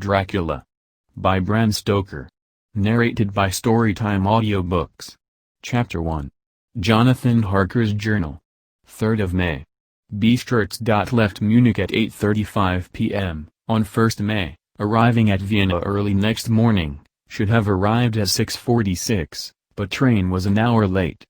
Dracula. By Bram Stoker. Narrated by Storytime Audiobooks. Chapter 1. Jonathan Harker's Journal. 3rd of May. Bistritz. Left Munich at 8:35 p.m. on 1st May, arriving at Vienna early next morning, should have arrived at 6:46, but train was an hour late.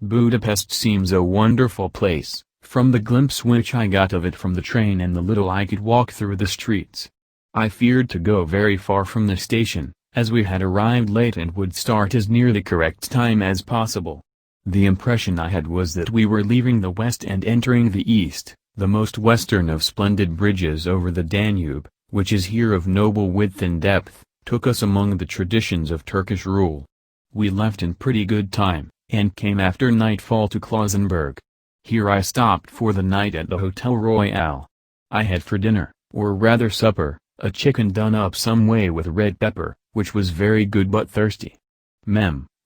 Budapest seems a wonderful place, from the glimpse which I got of it from the train and the little I could walk through the streets. I feared to go very far from the station, as we had arrived late and would start as near the correct time as possible. The impression I had was that we were leaving the west and entering the east. The most western of splendid bridges over the Danube, which is here of noble width and depth, took us among the traditions of Turkish rule. We left in pretty good time, and came after nightfall to Klausenburg. Here I stopped for the night at the Hotel Royal. I had for dinner, or rather supper, a chicken done up some way with red pepper, which was very good but thirsty.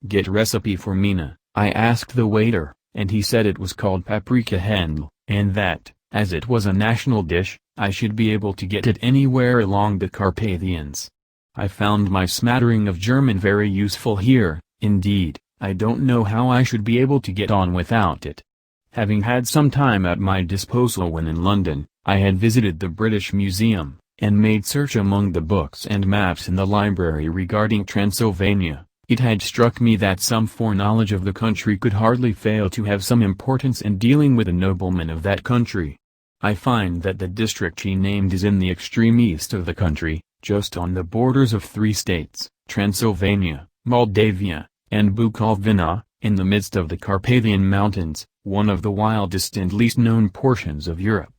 Get recipe for Mina, I asked the waiter, and he said it was called paprika Händel, and that, as it was a national dish, I should be able to get it anywhere along the Carpathians. I found my smattering of German very useful here. Indeed, I don't know how I should be able to get on without it. Having had some time at my disposal when in London, I had visited the British Museum, and made search among the books and maps in the library regarding Transylvania. It had struck me that some foreknowledge of the country could hardly fail to have some importance in dealing with the noblemen of that country. I find that the district he named is in the extreme east of the country, just on the borders of 3 states, Transylvania, Moldavia, and Bukovina, in the midst of the Carpathian Mountains, one of the wildest and least known portions of Europe.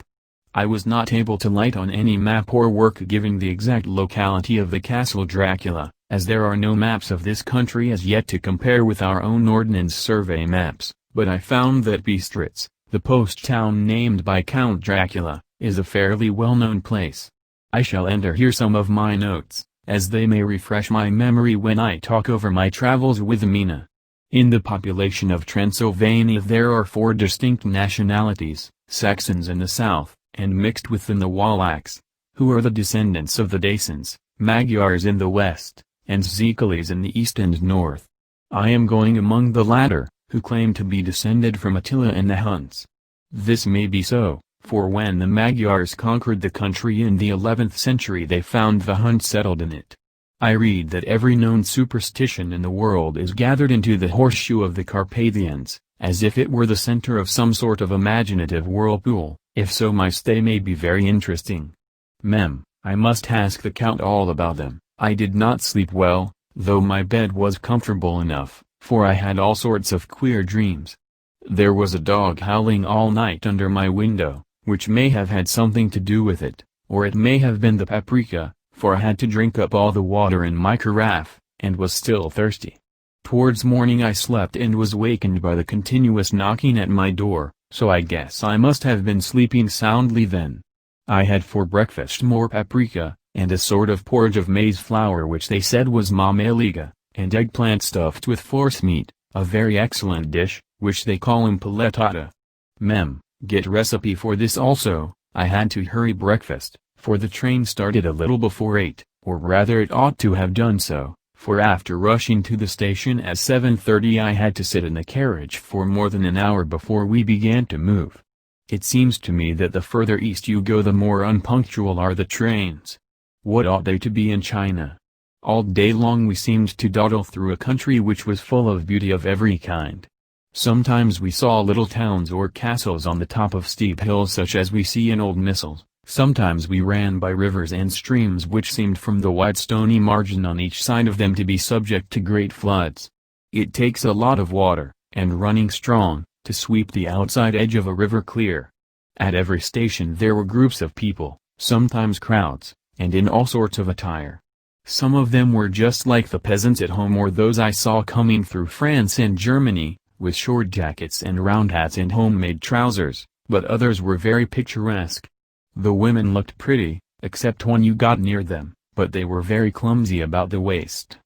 I was not able to light on any map or work giving the exact locality of the Castle Dracula, as there are no maps of this country as yet to compare with our own Ordnance Survey maps, but I found that Bistritz, the post town named by Count Dracula, is a fairly well-known place. I shall enter here some of my notes, as they may refresh my memory when I talk over my travels with Mina. In the population of Transylvania there are 4 distinct nationalities: Saxons in the south, and mixed with them the Wallachs, who are the descendants of the Dacians, Magyars in the west, and Székelys in the east and north. I am going among the latter, who claim to be descended from Attila and the Huns. This may be so, for when the Magyars conquered the country in the 11th century they found the Huns settled in it. I read that every known superstition in the world is gathered into the horseshoe of the Carpathians, as if it were the center of some sort of imaginative whirlpool. If so, my stay may be very interesting. I must ask the Count all about them. I did not sleep well, though my bed was comfortable enough, for I had all sorts of queer dreams. There was a dog howling all night under my window, which may have had something to do with it, or it may have been the paprika, for I had to drink up all the water in my carafe, and was still thirsty. Towards morning I slept and was wakened by the continuous knocking at my door, so I guess I must have been sleeping soundly then. I had for breakfast more paprika, and a sort of porridge of maize flour which they said was mamaliga, and eggplant stuffed with forcemeat, a very excellent dish, which they call impalettata. Get recipe for this also. I had to hurry breakfast, for the train started a little before 8, or rather it ought to have done so, for after rushing to the station at 7:30 I had to sit in the carriage for more than an hour before we began to move. It seems to me that the further east you go the more unpunctual are the trains. What ought they to be in China? All day long we seemed to dawdle through a country which was full of beauty of every kind. Sometimes we saw little towns or castles on the top of steep hills such as we see in old missals. Sometimes we ran by rivers and streams which seemed from the wide stony margin on each side of them to be subject to great floods. It takes a lot of water, and running strong, to sweep the outside edge of a river clear. At every station there were groups of people, sometimes crowds, and in all sorts of attire. Some of them were just like the peasants at home or those I saw coming through France and Germany, with short jackets and round hats and homemade trousers, but others were very picturesque. The women looked pretty, except when you got near them, but they were very clumsy about the waist.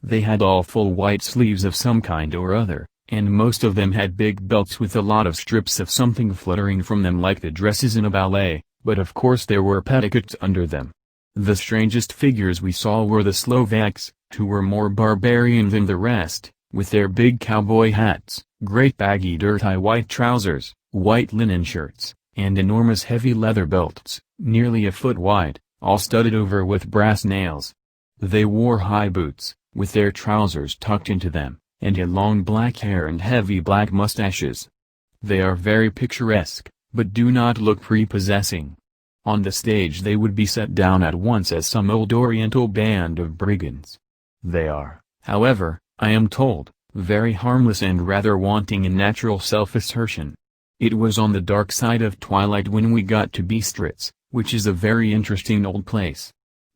They had all full white sleeves of some kind or other, and most of them had big belts with a lot of strips of something fluttering from them like the dresses in a ballet, but of course there were petticoats under them. The strangest figures we saw were the Slovaks, who were more barbarian than the rest, with their big cowboy hats, great baggy dirty white trousers, white linen shirts, and enormous heavy leather belts, nearly a foot wide, all studded over with brass nails. They wore high boots, with their trousers tucked into them, and had long black hair and heavy black mustaches. They are very picturesque, but do not look prepossessing. On the stage they would be set down at once as some old Oriental band of brigands. They are, however, I am told, very harmless and rather wanting in natural self-assertion. It was on the dark side of twilight when we got to Bistritz, which is a very interesting old place.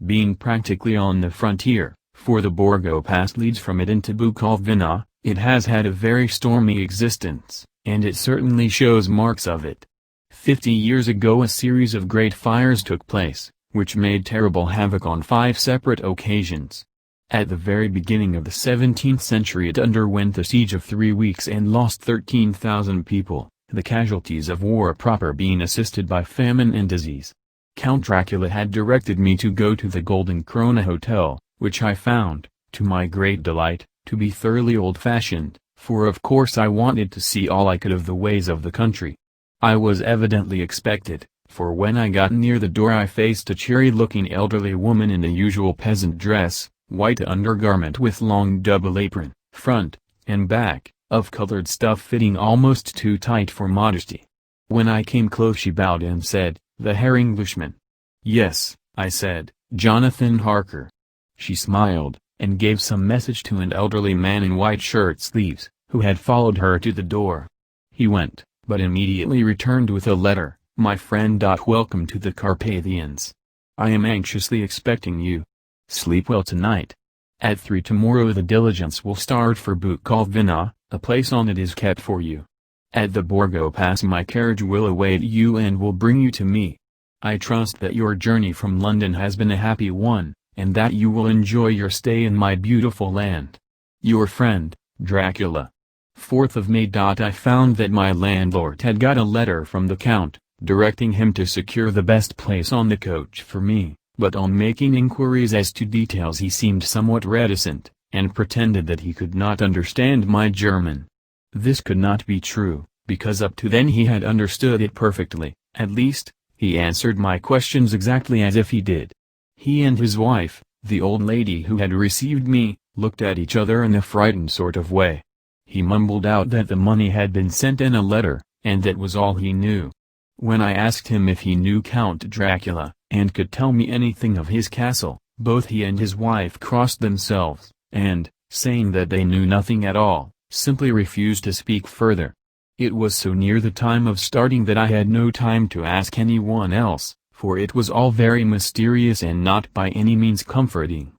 Being practically on the frontier, for the Borgo Pass leads from it into Bukovina, it has had a very stormy existence, and it certainly shows marks of it. 50 years ago a series of great fires took place, which made terrible havoc on 5 separate occasions. At the very beginning of the 17th century it underwent a siege of 3 weeks and lost 13,000 people, the casualties of war proper being assisted by famine and disease. Count Dracula had directed me to go to the Golden Krone Hotel, which I found, to my great delight, to be thoroughly old-fashioned, for of course I wanted to see all I could of the ways of the country. I was evidently expected, for when I got near the door I faced a cheery-looking elderly woman in the usual peasant dress, white undergarment with long double apron, front, and back, of colored stuff fitting almost too tight for modesty. When I came close she bowed and said, "The Herr Englishman." "Yes," I said, "Jonathan Harker." She smiled, and gave some message to an elderly man in white shirt sleeves, who had followed her to the door. He went, but immediately returned with a letter. "My friend. Welcome to the Carpathians. I am anxiously expecting you. Sleep well tonight. At 3 tomorrow the diligence will start for Bukovina, a place on it is kept for you. At the Borgo Pass my carriage will await you and will bring you to me. I trust that your journey from London has been a happy one, and that you will enjoy your stay in my beautiful land. Your friend, Dracula." 4th of May. I found that my landlord had got a letter from the Count, directing him to secure the best place on the coach for me, but on making inquiries as to details he seemed somewhat reticent, and pretended that he could not understand my German. This could not be true, because up to then he had understood it perfectly. At least, he answered my questions exactly as if he did. He and his wife, the old lady who had received me, looked at each other in a frightened sort of way. He mumbled out that the money had been sent in a letter, and that was all he knew. When I asked him if he knew Count Dracula, and could tell me anything of his castle, both he and his wife crossed themselves, and, saying that they knew nothing at all, simply refused to speak further. It was so near the time of starting that I had no time to ask anyone else, for it was all very mysterious and not by any means comforting.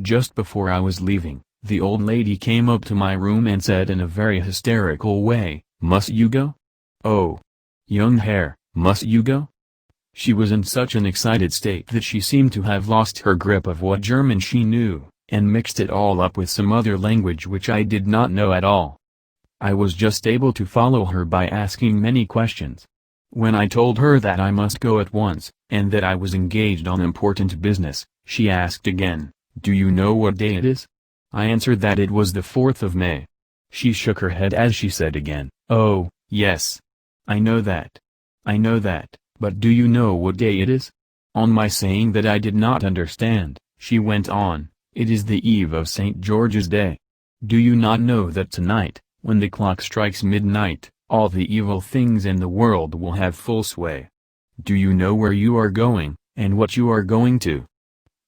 Just before I was leaving, the old lady came up to my room and said in a very hysterical way, "Must you go? Oh, young Herr, must you go?" She was in such an excited state that she seemed to have lost her grip of what German she knew, and mixed it all up with some other language which I did not know at all. I was just able to follow her by asking many questions. When I told her that I must go at once, and that I was engaged on important business, she asked again, "Do you know what day it is?" I answered that it was the 4th of May. She shook her head as she said again, "Oh, yes. I know that. I know that, but do you know what day it is?" On my saying that I did not understand, she went on, "It is the eve of St. George's Day. Do you not know that tonight, when the clock strikes midnight, all the evil things in the world will have full sway? Do you know where you are going, and what you are going to?"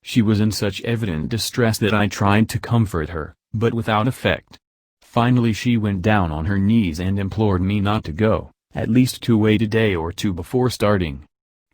She was in such evident distress that I tried to comfort her, but without effect. Finally she went down on her knees and implored me not to go, at least to wait a day or two before starting.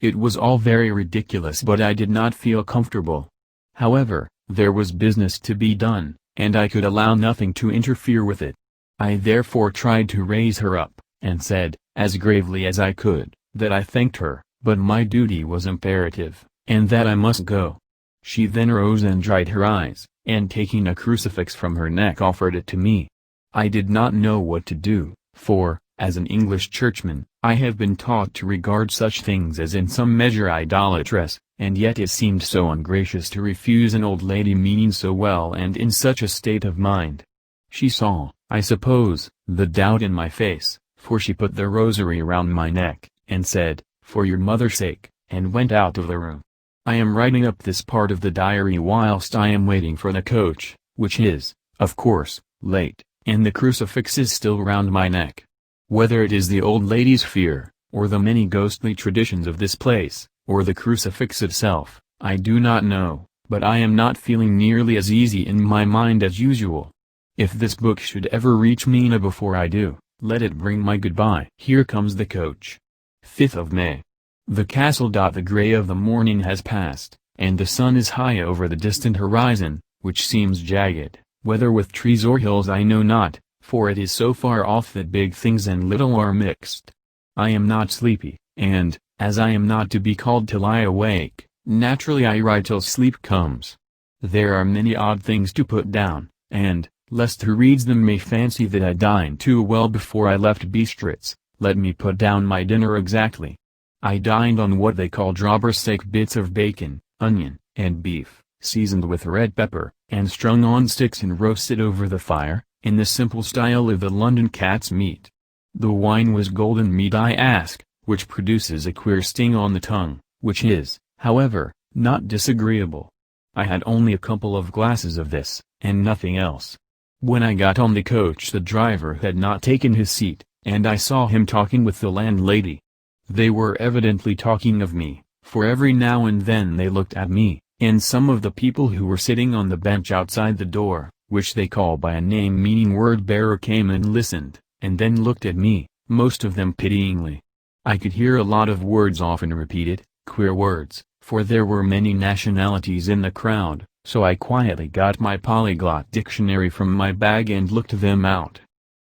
It was all very ridiculous, but I did not feel comfortable. However, there was business to be done, and I could allow nothing to interfere with it. I therefore tried to raise her up, and said, as gravely as I could, that I thanked her, but my duty was imperative, and that I must go. She then rose and dried her eyes, and taking a crucifix from her neck offered it to me. I did not know what to do, for, As an English churchman, I have been taught to regard such things as in some measure idolatrous, and yet it seemed so ungracious to refuse an old lady meaning so well and in such a state of mind. She saw, I suppose, the doubt in my face, for she put the rosary round my neck, and said, "For your mother's sake," and went out of the room. I am writing up this part of the diary whilst I am waiting for the coach, which is, of course, late, and the crucifix is still round my neck. Whether it is the old lady's fear, or the many ghostly traditions of this place, or the crucifix itself, I do not know, but I am not feeling nearly as easy in my mind as usual. If this book should ever reach Mina before I do, let it bring my goodbye. Here comes the coach. 5th of May. The castle. The grey of the morning has passed, and the sun is high over the distant horizon, which seems jagged, whether with trees or hills I know not, for it is so far off that big things and little are mixed. I am not sleepy, and, as I am not to be called to lie awake, naturally I write till sleep comes. There are many odd things to put down, and, lest who reads them may fancy that I dined too well before I left Bistritz, let me put down my dinner exactly. I dined on what they call dropper-steak bits of bacon, onion, and beef, seasoned with red pepper, and strung on sticks and roasted over the fire, in the simple style of the London cat's meat. The wine was golden mead I ask, which produces a queer sting on the tongue, which is, however, not disagreeable. I had only a couple of glasses of this, and nothing else. When I got on the coach the driver had not taken his seat, and I saw him talking with the landlady. They were evidently talking of me, for every now and then they looked at me, and some of the people who were sitting on the bench outside the door, which they call by a name meaning word-bearer, came and listened, and then looked at me, most of them pityingly. I could hear a lot of words often repeated, queer words, for there were many nationalities in the crowd, so I quietly got my polyglot dictionary from my bag and looked them out.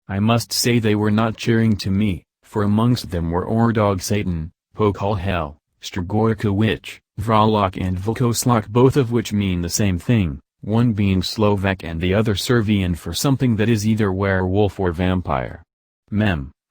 I must say they were not cheering to me, for amongst them were Ordog Satan, Pokal Hell, Stragorka Witch, Vralok and Vukoslok, both of which mean the same thing, one being Slovak and the other Servian for something that is either werewolf or vampire.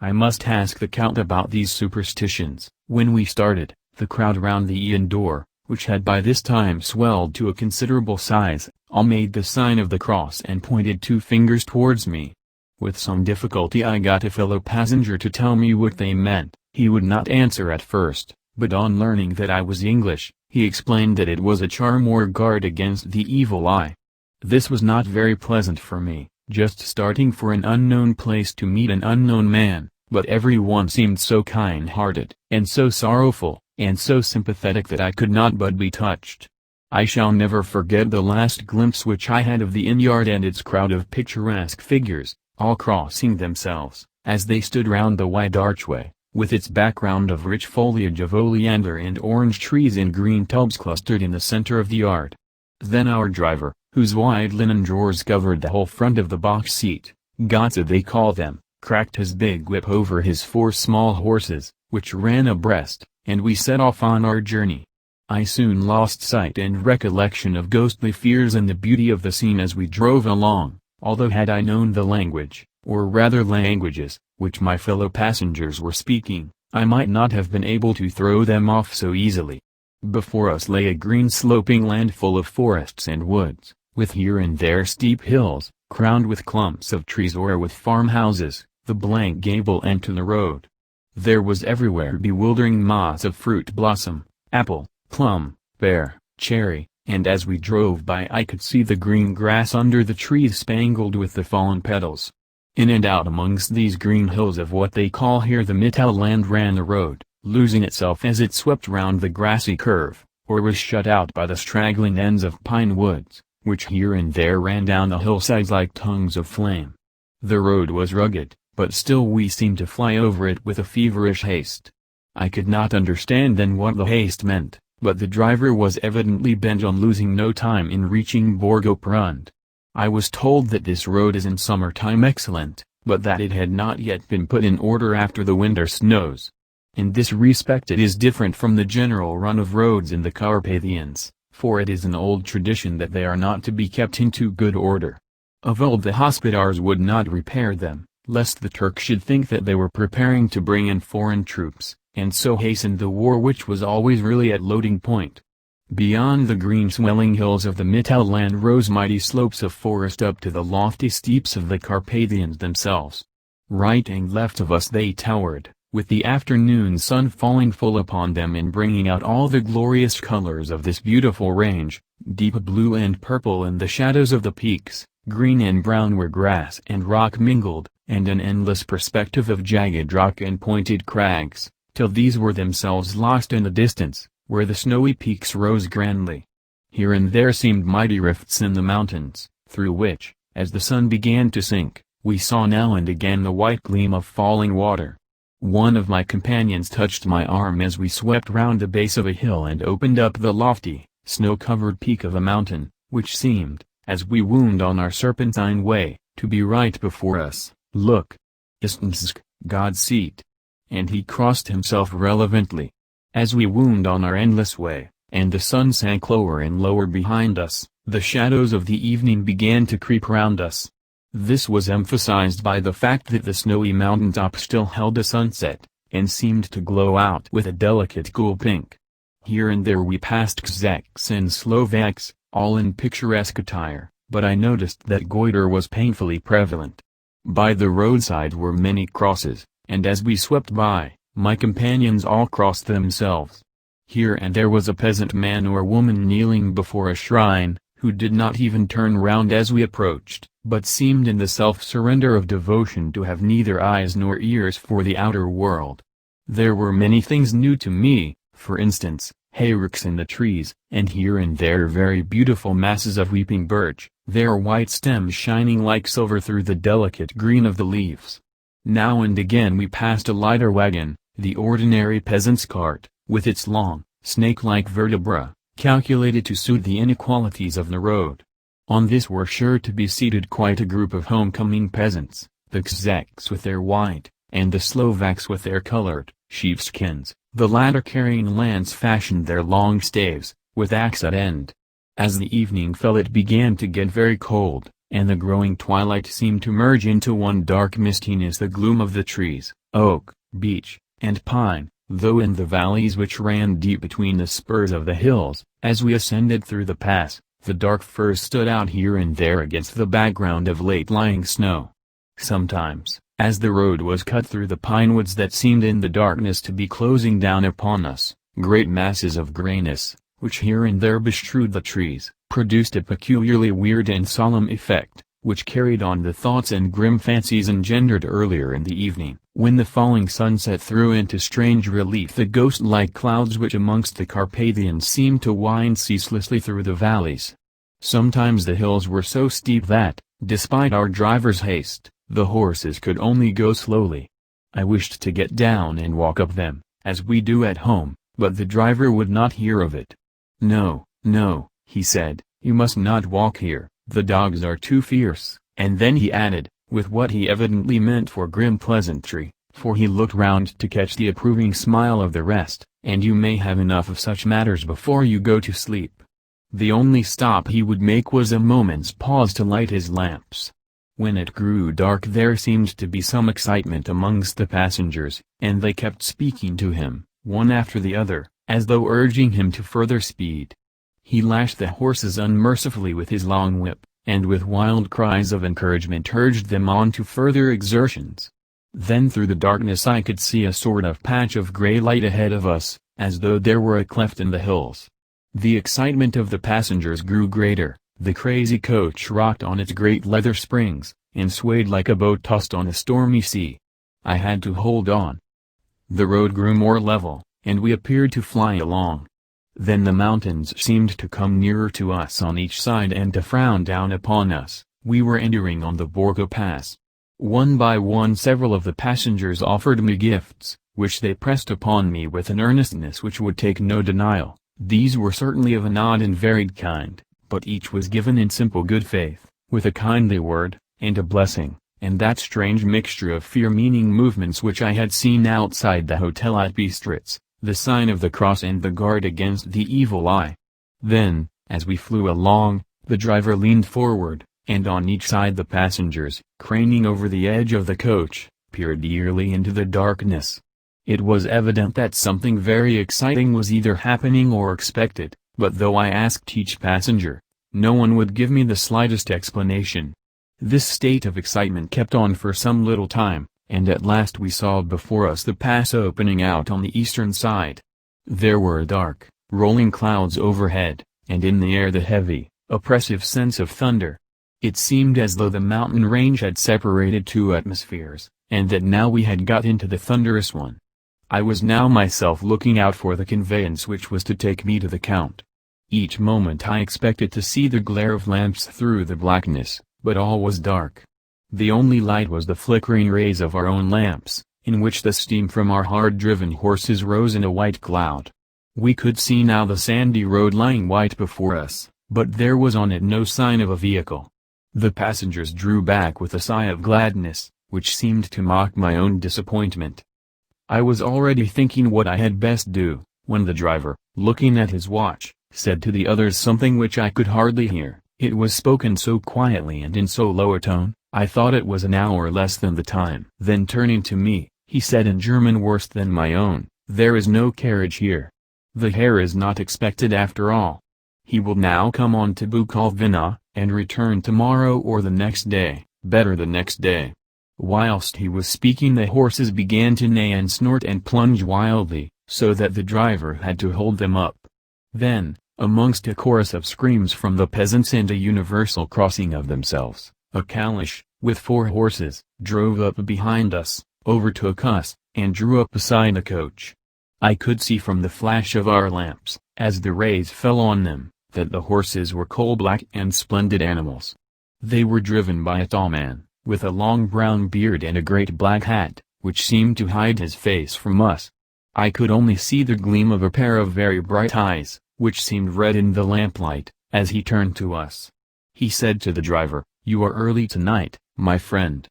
I must ask the Count about these superstitions. When we started, the crowd round the inn door, which had by this time swelled to a considerable size, all made the sign of the cross and pointed 2 fingers towards me. With some difficulty I got a fellow passenger to tell me what they meant. He would not answer at first, but on learning that I was English, he explained that it was a charm or guard against the evil eye. This was not very pleasant for me, just starting for an unknown place to meet an unknown man, but every one seemed so kind-hearted, and so sorrowful, and so sympathetic that I could not but be touched. I shall never forget the last glimpse which I had of the inn-yard and its crowd of picturesque figures, all crossing themselves, as they stood round the wide archway, with its background of rich foliage of oleander and orange trees in green tubs clustered in the center of the yard. Then our driver, whose wide linen drawers covered the whole front of the box seat, Gothic they call them, cracked his big whip over his 4 small horses, which ran abreast, and we set off on our journey. I soon lost sight and recollection of ghostly fears and the beauty of the scene as we drove along, although had I known the language, or rather languages, which my fellow passengers were speaking, I might not have been able to throw them off so easily. Before us lay a green sloping land full of forests and woods, with here and there steep hills, crowned with clumps of trees or with farmhouses, the blank gable end to the road. There was everywhere bewildering mass of fruit blossom, apple, plum, pear, cherry, and as we drove by I could see the green grass under the trees spangled with the fallen petals. In and out amongst these green hills of what they call here the Mittelland ran the road, losing itself as it swept round the grassy curve, or was shut out by the straggling ends of pine woods, which here and there ran down the hillsides like tongues of flame. The road was rugged, but still we seemed to fly over it with a feverish haste. I could not understand then what the haste meant, but the driver was evidently bent on losing no time in reaching Borgoprund. I was told that this road is in summertime excellent, but that it had not yet been put in order after the winter snows. In this respect it is different from the general run of roads in the Carpathians, for it is an old tradition that they are not to be kept in too good order. Of old the hospodars would not repair them, lest the Turks should think that they were preparing to bring in foreign troops, and so hasten the war which was always really at loading point. Beyond the green swelling hills of the Mittelland rose mighty slopes of forest up to the lofty steeps of the Carpathians themselves. Right and left of us they towered, with the afternoon sun falling full upon them and bringing out all the glorious colors of this beautiful range, deep blue and purple in the shadows of the peaks, green and brown where grass and rock mingled, and an endless perspective of jagged rock and pointed crags, till these were themselves lost in the distance, where the snowy peaks rose grandly. Here and there seemed mighty rifts in the mountains, through which, as the sun began to sink, we saw now and again the white gleam of falling water. One of my companions touched my arm as we swept round the base of a hill and opened up the lofty, snow-covered peak of a mountain, which seemed, as we wound on our serpentine way, to be right before us. "Look! Istinsk, God's seat!" And he crossed himself relevantly. As we wound on our endless way, and the sun sank lower and lower behind us, the shadows of the evening began to creep round us. This was emphasized by the fact that the snowy mountaintop still held a sunset, and seemed to glow out with a delicate cool pink. Here and there we passed Czechs and Slovaks, all in picturesque attire, but I noticed that goiter was painfully prevalent. By the roadside were many crosses, and as we swept by, my companions all crossed themselves. Here and there was a peasant man or woman kneeling before a shrine, who did not even turn round as we approached, but seemed in the self-surrender of devotion to have neither eyes nor ears for the outer world. There were many things new to me, for instance, hayricks in the trees, and here and there very beautiful masses of weeping birch, their white stems shining like silver through the delicate green of the leaves. Now and again we passed a lighter wagon, the ordinary peasant's cart, with its long, snake-like vertebra, calculated to suit the inequalities of the road. On this were sure to be seated quite a group of homecoming peasants, the Czechs with their white, and the Slovaks with their colored, sheepskins, the latter carrying lance fashioned their long staves, with axe at end. As the evening fell it began to get very cold, and the growing twilight seemed to merge into one dark mistiness. The gloom of the trees, oak, beech, and pine, though in the valleys which ran deep between the spurs of the hills, as we ascended through the pass, the dark firs stood out here and there against the background of late-lying snow. Sometimes, as the road was cut through the pine woods that seemed in the darkness to be closing down upon us, great masses of grayness, which here and there bestrewed the trees, produced a peculiarly weird and solemn effect, which carried on the thoughts and grim fancies engendered earlier in the evening, when the falling sunset threw into strange relief the ghost-like clouds which amongst the Carpathians seemed to wind ceaselessly through the valleys. Sometimes the hills were so steep that, despite our driver's haste, the horses could only go slowly. I wished to get down and walk up them, as we do at home, but the driver would not hear of it. "No, no," he said, "you must not walk here, the dogs are too fierce," and then he added, with what he evidently meant for grim pleasantry, for he looked round to catch the approving smile of the rest, "and you may have enough of such matters before you go to sleep." The only stop he would make was a moment's pause to light his lamps. When it grew dark there seemed to be some excitement amongst the passengers, and they kept speaking to him, one after the other, as though urging him to further speed. He lashed the horses unmercifully with his long whip, and with wild cries of encouragement urged them on to further exertions. Then through the darkness I could see a sort of patch of grey light ahead of us, as though there were a cleft in the hills. The excitement of the passengers grew greater, the crazy coach rocked on its great leather springs, and swayed like a boat tossed on a stormy sea. I had to hold on. The road grew more level, and we appeared to fly along. Then the mountains seemed to come nearer to us on each side and to frown down upon us. We were entering on the Borgo Pass. One by one several of the passengers offered me gifts, which they pressed upon me with an earnestness which would take no denial. These were certainly of an odd and varied kind, but each was given in simple good faith, with a kindly word, and a blessing, and that strange mixture of fear-meaning movements which I had seen outside the hotel at Bistritz, the sign of the cross and the guard against the evil eye. Then, as we flew along, the driver leaned forward, and on each side the passengers, craning over the edge of the coach, peered eagerly into the darkness. It was evident that something very exciting was either happening or expected, but though I asked each passenger, no one would give me the slightest explanation. This state of excitement kept on for some little time, and at last we saw before us the pass opening out on the eastern side. There were dark, rolling clouds overhead, and in the air the heavy, oppressive sense of thunder. It seemed as though the mountain range had separated two atmospheres, and that now we had got into the thunderous one. I was now myself looking out for the conveyance which was to take me to the Count. Each moment I expected to see the glare of lamps through the blackness, but all was dark. The only light was the flickering rays of our own lamps, in which the steam from our hard-driven horses rose in a white cloud. We could see now the sandy road lying white before us, but there was on it no sign of a vehicle. The passengers drew back with a sigh of gladness, which seemed to mock my own disappointment. I was already thinking what I had best do, when the driver, looking at his watch, said to the others something which I could hardly hear. It was spoken so quietly and in so low a tone, I thought it was an hour less than the time. Then turning to me, he said in German worse than my own, "There is no carriage here. The Herr is not expected after all. He will now come on to Bukovina, and return tomorrow or the next day, better the next day." Whilst he was speaking the horses began to neigh and snort and plunge wildly, so that the driver had to hold them up. Then, amongst a chorus of screams from the peasants and a universal crossing of themselves, a calash, with 4 horses, drove up behind us, overtook us, and drew up beside the coach. I could see from the flash of our lamps, as the rays fell on them, that the horses were coal-black and splendid animals. They were driven by a tall man, with a long brown beard and a great black hat, which seemed to hide his face from us. I could only see the gleam of a pair of very bright eyes, which seemed red in the lamplight, as he turned to us. He said to the driver, "You are early tonight, my friend."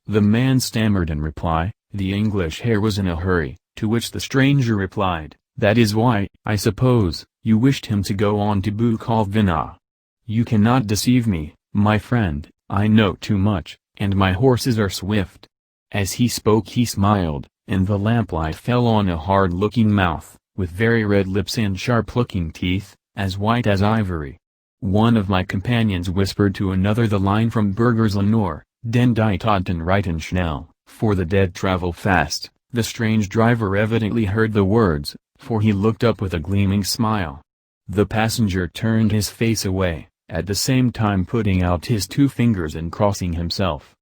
The man stammered in reply, the English Herr was in a hurry, to which the stranger replied, "That is why, I suppose, you wished him to go on to Bukovina. You cannot deceive me, my friend, I know too much, and my horses are swift." As he spoke he smiled, and the lamplight fell on a hard-looking mouth, with very red lips and sharp-looking teeth, as white as ivory. One of my companions whispered to another the line from Burger's Lenore, "Den die Toten reiten schnell, for the dead travel fast." The strange driver evidently heard the words, for he looked up with a gleaming smile. The passenger turned his face away, at the same time putting out his 2 fingers and crossing himself.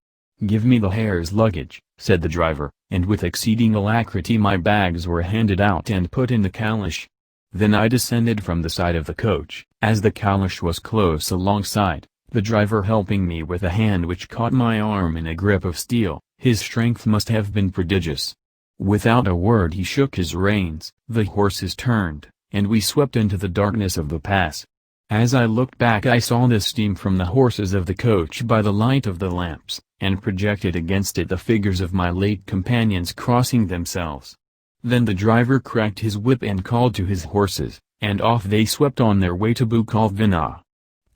"Give me the Herr's luggage," said the driver, and with exceeding alacrity my bags were handed out and put in the calash. Then I descended from the side of the coach, as the calash was close alongside, the driver helping me with a hand which caught my arm in a grip of steel. His strength must have been prodigious. Without a word he shook his reins, the horses turned, and we swept into the darkness of the pass. As I looked back I saw the steam from the horses of the coach by the light of the lamps, and projected against it the figures of my late companions crossing themselves. Then the driver cracked his whip and called to his horses, and off they swept on their way to Bukovina.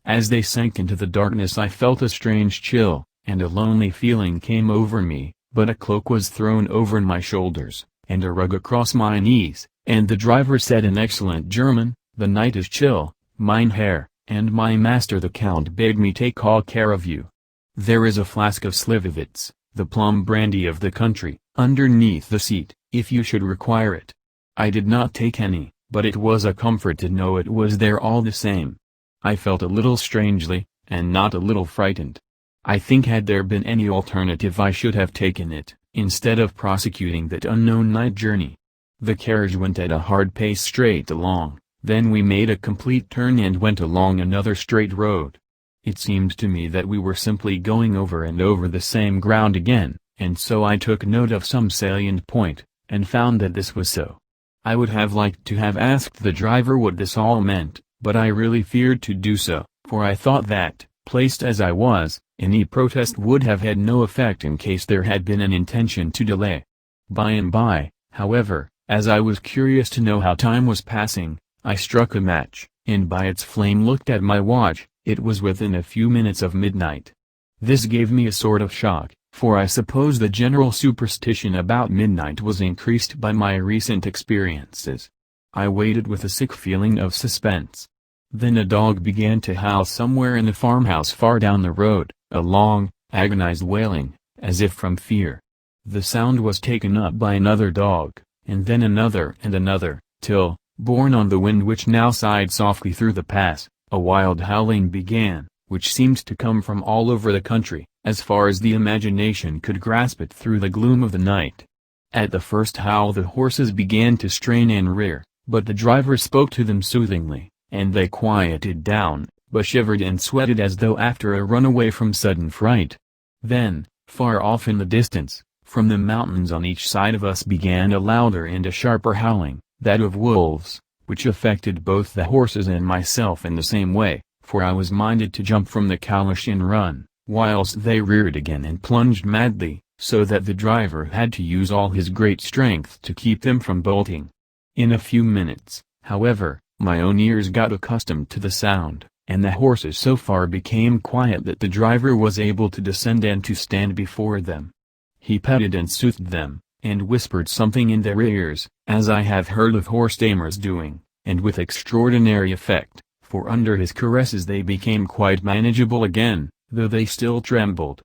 As they sank into the darkness I felt a strange chill, and a lonely feeling came over me, but a cloak was thrown over my shoulders, and a rug across my knees, and the driver said in excellent German, "The night is chill, mein Herr, and my master the Count bade me take all care of you. There is a flask of Slivovitz, the plum brandy of the country, underneath the seat, if you should require it." I did not take any, but it was a comfort to know it was there all the same. I felt a little strangely, and not a little frightened. I think had there been any alternative I should have taken it, instead of prosecuting that unknown night journey. The carriage went at a hard pace straight along, then we made a complete turn and went along another straight road. It seemed to me that we were simply going over and over the same ground again, and so I took note of some salient point, and found that this was so. I would have liked to have asked the driver what this all meant, but I really feared to do so, for I thought that, placed as I was, any protest would have had no effect in case there had been an intention to delay. By and by, however, as I was curious to know how time was passing, I struck a match, and by its flame looked at my watch, It was within a few minutes of midnight. This gave me a sort of shock, for I suppose the general superstition about midnight was increased by my recent experiences. I waited with a sick feeling of suspense. Then a dog began to howl somewhere in the farmhouse far down the road, a long, agonized wailing, as if from fear. The sound was taken up by another dog, and then another and another, till, borne on the wind which now sighed softly through the pass, a wild howling began, which seemed to come from all over the country, as far as the imagination could grasp it through the gloom of the night. At the first howl the horses began to strain and rear, but the driver spoke to them soothingly, and they quieted down, but shivered and sweated as though after a runaway from sudden fright. Then, far off in the distance, from the mountains on each side of us began a louder and a sharper howling, that of wolves, which affected both the horses and myself in the same way, for I was minded to jump from the calash and run, whilst they reared again and plunged madly, so that the driver had to use all his great strength to keep them from bolting. In a few minutes, however, my own ears got accustomed to the sound, and the horses so far became quiet that the driver was able to descend and to stand before them. He petted and soothed them, and whispered something in their ears, as I have heard of horse tamers doing, and with extraordinary effect, for under his caresses they became quite manageable again, though they still trembled.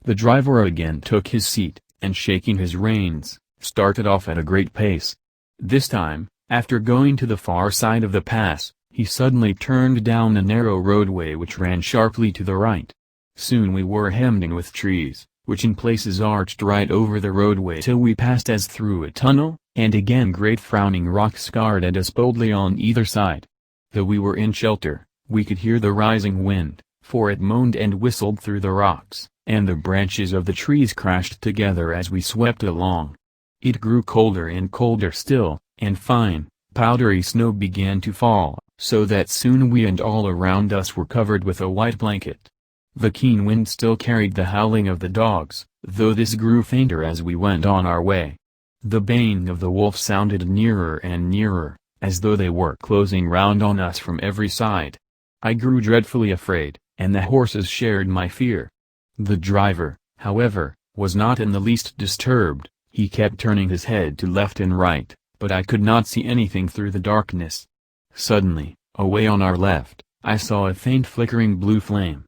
The driver again took his seat, and shaking his reins, started off at a great pace. This time, after going to the far side of the pass, he suddenly turned down a narrow roadway which ran sharply to the right. Soon we were hemmed in with trees, which in places arched right over the roadway till we passed as through a tunnel, and again great frowning rocks scarred at us boldly on either side. Though we were in shelter, we could hear the rising wind, for it moaned and whistled through the rocks, and the branches of the trees crashed together as we swept along. It grew colder and colder still, and fine, powdery snow began to fall, so that soon we and all around us were covered with a white blanket. The keen wind still carried the howling of the dogs, though this grew fainter as we went on our way. The baying of the wolf sounded nearer and nearer, as though they were closing round on us from every side. I grew dreadfully afraid, and the horses shared my fear. The driver, however, was not in the least disturbed. He kept turning his head to left and right, but I could not see anything through the darkness. Suddenly, away on our left, I saw a faint flickering blue flame.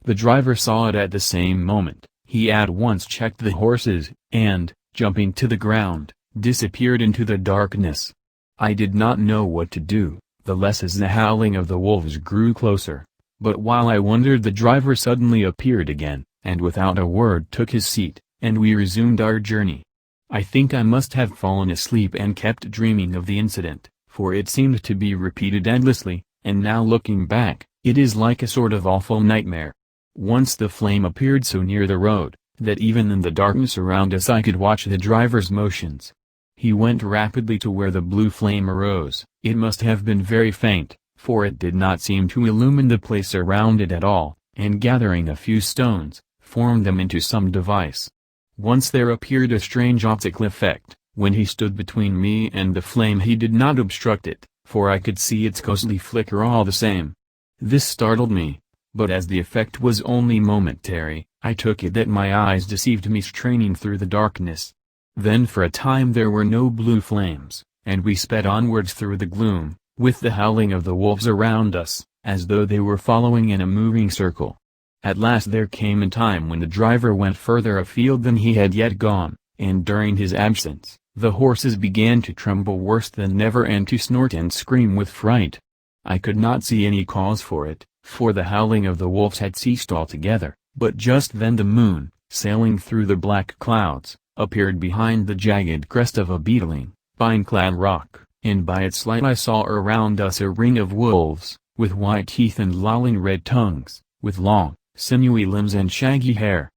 The driver saw it at the same moment. He at once checked the horses, and, jumping to the ground, disappeared into the darkness. I did not know what to do, the less as the howling of the wolves grew closer. But while I wondered, the driver suddenly appeared again, and without a word took his seat, and we resumed our journey. I think I must have fallen asleep and kept dreaming of the incident, for it seemed to be repeated endlessly, and now looking back, it is like a sort of awful nightmare. Once the flame appeared so near the road, that even in the darkness around us I could watch the driver's motions. He went rapidly to where the blue flame arose. It must have been very faint, for it did not seem to illumine the place around it at all, and gathering a few stones, formed them into some device. Once there appeared a strange optical effect. When he stood between me and the flame he did not obstruct it, for I could see its ghostly flicker all the same. This startled me, but as the effect was only momentary, I took it that my eyes deceived me straining through the darkness. Then for a time there were no blue flames, and we sped onwards through the gloom, with the howling of the wolves around us, as though they were following in a moving circle. At last there came a time when the driver went further afield than he had yet gone, and during his absence, the horses began to tremble worse than ever and to snort and scream with fright. I could not see any cause for it, for the howling of the wolves had ceased altogether, but just then the moon, sailing through the black clouds, appeared behind the jagged crest of a beetling, pine-clad rock, and by its light I saw around us a ring of wolves, with white teeth and lolling red tongues, with long, sinewy limbs and shaggy hair.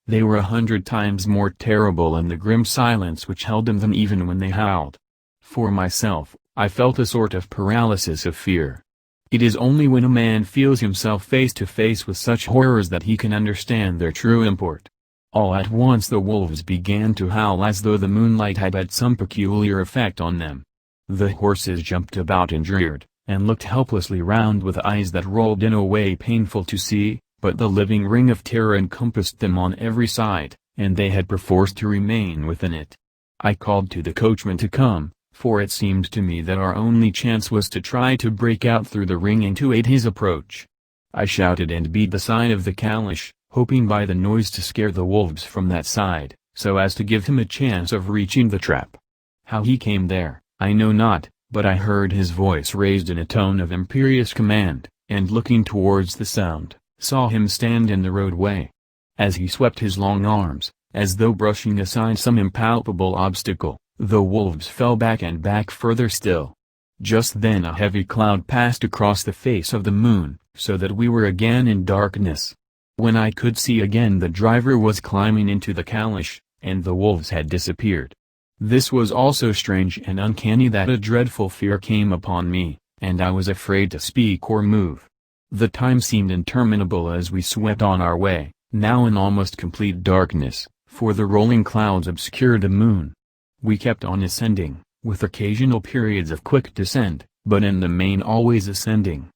They were 100 times more terrible in the grim silence which held them than even when they howled. For myself, I felt a sort of paralysis of fear. It is only when a man feels himself face to face with such horrors that he can understand their true import. All at once the wolves began to howl as though the moonlight had had some peculiar effect on them. The horses jumped about and reared, and looked helplessly round with eyes that rolled in a way painful to see, but the living ring of terror encompassed them on every side, and they had perforce to remain within it. I called to the coachman to come, for it seemed to me that our only chance was to try to break out through the ring and to aid his approach. I shouted and beat the side of the calash, hoping by the noise to scare the wolves from that side, so as to give him a chance of reaching the trap. How he came there, I know not, but I heard his voice raised in a tone of imperious command, and looking towards the sound, saw him stand in the roadway. As he swept his long arms, as though brushing aside some impalpable obstacle, the wolves fell back and back further still. Just then a heavy cloud passed across the face of the moon, so that we were again in darkness. When I could see again, the driver was climbing into the calash, and the wolves had disappeared. This was also strange and uncanny that a dreadful fear came upon me, and I was afraid to speak or move. The time seemed interminable as we swept on our way, now in almost complete darkness, for the rolling clouds obscured the moon. We kept on ascending, with occasional periods of quick descent, but in the main always ascending.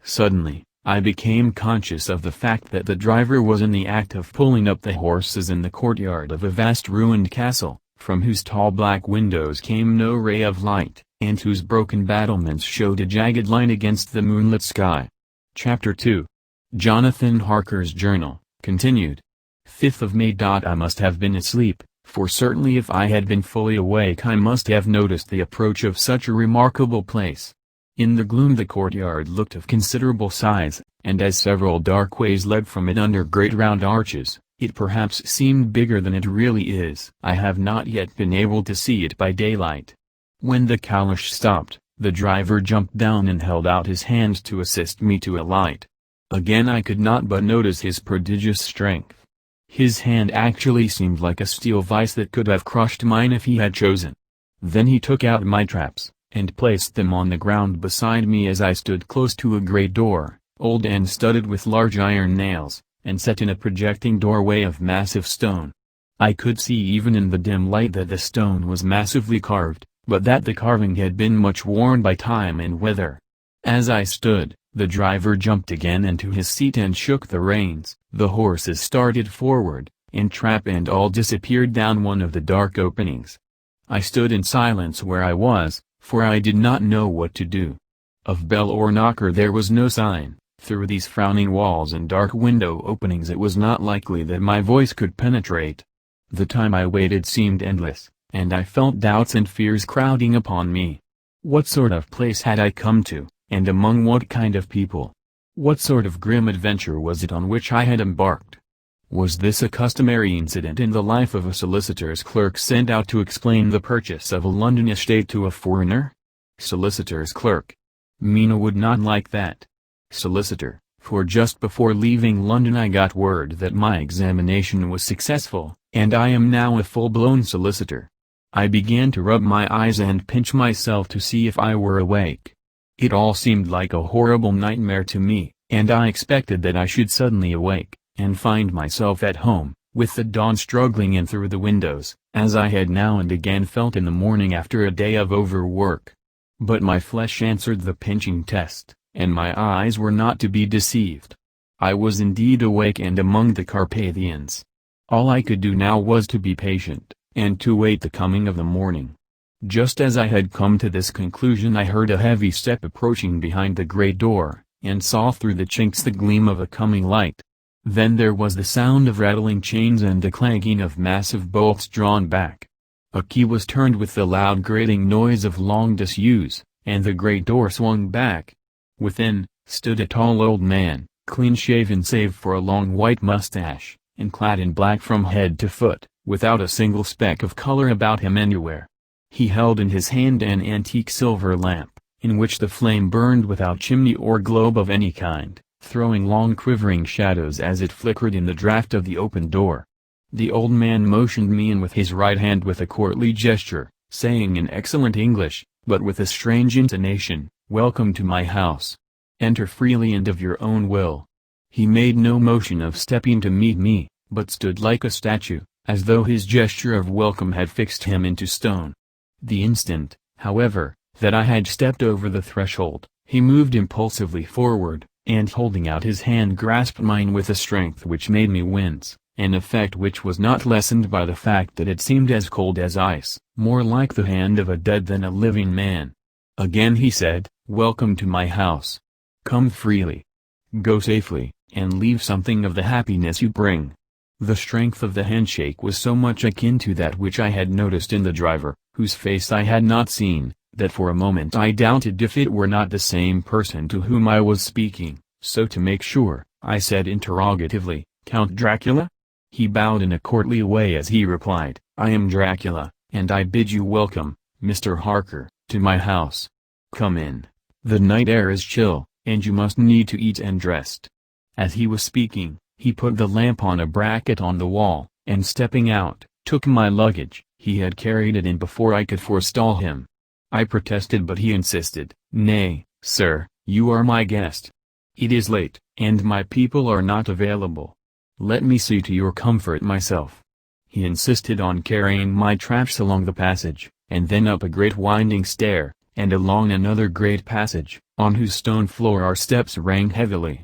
Suddenly, I became conscious of the fact that the driver was in the act of pulling up the horses in the courtyard of a vast ruined castle, from whose tall black windows came no ray of light, and whose broken battlements showed a jagged line against the moonlit sky. Chapter 2. Jonathan Harker's Journal, continued. 5th of May. I must have been asleep, for certainly if I had been fully awake I must have noticed the approach of such a remarkable place. In the gloom the courtyard looked of considerable size, and as several dark ways led from it under great round arches, it perhaps seemed bigger than it really is. I have not yet been able to see it by daylight. When the calash stopped, the driver jumped down and held out his hand to assist me to alight. Again I could not but notice his prodigious strength. His hand actually seemed like a steel vice that could have crushed mine if he had chosen. Then he took out my traps, and placed them on the ground beside me as I stood close to a great door, old and studded with large iron nails, and set in a projecting doorway of massive stone. I could see even in the dim light that the stone was massively carved, but that the carving had been much worn by time and weather. As I stood, the driver jumped again into his seat and shook the reins, the horses started forward, and trap and all disappeared down one of the dark openings. I stood in silence where I was, for I did not know what to do. Of bell or knocker there was no sign. Through these frowning walls and dark window openings it was not likely that my voice could penetrate. The time I waited seemed endless, and I felt doubts and fears crowding upon me. What sort of place had I come to, and among what kind of people? What sort of grim adventure was it on which I had embarked? Was this a customary incident in the life of a solicitor's clerk sent out to explain the purchase of a London estate to a foreigner? Solicitor's clerk. Mina would not like that. Solicitor, for just before leaving London I got word that my examination was successful, and I am now a full-blown solicitor. I began to rub my eyes and pinch myself to see if I were awake. It all seemed like a horrible nightmare to me, and I expected that I should suddenly awake, and find myself at home, with the dawn struggling in through the windows, as I had now and again felt in the morning after a day of overwork. But my flesh answered the pinching test, and my eyes were not to be deceived. I was indeed awake and among the Carpathians. All I could do now was to be patient, and to wait the coming of the morning. Just as I had come to this conclusion I heard a heavy step approaching behind the great door, and saw through the chinks the gleam of a coming light. Then there was the sound of rattling chains and the clanking of massive bolts drawn back. A key was turned with the loud grating noise of long disuse, and the great door swung back. Within, stood a tall old man, clean-shaven save for a long white mustache, and clad in black from head to foot, without a single speck of color about him anywhere. He held in his hand an antique silver lamp, in which the flame burned without chimney or globe of any kind, throwing long quivering shadows as it flickered in the draught of the open door. The old man motioned me in with his right hand with a courtly gesture, saying in excellent English, but with a strange intonation, "Welcome to my house. Enter freely and of your own will." He made no motion of stepping to meet me, but stood like a statue, as though his gesture of welcome had fixed him into stone. The instant, however, that I had stepped over the threshold, He moved impulsively forward, and holding out his hand grasped mine with a strength which made me wince, an effect which was not lessened by the fact that it seemed as cold as ice, more like the hand of a dead than a living man. Again he said, "Welcome to my house. Come freely. Go safely, and leave something of the happiness you bring." The strength of the handshake was so much akin to that which I had noticed in the driver, whose face I had not seen, that for a moment I doubted if it were not the same person to whom I was speaking, so to make sure, I said interrogatively, "Count Dracula?" He bowed in a courtly way as he replied, "I am Dracula, and I bid you welcome, Mr. Harker, to my house. Come in. The night air is chill, and you must need to eat and rest." As he was speaking, he put the lamp on a bracket on the wall, and stepping out, took my luggage. He had carried it in before I could forestall him. I protested, but he insisted, "Nay, sir, you are my guest. It is late, and my people are not available. Let me see to your comfort myself." He insisted on carrying my traps along the passage, and then up a great winding stair, and along another great passage, on whose stone floor our steps rang heavily.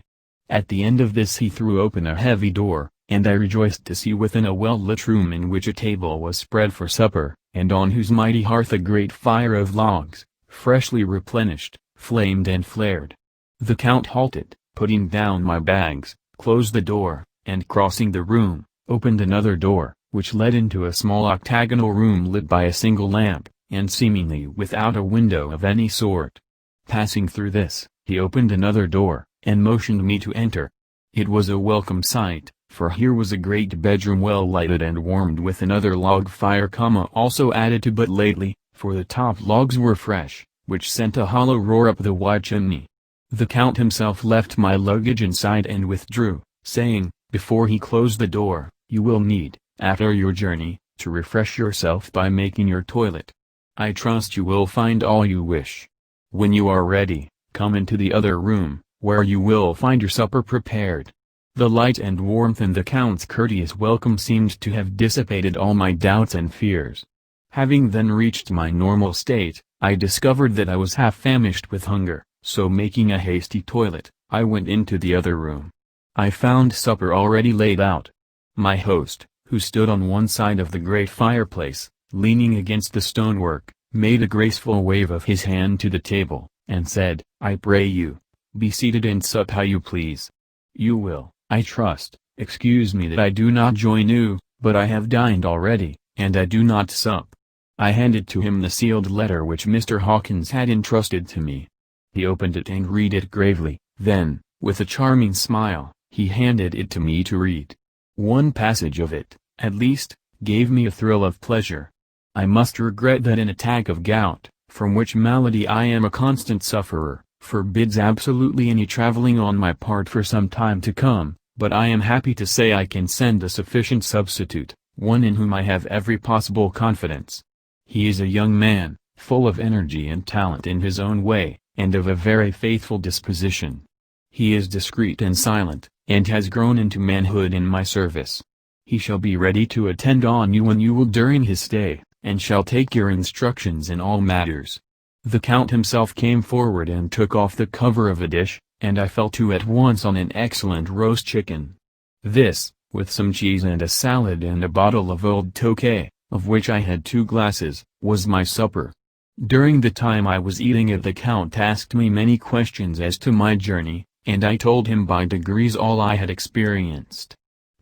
At the end of this he threw open a heavy door, and I rejoiced to see within a well-lit room in which a table was spread for supper, and on whose mighty hearth a great fire of logs, freshly replenished, flamed and flared. The Count halted, putting down my bags, closed the door, and crossing the room, opened another door, which led into a small octagonal room lit by a single lamp, and seemingly without a window of any sort. Passing through this, he opened another door, and motioned me to enter. It was a welcome sight, for here was a great bedroom well lighted and warmed with another log fire, also added to but lately, for the top logs were fresh, which sent a hollow roar up the wide chimney. The Count himself left my luggage inside and withdrew, saying, before he closed the door, "You will need, after your journey, to refresh yourself by making your toilet. I trust you will find all you wish. When you are ready, come into the other room, where you will find your supper prepared." The light and warmth in the Count's courteous welcome seemed to have dissipated all my doubts and fears. Having then reached my normal state, I discovered that I was half famished with hunger, so making a hasty toilet, I went into the other room. I found supper already laid out. My host, who stood on one side of the great fireplace, leaning against the stonework, made a graceful wave of his hand to the table, and said, "I pray you, be seated and sup how you please. You will, I trust, excuse me that I do not join you, but I have dined already, and I do not sup." I handed to him the sealed letter which Mr. Hawkins had entrusted to me. He opened it and read it gravely, then, with a charming smile, he handed it to me to read. One passage of it, at least, gave me a thrill of pleasure. "I must regret that an attack of gout, from which malady I am a constant sufferer, forbids absolutely any traveling on my part for some time to come, but I am happy to say I can send a sufficient substitute, one in whom I have every possible confidence. He is a young man, full of energy and talent in his own way, and of a very faithful disposition. He is discreet and silent, and has grown into manhood in my service. He shall be ready to attend on you when you will during his stay, and shall take your instructions in all matters." The Count himself came forward and took off the cover of a dish, and I fell to at once on an excellent roast chicken. This, with some cheese and a salad and a bottle of old Tokay, of which I had 2 glasses, was my supper. During the time I was eating it the Count asked me many questions as to my journey, and I told him by degrees all I had experienced.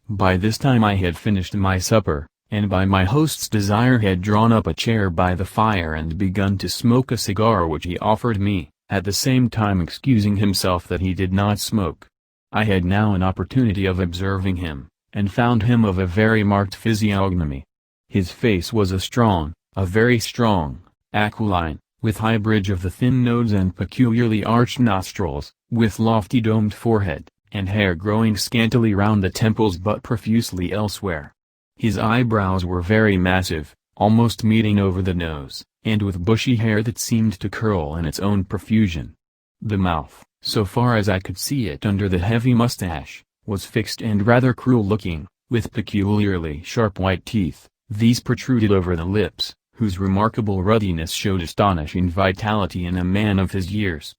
By this time I had finished my supper, and by my host's desire had drawn up a chair by the fire and begun to smoke a cigar which he offered me, at the same time excusing himself that he did not smoke. I had now an opportunity of observing him, and found him of a very marked physiognomy. His face was a very strong, aquiline, with high bridge of the thin nose and peculiarly arched nostrils, with lofty domed forehead, and hair growing scantily round the temples but profusely elsewhere. His eyebrows were very massive, almost meeting over the nose, and with bushy hair that seemed to curl in its own profusion. The mouth, so far as I could see it under the heavy mustache, was fixed and rather cruel-looking, with peculiarly sharp white teeth. These protruded over the lips, whose remarkable ruddiness showed astonishing vitality in a man of his years.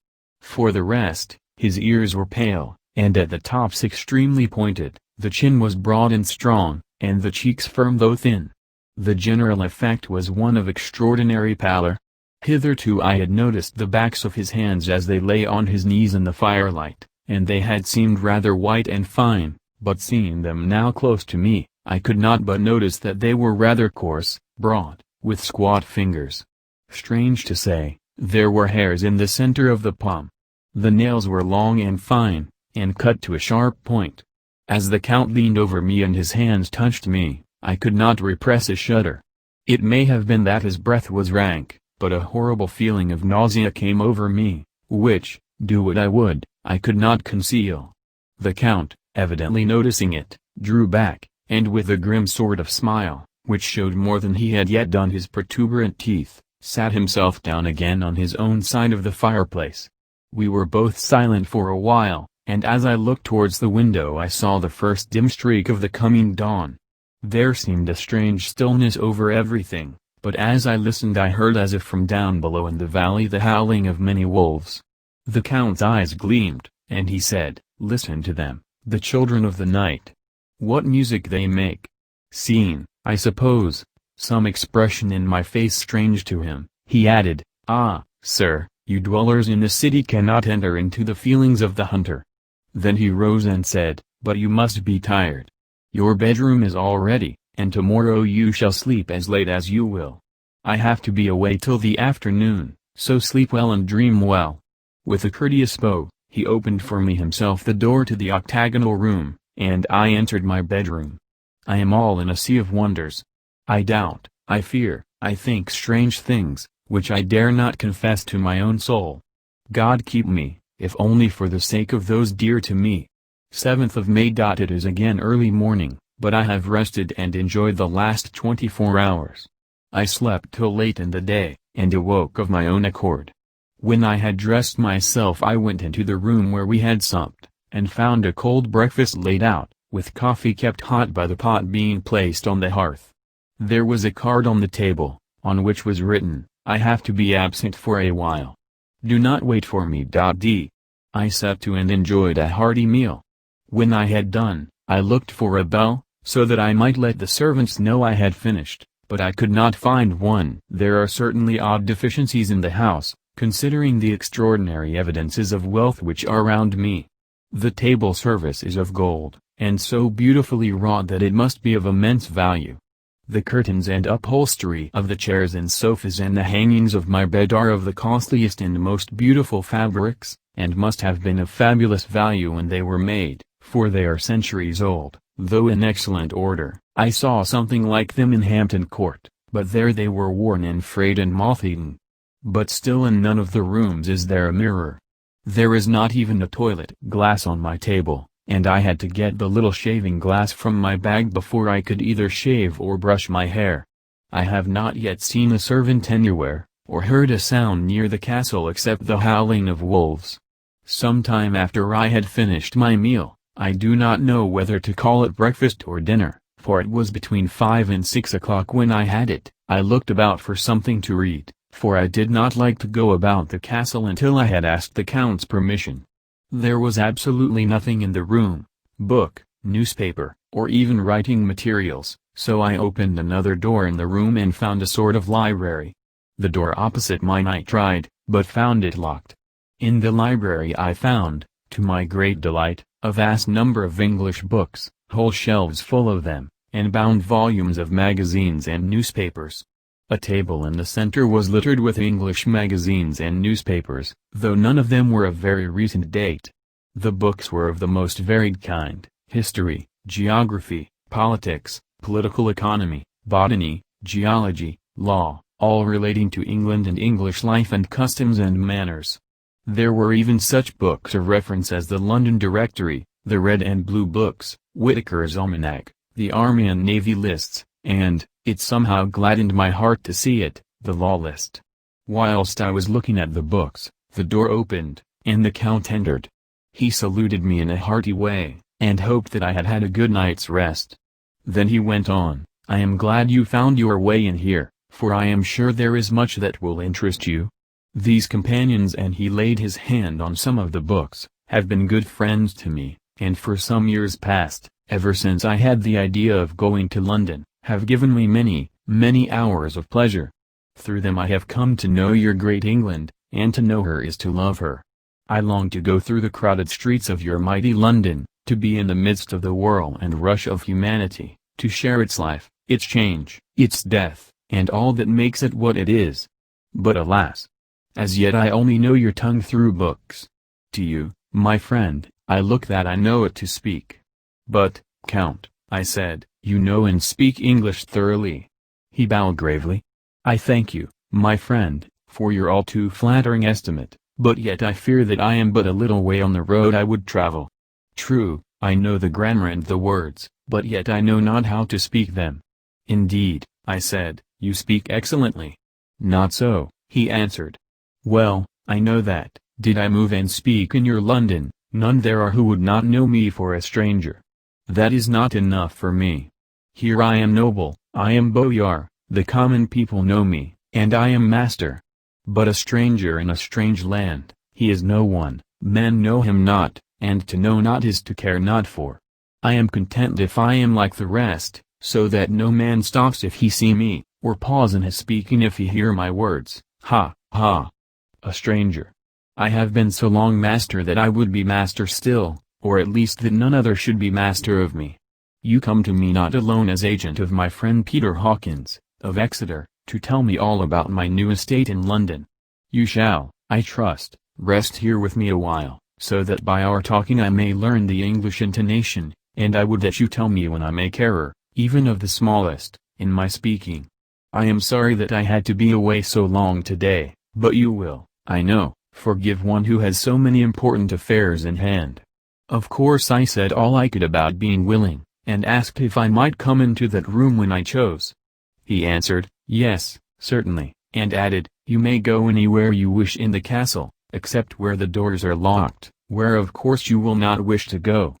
For the rest, his ears were pale, and at the tops extremely pointed, the chin was broad and strong, and the cheeks firm though thin. The general effect was one of extraordinary pallor. Hitherto I had noticed the backs of his hands as they lay on his knees in the firelight, and they had seemed rather white and fine, but seeing them now close to me, I could not but notice that they were rather coarse, broad, with squat fingers. Strange to say, there were hairs in the center of the palm. The nails were long and fine, and cut to a sharp point. As the Count leaned over me and his hands touched me, I could not repress a shudder. It may have been that his breath was rank, but a horrible feeling of nausea came over me, which, do what I would, I could not conceal. The Count, evidently noticing it, drew back, and with a grim sort of smile, which showed more than he had yet done his protuberant teeth, sat himself down again on his own side of the fireplace. We were both silent for a while, and as I looked towards the window I saw the first dim streak of the coming dawn. There seemed a strange stillness over everything, but as I listened I heard as if from down below in the valley the howling of many wolves. The Count's eyes gleamed, and he said, "Listen to them, the children of the night. What music they make! Scene, I suppose." Some expression in my face strange to him, he added, "Ah, sir, you dwellers in the city cannot enter into the feelings of the hunter." Then he rose and said, "But you must be tired. Your bedroom is all ready, and tomorrow you shall sleep as late as you will. I have to be away till the afternoon, so sleep well and dream well." With a courteous bow, he opened for me himself the door to the octagonal room, and I entered my bedroom. I am all in a sea of wonders. I doubt, I fear, I think strange things, which I dare not confess to my own soul. God keep me, if only for the sake of those dear to me. 7th of May. It is again early morning, but I have rested and enjoyed the last 24 hours. I slept till late in the day, and awoke of my own accord. When I had dressed myself I went into the room where we had supped, and found a cold breakfast laid out, with coffee kept hot by the pot being placed on the hearth. There was a card on the table, on which was written, "I have to be absent for a while. Do not wait for me." D. I sat to and enjoyed a hearty meal. When I had done, I looked for a bell, so that I might let the servants know I had finished, but I could not find one. There are certainly odd deficiencies in the house, considering the extraordinary evidences of wealth which are round me. The table service is of gold, and so beautifully wrought that it must be of immense value. The curtains and upholstery of the chairs and sofas and the hangings of my bed are of the costliest and most beautiful fabrics, and must have been of fabulous value when they were made, for they are centuries old, though in excellent order. I saw something like them in Hampton Court, but there they were worn and frayed and moth-eaten. But still in none of the rooms is there a mirror. There is not even a toilet glass on my table, and I had to get the little shaving glass from my bag before I could either shave or brush my hair. I have not yet seen a servant anywhere, or heard a sound near the castle except the howling of wolves. Some time after I had finished my meal, I do not know whether to call it breakfast or dinner, for it was between 5 and 6 o'clock when I had it. I looked about for something to read, for I did not like to go about the castle until I had asked the Count's permission. There was absolutely nothing in the room, book, newspaper, or even writing materials, so I opened another door in the room and found a sort of library. The door opposite mine I tried, but found it locked. In the library I found, to my great delight, a vast number of English books, whole shelves full of them, and bound volumes of magazines and newspapers. A table in the center was littered with English magazines and newspapers, though none of them were of very recent date. The books were of the most varied kind: history, geography, politics, political economy, botany, geology, law, all relating to England and English life and customs and manners. There were even such books of reference as the London Directory, the Red and Blue Books, Whitaker's Almanac, the Army and Navy Lists, and, it somehow gladdened my heart to see it, the Law List. Whilst I was looking at the books, the door opened, and the Count entered. He saluted me in a hearty way, and hoped that I had had a good night's rest. Then he went on, "I am glad you found your way in here, for I am sure there is much that will interest you. These companions, and he laid his hand on some of the books, have been good friends to me, and for some years past, ever since I had the idea of going to London, have given me many, many hours of pleasure. Through them I have come to know your great England, and to know her is to love her. I long to go through the crowded streets of your mighty London, to be in the midst of the whirl and rush of humanity, to share its life, its change, its death, and all that makes it what it is. But alas! As yet I only know your tongue through books. To you, my friend, I look that I know it to speak. But, Count, I said, you know and speak English thoroughly. He bowed gravely. I thank you, my friend, for your all too flattering estimate, but yet I fear that I am but a little way on the road I would travel. True, I know the grammar and the words, but yet I know not how to speak them. Indeed, I said, you speak excellently. Not so, he answered. Well, I know that, did I move and speak in your London, none there are who would not know me for a stranger. That is not enough for me. Here I am noble, I am boyar, the common people know me, and I am master. But a stranger in a strange land, he is no one, men know him not, and to know not is to care not for. I am content if I am like the rest, so that no man stops if he see me, or pause in his speaking if he hear my words. Ha, ha! A stranger. I have been so long master that I would be master still, or at least that none other should be master of me. You come to me not alone as agent of my friend Peter Hawkins, of Exeter, to tell me all about my new estate in London. You shall, I trust, rest here with me a while, so that by our talking I may learn the English intonation, and I would that you tell me when I make error, even of the smallest, in my speaking. I am sorry that I had to be away so long today, but you will, I know, forgive one who has so many important affairs in hand. Of course I said all I could about being willing, and asked if I might come into that room when I chose. He answered, yes, certainly, and added, you may go anywhere you wish in the castle, except where the doors are locked, where of course you will not wish to go.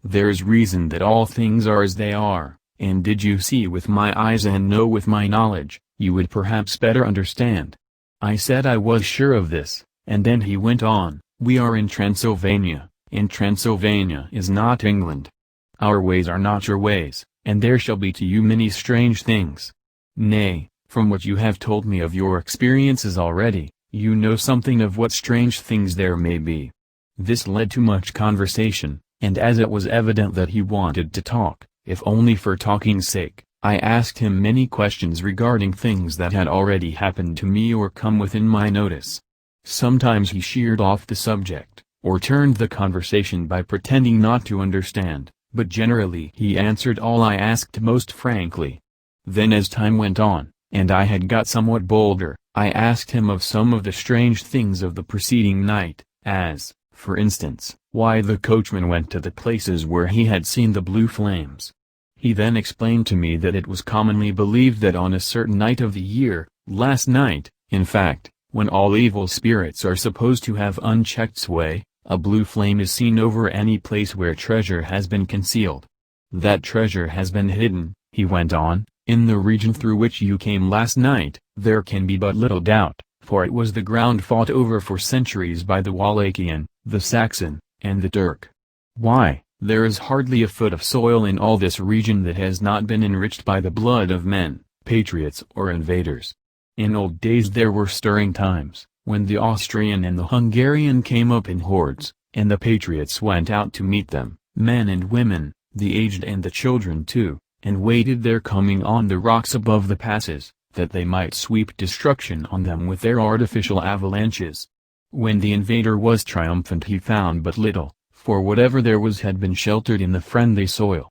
There's reason that all things are as they are, and did you see with my eyes and know with my knowledge, you would perhaps better understand. I said I was sure of this, and then he went on, we are in Transylvania, and Transylvania is not England. Our ways are not your ways, and there shall be to you many strange things. Nay, from what you have told me of your experiences already, you know something of what strange things there may be. This led to much conversation, and as it was evident that he wanted to talk, if only for talking's sake, I asked him many questions regarding things that had already happened to me or come within my notice. Sometimes he sheered off the subject, or turned the conversation by pretending not to understand, but generally he answered all I asked most frankly. Then as time went on, and I had got somewhat bolder, I asked him of some of the strange things of the preceding night, as, for instance, why the coachman went to the places where he had seen the blue flames. He then explained to me that it was commonly believed that on a certain night of the year, last night, in fact, when all evil spirits are supposed to have unchecked sway, a blue flame is seen over any place where treasure has been concealed. That treasure has been hidden, he went on, in the region through which you came last night. There can be but little doubt, for it was the ground fought over for centuries by the Wallachian, the Saxon, and the Turk. Why, there is hardly a foot of soil in all this region that has not been enriched by the blood of men, patriots or invaders. In old days there were stirring times, when the Austrian and the Hungarian came up in hordes, and the patriots went out to meet them, men and women, the aged and the children too, and waited their coming on the rocks above the passes, that they might sweep destruction on them with their artificial avalanches. When the invader was triumphant he found but little, for whatever there was had been sheltered in the friendly soil.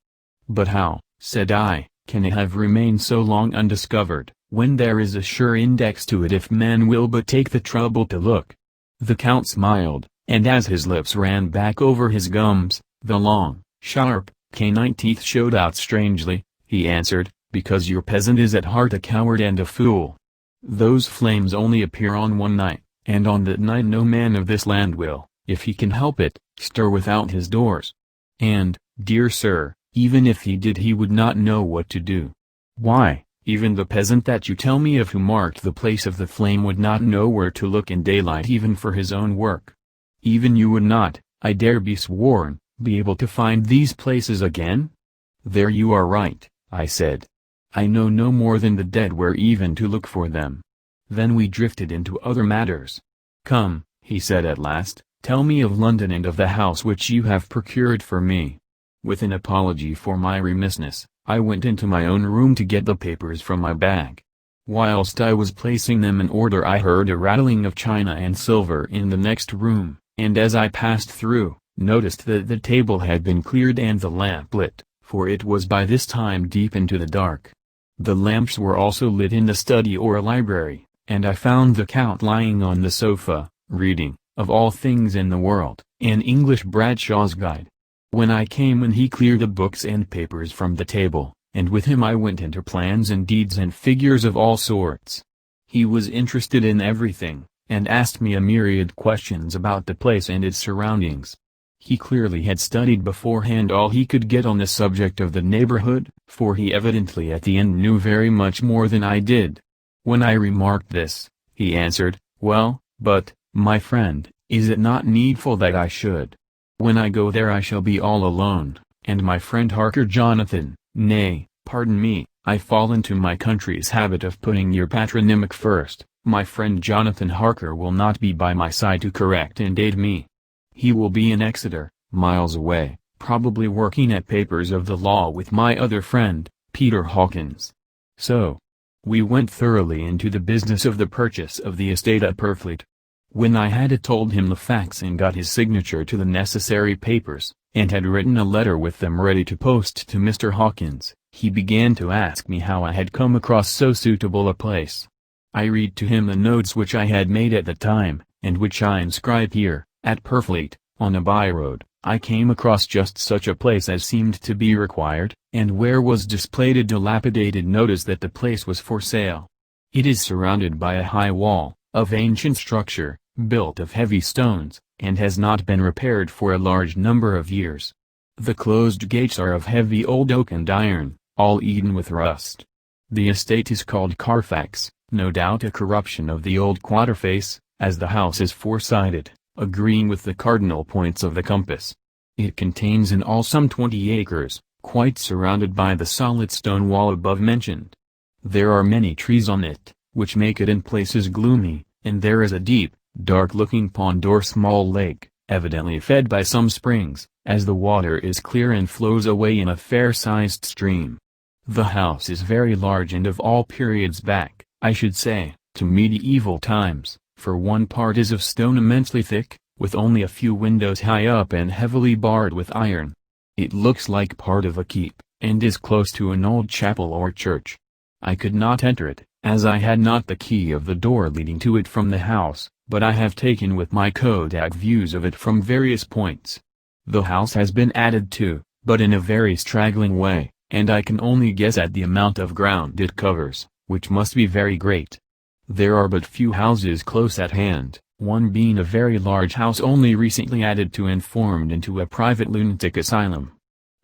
But how, said I, can it have remained so long undiscovered, when there is a sure index to it if men will but take the trouble to look? The Count smiled, and as his lips ran back over his gums, the long, sharp, canine teeth showed out strangely, he answered, because your peasant is at heart a coward and a fool. Those flames only appear on one night, and on that night no man of this land will, if he can help it, stir without his doors. And, dear sir, even if he did he would not know what to do. Why, Even the peasant that you tell me of who marked the place of the flame would not know where to look in daylight even for his own work. Even you would not, I dare be sworn, be able to find these places again? There you are right, I said. I know no more than the dead where even to look for them. Then we drifted into other matters. Come, he said at last, tell me of London and of the house which you have procured for me. With an apology for my remissness, I went into my own room to get the papers from my bag. Whilst I was placing them in order I heard a rattling of china and silver in the next room, and as I passed through, noticed that the table had been cleared and the lamp lit, for it was by this time deep into the dark. The lamps were also lit in the study or library, and I found the Count lying on the sofa, reading, of all things in the world, an English Bradshaw's Guide. When I came in he cleared the books and papers from the table, and with him I went into plans and deeds and figures of all sorts. He was interested in everything, and asked me a myriad questions about the place and its surroundings. He clearly had studied beforehand all he could get on the subject of the neighborhood, for he evidently at the end knew very much more than I did. When I remarked this, he answered, "Well, but, my friend, is it not needful that I should? When I go there I shall be all alone, and my friend Harker Jonathan, nay, pardon me, I fall into my country's habit of putting your patronymic first, my friend Jonathan Harker will not be by my side to correct and aid me. He will be in Exeter, miles away, probably working at papers of the law with my other friend, Peter Hawkins." So, we went thoroughly into the business of the purchase of the estate at Purfleet. When I had told him the facts and got his signature to the necessary papers, and had written a letter with them ready to post to Mr. Hawkins, he began to ask me how I had come across so suitable a place. I read to him the notes which I had made at the time, and which I inscribe here. At Purfleet, on a by-road, I came across just such a place as seemed to be required, and where was displayed a dilapidated notice that the place was for sale. It is surrounded by a high wall, of ancient structure, built of heavy stones, and has not been repaired for a large number of years. The closed gates are of heavy old oak and iron, all eaten with rust. The estate is called Carfax, no doubt a corruption of the old Quaterface, as the house is four-sided, agreeing with the cardinal points of the compass. It contains in all some 20 acres, quite surrounded by the solid stone wall above mentioned. There are many trees on it, which make it in places gloomy, and there is a deep, dark-looking pond or small lake, evidently fed by some springs, as the water is clear and flows away in a fair-sized stream. The house is very large and of all periods back, I should say, to medieval times, for one part is of stone immensely thick, with only a few windows high up and heavily barred with iron. It looks like part of a keep, and is close to an old chapel or church. I could not enter it, as I had not the key of the door leading to it from the house, but I have taken with my kodak views of it from various points. The house has been added to, but in a very straggling way, and I can only guess at the amount of ground it covers, which must be very great. There are but few houses close at hand, one being a very large house only recently added to and formed into a private lunatic asylum.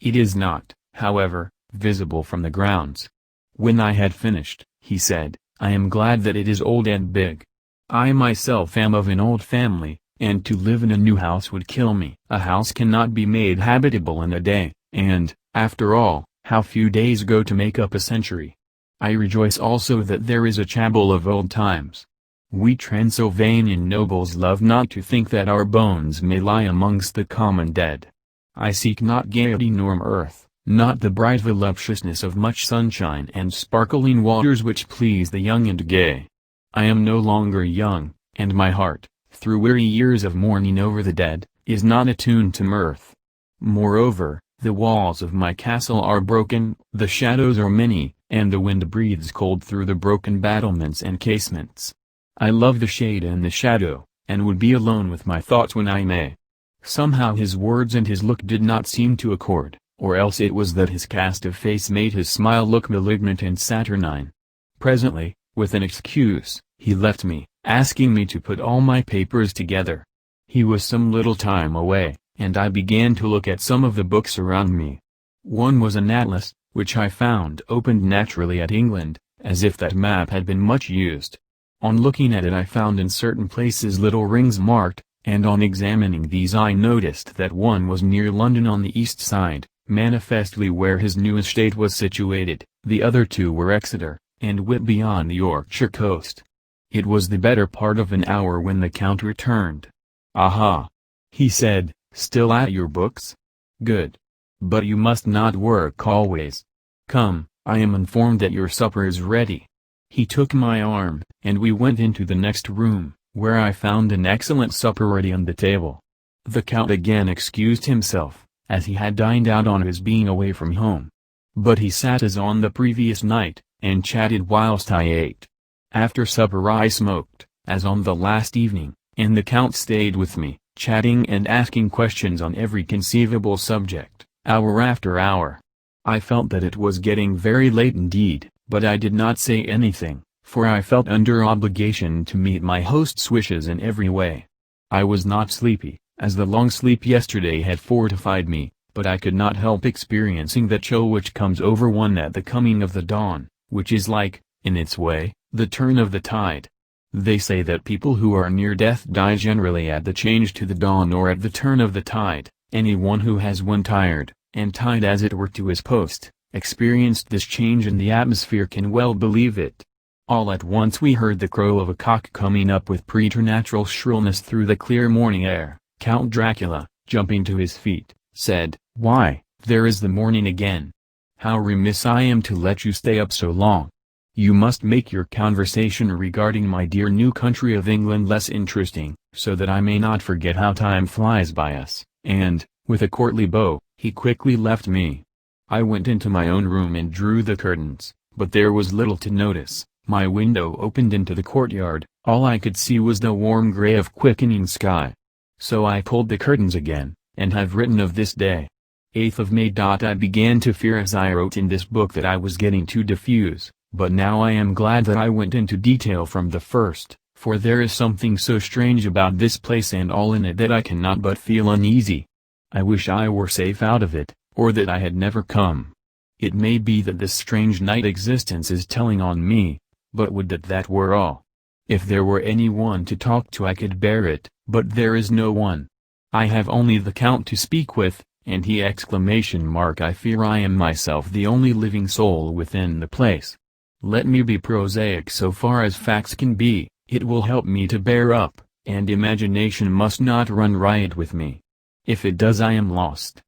It is not, however, visible from the grounds. When I had finished, he said, "I am glad that it is old and big. I myself am of an old family, and to live in a new house would kill me. A house cannot be made habitable in a day, and, after all, how few days go to make up a century. I rejoice also that there is a chapel of old times. We Transylvanian nobles love not to think that our bones may lie amongst the common dead. I seek not gaiety nor mirth, not the bright voluptuousness of much sunshine and sparkling waters which please the young and gay. I am no longer young, and my heart, through weary years of mourning over the dead, is not attuned to mirth. Moreover, the walls of my castle are broken, the shadows are many, and the wind breathes cold through the broken battlements and casements. I love the shade and the shadow, and would be alone with my thoughts when I may." Somehow his words and his look did not seem to accord, or else it was that his cast of face made his smile look malignant and saturnine. Presently, with an excuse, he left me, asking me to put all my papers together. He was some little time away, and I began to look at some of the books around me. One was an atlas, which I found opened naturally at England, as if that map had been much used. On looking at it I found in certain places little rings marked, and on examining these I noticed that one was near London on the east side, manifestly where his new estate was situated, the other two were Exeter, and Whitby on the Yorkshire coast. It was the better part of an hour when the Count returned. "Aha!" he said, "still at your books? Good. But you must not work always. Come, I am informed that your supper is ready." He took my arm, and we went into the next room, where I found an excellent supper ready on the table. The Count again excused himself, as he had dined out on his being away from home. But he sat as on the previous night, and chatted whilst I ate. After supper I smoked, as on the last evening, and the Count stayed with me, chatting and asking questions on every conceivable subject, hour after hour. I felt that it was getting very late indeed, but I did not say anything, for I felt under obligation to meet my host's wishes in every way. I was not sleepy, as the long sleep yesterday had fortified me, but I could not help experiencing that chill which comes over one at the coming of the dawn, which is like, in its way, the turn of the tide. They say that people who are near death die generally at the change to the dawn or at the turn of the tide. Anyone who has one tired, and tied as it were to his post, experienced this change in the atmosphere can well believe it. All at once we heard the crow of a cock coming up with preternatural shrillness through the clear morning air. Count Dracula, jumping to his feet, said, "Why, there is the morning again. How remiss I am to let you stay up so long. You must make your conversation regarding my dear new country of England less interesting, so that I may not forget how time flies by us," and, with a courtly bow, he quickly left me. I went into my own room and drew the curtains, but there was little to notice. My window opened into the courtyard, all I could see was the warm grey of quickening sky. So I pulled the curtains again, and have written of this day. 8th of May. I began to fear as I wrote in this book that I was getting too diffuse, but now I am glad that I went into detail from the first, for there is something so strange about this place and all in it that I cannot but feel uneasy. I wish I were safe out of it, or that I had never come. It may be that this strange night existence is telling on me, but would that that were all. If there were any one to talk to I could bear it, but there is no one. I have only the Count to speak with, and he I fear I am myself the only living soul within the place. Let me be prosaic so far as facts can be, it will help me to bear up, and imagination must not run riot with me. If it does I am lost.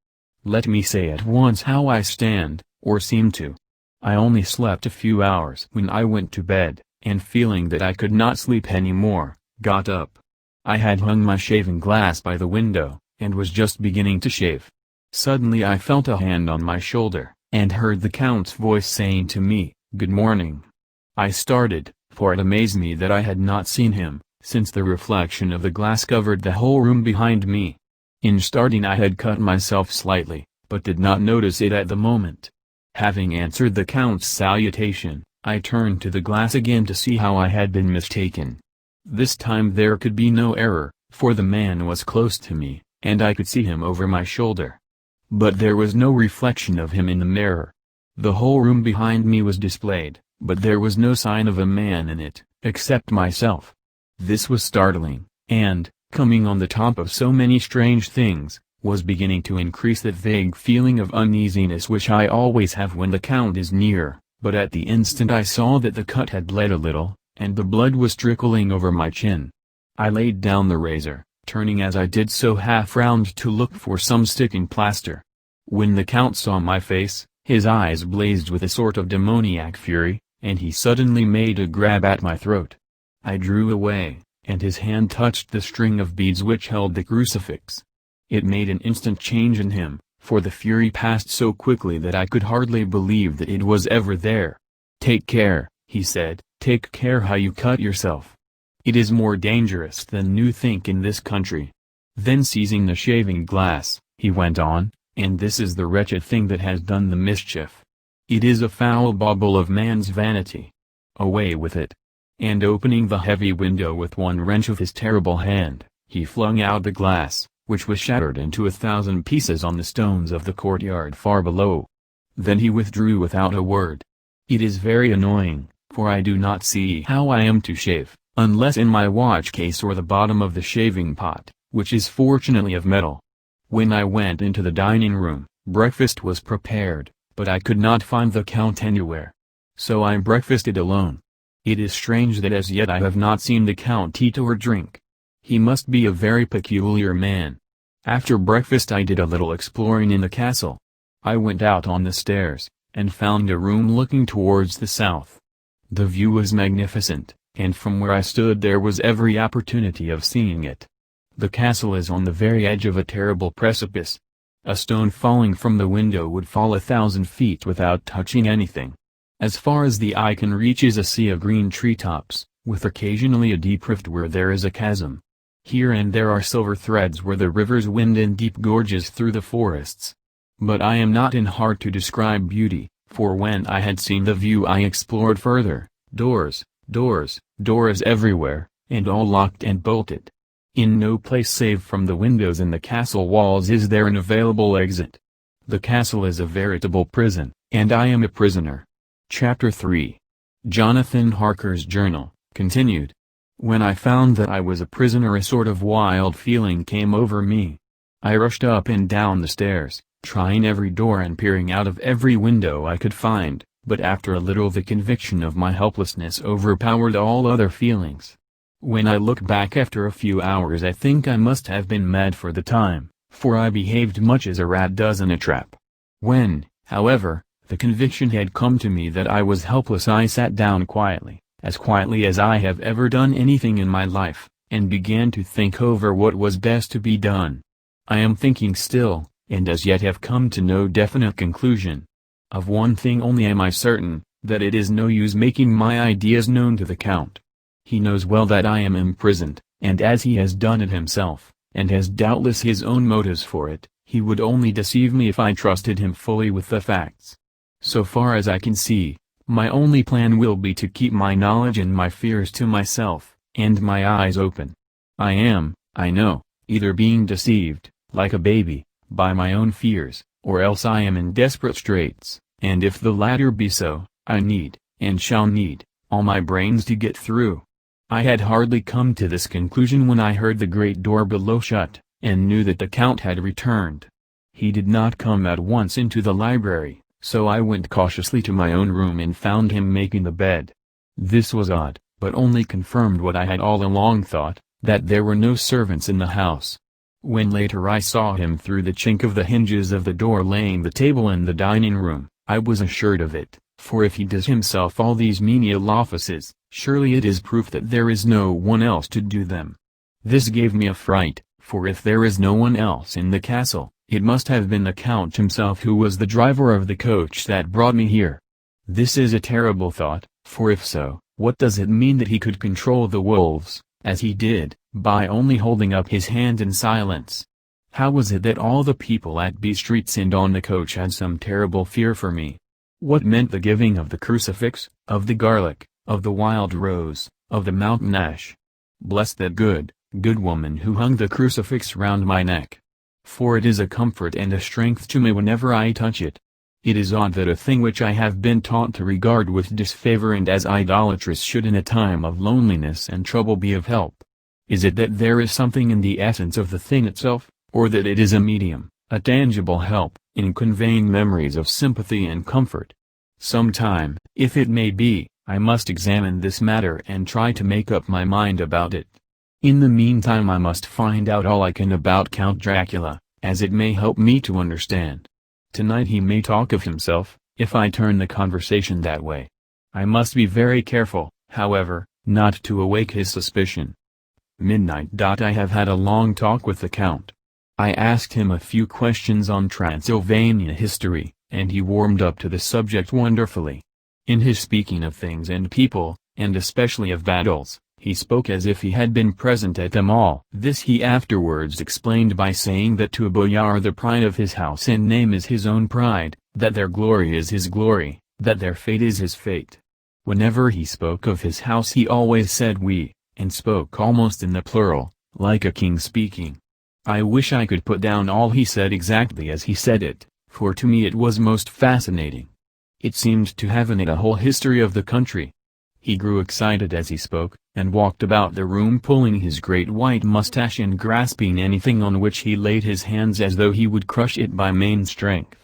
Let me say at once how I stand, or seem to. I only slept a few hours when I went to bed, and feeling that I could not sleep any more, got up. I had hung my shaving glass by the window, and was just beginning to shave. Suddenly I felt a hand on my shoulder, and heard the Count's voice saying to me, "Good morning." I started, for it amazed me that I had not seen him, since the reflection of the glass covered the whole room behind me. In starting I had cut myself slightly, but did not notice it at the moment. Having answered the Count's salutation, I turned to the glass again to see how I had been mistaken. This time there could be no error, for the man was close to me, and I could see him over my shoulder. But there was no reflection of him in the mirror. The whole room behind me was displayed, but there was no sign of a man in it, except myself. This was startling, and, coming on the top of so many strange things, was beginning to increase that vague feeling of uneasiness which I always have when the Count is near, but at the instant I saw that the cut had bled a little, and the blood was trickling over my chin. I laid down the razor, turning as I did so half round to look for some sticking plaster. When the Count saw my face, his eyes blazed with a sort of demoniac fury, and he suddenly made a grab at my throat. I drew away, and his hand touched the string of beads which held the crucifix. It made an instant change in him, for the fury passed so quickly that I could hardly believe that it was ever there. "Take care," he said, "take care how you cut yourself. It is more dangerous than you think in this country." Then seizing the shaving glass, he went on, "And this is the wretched thing that has done the mischief. It is a foul bauble of man's vanity. Away with it." And opening the heavy window with one wrench of his terrible hand, he flung out the glass, which was shattered into 1,000 pieces on the stones of the courtyard far below. Then he withdrew without a word. It is very annoying, for I do not see how I am to shave, unless in my watch case or the bottom of the shaving pot, which is fortunately of metal. When I went into the dining room, breakfast was prepared, but I could not find the Count anywhere. So I breakfasted alone. It is strange that as yet I have not seen the Count eat or drink. He must be a very peculiar man. After breakfast I did a little exploring in the castle. I went out on the stairs, and found a room looking towards the south. The view was magnificent, and from where I stood there was every opportunity of seeing it. The castle is on the very edge of a terrible precipice. A stone falling from the window would fall 1,000 feet without touching anything. As far as the eye can reach is a sea of green treetops, with occasionally a deep rift where there is a chasm. Here and there are silver threads where the rivers wind in deep gorges through the forests. But I am not in heart to describe beauty, for when I had seen the view I explored further. Doors everywhere, and all locked and bolted. In no place save from the windows in the castle walls is there an available exit. The castle is a veritable prison, and I am a prisoner. Chapter 3. Jonathan Harker's Journal, continued. When I found that I was a prisoner, a sort of wild feeling came over me. I rushed up and down the stairs, trying every door and peering out of every window I could find, but after a little the conviction of my helplessness overpowered all other feelings. When I look back after a few hours I think I must have been mad for the time, for I behaved much as a rat does in a trap. When, however, the conviction had come to me that I was helpless, I sat down quietly, as quietly as I have ever done anything in my life, and began to think over what was best to be done. I am thinking still, and as yet have come to no definite conclusion. Of one thing only am I certain, that it is no use making my ideas known to the Count. He knows well that I am imprisoned, and as he has done it himself, and has doubtless his own motives for it, he would only deceive me if I trusted him fully with the facts. So far as I can see, my only plan will be to keep my knowledge and my fears to myself, and my eyes open. I am, I know, either being deceived, like a baby, by my own fears, or else I am in desperate straits, and if the latter be so, I need, and shall need, all my brains to get through. I had hardly come to this conclusion when I heard the great door below shut, and knew that the Count had returned. He did not come at once into the library, so I went cautiously to my own room and found him making the bed. This was odd, but only confirmed what I had all along thought, that there were no servants in the house. When later I saw him through the chink of the hinges of the door laying the table in the dining room, I was assured of it, for if he does himself all these menial offices, surely it is proof that there is no one else to do them. This gave me a fright, for if there is no one else in the castle, it must have been the Count himself who was the driver of the coach that brought me here. This is a terrible thought, for if so, what does it mean that he could control the wolves, as he did, by only holding up his hand in silence? How was it that all the people at B Street and on the coach had some terrible fear for me? What meant the giving of the crucifix, of the garlic, of the wild rose, of the mountain ash? Bless that good woman who hung the crucifix round my neck. For it is a comfort and a strength to me whenever I touch it. It is odd that a thing which I have been taught to regard with disfavor and as idolatrous should in a time of loneliness and trouble be of help. Is it that there is something in the essence of the thing itself, or that it is a medium, a tangible help, in conveying memories of sympathy and comfort? Sometime, if it may be, I must examine this matter and try to make up my mind about it. In the meantime I must find out all I can about Count Dracula, as it may help me to understand. Tonight he may talk of himself, if I turn the conversation that way. I must be very careful, however, not to awake his suspicion. Midnight. I have had a long talk with the Count. I asked him a few questions on Transylvania history, and he warmed up to the subject wonderfully. In his speaking of things and people, and especially of battles, he spoke as if he had been present at them all. This he afterwards explained by saying that to a boyar the pride of his house and name is his own pride, that their glory is his glory, that their fate is his fate. Whenever he spoke of his house he always said we, and spoke almost in the plural, like a king speaking. I wish I could put down all he said exactly as he said it, for to me it was most fascinating. It seemed to have in it a whole history of the country. He grew excited as he spoke, and walked about the room pulling his great white mustache and grasping anything on which he laid his hands as though he would crush it by main strength.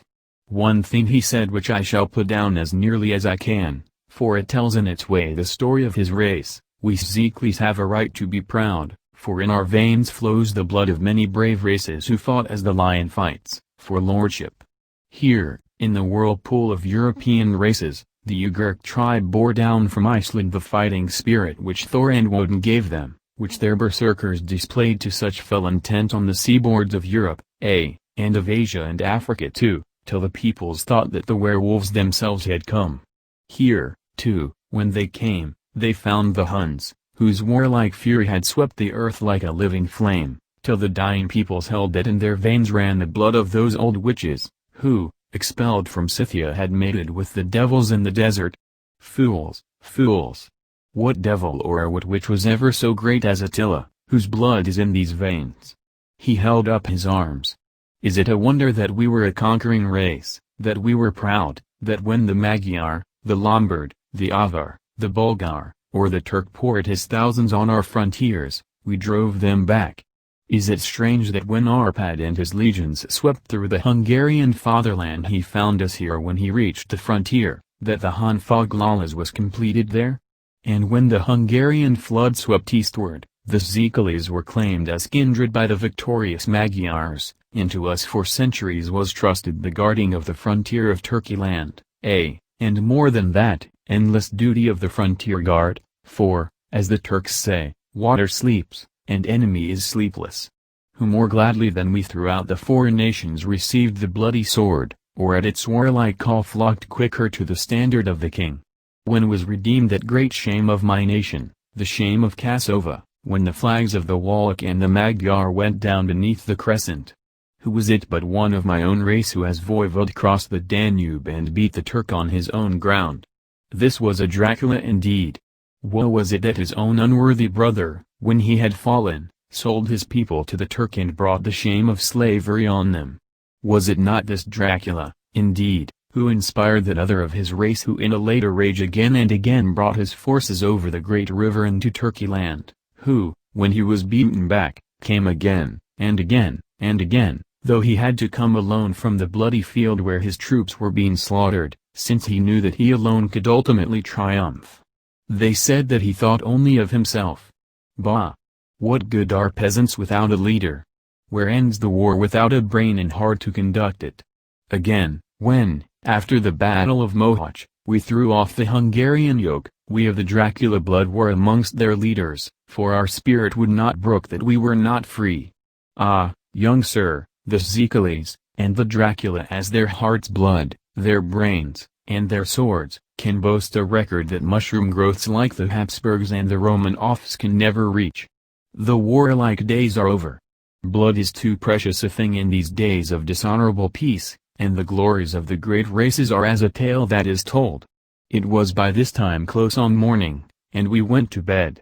One thing he said which I shall put down as nearly as I can, for it tells in its way the story of his race. We Szeklerys have a right to be proud, for in our veins flows the blood of many brave races who fought as the lion fights, for lordship. Here, in the whirlpool of European races, the Ugric tribe bore down from Iceland the fighting spirit which Thor and Woden gave them, which their berserkers displayed to such fell intent on the seaboards of Europe, and of Asia and Africa too, till the peoples thought that the werewolves themselves had come. Here, too, when they came, they found the Huns, whose warlike fury had swept the earth like a living flame, till the dying peoples held that in their veins ran the blood of those old witches, who, expelled from Scythia, had mated with the devils in the desert. Fools, fools! What devil or what witch was ever so great as Attila, whose blood is in these veins? He held up his arms. Is it a wonder that we were a conquering race, that we were proud, that when the Magyar, the Lombard, the Avar, the Bulgar, or the Turk poured his thousands on our frontiers, we drove them back? Is it strange that when Arpad and his legions swept through the Hungarian fatherland he found us here when he reached the frontier, that the Han Foglalas was completed there? And when the Hungarian flood swept eastward, the Szeklerys were claimed as kindred by the victorious Magyars, and to us for centuries was trusted the guarding of the frontier of Turkeyland, and more than that, endless duty of the frontier guard, for, as the Turks say, water sleeps, and enemy is sleepless. Who more gladly than we throughout the foreign nations received the bloody sword, or at its warlike call flocked quicker to the standard of the king? When was redeemed that great shame of my nation, the shame of Kasova, when the flags of the Wallach and the Magyar went down beneath the crescent? Who was it but one of my own race who as voivode crossed the Danube and beat the Turk on his own ground? This was a Dracula indeed. Woe was it that his own unworthy brother, when he had fallen, sold his people to the Turk and brought the shame of slavery on them. Was it not this Dracula, indeed, who inspired that other of his race who in a later rage again and again brought his forces over the great river into Turkeyland, who, when he was beaten back, came again, and again, and again, though he had to come alone from the bloody field where his troops were being slaughtered, since he knew that he alone could ultimately triumph? They said that he thought only of himself. Bah! What good are peasants without a leader? Where ends the war without a brain and heart to conduct it? Again, when, after the Battle of Mohacs, we threw off the Hungarian yoke, we of the Dracula blood were amongst their leaders, for our spirit would not brook that we were not free. Ah, young sir, the Szeklerys, and the Dracula as their heart's blood, their brains, and their swords, can boast a record that mushroom growths like the Habsburgs and the Roman offs can never reach. The warlike days are over. Blood is too precious a thing in these days of dishonorable peace, and the glories of the great races are as a tale that is told. It was by this time close on morning, and we went to bed.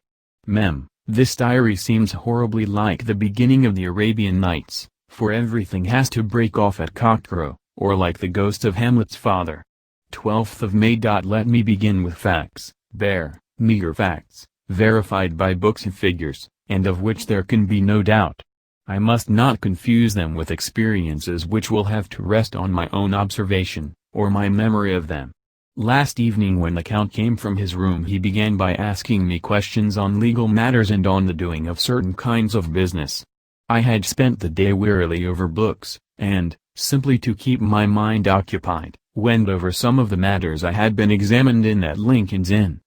This diary seems horribly like the beginning of the Arabian Nights, for everything has to break off at cockcrow, or like the ghost of Hamlet's father. 12th of May. Let me begin with facts, bare, meager facts, verified by books and figures, and of which there can be no doubt. I must not confuse them with experiences which will have to rest on my own observation, or my memory of them. Last evening when the Count came from his room he began by asking me questions on legal matters and on the doing of certain kinds of business. I had spent the day wearily over books, and, simply to keep my mind occupied, went over some of the matters I had been examined in at Lincoln's Inn.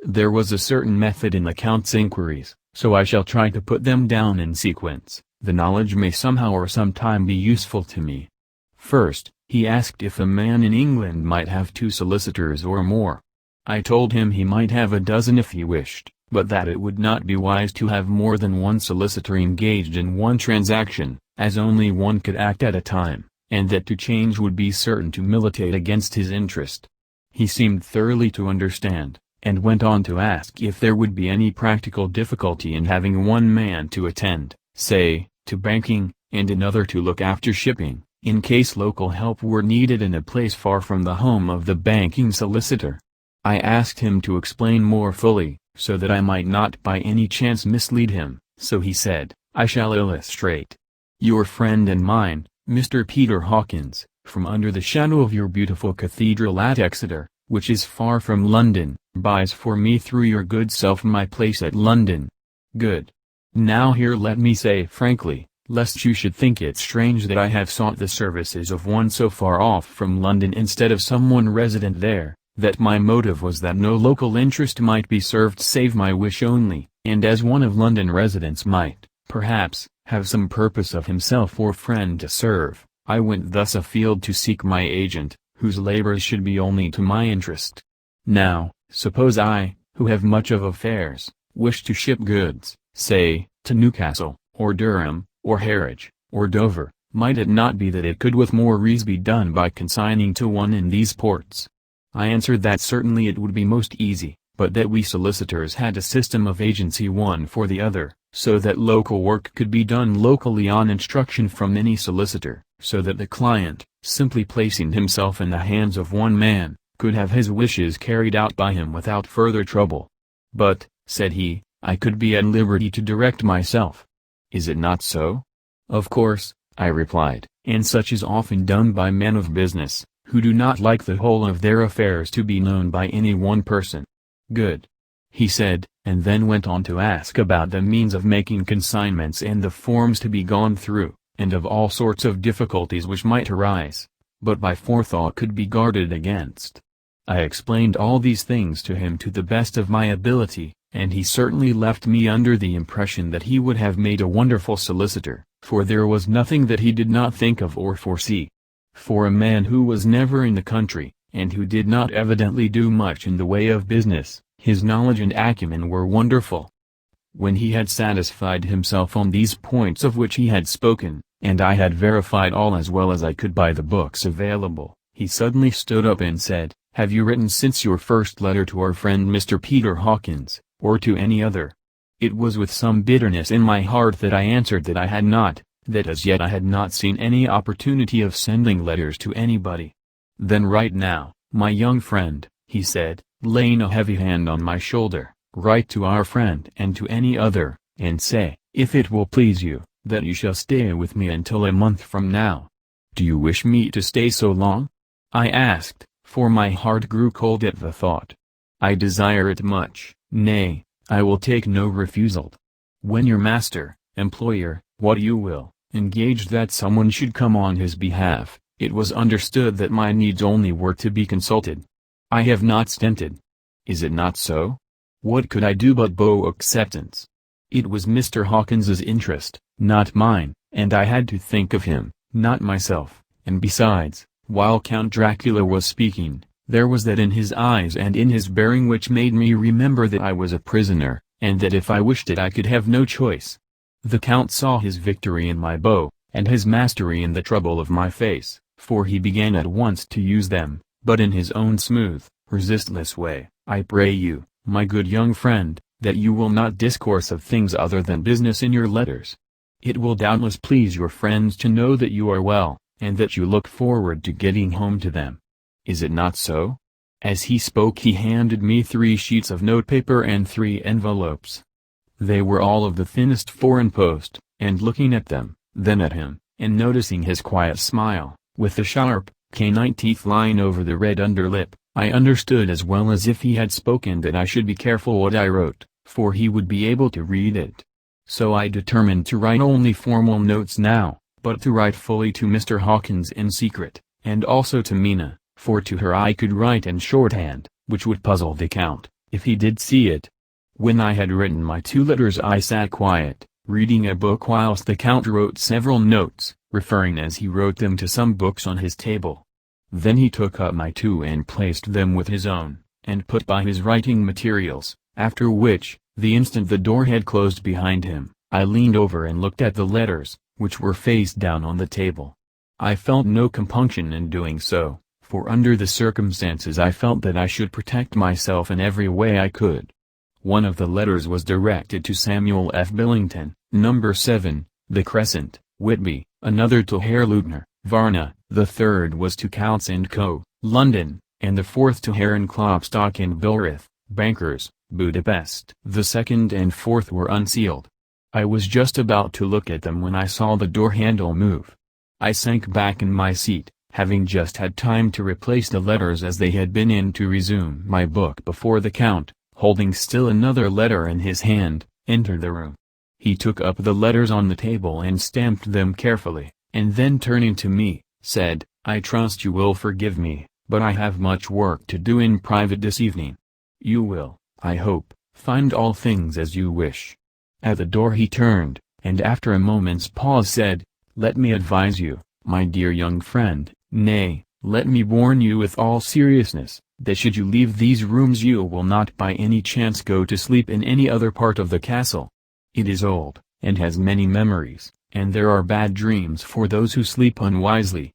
There was a certain method in the Count's inquiries, so I shall try to put them down in sequence. The knowledge may somehow or sometime be useful to me. First, he asked if a man in England might have 2 solicitors or more. I told him he might have a dozen if he wished, but that it would not be wise to have more than one solicitor engaged in one transaction, as only one could act at a time, and that to change would be certain to militate against his interest. He seemed thoroughly to understand, and went on to ask if there would be any practical difficulty in having one man to attend, say, to banking, and another to look after shipping, in case local help were needed in a place far from the home of the banking solicitor. I asked him to explain more fully, so that I might not by any chance mislead him, so he said, "I shall illustrate. Your friend and mine, Mr. Peter Hawkins, from under the shadow of your beautiful cathedral at Exeter, which is far from London, buys for me through your good self my place at London. Good. Now here let me say frankly, lest you should think it strange that I have sought the services of one so far off from London instead of someone resident there, that my motive was that no local interest might be served save my wish only, and as one of London residents might, perhaps, have some purpose of himself or friend to serve, I went thus afield to seek my agent, whose labors should be only to my interest. Now, suppose I, who have much of affairs, wish to ship goods, say, to Newcastle, or Durham, or Harwich, or Dover, might it not be that it could with more ease be done by consigning to one in these ports? I answered that certainly it would be most easy, but that we solicitors had a system of agency one for the other, so that local work could be done locally on instruction from any solicitor, so that the client, simply placing himself in the hands of one man, could have his wishes carried out by him without further trouble. But, said he, I could be at liberty to direct myself. Is it not so? Of course, I replied, and such is often done by men of business, who do not like the whole of their affairs to be known by any one person. Good. He said, and then went on to ask about the means of making consignments and the forms to be gone through, and of all sorts of difficulties which might arise, but by forethought could be guarded against. I explained all these things to him to the best of my ability, and he certainly left me under the impression that he would have made a wonderful solicitor, for there was nothing that he did not think of or foresee. For a man who was never in the country, and who did not evidently do much in the way of business, his knowledge and acumen were wonderful. When he had satisfied himself on these points of which he had spoken, and I had verified all as well as I could by the books available, he suddenly stood up and said, "Have you written since your first letter to our friend Mr. Peter Hawkins, or to any other?" It was with some bitterness in my heart that I answered that I had not, that as yet I had not seen any opportunity of sending letters to anybody. "Then write now, my young friend," he said, laying a heavy hand on my shoulder, "write to our friend and to any other, and say, if it will please you, that you shall stay with me until a month from now." "Do you wish me to stay so long?" I asked, for my heart grew cold at the thought. "I desire it much, nay, I will take no refusal. When your master, employer, what you will, engaged that someone should come on his behalf, it was understood that my needs only were to be consulted. I have not stinted. Is it not so? What could I do but bow acceptance? It was Mr. Hawkins's interest, not mine, and I had to think of him, not myself, and besides, while Count Dracula was speaking, there was that in his eyes and in his bearing which made me remember that I was a prisoner, and that if I wished it I could have no choice. The Count saw his victory in my bow, and his mastery in the trouble of my face, for he began at once to use them, but in his own smooth, resistless way. "I pray you, my good young friend, that you will not discourse of things other than business in your letters. It will doubtless please your friends to know that you are well, and that you look forward to getting home to them. Is it not so?" As he spoke he handed me 3 sheets of notepaper and 3 envelopes. They were all of the thinnest foreign post, and looking at them, then at him, and noticing his quiet smile, with the sharp, canine teeth lying over the red underlip, I understood as well as if he had spoken that I should be careful what I wrote, for he would be able to read it. So I determined to write only formal notes now, but to write fully to Mr. Hawkins in secret, and also to Mina, for to her I could write in shorthand, which would puzzle the Count, if he did see it. When I had written my 2 letters I sat quiet, reading a book whilst the Count wrote several notes, referring as he wrote them to some books on his table. Then he took up my 2 and placed them with his own, and put by his writing materials, after which, the instant the door had closed behind him, I leaned over and looked at the letters, which were face down on the table. I felt no compunction in doing so, for under the circumstances I felt that I should protect myself in every way I could. One of the letters was directed to Samuel F. Billington, No. 7, The Crescent, Whitby, another to Herr Leutner, Varna, the third was to Counts & Co., London, and the fourth to Heron Klopstock and Bilrith, bankers, Budapest. The second and fourth were unsealed. I was just about to look at them when I saw the door handle move. I sank back in my seat, having just had time to replace the letters as they had been in to resume my book before the Count, holding still another letter in his hand, entered the room. He took up the letters on the table and stamped them carefully, and then turning to me, said, "I trust you will forgive me, but I have much work to do in private this evening. You will, I hope, find all things as you wish." At the door he turned, and after a moment's pause said, "Let me advise you, my dear young friend, nay, let me warn you with all seriousness, that should you leave these rooms you will not by any chance go to sleep in any other part of the castle. It is old, and has many memories, and there are bad dreams for those who sleep unwisely.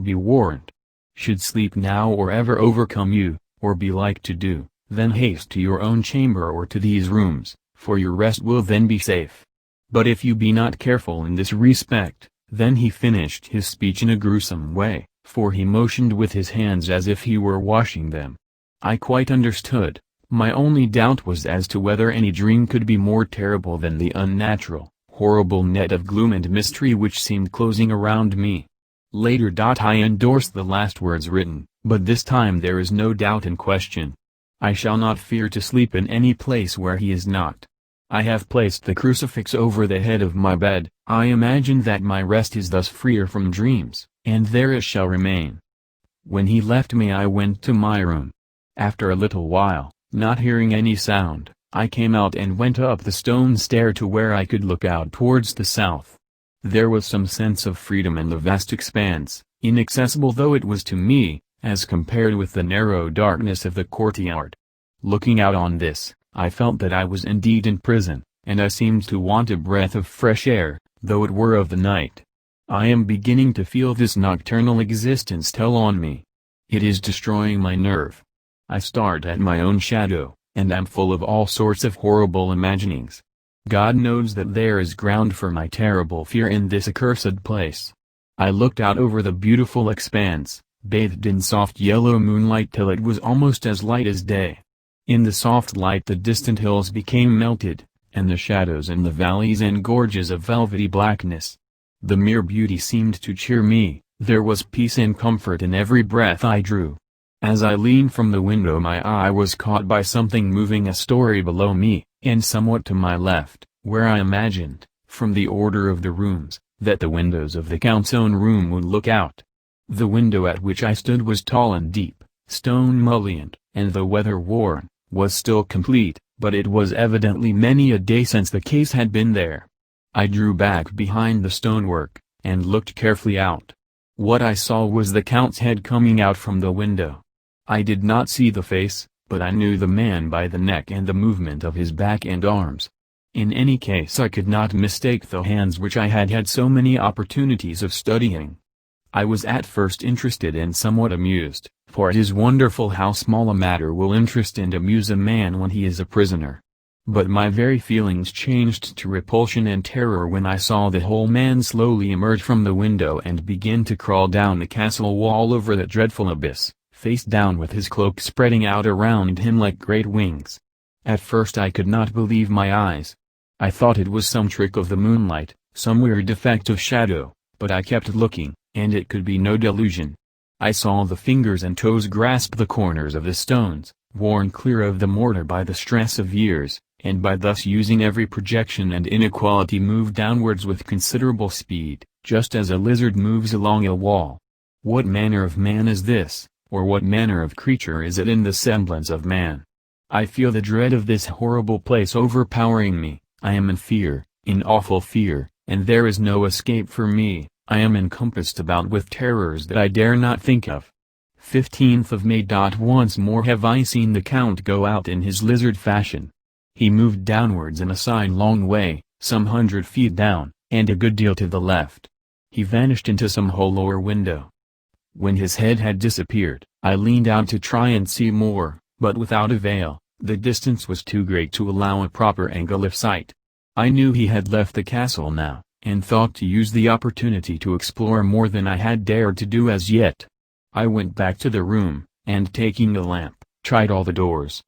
Be warned. Should sleep now or ever overcome you, or be like to do, then haste to your own chamber or to these rooms, for your rest will then be safe. But if you be not careful in this respect," then he finished his speech in a gruesome way, for he motioned with his hands as if he were washing them. I quite understood. My only doubt was as to whether any dream could be more terrible than the unnatural, horrible net of gloom and mystery which seemed closing around me. Later. I endorsed the last words written, but this time there is no doubt in question. I shall not fear to sleep in any place where he is not. I have placed the crucifix over the head of my bed. I imagine that my rest is thus freer from dreams, and there it shall remain. When he left me I went to my room. After a little while, not hearing any sound, I came out and went up the stone stair to where I could look out towards the south. There was some sense of freedom in the vast expanse, inaccessible though it was to me, as compared with the narrow darkness of the courtyard. Looking out on this, I felt that I was indeed in prison, and I seemed to want a breath of fresh air, though it were of the night. I am beginning to feel this nocturnal existence tell on me. It is destroying my nerve. I start at my own shadow, and am full of all sorts of horrible imaginings. God knows that there is ground for my terrible fear in this accursed place. I looked out over the beautiful expanse, bathed in soft yellow moonlight till it was almost as light as day. In the soft light the distant hills became melted, and the shadows in the valleys and gorges of velvety blackness. The mere beauty seemed to cheer me, there was peace and comfort in every breath I drew. As I leaned from the window my eye was caught by something moving a story below me, and somewhat to my left, where I imagined, from the order of the rooms, that the windows of the Count's own room would look out. The window at which I stood was tall and deep, stone mullioned, and though weather-worn, was still complete, but it was evidently many a day since the case had been there. I drew back behind the stonework, and looked carefully out. What I saw was the Count's head coming out from the window. I did not see the face, but I knew the man by the neck and the movement of his back and arms. In any case I could not mistake the hands which I had had so many opportunities of studying. I was at first interested and somewhat amused, for it is wonderful how small a matter will interest and amuse a man when he is a prisoner. But my very feelings changed to repulsion and terror when I saw the whole man slowly emerge from the window and begin to crawl down the castle wall over that dreadful abyss, face down with his cloak spreading out around him like great wings. At first I could not believe my eyes. I thought it was some trick of the moonlight, some weird effect of shadow, but I kept looking, and it could be no delusion. I saw the fingers and toes grasp the corners of the stones, worn clear of the mortar by the stress of years, and by thus using every projection and inequality move downwards with considerable speed, just as a lizard moves along a wall. What manner of man is this, or what manner of creature is it in the semblance of man? I feel the dread of this horrible place overpowering me. I am in fear, in awful fear, and there is no escape for me. I am encompassed about with terrors that I dare not think of. 15th of May. Once more have I seen the Count go out in his lizard fashion. He moved downwards in a sidelong way, some 100 feet down, and a good deal to the left. He vanished into some hole or window. When his head had disappeared, I leaned out to try and see more, but without avail. The distance was too great to allow a proper angle of sight. I knew he had left the castle now, and thought to use the opportunity to explore more than I had dared to do as yet. I went back to the room, and taking a lamp, tried all the doors.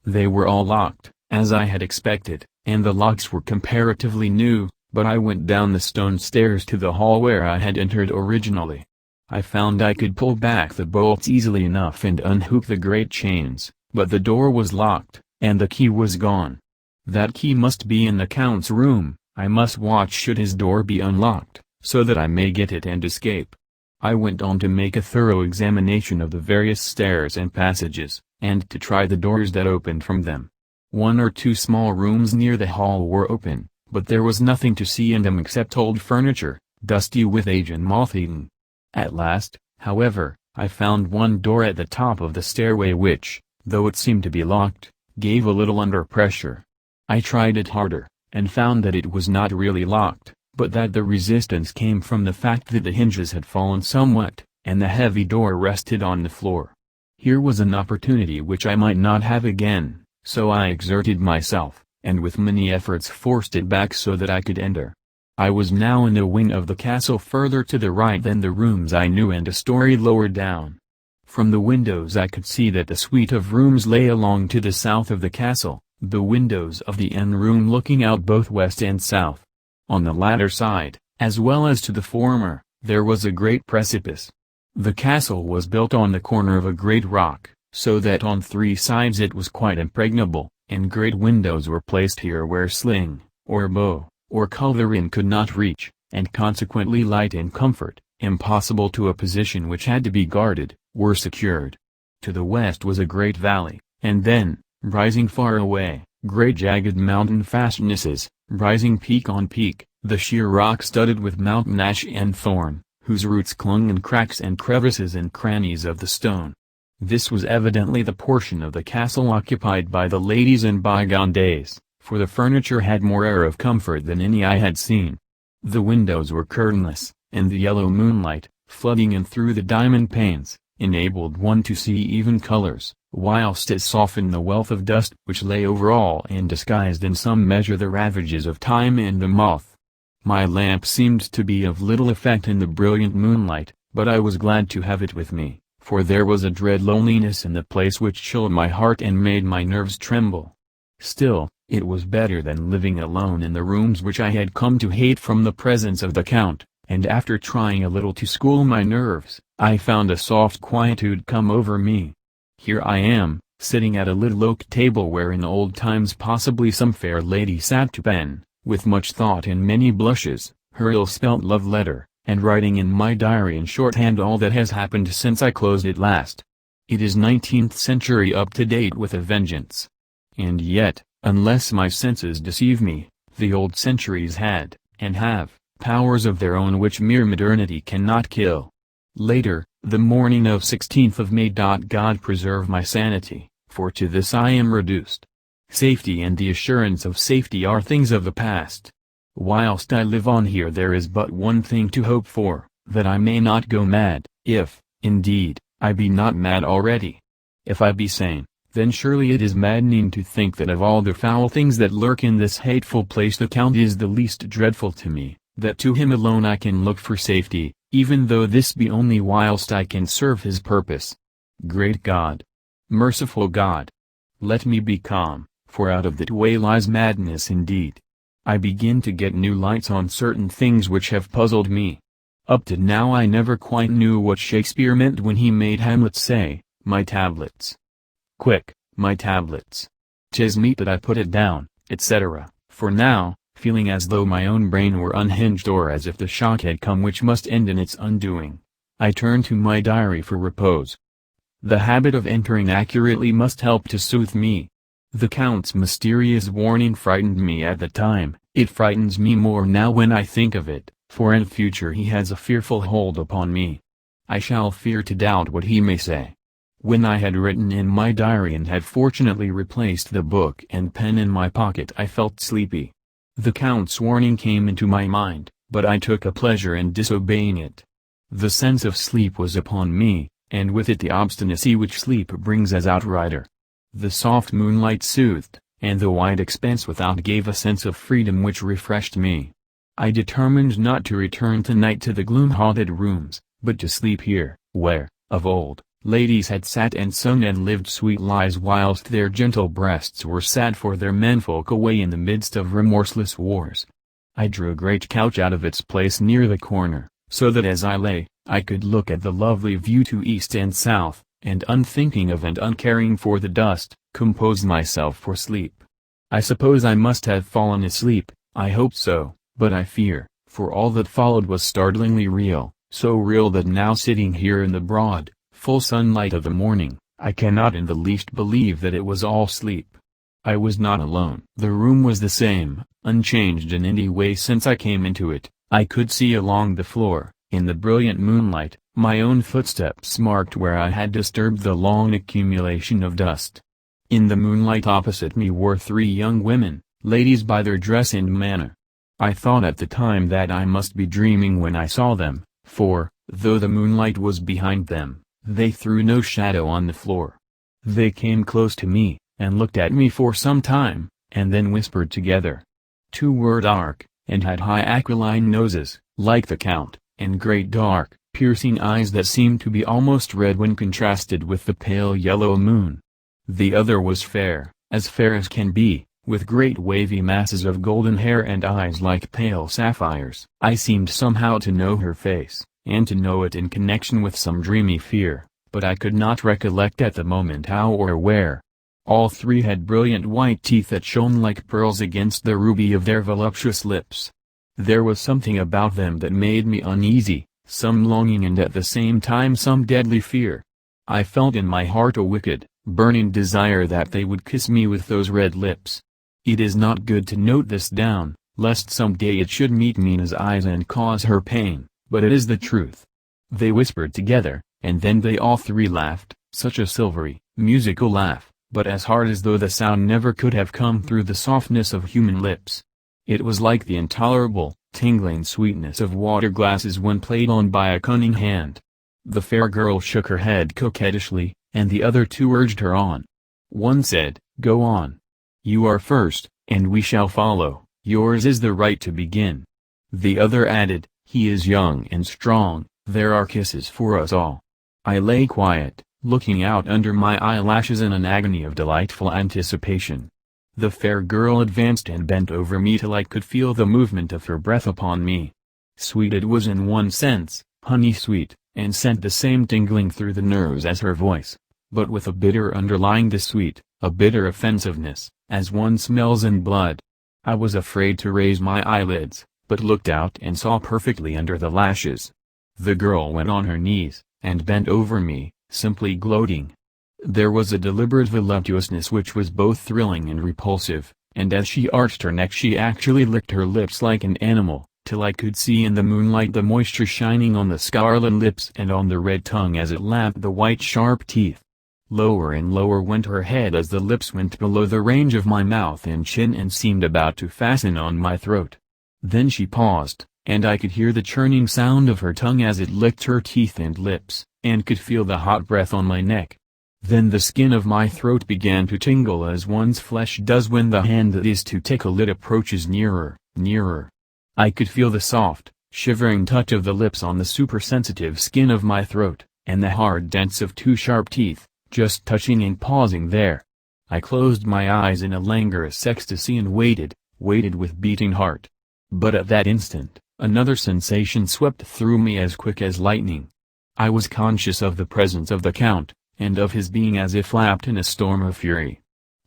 They were all locked, as I had expected, and the locks were comparatively new, but I went down the stone stairs to the hall where I had entered originally. I found I could pull back the bolts easily enough and unhook the great chains, but the door was locked, and the key was gone. That key must be in the Count's room. I must watch should his door be unlocked, so that I may get it and escape. I went on to make a thorough examination of the various stairs and passages, and to try the doors that opened from them. 1 or 2 small rooms near the hall were open, but there was nothing to see in them except old furniture, dusty with age and moth-eaten. At last, however, I found one door at the top of the stairway which, though it seemed to be locked, gave a little under pressure. I tried it harder, and found that it was not really locked, but that the resistance came from the fact that the hinges had fallen somewhat, and the heavy door rested on the floor. Here was an opportunity which I might not have again, so I exerted myself, and with many efforts forced it back so that I could enter. I was now in a wing of the castle further to the right than the rooms I knew and a story lower down. From the windows I could see that the suite of rooms lay along to the south of the castle, the windows of the inn room looking out both west and south. On the latter side, as well as to the former, there was a great precipice. The castle was built on the corner of a great rock, so that on 3 sides it was quite impregnable, and great windows were placed here where sling, or bow, or culverin could not reach, and consequently light and comfort, impossible to a position which had to be guarded, were secured. To the west was a great valley, and then, rising far away, great jagged mountain fastnesses, rising peak on peak, the sheer rock studded with mountain ash and thorn, whose roots clung in cracks and crevices and crannies of the stone. This was evidently the portion of the castle occupied by the ladies in bygone days, for the furniture had more air of comfort than any I had seen. The windows were curtainless, and the yellow moonlight, flooding in through the diamond panes, enabled one to see even colors, whilst it softened the wealth of dust which lay over all and disguised in some measure the ravages of time and the moth. My lamp seemed to be of little effect in the brilliant moonlight, but I was glad to have it with me, for there was a dread loneliness in the place which chilled my heart and made my nerves tremble. Still, it was better than living alone in the rooms which I had come to hate from the presence of the Count, and after trying a little to school my nerves, I found a soft quietude come over me. Here I am, sitting at a little oak table where in old times possibly some fair lady sat to pen, with much thought and many blushes, her ill-spelt love letter, and writing in my diary in shorthand all that has happened since I closed it last. It is 19th century up to date with a vengeance. And yet, unless my senses deceive me, the old centuries had, and have, powers of their own which mere modernity cannot kill. Later, the morning of 16th of May. God preserve my sanity, for to this I am reduced. Safety and the assurance of safety are things of the past. Whilst I live on here there is but one thing to hope for, that I may not go mad, if, indeed, I be not mad already. If I be sane, then surely it is maddening to think that of all the foul things that lurk in this hateful place the Count is the least dreadful to me, that to him alone I can look for safety, even though this be only whilst I can serve his purpose. Great God! Merciful God! Let me be calm, for out of that way lies madness indeed. I begin to get new lights on certain things which have puzzled me. Up to now I never quite knew what Shakespeare meant when he made Hamlet say, "My tablets. Quick, my tablets. 'Tis meet that I put it down," etc., for now, feeling as though my own brain were unhinged or as if the shock had come which must end in its undoing, I turn to my diary for repose. The habit of entering accurately must help to soothe me. The Count's mysterious warning frightened me at the time, it frightens me more now when I think of it, for in future he has a fearful hold upon me. I shall fear to doubt what he may say. When I had written in my diary and had fortunately replaced the book and pen in my pocket I felt sleepy. The Count's warning came into my mind, but I took a pleasure in disobeying it. The sense of sleep was upon me, and with it the obstinacy which sleep brings as outrider. The soft moonlight soothed, and the wide expanse without gave a sense of freedom which refreshed me. I determined not to return tonight to the gloom-haunted rooms, but to sleep here, where, of old, Ladies had sat and sung and lived sweet lives whilst their gentle breasts were sad for their menfolk away in the midst of remorseless wars. I drew a great couch out of its place near the corner, so that as I lay, I could look at the lovely view to east and south, and unthinking of and uncaring for the dust, composed myself for sleep. I suppose I must have fallen asleep, I hope so, but I fear, for all that followed was startlingly real, so real that now sitting here in the broad, full sunlight of the morning, I cannot in the least believe that it was all sleep. I was not alone. The room was the same, unchanged in any way since I came into it. I could see along the floor, in the brilliant moonlight, my own footsteps marked where I had disturbed the long accumulation of dust. In the moonlight opposite me were 3 young women, ladies by their dress and manner. I thought at the time that I must be dreaming when I saw them, for, though the moonlight was behind them, they threw no shadow on the floor. They came close to me, and looked at me for some time, and then whispered together. 2 were dark, and had high aquiline noses, like the Count, and great dark, piercing eyes that seemed to be almost red when contrasted with the pale yellow moon. The other was fair as can be, with great wavy masses of golden hair and eyes like pale sapphires. I seemed somehow to know her face, and to know it in connection with some dreamy fear, but I could not recollect at the moment how or where. All 3 had brilliant white teeth that shone like pearls against the ruby of their voluptuous lips. There was something about them that made me uneasy, some longing and at the same time some deadly fear. I felt in my heart a wicked, burning desire that they would kiss me with those red lips. It is not good to note this down, lest some day it should meet Mina's eyes and cause her pain, but it is the truth. They whispered together, and then they all 3 laughed, such a silvery, musical laugh, but as hard as though the sound never could have come through the softness of human lips. It was like the intolerable, tingling sweetness of water glasses when played on by a cunning hand. The fair girl shook her head coquettishly, and the other 2 urged her on. One said, "Go on. You are first, and we shall follow, yours is the right to begin." The other added, "He is young and strong, there are kisses for us all." I lay quiet, looking out under my eyelashes in an agony of delightful anticipation. The fair girl advanced and bent over me till I could feel the movement of her breath upon me. Sweet it was in one sense, honey sweet, and sent the same tingling through the nerves as her voice, but with a bitter underlying the sweet, a bitter offensiveness, as one smells in blood. I was afraid to raise my eyelids, but looked out and saw perfectly under the lashes. The girl went on her knees, and bent over me, simply gloating. There was a deliberate voluptuousness which was both thrilling and repulsive, and as she arched her neck she actually licked her lips like an animal, till I could see in the moonlight the moisture shining on the scarlet lips and on the red tongue as it lapped the white sharp teeth. Lower and lower went her head as the lips went below the range of my mouth and chin and seemed about to fasten on my throat. Then she paused, and I could hear the churning sound of her tongue as it licked her teeth and lips, and could feel the hot breath on my neck. Then the skin of my throat began to tingle as one's flesh does when the hand that is to tickle it approaches nearer, nearer. I could feel the soft, shivering touch of the lips on the supersensitive skin of my throat, and the hard dents of 2 sharp teeth, just touching and pausing there. I closed my eyes in a languorous ecstasy and waited with beating heart. But at that instant, another sensation swept through me as quick as lightning. I was conscious of the presence of the Count, and of his being as if lapped in a storm of fury.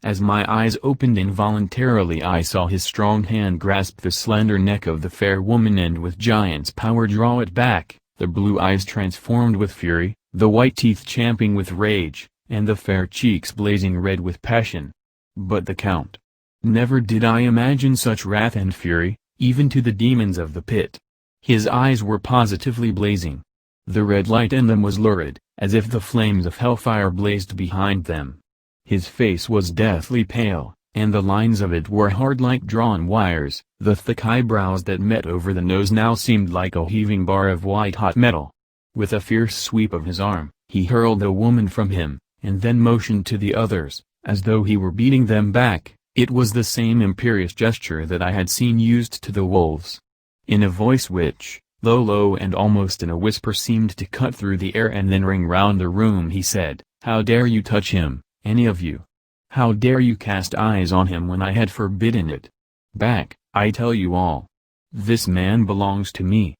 As my eyes opened involuntarily I saw his strong hand grasp the slender neck of the fair woman and with giant's power draw it back, the blue eyes transformed with fury, the white teeth champing with rage, and the fair cheeks blazing red with passion. But the Count. Never did I imagine such wrath and fury, even to the demons of the pit. His eyes were positively blazing. The red light in them was lurid, as if the flames of hellfire blazed behind them. His face was deathly pale, and the lines of it were hard like drawn wires. The thick eyebrows that met over the nose now seemed like a heaving bar of white-hot metal. With a fierce sweep of his arm, he hurled the woman from him, and then motioned to the others, as though he were beating them back. It was the same imperious gesture that I had seen used to the wolves. In a voice which, Low and almost in a whisper seemed to cut through the air and then ring round the room, he said, "How dare you touch him, any of you? How dare you cast eyes on him when I had forbidden it? Back, I tell you all. This man belongs to me.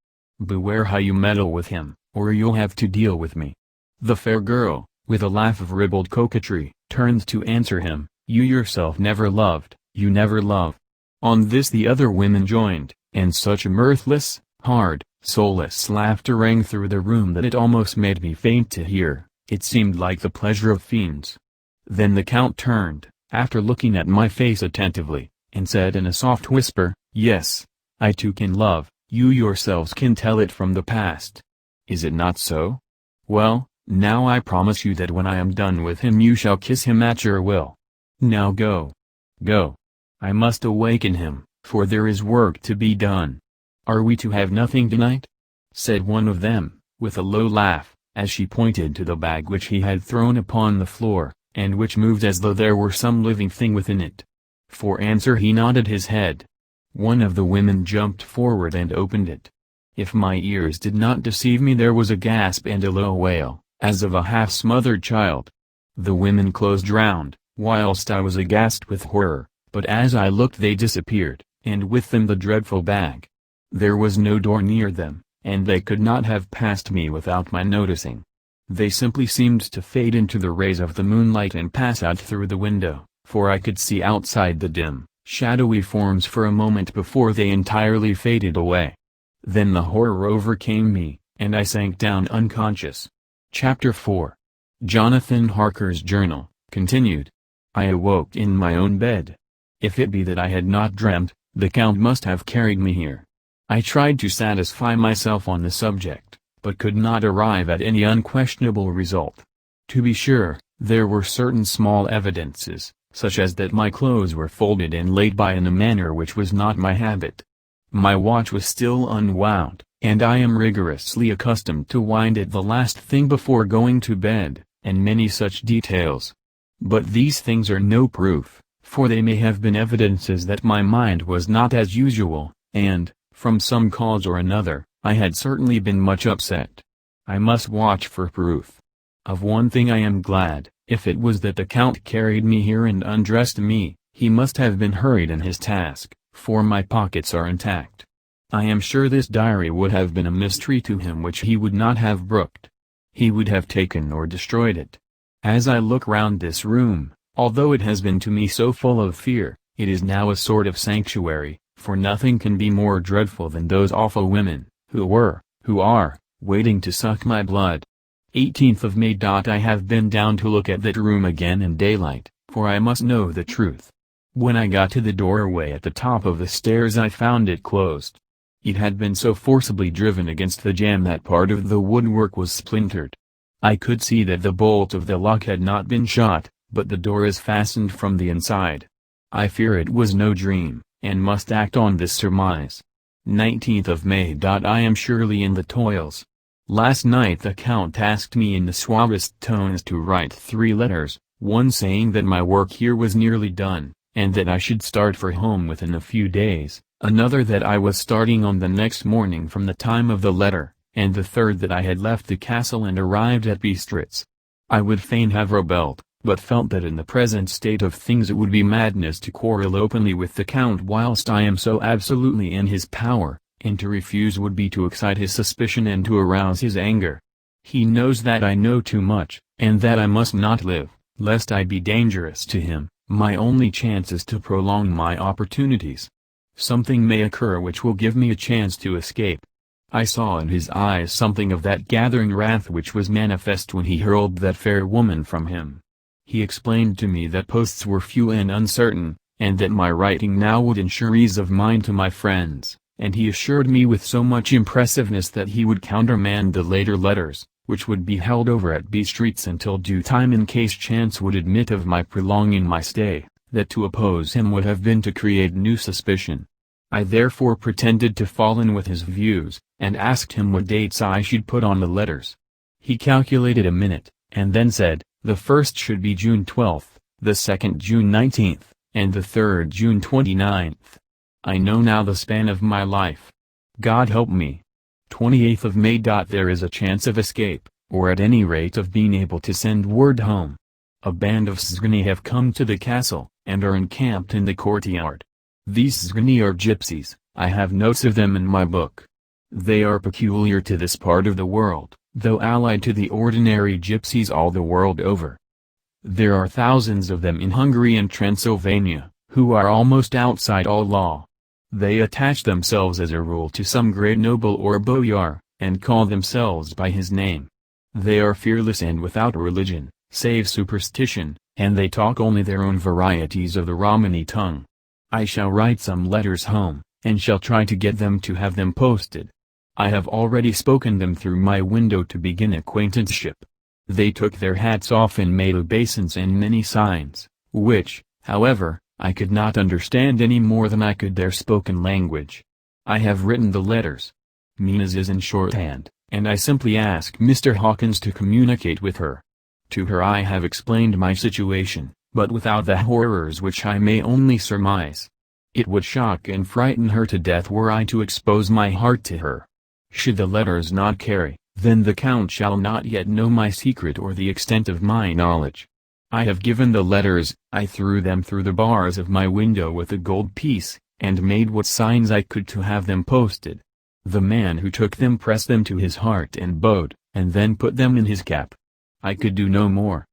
Beware how you meddle with him, or you'll have to deal with me." The fair girl, with a laugh of ribald coquetry, turned to answer him, "You yourself never loved, you never love." On this the other women joined, and such a mirthless, hard, soulless laughter rang through the room that it almost made me faint to hear. It seemed like the pleasure of fiends. Then the Count turned, after looking at my face attentively, and said in a soft whisper, "Yes, I too can love, you yourselves can tell it from the past. Is it not so? Well, now I promise you that when I am done with him you shall kiss him at your will. Now go. Go. I must awaken him, for there is work to be done." "Are we to have nothing tonight?" said one of them, with a low laugh, as she pointed to the bag which he had thrown upon the floor, and which moved as though there were some living thing within it. For answer he nodded his head. One of the women jumped forward and opened it. If my ears did not deceive me, there was a gasp and a low wail, as of a half-smothered child. The women closed round, whilst I was aghast with horror, but as I looked they disappeared, and with them the dreadful bag. There was no door near them, and they could not have passed me without my noticing. They simply seemed to fade into the rays of the moonlight and pass out through the window, for I could see outside the dim, shadowy forms for a moment before they entirely faded away. Then the horror overcame me, and I sank down unconscious. Chapter 4. Jonathan Harker's Journal, continued. I awoke in my own bed. If it be that I had not dreamt, the Count must have carried me here. I tried to satisfy myself on the subject, but could not arrive at any unquestionable result. To be sure, there were certain small evidences, such as that my clothes were folded and laid by in a manner which was not my habit. My watch was still unwound, and I am rigorously accustomed to wind it the last thing before going to bed, and many such details. But these things are no proof, for they may have been evidences that my mind was not as usual, and, from some cause or another, I had certainly been much upset. I must watch for proof. Of one thing I am glad, if it was that the Count carried me here and undressed me, he must have been hurried in his task, for my pockets are intact. I am sure this diary would have been a mystery to him which he would not have brooked. He would have taken or destroyed it. As I look round this room, although it has been to me so full of fear, it is now a sort of sanctuary, for nothing can be more dreadful than those awful women, who are, waiting to suck my blood. 18th of May. I have been down to look at that room again in daylight, for I must know the truth. When I got to the doorway at the top of the stairs I found it closed. It had been so forcibly driven against the jamb that part of the woodwork was splintered. I could see that the bolt of the lock had not been shot, but the door is fastened from the inside. I fear it was no dream, and must act on this surmise. 19th of May. I am surely in the toils. Last night the Count asked me in the suavest tones to write 3 letters, one saying that my work here was nearly done, and that I should start for home within a few days, another that I was starting on the next morning from the time of the letter, and the third that I had left the castle and arrived at Bistritz. I would fain have rebelled, but felt that in the present state of things it would be madness to quarrel openly with the Count whilst I am so absolutely in his power, and to refuse would be to excite his suspicion and to arouse his anger. He knows that I know too much, and that I must not live, lest I be dangerous to him. My only chance is to prolong my opportunities. Something may occur which will give me a chance to escape. I saw in his eyes something of that gathering wrath which was manifest when he hurled that fair woman from him. He explained to me that posts were few and uncertain, and that my writing now would ensure ease of mind to my friends, and he assured me with so much impressiveness that he would countermand the later letters, which would be held over at Bistritz until due time in case chance would admit of my prolonging my stay, that to oppose him would have been to create new suspicion. I therefore pretended to fall in with his views, and asked him what dates I should put on the letters. He calculated a minute, and then said, the first should be June 12th, the second June 19th, and the third June 29th. I know now the span of my life. God help me. 28th of May. There is a chance of escape, or at any rate of being able to send word home. A band of Szgany have come to the castle, and are encamped in the courtyard. These Szgany are gypsies. I have notes of them in my book. They are peculiar to this part of the world, though allied to the ordinary gypsies all the world over. There are thousands of them in Hungary and Transylvania, who are almost outside all law. They attach themselves as a rule to some great noble or boyar, and call themselves by his name. They are fearless and without religion, save superstition, and they talk only their own varieties of the Romany tongue. I shall write some letters home, and shall try to get them to have them posted. I have already spoken them through my window to begin acquaintanceship. They took their hats off and made obeisance and many signs, which, however, I could not understand any more than I could their spoken language. I have written the letters. Mina's is in shorthand, and I simply ask Mr. Hawkins to communicate with her. To her I have explained my situation, but without the horrors which I may only surmise. It would shock and frighten her to death were I to expose my heart to her. Should the letters not carry, then the Count shall not yet know my secret or the extent of my knowledge. I have given the letters, I threw them through the bars of my window with a gold piece, and made what signs I could to have them posted. The man who took them pressed them to his heart and bowed, and then put them in his cap. I could do no more.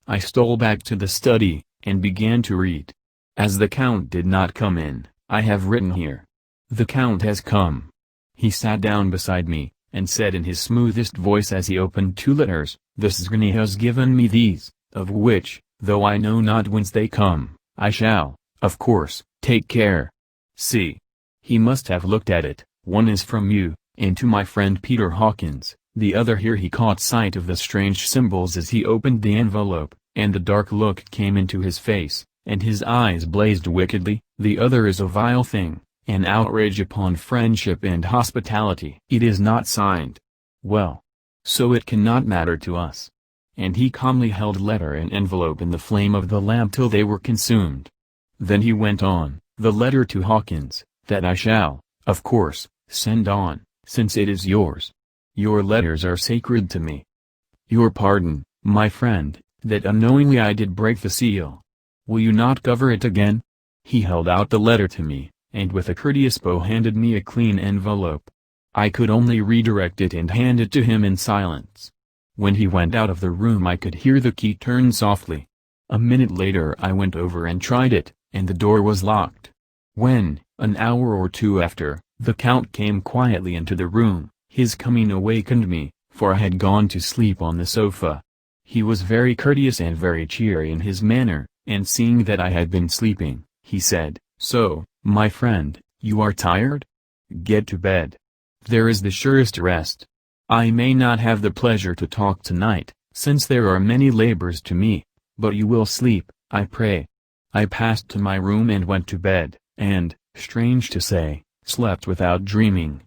I stole back to the study, and began to read. As the Count did not come in, I have written here. The Count has come. He sat down beside me, and said in his smoothest voice as he opened two letters, "The Szgany has given me these, of which, though I know not whence they come, I shall, of course, take care. See. He must have looked at it. One is from you, and to my friend Peter Hawkins, the other." Here he caught sight of the strange symbols as he opened the envelope, and the dark look came into his face, and his eyes blazed wickedly. "The other is a vile thing, an outrage upon friendship and hospitality." "It is not signed." "Well. So it cannot matter to us." And he calmly held letter and envelope in the flame of the lamp till they were consumed. Then he went on, "The letter to Hawkins, that I shall, of course, send on, since it is yours. Your letters are sacred to me. Your pardon, my friend, that unknowingly I did break the seal. Will you not cover it again?" He held out the letter to me, and with a courteous bow handed me a clean envelope. I could only redirect it and hand it to him in silence. When he went out of the room I could hear the key turn softly. A minute later I went over and tried it, and the door was locked. When, an hour or two after, the Count came quietly into the room, his coming awakened me, for I had gone to sleep on the sofa. He was very courteous and very cheery in his manner, and seeing that I had been sleeping, he said, "So, my friend, you are tired? Get to bed. There is the surest rest. I may not have the pleasure to talk tonight, since there are many labors to me, but you will sleep, I pray." I passed to my room and went to bed, and, strange to say, slept without dreaming.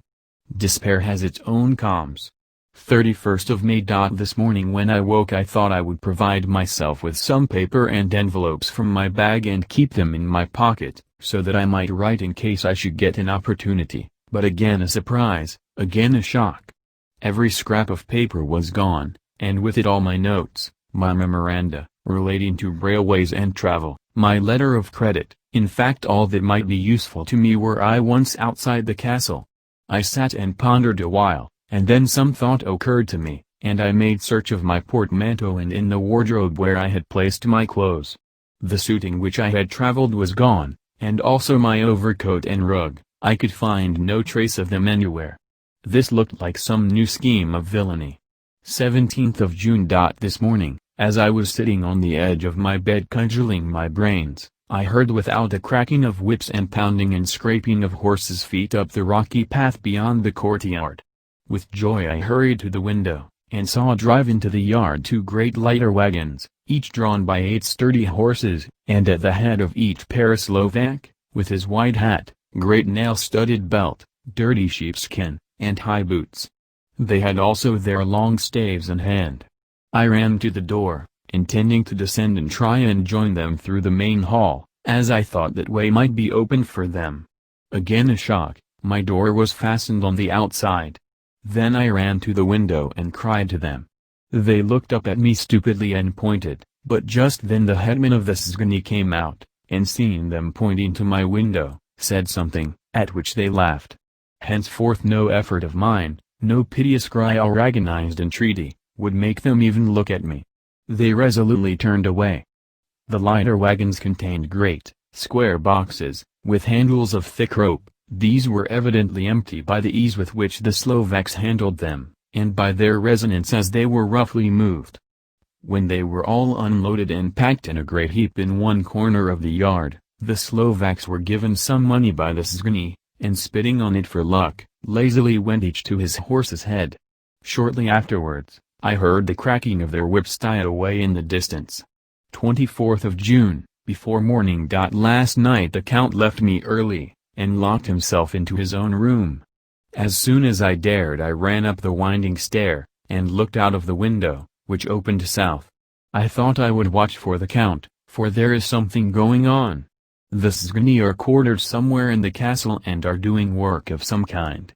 Despair has its own calms. 31st of May. This morning when I woke I thought I would provide myself with some paper and envelopes from my bag and keep them in my pocket, so that I might write in case I should get an opportunity, but again a surprise, again a shock. Every scrap of paper was gone, and with it all my notes, my memoranda, relating to railways and travel, my letter of credit, in fact all that might be useful to me were I once outside the castle. I sat and pondered a while, and then some thought occurred to me, and I made search of my portmanteau and in the wardrobe where I had placed my clothes. The suit in which I had traveled was gone, and also my overcoat and rug. I could find no trace of them anywhere. This looked like some new scheme of villainy. 17th of June. This morning, as I was sitting on the edge of my bed cudgeling my brains, I heard without a cracking of whips and pounding and scraping of horses' feet up the rocky path beyond the courtyard. With joy I hurried to the window, and saw drive into the yard two great leiter wagons, each drawn by 8 sturdy horses, and at the head of each pair a Slovak, with his wide hat, great nail-studded belt, dirty sheepskin, and high boots. They had also their long staves in hand. I ran to the door, intending to descend and try and join them through the main hall, as I thought that way might be opened for them. Again a shock, my door was fastened on the outside. Then I ran to the window and cried to them. They looked up at me stupidly and pointed, but just then the headman of the Szgany came out, and seeing them pointing to my window, said something, at which they laughed. Henceforth no effort of mine, no piteous cry or agonized entreaty, would make them even look at me. They resolutely turned away. The lighter wagons contained great, square boxes, with handles of thick rope. These were evidently empty by the ease with which the Slovaks handled them, and by their resonance as they were roughly moved. When they were all unloaded and packed in a great heap in one corner of the yard, the Slovaks were given some money by the Szgany, and spitting on it for luck, lazily went each to his horse's head. Shortly afterwards, I heard the cracking of their whips die away in the distance. 24th of June, before morning. Last night the Count left me early, and locked himself into his own room. As soon as I dared I ran up the winding stair, and looked out of the window, which opened south. I thought I would watch for the Count, for there is something going on. The Szgany are quartered somewhere in the castle and are doing work of some kind.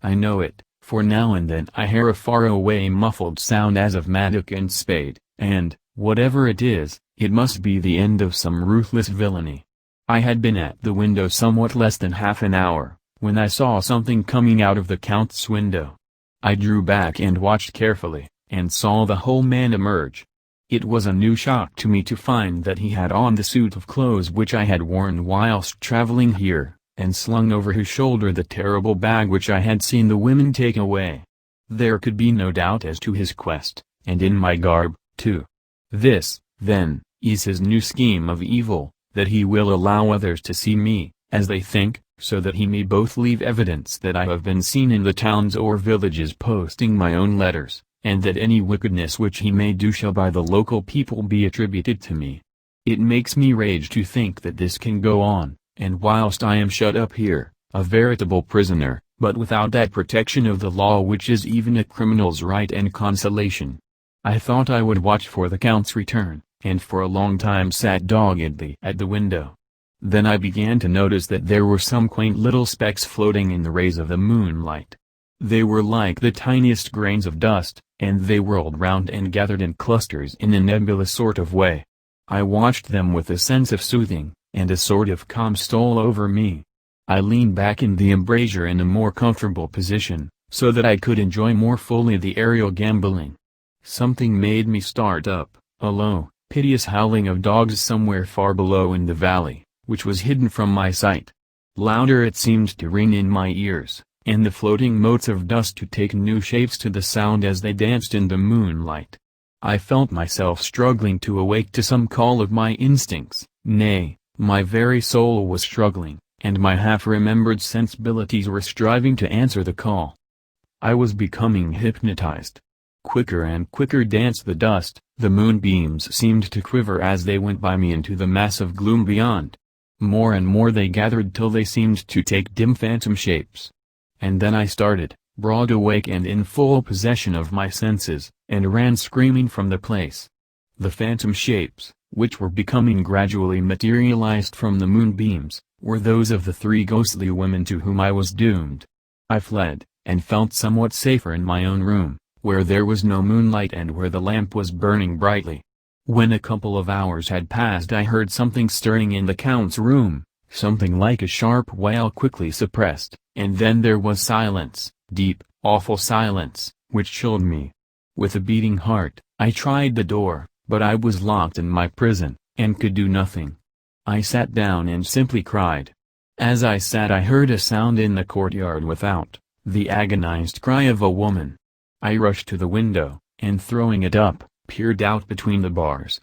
I know it, for now and then I hear a far-away muffled sound as of mattock and spade, and, whatever it is, it must be the end of some ruthless villainy. I had been at the window somewhat less than half an hour, when I saw something coming out of the Count's window. I drew back and watched carefully, and saw the whole man emerge. It was a new shock to me to find that he had on the suit of clothes which I had worn whilst travelling here, and slung over his shoulder the terrible bag which I had seen the women take away. There could be no doubt as to his quest, and in my garb, too. This, then, is his new scheme of evil, that he will allow others to see me, as they think, so that he may both leave evidence that I have been seen in the towns or villages posting my own letters, and that any wickedness which he may do shall by the local people be attributed to me. It makes me rage to think that this can go on, and whilst I am shut up here, a veritable prisoner, but without that protection of the law which is even a criminal's right and consolation. I thought I would watch for the Count's return, and for a long time sat doggedly at the window. Then I began to notice that there were some quaint little specks floating in the rays of the moonlight. They were like the tiniest grains of dust, and they whirled round and gathered in clusters in a nebulous sort of way. I watched them with a sense of soothing, and a sort of calm stole over me. I leaned back in the embrasure in a more comfortable position, so that I could enjoy more fully the aerial gambolling. Something made me start up, a low, piteous howling of dogs somewhere far below in the valley, which was hidden from my sight. Louder it seemed to ring in my ears, and the floating motes of dust to take new shapes to the sound as they danced in the moonlight. I felt myself struggling to awake to some call of my instincts, nay, my very soul was struggling, and my half-remembered sensibilities were striving to answer the call. I was becoming hypnotized. Quicker and quicker danced the dust, the moonbeams seemed to quiver as they went by me into the mass of gloom beyond. More and more they gathered till they seemed to take dim phantom shapes. And then I started, broad awake and in full possession of my senses, and ran screaming from the place. The phantom shapes, which were becoming gradually materialized from the moonbeams, were those of the three ghostly women to whom I was doomed. I fled, and felt somewhat safer in my own room, where there was no moonlight and where the lamp was burning brightly. When a couple of hours had passed I heard something stirring in the Count's room, something like a sharp wail quickly suppressed, and then there was silence, deep, awful silence, which chilled me. With a beating heart, I tried the door, but I was locked in my prison, and could do nothing. I sat down and simply cried. As I sat I heard a sound in the courtyard without, the agonized cry of a woman. I rushed to the window, and throwing it up, peered out between the bars.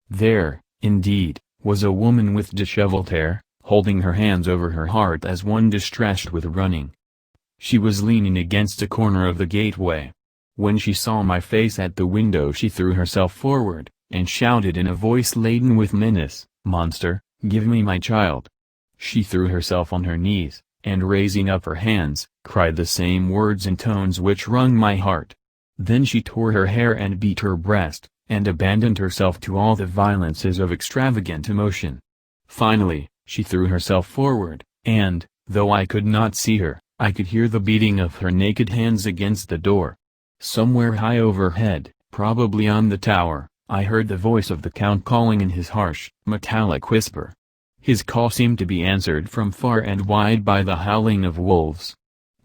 There, indeed, was a woman with disheveled hair, holding her hands over her heart as one distressed with running. She was leaning against a corner of the gateway. When she saw my face at the window she threw herself forward, and shouted in a voice laden with menace, "Monster, give me my child!" She threw herself on her knees, and raising up her hands, cried the same words in tones which wrung my heart. Then she tore her hair and beat her breast, and abandoned herself to all the violences of extravagant emotion. Finally, she threw herself forward, and, though I could not see her, I could hear the beating of her naked hands against the door. Somewhere high overhead, probably on the tower, I heard the voice of the Count calling in his harsh, metallic whisper. His call seemed to be answered from far and wide by the howling of wolves.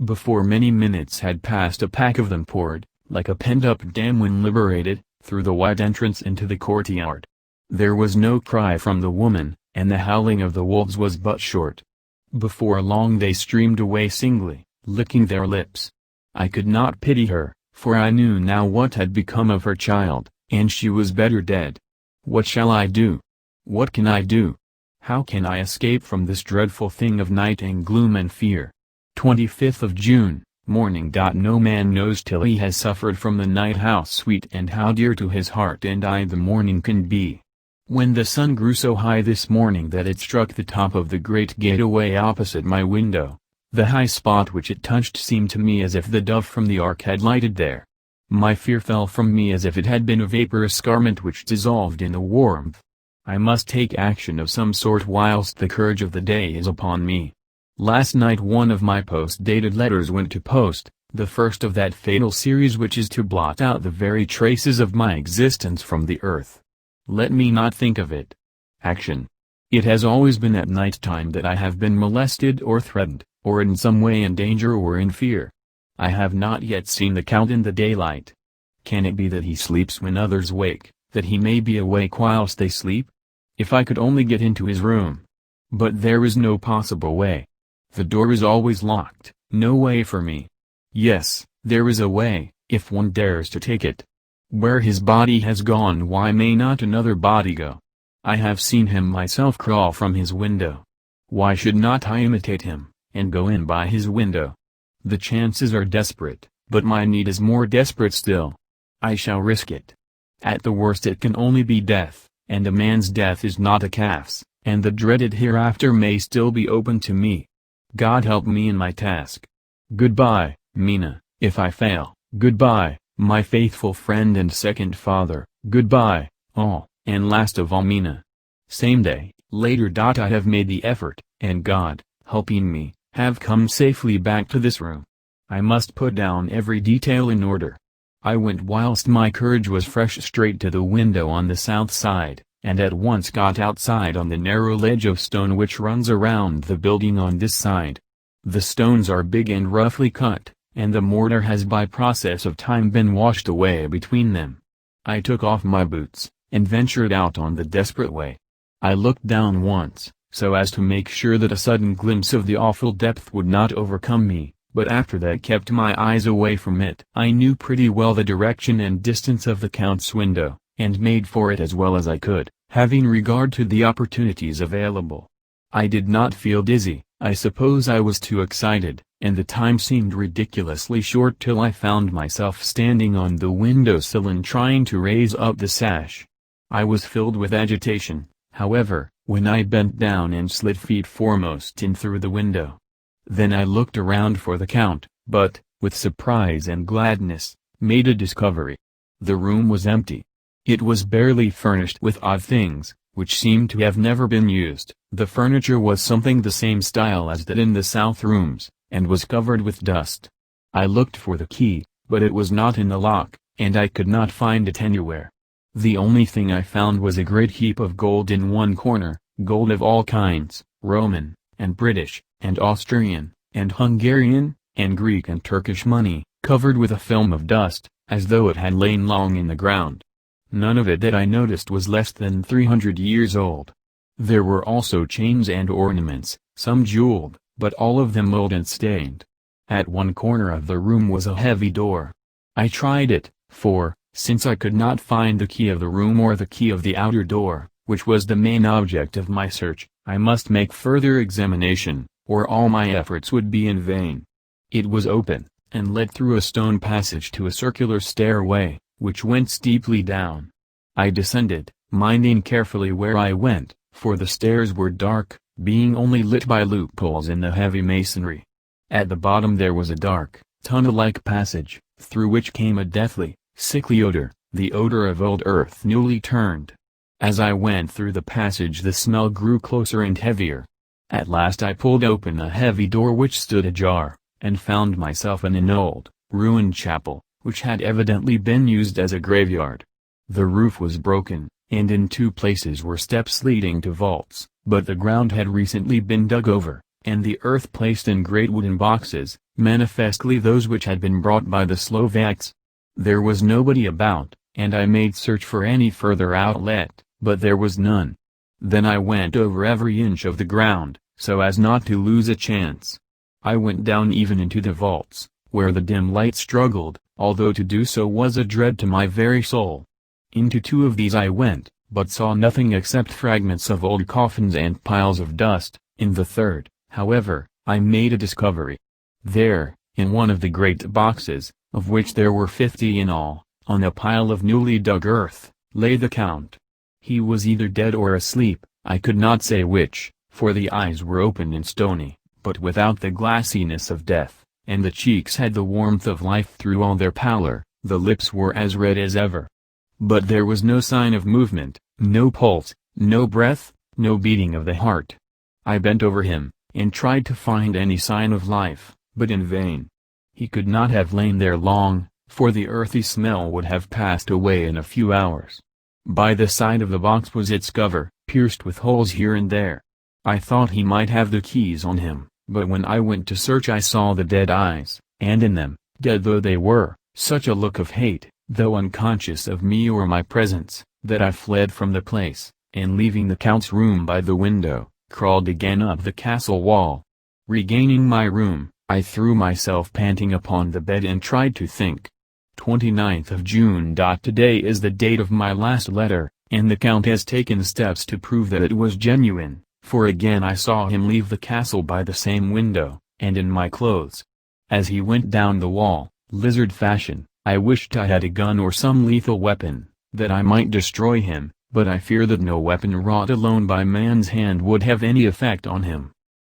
Before many minutes had passed, a pack of them poured, like a pent-up dam when liberated, through the wide entrance into the courtyard. There was no cry from the woman, and the howling of the wolves was but short. Before long they streamed away singly, licking their lips. I could not pity her, for I knew now what had become of her child, and she was better dead. What shall I do? What can I do? How can I escape from this dreadful thing of night and gloom and fear? 25th of June, morning. No man knows till he has suffered from the night how sweet and how dear to his heart and eye the morning can be. When the sun grew so high this morning that it struck the top of the great gateway opposite my window, the high spot which it touched seemed to me as if the dove from the ark had lighted there. My fear fell from me as if it had been a vaporous garment which dissolved in the warmth. I must take action of some sort whilst the courage of the day is upon me. Last night one of my post-dated letters went to post, the first of that fatal series which is to blot out the very traces of my existence from the earth. Let me not think of it. Action. It has always been at night time that I have been molested or threatened, or in some way in danger or in fear. I have not yet seen the Count in the daylight. Can it be that he sleeps when others wake, that he may be awake whilst they sleep? If I could only get into his room. But there is no possible way. The door is always locked, no way for me. Yes, there is a way, if one dares to take it. Where his body has gone, why may not another body go? I have seen him myself crawl from his window. Why should not I imitate him, and go in by his window? The chances are desperate, but my need is more desperate still. I shall risk it. At the worst it can only be death, and a man's death is not a calf's, and the dreaded hereafter may still be open to me. God help me in my task. Goodbye, Mina, if I fail. Goodbye, my faithful friend and second father. Goodbye, all, and last of all Mina. Same day, later. I have made the effort, and God, helping me, have come safely back to this room. I must put down every detail in order. I went whilst my courage was fresh straight to the window on the south side, and at once got outside on the narrow ledge of stone which runs around the building on this side. The stones are big and roughly cut, and the mortar has by process of time been washed away between them. I took off my boots, and ventured out on the desperate way. I looked down once, so as to make sure that a sudden glimpse of the awful depth would not overcome me, but after that kept my eyes away from it. I knew pretty well the direction and distance of the Count's window, and made for it as well as I could, having regard to the opportunities available. I did not feel dizzy. I suppose I was too excited, and the time seemed ridiculously short till I found myself standing on the window-sill and trying to raise up the sash. I was filled with agitation, however, when I bent down and slid feet foremost in through the window. Then I looked around for the Count, but, with surprise and gladness, made a discovery. The room was empty. It was barely furnished with odd things, which seemed to have never been used. The furniture was something the same style as that in the south rooms, and was covered with dust. I looked for the key, but it was not in the lock, and I could not find it anywhere. The only thing I found was a great heap of gold in one corner, gold of all kinds, Roman, and British, and Austrian, and Hungarian, and Greek and Turkish money, covered with a film of dust, as though it had lain long in the ground. None of it that I noticed was less than 300 years old. There were also chains and ornaments, some jeweled, but all of them old and stained. At one corner of the room was a heavy door. I tried it, for, since I could not find the key of the room or the key of the outer door, which was the main object of my search, I must make further examination, or all my efforts would be in vain. It was open, and led through a stone passage to a circular stairway, which went steeply down. I descended, minding carefully where I went, for the stairs were dark, being only lit by loopholes in the heavy masonry. At the bottom there was a dark, tunnel-like passage, through which came a deathly, sickly odor, the odor of old earth newly turned. As I went through the passage the smell grew closer and heavier. At last I pulled open a heavy door which stood ajar, and found myself in an old, ruined chapel, which had evidently been used as a graveyard. The roof was broken, and in 2 places were steps leading to vaults, but the ground had recently been dug over, and the earth placed in great wooden boxes, manifestly those which had been brought by the Slovaks. There was nobody about, and I made search for any further outlet, but there was none. Then I went over every inch of the ground, so as not to lose a chance. I went down even into the vaults, where the dim light struggled, although to do so was a dread to my very soul. Into 2 of these I went, but saw nothing except fragments of old coffins and piles of dust. In the 3rd, however, I made a discovery. There, in one of the great boxes, of which there were 50 in all, on a pile of newly dug earth, lay the Count. He was either dead or asleep, I could not say which, for the eyes were open and stony, but without the glassiness of death, and the cheeks had the warmth of life through all their pallor, the lips were as red as ever. But there was no sign of movement, no pulse, no breath, no beating of the heart. I bent over him, and tried to find any sign of life, but in vain. He could not have lain there long, for the earthy smell would have passed away in a few hours. By the side of the box was its cover, pierced with holes here and there. I thought he might have the keys on him, but when I went to search I saw the dead eyes, and in them, dead though they were, such a look of hate, though unconscious of me or my presence, that I fled from the place, and leaving the Count's room by the window, crawled again up the castle wall. Regaining my room, I threw myself panting upon the bed and tried to think. 29th of June. Today is the date of my last letter, and the Count has taken steps to prove that it was genuine, for again I saw him leave the castle by the same window, and in my clothes. As he went down the wall, lizard fashion, I wished I had a gun or some lethal weapon, that I might destroy him, but I fear that no weapon wrought alone by man's hand would have any effect on him.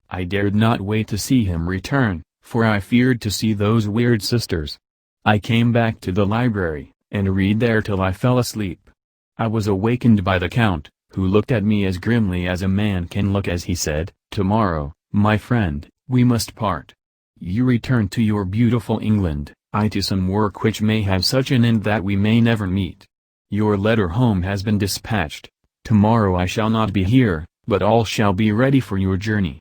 I dared not wait to see him return, for I feared to see those weird sisters. I came back to the library, and read there till I fell asleep. I was awakened by the Count, who looked at me as grimly as a man can look as he said, "Tomorrow, my friend, we must part. You return to your beautiful England, I to some work which may have such an end that we may never meet. Your letter home has been dispatched. Tomorrow I shall not be here, but all shall be ready for your journey.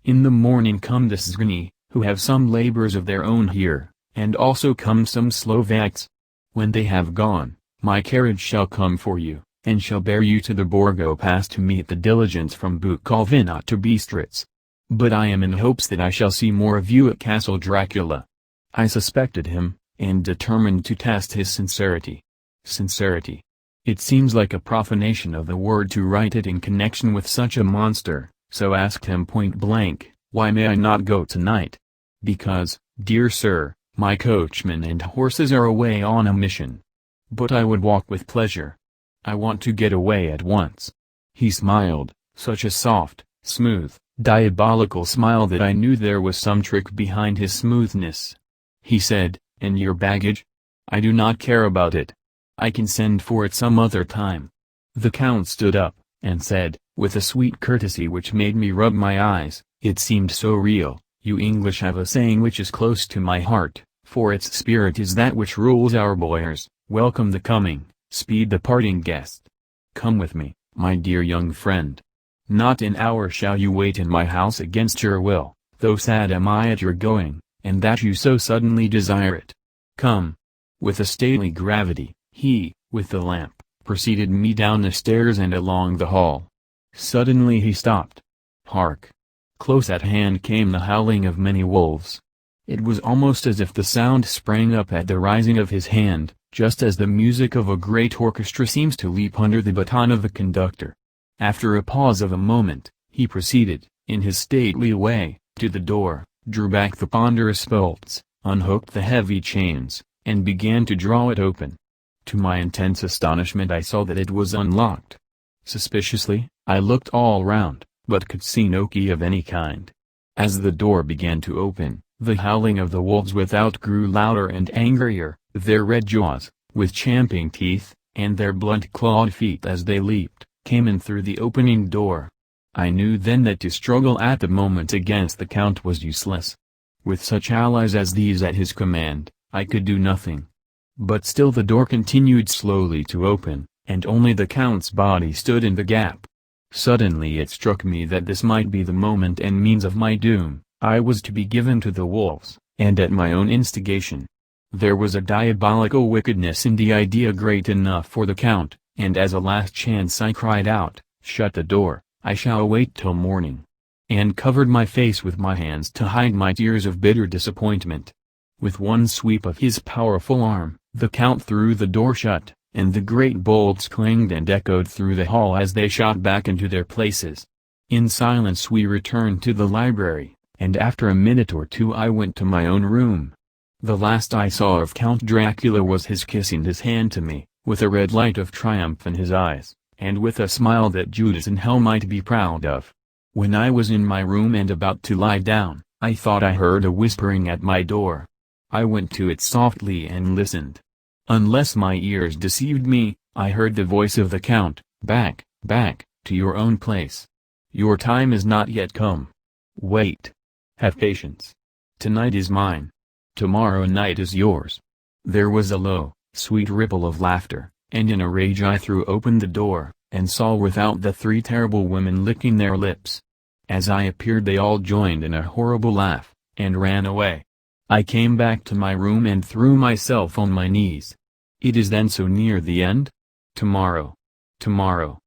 In the morning come the Czgni, who have some labors of their own here, and also come some Slovaks. When they have gone, my carriage shall come for you, and shall bear you to the Borgo Pass to meet the diligence from Bukovina to Bistritz. But I am in hopes that I shall see more of you at Castle Dracula." I suspected him, and determined to test his sincerity. Sincerity. It seems like a profanation of the word to write it in connection with such a monster, so asked him point blank, "Why may I not go tonight?" "Because, dear sir, my coachman and horses are away on a mission." "But I would walk with pleasure. I want to get away at once." He smiled, such a soft, smooth, diabolical smile that I knew there was some trick behind his smoothness. He said, "And your baggage?" "I do not care about it. I can send for it some other time." The Count stood up, and said, with a sweet courtesy which made me rub my eyes, it seemed so real, "You English have a saying which is close to my heart, for its spirit is that which rules our boyars, welcome the coming, speed the parting guest. Come with me, my dear young friend. Not an hour shall you wait in my house against your will, though sad am I at your going, and that you so suddenly desire it. Come." With a stately gravity, he, with the lamp, preceded me down the stairs and along the hall. Suddenly he stopped. Hark! Close at hand came the howling of many wolves. It was almost as if the sound sprang up at the rising of his hand, just as the music of a great orchestra seems to leap under the baton of the conductor. After a pause of a moment, he proceeded, in his stately way, to the door, drew back the ponderous bolts, unhooked the heavy chains, and began to draw it open. To my intense astonishment I saw that it was unlocked. Suspiciously, I looked all round, but could see no key of any kind. As the door began to open, the howling of the wolves without grew louder and angrier, their red jaws, with champing teeth, and their blunt-clawed feet as they leaped, came in through the opening door. I knew then that to struggle at the moment against the Count was useless. With such allies as these at his command, I could do nothing. But still the door continued slowly to open, and only the Count's body stood in the gap. Suddenly it struck me that this might be the moment and means of my doom. I was to be given to the wolves, and at my own instigation. There was a diabolical wickedness in the idea great enough for the Count, and as a last chance I cried out, "Shut the door, I shall wait till morning," and covered my face with my hands to hide my tears of bitter disappointment. With one sweep of his powerful arm, the Count threw the door shut, and the great bolts clanged and echoed through the hall as they shot back into their places. In silence we returned to the library, and after a minute or two I went to my own room. The last I saw of Count Dracula was his kissing his hand to me, with a red light of triumph in his eyes, and with a smile that Judas in hell might be proud of. When I was in my room and about to lie down, I thought I heard a whispering at my door. I went to it softly and listened. Unless my ears deceived me, I heard the voice of the Count, "Back, back, to your own place. Your time is not yet come. Wait. Have patience. Tonight is mine. Tomorrow night is yours." There was a low, sweet ripple of laughter, and in a rage I threw open the door, and saw without the three terrible women licking their lips. As I appeared they all joined in a horrible laugh, and ran away. I came back to my room and threw myself on my knees. It is then so near the end? Tomorrow. Tomorrow.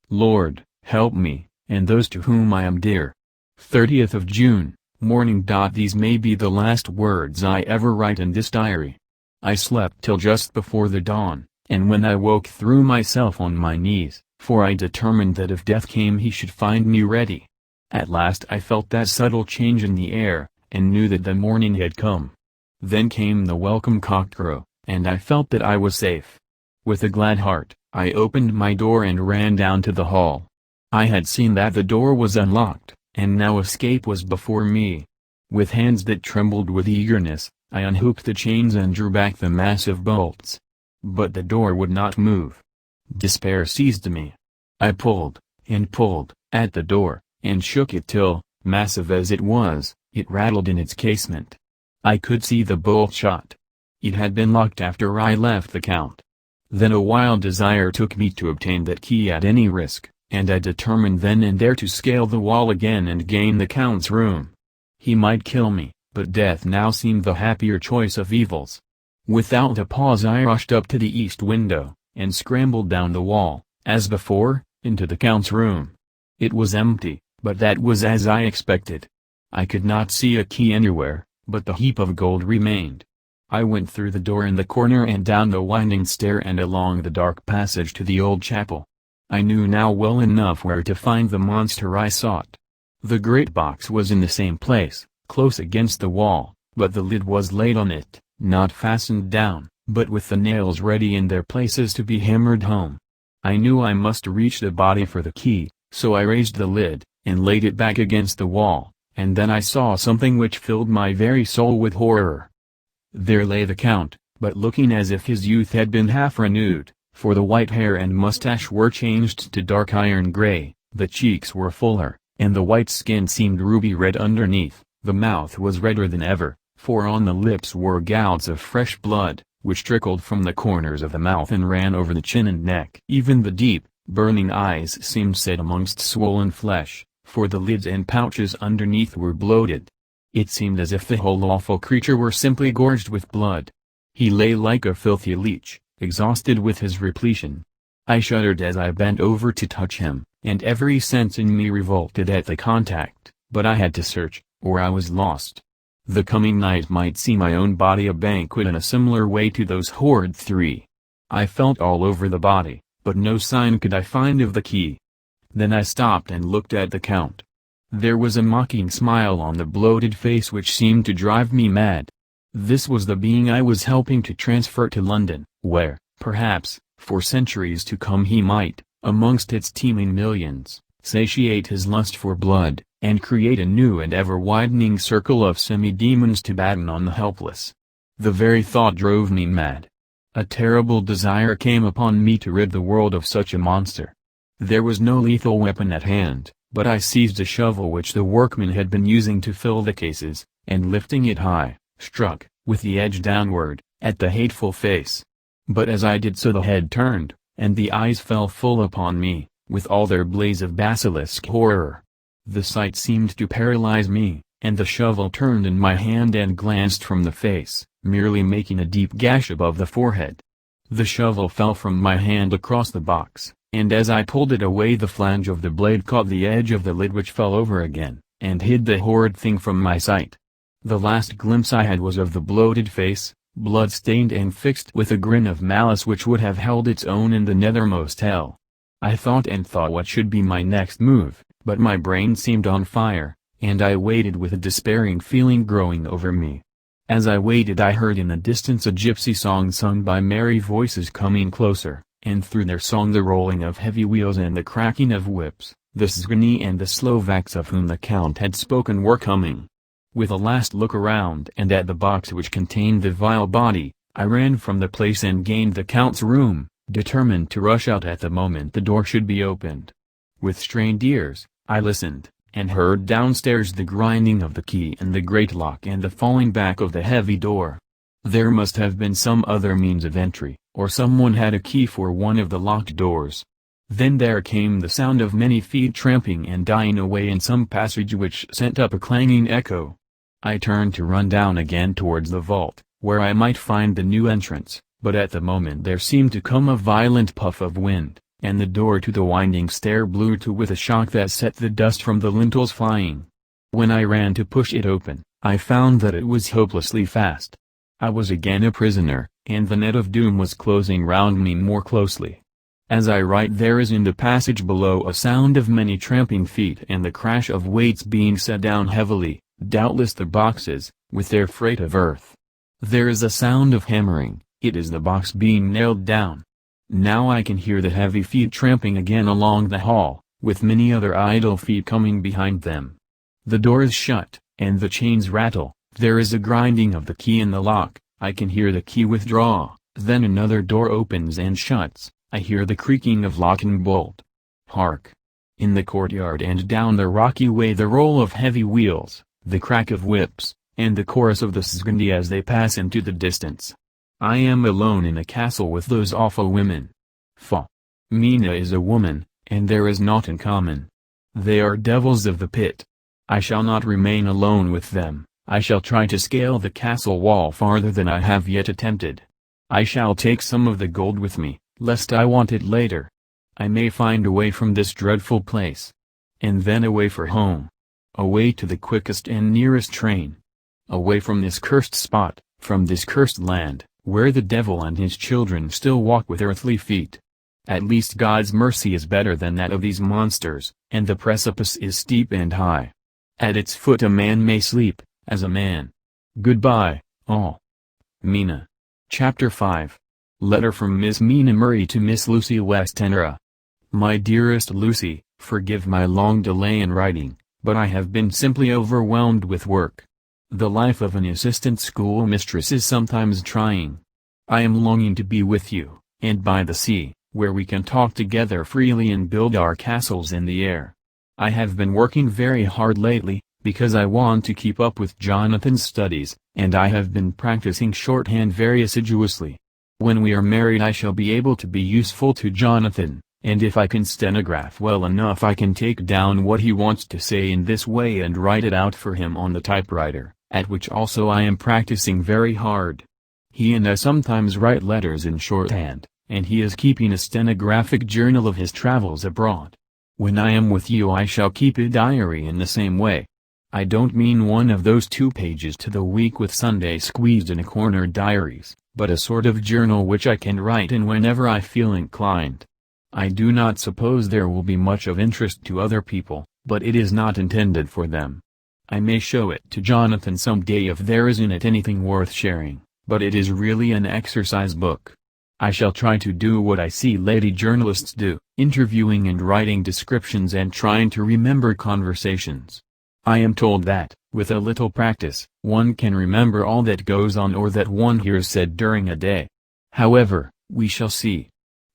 Lord, help me, and those to whom I am dear. 30th of June, morning. These may be the last words I ever write in this diary. I slept till just before the dawn, and when I woke threw myself on my knees, for I determined that if death came he should find me ready. At last I felt that subtle change in the air, and knew that the morning had come. Then came the welcome cockcrow, and I felt that I was safe. With a glad heart, I opened my door and ran down to the hall. I had seen that the door was unlocked, and now escape was before me. With hands that trembled with eagerness, I unhooked the chains and drew back the massive bolts. But the door would not move. Despair seized me. I pulled, and pulled, at the door, and shook it till, massive as it was, it rattled in its casement. I could see the bolt shot. It had been locked after I left the Count. Then a wild desire took me to obtain that key at any risk, and I determined then and there to scale the wall again and gain the Count's room. He might kill me, but death now seemed the happier choice of evils. Without a pause I rushed up to the east window, and scrambled down the wall, as before, into the Count's room. It was empty, but that was as I expected. I could not see a key anywhere, but the heap of gold remained. I went through the door in the corner and down the winding stair and along the dark passage to the old chapel. I knew now well enough where to find the monster I sought. The great box was in the same place, close against the wall, but the lid was laid on it, not fastened down, but with the nails ready in their places to be hammered home. I knew I must reach the body for the key, so I raised the lid, and laid it back against the wall, and then I saw something which filled my very soul with horror. There lay the Count, but looking as if his youth had been half renewed, for the white hair and mustache were changed to dark iron gray, the cheeks were fuller, and the white skin seemed ruby red underneath. The mouth was redder than ever, for on the lips were gouts of fresh blood, which trickled from the corners of the mouth and ran over the chin and neck. Even the deep, burning eyes seemed set amongst swollen flesh, for the lids and pouches underneath were bloated. It seemed as if the whole awful creature were simply gorged with blood. He lay like a filthy leech, exhausted with his repletion. I shuddered as I bent over to touch him, and every sense in me revolted at the contact, but I had to search, or I was lost. The coming night might see my own body a banquet in a similar way to those horrid three. I felt all over the body, but no sign could I find of the key. Then I stopped and looked at the Count. There was a mocking smile on the bloated face which seemed to drive me mad. This was the being I was helping to transfer to London, where, perhaps, for centuries to come he might, amongst its teeming millions, satiate his lust for blood, and create a new and ever-widening circle of semi-demons to batten on the helpless. The very thought drove me mad. A terrible desire came upon me to rid the world of such a monster. There was no lethal weapon at hand, but I seized a shovel which the workman had been using to fill the cases, and lifting it high, struck, with the edge downward, at the hateful face. But as I did so the head turned, and the eyes fell full upon me, with all their blaze of basilisk horror. The sight seemed to paralyze me, and the shovel turned in my hand and glanced from the face, merely making a deep gash above the forehead. The shovel fell from my hand across the box, and as I pulled it away the flange of the blade caught the edge of the lid which fell over again, and hid the horrid thing from my sight. The last glimpse I had was of the bloated face, blood-stained and fixed with a grin of malice which would have held its own in the nethermost hell. I thought and thought what should be my next move, but my brain seemed on fire, and I waited with a despairing feeling growing over me. As I waited I heard in the distance a gypsy song sung by merry voices coming closer, and through their song the rolling of heavy wheels and the cracking of whips. The Czigani and the Slovaks of whom the Count had spoken were coming. With a last look around and at the box which contained the vile body, I ran from the place and gained the Count's room, determined to rush out at the moment the door should be opened. With strained ears, I listened, and heard downstairs the grinding of the key in the great lock and the falling back of the heavy door. There must have been some other means of entry, or someone had a key for one of the locked doors. Then there came the sound of many feet tramping and dying away in some passage which sent up a clanging echo. I turned to run down again towards the vault, where I might find the new entrance, but at the moment there seemed to come a violent puff of wind, and the door to the winding stair blew to with a shock that set the dust from the lintels flying. When I ran to push it open, I found that it was hopelessly fast. I was again a prisoner, and the net of doom was closing round me more closely. As I write there is in the passage below a sound of many tramping feet and the crash of weights being set down heavily, doubtless the boxes, with their freight of earth. There is a sound of hammering, it is the box being nailed down. Now I can hear the heavy feet tramping again along the hall, with many other idle feet coming behind them. The door is shut, and the chains rattle, there is a grinding of the key in the lock, I can hear the key withdraw, then another door opens and shuts, I hear the creaking of lock and bolt. Hark! In the courtyard and down the rocky way the roll of heavy wheels, the crack of whips, and the chorus of the Czigani as they pass into the distance. I am alone in a castle with those awful women. Mina is a woman, and there is naught in common. They are devils of the pit. I shall not remain alone with them, I shall try to scale the castle wall farther than I have yet attempted. I shall take some of the gold with me, lest I want it later. I may find a way from this dreadful place. And then away for home. Away to the quickest and nearest train. Away from this cursed spot, from this cursed land, where the devil and his children still walk with earthly feet. At least God's mercy is better than that of these monsters, and the precipice is steep and high. At its foot a man may sleep, as a man. Goodbye, all. Mina. Chapter 5. Letter from Miss Mina Murray to Miss Lucy Westenra. My dearest Lucy, forgive my long delay in writing, but I have been simply overwhelmed with work. The life of an assistant schoolmistress is sometimes trying. I am longing to be with you, and by the sea, where we can talk together freely and build our castles in the air. I have been working very hard lately, because I want to keep up with Jonathan's studies, and I have been practicing shorthand very assiduously. When we are married I shall be able to be useful to Jonathan, and if I can stenograph well enough I can take down what he wants to say in this way and write it out for him on the typewriter, at which also I am practicing very hard. He and I sometimes write letters in shorthand, and he is keeping a stenographic journal of his travels abroad. When I am with you I shall keep a diary in the same way. I don't mean one of those 2 pages to the week with Sunday squeezed in a corner diaries, but a sort of journal which I can write in whenever I feel inclined. I do not suppose there will be much of interest to other people, but it is not intended for them. I may show it to Jonathan some day if there is in it anything worth sharing, but it is really an exercise book. I shall try to do what I see lady journalists do, interviewing and writing descriptions and trying to remember conversations. I am told that, with a little practice, one can remember all that goes on or that one hears said during a day. However, we shall see.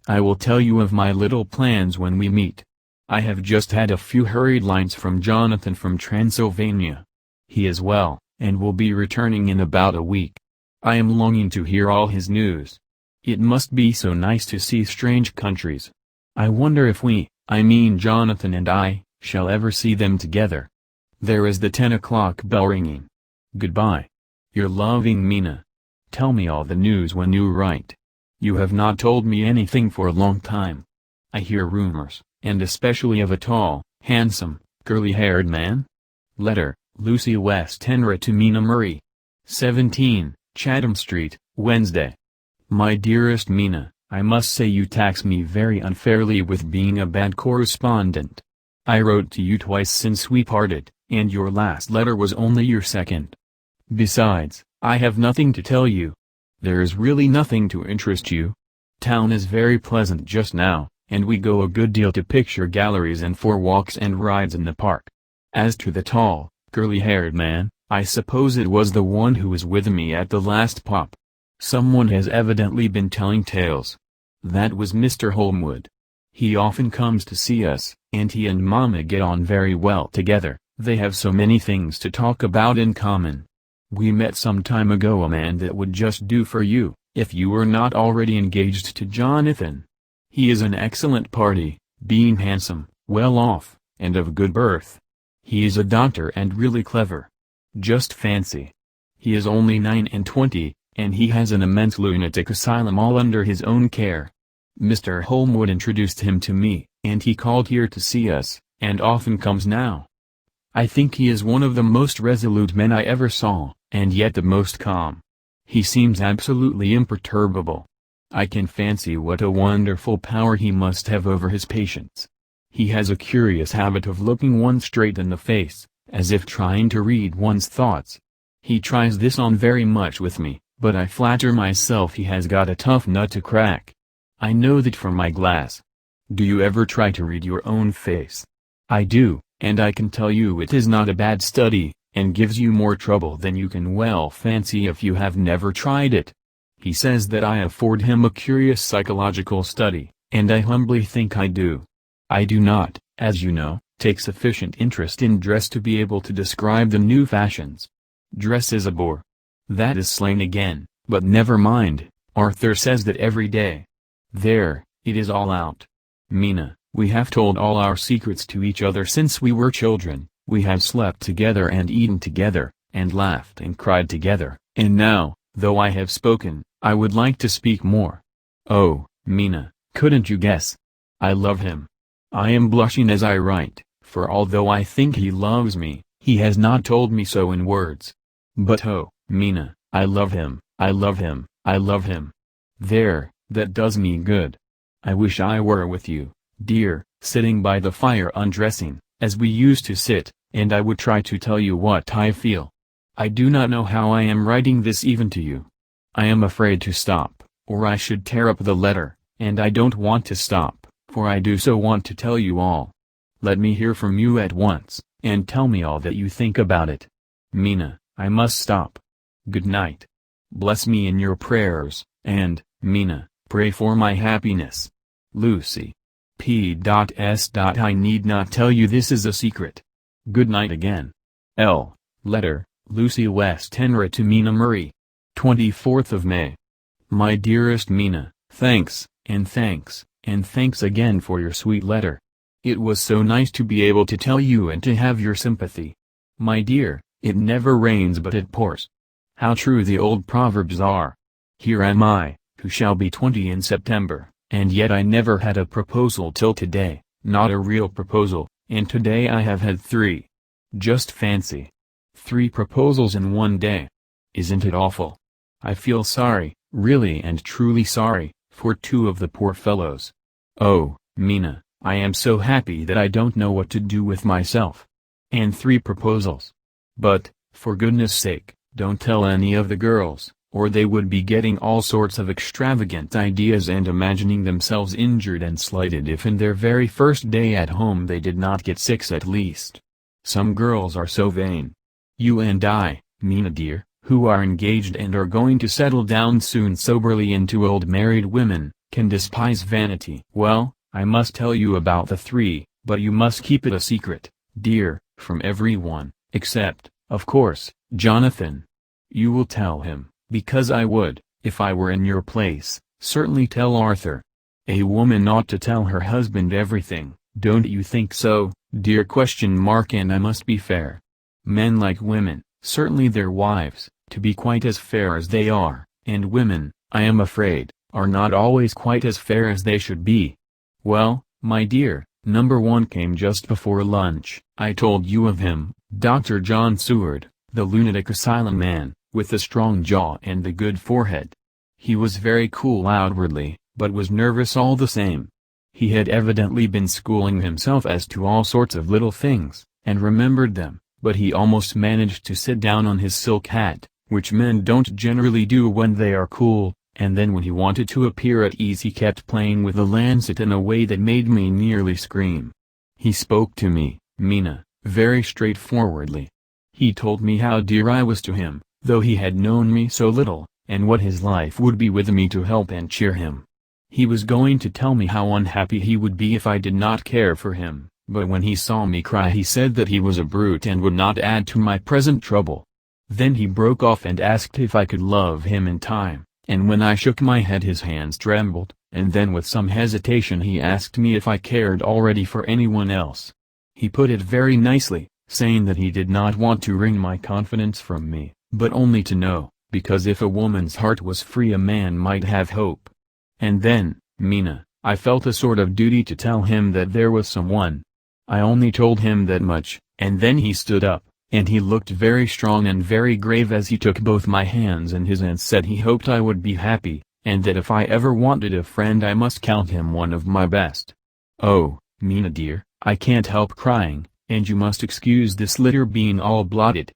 I will tell you of my little plans when we meet. I have just had a few hurried lines from Jonathan from Transylvania. He is well, and will be returning in about a week. I am longing to hear all his news. It must be so nice to see strange countries. I wonder if we, I mean Jonathan and I, shall ever see them together. There is the 10 o'clock bell ringing. Goodbye. Your loving Mina. Tell me all the news when you write. You have not told me anything for a long time. I hear rumors, and especially of a tall, handsome, curly-haired man. Letter, Lucy West Henry to Mina Murray. 17, Chatham Street, Wednesday. My dearest Mina, I must say you tax me very unfairly with being a bad correspondent. I wrote to you twice since we parted, and your last letter was only your second. Besides, I have nothing to tell you. There is really nothing to interest you. Town is very pleasant just now, and we go a good deal to picture galleries and for walks and rides in the park. As to the tall, curly-haired man, I suppose it was the one who was with me at the last pop. Someone has evidently been telling tales. That was Mr. Holmwood. He often comes to see us, and he and Mama get on very well together. They have so many things to talk about in common. We met some time ago a man that would just do for you, if you were not already engaged to Jonathan. He is an excellent party, being handsome, well off, and of good birth. He is a doctor and really clever. Just fancy. He is only 29, and he has an immense lunatic asylum all under his own care. Mr. Holmwood introduced him to me, and he called here to see us, and often comes now. I think he is one of the most resolute men I ever saw, and yet the most calm. He seems absolutely imperturbable. I can fancy what a wonderful power he must have over his patients. He has a curious habit of looking one straight in the face, as if trying to read one's thoughts. He tries this on very much with me, but I flatter myself he has got a tough nut to crack. I know that from my glass. Do you ever try to read your own face? I do, and I can tell you it is not a bad study, and gives you more trouble than you can well fancy if you have never tried it. He says that I afford him a curious psychological study, and I humbly think I do. I do not, as you know, take sufficient interest in dress to be able to describe the new fashions. Dress is a bore. That is slang again, but never mind, Arthur says that every day. There, it is all out. Mina, we have told all our secrets to each other since we were children, we have slept together and eaten together, and laughed and cried together, and now, though I have spoken, I would like to speak more. Oh, Mina, couldn't you guess? I love him. I am blushing as I write, for although I think he loves me, he has not told me so in words. But oh, Mina, I love him, I love him, I love him. There, that does me good. I wish I were with you, dear, sitting by the fire undressing, as we used to sit, and I would try to tell you what I feel. I do not know how I am writing this even to you. I am afraid to stop, or I should tear up the letter, and I don't want to stop, for I do so want to tell you all. Let me hear from you at once, and tell me all that you think about it. Mina, I must stop. Good night. Bless me in your prayers, and, Mina, pray for my happiness. Lucy. P.S. I need not tell you this is a secret. Good night again. L. Letter, Lucy West Henry to Mina Murray. 24th of May. My dearest Mina, thanks, and thanks, and thanks again for your sweet letter. It was so nice to be able to tell you and to have your sympathy. My dear, it never rains but it pours. How true the old proverbs are. Here am I, who shall be 20 in September, and yet I never had a proposal till today, not a real proposal, and today I have had 3. Just fancy. 3 proposals in one day. Isn't it awful? I feel sorry, really and truly sorry, for 2 of the poor fellows. Oh, Mina, I am so happy that I don't know what to do with myself. And 3 proposals. But, for goodness sake, don't tell any of the girls, or they would be getting all sorts of extravagant ideas and imagining themselves injured and slighted if in their very first day at home they did not get 6 at least. Some girls are so vain. You and I, Mina dear, who are engaged and are going to settle down soon soberly into old married women, can despise vanity. Well, I must tell you about the 3, but you must keep it a secret, dear, from everyone, except, of course, Jonathan. You will tell him, because I would, if I were in your place, certainly tell Arthur. A woman ought to tell her husband everything, don't you think so, dear? And I must be fair. Men like women, certainly their wives, to be quite as fair as they are, and women, I am afraid, are not always quite as fair as they should be. Well, my dear, number one came just before lunch. I told you of him, Dr. John Seward, the lunatic asylum man, with the strong jaw and the good forehead. He was very cool outwardly, but was nervous all the same. He had evidently been schooling himself as to all sorts of little things, and remembered them, but he almost managed to sit down on his silk hat, which men don't generally do when they are cool, and then when he wanted to appear at ease he kept playing with the lancet in a way that made me nearly scream. He spoke to me, Mina, very straightforwardly. He told me how dear I was to him, though he had known me so little, and what his life would be with me to help and cheer him. He was going to tell me how unhappy he would be if I did not care for him, but when he saw me cry he said that he was a brute and would not add to my present trouble. Then he broke off and asked if I could love him in time, and when I shook my head his hands trembled, and then with some hesitation he asked me if I cared already for anyone else. He put it very nicely, saying that he did not want to wring my confidence from me, but only to know, because if a woman's heart was free a man might have hope. And then, Mina, I felt a sort of duty to tell him that there was someone. I only told him that much, and then he stood up, and he looked very strong and very grave as he took both my hands in his and said he hoped I would be happy, and that if I ever wanted a friend I must count him one of my best. Oh, Mina dear, I can't help crying, and you must excuse this letter being all blotted.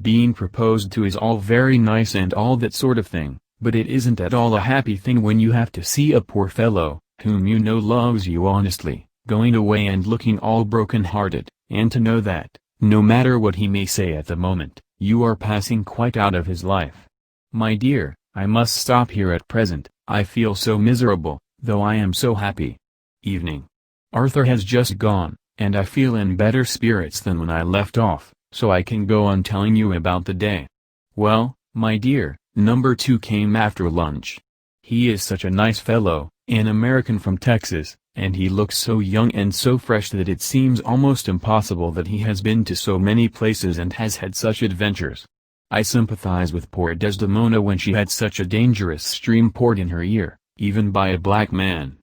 Being proposed to is all very nice and all that sort of thing, but it isn't at all a happy thing when you have to see a poor fellow, whom you know loves you honestly, going away and looking all broken-hearted, and to know that, no matter what he may say at the moment, you are passing quite out of his life. My dear, I must stop here at present, I feel so miserable, though I am so happy. Evening. Arthur has just gone, and I feel in better spirits than when I left off, so I can go on telling you about the day. Well, my dear, number two came after lunch. He is such a nice fellow, an American from Texas, and he looks so young and so fresh that it seems almost impossible that he has been to so many places and has had such adventures. I sympathize with poor Desdemona when she had such a dangerous stream poured in her ear, even by a black man.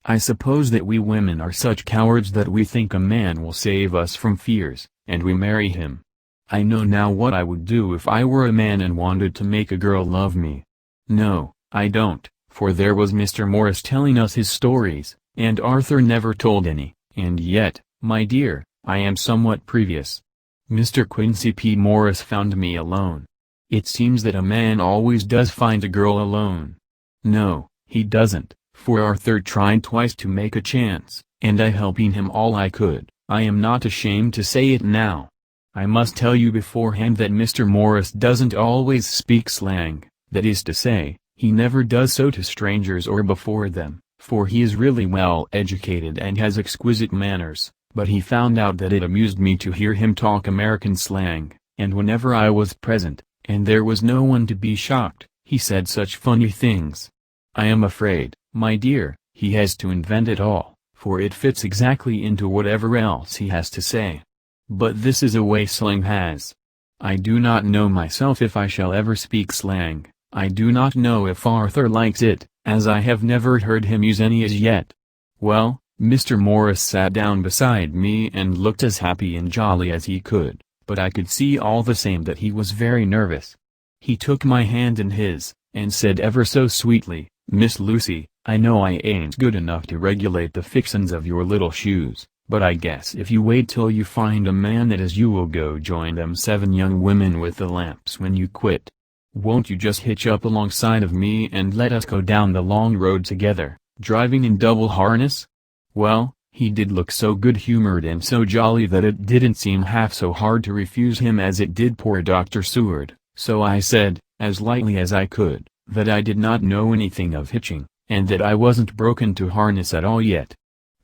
I suppose that we women are such cowards that we think a man will save us from fears, and we marry him. I know now what I would do if I were a man and wanted to make a girl love me. No, I don't, for there was Mr. Morris telling us his stories, and Arthur never told any, and yet, my dear, I am somewhat previous. Mr. Quincy P. Morris found me alone. It seems that a man always does find a girl alone. No, he doesn't, for Arthur tried twice to make a chance, and I helping him all I could. I am not ashamed to say it now. I must tell you beforehand that Mr. Morris doesn't always speak slang, that is to say, he never does so to strangers or before them, for he is really well educated and has exquisite manners, but he found out that it amused me to hear him talk American slang, and whenever I was present, and there was no one to be shocked, he said such funny things. I am afraid, my dear, he has to invent it all, for it fits exactly into whatever else he has to say. But this is a way slang has. I do not know myself if I shall ever speak slang. I do not know if Arthur likes it, as I have never heard him use any as yet. Well, Mr. Morris sat down beside me and looked as happy and jolly as he could, but I could see all the same that he was very nervous. He took my hand in his, and said ever so sweetly, "Miss Lucy, I know I ain't good enough to regulate the fixins of your little shoes, but I guess if you wait till you find a man that is you will go join them 7 young women with the lamps when you quit. Won't you just hitch up alongside of me and let us go down the long road together, driving in double harness?" Well, he did look so good-humored and so jolly that it didn't seem half so hard to refuse him as it did poor Dr. Seward, so I said, as lightly as I could, that I did not know anything of hitching, and that I wasn't broken to harness at all yet.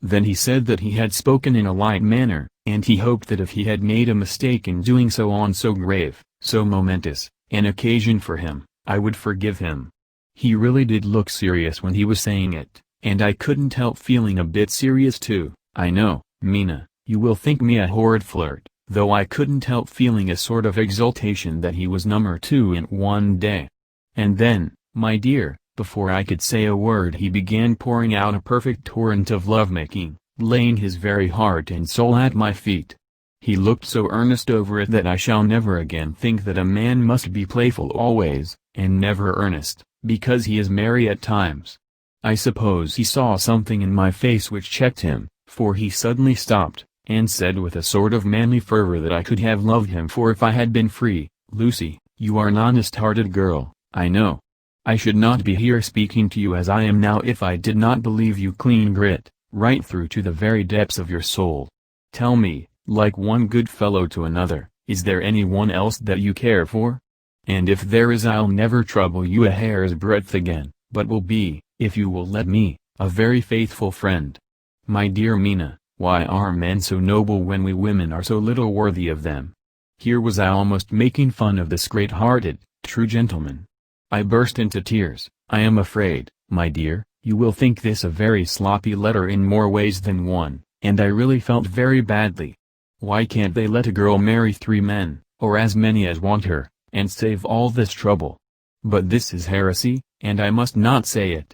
Then he said that he had spoken in a light manner, and he hoped that if he had made a mistake in doing so on so grave, so momentous, an occasion for him, I would forgive him. He really did look serious when he was saying it, and I couldn't help feeling a bit serious too. I know, Mina, you will think me a horrid flirt, though I couldn't help feeling a sort of exultation that he was number 2 in one day. And then, my dear, before I could say a word he began pouring out a perfect torrent of lovemaking, laying his very heart and soul at my feet. He looked so earnest over it that I shall never again think that a man must be playful always, and never earnest, because he is merry at times. I suppose he saw something in my face which checked him, for he suddenly stopped, and said with a sort of manly fervor that I could have loved him for if I had been free. Lucy, you are an honest-hearted girl, I know. I should not be here speaking to you as I am now if I did not believe you clean grit, right through to the very depths of your soul. Tell me, like one good fellow to another, is there any one else that you care for? And if there is I'll never trouble you a hair's breadth again, but will be, if you will let me, a very faithful friend. My dear Mina, why are men so noble when we women are so little worthy of them? Here was I almost making fun of this great-hearted, true gentleman. I burst into tears. I am afraid, my dear, you will think this a very sloppy letter in more ways than one, and I really felt very badly. Why can't they let a girl marry 3 men, or as many as want her, and save all this trouble? But this is heresy, and I must not say it.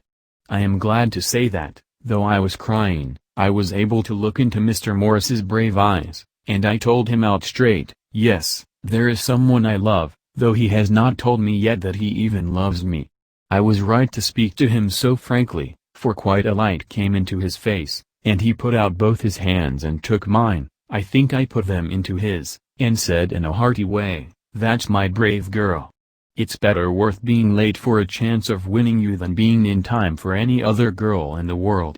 I am glad to say that, though I was crying, I was able to look into Mr. Morris's brave eyes, and I told him out straight, yes, there is someone I love, though he has not told me yet that he even loves me. I was right to speak to him so frankly, for quite a light came into his face, and he put out both his hands and took mine. I think I put them into his, and said in a hearty way, "That's my brave girl. It's better worth being late for a chance of winning you than being in time for any other girl in the world.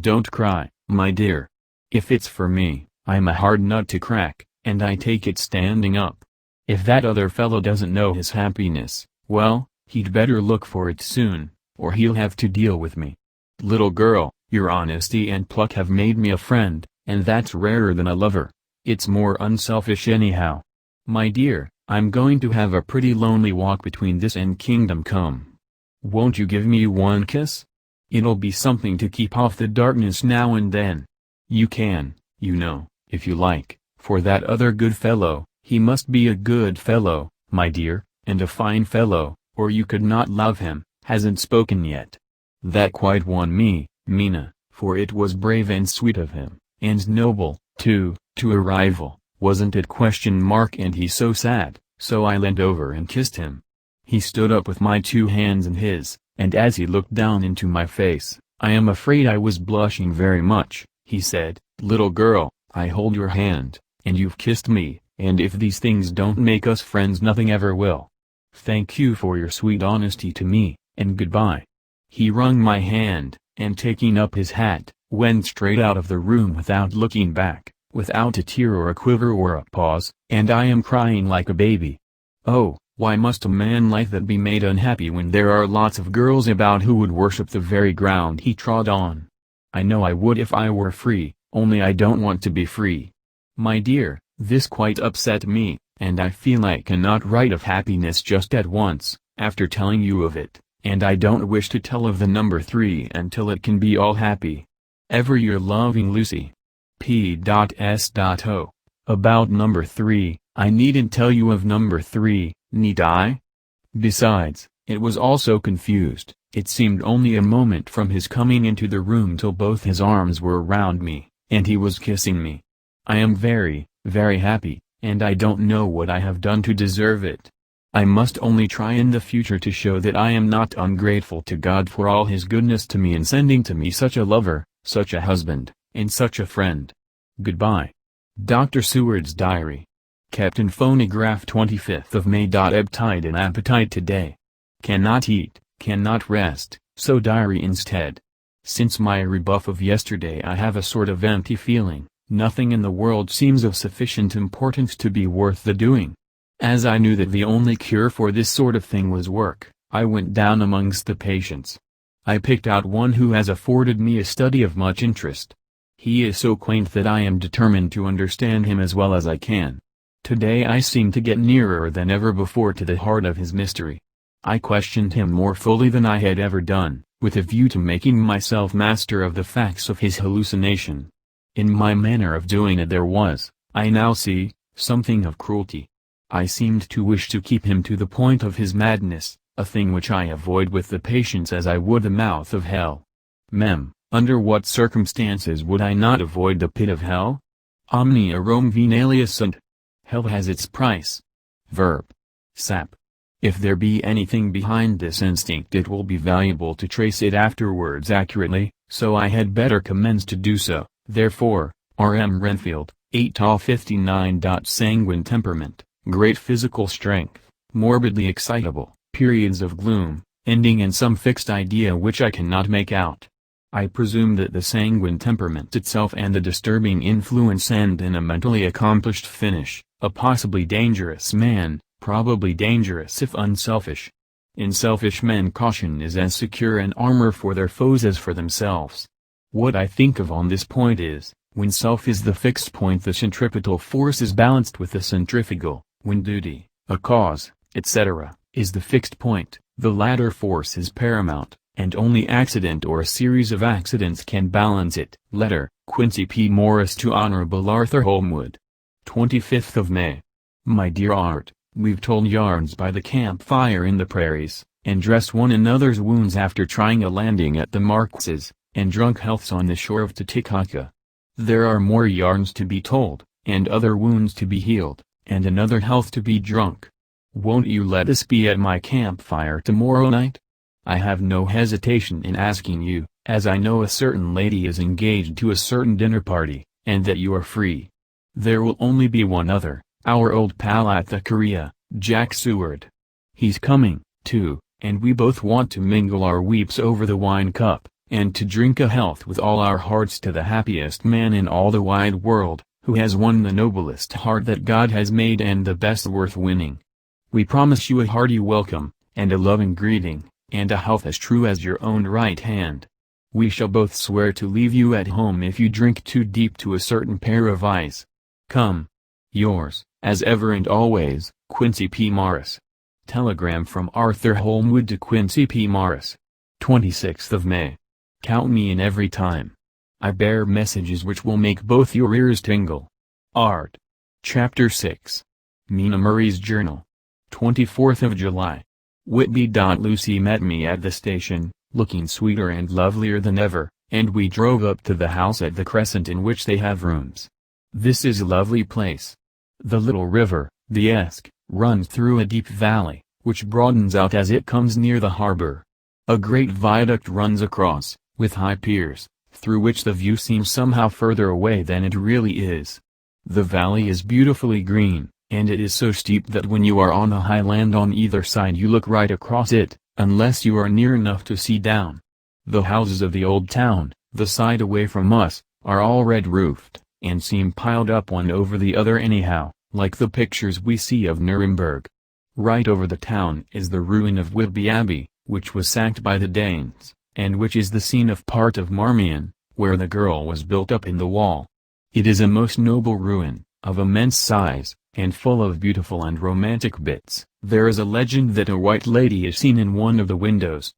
Don't cry, my dear. If it's for me, I'm a hard nut to crack, and I take it standing up. If that other fellow doesn't know his happiness, well, he'd better look for it soon, or he'll have to deal with me. Little girl, your honesty and pluck have made me a friend, and that's rarer than a lover. It's more unselfish anyhow. My dear, I'm going to have a pretty lonely walk between this and Kingdom Come. Won't you give me one kiss? It'll be something to keep off the darkness now and then. You can, you know, if you like, for that other good fellow. He must be a good fellow, my dear, and a fine fellow, or you could not love him, hasn't spoken yet. That quite won me, Mina, for it was brave and sweet of him, and noble, too, to a rival, wasn't it ? And he's so sad, so I leant over and kissed him. He stood up with my 2 hands in his, and as he looked down into my face, I am afraid I was blushing very much. He said, "Little girl, I hold your hand, and you've kissed me. And if these things don't make us friends nothing ever will. Thank you for your sweet honesty to me, and goodbye." He wrung my hand, and taking up his hat, went straight out of the room without looking back, without a tear or a quiver or a pause, and I am crying like a baby. Oh, why must a man like that be made unhappy when there are lots of girls about who would worship the very ground he trod on? I know I would if I were free, only I don't want to be free. My dear, this quite upset me, and I feel I cannot write of happiness just at once, after telling you of it, and I don't wish to tell of the number 3 until it can be all happy. Ever your loving Lucy. P.S.O. About number 3, I needn't tell you of number 3, need I? Besides, it was all so confused, it seemed only a moment from his coming into the room till both his arms were round me, and he was kissing me. I am very, very happy, and I don't know what I have done to deserve it. I must only try in the future to show that I am not ungrateful to God for all his goodness to me in sending to me such a lover, such a husband, and such a friend. Goodbye. Dr. Seward's Diary. Kept in phonograph 25th of May. Appetite and appetite today. Cannot eat, cannot rest, so diary instead. Since my rebuff of yesterday I have a sort of empty feeling. Nothing in the world seems of sufficient importance to be worth the doing. As I knew that the only cure for this sort of thing was work, I went down amongst the patients. I picked out one who has afforded me a study of much interest. He is so quaint that I am determined to understand him as well as I can. Today I seem to get nearer than ever before to the heart of his mystery. I questioned him more fully than I had ever done, with a view to making myself master of the facts of his hallucination. In my manner of doing it there was, I now see, something of cruelty. I seemed to wish to keep him to the point of his madness, a thing which I avoid with the patience as I would the mouth of hell. Under what circumstances would I not avoid the pit of hell? Omnia Rome venalia sunt. Hell has its price. Verb. Sap. If there be anything behind this instinct it will be valuable to trace it afterwards accurately, so I had better commence to do so, therefore, R. M. Renfield, 8-59. Sanguine temperament, great physical strength, morbidly excitable, periods of gloom, ending in some fixed idea which I cannot make out. I presume that the sanguine temperament itself and the disturbing influence end in a mentally accomplished finish, a possibly dangerous man, probably dangerous if unselfish. In selfish men caution is as secure an armor for their foes as for themselves. What I think of on this point is, when self is the fixed point the centripetal force is balanced with the centrifugal, when duty, a cause, etc., is the fixed point, the latter force is paramount, and only accident or a series of accidents can balance it. Letter, Quincy P. Morris to Honorable Arthur Holmwood. 25th of May. My dear Art, we've told yarns by the campfire in the prairies, and dressed one another's wounds after trying a landing at the Marquesas, and drunk healths on the shore of Titicaca. There are more yarns to be told, and other wounds to be healed, and another health to be drunk. Won't you let us be at my campfire tomorrow night? I have no hesitation in asking you, as I know a certain lady is engaged to a certain dinner party, and that you are free. There will only be one other, our old pal at the Korea, Jack Seward. He's coming, too, and we both want to mingle our weeps over the wine cup, and to drink a health with all our hearts to the happiest man in all the wide world, who has won the noblest heart that God has made and the best worth winning. We promise you a hearty welcome, and a loving greeting, and a health as true as your own right hand. We shall both swear to leave you at home if you drink too deep to a certain pair of eyes. Come. Yours, as ever and always, Quincy P. Morris. Telegram from Arthur Holmwood to Quincy P. Morris. 26th of May. Count me in every time. I bear messages which will make both your ears tingle. Art. Chapter 6. Mina Murray's Journal. 24th of July. Whitby. Lucy met me at the station, looking sweeter and lovelier than ever, and we drove up to the house at the Crescent in which they have rooms. This is a lovely place. The little river, the Esk, runs through a deep valley, which broadens out as it comes near the harbor. A great viaduct runs across, with high piers, through which the view seems somehow further away than it really is. The valley is beautifully green, and it is so steep that when you are on a high land on either side you look right across it, unless you are near enough to see down. The houses of the old town, the side away from us, are all red-roofed, and seem piled up one over the other anyhow, like the pictures we see of Nuremberg. Right over the town is the ruin of Whitby Abbey, which was sacked by the Danes, and which is the scene of part of Marmion, where the girl was built up in the wall. It is a most noble ruin, of immense size, and full of beautiful and romantic bits. There is a legend that a white lady is seen in one of the windows.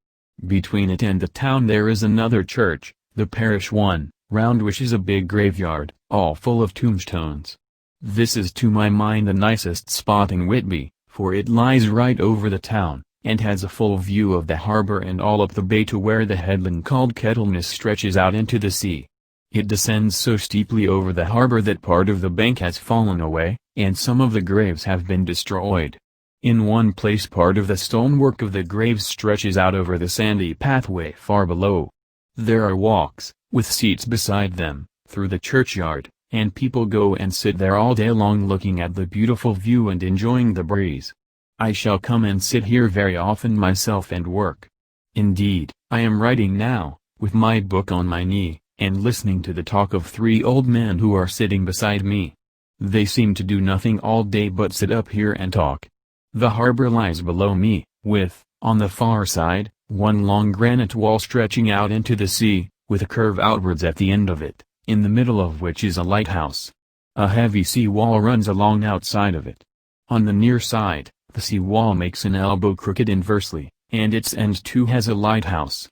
Between it and the town there is another church, the parish one, round which is a big graveyard, all full of tombstones. This is to my mind the nicest spot in Whitby, for it lies right over the town, and has a full view of the harbor and all up the bay to where the headland called Kettleness stretches out into the sea. It descends so steeply over the harbor that part of the bank has fallen away, and some of the graves have been destroyed. In one place part of the stonework of the graves stretches out over the sandy pathway far below. There are walks, with seats beside them, through the churchyard, and people go and sit there all day long looking at the beautiful view and enjoying the breeze. I shall come and sit here very often myself and work. Indeed, I am writing now, with my book on my knee, and listening to the talk of three old men who are sitting beside me. They seem to do nothing all day but sit up here and talk. The harbor lies below me, with, on the far side, one long granite wall stretching out into the sea, with a curve outwards at the end of it, in the middle of which is a lighthouse. A heavy sea wall runs along outside of it. On the near side, the sea wall makes an elbow crooked inversely, and its end too has a lighthouse.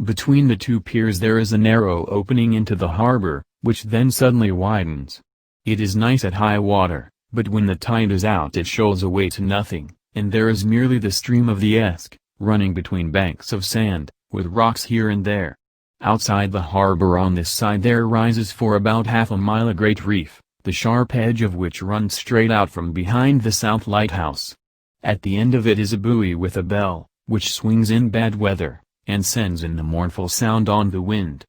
Between the two piers there is a narrow opening into the harbor, which then suddenly widens. It is nice at high water, but when the tide is out it shoals away to nothing, and there is merely the stream of the Esk, running between banks of sand, with rocks here and there. Outside the harbor on this side there rises for about half a mile a great reef, the sharp edge of which runs straight out from behind the south lighthouse. At the end of it is a buoy with a bell, which swings in bad weather, and sends in the mournful sound on the wind.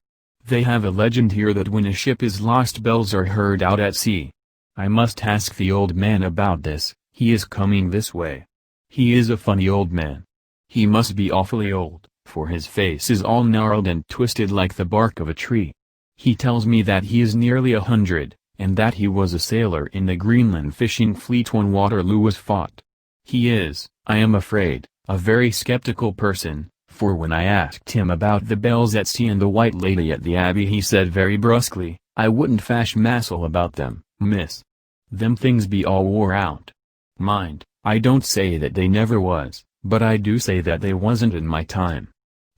They have a legend here that when a ship is lost bells are heard out at sea. I must ask the old man about this, he is coming this way. He is a funny old man. He must be awfully old, for his face is all gnarled and twisted like the bark of a tree. He tells me that he is nearly 100, and that he was a sailor in the Greenland fishing fleet when Waterloo was fought. He is, I am afraid, a very skeptical person, for when I asked him about the bells at sea and the White Lady at the Abbey he said very brusquely, I wouldn't fash massel about them, miss. Them things be all wore out. Mind, I don't say that they never was, but I do say that they wasn't in my time.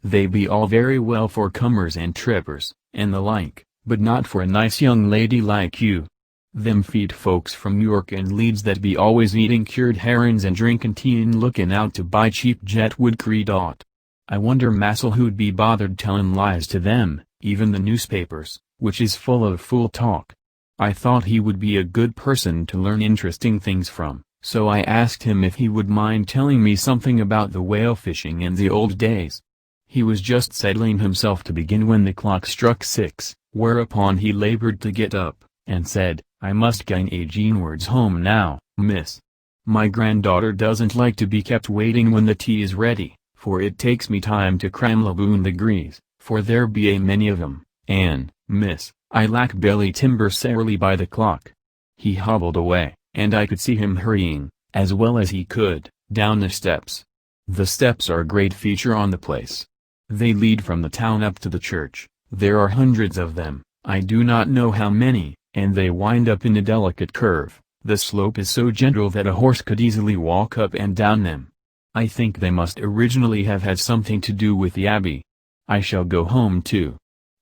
They be all very well for cummers and trippers, and the like, but not for a nice young lady like you. Them feed folks from York and Leeds that be always eating cured herrings and drinking tea and looking out to buy cheap jet would creed aught. I wonder massel who'd be bothered tellin' lies to them, even the newspapers, which is full of fool talk. I thought he would be a good person to learn interesting things from, so I asked him if he would mind telling me something about the whale fishing in the old days. He was just settling himself to begin when the clock struck 6, whereupon he labored to get up, and said, I must gain Jeanwards home now, miss. My granddaughter doesn't like to be kept waiting when the tea is ready, for it takes me time to cram laboon the grease, for there be a many of 'em, and, miss, I lack belly timber sairly by the clock. He hobbled away, and I could see him hurrying, as well as he could, down the steps. The steps are a great feature on the place. They lead from the town up to the church, there are hundreds of them, I do not know how many, and they wind up in a delicate curve. The slope is so gentle that a horse could easily walk up and down them. I think they must originally have had something to do with the abbey. I shall go home too.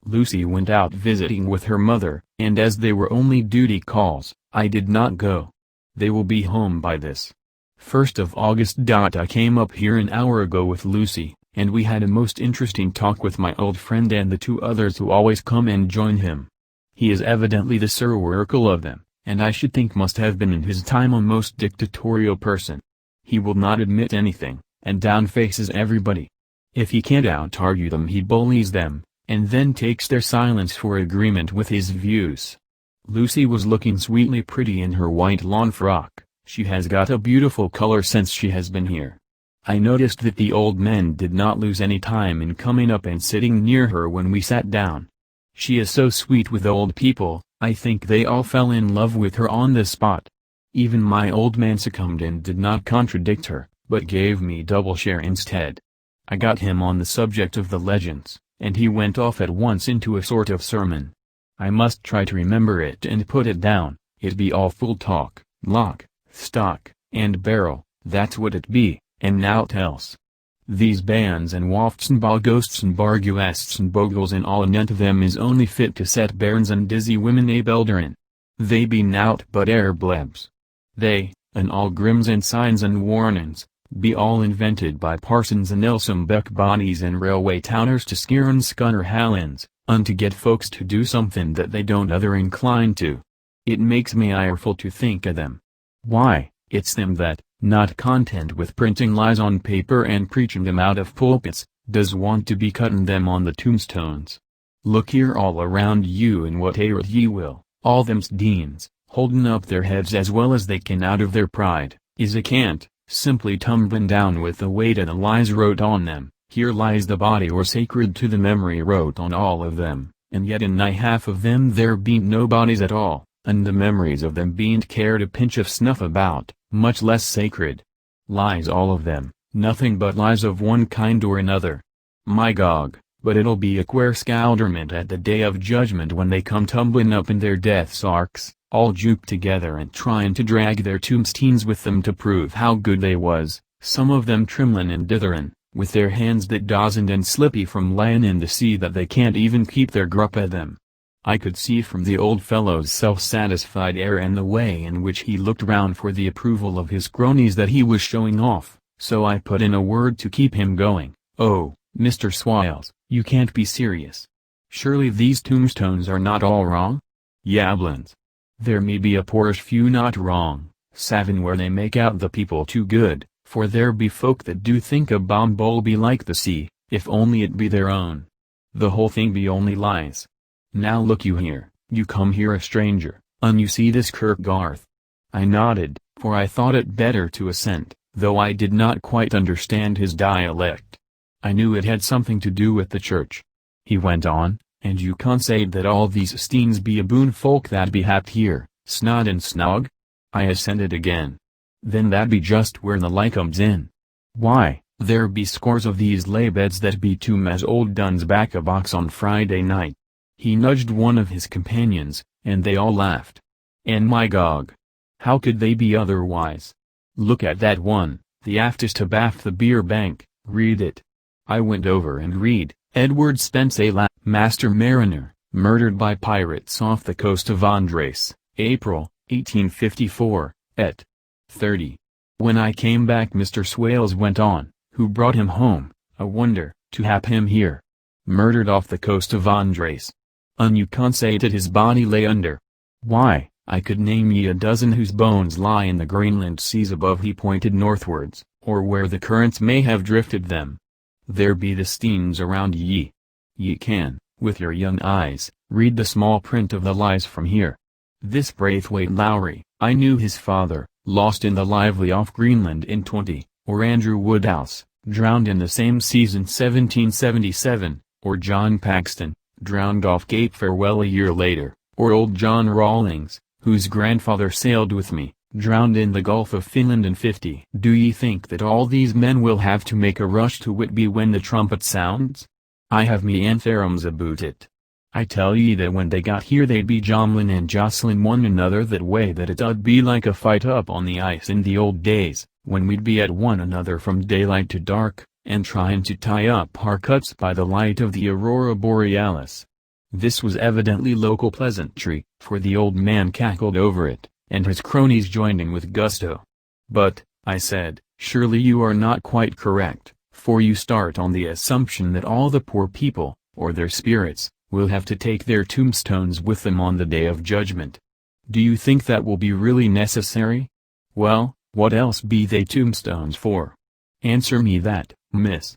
Lucy went out visiting with her mother, and as they were only duty calls, I did not go. They will be home by this 1st of August. I came up here an hour ago with Lucy, and we had a most interesting talk with my old friend and the two others who always come and join him. He is evidently the Sir Workle of them, and I should think must have been in his time a most dictatorial person. He will not admit anything, and downfaces everybody. If he can't out-argue them he bullies them, and then takes their silence for agreement with his views. Lucy was looking sweetly pretty in her white lawn frock. She has got a beautiful color since she has been here. I noticed that the old men did not lose any time in coming up and sitting near her when we sat down. She is so sweet with old people, I think they all fell in love with her on the spot. Even my old man succumbed and did not contradict her, but gave me double share instead. I got him on the subject of the legends, and he went off at once into a sort of sermon. I must try to remember it and put it down. It be all full talk, lock, stock, and barrel, that's what it be, and nowt else. These bands and wafts and ball-ghosts and barguests and bogles and all anent of them is only fit to set bairns and dizzy women a belderin. They be nowt but air blebs. They, and all grims and signs and warnin's, be all invented by parsons and elsome buck bodies and railway towners to scare and scunner Hallands, to get folks to do something that they don't other incline to. It makes me ireful to think of them. Why, it's them that, not content with printing lies on paper and preaching them out of pulpits, does want to be cutting them on the tombstones. Look here all around you and whate'er ye will, all them's deans, holding up their heads as well as they can out of their pride, is a cant, simply tumbling down with the weight of the lies wrote on them. Here lies the body or sacred to the memory wrote on all of them, and yet in nigh half of them there bean't no bodies at all, and the memories of them bean't cared a pinch of snuff about, much less sacred. Lies all of them, nothing but lies of one kind or another. My Gog, but it'll be a queer scalderment at the day of judgment when they come tumbling up in their death sarks, all juped together and trying to drag their tombstones with them to prove how good they was, some of them trimlin' and ditherin', with their hands that dozened and slippy from layin' in the sea that they can't even keep their grup at them. I could see from the old fellow's self-satisfied air and the way in which he looked round for the approval of his cronies that he was showing off, so I put in a word to keep him going. "Oh, Mr. Swiles, you can't be serious. Surely these tombstones are not all wrong?" "Yablins. There may be a poorish few not wrong, savin' where they make out the people too good, for there be folk that do think a bomb'll be like the sea, if only it be their own. The whole thing be only lies. Now look you here, you come here a stranger, you see this Kirkgarth." I nodded, for I thought it better to assent, though I did not quite understand his dialect. I knew it had something to do with the church. He went on, "And you consade that all these steens be aboon folk that be happed here, snod and snog?" I assented again. "Then that be just where the lie comes in. Why, there be scores of these lay beds that be tomb as old Dunn's back a box on Friday night." He nudged one of his companions, and they all laughed. "And my gog! How could they be otherwise? Look at that one, the aftest abaft the beer bank, read it." I went over and read, "Edward Spence Master Mariner, murdered by pirates off the coast of Andres, April, 1854, et. 30. When I came back Mr. Swales went on, who brought him home, a wonder, to hap him here. Murdered off the coast of Andres. You constated his body lay under. Why, I could name ye a dozen whose bones lie in the Greenland seas above." He pointed northwards, "or where the currents may have drifted them. There be the steens around ye. Ye can, with your young eyes, read the small print of the lies from here. This Braithwaite Lowry, I knew his father, lost in the Lively off Greenland in 20, or Andrew Woodhouse, drowned in the same seas in 1777, or John Paxton, drowned off Cape Farewell a year later, or old John Rawlings, whose grandfather sailed with me, drowned in the Gulf of Finland in 50. Do ye think that all these men will have to make a rush to Whitby when the trumpet sounds? I have me antherums aboot it. I tell ye that when they got here they'd be jomlin' and jostling one another that way that it 'ud be like a fight up on the ice in the old days, when we'd be at one another from daylight to dark, and tryin' to tie up our cuts by the light of the aurora borealis." This was evidently local pleasantry, for the old man cackled over it, and his cronies joined in with gusto. "But," I said, "surely you are not quite correct, for you start on the assumption that all the poor people, or their spirits, will have to take their tombstones with them on the day of judgment. Do you think that will be really necessary? Well, what else be they tombstones for? Answer me that, miss.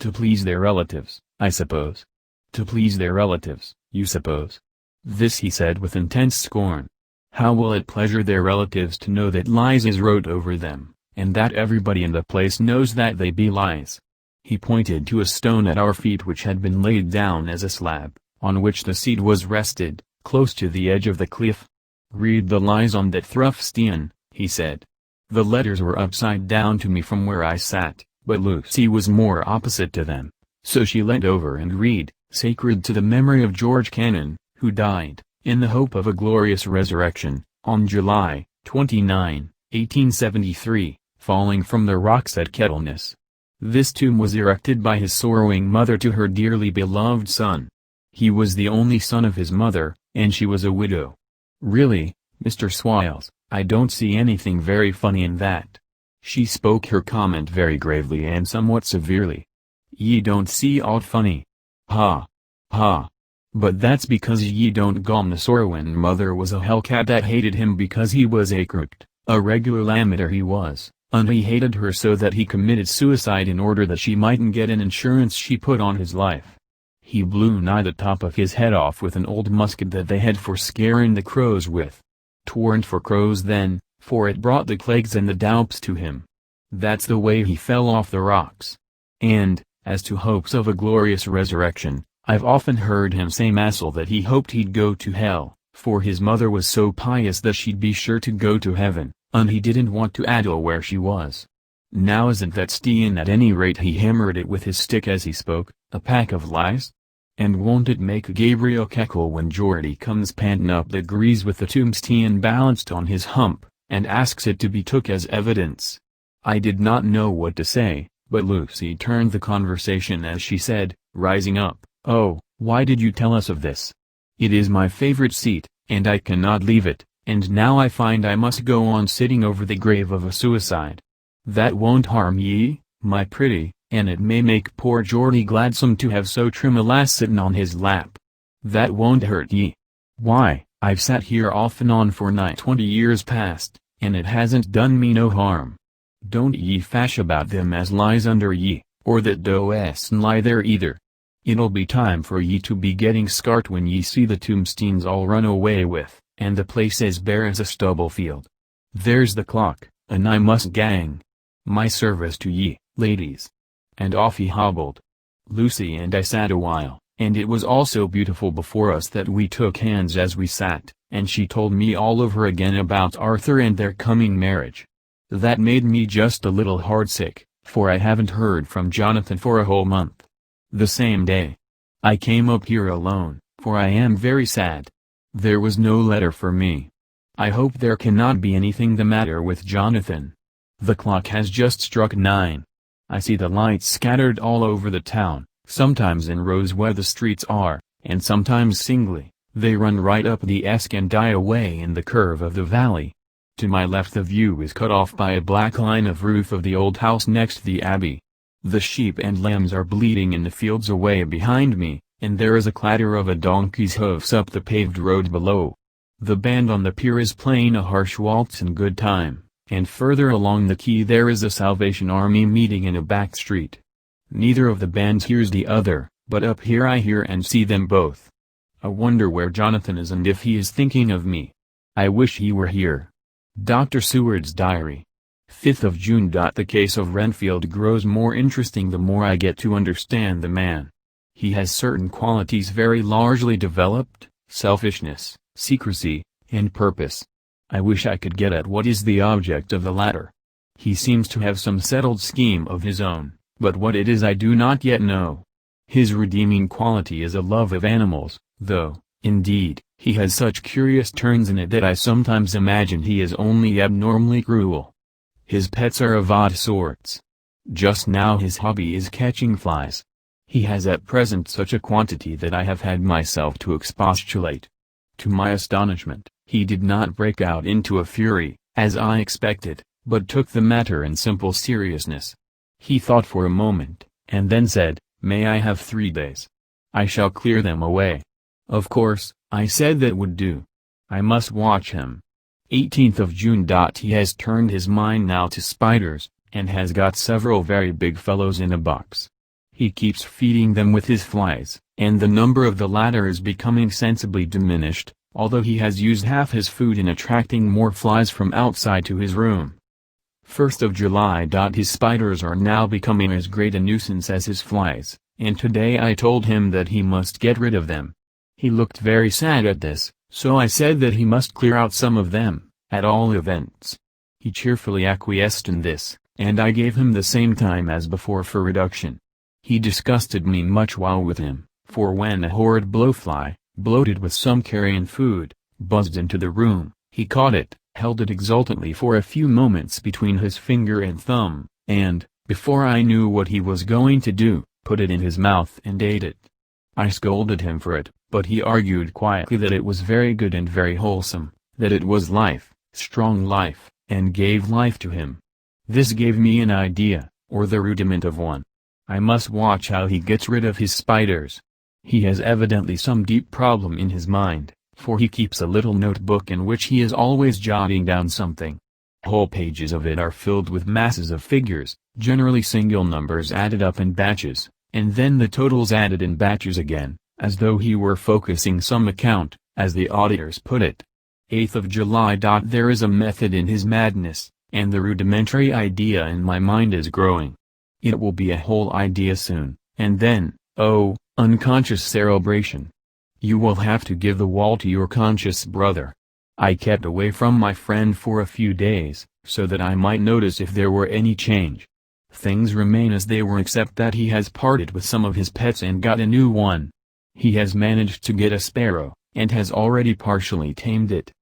To please their relatives, I suppose. To please their relatives, you suppose?" This he said with intense scorn. "How will it pleasure their relatives to know that lies is wrote over them, and that everybody in the place knows that they be lies?" He pointed to a stone at our feet which had been laid down as a slab, on which the seat was rested, close to the edge of the cliff. "Read the lies on that thruff stean," he said. The letters were upside down to me from where I sat, but Lucy was more opposite to them, so she leant over and read, "Sacred to the memory of George Cannon, who died, in the hope of a glorious resurrection, on July 29, 1873, falling from the rocks at Kettleness. This tomb was erected by his sorrowing mother to her dearly beloved son. He was the only son of his mother, and she was a widow. Really, Mr. Swiles, I don't see anything very funny in that." She spoke her comment very gravely and somewhat severely. "Ye don't see aught funny. Ha! Ha! But that's because ye don't gom the sorrowin' mother was a hellcat that hated him because he was a crooked, a regular lamiter he was, and he hated her so that he committed suicide in order that she mightn't get an insurance she put on his life. He blew nigh the top of his head off with an old musket that they had for scaring the crows with. 'Twarn't for crows then, for it brought the clegs and the doups to him. That's the way he fell off the rocks. And, as to hopes of a glorious resurrection, I've often heard him say Massel that he hoped he'd go to hell, for his mother was so pious that she'd be sure to go to heaven, and he didn't want to addle where she was. Now isn't that Stian? At any rate he hammered it with his stick as he spoke, a pack of lies? And won't it make Gabriel cackle when Geordie comes panting up that agrees with the tombstone balanced on his hump, and asks it to be took as evidence? I did not know what to say, but Lucy turned the conversation as she said, rising up, "Oh, why did you tell us of this? It is my favorite seat, and I cannot leave it, and now I find I must go on sitting over the grave of a suicide. That won't harm ye, my pretty, and it may make poor Geordie gladsome to have so trim a lass sittin' on his lap. That won't hurt ye. Why, I've sat here off and on for nigh 20 years past, and it hasn't done me no harm. Don't ye fash about them as lies under ye, or that doesn't lie there either. It'll be time for ye to be getting scart when ye see the tombstones all run away with, and the place as bare as a stubble field. There's the clock, and I must gang. My service to ye, ladies." And off he hobbled. Lucy and I sat a while, and it was all so beautiful before us that we took hands as we sat, and she told me all over again about Arthur and their coming marriage. That made me just a little heartsick, for I haven't heard from Jonathan for a whole month. The same day I came up here alone, for I am very sad. There was no letter for me. I hope there cannot be anything the matter with Jonathan. The clock has just struck 9. I see the lights scattered all over the town, sometimes in rows where the streets are, and sometimes singly. They run right up the Esk and die away in the curve of the valley. To my left the view is cut off by a black line of roof of the old house next the abbey. The sheep and lambs are bleating in the fields away behind me, and there is a clatter of a donkey's hoofs up the paved road below. The band on the pier is playing a harsh waltz in good time. And further along the quay there is a Salvation Army meeting in a back street. Neither of the bands hears the other, but up here I hear and see them both. I wonder where Jonathan is and if he is thinking of me. I wish he were here. Dr. Seward's Diary. 5th of June. The case of Renfield grows more interesting the more I get to understand the man. He has certain qualities very largely developed: selfishness, secrecy, and purpose. I wish I could get at what is the object of the latter. He seems to have some settled scheme of his own, but what it is I do not yet know. His redeeming quality is a love of animals, though, indeed, he has such curious turns in it that I sometimes imagine he is only abnormally cruel. His pets are of odd sorts. Just now his hobby is catching flies. He has at present such a quantity that I have had myself to expostulate. To my astonishment, he did not break out into a fury, as I expected, but took the matter in simple seriousness. He thought for a moment, and then said, "May I have 3 days? I shall clear them away." Of course, I said that would do. I must watch him. 18th of June. He has turned his mind now to spiders, and has got several very big fellows in a box. He keeps feeding them with his flies, and the number of the latter is becoming sensibly diminished, although he has used half his food in attracting more flies from outside to his room. 1st of July. His spiders are now becoming as great a nuisance as his flies, and today I told him that he must get rid of them. He looked very sad at this, so I said that he must clear out some of them, at all events. He cheerfully acquiesced in this, and I gave him the same time as before for reduction. He disgusted me much while with him, for when a horrid blowfly, bloated with some carrion food, buzzed into the room, he caught it, held it exultantly for a few moments between his finger and thumb, and, before I knew what he was going to do, put it in his mouth and ate it. I scolded him for it, but he argued quietly that it was very good and very wholesome, that it was life, strong life, and gave life to him. This gave me an idea, or the rudiment of one. I must watch how he gets rid of his spiders. He has evidently some deep problem in his mind, for he keeps a little notebook in which he is always jotting down something. Whole pages of it are filled with masses of figures, generally single numbers added up in batches, and then the totals added in batches again, as though he were focusing some account, as the auditors put it. 8th of July. There is a method in his madness, and the rudimentary idea in my mind is growing. It will be a whole idea soon, and then, oh, unconscious cerebration. You will have to give the wall to your conscious brother. I kept away from my friend for a few days, so that I might notice if there were any change. Things remain as they were except that he has parted with some of his pets and got a new one. He has managed to get a sparrow, and has already partially tamed it.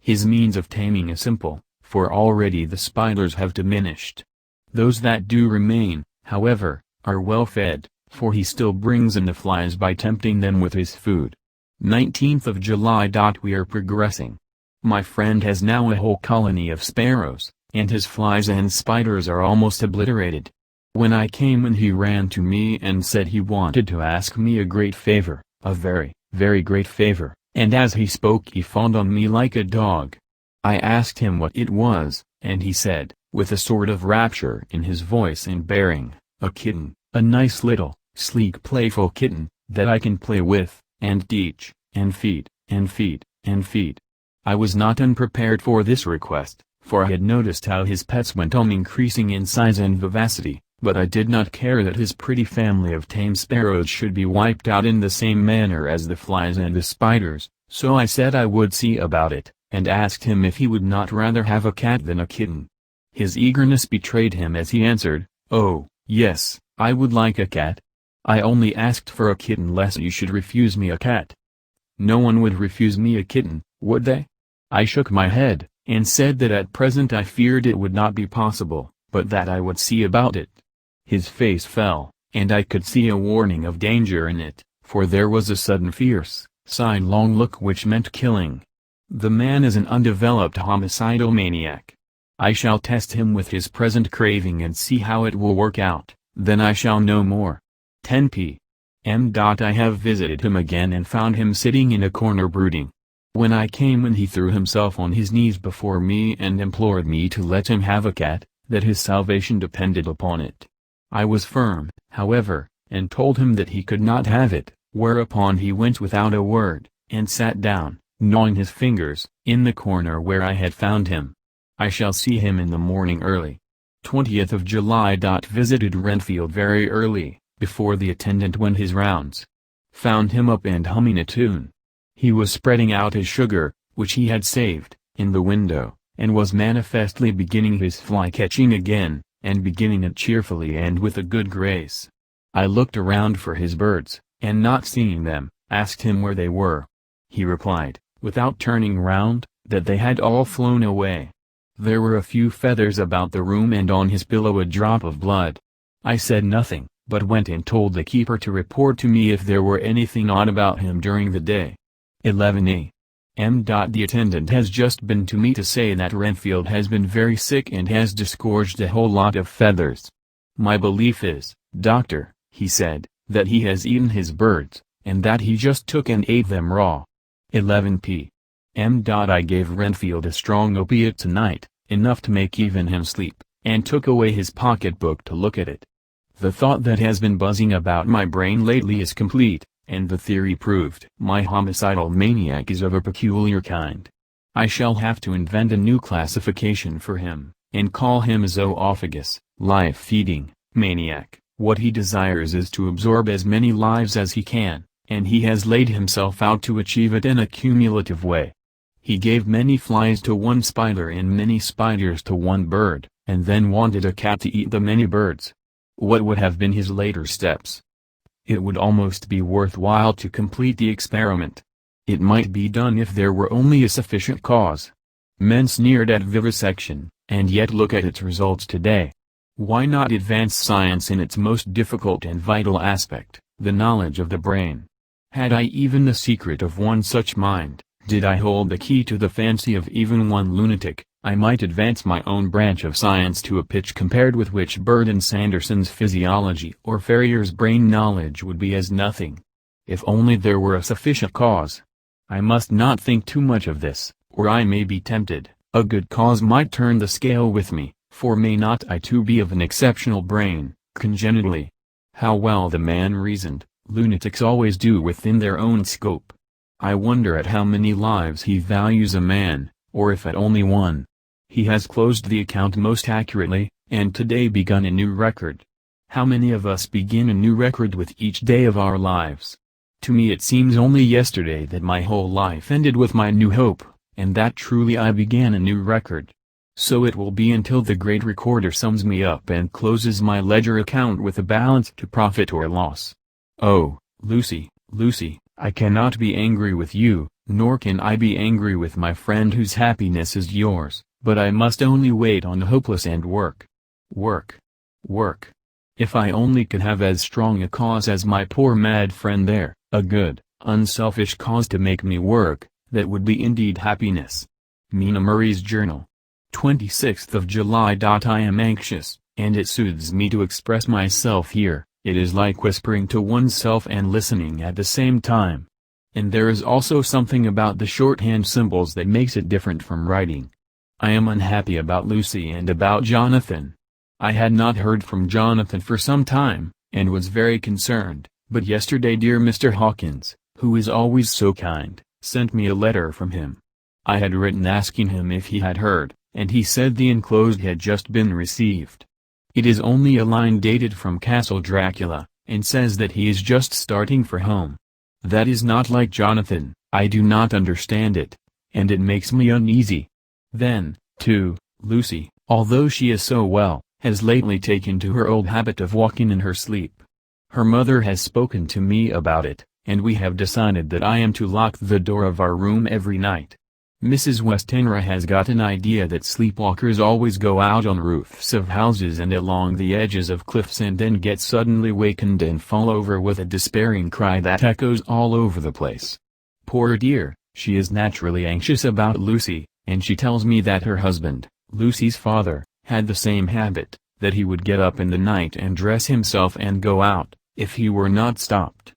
His means of taming is simple, for already the spiders have diminished. Those that do remain, however, are well fed, for he still brings in the flies by tempting them with his food. 19th of July. We are progressing. My friend has now a whole colony of sparrows, and his flies and spiders are almost obliterated. When I came in he ran to me and said he wanted to ask me a great favor, a very, very great favor, and as he spoke he fawned on me like a dog. I asked him what it was, and he said, with a sort of rapture in his voice and bearing, a kitten, a nice little, sleek playful kitten, that I can play with, and teach, and feed, and feed, and feed. I was not unprepared for this request, for I had noticed how his pets went on increasing in size and vivacity, but I did not care that his pretty family of tame sparrows should be wiped out in the same manner as the flies and the spiders, so I said I would see about it, and asked him if he would not rather have a cat than a kitten. His eagerness betrayed him as he answered, "Oh, yes, I would like a cat. I only asked for a kitten lest you should refuse me a cat." No one would refuse me a kitten, would they? I shook my head, and said that at present I feared it would not be possible, but that I would see about it. His face fell, and I could see a warning of danger in it, for there was a sudden fierce, sidelong look which meant killing. The man is an undeveloped homicidal maniac. I shall test him with his present craving and see how it will work out, then I shall know more. 10 p.m. I have visited him again and found him sitting in a corner brooding. When I came in he threw himself on his knees before me and implored me to let him have a cat, that his salvation depended upon it. I was firm, however, and told him that he could not have it, whereupon he went without a word, and sat down, gnawing his fingers, in the corner where I had found him. I shall see him in the morning early. 20th of July. Visited Renfield very early, before the attendant went his rounds. Found him up and humming a tune. He was spreading out his sugar, which he had saved, in the window, and was manifestly beginning his fly-catching again, and beginning it cheerfully and with a good grace. I looked around for his birds, and not seeing them, asked him where they were. He replied, without turning round, that they had all flown away. There were a few feathers about the room and on his pillow a drop of blood. I said nothing, but went and told the keeper to report to me if there were anything odd about him during the day. 11 a.m. The attendant has just been to me to say that Renfield has been very sick and has disgorged a whole lot of feathers. My belief is, doctor, he said, that he has eaten his birds, and that he just took and ate them raw. 11 p.m. I gave Renfield a strong opiate tonight, enough to make even him sleep, and took away his pocketbook to look at it. The thought that has been buzzing about my brain lately is complete, and the theory proved. My homicidal maniac is of a peculiar kind. I shall have to invent a new classification for him, and call him a zoophagous, life-feeding, maniac. What he desires is to absorb as many lives as he can, and he has laid himself out to achieve it in a cumulative way. He gave many flies to one spider and many spiders to one bird, and then wanted a cat to eat the many birds. What would have been his later steps? It would almost be worthwhile to complete the experiment. It might be done if there were only a sufficient cause. Men sneered at vivisection, and yet look at its results today. Why not advance science in its most difficult and vital aspect, the knowledge of the brain? Had I even the secret of one such mind, did I hold the key to the fancy of even one lunatic, I might advance my own branch of science to a pitch compared with which Bird and Sanderson's physiology or Ferrier's brain knowledge would be as nothing. If only there were a sufficient cause. I must not think too much of this, or I may be tempted. A good cause might turn the scale with me, for may not I too be of an exceptional brain, congenitally? How well the man reasoned, lunatics always do within their own scope. I wonder at how many lives he values a man, or if at only one. He has closed the account most accurately, and today begun a new record. How many of us begin a new record with each day of our lives? To me it seems only yesterday that my whole life ended with my new hope, and that truly I began a new record. So it will be until the great recorder sums me up and closes my ledger account with a balance to profit or loss. Oh, Lucy, Lucy, I cannot be angry with you, nor can I be angry with my friend whose happiness is yours, but I must only wait on the hopeless and work. Work. Work. If I only could have as strong a cause as my poor mad friend there, a good, unselfish cause to make me work, that would be indeed happiness. Mina Murray's Journal. 26th of July. I am anxious, and it soothes me to express myself here. It is like whispering to oneself and listening at the same time. And there is also something about the shorthand symbols that makes it different from writing. I am unhappy about Lucy and about Jonathan. I had not heard from Jonathan for some time, and was very concerned, but yesterday dear Mr. Hawkins, who is always so kind, sent me a letter from him. I had written asking him if he had heard, and he said the enclosed had just been received. It is only a line dated from Castle Dracula, and says that he is just starting for home. That is not like Jonathan. I do not understand it, and it makes me uneasy. Then, too, Lucy, although she is so well, has lately taken to her old habit of walking in her sleep. Her mother has spoken to me about it, and we have decided that I am to lock the door of our room every night. Mrs. Westenra has got an idea that sleepwalkers always go out on roofs of houses and along the edges of cliffs and then get suddenly wakened and fall over with a despairing cry that echoes all over the place. Poor dear, she is naturally anxious about Lucy, and she tells me that her husband, Lucy's father, had the same habit, that he would get up in the night and dress himself and go out, if he were not stopped.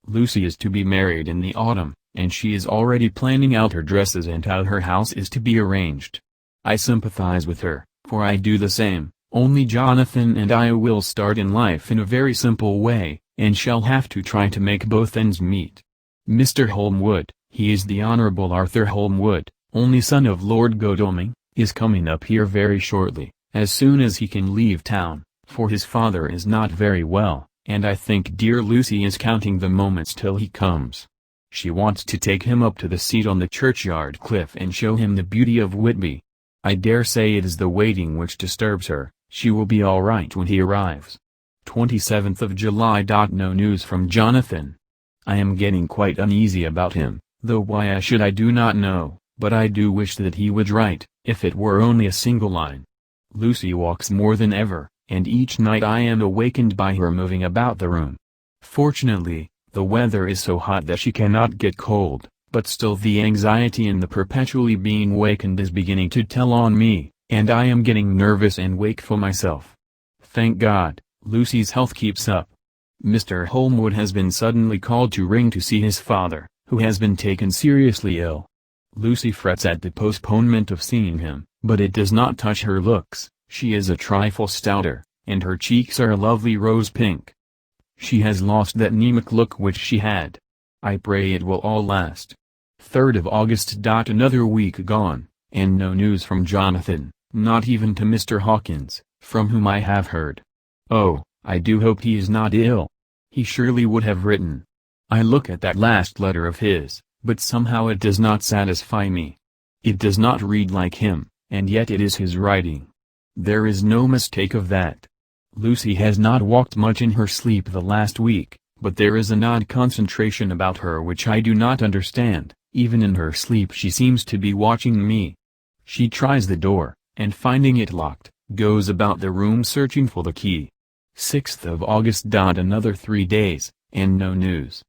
Lucy is to be married in the autumn, and she is already planning out her dresses and how her house is to be arranged. I sympathize with her, for I do the same, only Jonathan and I will start in life in a very simple way, and shall have to try to make both ends meet. Mr. Holmwood, he is the Honourable Arthur Holmwood, only son of Lord Godalming, is coming up here very shortly, as soon as he can leave town, for his father is not very well, and I think dear Lucy is counting the moments till he comes. She wants to take him up to the seat on the churchyard cliff and show him the beauty of Whitby. I dare say it is the waiting which disturbs her. She will be all right when he arrives. 27th of July. No news from Jonathan. I am getting quite uneasy about him, though why I should I do not know, but I do wish that he would write, if it were only a single line. Lucy walks more than ever, and each night I am awakened by her moving about the room. Fortunately, the weather is so hot that she cannot get cold, but still the anxiety in the perpetually being wakened is beginning to tell on me, and I am getting nervous and wakeful myself. Thank God, Lucy's health keeps up. Mr. Holmwood has been suddenly called to ring to see his father, who has been taken seriously ill. Lucy frets at the postponement of seeing him, but it does not touch her looks. She is a trifle stouter, and her cheeks are a lovely rose pink. She has lost that anemic look which she had. I pray it will all last. 3rd of August. Another week gone, and no news from Jonathan, not even to Mr. Hawkins, from whom I have heard. Oh, I do hope he is not ill. He surely would have written. I look at that last letter of his, but somehow it does not satisfy me. It does not read like him, and yet it is his writing. There is no mistake of that. Lucy has not walked much in her sleep the last week, but there is an odd concentration about her which I do not understand. Even in her sleep she seems to be watching me. She tries the door, and finding it locked, goes about the room searching for the key. 6th of August. Another 3 days, and no news.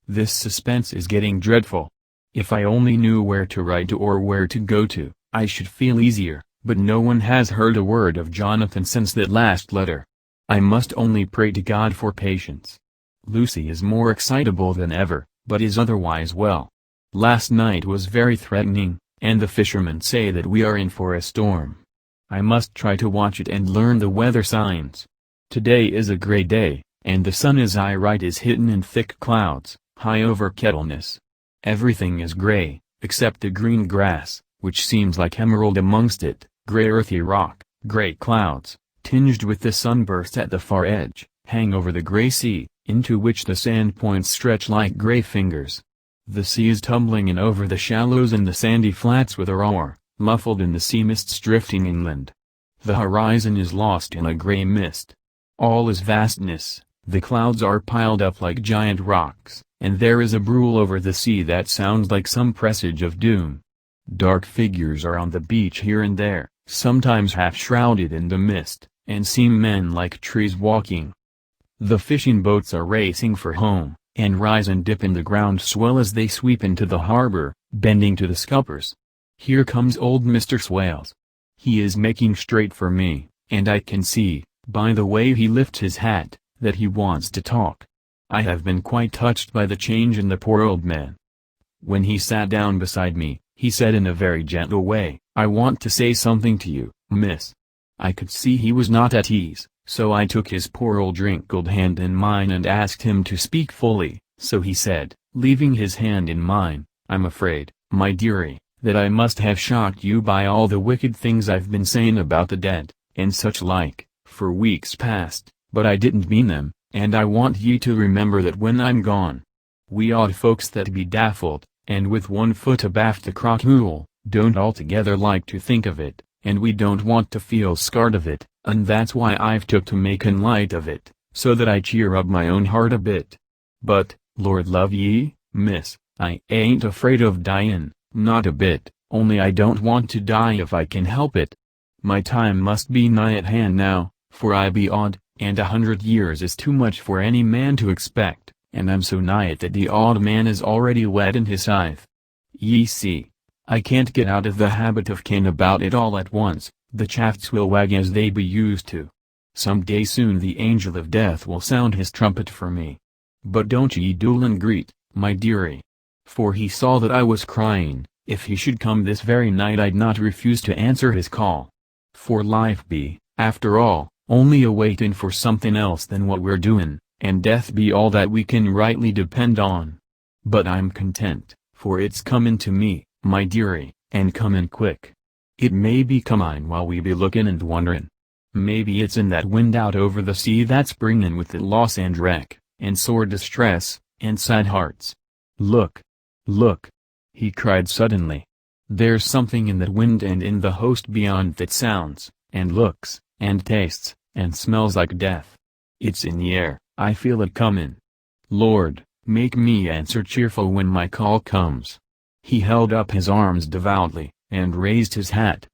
This suspense is getting dreadful. If I only knew where to write to or where to go to, I should feel easier, but no one has heard a word of Jonathan since that last letter. I must only pray to God for patience. Lucy is more excitable than ever, but is otherwise well. Last night was very threatening, and the fishermen say that we are in for a storm. I must try to watch it and learn the weather signs. Today is a grey day, and the sun as I write is hidden in thick clouds, high over Kettleness. Everything is grey, except the green grass, which seems like emerald amongst it, grey earthy rock, grey clouds, tinged with the sunburst at the far edge, hang over the grey sea, into which the sand points stretch like grey fingers. The sea is tumbling in over the shallows and the sandy flats with a roar, muffled in the sea mists drifting inland. The horizon is lost in a gray mist. All is vastness, the clouds are piled up like giant rocks, and there is a brool over the sea that sounds like some presage of doom. Dark figures are on the beach here and there, sometimes half shrouded in the mist, and seem men like trees walking. The fishing boats are racing for home, and rise and dip in the ground swell as they sweep into the harbor, bending to the scuppers. Here comes old Mr. Swales. He is making straight for me, and I can see, by the way he lifts his hat, that he wants to talk. I have been quite touched by the change in the poor old man. When he sat down beside me, he said in a very gentle way, "I want to say something to you, miss." I could see he was not at ease, so I took his poor old wrinkled hand in mine and asked him to speak fully. So he said, leaving his hand in mine, "I'm afraid, my dearie, that I must have shocked you by all the wicked things I've been saying about the dead, and such like, for weeks past, but I didn't mean them, and I want ye to remember that when I'm gone. We odd folks that be daffled, and with one foot abaft the crockhole, don't altogether like to think of it, and we don't want to feel scarred of it, and that's why I've took to makin' light of it, so that I cheer up my own heart a bit. But, Lord love ye, miss, I ain't afraid of dyin', not a bit, only I don't want to die if I can help it. My time must be nigh at hand now, for I be odd, and 100 years is too much for any man to expect, and I'm so nigh it that the odd man is already whetting his scythe. Ye see, I can't get out of the habit of kin about it all at once, the shafts will wag as they be used to. Some day soon the angel of death will sound his trumpet for me. But don't ye duel and greet, my dearie." For he saw that I was crying. If he should come this very night I'd not refuse to answer his call. For life be, after all, only a waitin' for something else than what we're doin', and death be all that we can rightly depend on. But I'm content, for it's comin' to me, my dearie, and comin' quick. It may be comin' while we be lookin' and wonderin'. Maybe it's in that wind out over the sea that's bringin' with it loss and wreck, and sore distress, and sad hearts. Look! Look! He cried suddenly. There's something in that wind and in the host beyond that sounds, and looks, and tastes, and smells like death. It's in the air, I feel it comin'. Lord, make me answer cheerful when my call comes. He held up his arms devoutly, and raised his hat.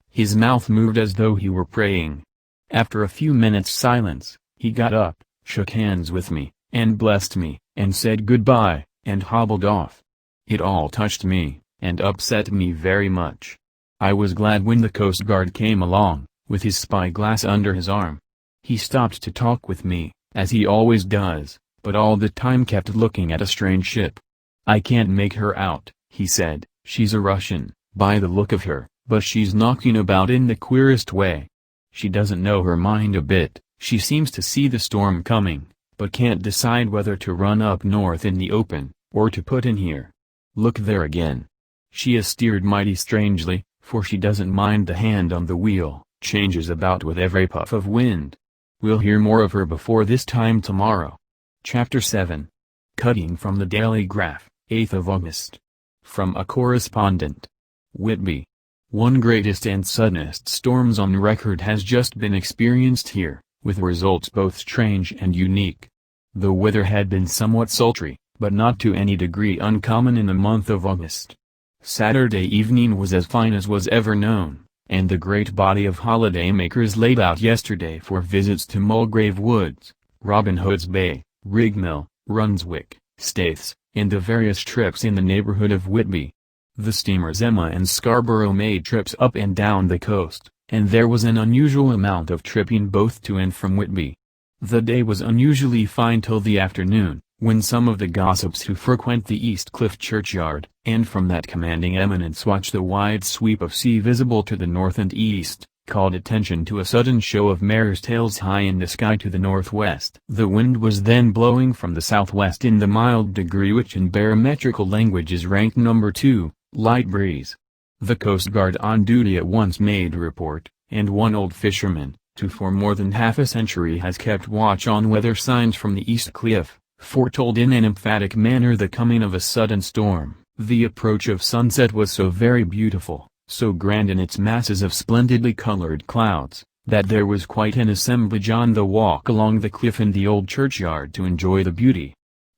His mouth moved as though he were praying. After a few minutes' silence, he got up, shook hands with me, and blessed me, and said goodbye, and hobbled off. It all touched me, and upset me very much. I was glad when the Coast Guard came along, with his spyglass under his arm. He stopped to talk with me, as he always does, but all the time kept looking at a strange ship. "I can't make her out," he said. "She's a Russian, by the look of her, but she's knocking about in the queerest way. She doesn't know her mind a bit, she seems to see the storm coming, but can't decide whether to run up north in the open, or to put in here. Look there again. She is steered mighty strangely, for she doesn't mind the hand on the wheel, changes about with every puff of wind. We'll hear more of her before this time tomorrow." Chapter 7. Cutting from the Daily Graph, 8th of August. From a correspondent. Whitby. One greatest and suddenest storms on record has just been experienced here, with results both strange and unique. The weather had been somewhat sultry, but not to any degree uncommon in the month of August. Saturday evening was as fine as was ever known, and the great body of holiday-makers laid out yesterday for visits to Mulgrave Woods, Robin Hood's Bay, Rigmill, Runswick, Staithes, and the various trips in the neighborhood of Whitby. The steamers Emma and Scarborough made trips up and down the coast, and there was an unusual amount of tripping both to and from Whitby. The day was unusually fine till the afternoon, when some of the gossips who frequent the East Cliff churchyard, and from that commanding eminence watch the wide sweep of sea visible to the north and east, called attention to a sudden show of mares' tails high in the sky to the northwest. The wind was then blowing from the southwest in the mild degree which in barometrical language is ranked number 2, light breeze. The Coast Guard on duty at once made report, and one old fisherman, who for more than half a century has kept watch on weather signs from the East Cliff, foretold in an emphatic manner the coming of a sudden storm. The approach of sunset was so very beautiful, so grand in its masses of splendidly colored clouds, that there was quite an assemblage on the walk along the cliff in the old churchyard to enjoy the beauty.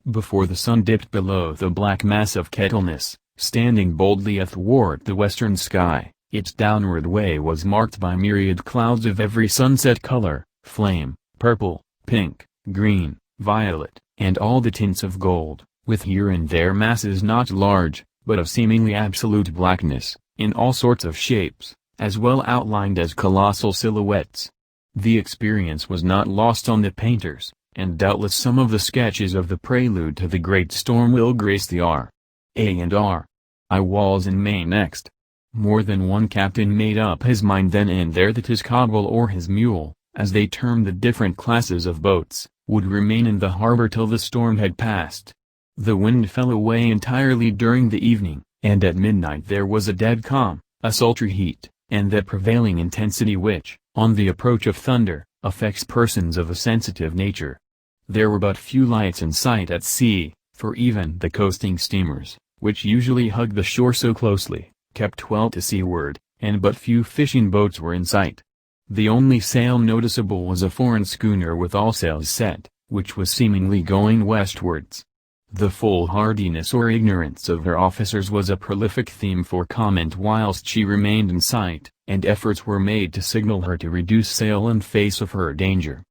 Before the sun dipped below the black mass of Kettleness, standing boldly athwart the western sky, its downward way was marked by myriad clouds of every sunset color, flame, purple, pink, green, violet, and all the tints of gold, with here and there masses not large, but of seemingly absolute blackness, in all sorts of shapes, as well outlined as colossal silhouettes. The experience was not lost on the painters, and doubtless some of the sketches of the prelude to the great storm will grace the R.A.&R.I. walls in May next. More than one captain made up his mind then and there that his cogwheel or his mule, as they termed the different classes of boats, would remain in the harbor till the storm had passed. The wind fell away entirely during the evening, and at midnight there was a dead calm, a sultry heat, and that prevailing intensity which, on the approach of thunder, affects persons of a sensitive nature. There were but few lights in sight at sea, for even the coasting steamers, which usually hug the shore so closely, kept well to seaward, and but few fishing boats were in sight. The only sail noticeable was a foreign schooner with all sails set, which was seemingly going westwards. The foolhardiness or ignorance of her officers was a prolific theme for comment whilst she remained in sight, and efforts were made to signal her to reduce sail in face of her danger.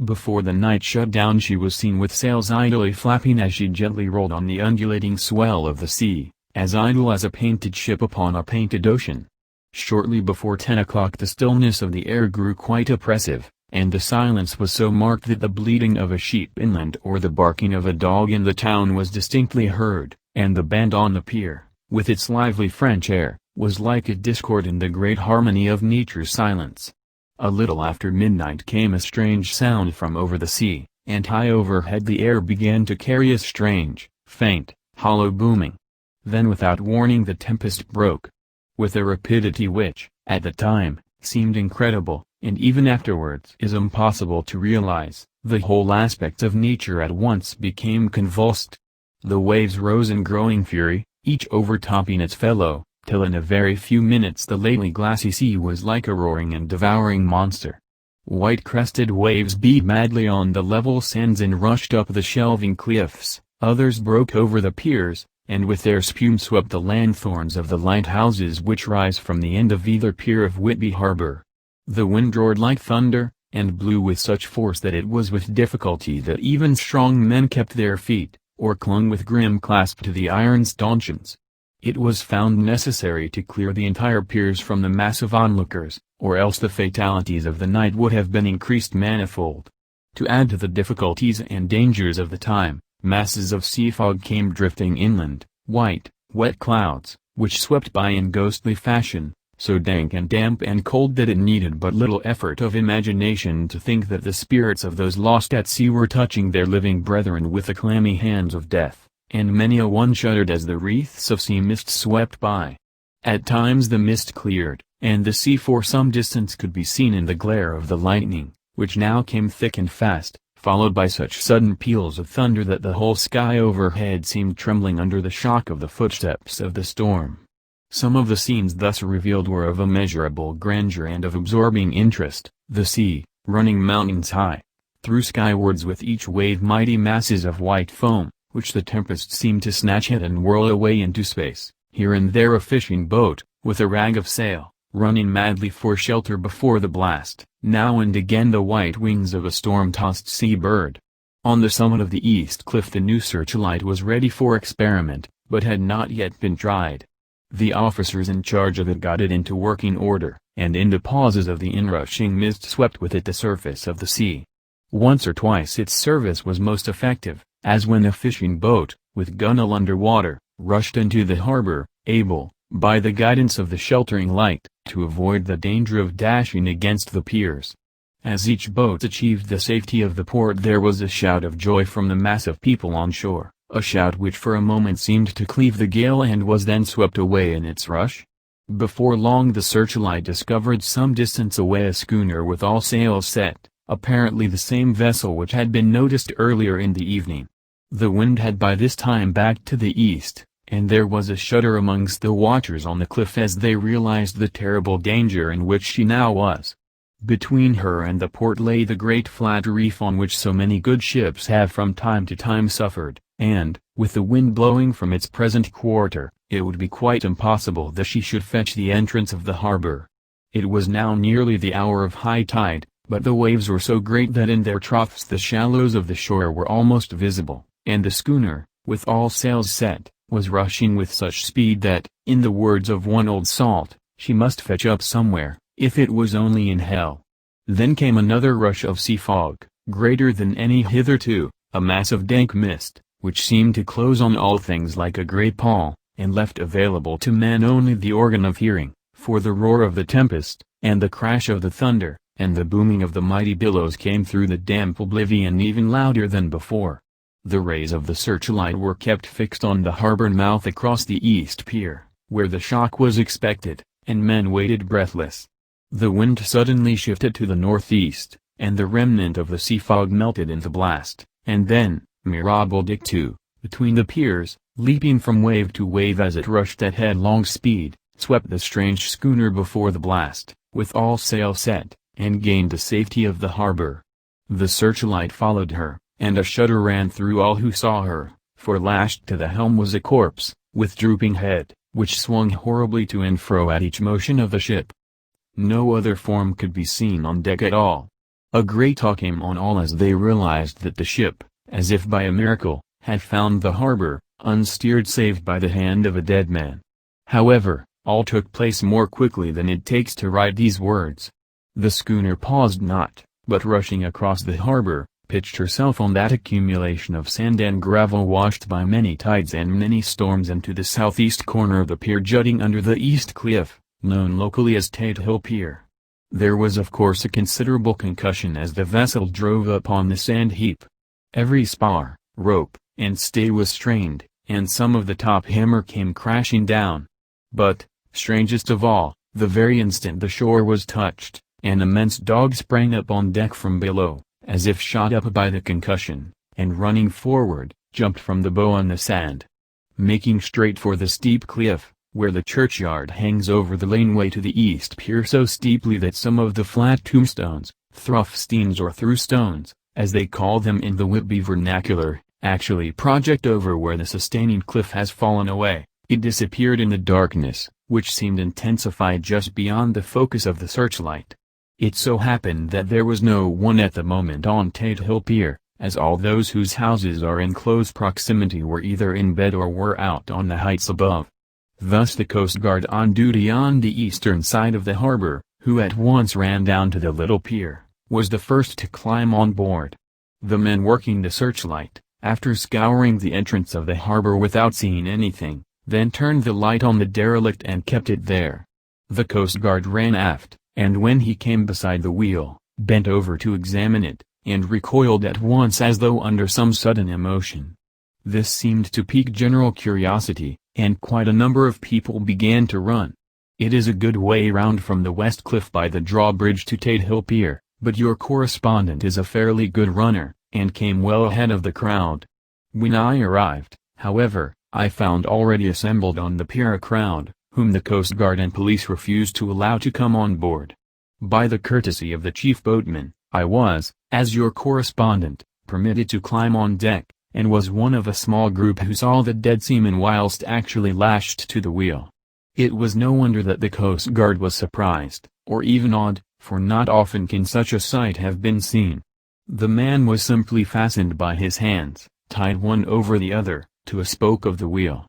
Before the night shut down she was seen with sails idly flapping as she gently rolled on the undulating swell of the sea, as idle as a painted ship upon a painted ocean. Shortly before 10 o'clock the stillness of the air grew quite oppressive, and the silence was so marked that the bleating of a sheep inland or the barking of a dog in the town was distinctly heard, and the band on the pier, with its lively French air, was like a discord in the great harmony of nature's silence. A little after midnight came a strange sound from over the sea, and high overhead the air began to carry a strange, faint, hollow booming. Then without warning the tempest broke. With a rapidity which, at the time, seemed incredible, and even afterwards is impossible to realize, the whole aspect of nature at once became convulsed. The waves rose in growing fury, each overtopping its fellow, till in a very few minutes the lately glassy sea was like a roaring and devouring monster. White-crested waves beat madly on the level sands and rushed up the shelving cliffs, others broke over the piers, and with their spume swept the lanthorns of the lighthouses which rise from the end of either pier of Whitby harbor. The wind roared like thunder, and blew with such force that it was with difficulty that even strong men kept their feet, or clung with grim clasp to the iron stanchions. It was found necessary to clear the entire piers from the mass of onlookers, or else the fatalities of the night would have been increased manifold. To add to the difficulties and dangers of the time, masses of sea fog came drifting inland, white, wet clouds, which swept by in ghostly fashion, so dank and damp and cold that it needed but little effort of imagination to think that the spirits of those lost at sea were touching their living brethren with the clammy hands of death, and many a one shuddered as the wreaths of sea mist swept by. At times the mist cleared, and the sea for some distance could be seen in the glare of the lightning, which now came thick and fast, followed by such sudden peals of thunder that the whole sky overhead seemed trembling under the shock of the footsteps of the storm. Some of the scenes thus revealed were of immeasurable grandeur and of absorbing interest, the sea, running mountains high, threw skywards with each wave mighty masses of white foam, which the tempest seemed to snatch at and whirl away into space, here and there a fishing boat, with a rag of sail, running madly for shelter before the blast, now and again the white wings of a storm-tossed sea-bird. On the summit of the east cliff the new searchlight was ready for experiment, but had not yet been tried. The officers in charge of it got it into working order, and in the pauses of the inrushing mist swept with it the surface of the sea. Once or twice its service was most effective, as when a fishing boat, with gunwale under water, rushed into the harbor, able, by the guidance of the sheltering light, to avoid the danger of dashing against the piers. As each boat achieved the safety of the port there was a shout of joy from the mass of people on shore, a shout which for a moment seemed to cleave the gale and was then swept away in its rush. Before long the searchlight discovered some distance away a schooner with all sails set, apparently the same vessel which had been noticed earlier in the evening. The wind had by this time backed to the east, and there was a shudder amongst the watchers on the cliff as they realized the terrible danger in which she now was. Between her and the port lay the great flat reef on which so many good ships have from time to time suffered, and, with the wind blowing from its present quarter, it would be quite impossible that she should fetch the entrance of the harbor. It was now nearly the hour of high tide, but the waves were so great that in their troughs the shallows of the shore were almost visible, and the schooner, with all sails set, was rushing with such speed that, in the words of one old salt, she must fetch up somewhere, if it was only in hell. Then came another rush of sea fog, greater than any hitherto, a mass of dank mist, which seemed to close on all things like a grey pall, and left available to man only the organ of hearing, for the roar of the tempest, and the crash of the thunder, and the booming of the mighty billows came through the damp oblivion even louder than before. The rays of the searchlight were kept fixed on the harbor mouth across the east pier, where the shock was expected, and men waited breathless. The wind suddenly shifted to the northeast, and the remnant of the sea fog melted in the blast, and then, mirabile dictu, between the piers, leaping from wave to wave as it rushed at headlong speed, swept the strange schooner before the blast, with all sail set, and gained the safety of the harbor. The searchlight followed her, and a shudder ran through all who saw her, for lashed to the helm was a corpse, with drooping head, which swung horribly to and fro at each motion of the ship. No other form could be seen on deck at all. A great awe came on all as they realized that the ship, as if by a miracle, had found the harbor, unsteered save by the hand of a dead man. However, all took place more quickly than it takes to write these words. The schooner paused not, but rushing across the harbor, pitched herself on that accumulation of sand and gravel washed by many tides and many storms into the southeast corner of the pier jutting under the east cliff, known locally as Tate Hill Pier. There was of course a considerable concussion as the vessel drove upon the sand heap. Every spar, rope, and stay was strained, and some of the top hammer came crashing down. But, strangest of all, the very instant the shore was touched, an immense dog sprang up on deck from below, as if shot up by the concussion, and running forward, jumped from the bow on the sand. Making straight for the steep cliff, where the churchyard hangs over the laneway to the east pier so steeply that some of the flat tombstones, through-steens or through-stones, as they call them in the Whitby vernacular, actually project over where the sustaining cliff has fallen away, it disappeared in the darkness, which seemed intensified just beyond the focus of the searchlight. It so happened that there was no one at the moment on Tate Hill Pier, as all those whose houses are in close proximity were either in bed or were out on the heights above. Thus the Coast Guard on duty on the eastern side of the harbor, who at once ran down to the little pier, was the first to climb on board. The men working the searchlight, after scouring the entrance of the harbor without seeing anything, then turned the light on the derelict and kept it there. The Coast Guard ran aft, and when he came beside the wheel, bent over to examine it, and recoiled at once as though under some sudden emotion. This seemed to pique general curiosity, and quite a number of people began to run. It is a good way round from the West Cliff by the drawbridge to Tate Hill Pier, but your correspondent is a fairly good runner, and came well ahead of the crowd. When I arrived, however, I found already assembled on the pier a crowd, whom the Coast Guard and police refused to allow to come on board. By the courtesy of the chief boatman, I was, as your correspondent, permitted to climb on deck, and was one of a small group who saw the dead seaman whilst actually lashed to the wheel. It was no wonder that the Coast Guard was surprised, or even awed, for not often can such a sight have been seen. The man was simply fastened by his hands, tied one over the other, to a spoke of the wheel.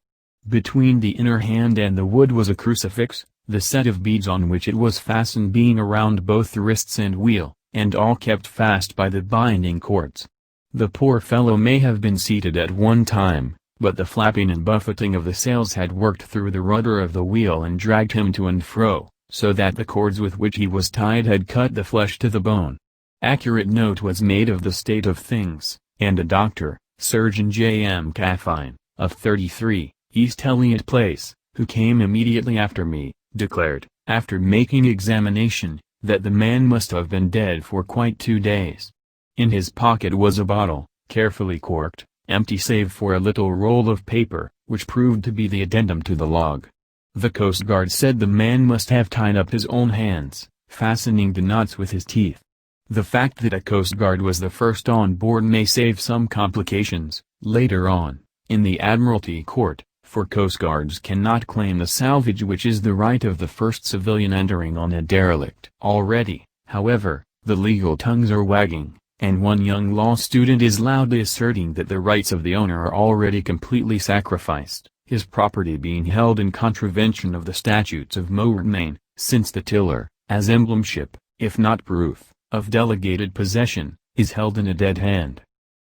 Between the inner hand and the wood was a crucifix, the set of beads on which it was fastened being around both the wrists and wheel, and all kept fast by the binding cords. The poor fellow may have been seated at one time, but the flapping and buffeting of the sails had worked through the rudder of the wheel and dragged him to and fro, so that the cords with which he was tied had cut the flesh to the bone. Accurate note was made of the state of things, and a doctor, Surgeon J. M. Caffine, of 33, East Elliot Place, who came immediately after me, declared, after making examination, that the man must have been dead for quite 2 days. In his pocket was a bottle, carefully corked, empty save for a little roll of paper, which proved to be the addendum to the log. The Coast Guard said the man must have tied up his own hands, fastening the knots with his teeth. The fact that a Coast Guard was the first on board may save some complications, later on, in the Admiralty Court, for Coast Guards cannot claim the salvage, which is the right of the first civilian entering on a derelict. Already, however, the legal tongues are wagging, and one young law student is loudly asserting that the rights of the owner are already completely sacrificed, his property being held in contravention of the statutes of Maine, since the tiller, as emblemship, if not proof, of delegated possession, is held in a dead hand.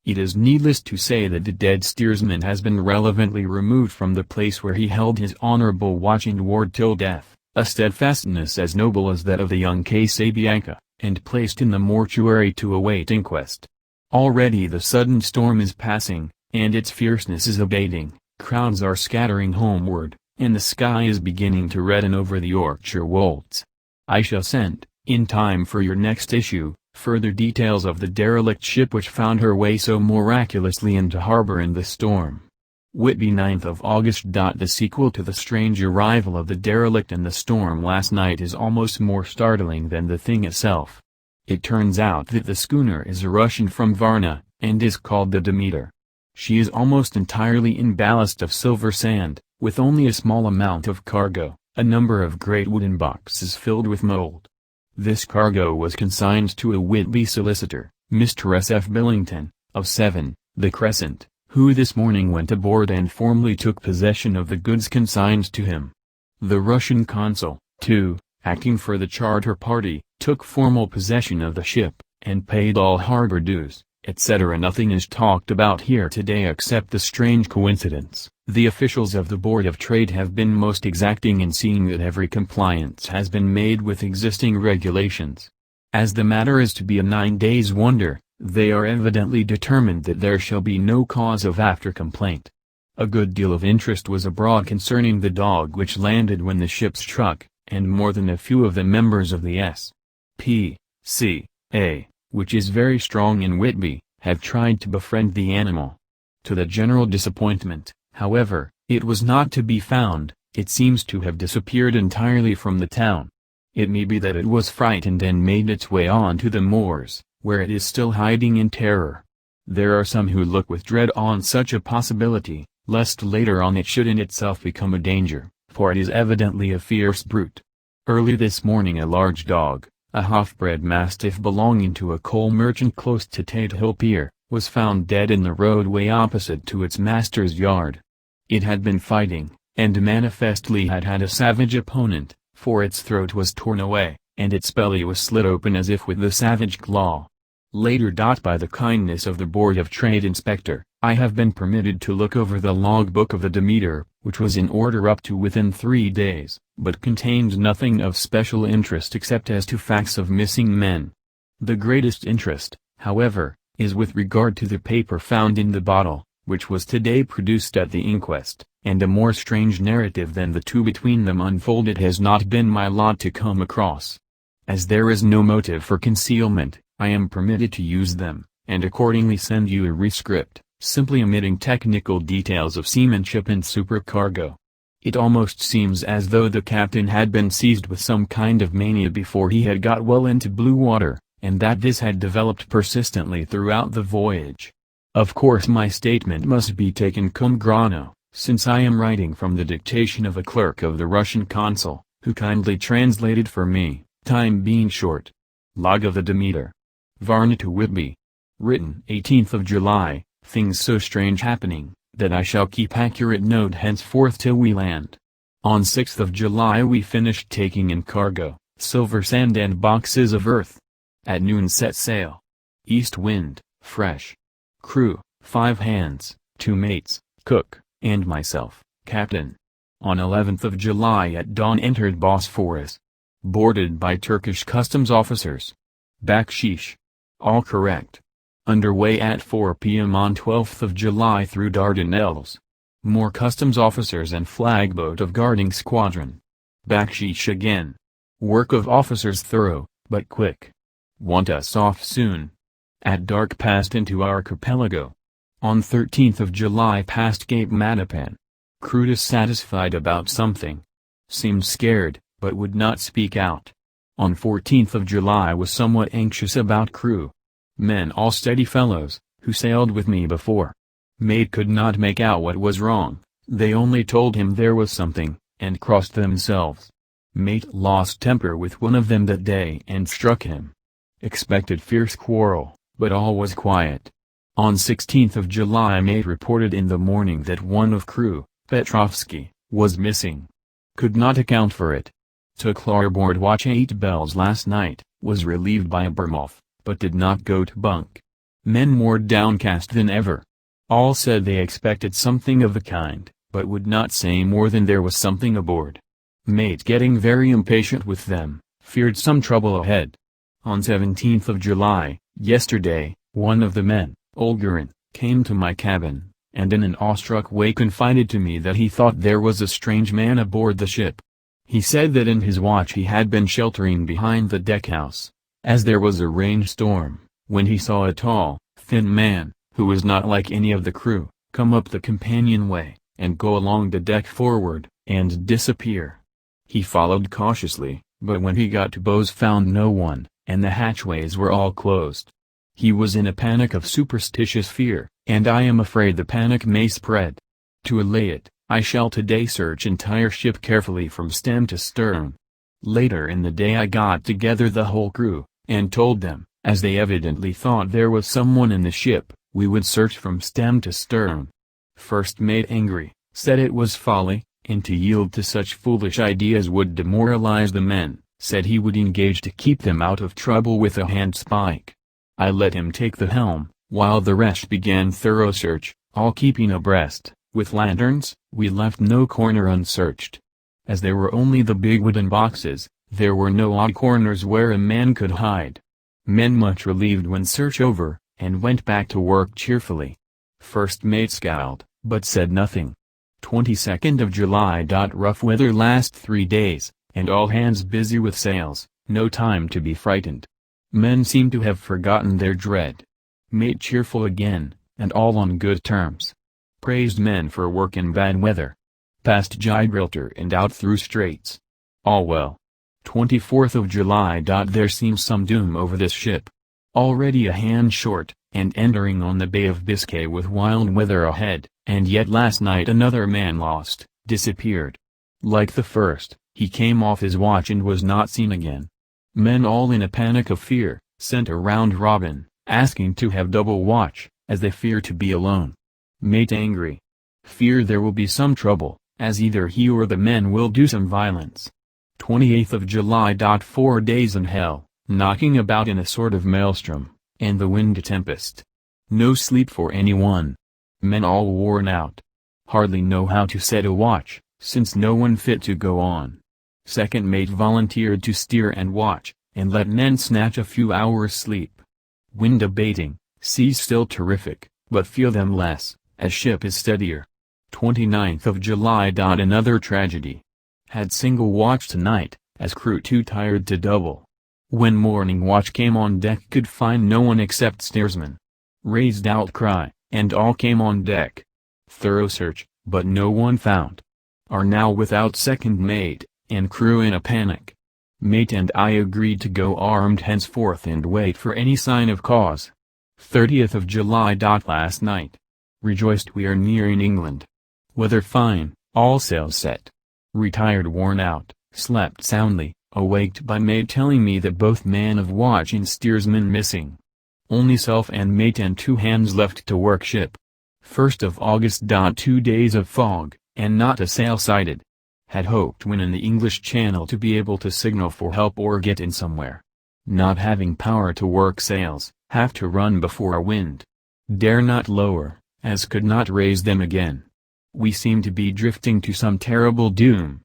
It is needless to say that the dead steersman has been relevantly removed from the place where he held his honorable watch and ward till death, a steadfastness as noble as that of the young Casabianca, and placed in the mortuary to await inquest. Already the sudden storm is passing, and its fierceness is abating, crowds are scattering homeward, and the sky is beginning to redden over the Yorkshire wolds. I shall send, in time for your next issue, further details of the derelict ship which found her way so miraculously into harbor in the storm. Whitby, 9th of August. The sequel to the strange arrival of the derelict and the storm last night is almost more startling than the thing itself. It turns out that the schooner is a Russian from Varna, and is called the Demeter. She is almost entirely in ballast of silver sand, with only a small amount of cargo, a number of great wooden boxes filled with mold. This cargo was consigned to a Whitby solicitor, Mr. S. F. Billington, of 7, the Crescent, who this morning went aboard and formally took possession of the goods consigned to him. The Russian consul, too, acting for the charter party, took formal possession of the ship, and paid all harbor dues, etc. Nothing is talked about here today except the strange coincidence. The officials of the Board of Trade have been most exacting in seeing that every compliance has been made with existing regulations. As the matter is to be a 9 days' wonder, they are evidently determined that there shall be no cause of after complaint. A good deal of interest was abroad concerning the dog which landed when the ship struck, and more than a few of the members of the S.P.C.A., which is very strong in Whitby, have tried to befriend the animal. To the general disappointment, however, it was not to be found. It seems to have disappeared entirely from the town. It may be that it was frightened and made its way on to the moors, where it is still hiding in terror. There are some who look with dread on such a possibility, lest later on it should in itself become a danger, for it is evidently a fierce brute. Early this morning a large dog, a half-bred mastiff belonging to a coal merchant close to Tate Hill Pier, was found dead in the roadway opposite to its master's yard. It had been fighting, and manifestly had had a savage opponent, for its throat was torn away, and its belly was slit open as if with the savage claw. Later. By the kindness of the Board of Trade Inspector, I have been permitted to look over the logbook of the Demeter, which was in order up to within 3 days, but contained nothing of special interest except as to facts of missing men. The greatest interest, however, is with regard to the paper found in the bottle, which was today produced at the inquest, and a more strange narrative than the two between them unfolded has not been my lot to come across. As there is no motive for concealment, I am permitted to use them, and accordingly send you a rescript, simply omitting technical details of seamanship and supercargo. It almost seems as though the captain had been seized with some kind of mania before he had got well into blue water, and that this had developed persistently throughout the voyage. Of course my statement must be taken cum grano, since I am writing from the dictation of a clerk of the Russian consul, who kindly translated for me, time being short. Log of the Demeter. Varna to Whitby. Written 18th of July, things so strange happening, that I shall keep accurate note henceforth till we land. On 6th of July we finished taking in cargo, silver sand and boxes of earth. At noon set sail. East wind, fresh. Crew, 5 hands, 2 mates, cook, and myself, captain. On 11th of July at dawn entered Bosphorus. Boarded by Turkish customs officers. Bakshish. All correct. Underway at 4 p.m. on 12th of July through Dardanelles. More customs officers and flagboat of guarding squadron. Bakshish again. Work of officers thorough, but quick. Want us off soon. At dark passed into our archipelago. On 13th of July passed Cape Matapan. Crew dissatisfied about something. Seemed scared, but would not speak out. On 14th of July was somewhat anxious about crew. Men all steady fellows, who sailed with me before. Mate could not make out what was wrong, they only told him there was something, and crossed themselves. Mate lost temper with one of them that day and struck him. Expected fierce quarrel, but all was quiet. On 16th of July mate reported in the morning that one of crew, Petrovsky, was missing. Could not account for it. Took larboard watch 8 bells last night, was relieved by Abramoff, but did not go to bunk. Men more downcast than ever. All said they expected something of the kind, but would not say more than there was something aboard. Mate getting very impatient with them, feared some trouble ahead. On 17th of July, yesterday, one of the men, Olgarin, came to my cabin, and in an awestruck way confided to me that he thought there was a strange man aboard the ship. He said that in his watch he had been sheltering behind the deckhouse, as there was a rainstorm, when he saw a tall, thin man, who was not like any of the crew, come up the companionway, and go along the deck forward, and disappear. He followed cautiously, but when he got to bows found no one, and the hatchways were all closed. He was in a panic of superstitious fear, and I am afraid the panic may spread. To allay it, I shall today search entire ship carefully from stem to stern. Later in the day I got together the whole crew, and told them, as they evidently thought there was someone in the ship, we would search from stem to stern. First mate angry, said it was folly, and to yield to such foolish ideas would demoralize the men, said he would engage to keep them out of trouble with a handspike. I let him take the helm, while the rest began thorough search, all keeping abreast. With lanterns, we left no corner unsearched. As there were only the big wooden boxes, there were no odd corners where a man could hide. Men much relieved when search over, and went back to work cheerfully. First mate scowled, but said nothing. 22nd of July. Rough weather last 3 days, and all hands busy with sails, no time to be frightened. Men seem to have forgotten their dread. Mate cheerful again, and all on good terms. Praised men for work in bad weather. Past Gibraltar and out through straits. All well. 24th of July. There seems some doom over this ship. Already a hand short, and entering on the Bay of Biscay with wild weather ahead, and yet last night another man lost, disappeared. Like the first, he came off his watch and was not seen again. Men all in a panic of fear, sent a round robin, asking to have double watch, as they fear to be alone. Mate angry. Fear there will be some trouble, as either he or the men will do some violence. 28th of July. 4 days in hell, knocking about in a sort of maelstrom, and the wind a tempest. No sleep for anyone. Men all worn out. Hardly know how to set a watch, since no one fit to go on. Second mate volunteered to steer and watch, and let men snatch a few hours' sleep. Wind abating, seas still terrific, but feel them less, as ship is steadier. 29th of July. Another tragedy. Had single watch tonight, as crew too tired to double. When morning watch came on deck could find no one except steersman. Raised outcry, and all came on deck. Thorough search, but no one found. Are now without second mate, and crew in a panic. Mate and I agreed to go armed henceforth and wait for any sign of cause. 30th of July. Last night. Rejoiced we are nearing England. Weather fine, all sails set. Retired worn out, slept soundly, awaked by mate telling me that both man of watch and steersman missing. Only self and mate and 2 hands left to work ship. 1st of August. 2 days of fog, and not a sail sighted. Had hoped when in the English Channel to be able to signal for help or get in somewhere. Not having power to work sails, have to run before a wind. Dare not lower, as could not raise them again. We seem to be drifting to some terrible doom.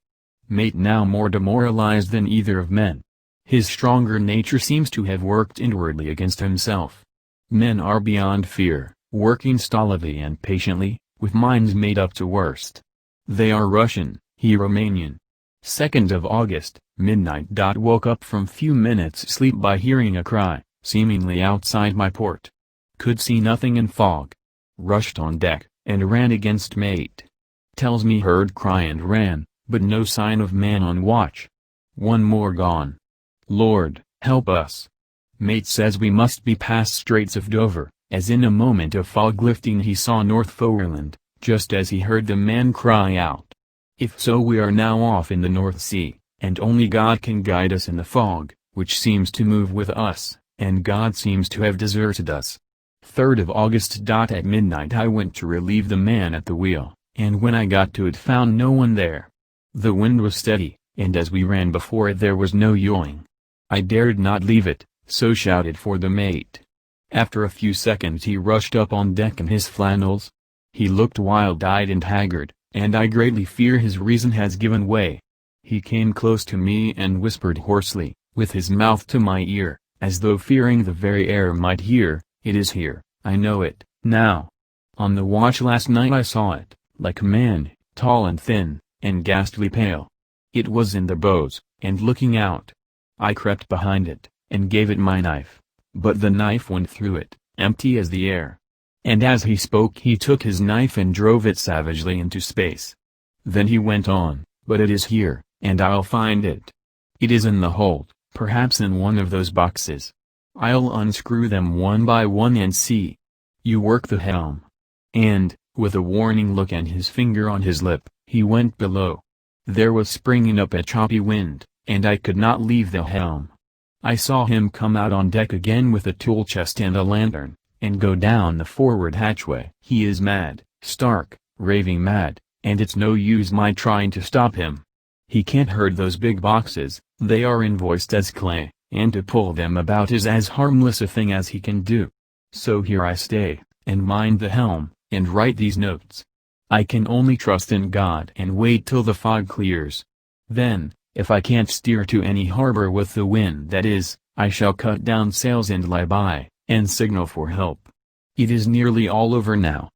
Mate now more demoralized than either of men. His stronger nature seems to have worked inwardly against himself. Men are beyond fear, working stolidly and patiently, with minds made up to worst. They are Russian, he Romanian. 2nd of August, midnight. Woke up from few minutes sleep by hearing a cry, seemingly outside my port. Could see nothing in fog. Rushed on deck, and ran against mate. tells me heard cry and ran, but no sign of man on watch. One more gone. Lord, help us. Mate says we must be past Straits of Dover, as in a moment of fog lifting he saw North Foreland, just as he heard the man cry out. If so, we are now off in the North Sea, and only God can guide us in the fog, which seems to move with us, and God seems to have deserted us. 3rd of August. At midnight I went to relieve the man at the wheel, and when I got to it found no one there. The wind was steady, and as we ran before it there was no yawing. I dared not leave it, so shouted for the mate. After a few seconds he rushed up on deck in his flannels. He looked wild-eyed and haggard, and I greatly fear his reason has given way. He came close to me and whispered hoarsely, with his mouth to my ear, as though fearing the very air might hear, "It is here, I know it, now. On the watch last night I saw it, like a man, tall and thin, and ghastly pale. It was in the bows, and looking out. I crept behind it, and gave it my knife, but the knife went through it, empty as the air." And as he spoke he took his knife and drove it savagely into space. Then he went on, "But it is here, and I'll find it. It is in the hold, perhaps in one of those boxes. I'll unscrew them one by one and see. You work the helm." And, with a warning look and his finger on his lip, he went below. There was springing up a choppy wind, and I could not leave the helm. I saw him come out on deck again with a tool chest and a lantern, and go down the forward hatchway. He is mad, stark, raving mad, and it's no use my trying to stop him. He can't hurt those big boxes, they are invoiced as clay, and to pull them about is as harmless a thing as he can do. So here I stay, and mind the helm, and write these notes. I can only trust in God and wait till the fog clears. Then, if I can't steer to any harbor with the wind that is, I shall cut down sails and lie by, and signal for help. It is nearly all over now.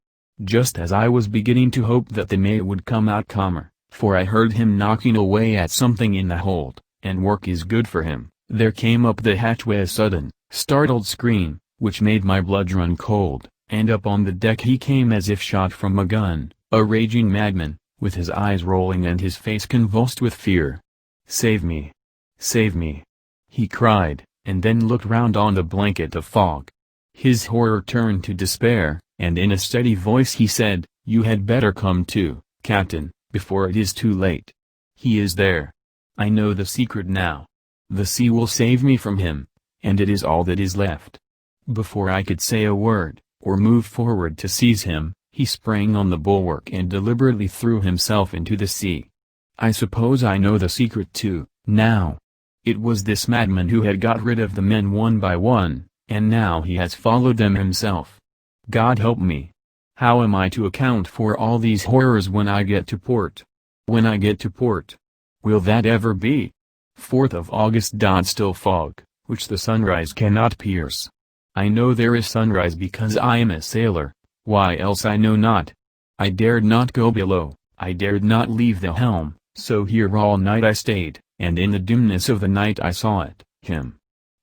Just as I was beginning to hope that the mate would come out calmer, for I heard him knocking away at something in the hold, and work is good for him, there came up the hatchway a sudden, startled scream, which made my blood run cold, and up on the deck he came as if shot from a gun, a raging madman, with his eyes rolling and his face convulsed with fear. "Save me! Save me!" he cried, and then looked round on the blanket of fog. His horror turned to despair, and in a steady voice he said, "You had better come too, Captain, before it is too late. He is there. I know the secret now. The sea will save me from him, and it is all that is left." Before I could say a word, or move forward to seize him, he sprang on the bulwark and deliberately threw himself into the sea. I suppose I know the secret too, now. It was this madman who had got rid of the men one by one, and now he has followed them himself. God help me! How am I to account for all these horrors when I get to port? When I get to port? Will that ever be? 4th of August. Still fog, which the sunrise cannot pierce. I know there is sunrise because I am a sailor, why else I know not. I dared not go below, I dared not leave the helm, so here all night I stayed, and in the dimness of the night I saw it, him.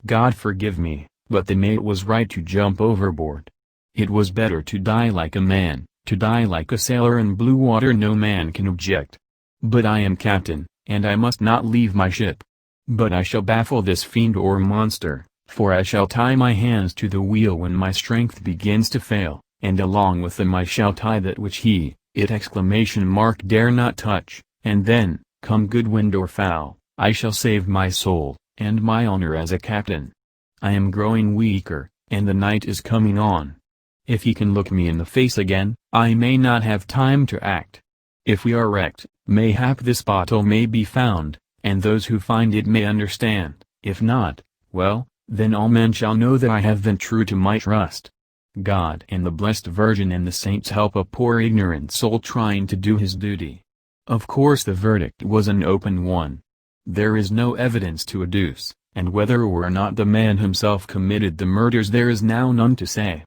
God forgive me, but the mate was right to jump overboard. It was better to die like a man, to die like a sailor in blue water. No man can object. But I am captain, and I must not leave my ship. But I shall baffle this fiend or monster, for I shall tie my hands to the wheel when my strength begins to fail, and along with them I shall tie that which it dare not touch, and then, come good wind or foul, I shall save my soul, and my honor as a captain. I am growing weaker, and the night is coming on. If he can look me in the face again, I may not have time to act. If we are wrecked, mayhap this bottle may be found, and those who find it may understand. If not, well, then all men shall know that I have been true to my trust. God and the Blessed Virgin and the saints help a poor ignorant soul trying to do his duty. Of course the verdict was an open one. There is no evidence to adduce, and whether or not the man himself committed the murders there is now none to say.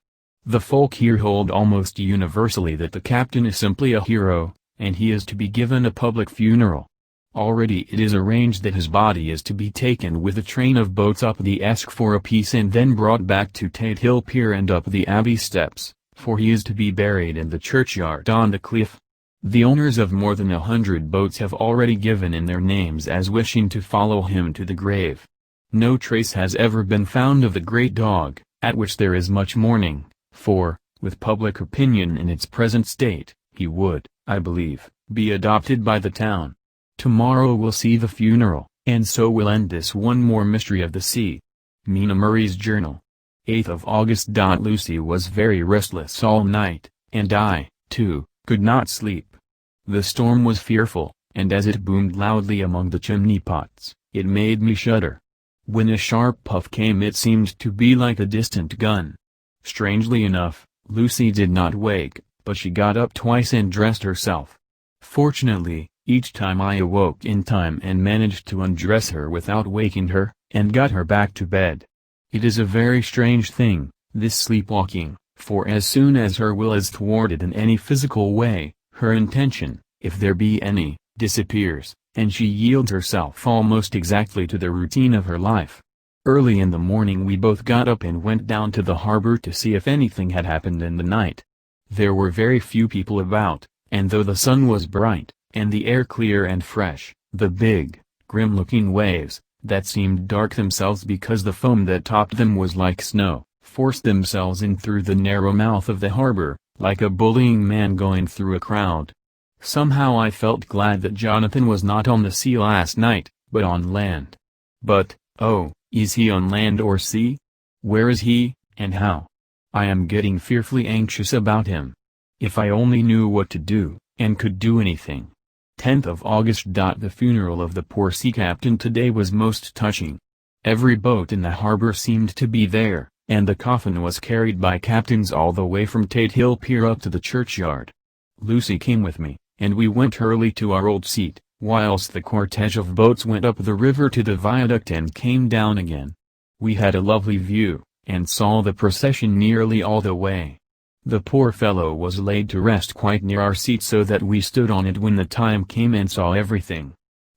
The folk here hold almost universally that the captain is simply a hero, and he is to be given a public funeral. Already it is arranged that his body is to be taken with a train of boats up the Esk for a piece and then brought back to Tate Hill Pier and up the Abbey steps, for he is to be buried in the churchyard on the cliff. The owners of more than 100 boats have already given in their names as wishing to follow him to the grave. No trace has ever been found of the great dog, at which there is much mourning, for, with public opinion in its present state, he would, I believe, be adopted by the town. Tomorrow will see the funeral, and so will end this one more mystery of the sea. Mina Murray's Journal. 8th of August. Lucy was very restless all night, and I, too, could not sleep. The storm was fearful, and as it boomed loudly among the chimney pots, it made me shudder. When a sharp puff came it seemed to be like a distant gun. Strangely enough, Lucy did not wake, but she got up twice and dressed herself. Fortunately, each time I awoke in time and managed to undress her without waking her, and got her back to bed. It is a very strange thing, this sleepwalking, for as soon as her will is thwarted in any physical way, her intention, if there be any, disappears, and she yields herself almost exactly to the routine of her life. Early in the morning we both got up and went down to the harbor to see if anything had happened in the night. There were very few people about, and though the sun was bright, and the air clear and fresh, the big, grim-looking waves, that seemed dark themselves because the foam that topped them was like snow, forced themselves in through the narrow mouth of the harbor, like a bullying man going through a crowd. Somehow I felt glad that Jonathan was not on the sea last night, but on land. But, oh, is he on land or sea? Where is he, and how? I am getting fearfully anxious about him. If I only knew what to do, and could do anything. 10th of August. The funeral of the poor sea captain today was most touching. Every boat in the harbor seemed to be there, and the coffin was carried by captains all the way from Tate Hill Pier up to the churchyard. Lucy came with me, and we went early to our old seat, whilst the cortege of boats went up the river to the viaduct and came down again. We had a lovely view, and saw the procession nearly all the way. The poor fellow was laid to rest quite near our seat so that we stood on it when the time came and saw everything.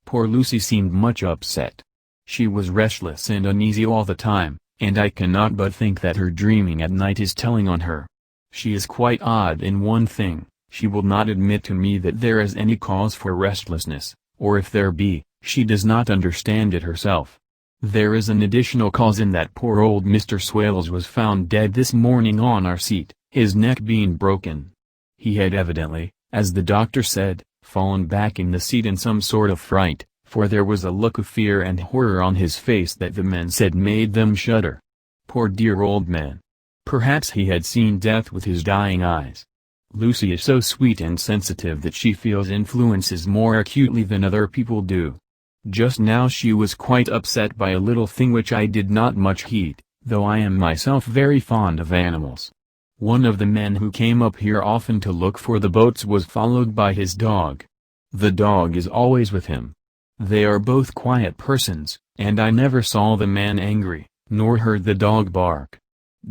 Poor Lucy seemed much upset. She was restless and uneasy all the time, and I cannot but think that her dreaming at night is telling on her. She is quite odd in one thing, she will not admit to me that there is any cause for restlessness, or if there be, she does not understand it herself. There is an additional cause in that poor old Mr. Swales was found dead this morning on our seat, his neck being broken. He had evidently, as the doctor said, fallen back in the seat in some sort of fright, for there was a look of fear and horror on his face that the men said made them shudder. Poor dear old man. Perhaps he had seen death with his dying eyes. Lucy is so sweet and sensitive that she feels influences more acutely than other people do. Just now she was quite upset by a little thing which I did not much heed, though I am myself very fond of animals. One of the men who came up here often to look for the boats was followed by his dog. The dog is always with him. They are both quiet persons, and I never saw the man angry, nor heard the dog bark.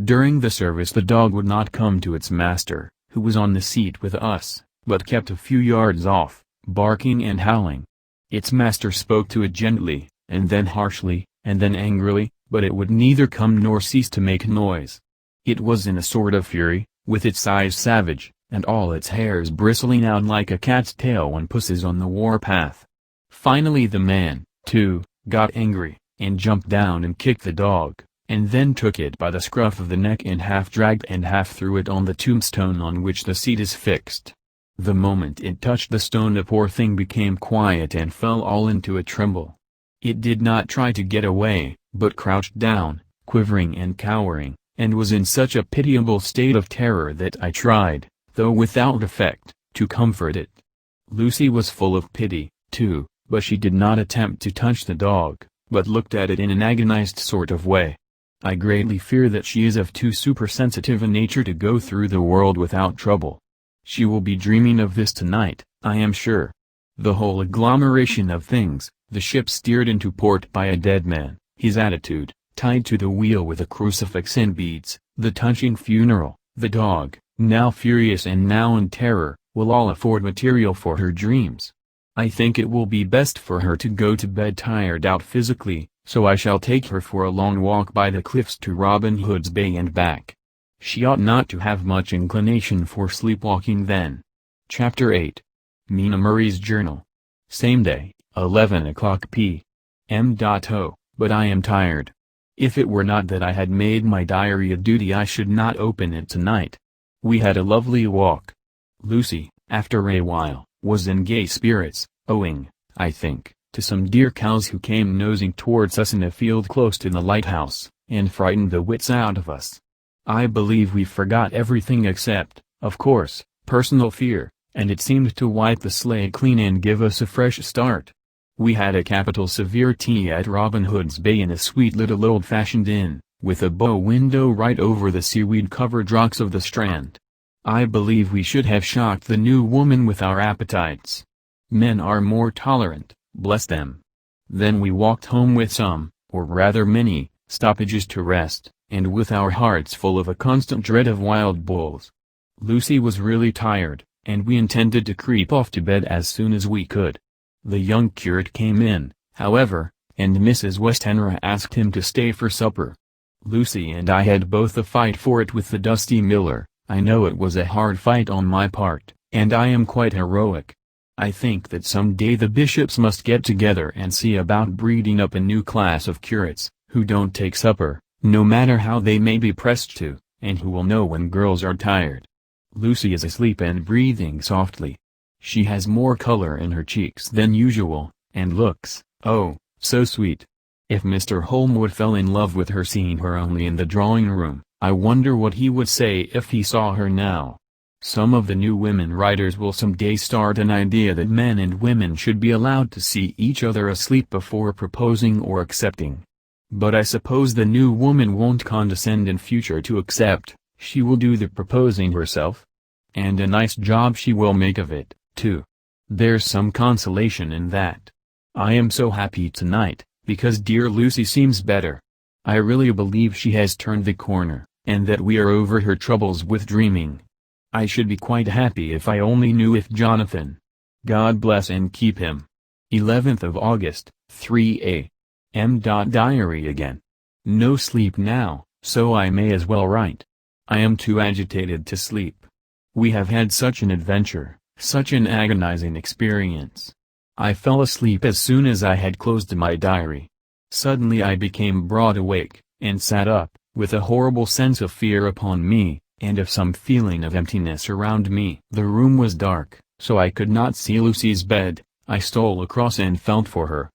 During the service the dog would not come to its master, who was on the seat with us, but kept a few yards off, barking and howling. Its master spoke to it gently, and then harshly, and then angrily, but it would neither come nor cease to make noise. It was in a sort of fury, with its eyes savage, and all its hairs bristling out like a cat's tail when puss is on the war-path. Finally the man, too, got angry, and jumped down and kicked the dog, and then took it by the scruff of the neck and half dragged and half threw it on the tombstone on which the seat is fixed. The moment it touched the stone the poor thing became quiet and fell all into a tremble. It did not try to get away, but crouched down, quivering and cowering, and was in such a pitiable state of terror that I tried, though without effect, to comfort it. Lucy was full of pity, too, but she did not attempt to touch the dog, but looked at it in an agonized sort of way. I greatly fear that she is of too supersensitive a nature to go through the world without trouble. She will be dreaming of this tonight, I am sure. The whole agglomeration of things, the ship steered into port by a dead man, his attitude, tied to the wheel with a crucifix and beads, the touching funeral, the dog, now furious and now in terror, will all afford material for her dreams. I think it will be best for her to go to bed tired out physically, so I shall take her for a long walk by the cliffs to Robin Hood's Bay and back. She ought not to have much inclination for sleepwalking then. Chapter 8 Mina Murray's journal. Same day, 11 o'clock p.m. Oh, but I am tired. If it were not that I had made my diary a duty, I should not open it tonight. We had a lovely walk. Lucy, after a while, was in gay spirits, owing, I think, to some deer cows who came nosing towards us in a field close to the lighthouse, and frightened the wits out of us. I believe we forgot everything except, of course, personal fear, and it seemed to wipe the slate clean and give us a fresh start. We had a capital severe tea at Robin Hood's Bay in a sweet little old-fashioned inn, with a bow window right over the seaweed-covered rocks of the Strand. I believe we should have shocked the new woman with our appetites. Men are more tolerant, bless them. Then we walked home with some, or rather many, stoppages to rest, and with our hearts full of a constant dread of wild bulls. Lucy was really tired, and we intended to creep off to bed as soon as we could. The young curate came in, however, and Mrs. Westenra asked him to stay for supper. Lucy and I had both a fight for it with the dusty miller. I know it was a hard fight on my part, and I am quite heroic. I think that some day the bishops must get together and see about breeding up a new class of curates, who don't take supper, no matter how they may be pressed to, and who will know when girls are tired. Lucy is asleep and breathing softly. She has more color in her cheeks than usual, and looks, oh, so sweet. If Mr. Holmwood fell in love with her seeing her only in the drawing-room, I wonder what he would say if he saw her now. Some of the new women writers will some day start an idea that men and women should be allowed to see each other asleep before proposing or accepting. But I suppose the new woman won't condescend in future to accept, she will do the proposing herself. And a nice job she will make of it, too. There's some consolation in that. I am so happy tonight, because dear Lucy seems better. I really believe she has turned the corner, and that we are over her troubles with dreaming. I should be quite happy if I only knew if Jonathan. God bless and keep him. 11th of August, 3 a.m. Diary again. No sleep now, so I may as well write. I am too agitated to sleep. We have had such an adventure, such an agonizing experience. I fell asleep as soon as I had closed my diary. Suddenly I became broad awake, and sat up, with a horrible sense of fear upon me, and of some feeling of emptiness around me. The room was dark, so I could not see Lucy's bed. I stole across and felt for her.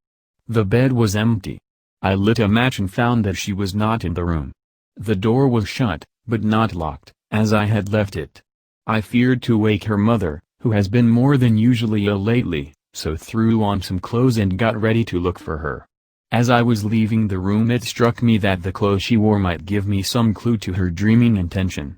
The bed was empty. I lit a match and found that she was not in the room. The door was shut, but not locked, as I had left it. I feared to wake her mother, who has been more than usually ill lately, so threw on some clothes and got ready to look for her. As I was leaving the room it struck me that the clothes she wore might give me some clue to her dreaming intention.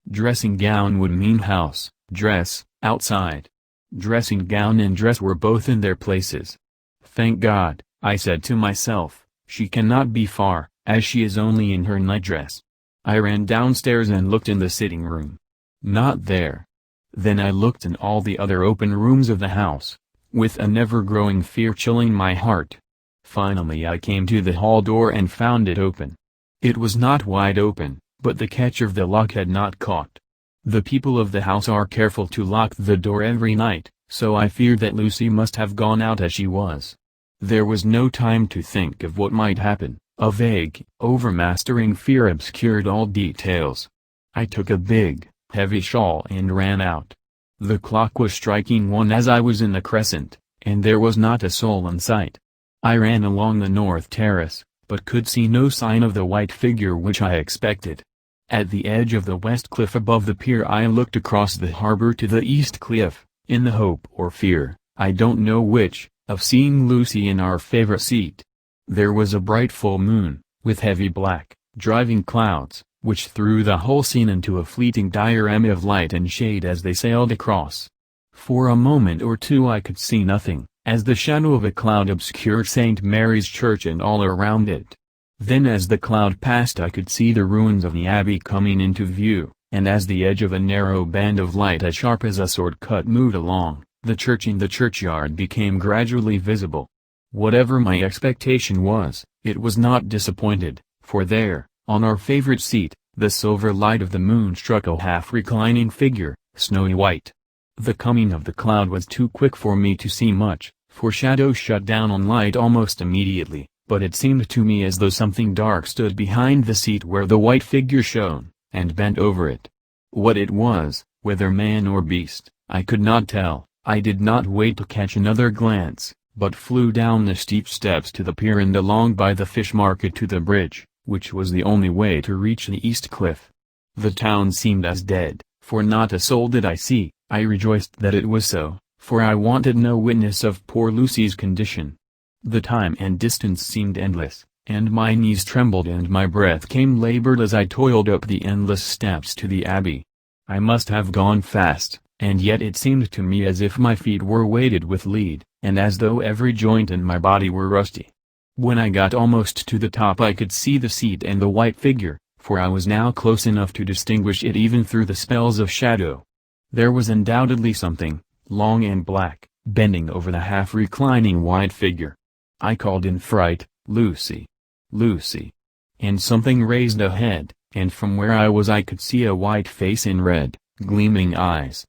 Dressing gown would mean house, dress, outside. Dressing gown and dress were both in their places. Thank God, I said to myself, she cannot be far, as she is only in her nightdress. I ran downstairs and looked in the sitting room. Not there. Then I looked in all the other open rooms of the house, with an ever-growing fear chilling my heart. Finally I came to the hall door and found it open. It was not wide open, but the catch of the lock had not caught. The people of the house are careful to lock the door every night, so I feared that Lucy must have gone out as she was. There was no time to think of what might happen. A vague, overmastering fear obscured all details. I took a big, heavy shawl and ran out. The clock was striking 1 as I was in the crescent, and there was not a soul in sight. I ran along the north terrace, but could see no sign of the white figure which I expected. At the edge of the west cliff above the pier I looked across the harbor to the east cliff, in the hope or fear, I don't know which, of seeing Lucy in our favorite seat. There was a bright full moon, with heavy black, driving clouds, which threw the whole scene into a fleeting diorama of light and shade as they sailed across. For a moment or two I could see nothing, as the shadow of a cloud obscured St. Mary's Church and all around it. Then as the cloud passed I could see the ruins of the abbey coming into view, and as the edge of a narrow band of light as sharp as a sword cut moved along, the church in the churchyard became gradually visible. Whatever my expectation was, it was not disappointed, for there, on our favorite seat, the silver light of the moon struck a half-reclining figure, snowy white. The coming of the cloud was too quick for me to see much, for shadow shut down on light almost immediately, but it seemed to me as though something dark stood behind the seat where the white figure shone, and bent over it. What it was, whether man or beast, I could not tell. I did not wait to catch another glance, but flew down the steep steps to the pier and along by the fish market to the bridge, which was the only way to reach the east cliff. The town seemed as dead, for not a soul did I see. I rejoiced that it was so, for I wanted no witness of poor Lucy's condition. The time and distance seemed endless, and my knees trembled and my breath came labored as I toiled up the endless steps to the abbey. I must have gone fast, and yet it seemed to me as if my feet were weighted with lead, and as though every joint in my body were rusty. When I got almost to the top I could see the seat and the white figure, for I was now close enough to distinguish it even through the spells of shadow. There was undoubtedly something, long and black, bending over the half-reclining white figure. I called in fright, "Lucy! Lucy!" And something raised a head, and from where I was I could see a white face and red, gleaming eyes.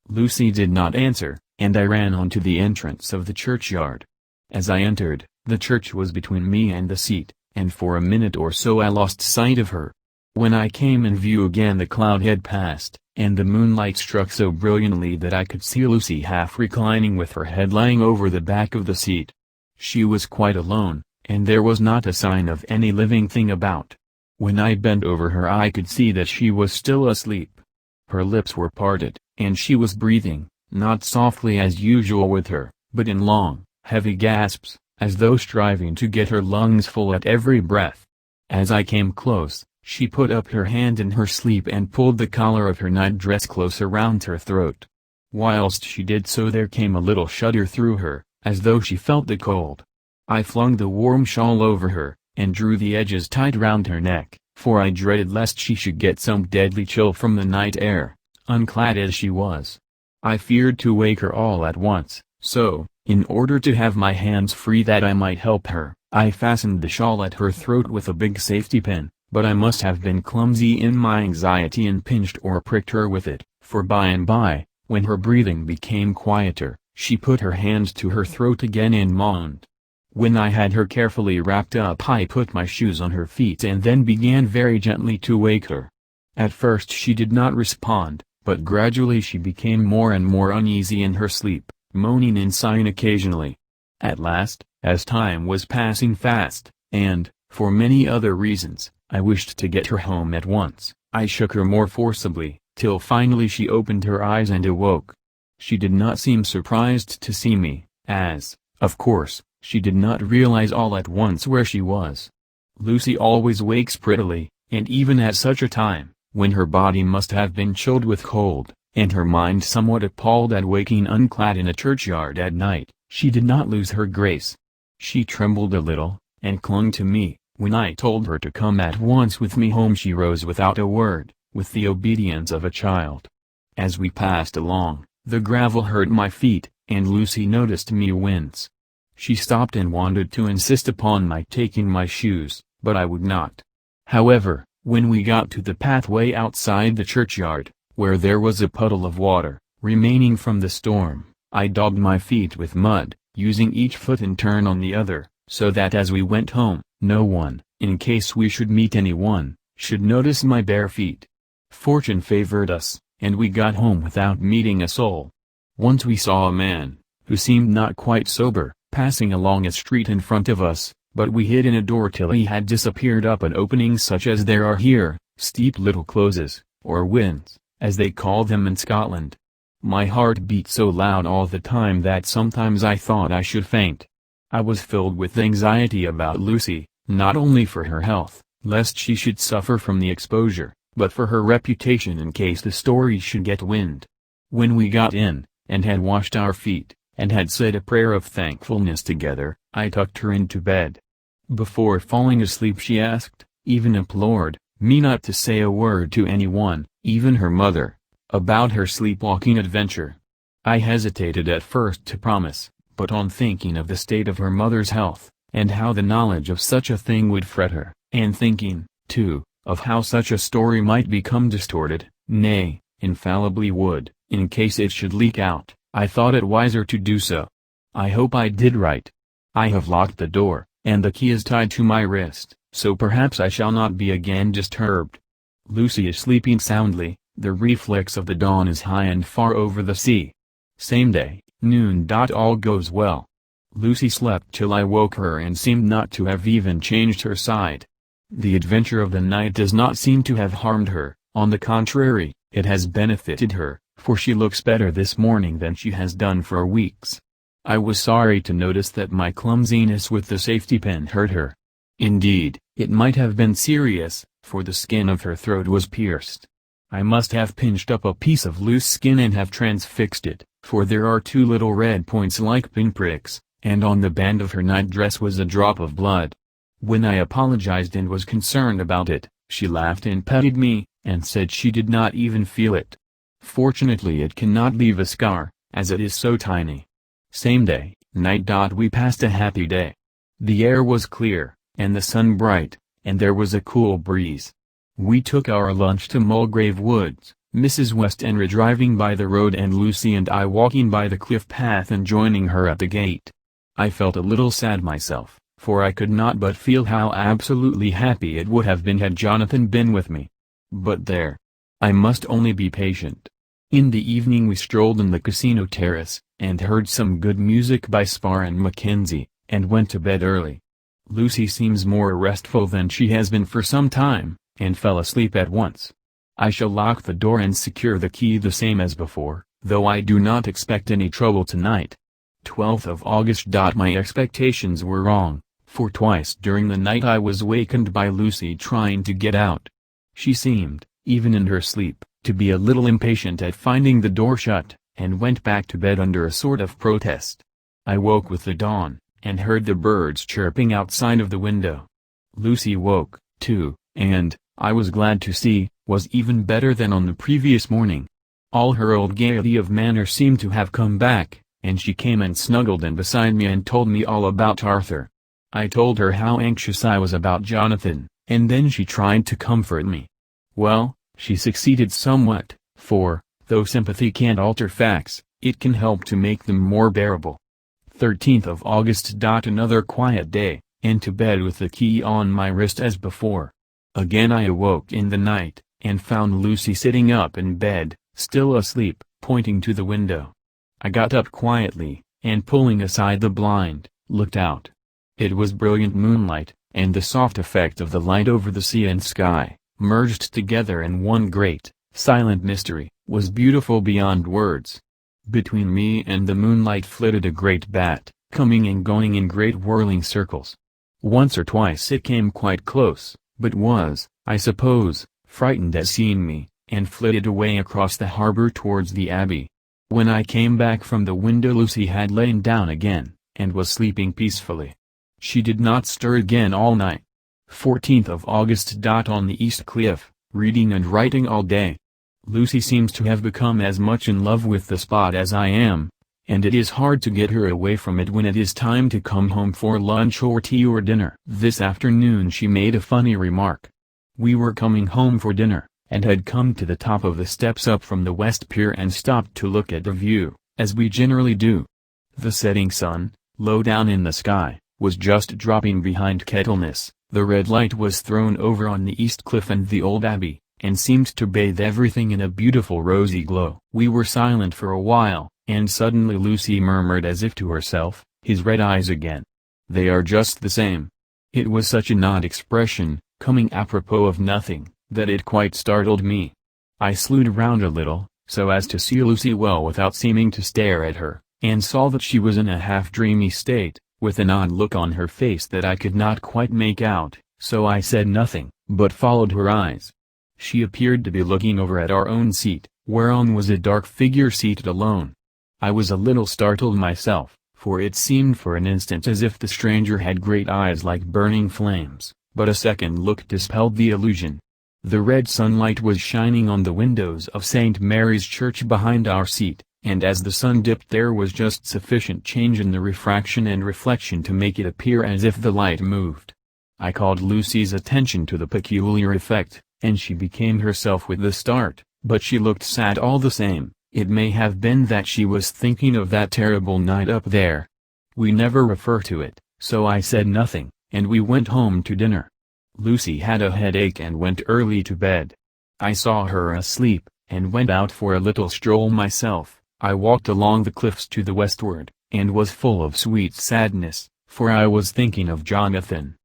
Lucy did not answer, and I ran on to the entrance of the churchyard. As I entered, the church was between me and the seat, and for a minute or so I lost sight of her. When I came in view again the cloud had passed, and the moonlight struck so brilliantly that I could see Lucy half reclining with her head lying over the back of the seat. She was quite alone, and there was not a sign of any living thing about. When I bent over her I could see that she was still asleep. Her lips were parted, and she was breathing, not softly as usual with her, but in long, heavy gasps, as though striving to get her lungs full at every breath. As I came close, she put up her hand in her sleep and pulled the collar of her night-dress close around her throat. Whilst she did so there came a little shudder through her, as though she felt the cold. I flung the warm shawl over her, and drew the edges tight round her neck, for I dreaded lest she should get some deadly chill from the night air, unclad as she was. I feared to wake her all at once, so, in order to have my hands free that I might help her, I fastened the shawl at her throat with a big safety pin. But I must have been clumsy in my anxiety and pinched or pricked her with it, for by and by, when her breathing became quieter, she put her hand to her throat again and moaned. When I had her carefully wrapped up I put my shoes on her feet and then began very gently to wake her. At first she did not respond, but gradually she became more and more uneasy in her sleep, moaning and sighing occasionally. At last, as time was passing fast, and, for many other reasons, I wished to get her home at once, I shook her more forcibly, till finally she opened her eyes and awoke. She did not seem surprised to see me, as, of course, she did not realize all at once where she was. Lucy always wakes prettily, and even at such a time, when her body must have been chilled with cold, and her mind somewhat appalled at waking unclad in a churchyard at night, she did not lose her grace. She trembled a little, and clung to me. When I told her to come at once with me home she rose without a word, with the obedience of a child. As we passed along, the gravel hurt my feet, and Lucy noticed me wince. She stopped and wanted to insist upon my taking my shoes, but I would not. However, when we got to the pathway outside the churchyard, where there was a puddle of water, remaining from the storm, I daubed my feet with mud, using each foot in turn on the other, so that as we went home, no one, in case we should meet anyone, should notice my bare feet. Fortune favored us, and we got home without meeting a soul. Once we saw a man, who seemed not quite sober, passing along a street in front of us, but we hid in a door till he had disappeared up an opening such as there are here, steep little closes, or wynds, as they call them in Scotland. My heart beat so loud all the time that sometimes I thought I should faint. I was filled with anxiety about Lucy, not only for her health, lest she should suffer from the exposure, but for her reputation in case the story should get wind. When we got in, and had washed our feet, and had said a prayer of thankfulness together, I tucked her into bed. Before falling asleep she asked, even implored, me not to say a word to anyone, even her mother, about her sleepwalking adventure. I hesitated at first to promise, but on thinking of the state of her mother's health, and how the knowledge of such a thing would fret her, and thinking, too, of how such a story might become distorted, nay, infallibly would, in case it should leak out. I thought it wiser to do so. I hope I did right. I have locked the door, and the key is tied to my wrist, so perhaps I shall not be again disturbed. Lucy is sleeping soundly, the reflex of the dawn is high and far over the sea. Same day, noon. All goes well. Lucy slept till I woke her and seemed not to have even changed her side. The adventure of the night does not seem to have harmed her, on the contrary, it has benefited her, for she looks better this morning than she has done for weeks. I was sorry to notice that my clumsiness with the safety pin hurt her. Indeed, it might have been serious, for the skin of her throat was pierced. I must have pinched up a piece of loose skin and have transfixed it, for there are 2 little red points like pinpricks, and on the band of her nightdress was a drop of blood. When I apologized and was concerned about it, she laughed and petted me, and said she did not even feel it. Fortunately it cannot leave a scar, as it is so tiny. Same day, night. We passed a happy day. The air was clear, and the sun bright, and there was a cool breeze. We took our lunch to Mulgrave Woods, Mrs. Westenra driving by the road and Lucy and I walking by the cliff path and joining her at the gate. I felt a little sad myself, for I could not but feel how absolutely happy it would have been had Jonathan been with me. But there. I must only be patient. In the evening we strolled in the casino terrace, and heard some good music by Spar and Mackenzie, and went to bed early. Lucy seems more restful than she has been for some time, and fell asleep at once. I shall lock the door and secure the key the same as before, though I do not expect any trouble tonight. 12th of August. My expectations were wrong, for twice during the night I was wakened by Lucy trying to get out. She seemed, even in her sleep, to be a little impatient at finding the door shut, and went back to bed under a sort of protest. I woke with the dawn, and heard the birds chirping outside of the window. Lucy woke, too, and, I was glad to see, was even better than on the previous morning. All her old gaiety of manner seemed to have come back, and she came and snuggled in beside me and told me all about Arthur. I told her how anxious I was about Jonathan, and then she tried to comfort me. Well, she succeeded somewhat, for, though sympathy can't alter facts, it can help to make them more bearable. 13th of August. Another quiet day, and to bed with the key on my wrist as before. Again I awoke in the night, and found Lucy sitting up in bed, still asleep, pointing to the window. I got up quietly, and pulling aside the blind, looked out. It was brilliant moonlight, and the soft effect of the light over the sea and sky, merged together in one great, silent mystery, was beautiful beyond words. Between me and the moonlight flitted a great bat, coming and going in great whirling circles. Once or twice it came quite close, but was, I suppose, frightened at seeing me, and flitted away across the harbor towards the abbey. When I came back from the window Lucy had lain down again, and was sleeping peacefully. She did not stir again all night. 14th of August. On the East Cliff, reading and writing all day. Lucy seems to have become as much in love with the spot as I am, and it is hard to get her away from it when it is time to come home for lunch or tea or dinner. This afternoon she made a funny remark. We were coming home for dinner, and had come to the top of the steps up from the West Pier and stopped to look at the view, as we generally do. The setting sun, low down in the sky, was just dropping behind Kettleness. The red light was thrown over on the East Cliff and the old abbey, and seemed to bathe everything in a beautiful rosy glow. We were silent for a while, and suddenly Lucy murmured as if to herself, "His red eyes again. They are just the same." It was such an odd expression, coming apropos of nothing, that it quite startled me. I slewed round a little, so as to see Lucy well without seeming to stare at her, and saw that she was in a half-dreamy state, with an odd look on her face that I could not quite make out, so I said nothing, but followed her eyes. She appeared to be looking over at our own seat, whereon was a dark figure seated alone. I was a little startled myself, for it seemed for an instant as if the stranger had great eyes like burning flames, but a second look dispelled the illusion. The red sunlight was shining on the windows of St. Mary's Church behind our seat, and as the sun dipped there was just sufficient change in the refraction and reflection to make it appear as if the light moved. I called Lucy's attention to the peculiar effect, and she became herself with a start, But she looked sad all the same. It may have been that she was thinking of that terrible night up there. We never refer to it, so I said nothing, and we went home to dinner. Lucy had a headache and went early to bed. I saw her asleep, and went out for a little stroll myself. I walked along the cliffs to the westward, and was full of sweet sadness, for I was thinking of Jonathan.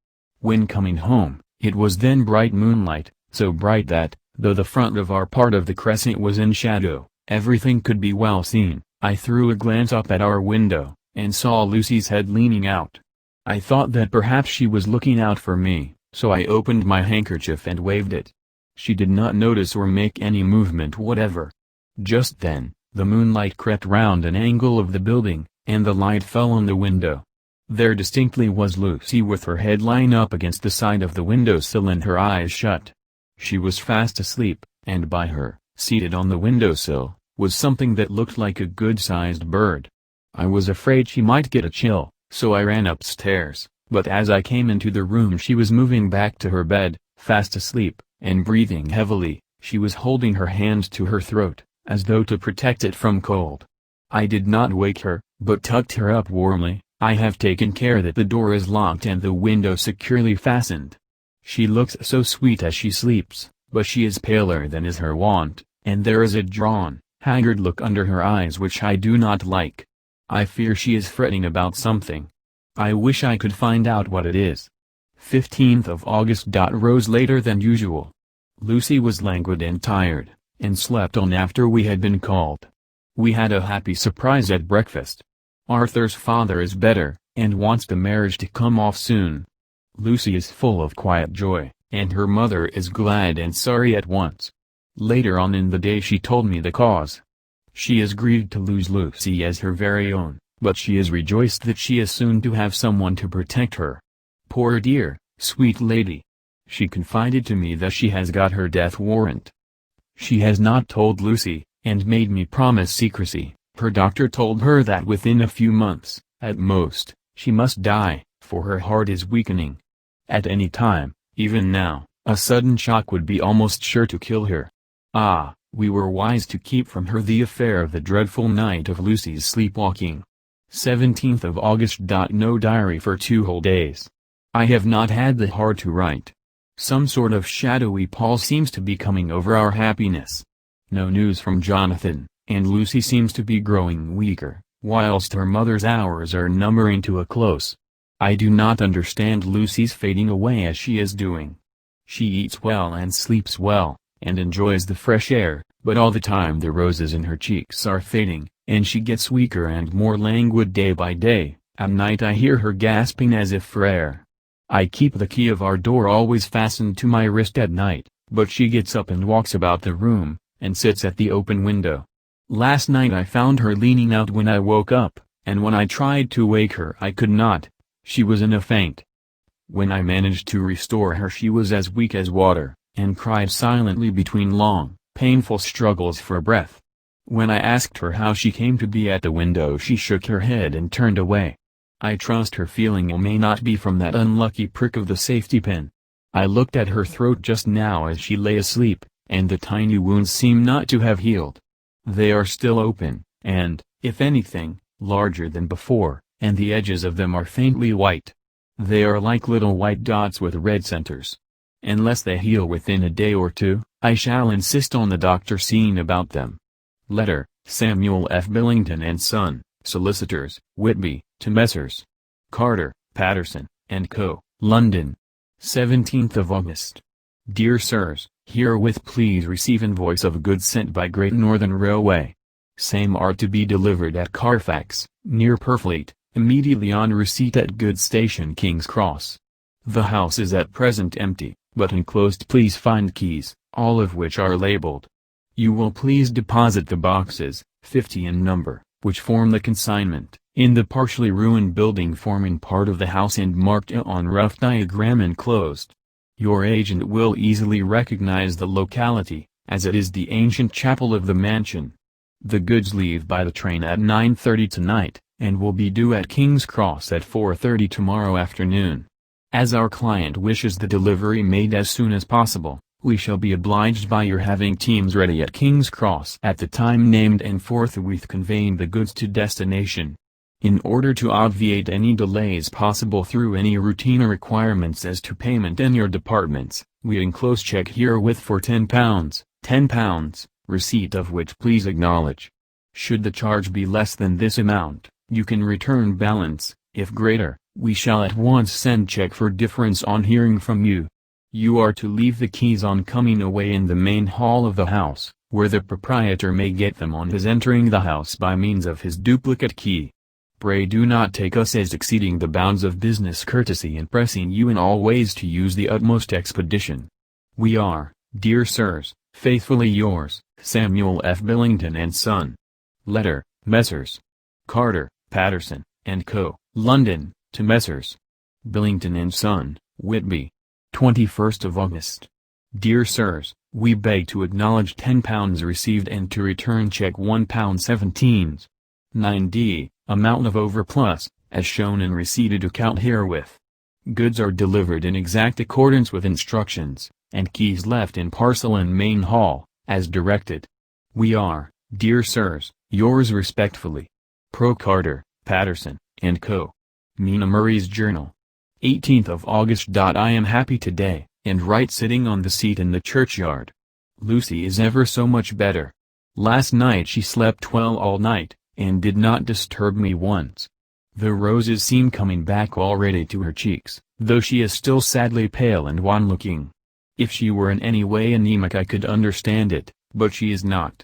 When coming home, it was then bright moonlight, so bright that, though the front of our part of the crescent was in shadow, everything could be well seen. I threw a glance up at our window, and saw Lucy's head leaning out. I thought that perhaps she was looking out for me, so I opened my handkerchief and waved it. She did not notice or make any movement whatever. Just then, the moonlight crept round an angle of the building, and the light fell on the window. There distinctly was Lucy with her head lying up against the side of the windowsill and her eyes shut. She was fast asleep, and by her, seated on the windowsill, was something that looked like a good-sized bird. I was afraid she might get a chill, so I ran upstairs, but as I came into the room she was moving back to her bed, fast asleep, and breathing heavily. She was holding her hand to her throat, as though to protect it from cold. I did not wake her, but tucked her up warmly. I have taken care that the door is locked and the window securely fastened. She looks so sweet as she sleeps, but she is paler than is her wont, and there is a drawn, haggard look under her eyes which I do not like. I fear she is fretting about something. I wish I could find out what it is. 15th of August. Rose later than usual. Lucy was languid and tired, and slept on after we had been called. We had a happy surprise at breakfast. Arthur's father is better, and wants the marriage to come off soon. Lucy is full of quiet joy, and her mother is glad and sorry at once. Later on in the day she told me the cause. She is grieved to lose Lucy as her very own, but she is rejoiced that she is soon to have someone to protect her. Poor dear, sweet lady. She confided to me that she has got her death warrant. She has not told Lucy, and made me promise secrecy. Her doctor told her that within a few months, at most, she must die, for her heart is weakening. At any time, even now, a sudden shock would be almost sure to kill her. Ah, we were wise to keep from her the affair of the dreadful night of Lucy's sleepwalking. 17th of August. No diary for 2 whole days. I have not had the heart to write. Some sort of shadowy pall seems to be coming over our happiness. No news from Jonathan, and Lucy seems to be growing weaker, whilst her mother's hours are numbering to a close. I do not understand Lucy's fading away as she is doing. She eats well and sleeps well, and enjoys the fresh air, but all the time the roses in her cheeks are fading, and she gets weaker and more languid day by day. At night I hear her gasping as if for air. I keep the key of our door always fastened to my wrist at night, but she gets up and walks about the room, and sits at the open window. Last night I found her leaning out when I woke up, and when I tried to wake her I could not. She was in a faint. When I managed to restore her she was as weak as water, and cried silently between long, painful struggles for breath. When I asked her how she came to be at the window she shook her head and turned away. I trust her feeling may not be from that unlucky prick of the safety pin. I looked at her throat just now as she lay asleep, and the tiny wounds seem not to have healed. They are still open, and, if anything, larger than before, and the edges of them are faintly white. They are like little white dots with red centers. Unless they heal within a day or two, I shall insist on the doctor seeing about them. Letter, Samuel F. Billington and Son, Solicitors, Whitby, to Messrs. Carter, Patterson, and Co., London. 17th of August. Dear Sirs, herewith please receive invoice of goods sent by Great Northern Railway. Same are to be delivered at Carfax, near Purfleet, immediately on receipt at goods station King's Cross. The house is at present empty, but enclosed please find keys, all of which are labeled. You will please deposit the boxes, 50 in number, which form the consignment, in the partially ruined building forming part of the house and marked on rough diagram enclosed. Your agent will easily recognize the locality, as it is the ancient chapel of the mansion. The goods leave by the train at 9:30 tonight, and will be due at King's Cross at 4:30 tomorrow afternoon. As our client wishes the delivery made as soon as possible, We shall be obliged by your having teams ready at King's Cross at the time named and forthwith conveying the goods to destination. In order to obviate any delays possible through any routine requirements as to payment in your departments, we enclose check herewith for £10, receipt of which please acknowledge. Should the charge be less than this amount, you can return balance. If greater, we shall at once send check for difference on hearing from you. You are to leave the keys on coming away in the main hall of the house, where the proprietor may get them on his entering the house by means of his duplicate key. Pray do not take us as exceeding the bounds of business courtesy in pressing you in all ways to use the utmost expedition. We are, dear sirs, faithfully yours, Samuel F. Billington and Son. Letter, Messrs. Carter, Patterson, and Co., London, to Messrs. Billington and Son, Whitby. 21st of August. Dear Sirs, we beg to acknowledge £10 received and to return check £1.17. 9d, amount of overplus, as shown in receipted account herewith. Goods are delivered in exact accordance with instructions, and keys left in parcel in main hall, as directed. We are, dear Sirs, yours respectfully. Pro Carter, Patterson, and Co. Mina Murray's Journal. 18th of August. I am happy today, and right sitting on the seat in the churchyard. Lucy is ever so much better. Last night she slept well all night, and did not disturb me once. The roses seem coming back already to her cheeks, though she is still sadly pale and wan-looking. If she were in any way anemic I could understand it, but she is not.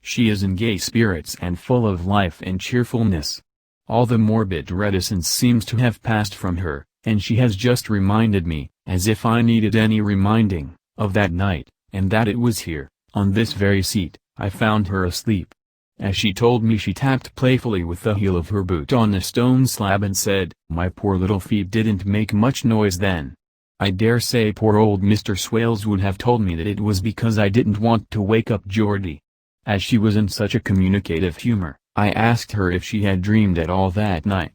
She is in gay spirits and full of life and cheerfulness. All the morbid reticence seems to have passed from her, and she has just reminded me, as if I needed any reminding, of that night, and that it was here, on this very seat, I found her asleep. As she told me she tapped playfully with the heel of her boot on a stone slab and said, "My poor little feet didn't make much noise then." I dare say poor old Mr. Swales would have told me that it was because I didn't want to wake up Geordie. As she was in such a communicative humor, I asked her if she had dreamed at all that night.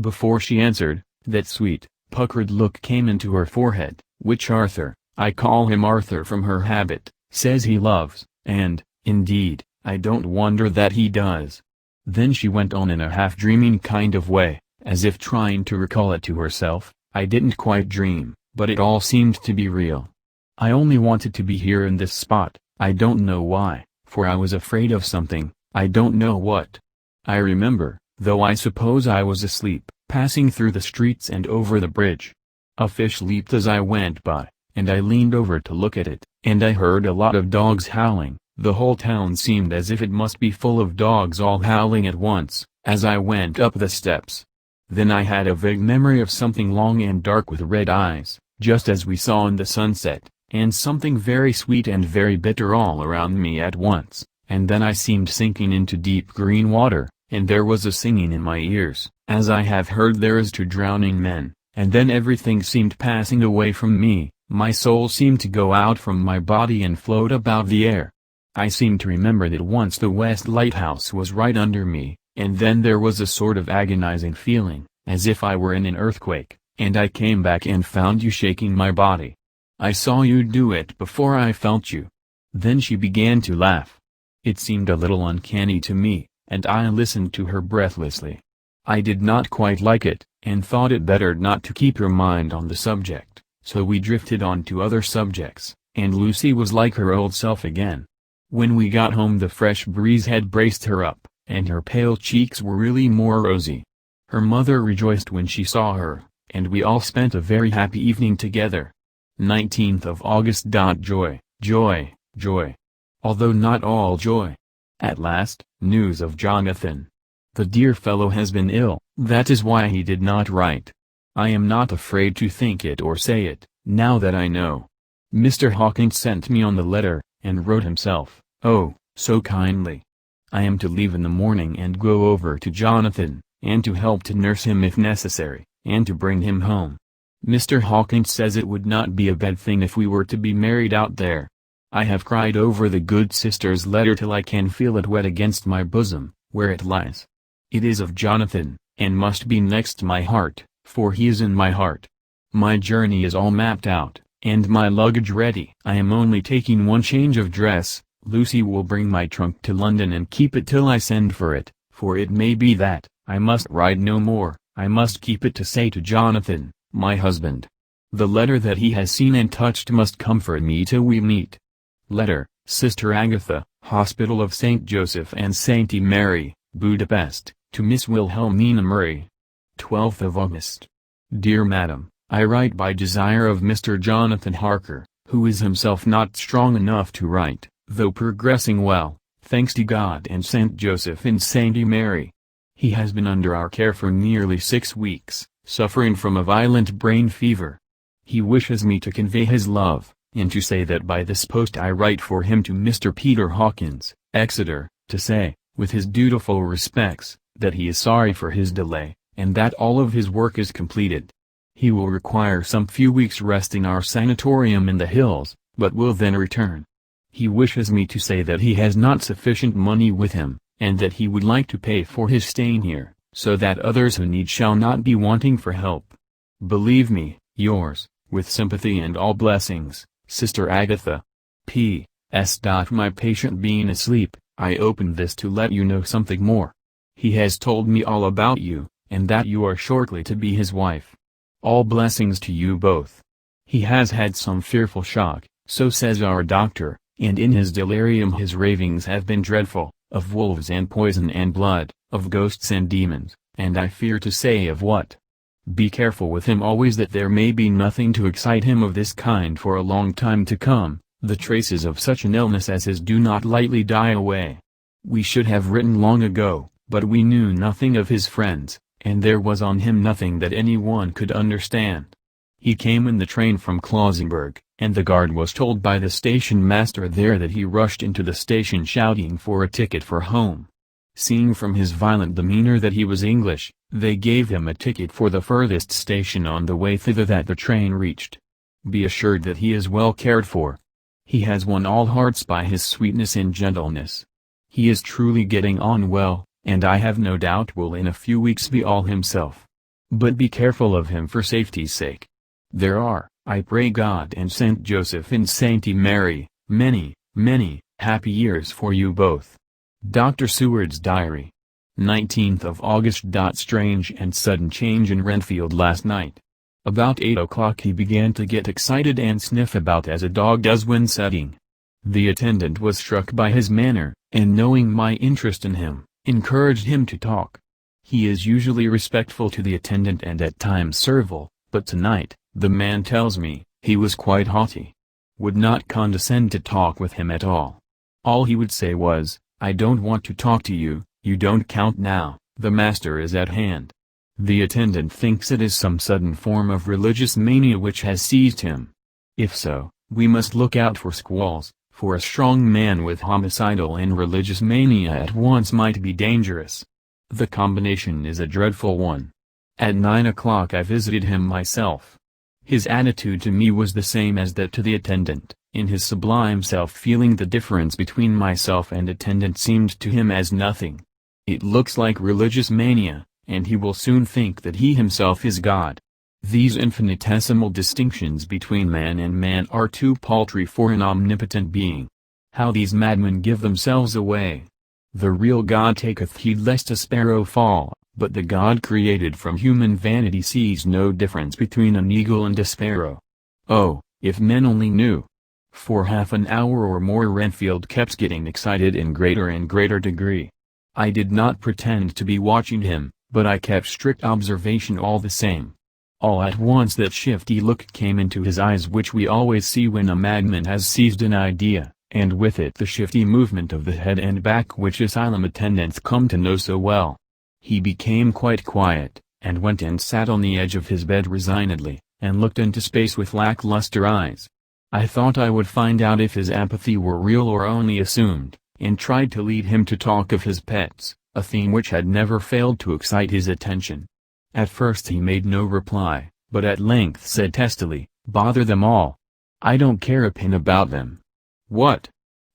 Before she answered, that sweet, puckered look came into her forehead, which Arthur, I call him Arthur from her habit, says he loves, and, indeed, I don't wonder that he does. Then she went on in a half-dreaming kind of way, as if trying to recall it to herself, "I didn't quite dream, but it all seemed to be real. I only wanted to be here in this spot, I don't know why, for I was afraid of something, I don't know what. I remember, though I suppose I was asleep, passing through the streets and over the bridge. A fish leaped as I went by, and I leaned over to look at it, and I heard a lot of dogs howling. The whole town seemed as if it must be full of dogs all howling at once, as I went up the steps. Then I had a vague memory of something long and dark with red eyes, just as we saw in the sunset, and something very sweet and very bitter all around me at once, and then I seemed sinking into deep green water, and there was a singing in my ears, as I have heard there is to drowning men, and then everything seemed passing away from me, my soul seemed to go out from my body and float about the air. I seem to remember that once the West Lighthouse was right under me, and then there was a sort of agonizing feeling, as if I were in an earthquake, and I came back and found you shaking my body. I saw you do it before I felt you." Then she began to laugh. It seemed a little uncanny to me, and I listened to her breathlessly. I did not quite like it, and thought it better not to keep her mind on the subject, so we drifted on to other subjects, and Lucy was like her old self again. When we got home the fresh breeze had braced her up, and her pale cheeks were really more rosy. Her mother rejoiced when she saw her, and we all spent a very happy evening together. 19th of August. Joy, joy, joy. Although not all joy. At last, news of Jonathan. The dear fellow has been ill, that is why he did not write. I am not afraid to think it or say it, now that I know. Mr. Hawkins sent me on the letter, and wrote himself, oh, so kindly. I am to leave in the morning and go over to Jonathan, and to help to nurse him if necessary, and to bring him home. Mr. Hawkins says it would not be a bad thing if we were to be married out there. I have cried over the good sister's letter till I can feel it wet against my bosom, where it lies. It is of Jonathan, and must be next my heart, for he is in my heart. My journey is all mapped out, and my luggage ready. I am only taking one change of dress. Lucy will bring my trunk to London and keep it till I send for it, for it may be that I must ride no more. I must keep it to say to Jonathan, my husband. The letter that he has seen and touched must comfort me till we meet. Letter, Sister Agatha, Hospital of St. Joseph and St. Mary, Budapest, to Miss Wilhelmina Murray. 12th of August. Dear Madam, I write by desire of Mr. Jonathan Harker, who is himself not strong enough to write, though progressing well, thanks to God and St. Joseph and St. Mary. He has been under our care for nearly 6 weeks, suffering from a violent brain fever. He wishes me to convey his love, and to say that by this post I write for him to Mr. Peter Hawkins, Exeter, to say, with his dutiful respects, that he is sorry for his delay, and that all of his work is completed. He will require some few weeks' rest in our sanatorium in the hills, but will then return. He wishes me to say that he has not sufficient money with him, and that he would like to pay for his staying here, so that others who need shall not be wanting for help. Believe me, yours, with sympathy and all blessings, Sister Agatha. P.S. My patient being asleep, I opened this to let you know something more. He has told me all about you, and that you are shortly to be his wife. All blessings to you both. He has had some fearful shock, so says our doctor, and in his delirium his ravings have been dreadful, of wolves and poison and blood, of ghosts and demons, and I fear to say of what. Be careful with him always that there may be nothing to excite him of this kind for a long time to come. The traces of such an illness as his do not lightly die away. We should have written long ago, but we knew nothing of his friends, and there was on him nothing that any one could understand. He came in the train from Klausenburg, and the guard was told by the station master there that he rushed into the station shouting for a ticket for home. Seeing from his violent demeanor that he was English, they gave him a ticket for the furthest station on the way thither that the train reached. Be assured that he is well cared for. He has won all hearts by his sweetness and gentleness. He is truly getting on well, and I have no doubt will in a few weeks be all himself. But be careful of him for safety's sake. There are, I pray God and St. Joseph and St. Mary, many, many, happy years for you both. Dr. Seward's Diary. 19th of August. Strange and sudden change in Renfield last night. About 8 o'clock he began to get excited and sniff about as a dog does when setting. The attendant was struck by his manner, and knowing my interest in him, encouraged him to talk. He is usually respectful to the attendant and at times servile, but tonight, the man tells me, he was quite haughty. Would not condescend to talk with him at all. All he would say was, I don't want to talk to you, you don't count now, the master is at hand. The attendant thinks it is some sudden form of religious mania which has seized him. If so, we must look out for squalls, for a strong man with homicidal and religious mania at once might be dangerous. The combination is a dreadful one. At 9 o'clock I visited him myself. His attitude to me was the same as that to the attendant. In his sublime self-feeling the difference between myself and attendant seemed to him as nothing. It looks like religious mania, and he will soon think that he himself is God. These infinitesimal distinctions between man and man are too paltry for an omnipotent being. How these madmen give themselves away! The real God taketh heed lest a sparrow fall, but the God created from human vanity sees no difference between an eagle and a sparrow. Oh, if men only knew! For half an hour or more Renfield kept getting excited in greater and greater degree. I did not pretend to be watching him, but I kept strict observation all the same. All at once that shifty look came into his eyes which we always see when a madman has seized an idea, and with it the shifty movement of the head and back which asylum attendants come to know so well. He became quite quiet, and went and sat on the edge of his bed resignedly, and looked into space with lackluster eyes. I thought I would find out if his apathy were real or only assumed, and tried to lead him to talk of his pets, a theme which had never failed to excite his attention. At first he made no reply, but at length said testily, "Bother them all. I don't care a pin about them." "What?"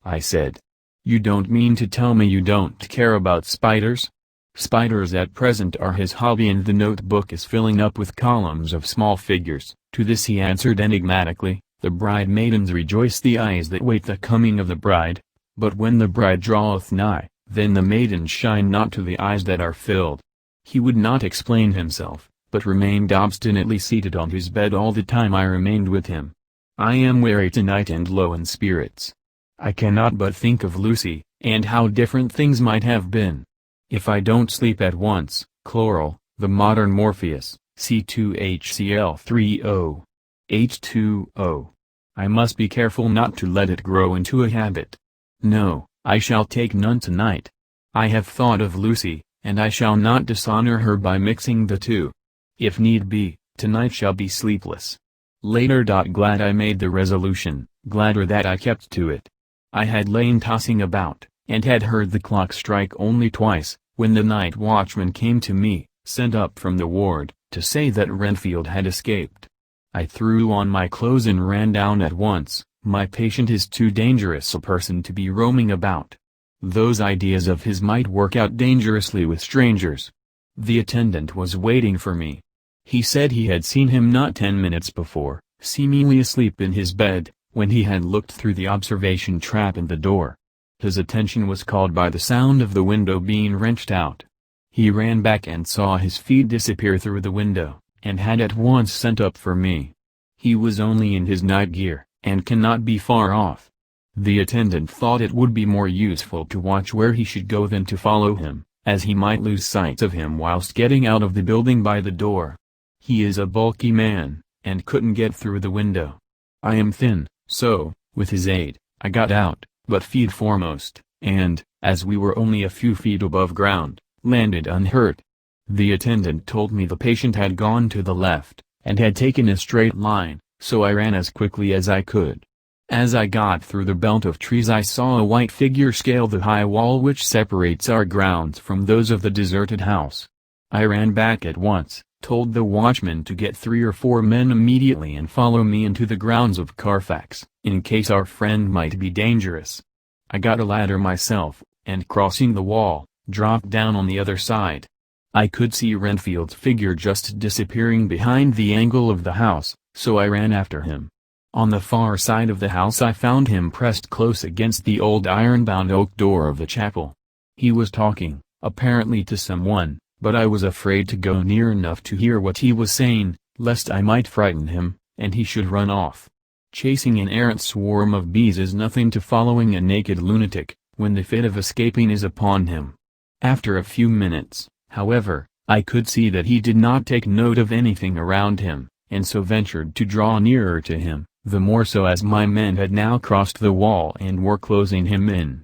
I said. "You don't mean to tell me you don't care about spiders?" Spiders at present are his hobby and the notebook is filling up with columns of small figures. To this he answered enigmatically, The bride-maidens rejoice the eyes that wait the coming of the bride, but when the bride draweth nigh, then the maidens shine not to the eyes that are filled. He would not explain himself, but remained obstinately seated on his bed all the time I remained with him. I am weary tonight and low in spirits. I cannot but think of Lucy, and how different things might have been. If I don't sleep at once, chloral, the modern Morpheus, C2HCl3O. H2O. I must be careful not to let it grow into a habit. No, I shall take none tonight. I have thought of Lucy, and I shall not dishonor her by mixing the two. If need be, tonight shall be sleepless. Later. Glad I made the resolution, gladder that I kept to it. I had lain tossing about, and had heard the clock strike only twice, when the night watchman came to me, sent up from the ward, to say that Renfield had escaped. I threw on my clothes and ran down at once. My patient is too dangerous a person to be roaming about. Those ideas of his might work out dangerously with strangers. The attendant was waiting for me. He said he had seen him not 10 minutes before, seemingly asleep in his bed, when he had looked through the observation trap in the door. His attention was called by the sound of the window being wrenched out. He ran back and saw his feet disappear through the window, and had at once sent up for me. He was only in his night gear, and cannot be far off. The attendant thought it would be more useful to watch where he should go than to follow him, as he might lose sight of him whilst getting out of the building by the door. He is a bulky man, and couldn't get through the window. I am thin, so, with his aid, I got out, but feet foremost, and, as we were only a few feet above ground, landed unhurt. The attendant told me the patient had gone to the left, and had taken a straight line, so I ran as quickly as I could. As I got through the belt of trees I saw a white figure scale the high wall which separates our grounds from those of the deserted house. I ran back at once, told the watchman to get 3 or 4 men immediately and follow me into the grounds of Carfax, in case our friend might be dangerous. I got a ladder myself, and crossing the wall, dropped down on the other side. I could see Renfield's figure just disappearing behind the angle of the house, so I ran after him. On the far side of the house I found him pressed close against the old iron-bound oak door of the chapel. He was talking, apparently to someone, but I was afraid to go near enough to hear what he was saying, lest I might frighten him, and he should run off. Chasing an errant swarm of bees is nothing to following a naked lunatic, when the fit of escaping is upon him. After a few minutes, however, I could see that he did not take note of anything around him, and so ventured to draw nearer to him, the more so as my men had now crossed the wall and were closing him in.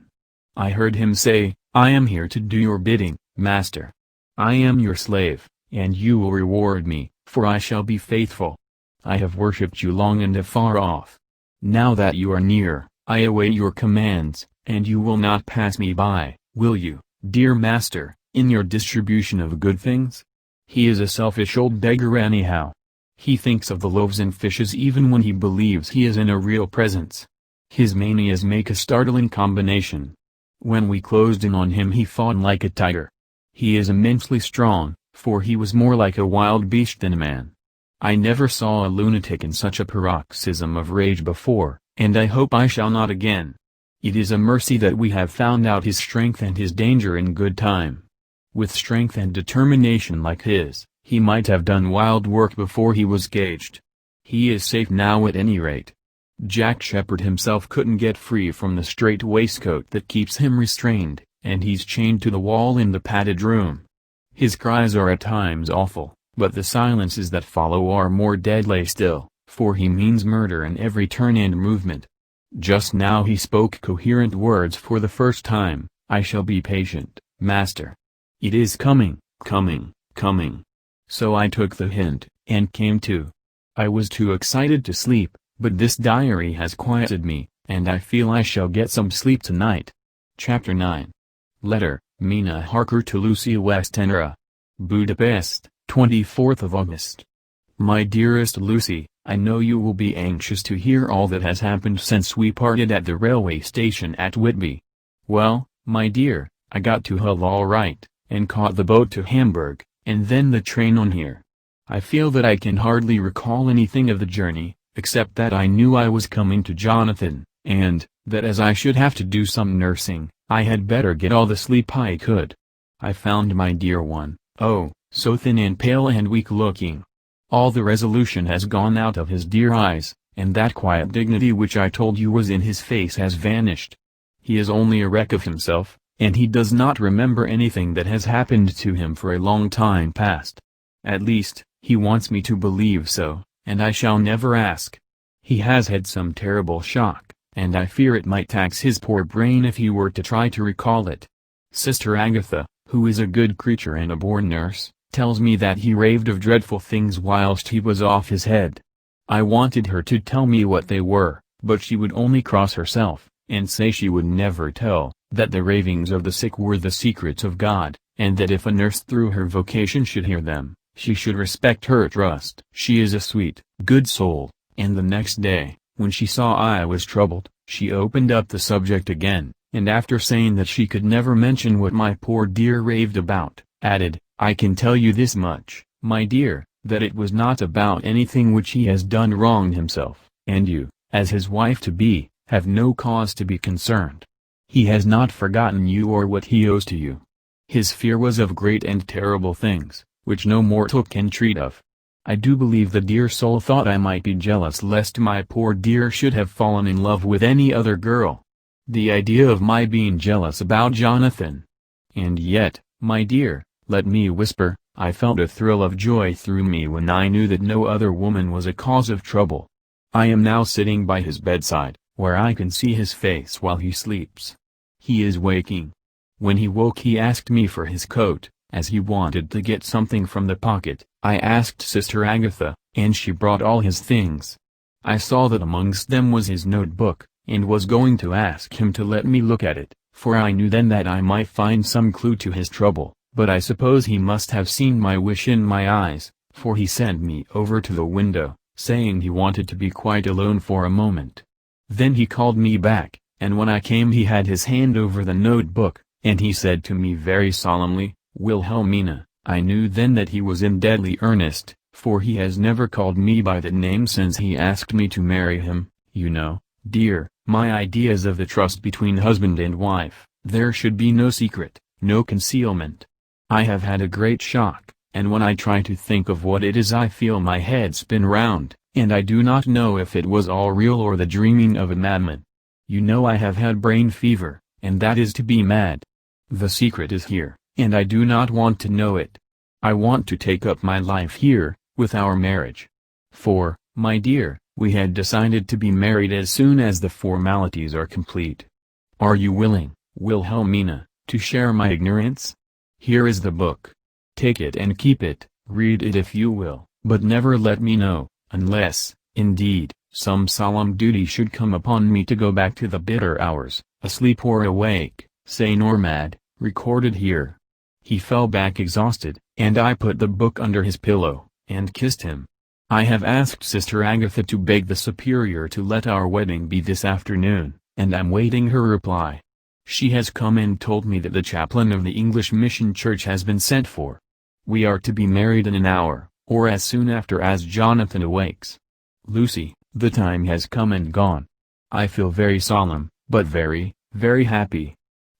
I heard him say, "I am here to do your bidding, master. I am your slave, and you will reward me, for I shall be faithful. I have worshipped you long and afar off. Now that you are near, I await your commands, and you will not pass me by, will you, dear master, in your distribution of good things?" He is a selfish old beggar anyhow. He thinks of the loaves and fishes even when he believes he is in a real presence. His manias make a startling combination. When we closed in on him he fought like a tiger. He is immensely strong, for he was more like a wild beast than a man. I never saw a lunatic in such a paroxysm of rage before, and I hope I shall not again. It is a mercy that we have found out his strength and his danger in good time. With strength and determination like his, he might have done wild work before he was caged. He is safe now at any rate. Jack Shepherd himself couldn't get free from the strait waistcoat that keeps him restrained, and he's chained to the wall in the padded room. His cries are at times awful, but the silences that follow are more deadly still, for he means murder in every turn and movement. Just now he spoke coherent words for the first time. "I shall be patient, master. It is coming, coming, coming." So I took the hint, and came to. I was too excited to sleep, but this diary has quieted me, and I feel I shall get some sleep tonight. Chapter 9. Letter, Mina Harker to Lucy Westenra. Budapest, 24th of August. My dearest Lucy, I know you will be anxious to hear all that has happened since we parted at the railway station at Whitby. Well, my dear, I got to Hull all right, and caught the boat to Hamburg, and then the train on here. I feel that I can hardly recall anything of the journey, except that I knew I was coming to Jonathan, and, that as I should have to do some nursing, I had better get all the sleep I could. I found my dear one, oh, so thin and pale and weak-looking. All the resolution has gone out of his dear eyes, and that quiet dignity which I told you was in his face has vanished. He is only a wreck of himself, and he does not remember anything that has happened to him for a long time past. At least, he wants me to believe so, and I shall never ask. He has had some terrible shock, and I fear it might tax his poor brain if he were to try to recall it. Sister Agatha, who is a good creature and a born nurse, tells me that he raved of dreadful things whilst he was off his head. I wanted her to tell me what they were, but she would only cross herself, and say she would never tell, that the ravings of the sick were the secrets of God, and that if a nurse through her vocation should hear them, she should respect her trust. She is a sweet, good soul, and the next day, when she saw I was troubled, she opened up the subject again, and after saying that she could never mention what my poor dear raved about, added, I can tell you this much, my dear, that it was not about anything which he has done wrong himself, and you, as his wife-to-be, have no cause to be concerned. He has not forgotten you or what he owes to you. His fear was of great and terrible things, which no mortal can treat of. I do believe the dear soul thought I might be jealous lest my poor dear should have fallen in love with any other girl. The idea of my being jealous about Jonathan! And yet, my dear, let me whisper, I felt a thrill of joy through me when I knew that no other woman was a cause of trouble. I am now sitting by his bedside, where I can see his face while he sleeps. He is waking. When he woke he asked me for his coat, as he wanted to get something from the pocket. I asked Sister Agatha, and she brought all his things. I saw that amongst them was his notebook, and was going to ask him to let me look at it, for I knew then that I might find some clue to his trouble, but I suppose he must have seen my wish in my eyes, for he sent me over to the window, saying he wanted to be quite alone for a moment. Then he called me back, and when I came he had his hand over the notebook, and he said to me very solemnly, Wilhelmina. I knew then that he was in deadly earnest, for he has never called me by that name since he asked me to marry him. You know, dear, my ideas of the trust between husband and wife. There should be no secret, no concealment. I have had a great shock, and when I try to think of what it is I feel my head spin round, and I do not know if it was all real or the dreaming of a madman. You know I have had brain fever, and that is to be mad. The secret is here, and I do not want to know it. I want to take up my life here, with our marriage. For, my dear, we had decided to be married as soon as the formalities are complete. Are you willing, Wilhelmina, to share my ignorance? Here is the book. Take it and keep it, read it if you will, but never let me know, unless, indeed, some solemn duty should come upon me to go back to the bitter hours, asleep or awake, sane or mad, recorded here. He fell back exhausted, and I put the book under his pillow, and kissed him. I have asked Sister Agatha to beg the Superior to let our wedding be this afternoon, and I'm waiting her reply. She has come and told me that the chaplain of the English Mission Church has been sent for. We are to be married in an hour, or as soon after as Jonathan awakes. Lucy, the time has come and gone. I feel very solemn, but very, very happy.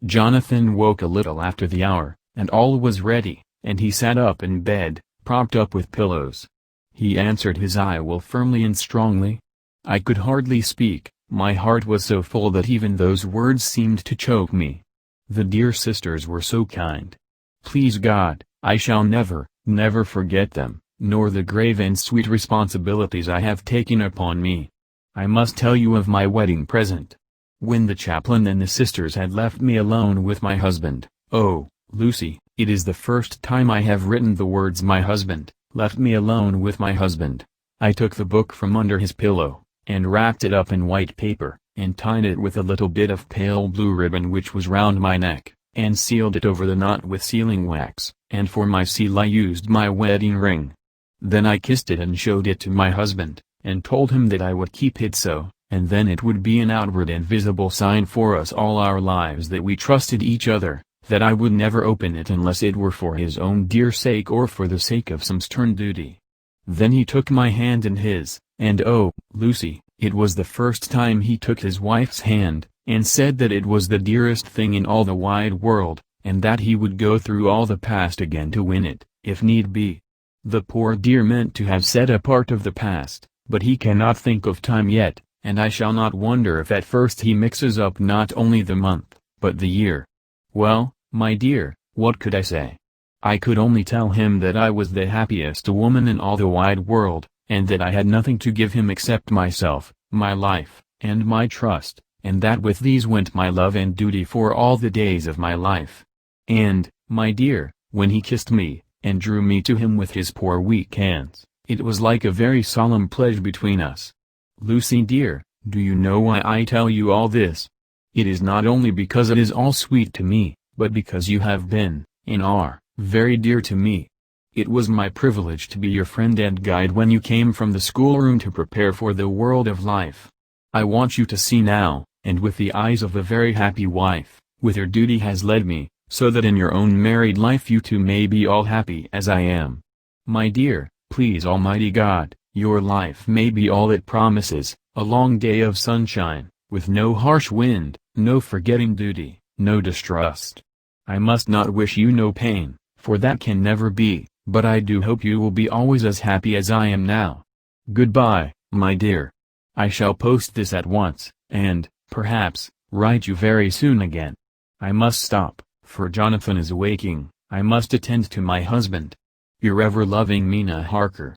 Jonathan woke a little after the hour, and all was ready, and he sat up in bed, propped up with pillows. He answered his I will firmly and strongly. I could hardly speak, my heart was so full that even those words seemed to choke me. The dear sisters were so kind. Please God, I shall never, never forget them, nor the grave and sweet responsibilities I have taken upon me. I must tell you of my wedding present. When the chaplain and the sisters had left me alone with my husband, oh, Lucy, it is the first time I have written the words my husband, left me alone with my husband. I took the book from under his pillow, and wrapped it up in white paper, and tied it with a little bit of pale blue ribbon which was round my neck, and sealed it over the knot with sealing wax, and for my seal I used my wedding ring. Then I kissed it and showed it to my husband, and told him that I would keep it so, and then it would be an outward and visible sign for us all our lives that we trusted each other, that I would never open it unless it were for his own dear sake or for the sake of some stern duty. Then he took my hand in his, And oh, Lucy, it was the first time he took his wife's hand, and said that it was the dearest thing in all the wide world, and that he would go through all the past again to win it, if need be. The poor dear meant to have said a part of the past, but he cannot think of time yet, and I shall not wonder if at first he mixes up not only the month, but the year. Well, my dear, what could I say? I could only tell him that I was the happiest woman in all the wide world, and that I had nothing to give him except myself, my life, and my trust, and that with these went my love and duty for all the days of my life. And, my dear, when he kissed me, and drew me to him with his poor weak hands, it was like a very solemn pledge between us. Lucy dear, do you know why I tell you all this? It is not only because it is all sweet to me, but because you have been, and are, very dear to me. It was my privilege to be your friend and guide when you came from the schoolroom to prepare for the world of life. I want you to see now, and with the eyes of a very happy wife, whither duty has led me, so that in your own married life you too may be all happy as I am. My dear, please Almighty God, your life may be all it promises, a long day of sunshine, with no harsh wind, no forgetting duty, no distrust. I must not wish you no pain, for that can never be, but I do hope you will be always as happy as I am now. Goodbye, my dear. I shall post this at once, and, perhaps, write you very soon again. I must stop, for Jonathan is awaking. I must attend to my husband. Your ever-loving Mina Harker.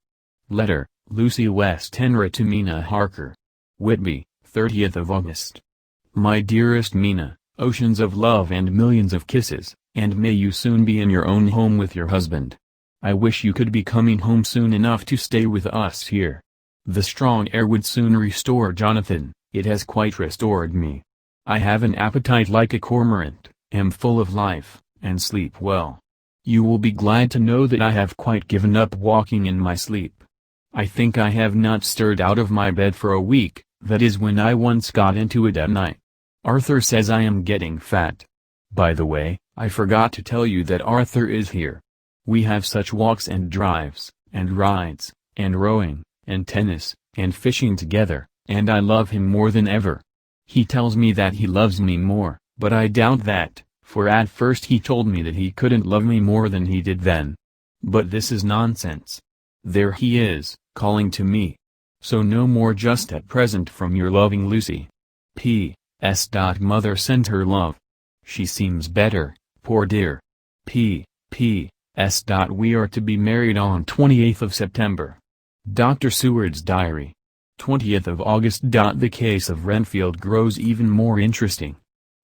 Letter, Lucy Westenra to Mina Harker. Whitby, 30th of August. My dearest Mina, oceans of love and millions of kisses, and may you soon be in your own home with your husband. I wish you could be coming home soon enough to stay with us here. The strong air would soon restore Jonathan, it has quite restored me. I have an appetite like a cormorant, am full of life, and sleep well. You will be glad to know that I have quite given up walking in my sleep. I think I have not stirred out of my bed for a week, that is when I once got into it at night. Arthur says I am getting fat. By the way, I forgot to tell you that Arthur is here. We have such walks and drives, and rides, and rowing, and tennis, and fishing together, and I love him more than ever. He tells me that he loves me more, but I doubt that, for at first he told me that he couldn't love me more than he did then. But this is nonsense. There he is, calling to me. So no more just at present from your loving Lucy. P.S. Mother sent her love. She seems better, poor dear. P.S. We are to be married on 28th of September. Dr. Seward's Diary. 20th of August. The case of Renfield grows even more interesting.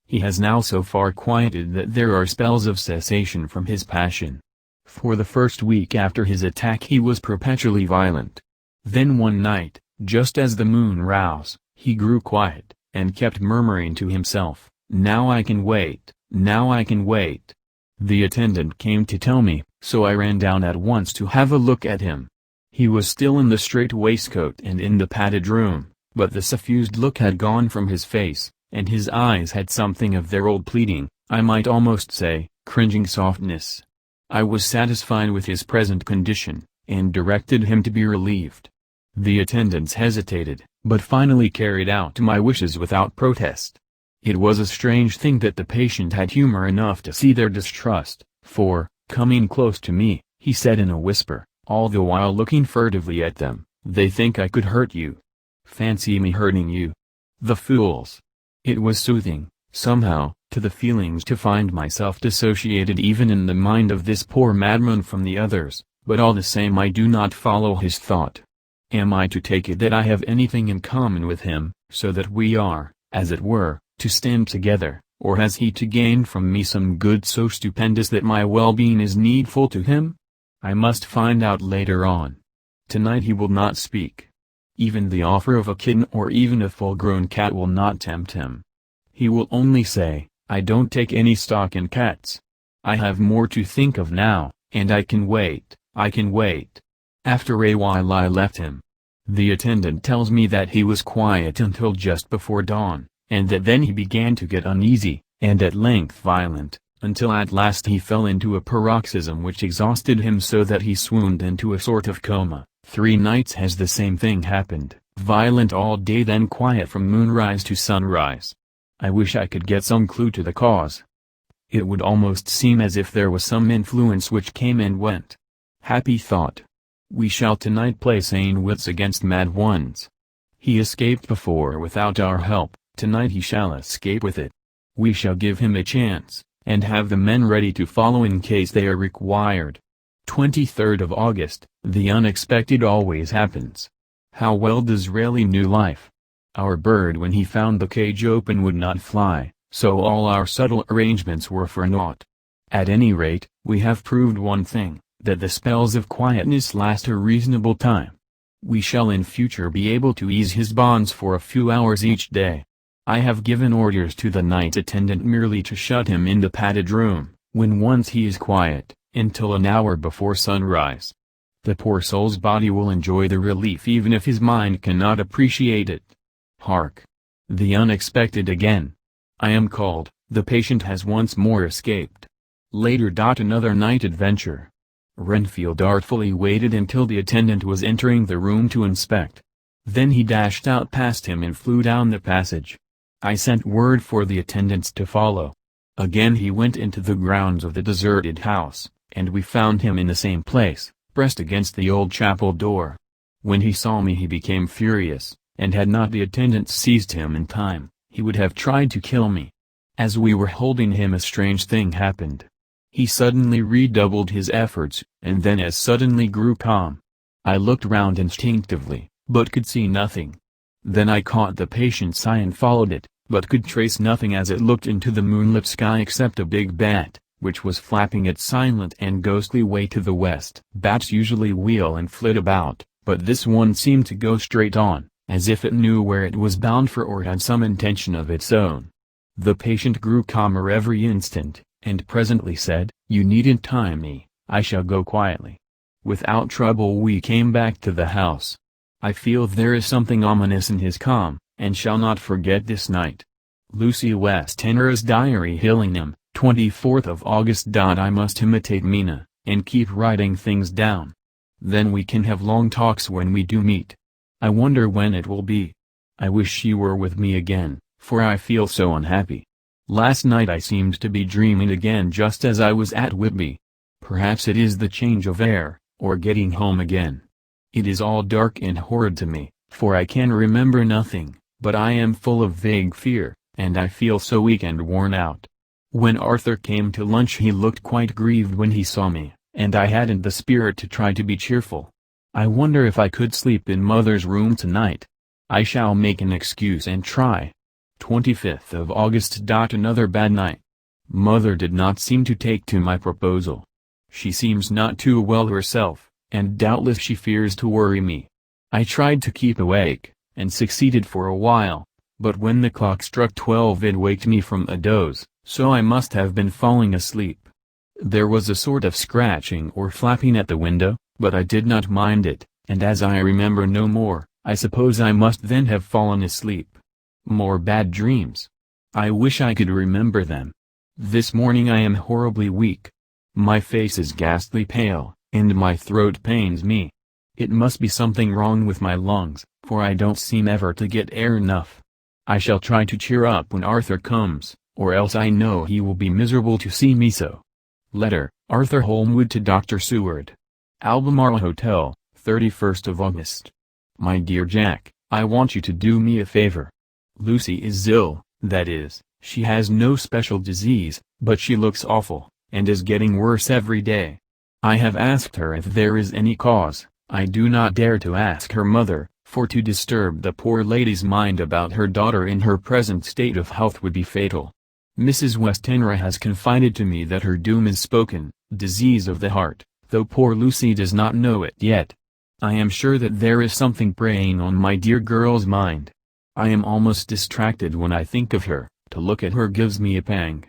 He has now so far quieted that there are spells of cessation from his passion. For the first week after his attack he was perpetually violent. Then one night, just as the moon rose, he grew quiet, and kept murmuring to himself, "Now I can wait, now I can wait." The attendant came to tell me, so I ran down at once to have a look at him. He was still in the strait waistcoat and in the padded room, but the suffused look had gone from his face, and his eyes had something of their old pleading, I might almost say, cringing softness. I was satisfied with his present condition, and directed him to be relieved. The attendants hesitated, but finally carried out my wishes without protest. It was a strange thing that the patient had humor enough to see their distrust, for, coming close to me, he said in a whisper, all the while looking furtively at them, "They think I could hurt you. Fancy me hurting you. The fools!" It was soothing, somehow, to the feelings to find myself dissociated even in the mind of this poor madman from the others, but all the same I do not follow his thought. Am I to take it that I have anything in common with him, so that we are, as it were, to stand together, or has he to gain from me some good so stupendous that my well-being is needful to him? I must find out later on. Tonight he will not speak. Even the offer of a kitten or even a full-grown cat will not tempt him. He will only say, "I don't take any stock in cats. I have more to think of now, and I can wait, I can wait." After a while I left him. The attendant tells me that he was quiet until just before dawn, and that then he began to get uneasy, and at length violent, until at last he fell into a paroxysm which exhausted him so that he swooned into a sort of coma, 3 nights has the same thing happened, violent all day then quiet from moonrise to sunrise. I wish I could get some clue to the cause. It would almost seem as if there was some influence which came and went. Happy thought. We shall tonight play sane wits against mad ones. He escaped before without our help, tonight he shall escape with it. We shall give him a chance, and have the men ready to follow in case they are required. 23rd of August, the unexpected always happens. How well does Raleigh knew life. Our bird when he found the cage open would not fly, so all our subtle arrangements were for naught. At any rate, we have proved one thing, that the spells of quietness last a reasonable time. We shall in future be able to ease his bonds for a few hours each day. I have given orders to the night attendant merely to shut him in the padded room, when once he is quiet, until an hour before sunrise. The poor soul's body will enjoy the relief even if his mind cannot appreciate it. Hark! The unexpected again. I am called, the patient has once more escaped. Later. Another night adventure. Renfield artfully waited until the attendant was entering the room to inspect. Then he dashed out past him and flew down the passage. I sent word for the attendants to follow. Again he went into the grounds of the deserted house, and we found him in the same place, pressed against the old chapel door. When he saw me he became furious, and had not the attendants seized him in time, he would have tried to kill me. As we were holding him a strange thing happened. He suddenly redoubled his efforts, and then as suddenly grew calm. I looked round instinctively, but could see nothing. Then I caught the patient's eye and followed it, but could trace nothing as it looked into the moonlit sky except a big bat, which was flapping its silent and ghostly way to the west. Bats usually wheel and flit about, but this one seemed to go straight on, as if it knew where it was bound for or had some intention of its own. The patient grew calmer every instant, and presently said, "You needn't tie me, I shall go quietly." Without trouble we came back to the house. I feel there is something ominous in his calm, and shall not forget this night. Lucy Westenra's Diary. Hillingham, 24th of August. I must imitate Mina, and keep writing things down. Then we can have long talks when we do meet. I wonder when it will be. I wish she were with me again, for I feel so unhappy. Last night I seemed to be dreaming again just as I was at Whitby. Perhaps it is the change of air, or getting home again. It is all dark and horrid to me, for I can remember nothing, but I am full of vague fear, and I feel so weak and worn out. When Arthur came to lunch he looked quite grieved when he saw me, and I hadn't the spirit to try to be cheerful. I wonder if I could sleep in Mother's room tonight. I shall make an excuse and try. 25th of August. Another bad night. Mother did not seem to take to my proposal. She seems not too well herself, and doubtless she fears to worry me. I tried to keep awake, and succeeded for a while, but when the clock struck 12 it waked me from a doze, so I must have been falling asleep. There was a sort of scratching or flapping at the window, but I did not mind it, and as I remember no more, I suppose I must then have fallen asleep. More bad dreams. I wish I could remember them. This morning I am horribly weak. My face is ghastly pale, and my throat pains me. It must be something wrong with my lungs, for I don't seem ever to get air enough. I shall try to cheer up when Arthur comes, or else I know he will be miserable to see me so. Letter, Arthur Holmwood to Dr. Seward. Albemarle Hotel, 31st of August. My dear Jack, I want you to do me a favor. Lucy is ill, that is, she has no special disease, but she looks awful, and is getting worse every day. I have asked her if there is any cause. I do not dare to ask her mother, for to disturb the poor lady's mind about her daughter in her present state of health would be fatal. Mrs. Westenra has confided to me that her doom is spoken, disease of the heart, though poor Lucy does not know it yet. I am sure that there is something preying on my dear girl's mind. I am almost distracted when I think of her. To look at her gives me a pang.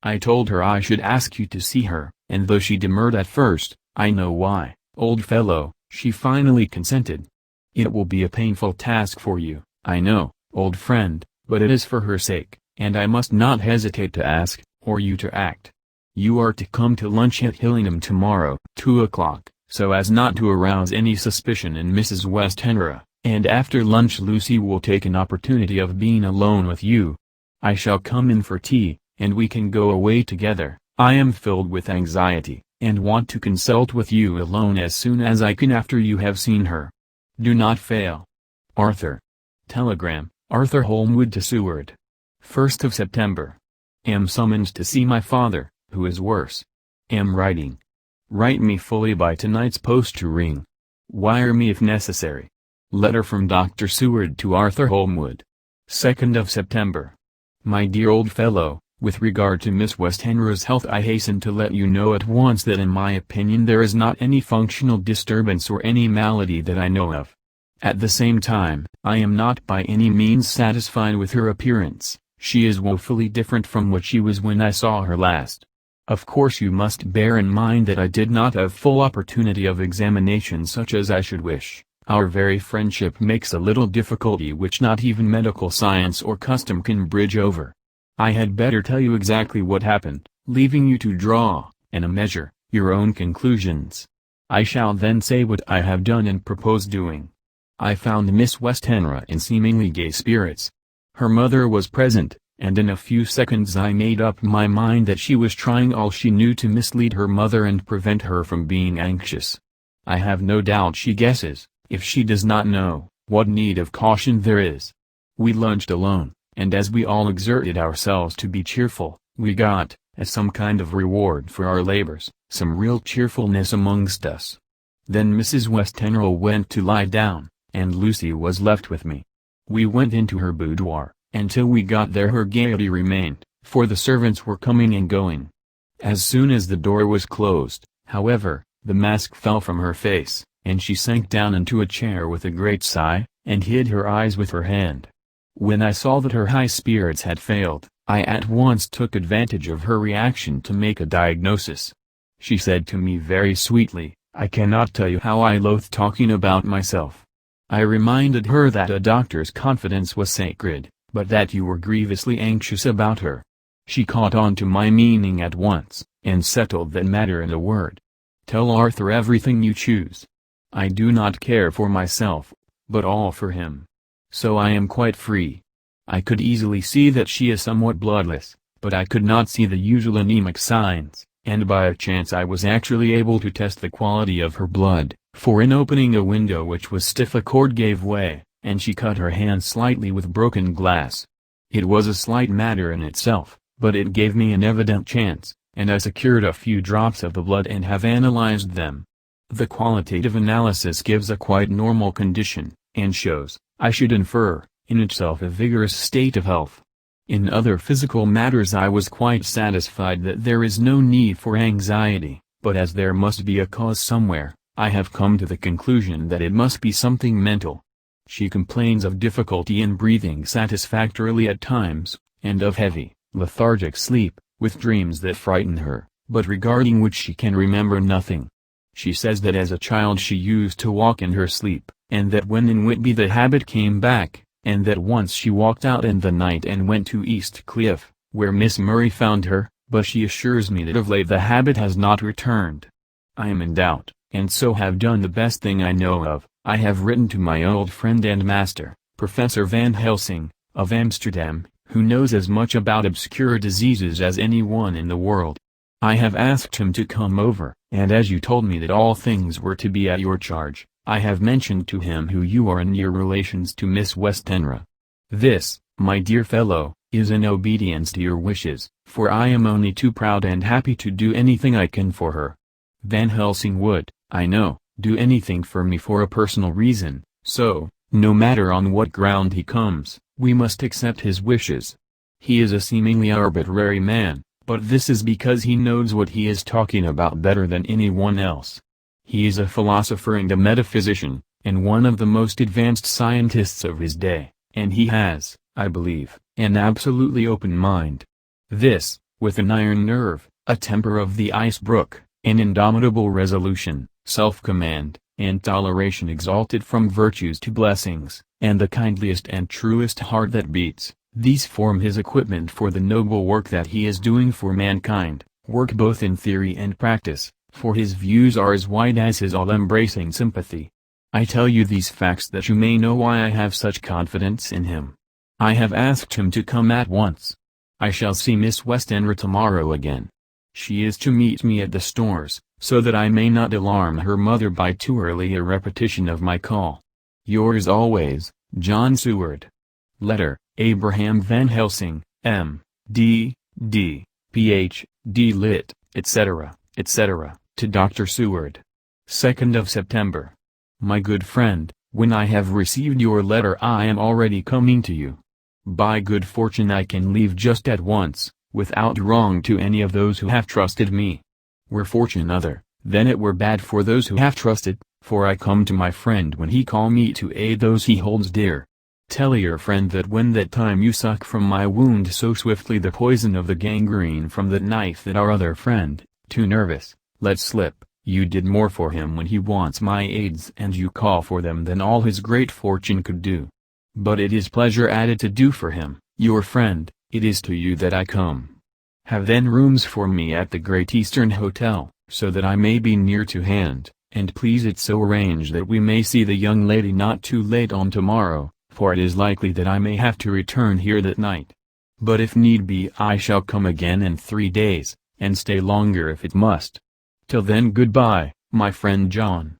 I told her I should ask you to see her, and though she demurred at first, I know why, old fellow, she finally consented. It will be a painful task for you, I know, old friend, but it is for her sake, and I must not hesitate to ask, or you to act. You are to come to lunch at Hillingham tomorrow, 2 o'clock, so as not to arouse any suspicion in Mrs. Westenra, and after lunch Lucy will take an opportunity of being alone with you. I shall come in for tea, and we can go away together. I am filled with anxiety, and want to consult with you alone as soon as I can after you have seen her. Do not fail. Arthur. Telegram, Arthur Holmwood to Seward. 1st of September. Am summoned to see my father, who is worse. Am writing. Write me fully by tonight's post to ring. Wire me if necessary. Letter from Dr. Seward to Arthur Holmwood. 2nd of September. My dear old fellow, with regard to Miss Westenra's health I hasten to let you know at once that in my opinion there is not any functional disturbance or any malady that I know of. At the same time, I am not by any means satisfied with her appearance. She is woefully different from what she was when I saw her last. Of course you must bear in mind that I did not have full opportunity of examination such as I should wish. Our very friendship makes a little difficulty which not even medical science or custom can bridge over. I had better tell you exactly what happened, leaving you to draw, in a measure, your own conclusions. I shall then say what I have done and propose doing. I found Miss Westenra in seemingly gay spirits. Her mother was present, and in a few seconds I made up my mind that she was trying all she knew to mislead her mother and prevent her from being anxious. I have no doubt she guesses, if she does not know, what need of caution there is. We lunched alone, and as we all exerted ourselves to be cheerful, we got, as some kind of reward for our labors, some real cheerfulness amongst us. Then Mrs. Westenra went to lie down, and Lucy was left with me. We went into her boudoir, and till we got there her gaiety remained, for the servants were coming and going. As soon as the door was closed, however, the mask fell from her face, and she sank down into a chair with a great sigh, and hid her eyes with her hand. When I saw that her high spirits had failed, I at once took advantage of her reaction to make a diagnosis. She said to me very sweetly, "I cannot tell you how I loathe talking about myself." I reminded her that a doctor's confidence was sacred, but that you were grievously anxious about her. She caught on to my meaning at once, and settled that matter in a word. "Tell Arthur everything you choose. I do not care for myself, but all for him. So I am quite free." I could easily see that she is somewhat bloodless, but I could not see the usual anemic signs, and by a chance I was actually able to test the quality of her blood, for in opening a window which was stiff a cord gave way, and she cut her hand slightly with broken glass. It was a slight matter in itself, but it gave me an evident chance, and I secured a few drops of the blood and have analyzed them. The qualitative analysis gives a quite normal condition, and shows, I should infer, in itself a vigorous state of health. In other physical matters I was quite satisfied that there is no need for anxiety, but as there must be a cause somewhere, I have come to the conclusion that it must be something mental. She complains of difficulty in breathing satisfactorily at times, and of heavy, lethargic sleep, with dreams that frighten her, but regarding which she can remember nothing. She says that as a child she used to walk in her sleep, and that when in Whitby the habit came back, and that once she walked out in the night and went to East Cliff, where Miss Murray found her, but she assures me that of late the habit has not returned. I am in doubt, and so have done the best thing I know of. I have written to my old friend and master, Professor Van Helsing, of Amsterdam, who knows as much about obscure diseases as anyone in the world. I have asked him to come over, and as you told me that all things were to be at your charge, I have mentioned to him who you are in near relations to Miss Westenra. This, my dear fellow, is in obedience to your wishes, for I am only too proud and happy to do anything I can for her. Van Helsing would, I know, do anything for me for a personal reason, so, no matter on what ground he comes, we must accept his wishes. He is a seemingly arbitrary man, but this is because he knows what he is talking about better than anyone else. He is a philosopher and a metaphysician, and one of the most advanced scientists of his day, and he has, I believe, an absolutely open mind. This, with an iron nerve, a temper of the ice brook, an indomitable resolution, self-command, and toleration exalted from virtues to blessings, and the kindliest and truest heart that beats, these form his equipment for the noble work that he is doing for mankind, work both in theory and practice, for his views are as wide as his all-embracing sympathy. I tell you these facts that you may know why I have such confidence in him. I have asked him to come at once. I shall see Miss Westenra tomorrow again. She is to meet me at the stores, so that I may not alarm her mother by too early a repetition of my call. Yours always, John Seward. Letter, Abraham Van Helsing, M.D., D, Ph.D. Lit., etc., etc., to Dr. Seward. 2nd of September. My good friend, when I have received your letter I am already coming to you. By good fortune I can leave just at once, without wrong to any of those who have trusted me. Were fortune other, then it were bad for those who have trusted, for I come to my friend when he call me to aid those he holds dear. Tell your friend that when that time you suck from my wound so swiftly the poison of the gangrene from that knife that our other friend, too nervous, let slip, you did more for him when he wants my aids and you call for them than all his great fortune could do. But it is pleasure added to do for him, your friend, it is to you that I come. Have then rooms for me at the Great Eastern Hotel, so that I may be near to hand, and please it so arrange that we may see the young lady not too late on tomorrow, for it is likely that I may have to return here that night. But if need be I shall come again in 3 days, and stay longer if it must. Till then goodbye, my friend John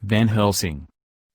Van Helsing.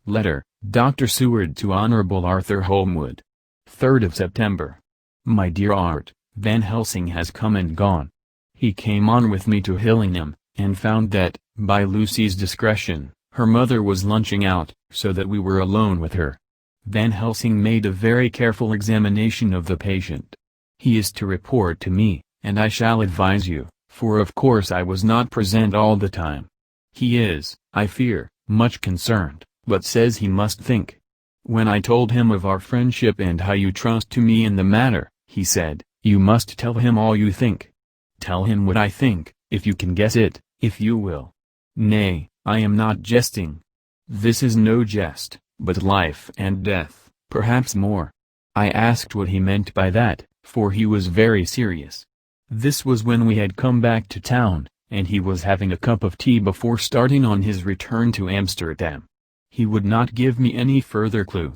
Letter, Dr. Seward to Honorable Arthur Holmwood. 3rd of September. My dear Art, Van Helsing has come and gone. He came on with me to Hillingham, and found that, by Lucy's discretion, her mother was lunching out, so that we were alone with her. Van Helsing made a very careful examination of the patient. He is to report to me, and I shall advise you, for of course I was not present all the time. He is, I fear, much concerned, but says he must think. When I told him of our friendship and how you trust to me in the matter, he said, you must tell him all you think. Tell him what I think, if you can guess it, if you will. Nay, I am not jesting. This is no jest, but life and death, perhaps more. I asked what he meant by that, for he was very serious. This was when we had come back to town, and he was having a cup of tea before starting on his return to Amsterdam. He would not give me any further clue.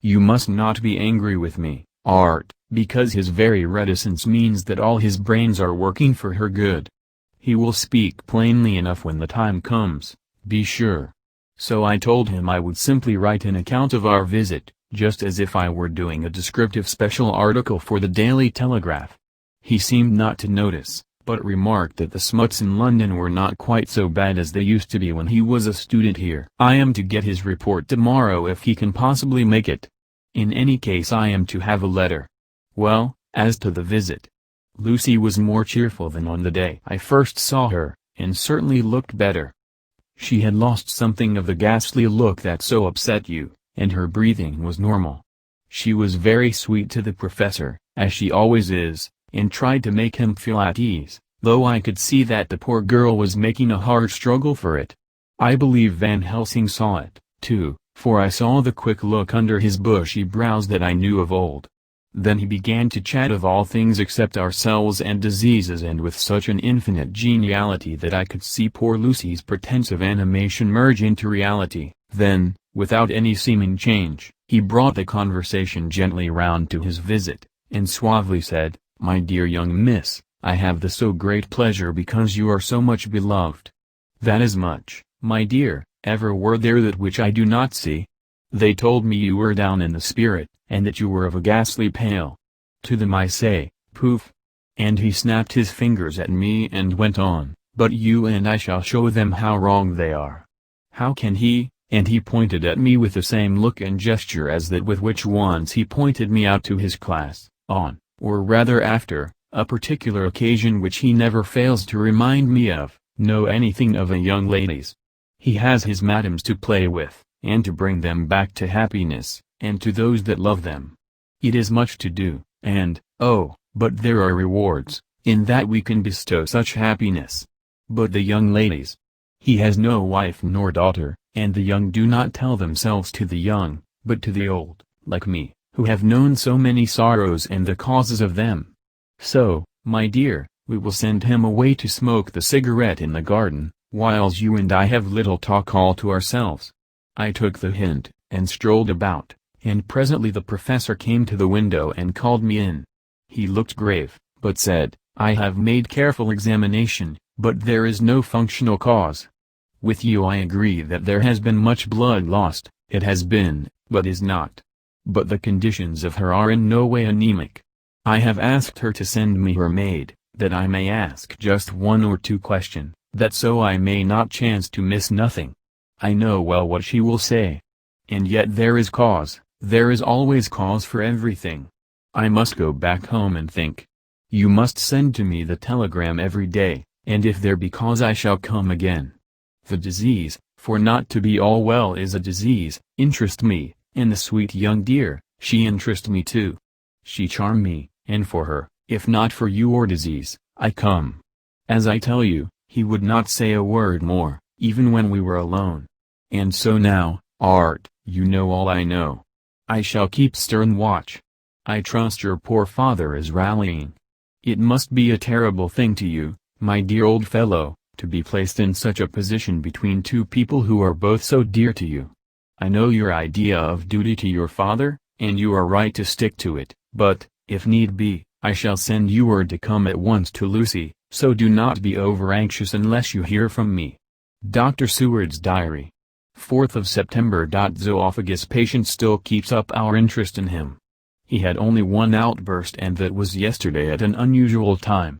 You must not be angry with me, Art, because his very reticence means that all his brains are working for her good. He will speak plainly enough when the time comes, be sure. So I told him I would simply write an account of our visit, just as if I were doing a descriptive special article for the Daily Telegraph. He seemed not to notice, but remarked that the smuts in London were not quite so bad as they used to be when he was a student here. I am to get his report tomorrow if he can possibly make it. In any case I am to have a letter. Well, as to the visit. Lucy was more cheerful than on the day I first saw her, and certainly looked better. She had lost something of the ghastly look that so upset you, and her breathing was normal. She was very sweet to the professor, as she always is, and tried to make him feel at ease, though I could see that the poor girl was making a hard struggle for it. I believe Van Helsing saw it, too, for I saw the quick look under his bushy brows that I knew of old. Then he began to chat of all things except ourselves and diseases, and with such an infinite geniality that I could see poor Lucy's pretensive animation merge into reality. Then, without any seeming change, he brought the conversation gently round to his visit, and suavely said, "My dear young miss, I have the so great pleasure because you are so much beloved. That is much, my dear, ever were there that which I do not see? They told me you were down in the spirit, and that you were of a ghastly pale. To them I say, poof!" And he snapped his fingers at me and went on, "But you and I shall show them how wrong they are. How can he?" And he pointed at me with the same look and gesture as that with which once he pointed me out to his class, on, or rather after, a particular occasion which he never fails to remind me of, know anything of a young lady's. He has his madams to play with, and to bring them back to happiness, and to those that love them. It is much to do, and, oh, but there are rewards, in that we can bestow such happiness. But the young ladies. He has no wife nor daughter, and the young do not tell themselves to the young, but to the old, like me, who have known so many sorrows and the causes of them. So, my dear, we will send him away to smoke the cigarette in the garden, whiles you and I have little talk all to ourselves." I took the hint, and strolled about, and presently the professor came to the window and called me in. He looked grave, but said, "I have made careful examination, but there is no functional cause. With you I agree that there has been much blood lost. It has been, but is not. But the conditions of her are in no way anemic. I have asked her to send me her maid, that I may ask just one or two questions, that so I may not chance to miss nothing. I know well what she will say. And yet there is cause, there is always cause for everything. I must go back home and think. You must send to me the telegram every day, and if there be cause I shall come again. The disease, for not to be all well is a disease, interest me, and the sweet young dear, she interest me too. She charm me, and for her, if not for your disease, I come. As I tell you, he would not say a word more, even when we were alone. And so now, Art, you know all I know. I shall keep stern watch. I trust your poor father is rallying. It must be a terrible thing to you, my dear old fellow, to be placed in such a position between two people who are both so dear to you. I know your idea of duty to your father, and you are right to stick to it, but, if need be, I shall send you word to come at once to Lucy, so do not be over-anxious unless you hear from me. Dr. Seward's Diary. 4th of September. Zoophagus patient still keeps up our interest in him. He had only one outburst, and that was yesterday at an unusual time.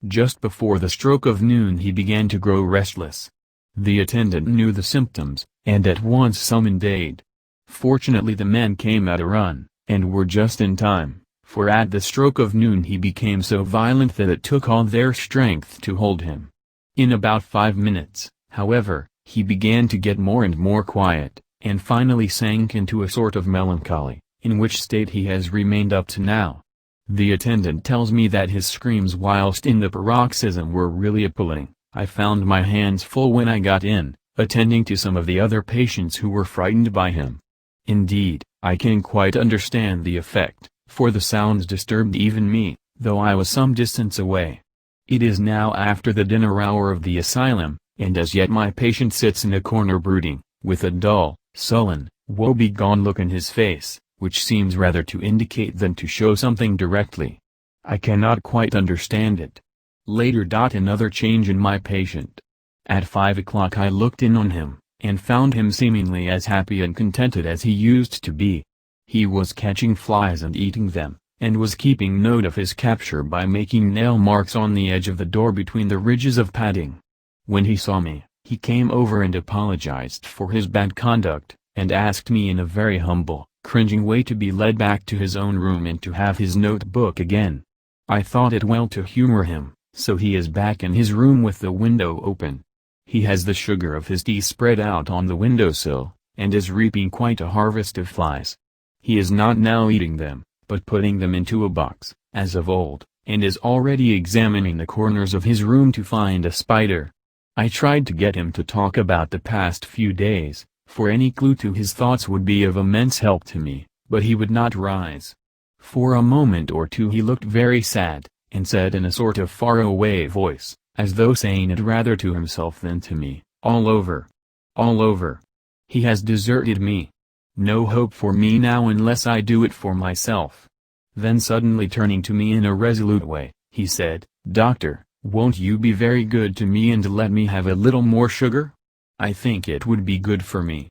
Just before the stroke of noon he began to grow restless. The attendant knew the symptoms, and at once summoned aid. Fortunately the men came at a run, and were just in time, for at the stroke of noon he became so violent that it took all their strength to hold him. In about 5 minutes, however, he began to get more and more quiet, and finally sank into a sort of melancholy, in which state he has remained up to now. The attendant tells me that his screams whilst in the paroxysm were really appalling. I found my hands full when I got in, attending to some of the other patients who were frightened by him. Indeed, I can quite understand the effect, for the sounds disturbed even me, though I was some distance away. It is now after the dinner hour of the asylum, and as yet my patient sits in a corner brooding, with a dull, sullen, woe-begone look in his face, which seems rather to indicate than to show something directly. I cannot quite understand it. Later. Another change in my patient. At 5 o'clock I looked in on him, and found him seemingly as happy and contented as he used to be. He was catching flies and eating them, and was keeping note of his capture by making nail marks on the edge of the door between the ridges of padding. When he saw me, he came over and apologized for his bad conduct, and asked me in a very humble, cringing way to be led back to his own room and to have his notebook again. I thought it well to humor him, so he is back in his room with the window open. He has the sugar of his tea spread out on the windowsill, and is reaping quite a harvest of flies. He is not now eating them, but putting them into a box, as of old, and is already examining the corners of his room to find a spider. I tried to get him to talk about the past few days, for any clue to his thoughts would be of immense help to me, but he would not rise. For a moment or two he looked very sad, and said in a sort of far-away voice, as though saying it rather to himself than to me, "All over. All over. He has deserted me. No hope for me now unless I do it for myself." Then suddenly turning to me in a resolute way, he said, "Doctor, won't you be very good to me and let me have a little more sugar? I think it would be good for me."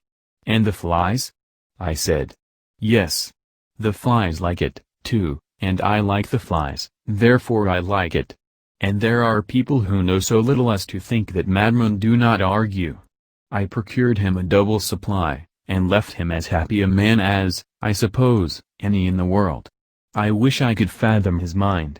"And the flies?" I said. "Yes. The flies like it, too, and I like the flies, therefore I like it. And there are people who know so little as to think that madmen do not argue." I procured him a double supply, and left him as happy a man as, I suppose, any in the world. I wish I could fathom his mind.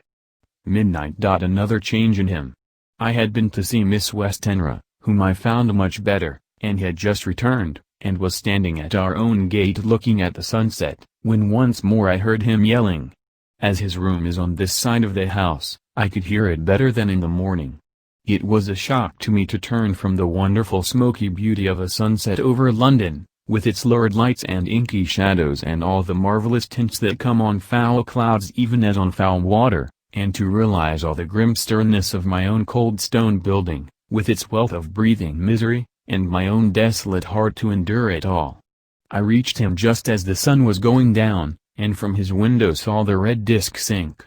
Midnight. Another change in him. I had been to see Miss Westenra, whom I found much better, and had just returned, and was standing at our own gate looking at the sunset, when once more I heard him yelling. As his room is on this side of the house, I could hear it better than in the morning. It was a shock to me to turn from the wonderful smoky beauty of a sunset over London, with its lurid lights and inky shadows and all the marvelous tints that come on foul clouds even as on foul water, and to realize all the grim sternness of my own cold stone building, with its wealth of breathing misery, and my own desolate heart to endure it all. I reached him just as the sun was going down, and from his window saw the red disk sink.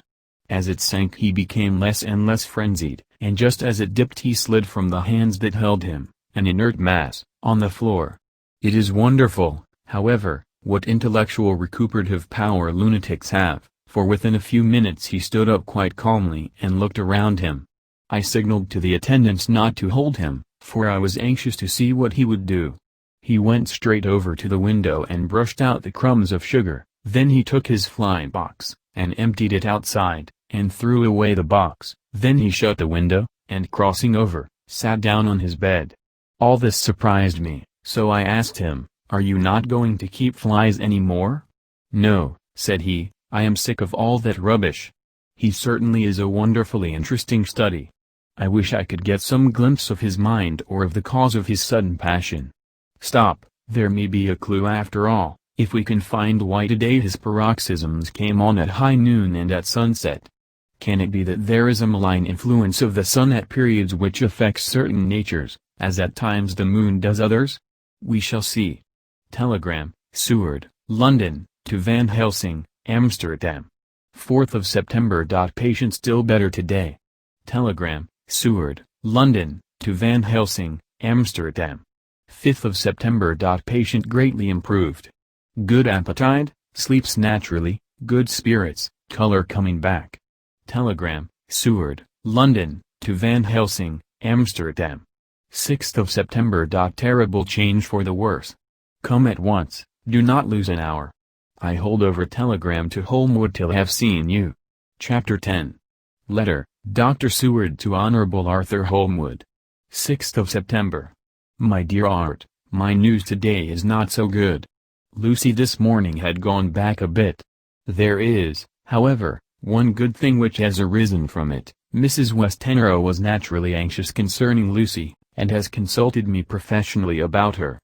As it sank he became less and less frenzied, and just as it dipped he slid from the hands that held him, an inert mass, on the floor. It is wonderful, however, what intellectual recuperative power lunatics have, for within a few minutes he stood up quite calmly and looked around him. I signaled to the attendants not to hold him, for I was anxious to see what he would do. He went straight over to the window and brushed out the crumbs of sugar, then he took his fly box, and emptied it outside, and threw away the box, then he shut the window, and crossing over, sat down on his bed. All this surprised me, so I asked him, "Are you not going to keep flies any more?" "No," said he, "I am sick of all that rubbish." He certainly is a wonderfully interesting study. I wish I could get some glimpse of his mind or of the cause of his sudden passion. Stop, there may be a clue after all, if we can find why today his paroxysms came on at high noon and at sunset. Can it be that there is a malign influence of the sun at periods which affects certain natures, as at times the moon does others? We shall see. Telegram, Seward, London, to Van Helsing, Amsterdam. 4th of September. Patient still better today. Telegram, Seward, London, to Van Helsing, Amsterdam. 5th of September. Patient greatly improved. Good appetite, sleeps naturally, good spirits, color coming back. Telegram, Seward, London, to Van Helsing, Amsterdam. 6th of September. Terrible change for the worse. Come at once, do not lose an hour. I hold over telegram to Holmwood till I have seen you. Chapter 10. Letter, Dr. Seward to Honorable Arthur Holmwood. 6th of September. My dear Art, my news today is not so good. Lucy this morning had gone back a bit. There is, however, one good thing which has arisen from it. Mrs. Westenra was naturally anxious concerning Lucy, and has consulted me professionally about her.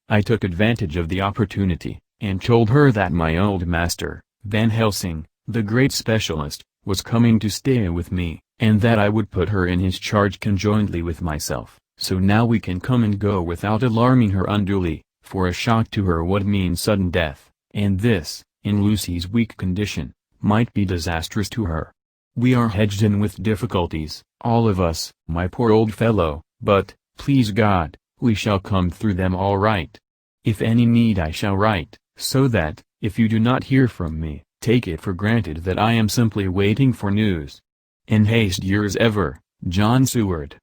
I took advantage of the opportunity, and told her that my old master, Van Helsing, the great specialist, was coming to stay with me, and that I would put her in his charge conjointly with myself, so now we can come and go without alarming her unduly, for a shock to her would mean sudden death, and this, in Lucy's weak condition, might be disastrous to her. We are hedged in with difficulties, all of us, my poor old fellow, but, please God, we shall come through them all right. If any need I shall write, so that, if you do not hear from me, take it for granted that I am simply waiting for news. In haste yours ever, John Seward.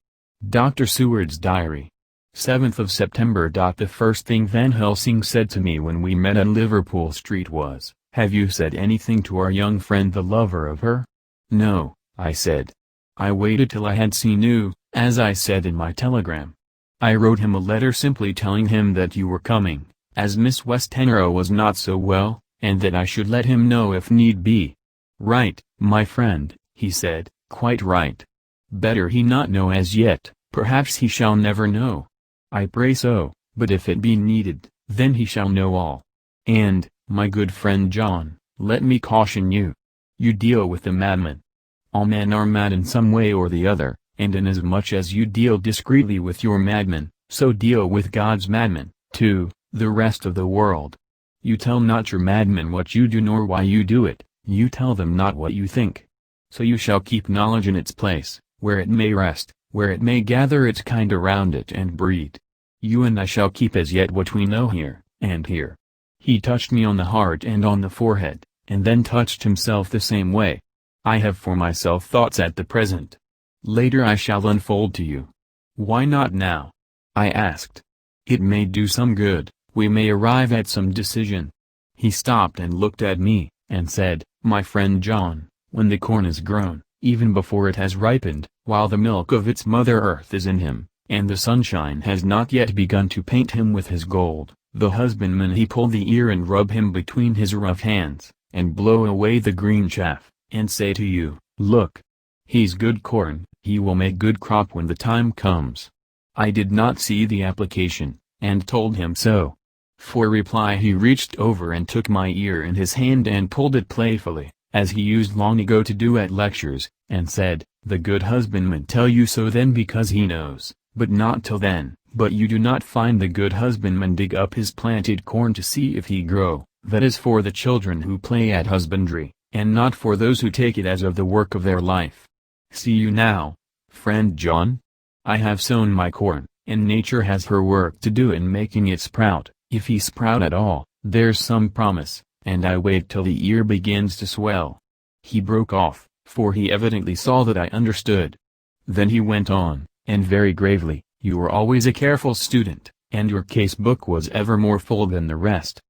Dr. Seward's Diary. 7th of September. The first thing Van Helsing said to me when we met at Liverpool Street was, "Have you said anything to our young friend the lover of her?" "No," I said. I waited till I had seen you, as I said in my telegram. I wrote him a letter simply telling him that you were coming, as Miss Westenra was not so well, and that I should let him know if need be. "Right, my friend," he said, "quite right. Better he not know as yet, perhaps he shall never know. I pray so, but if it be needed, then he shall know all. And, my good friend John, let me caution you. You deal with the madman. All men are mad in some way or the other, and inasmuch as you deal discreetly with your madman, so deal with God's madman, too, the rest of the world. You tell not your madmen what you do nor why you do it, you tell them not what you think. So you shall keep knowledge in its place, where it may rest, where it may gather its kind around it and breed. You and I shall keep as yet what we know here, and here." He touched me on the heart and on the forehead, and then touched himself the same way. I have for myself thoughts at the present. Later I shall unfold to you. "Why not now?" I asked. "It may do some good, we may arrive at some decision." He stopped and looked at me, and said, "My friend John, when the corn is grown, even before it has ripened, while the milk of its mother earth is in him, and the sunshine has not yet begun to paint him with his gold, the husbandman he pull the ear and rub him between his rough hands, and blow away the green chaff, and say to you, 'Look, he's good corn, he will make good crop when the time comes.' I did not see the application, and told him so. For reply he reached over and took my ear in his hand and pulled it playfully, as he used long ago to do at lectures, and said, The good husbandman tell you so then because he knows, but not till then. But you do not find the good husbandman dig up his planted corn to see if he grow. That is for the children who play at husbandry, and not for those who take it as of the work of their life. See you now, friend John? I have sown my corn, and nature has her work to do in making it sprout. If he sprout at all, there's some promise, and I wait till the ear begins to swell. He broke off, for he evidently saw that I understood. Then he went on, and very gravely, you were always a careful student, and your case book was ever more full than the rest.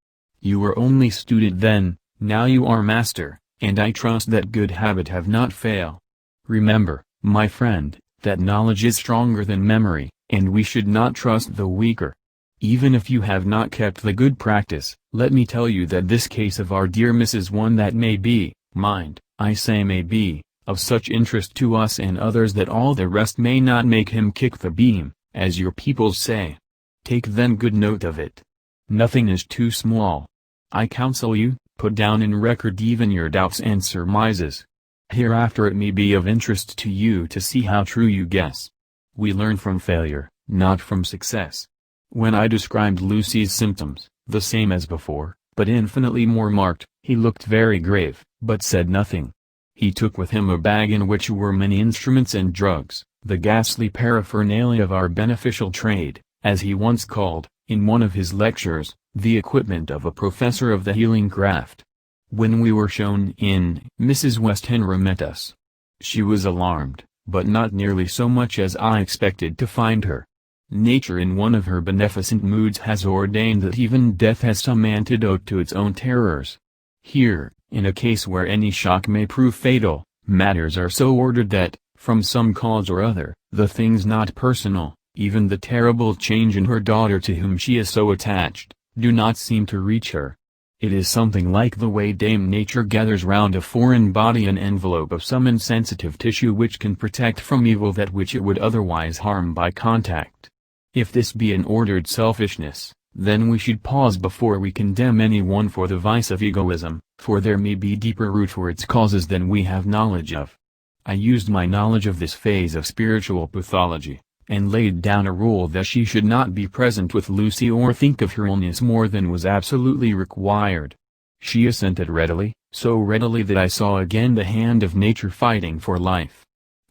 You were only student then, now you are master, and I trust that good habit have not fail. Remember, my friend, that knowledge is stronger than memory, and we should not trust the weaker. Even if you have not kept the good practice, let me tell you that this case of our dear Miss is one that may be, mind, I say may be, of such interest to us and others that all the rest may not make him kick the beam, as your peoples say. Take then good note of it. Nothing is too small. I counsel you, put down in record even your doubts and surmises. Hereafter it may be of interest to you to see how true you guess. We learn from failure, not from success. When I described Lucy's symptoms, the same as before, but infinitely more marked, he looked very grave, but said nothing. He took with him a bag in which were many instruments and drugs, the ghastly paraphernalia of our beneficial trade, as he once called, in one of his lectures, the equipment of a professor of the healing craft. When we were shown in, Mrs. Westhenra met us. She was alarmed, but not nearly so much as I expected to find her. Nature in one of her beneficent moods has ordained that even death has some antidote to its own terrors. Here, in a case where any shock may prove fatal, matters are so ordered that, from some cause or other, the things not personal, even the terrible change in her daughter to whom she is so attached, do not seem to reach her. It is something like the way Dame Nature gathers round a foreign body an envelope of some insensitive tissue which can protect from evil that which it would otherwise harm by contact. If this be an ordered selfishness, then we should pause before we condemn any one for the vice of egoism, for there may be deeper root for its causes than we have knowledge of. I used my knowledge of this phase of spiritual pathology, and laid down a rule that she should not be present with Lucy or think of her illness more than was absolutely required. She assented readily, so readily that I saw again the hand of nature fighting for life.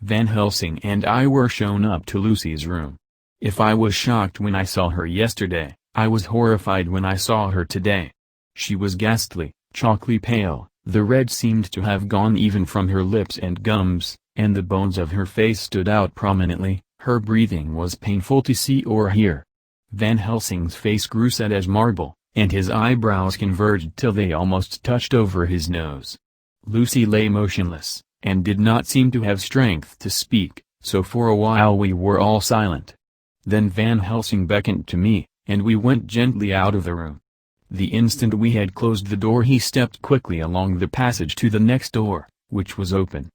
Van Helsing and I were shown up to Lucy's room. If I was shocked when I saw her yesterday, I was horrified when I saw her today. She was ghastly, chalky pale, the red seemed to have gone even from her lips and gums, and the bones of her face stood out prominently. Her breathing was painful to see or hear. Van Helsing's face grew set as marble, and his eyebrows converged till they almost touched over his nose. Lucy lay motionless, and did not seem to have strength to speak, so for a while we were all silent. Then Van Helsing beckoned to me, and we went gently out of the room. The instant we had closed the door he stepped quickly along the passage to the next door, which was open.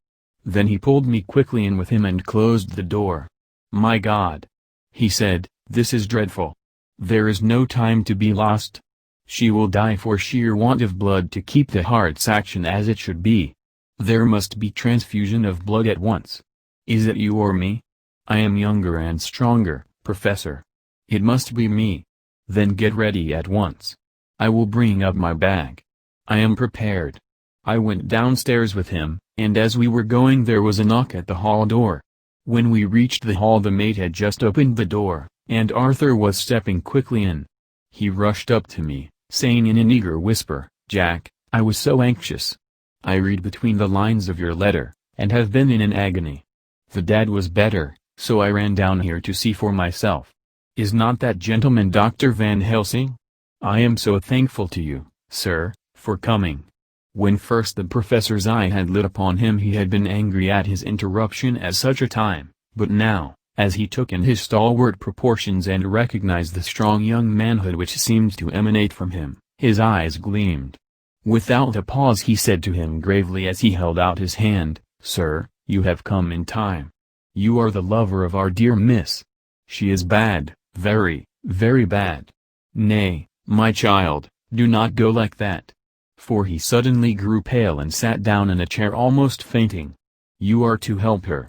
Then he pulled me quickly in with him and closed the door. "My God!" he said, "this is dreadful. There is no time to be lost. She will die for sheer want of blood to keep the heart's action as it should be. There must be transfusion of blood at once. Is it you or me? I am younger and stronger, Professor. It must be me. Then get ready at once. I will bring up my bag. I am prepared." I went downstairs with him, and as we were going there was a knock at the hall door. When we reached the hall the maid had just opened the door, and Arthur was stepping quickly in. He rushed up to me, saying in an eager whisper, "Jack, I was so anxious. I read between the lines of your letter, and have been in an agony. The dad was better, so I ran down here to see for myself. Is not that gentleman Dr. Van Helsing? I am so thankful to you, sir, for coming." When first the professor's eye had lit upon him he had been angry at his interruption at such a time, but now, as he took in his stalwart proportions and recognized the strong young manhood which seemed to emanate from him, his eyes gleamed. Without a pause he said to him gravely as he held out his hand, "Sir, you have come in time. You are the lover of our dear Miss. She is bad, very, very bad. Nay, my child, do not go like that." For he suddenly grew pale and sat down in a chair almost fainting. "You are to help her.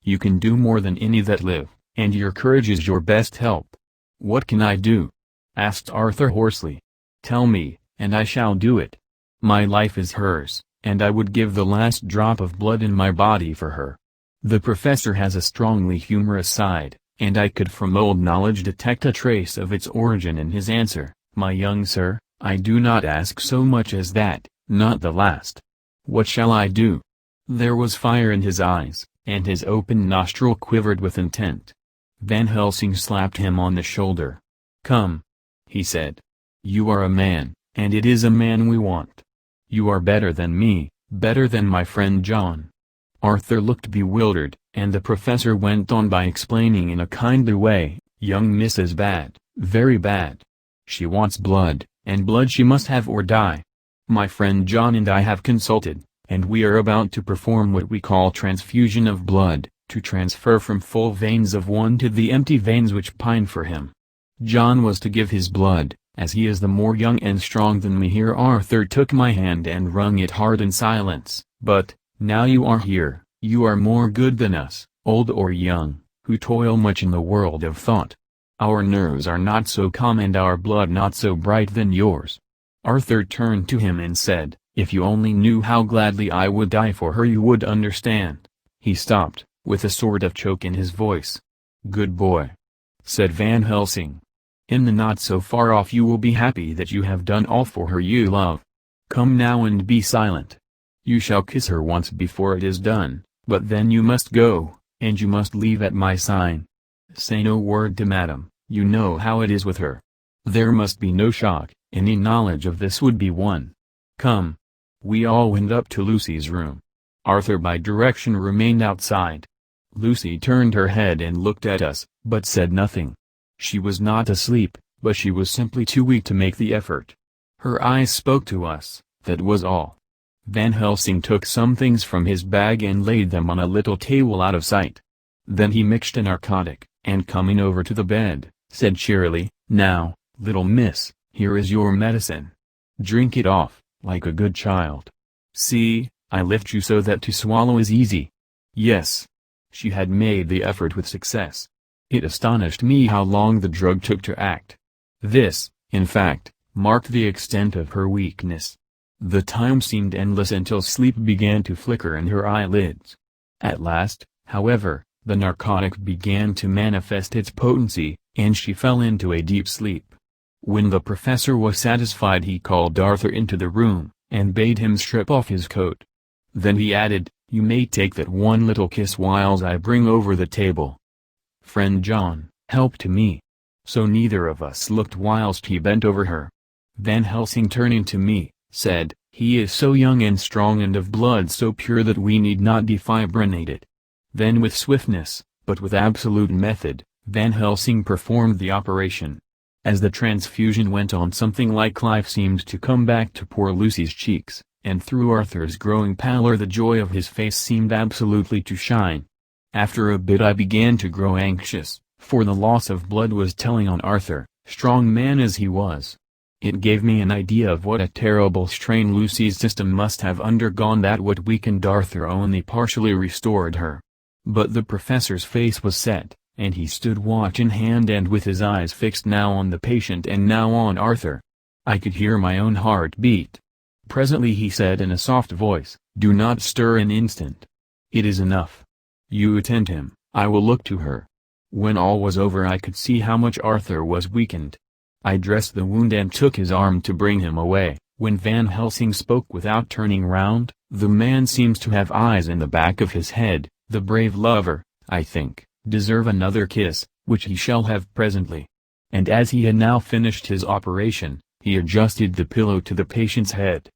You can do more than any that live, and your courage is your best help." "What can I do?" asked Arthur hoarsely. "Tell me, and I shall do it. My life is hers, and I would give the last drop of blood in my body for her." The professor has a strongly humorous side, and I could from old knowledge detect a trace of its origin in his answer. "My young sir, I do not ask so much as that, not the last. What shall I do?" There was fire in his eyes, and his open nostril quivered with intent. Van Helsing slapped him on the shoulder. "Come," he said. "You are a man, and it is a man we want. You are better than me, better than my friend John." Arthur looked bewildered, and the professor went on by explaining in a kindly way, "Young Miss is bad, very bad. She wants blood, and blood she must have or die. My friend John and I have consulted, and we are about to perform what we call transfusion of blood, to transfer from full veins of one to the empty veins which pine for him. John was to give his blood, as he is the more young and strong than me." Here Arthur took my hand and wrung it hard in silence. "But, now you are here, you are more good than us, old or young, who toil much in the world of thought. Our nerves are not so calm and our blood not so bright than yours." Arthur turned to him and said, "If you only knew how gladly I would die for her you would understand." He stopped, with a sort of choke in his voice. "Good boy," said Van Helsing. "In the not so far off you will be happy that you have done all for her you love. Come now and be silent. You shall kiss her once before it is done, but then you must go, and you must leave at my sign. Say no word to Madame, you know how it is with her. There must be no shock, any knowledge of this would be one. Come." We all went up to Lucy's room. Arthur by direction remained outside. Lucy turned her head and looked at us, but said nothing. She was not asleep, but she was simply too weak to make the effort. Her eyes spoke to us, that was all. Van Helsing took some things from his bag and laid them on a little table out of sight. Then he mixed a narcotic, and coming over to the bed, said cheerily, "Now, little miss, here is your medicine. Drink it off, like a good child. See, I lift you so that to swallow is easy." Yes. She had made the effort with success. It astonished me how long the drug took to act. This, in fact, marked the extent of her weakness. The time seemed endless until sleep began to flicker in her eyelids. At last, however, the narcotic began to manifest its potency, and she fell into a deep sleep. When the professor was satisfied he called Arthur into the room, and bade him strip off his coat. Then he added, "You may take that one little kiss whiles I bring over the table. Friend John, help to me." So neither of us looked whilst he bent over her. Van Helsing turning to me, said, "He is so young and strong and of blood so pure that we need not defibrillate it." Then with swiftness, but with absolute method, Van Helsing performed the operation. As the transfusion went on something like life seemed to come back to poor Lucy's cheeks, and through Arthur's growing pallor the joy of his face seemed absolutely to shine. After a bit I began to grow anxious, for the loss of blood was telling on Arthur, strong man as he was. It gave me an idea of what a terrible strain Lucy's system must have undergone, that what weakened Arthur only partially restored her. But the professor's face was set, and he stood watch in hand and with his eyes fixed now on the patient and now on Arthur. I could hear my own heart beat. Presently he said in a soft voice, "Do not stir an instant. It is enough. You attend him, I will look to her." When all was over I could see how much Arthur was weakened. I dressed the wound and took his arm to bring him away, when Van Helsing spoke without turning round. "The man seems to have eyes in the back of his head, the brave lover, I think, deserve another kiss, which he shall have presently." And as he had now finished his operation, he adjusted the pillow to the patient's head.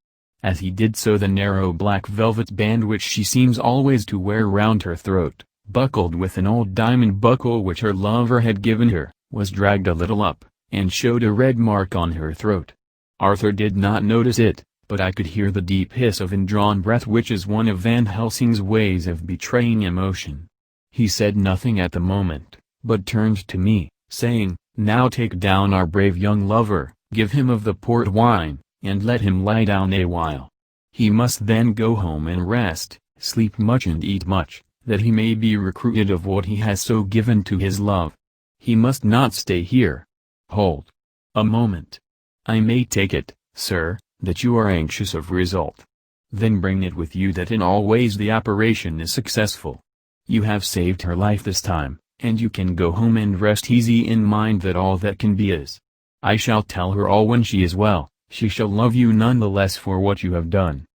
As he did so the narrow black velvet band which she seems always to wear round her throat, buckled with an old diamond buckle which her lover had given her, was dragged a little up, and showed a red mark on her throat. Arthur did not notice it, but I could hear the deep hiss of indrawn breath which is one of Van Helsing's ways of betraying emotion. He said nothing at the moment, but turned to me, saying, "Now take down our brave young lover, give him of the port wine, and let him lie down a while. He must then go home and rest, sleep much and eat much, that he may be recruited of what he has so given to his love. He must not stay here. Hold a moment. I may take it, sir, that you are anxious of result. Then bring it with you that in all ways the operation is successful. You have saved her life this time, and you can go home and rest easy in mind that all that can be is. I shall tell her all when she is well. She shall love you none the less for what you have done.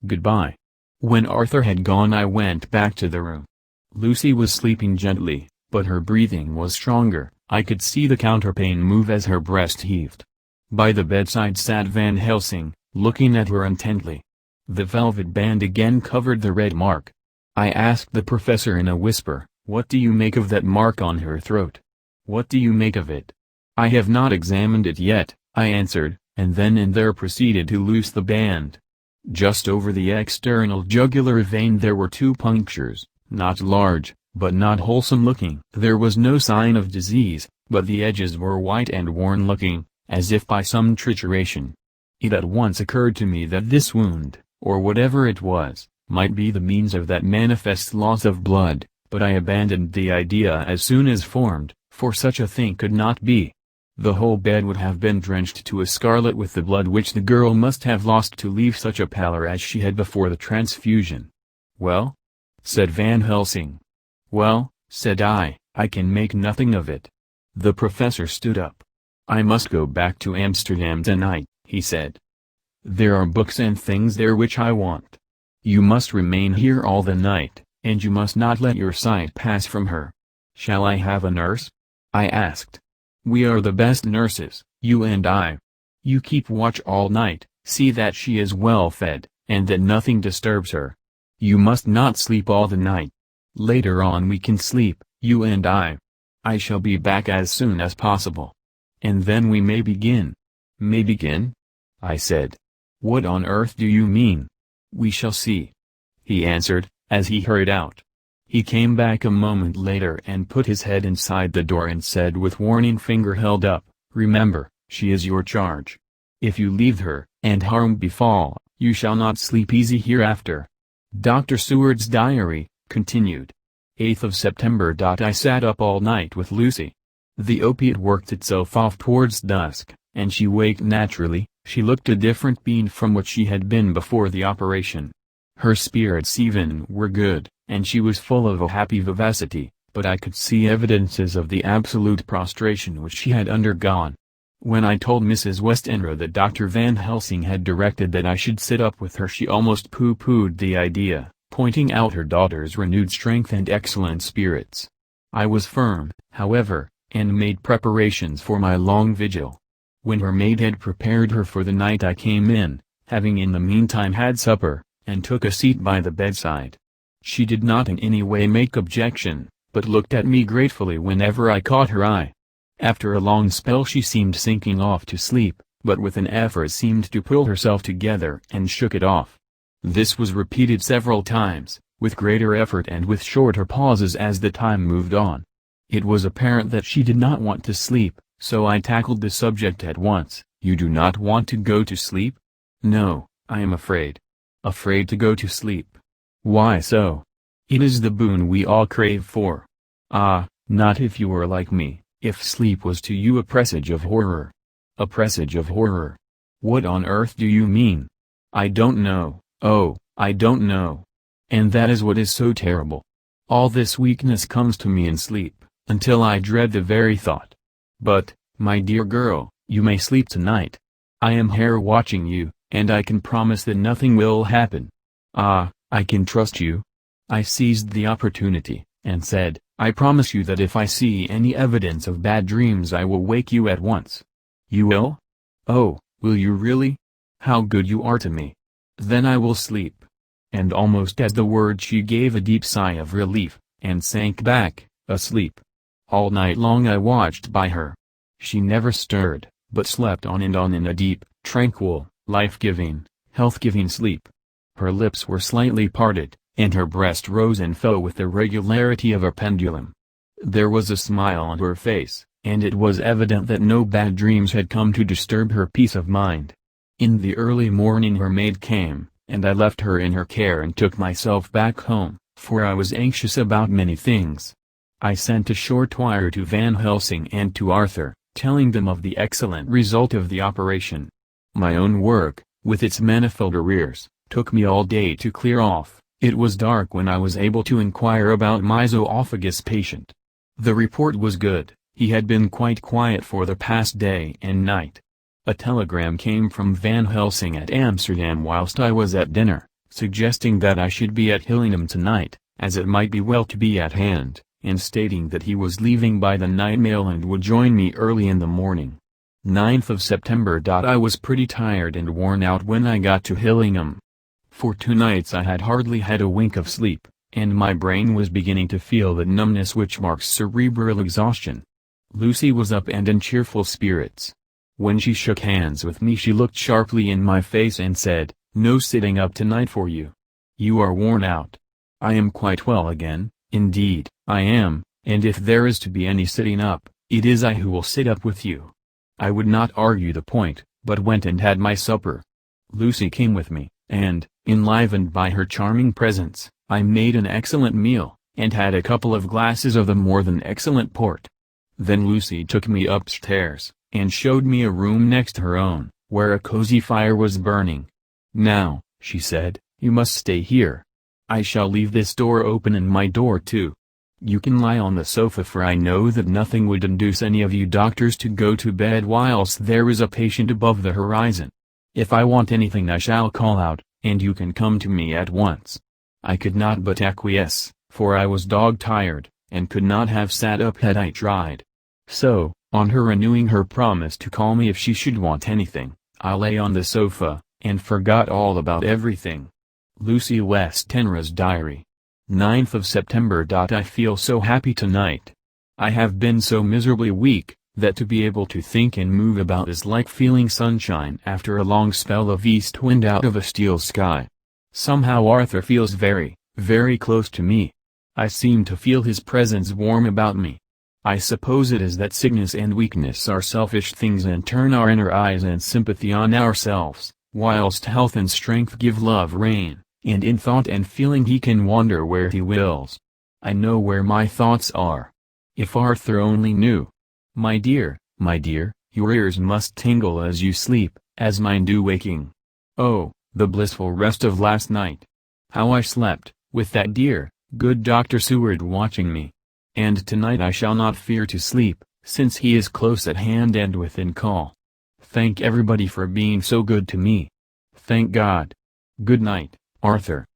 Goodbye. When Arthur had gone I went back to the room. Lucy was sleeping gently, but her breathing was stronger. I could see the counterpane move as her breast heaved. By the bedside sat Van Helsing, looking at her intently. The velvet band again covered the red mark. I asked the professor in a whisper, "What do you make of that mark on her throat? What do you make of it?" "I have not examined it yet," I answered, and then and there proceeded to loose the band. Just over the external jugular vein there were 2 punctures, not large, but not wholesome looking. There was no sign of disease, but the edges were white and worn looking, as if by some trituration. It at once occurred to me that this wound, or whatever it was, might be the means of that manifest loss of blood, but I abandoned the idea as soon as formed, for such a thing could not be. The whole bed would have been drenched to a scarlet with the blood which the girl must have lost to leave such a pallor as she had before the transfusion. "Well?" said Van Helsing. "Well," said I can make nothing of it." The professor stood up. "I must go back to Amsterdam tonight," he said. "There are books and things there which I want. You must remain here all the night, and you must not let your sight pass from her." "Shall I have a nurse?" I asked. "We are the best nurses, you and I. You keep watch all night, see that she is well fed, and that nothing disturbs her. You must not sleep all the night. Later on we can sleep, you and I. I shall be back as soon as possible. And then we may begin." "May begin?" I said. "What on earth do you mean?" "We shall see," he answered, as he hurried out. He came back a moment later and put his head inside the door and said with warning finger held up, "Remember, she is your charge. If you leave her, and harm befall, you shall not sleep easy hereafter." Dr. Seward's diary, continued. 8th of September. I sat up all night with Lucy. The opiate worked itself off towards dusk, and she waked naturally. She looked a different being from what she had been before the operation. Her spirits even were good, and she was full of a happy vivacity, but I could see evidences of the absolute prostration which she had undergone. When I told Mrs. Westenra that Dr. Van Helsing had directed that I should sit up with her, she almost pooh-poohed the idea, pointing out her daughter's renewed strength and excellent spirits. I was firm, however, and made preparations for my long vigil. When her maid had prepared her for the night I came in, having in the meantime had supper, and took a seat by the bedside. She did not in any way make objection, but looked at me gratefully whenever I caught her eye. After a long spell she seemed sinking off to sleep, but with an effort seemed to pull herself together and shook it off. This was repeated several times, with greater effort and with shorter pauses as the time moved on. It was apparent that she did not want to sleep, so I tackled the subject at once. "You do not want to go to sleep?" "No, I am afraid." "Afraid to go to sleep? Why so?" "It is the boon we all crave for." "Ah, not if you were like me, if sleep was to you a presage of horror." "A presage of horror? What on earth do you mean?" "I don't know, oh, I don't know. And that is what is so terrible. All this weakness comes to me in sleep, until I dread the very thought. But, my dear girl, you may sleep tonight. I am here watching you, and I can promise that nothing will happen." "Ah, I can trust you." I seized the opportunity, and said, "I promise you that if I see any evidence of bad dreams I will wake you at once." "You will? Oh, will you really? How good you are to me. Then I will sleep." And almost at the word she gave a deep sigh of relief, and sank back, asleep. All night long I watched by her. She never stirred, but slept on in a deep, tranquil, life-giving, health-giving sleep. Her lips were slightly parted, and her breast rose and fell with the regularity of a pendulum. There was a smile on her face, and it was evident that no bad dreams had come to disturb her peace of mind. In the early morning her maid came, and I left her in her care and took myself back home, for I was anxious about many things. I sent a short wire to Van Helsing and to Arthur, telling them of the excellent result of the operation. My own work, with its manifold arrears, took me all day to clear off. It was dark when I was able to inquire about my zoophagus patient. The report was good. He had been quite quiet for the past day and night. A telegram came from Van Helsing at Amsterdam whilst I was at dinner, suggesting that I should be at Hillingham tonight, as it might be well to be at hand, and stating that he was leaving by the night mail and would join me early in the morning. 9th of September. I was pretty tired and worn out when I got to Hillingham. For 2 nights I had hardly had a wink of sleep, and my brain was beginning to feel that numbness which marks cerebral exhaustion. Lucy was up and in cheerful spirits. When she shook hands with me she looked sharply in my face and said, "No sitting up tonight for you. You are worn out." "I am quite well again, indeed, I am, and if there is to be any sitting up, it is I who will sit up with you." I would not argue the point, but went and had my supper. Lucy came with me, and, enlivened by her charming presence, I made an excellent meal, and had a couple of glasses of the more than excellent port. Then Lucy took me upstairs, and showed me a room next her own, where a cozy fire was burning. "Now," she said, "you must stay here. I shall leave this door open and my door too. You can lie on the sofa for I know that nothing would induce any of you doctors to go to bed whilst there is a patient above the horizon. If I want anything I shall call out, and you can come to me at once." I could not but acquiesce, for I was dog-tired, and could not have sat up had I tried. So, on her renewing her promise to call me if she should want anything, I lay on the sofa, and forgot all about everything. Lucy Westenra's Diary. 9th of September. I feel so happy tonight. I have been so miserably weak, that to be able to think and move about is like feeling sunshine after a long spell of east wind out of a steel sky. Somehow Arthur feels very, very close to me. I seem to feel his presence warm about me. I suppose it is that sickness and weakness are selfish things and turn our inner eyes and sympathy on ourselves, whilst health and strength give love rein, and in thought and feeling he can wander where he wills. I know where my thoughts are. If Arthur only knew. My dear, your ears must tingle as you sleep, as mine do waking. Oh, the blissful rest of last night! How I slept, with that dear, good Dr. Seward watching me. And tonight I shall not fear to sleep, since he is close at hand and within call. Thank everybody for being so good to me. Thank God. Good night, Arthur.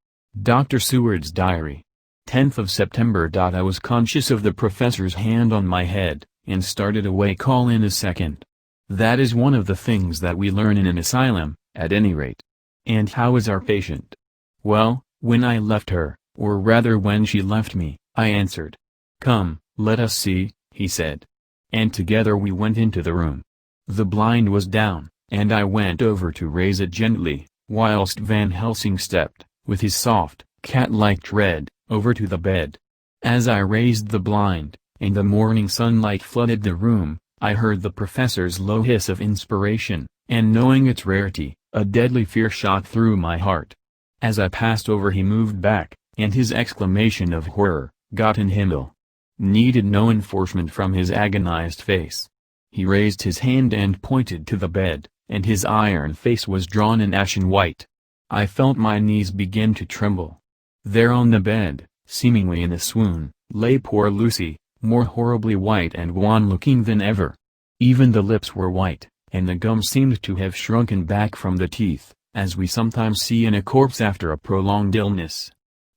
Dr. Seward's Diary. 10th of September. I was conscious of the professor's hand on my head, and started awake all in a second. That is one of the things that we learn in an asylum, at any rate. And how is our patient? Well, when I left her, or rather when she left me, I answered. "Come, let us see," he said. And together we went into the room. The blind was down, and I went over to raise it gently, whilst Van Helsing stepped, with his soft, cat-like tread, over to the bed. As I raised the blind, and the morning sunlight flooded the room, I heard the professor's low hiss of inspiration, and knowing its rarity, a deadly fear shot through my heart. As I passed over he moved back, and his exclamation of horror, "Gott in Himmel!" needed no enforcement from his agonized face. He raised his hand and pointed to the bed, and his iron face was drawn in ashen white. I felt my knees begin to tremble. There on the bed, seemingly in a swoon, lay poor Lucy, more horribly white and wan-looking than ever. Even the lips were white, and the gums seemed to have shrunken back from the teeth, as we sometimes see in a corpse after a prolonged illness.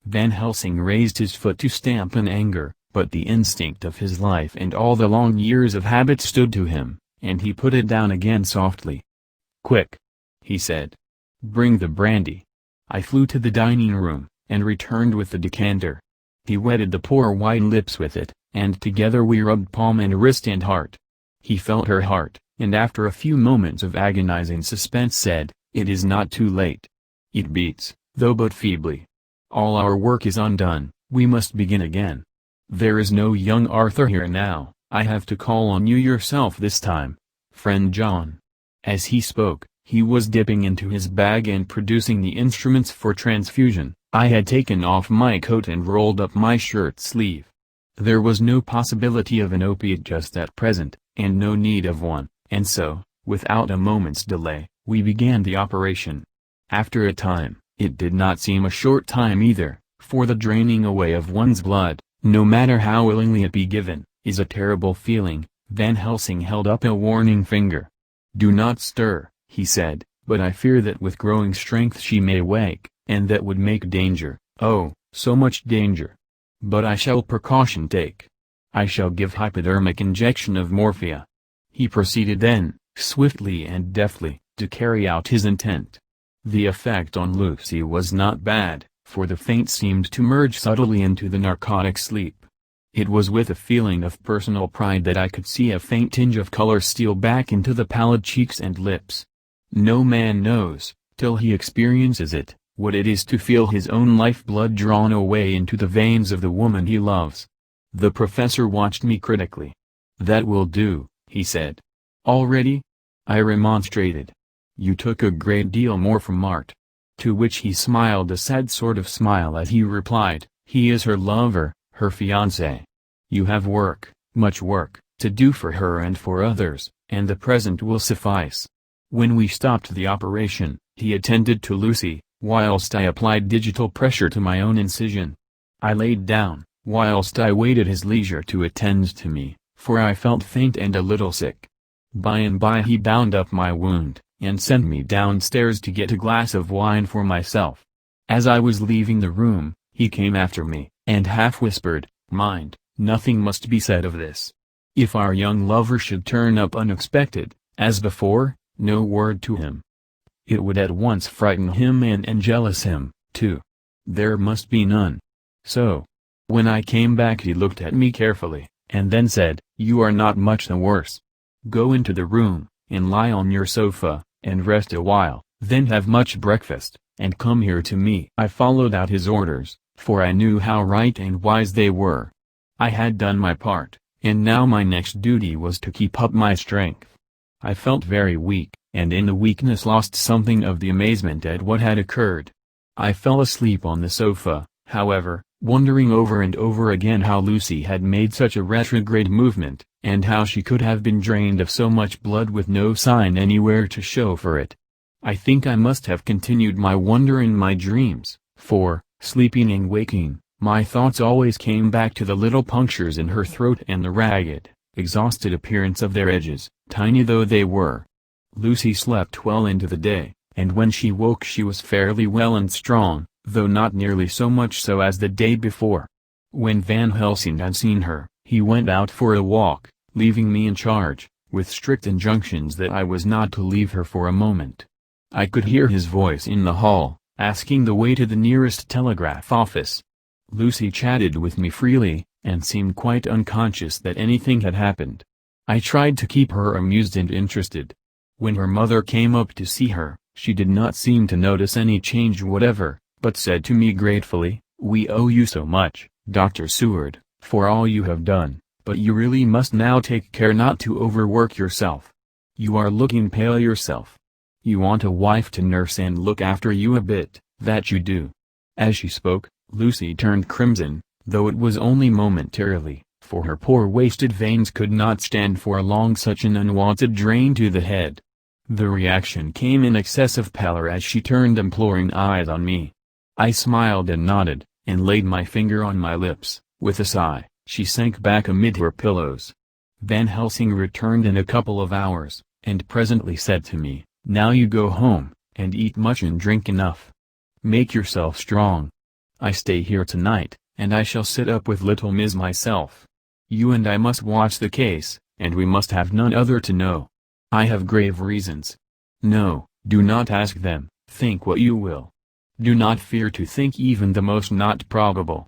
Van Helsing raised his foot to stamp in anger, but the instinct of his life and all the long years of habit stood to him, and he put it down again softly. "Quick!" he said. "Bring the brandy." I flew to the dining room, and returned with the decanter. He wetted the poor white lips with it, and together we rubbed palm and wrist and heart. He felt her heart, and after a few moments of agonizing suspense said, "It is not too late. It beats, though but feebly. All our work is undone, we must begin again. There is no young Arthur here now, I have to call on you yourself this time, friend John." As he spoke, he was dipping into his bag and producing the instruments for transfusion, I had taken off my coat and rolled up my shirt sleeve. There was no possibility of an opiate just at present, and no need of one, and so, without a moment's delay, we began the operation. After a time, it did not seem a short time either, for the draining away of one's blood, no matter how willingly it be given, is a terrible feeling. Van Helsing held up a warning finger. "Do not stir," he said, "but I fear that with growing strength she may wake, and that would make danger, oh, so much danger. But I shall precaution take. I shall give hypodermic injection of morphia." He proceeded then, swiftly and deftly, to carry out his intent. The effect on Lucy was not bad, for the faint seemed to merge subtly into the narcotic sleep. It was with a feeling of personal pride that I could see a faint tinge of color steal back into the pallid cheeks and lips. No man knows, till he experiences it, what it is to feel his own life-blood drawn away into the veins of the woman he loves. The professor watched me critically. "That will do," he said. "Already?" I remonstrated. "You took a great deal more from Art." To which he smiled a sad sort of smile as he replied, "He is her lover, her fiancé. You have work, much work, to do for her and for others, and the present will suffice." When we stopped the operation, he attended to Lucy, whilst I applied digital pressure to my own incision. I laid down, whilst I waited his leisure to attend to me, for I felt faint and a little sick. By and by he bound up my wound, and sent me downstairs to get a glass of wine for myself. As I was leaving the room, he came after me, and half whispered, "Mind, nothing must be said of this. If our young lover should turn up unexpected, as before, no word to him. It would at once frighten him and jealous him, too. There must be none." So, when I came back he looked at me carefully, and then said, "You are not much the worse. Go into the room, and lie on your sofa, and rest a while, then have much breakfast, and come here to me." I followed out his orders, for I knew how right and wise they were. I had done my part, and now my next duty was to keep up my strength. I felt very weak, and in the weakness lost something of the amazement at what had occurred. I fell asleep on the sofa, however, wondering over and over again how Lucy had made such a retrograde movement, and how she could have been drained of so much blood with no sign anywhere to show for it. I think I must have continued my wonder in my dreams, for, sleeping and waking, my thoughts always came back to the little punctures in her throat and the ragged, exhausted appearance of their edges, tiny though they were. Lucy slept well into the day, and when she woke she was fairly well and strong, though not nearly so much so as the day before. When Van Helsing had seen her, he went out for a walk, leaving me in charge, with strict injunctions that I was not to leave her for a moment. I could hear his voice in the hall, asking the way to the nearest telegraph office. Lucy chatted with me freely, and seemed quite unconscious that anything had happened. I tried to keep her amused and interested. When her mother came up to see her, she did not seem to notice any change whatever, but said to me gratefully, "We owe you so much, Dr. Seward, for all you have done, but you really must now take care not to overwork yourself. You are looking pale yourself. You want a wife to nurse and look after you a bit, that you do." As she spoke, Lucy turned crimson, though it was only momentarily, for her poor wasted veins could not stand for long such an unwanted drain to the head. The reaction came in excessive pallor as she turned imploring eyes on me. I smiled and nodded, and laid my finger on my lips. With a sigh, she sank back amid her pillows. Van Helsing returned in a couple of hours, and presently said to me, "Now you go home, and eat much and drink enough. Make yourself strong. I stay here tonight, and I shall sit up with little Miss myself. You and I must watch the case, and we must have none other to know. I have grave reasons. No, do not ask them, think what you will. Do not fear to think even the most not probable.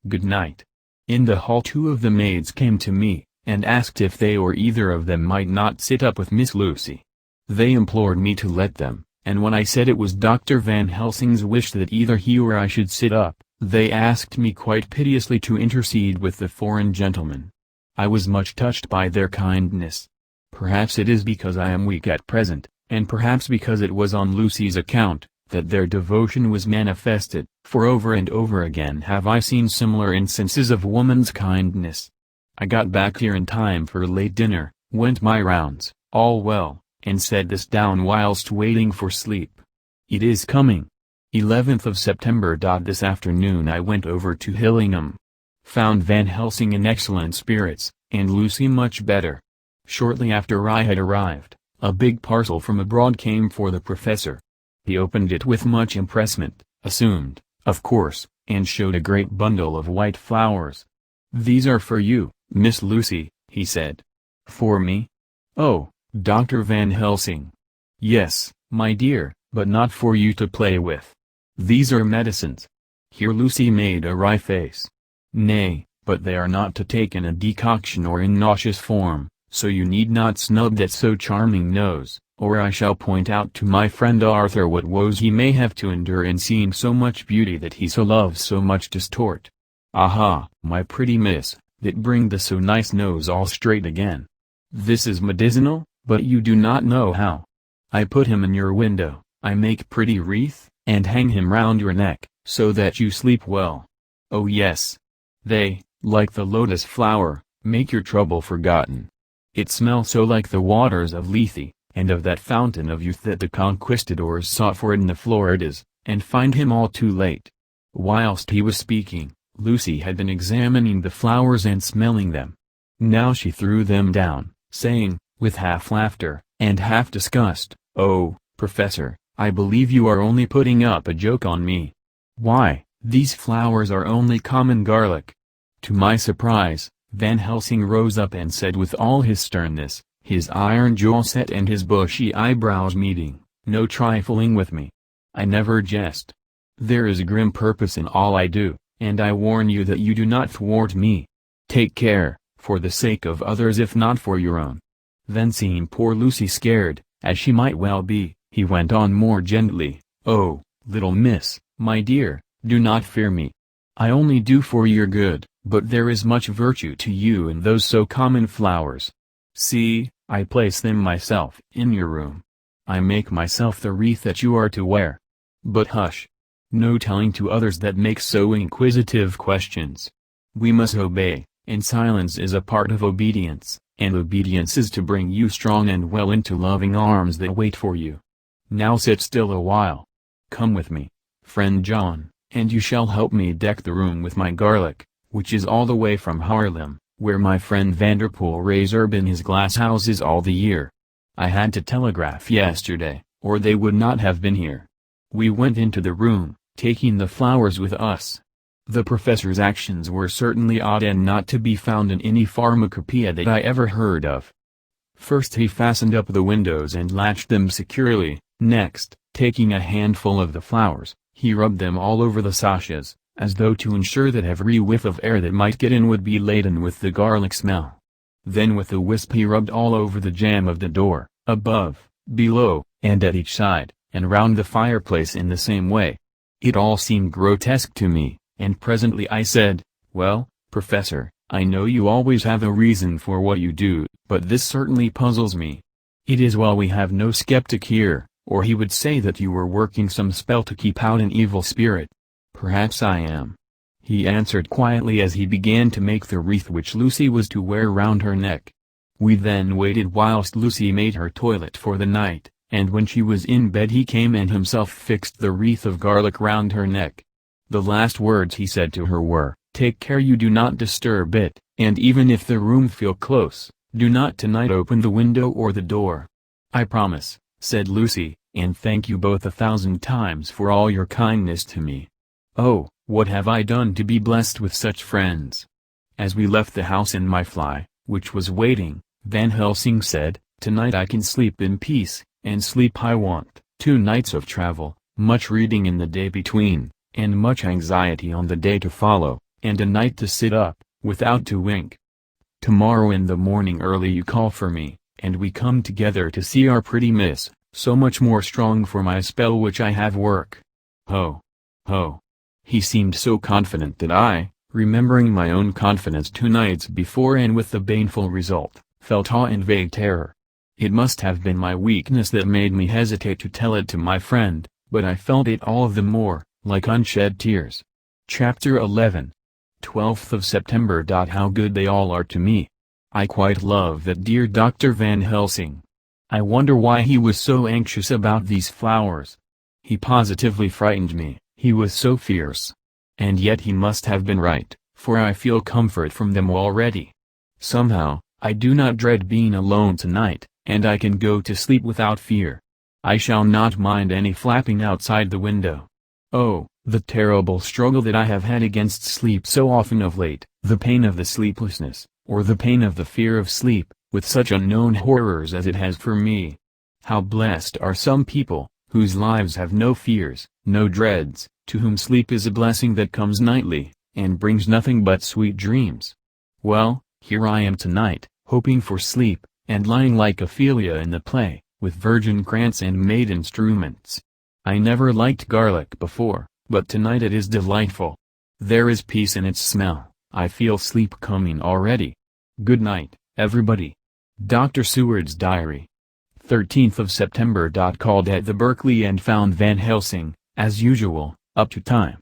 Good night." In the hall 2 of the maids came to me, and asked if they or either of them might not sit up with Miss Lucy. They implored me to let them, and when I said it was Dr. Van Helsing's wish that either he or I should sit up, they asked me quite piteously to intercede with the foreign gentleman. I was much touched by their kindness. Perhaps it is because I am weak at present, and perhaps because it was on Lucy's account, that their devotion was manifested, for over and over again have I seen similar instances of woman's kindness. I got back here in time for late dinner, went my rounds, all well, and set this down whilst waiting for sleep. It is coming. 11th of September. This afternoon I went over to Hillingham. Found Van Helsing in excellent spirits, and Lucy much better. Shortly after I had arrived, a big parcel from abroad came for the professor. He opened it with much impressment, assumed, of course, and showed a great bundle of white flowers. "These are for you, Miss Lucy," he said. "For me? Oh, Dr. Van Helsing." "Yes, my dear, but not for you to play with. These are medicines." Here Lucy made a wry face. "Nay, but they are not to take in a decoction or in nauseous form, so you need not snub that so charming nose, or I shall point out to my friend Arthur what woes he may have to endure in seeing so much beauty that he so loves so much distort. Aha, my pretty miss, that bring the so nice nose all straight again. This is medicinal, but you do not know how. I put him in your window, I make pretty wreath, and hang him round your neck, so that you sleep well. Oh yes. They, like the lotus flower, make your trouble forgotten. It smells so like the waters of Lethe, and of that fountain of youth that the conquistadors sought for in the Floridas, and find him all too late." Whilst he was speaking, Lucy had been examining the flowers and smelling them. Now she threw them down, saying, with half laughter, and half disgust, "Oh, Professor, I believe you are only putting up a joke on me. Why, these flowers are only common garlic." To my surprise, Van Helsing rose up and said with all his sternness, his iron jaw set and his bushy eyebrows meeting, "No trifling with me. I never jest. There is a grim purpose in all I do, and I warn you that you do not thwart me. Take care, for the sake of others if not for your own." Then seeing poor Lucy scared, as she might well be, he went on more gently, "Oh, little miss, my dear, do not fear me. I only do for your good, but there is much virtue to you in those so common flowers. See, I place them myself in your room. I make myself the wreath that you are to wear. But hush! No telling to others that make so inquisitive questions. We must obey, and silence is a part of obedience, and obedience is to bring you strong and well into loving arms that wait for you. Now sit still a while. Come with me, friend John, and you shall help me deck the room with my garlic, which is all the way from Haarlem, where my friend Vanderpoel raise herb in his glass houses all the year. I had to telegraph yesterday, or they would not have been here." We went into the room, taking the flowers with us. The professor's actions were certainly odd and not to be found in any pharmacopoeia that I ever heard of. First he fastened up the windows and latched them securely, next, taking a handful of the flowers, he rubbed them all over the sashes, as though to ensure that every whiff of air that might get in would be laden with the garlic smell. Then with a wisp he rubbed all over the jamb of the door, above, below, and at each side, and round the fireplace in the same way. It all seemed grotesque to me, and presently I said, "Well, Professor, I know you always have a reason for what you do, but this certainly puzzles me. It is well we have no skeptic here, or he would say that you were working some spell to keep out an evil spirit. Perhaps I am." He answered quietly as he began to make the wreath which Lucy was to wear round her neck. We then waited whilst Lucy made her toilet for the night, and when she was in bed he came and himself fixed the wreath of garlic round her neck. The last words he said to her were, "Take care you do not disturb it, and even if the room feel close, do not tonight open the window or the door." "I promise," said Lucy, "and thank you both 1,000 times for all your kindness to me. Oh, what have I done to be blessed with such friends?" As we left the house in my fly, which was waiting, Van Helsing said, "Tonight I can sleep in peace, and sleep I want. 2 nights of travel, much reading in the day between, and much anxiety on the day to follow, and a night to sit up, without to wink. Tomorrow in the morning early you call for me, and we come together to see our pretty miss, so much more strong for my spell which I have work. Ho! Ho!" He seemed so confident that I, remembering my own confidence 2 nights before and with the baneful result, felt awe and vague terror. It must have been my weakness that made me hesitate to tell it to my friend, but I felt it all the more, like unshed tears. Chapter 11. 12th of September. How good they all are to me. I quite love that dear Dr. Van Helsing. I wonder why he was so anxious about these flowers. He positively frightened me, he was so fierce. And yet he must have been right, for I feel comfort from them already. Somehow, I do not dread being alone tonight, and I can go to sleep without fear. I shall not mind any flapping outside the window. Oh, the terrible struggle that I have had against sleep so often of late, the pain of the sleeplessness, or the pain of the fear of sleep, with such unknown horrors as it has for me. How blessed are some people, whose lives have no fears, no dreads, to whom sleep is a blessing that comes nightly, and brings nothing but sweet dreams. Well, here I am tonight, hoping for sleep, and lying like Ophelia in the play, with virgin crants and maid instruments. I never liked garlic before, but tonight it is delightful. There is peace in its smell, I feel sleep coming already. Good night, everybody. Dr. Seward's Diary. 13th of September. Called at the Berkeley and found Van Helsing, as usual, up to time.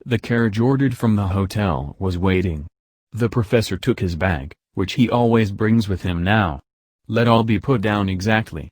The carriage ordered from the hotel was waiting. The professor took his bag, which he always brings with him now. Let all be put down exactly.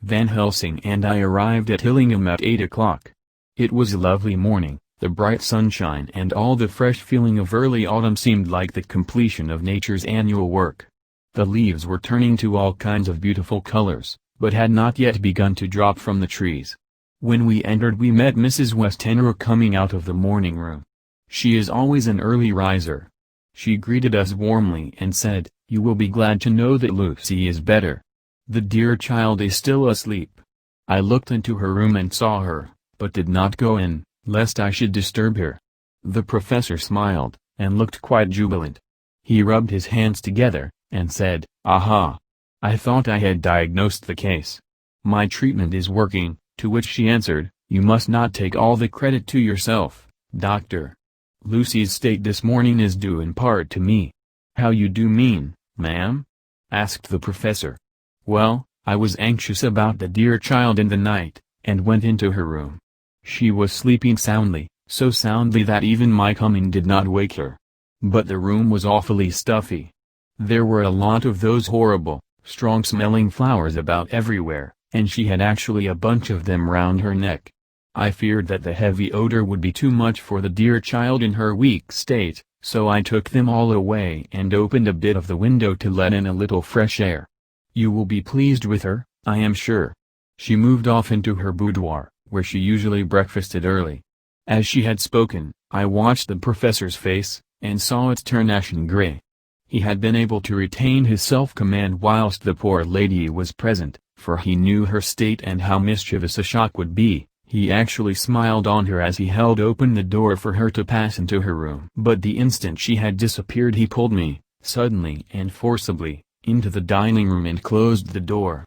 Van Helsing and I arrived at Hillingham at 8 o'clock. It was a lovely morning, the bright sunshine and all the fresh feeling of early autumn seemed like the completion of nature's annual work. The leaves were turning to all kinds of beautiful colors, but had not yet begun to drop from the trees. When we entered we met Mrs. Westenra coming out of the morning room. She is always an early riser. She greeted us warmly and said, "You will be glad to know that Lucy is better. The dear child is still asleep." I looked into her room and saw her, but did not go in, lest I should disturb her. The professor smiled, and looked quite jubilant. He rubbed his hands together, and said, "Aha! I thought I had diagnosed the case. My treatment is working," to which she answered, "You must not take all the credit to yourself, doctor. Lucy's state this morning is due in part to me." "How you do mean, ma'am?" asked the professor. "Well, I was anxious about the dear child in the night, and went into her room. She was sleeping soundly, so soundly that even my coming did not wake her. But the room was awfully stuffy. There were a lot of those horrible, strong-smelling flowers about everywhere, and she had actually a bunch of them round her neck. I feared that the heavy odor would be too much for the dear child in her weak state, so I took them all away and opened a bit of the window to let in a little fresh air. You will be pleased with her, I am sure." She moved off into her boudoir, where she usually breakfasted early. As she had spoken, I watched the professor's face, and saw it turn ashen gray. He had been able to retain his self-command whilst the poor lady was present, for he knew her state and how mischievous a shock would be. He actually smiled on her as he held open the door for her to pass into her room. But the instant she had disappeared he pulled me, suddenly and forcibly, into the dining room and closed the door.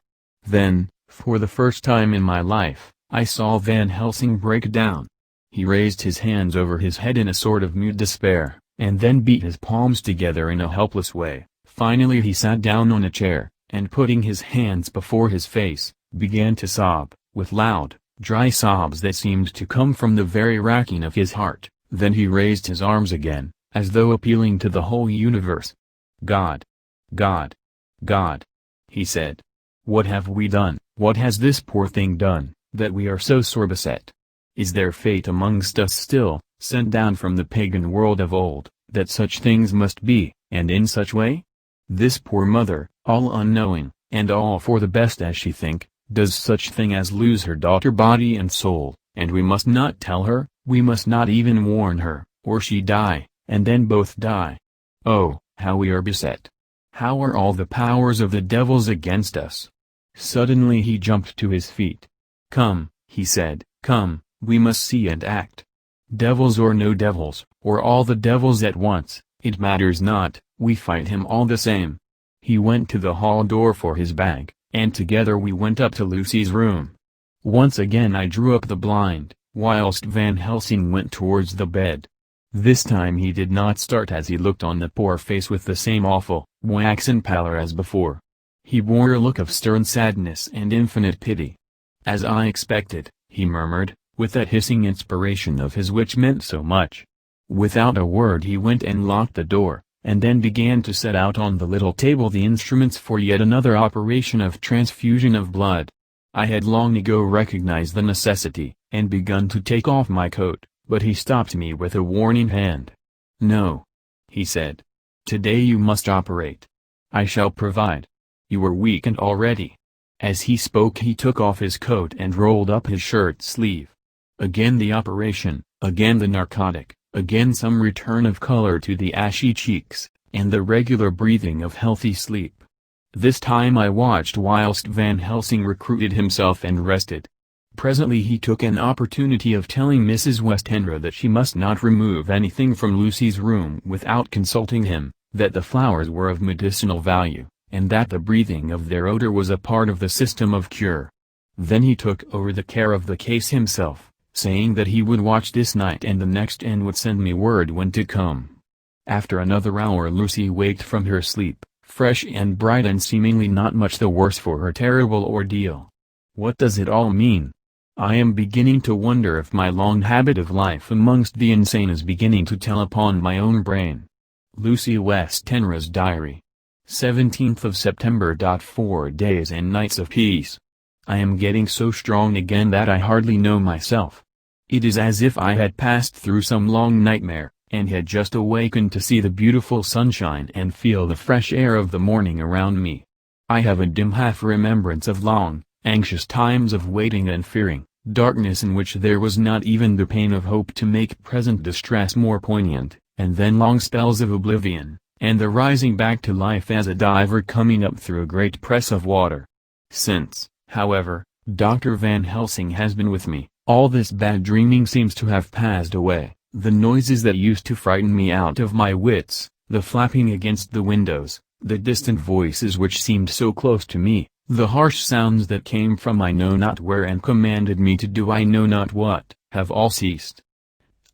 Then, for the first time in my life, I saw Van Helsing break down. He raised his hands over his head in a sort of mute despair, and then beat his palms together in a helpless way. Finally he sat down on a chair, and putting his hands before his face, began to sob, with loud, dry sobs that seemed to come from the very racking of his heart. Then he raised his arms again, as though appealing to the whole universe. "God! God! God!" he said. "What have we done, what has this poor thing done, that we are so sore beset? Is there fate amongst us still, sent down from the pagan world of old, that such things must be, and in such way? This poor mother, all unknowing, and all for the best as she think, does such thing as lose her daughter body and soul, and we must not tell her, we must not even warn her, or she die, and then both die. Oh, how we are beset! How are all the powers of the devils against us?" Suddenly he jumped to his feet. "Come," he said, "come, we must see and act. Devils or no devils, or all the devils at once, it matters not, we fight him all the same." He went to the hall door for his bag, and together we went up to Lucy's room. Once again I drew up the blind, whilst Van Helsing went towards the bed. This time he did not start as he looked on the poor face with the same awful, waxen pallor as before. He wore a look of stern sadness and infinite pity. "As I expected," he murmured, with that hissing inspiration of his which meant so much. Without a word he went and locked the door, and then began to set out on the little table the instruments for yet another operation of transfusion of blood. I had long ago recognized the necessity, and begun to take off my coat, but he stopped me with a warning hand. "No," he said. "Today you must operate. I shall provide. You are weakened already." As he spoke he took off his coat and rolled up his shirt sleeve. Again the operation, again the narcotic, again some return of color to the ashy cheeks, and the regular breathing of healthy sleep. This time I watched whilst Van Helsing recruited himself and rested. Presently he took an opportunity of telling Mrs. Westenra that she must not remove anything from Lucy's room without consulting him, that the flowers were of medicinal value, and that the breathing of their odor was a part of the system of cure. Then he took over the care of the case himself, saying that he would watch this night and the next and would send me word when to come. After another hour Lucy waked from her sleep, fresh and bright and seemingly not much the worse for her terrible ordeal. What does it all mean? I am beginning to wonder if my long habit of life amongst the insane is beginning to tell upon my own brain. Lucy Westenra's Diary. 17th of September. 4 days and nights of peace. I am getting so strong again that I hardly know myself. It is as if I had passed through some long nightmare, and had just awakened to see the beautiful sunshine and feel the fresh air of the morning around me. I have a dim half-remembrance of long, anxious times of waiting and fearing, darkness in which there was not even the pain of hope to make present distress more poignant, and then long spells of oblivion, and the rising back to life as a diver coming up through a great press of water. Since, however, Dr. Van Helsing has been with me, all this bad dreaming seems to have passed away. The noises that used to frighten me out of my wits, the flapping against the windows, the distant voices which seemed so close to me, the harsh sounds that came from I know not where and commanded me to do I know not what, have all ceased.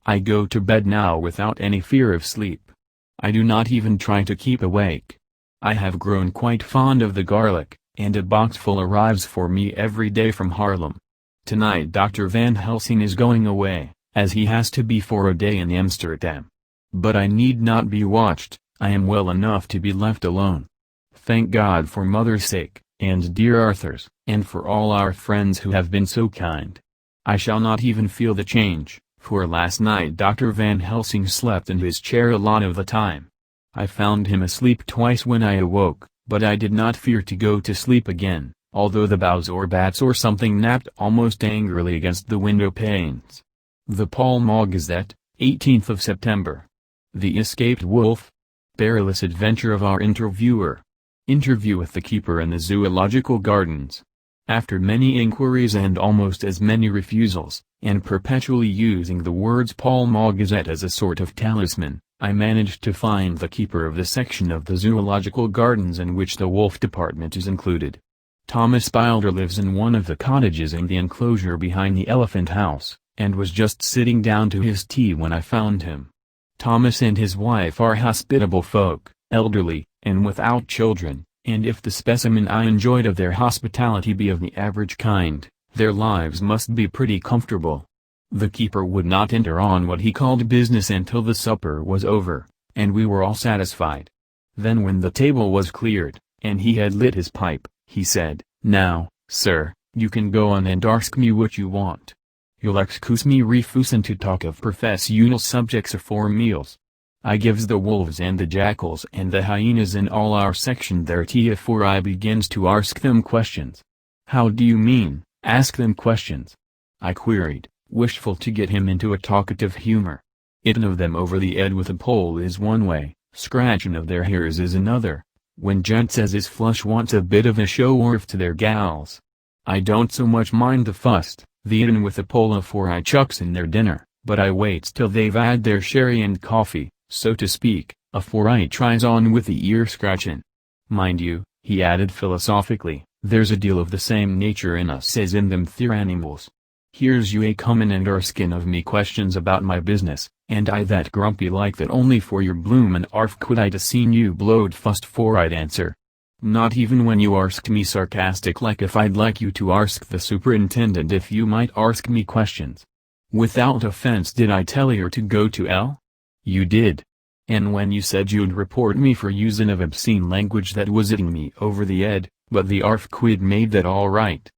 I go to bed now without any fear of sleep. I do not even try to keep awake. I have grown quite fond of the garlic, and a boxful arrives for me every day from Haarlem. Tonight Dr. Van Helsing is going away, as he has to be for a day in Amsterdam. But I need not be watched, I am well enough to be left alone. Thank God for Mother's sake, and dear Arthur's, and for all our friends who have been so kind. I shall not even feel the change, for last night Dr. Van Helsing slept in his chair a lot of the time. I found him asleep twice when I awoke, but I did not fear to go to sleep again, although the boughs or bats or something napped almost angrily against the window panes. The Pall Mall Gazette, 18th of September. The Escaped Wolf. Perilous adventure of our interviewer. Interview with the keeper in the Zoological Gardens. After many inquiries and almost as many refusals, and perpetually using the words Pall Mall Gazette as a sort of talisman, I managed to find the keeper of the section of the Zoological Gardens in which the wolf department is included. Thomas Bilder lives in one of the cottages in the enclosure behind the Elephant House, and was just sitting down to his tea when I found him. Thomas and his wife are hospitable folk, elderly, and without children, and if the specimen I enjoyed of their hospitality be of the average kind, their lives must be pretty comfortable. The keeper would not enter on what he called business until the supper was over, and we were all satisfied. Then when the table was cleared, and he had lit his pipe, he said, "Now, sir, you can go on and ask me what you want. You'll excuse me refusin' to talk of professional subjects afore meals. I gives the wolves and the jackals and the hyenas in all our section their tea afore I begins to ask them questions." "How do you mean, ask them questions?" I queried, wishful to get him into a talkative humor. "Hittin' of them over the 'ead with a pole is one way, scratchin' of their hairs is another, when gents as is flush wants a bit of a show orf to their gals. I don't so much mind the fust, the hittin' with a pole afore I chucks in their dinner, but I waits till they've 'ad their sherry and coffee, so to speak, afore I tries on with the ear scratchin'. Mind you," he added philosophically, "there's a deal of the same nature in us as in them theer animals. Here's you a comin' and arskin' of me questions about my business, and I that grumpy like that only for your bloomin' arf could I'd a seen you blowed fust 'fore I'd answer. Not even when you arsked me sarcastic like if I'd like you to arsk the superintendent if you might arsk me questions. Without offense, did I tell her to go to L? You did. And when you said you'd report me for using of obscene language, that was hitting me over the head, but the arf quid made that all right.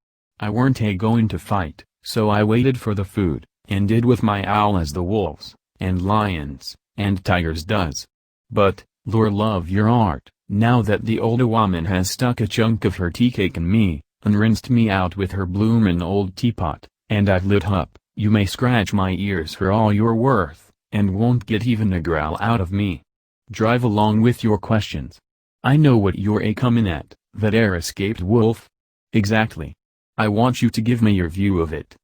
I weren't going to fight, so I waited for the food, and did with my owl as the wolves, and lions, and tigers does. But, Lord love your art, now that the old woman has stuck a chunk of her tea cake in me, and rinsed me out with her bloomin' old teapot, and I've lit up, you may scratch my ears for all you're worth, and won't get even a growl out of me. Drive along with your questions. I know what you're a-comin' at, that escaped wolf. Exactly. I want you to give me your view of it.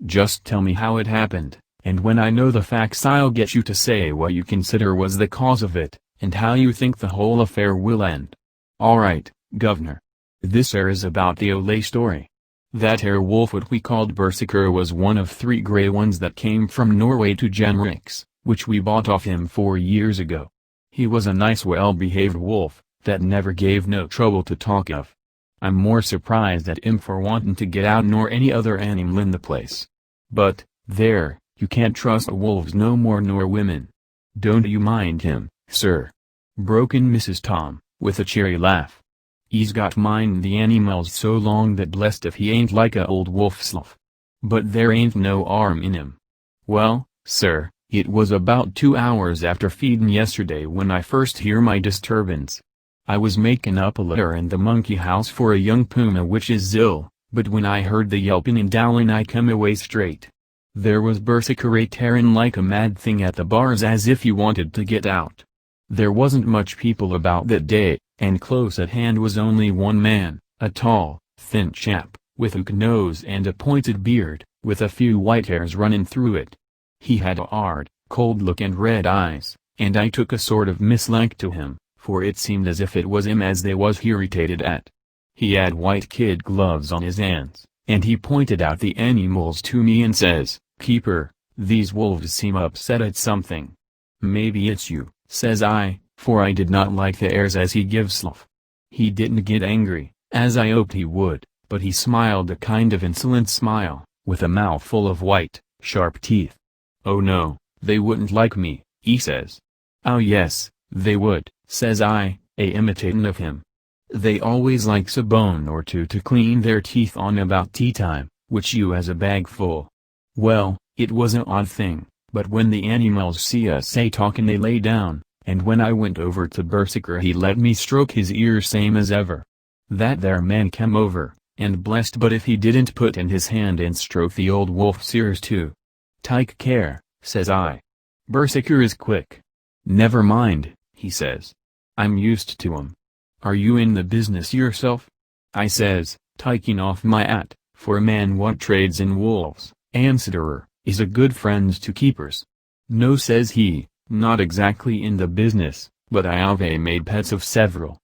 Just tell me how it happened, and when I know the facts I'll get you to say what you consider was the cause of it, and how you think the whole affair will end. All right, Governor. This is about the Ole story. That wolf what we called Berserker was one of 3 grey ones that came from Norway to Genrix, which we bought off him 4 years ago. He was a nice well-behaved wolf, that never gave no trouble to talk of. I'm more surprised at him for wanting to get out nor any other animal in the place. But, there, you can't trust wolves no more nor women. Don't you mind him, sir? Broke in Mrs. Tom, with a cheery laugh. He's got mind the animals so long that blessed if he ain't like a old wolf slough. But there ain't no harm in him. Well, sir, it was about 2 hours after feedin' yesterday when I first hear my disturbance. I was makin' up a litter in the monkey house for a young puma which is ill, but when I heard the yelpin' and howlin' I come away straight. There was Berserker tearin' like a mad thing at the bars as if he wanted to get out. There wasn't much people about that day, and close at hand was only one man, a tall, thin chap, with a hook nose and a pointed beard, with a few white hairs running through it. He had a hard, cold look and red eyes, and I took a sort of mislike to him, for it seemed as if it was him as they was irritated at. He had white kid gloves on his hands, and he pointed out the animals to me and says, "Keeper, these wolves seem upset at something." "Maybe it's you," says I, for I did not like the airs as he gives off. He didn't get angry, as I hoped he would, but he smiled a kind of insolent smile, with a mouth full of white, sharp teeth. "Oh no, they wouldn't like me," he says. "Oh yes, they would," says I, imitatin' of him. "They always likes a bone or two to clean their teeth on about tea time, which you has a bag full." Well, it was an odd thing, but when the animals see us talkin' they lay down, and when I went over to Berserker he let me stroke his ears same as ever. That there man came over, and blessed but if he didn't put in his hand and stroke the old wolf's ears too. "Take care," says I. "Berserker is quick." "Never mind," he says. "I'm used to 'em. Are you in the business yourself?" I says, taking off my hat, for a man what trades in wolves, answerer, is a good friend to keepers. "No," says he, "not exactly in the business, but I have made pets of several."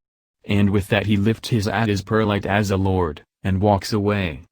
And with that he lifts his hat as polite as a lord, and walks away.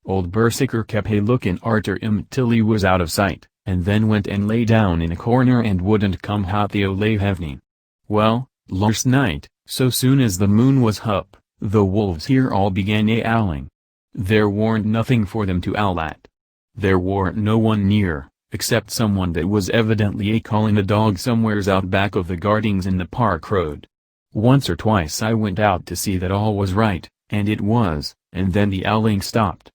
Old Berserker kept looking arter him till he was out of sight, and then went and lay down in a corner and wouldn't come out the ole evening. Well, last night, so soon as the moon was up, the wolves here all began howling. There warn't nothing for them to howl at. There warn't no one near, except someone that was evidently calling a dog somewheres out back of the gardens in the park road. Once or twice I went out to see that all was right, and it was, and then the howling stopped.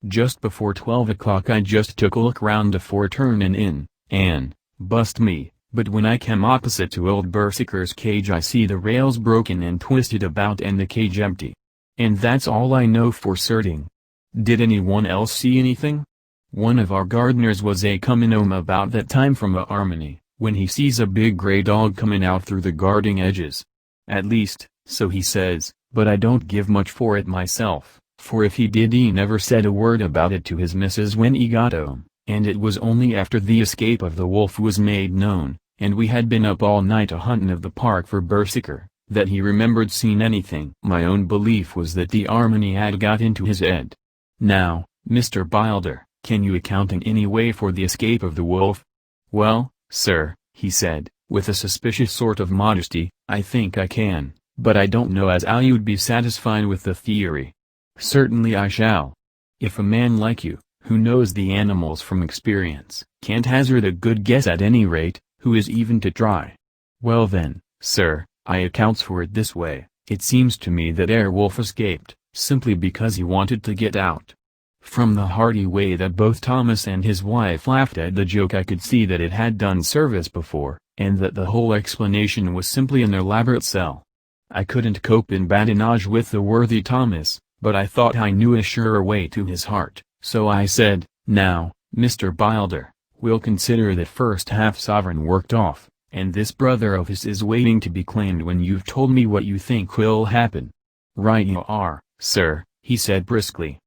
Just before 12 o'clock I just took a look round afore turnin' in, and, bust me, but when I came opposite to old Berserker's cage I see the rails broken and twisted about and the cage empty. And that's all I know for certain. Did anyone else see anything? One of our gardeners was comin' home about that time from a Harmony, when he sees a big grey dog comin' out through the garden edges. At least, so he says, but I don't give much for it myself, for if he did he never said a word about it to his missus when he got home, and it was only after the escape of the wolf was made known, and we had been up all night a-huntin' of the park for Berserker, that he remembered seeing anything. My own belief was that the Harmony had got into his head. Now, Mr. Bilder, can you account in any way for the escape of the wolf? "Well, sir," he said, with a suspicious sort of modesty, "I think I can, but I don't know as how you'd be satisfied with the theory." "Certainly I shall. If a man like you, Who knows the animals from experience can't hazard a good guess at any rate, who is even to try? Well then, sir, I accounts for it this way. It seems to me that Wolf escaped, simply because he wanted to get out. From the hearty way that both Thomas and his wife laughed at the joke I could see that it had done service before, and that the whole explanation was simply an elaborate sell. I couldn't cope in badinage with the worthy Thomas, but I thought I knew a surer way to his heart, so I said, "Now, Mr. Bilder, we'll consider that first half-sovereign worked off, and this brother of his is waiting to be claimed when you've told me what you think will happen." "Right you are, sir," he said briskly.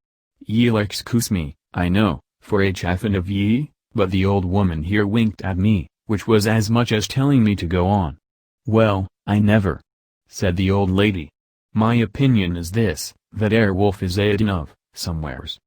"Ye'll excuse me, I know, for a chaffin' of ye, but the old woman here winked at me, which was as much as telling me to go on." "Well, I never," said the old lady. "My opinion is this, that Wolf is a of, somewheres.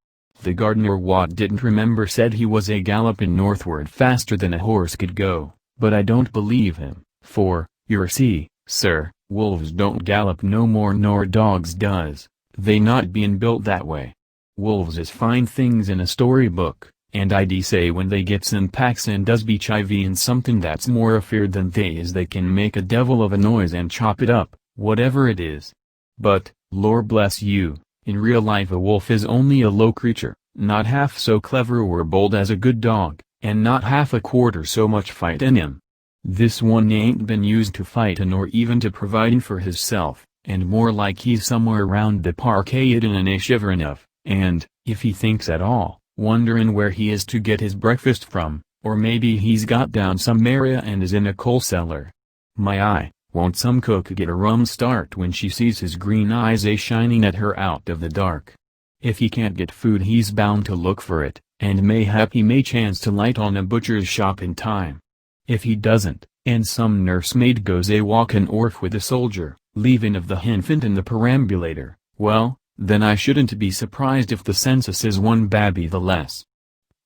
The gardener what didn't remember said he was a gallopin' northward faster than a horse could go, but I don't believe him, for, yer see, sir, wolves don't gallop no more nor dogs does, they not bein' built that way. Wolves is fine things in a storybook, and I say when they gets in packs and does be chivy something that's more afeard than they can make a devil of a noise and chop it up, whatever it is. But, Lord bless you, in real life a wolf is only a low creature, not half so clever or bold as a good dog, and not half a quarter so much fight in him. This one ain't been used to fightin' nor even to providing for hisself, and more like he's somewhere round the parkadin' and a shiverin' of, and, if he thinks at all, wonderin' where he is to get his breakfast from, or maybe he's got down some area and is in a coal cellar. My eye, won't some cook get a rum start when she sees his green eyes shining at her out of the dark? If he can't get food he's bound to look for it, and mayhap he may chance to light on a butcher's shop in time. If he doesn't, and some nursemaid goes a walkin' orf with a soldier, leavin' of the hinfant in the perambulator, well, then I shouldn't be surprised if the census is one babby the less.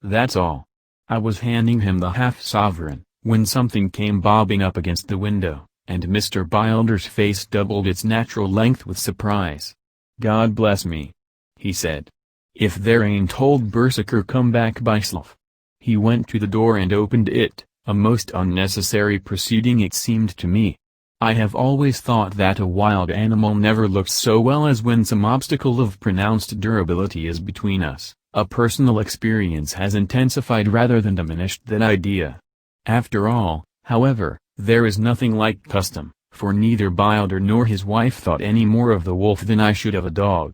That's all. I was handing him the half-sovereign, when something came bobbing up against the window, and Mr. Bilder's face doubled its natural length with surprise. "God bless me," he said. "If there ain't old Berserker come back by slough." He went to the door and opened it, a most unnecessary proceeding it seemed to me. I have always thought that a wild animal never looks so well as when some obstacle of pronounced durability is between us. A personal experience has intensified rather than diminished that idea. After all, however, there is nothing like custom, for neither Bilder nor his wife thought any more of the wolf than I should of a dog.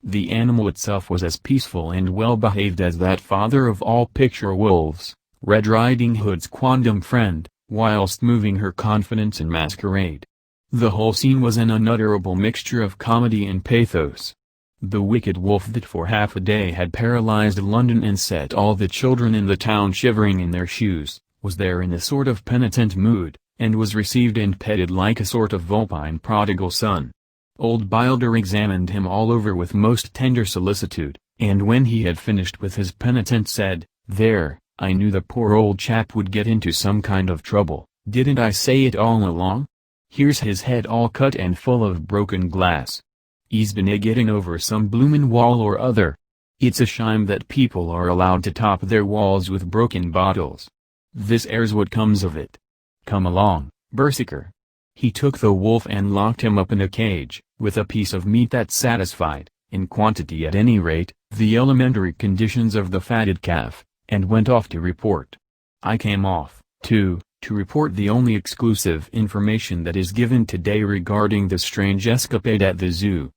The animal itself was as peaceful and well behaved as that father of all picture wolves, Red Riding Hood's quondam friend, whilst moving her confidence in masquerade. The whole scene was an unutterable mixture of comedy and pathos. The wicked wolf that for half a day had paralyzed London and set all the children in the town shivering in their shoes, was there in a sort of penitent mood, and was received and petted like a sort of vulpine prodigal son. Old Bilder examined him all over with most tender solicitude, and when he had finished with his penitent said, "There, I knew the poor old chap would get into some kind of trouble, didn't I say it all along? Here's his head all cut and full of broken glass. He's been a-getting over some bloomin' wall or other. It's a shame that people are allowed to top their walls with broken bottles. This air's what comes of it. Come along, Berserker." He took the wolf and locked him up in a cage, with a piece of meat that satisfied, in quantity at any rate, the elementary conditions of the fatted calf, and went off to report. I came off, too, to report the only exclusive information that is given today regarding the strange escapade at the zoo.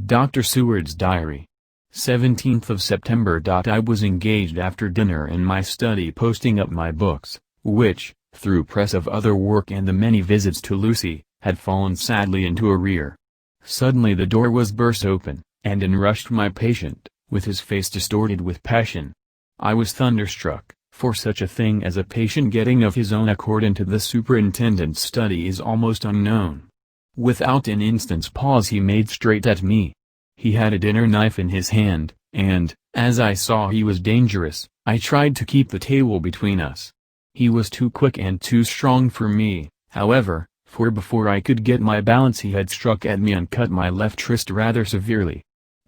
Dr. Seward's Diary. 17th of September. I was engaged after dinner in my study posting up my books, which, through press of other work and the many visits to Lucy, had fallen sadly into arrear. Suddenly the door was burst open, and in rushed my patient, with his face distorted with passion. I was thunderstruck, for such a thing as a patient getting of his own accord into the superintendent's study is almost unknown. Without an instant's pause he made straight at me. He had a dinner knife in his hand, and, as I saw he was dangerous, I tried to keep the table between us. He was too quick and too strong for me, however, for before I could get my balance he had struck at me and cut my left wrist rather severely.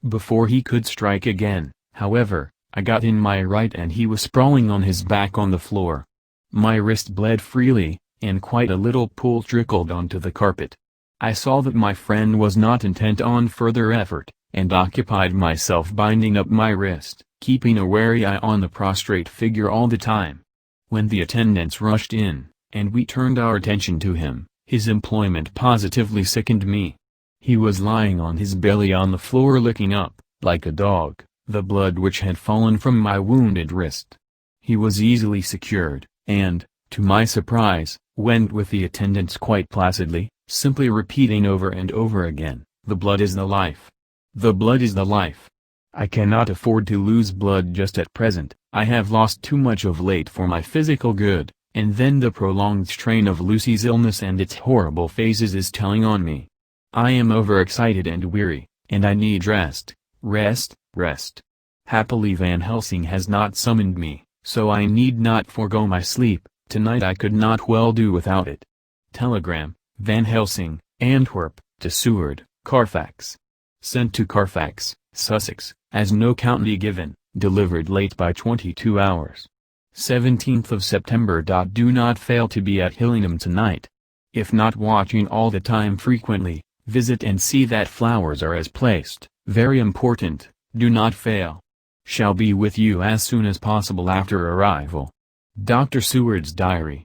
Before he could strike again, however, I got in my right and he was sprawling on his back on the floor. My wrist bled freely, and quite a little pool trickled onto the carpet. I saw that my friend was not intent on further effort, and occupied myself binding up my wrist, keeping a wary eye on the prostrate figure all the time. When the attendants rushed in, and we turned our attention to him, his employment positively sickened me. He was lying on his belly on the floor licking up, like a dog, the blood which had fallen from my wounded wrist. He was easily secured, and, to my surprise, went with the attendants quite placidly, simply repeating over and over again, "The blood is the life. The blood is the life. I cannot afford to lose blood just at present. I have lost too much of late for my physical good," and then the prolonged strain of Lucy's illness and its horrible phases is telling on me. I am overexcited and weary, and I need rest, rest, rest. Happily Van Helsing has not summoned me, so I need not forego my sleep. Tonight I could not well do without it. Telegram, Van Helsing, Antwerp, to Seward, Carfax. Sent to Carfax, Sussex, as no county given, delivered late by 22 hours. 17th of September. Do not fail to be at Hillingham tonight. If not watching all the time frequently, visit and see that flowers are as placed, very important, do not fail. Shall be with you as soon as possible after arrival. Dr. Seward's Diary.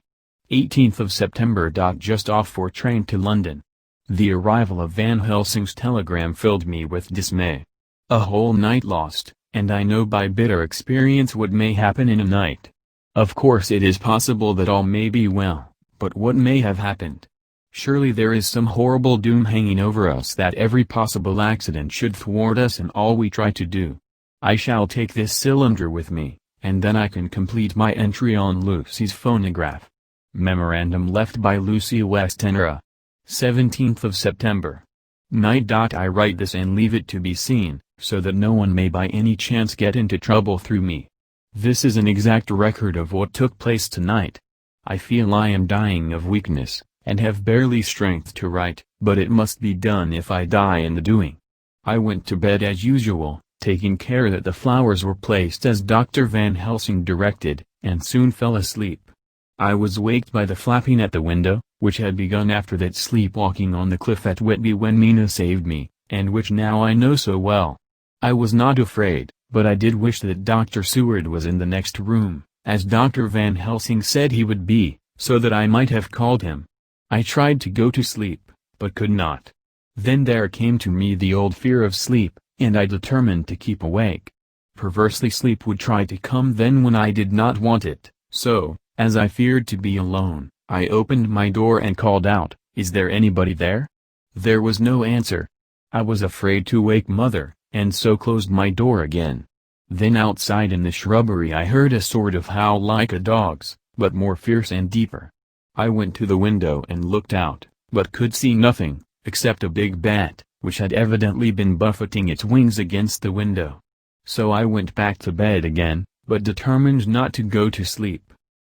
18th of September. Just off for train to London. The arrival of Van Helsing's telegram filled me with dismay. A whole night lost, and I know by bitter experience what may happen in a night. Of course it is possible that all may be well, but what may have happened? Surely there is some horrible doom hanging over us that every possible accident should thwart us in all we try to do. I shall take this cylinder with me, and then I can complete my entry on Lucy's phonograph. Memorandum left by Lucy Westenra. 17th of September. Night. I write this and leave it to be seen, so that no one may by any chance get into trouble through me. This is an exact record of what took place tonight. I feel I am dying of weakness, and have barely strength to write, but it must be done if I die in the doing. I went to bed as usual, taking care that the flowers were placed as Dr. Van Helsing directed, and soon fell asleep. I was waked by the flapping at the window, which had begun after that sleepwalking on the cliff at Whitby when Mina saved me, and which now I know so well. I was not afraid, but I did wish that Dr. Seward was in the next room, as Dr. Van Helsing said he would be, so that I might have called him. I tried to go to sleep, but could not. Then there came to me the old fear of sleep, and I determined to keep awake. Perversely sleep would try to come then when I did not want it, so, as I feared to be alone, I opened my door and called out, "Is there anybody there?" There was no answer. I was afraid to wake Mother, and so closed my door again. Then outside in the shrubbery I heard a sort of howl like a dog's, but more fierce and deeper. I went to the window and looked out, but could see nothing, except a big bat, which had evidently been buffeting its wings against the window. So I went back to bed again, but determined not to go to sleep.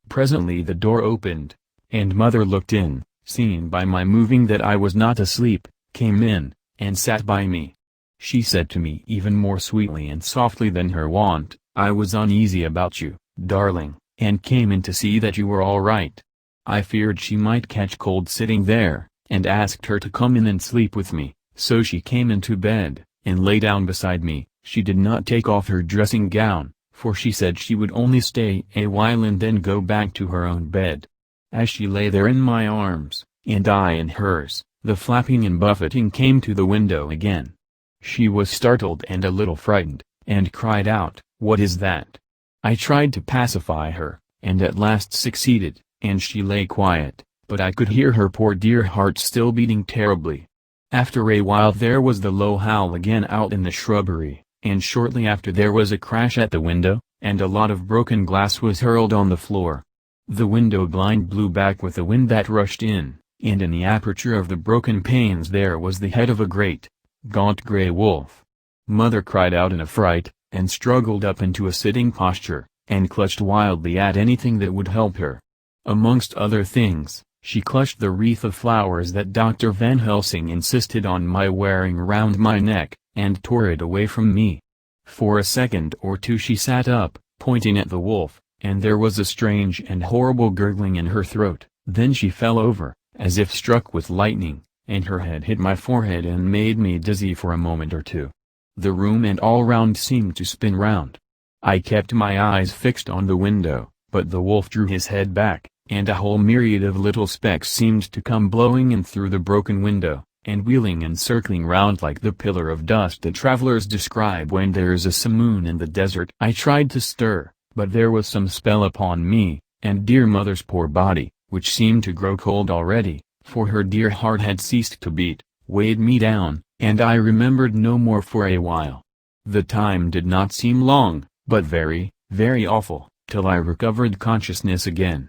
Presently the door opened, and Mother looked in, seeing by my moving that I was not asleep, came in, and sat by me. She said to me even more sweetly and softly than her wont, "I was uneasy about you, darling, and came in to see that you were all right." I feared she might catch cold sitting there, and asked her to come in and sleep with me, so she came into bed, and lay down beside me. She did not take off her dressing gown, for she said she would only stay a while and then go back to her own bed. As she lay there in my arms, and I in hers, the flapping and buffeting came to the window again. She was startled and a little frightened, and cried out, "What is that?" I tried to pacify her, and at last succeeded, and she lay quiet, but I could hear her poor dear heart still beating terribly. After a while there was the low howl again out in the shrubbery, and shortly after there was a crash at the window, and a lot of broken glass was hurled on the floor. The window blind blew back with the wind that rushed in, and in the aperture of the broken panes there was the head of a great, gaunt grey wolf. Mother cried out in affright, and struggled up into a sitting posture, and clutched wildly at anything that would help her. Amongst other things, she clutched the wreath of flowers that Dr. Van Helsing insisted on my wearing round my neck, and tore it away from me. For a second or two she sat up, pointing at the wolf, and there was a strange and horrible gurgling in her throat. Then she fell over, as if struck with lightning, and her head hit my forehead and made me dizzy for a moment or two. The room and all round seemed to spin round. I kept my eyes fixed on the window, but the wolf drew his head back, and a whole myriad of little specks seemed to come blowing in through the broken window, and wheeling and circling round like the pillar of dust that travelers describe when there is a simoon in the desert. I tried to stir, but there was some spell upon me, and dear mother's poor body, which seemed to grow cold already, for her dear heart had ceased to beat, weighed me down, and I remembered no more for a while. The time did not seem long, but very, very awful, till I recovered consciousness again.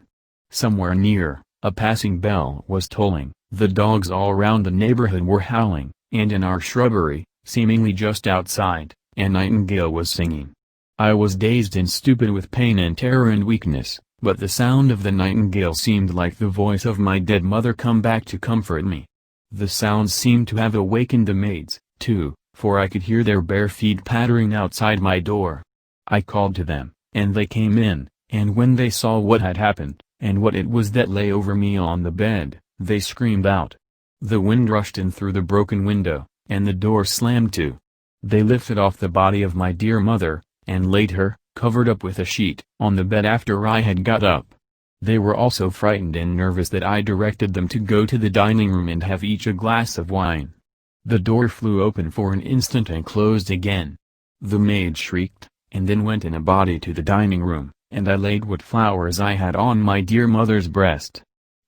Somewhere near, a passing bell was tolling, the dogs all round the neighborhood were howling, and in our shrubbery, seemingly just outside, a nightingale was singing. I was dazed and stupid with pain and terror and weakness, but the sound of the nightingale seemed like the voice of my dead mother come back to comfort me. The sound seemed to have awakened the maids, too, for I could hear their bare feet pattering outside my door. I called to them, and they came in, and when they saw what had happened, and what it was that lay over me on the bed, they screamed out. The wind rushed in through the broken window, and the door slammed to. They lifted off the body of my dear mother, and laid her, covered up with a sheet, on the bed after I had got up. They were all so frightened and nervous that I directed them to go to the dining room and have each a glass of wine. The door flew open for an instant and closed again. The maid shrieked, and then went in a body to the dining room, and I laid what flowers I had on my dear mother's breast.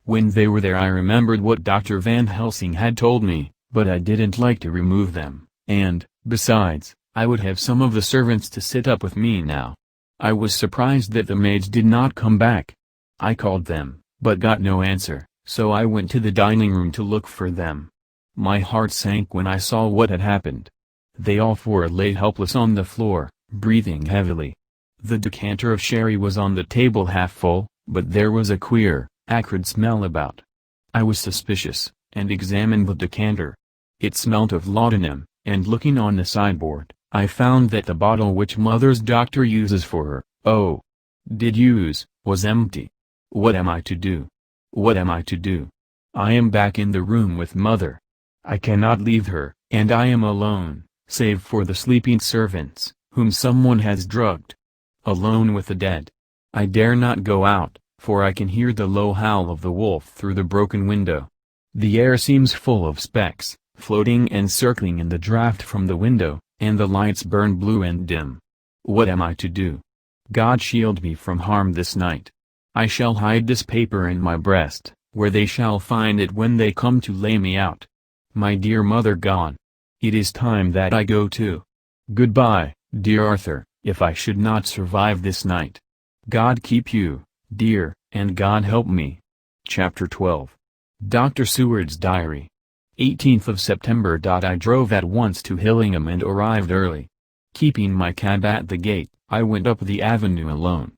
When they were there I remembered what Dr. Van Helsing had told me, but I didn't like to remove them, and, besides, I would have some of the servants to sit up with me now. I was surprised that the maids did not come back. I called them, but got no answer, so I went to the dining room to look for them. My heart sank when I saw what had happened. They all four lay helpless on the floor, breathing heavily. The decanter of sherry was on the table half full, but there was a queer, acrid smell about. I was suspicious, and examined the decanter. It smelt of laudanum, and looking on the sideboard, I found that the bottle which mother's doctor uses for her, was empty. What am I to do? What am I to do? I am back in the room with mother. I cannot leave her, and I am alone, save for the sleeping servants, whom someone has drugged. Alone with the dead. I dare not go out, for I can hear the low howl of the wolf through the broken window. The air seems full of specks, floating and circling in the draught from the window, and the lights burn blue and dim. What am I to do? God shield me from harm this night. I shall hide this paper in my breast, where they shall find it when they come to lay me out. My dear mother gone. It is time that I go too. Goodbye, dear Arthur, if I should not survive this night. God keep you, dear, and God help me. Chapter 12. Dr. Seward's Diary. 18th of September. I drove at once to Hillingham and arrived early. Keeping my cab at the gate, I went up the avenue alone.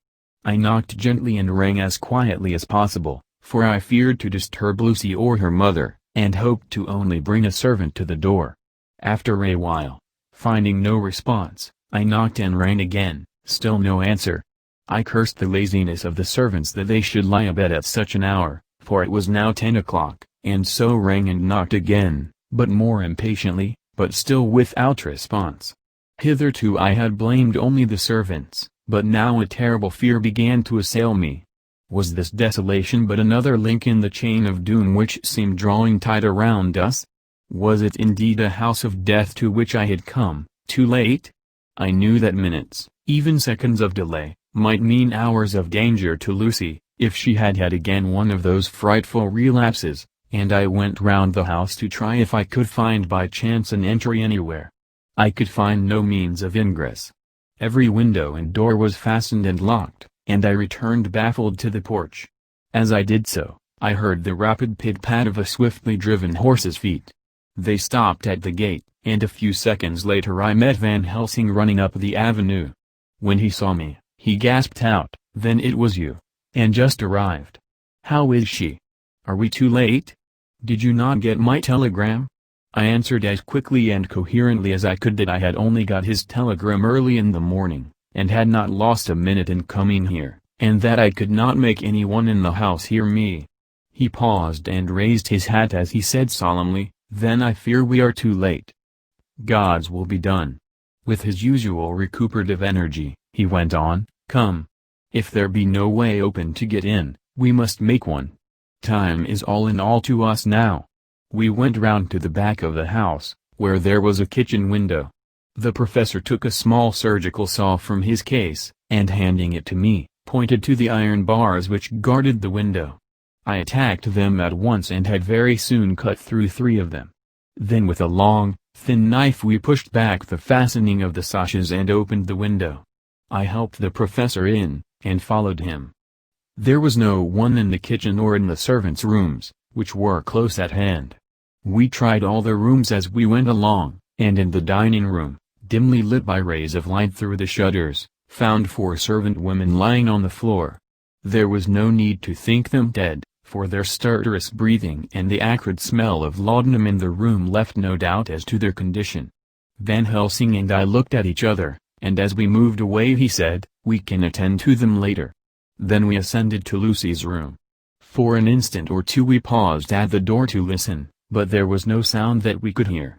I knocked gently and rang as quietly as possible, for I feared to disturb Lucy or her mother, and hoped to only bring a servant to the door. After a while, finding no response, I knocked and rang again, still no answer. I cursed the laziness of the servants that they should lie abed at such an hour, for it was now 10 o'clock, and so rang and knocked again, but more impatiently, but still without response. Hitherto I had blamed only the servants, but now a terrible fear began to assail me. Was this desolation but another link in the chain of doom which seemed drawing tight around us? Was it indeed a house of death to which I had come, too late? I knew that minutes, even seconds of delay, might mean hours of danger to Lucy, if she had had again one of those frightful relapses, and I went round the house to try if I could find by chance an entry anywhere. I could find no means of ingress. Every window and door was fastened and locked, and I returned baffled to the porch. As I did so, I heard the rapid pit-pat of a swiftly driven horse's feet. They stopped at the gate, and a few seconds later I met Van Helsing running up the avenue. When he saw me, he gasped out, "Then it was you. And just arrived. How is she? Are we too late? Did you not get my telegram?" I answered as quickly and coherently as I could that I had only got his telegram early in the morning, and had not lost a minute in coming here, and that I could not make anyone in the house hear me. He paused and raised his hat as he said solemnly, "Then I fear we are too late. God's will be done." With his usual recuperative energy, he went on, "Come. If there be no way open to get in, we must make one. Time is all in all to us now." We went round to the back of the house, where there was a kitchen window. The professor took a small surgical saw from his case, and handing it to me, pointed to the iron bars which guarded the window. I attacked them at once and had very soon cut through 3 of them. Then with a long, thin knife we pushed back the fastening of the sashes and opened the window. I helped the professor in, and followed him. There was no one in the kitchen or in the servants' rooms, which were close at hand. We tried all the rooms as we went along, and in the dining room, dimly lit by rays of light through the shutters, found 4 servant women lying on the floor. There was no need to think them dead, for their stertorous breathing and the acrid smell of laudanum in the room left no doubt as to their condition. Van Helsing and I looked at each other, and as we moved away he said, "We can attend to them later." Then we ascended to Lucy's room. For an instant or two we paused at the door to listen, but there was no sound that we could hear.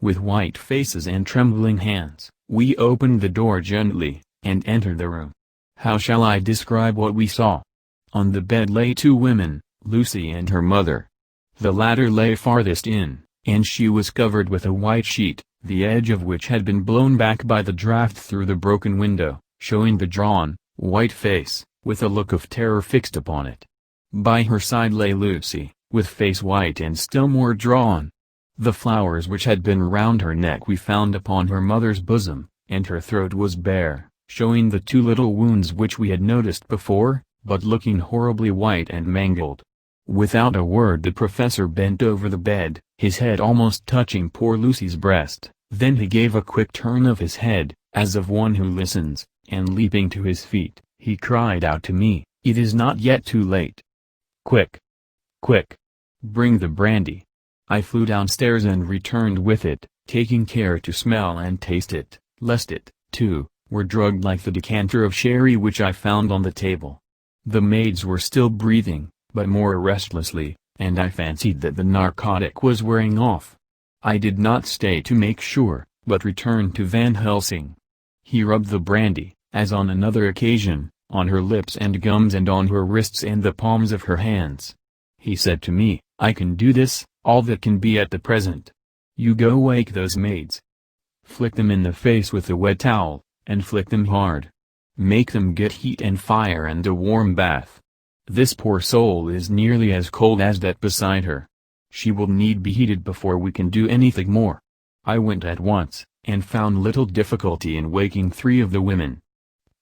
With white faces and trembling hands, we opened the door gently, and entered the room. How shall I describe what we saw? On the bed lay 2 women, Lucy and her mother. The latter lay farthest in, and she was covered with a white sheet, the edge of which had been blown back by the draught through the broken window, showing the drawn, white face, with a look of terror fixed upon it. By her side lay Lucy, with face white and still more drawn. The flowers which had been round her neck we found upon her mother's bosom, and her throat was bare, showing the 2 little wounds which we had noticed before, but looking horribly white and mangled. Without a word the professor bent over the bed, his head almost touching poor Lucy's breast, then he gave a quick turn of his head, as of one who listens, and leaping to his feet, he cried out to me, "It is not yet too late. Quick! Quick! Bring the brandy." I flew downstairs and returned with it, taking care to smell and taste it, lest it, too, were drugged like the decanter of sherry which I found on the table. The maids were still breathing, but more restlessly, and I fancied that the narcotic was wearing off. I did not stay to make sure, but returned to Van Helsing. He rubbed the brandy, as on another occasion, on her lips and gums and on her wrists and the palms of her hands. He said to me, "I can do this, all that can be at the present. You go wake those maids. Flick them in the face with a wet towel, and flick them hard. Make them get heat and fire and a warm bath. This poor soul is nearly as cold as that beside her. She will need be heated before we can do anything more." I went at once, and found little difficulty in waking 3 of the women.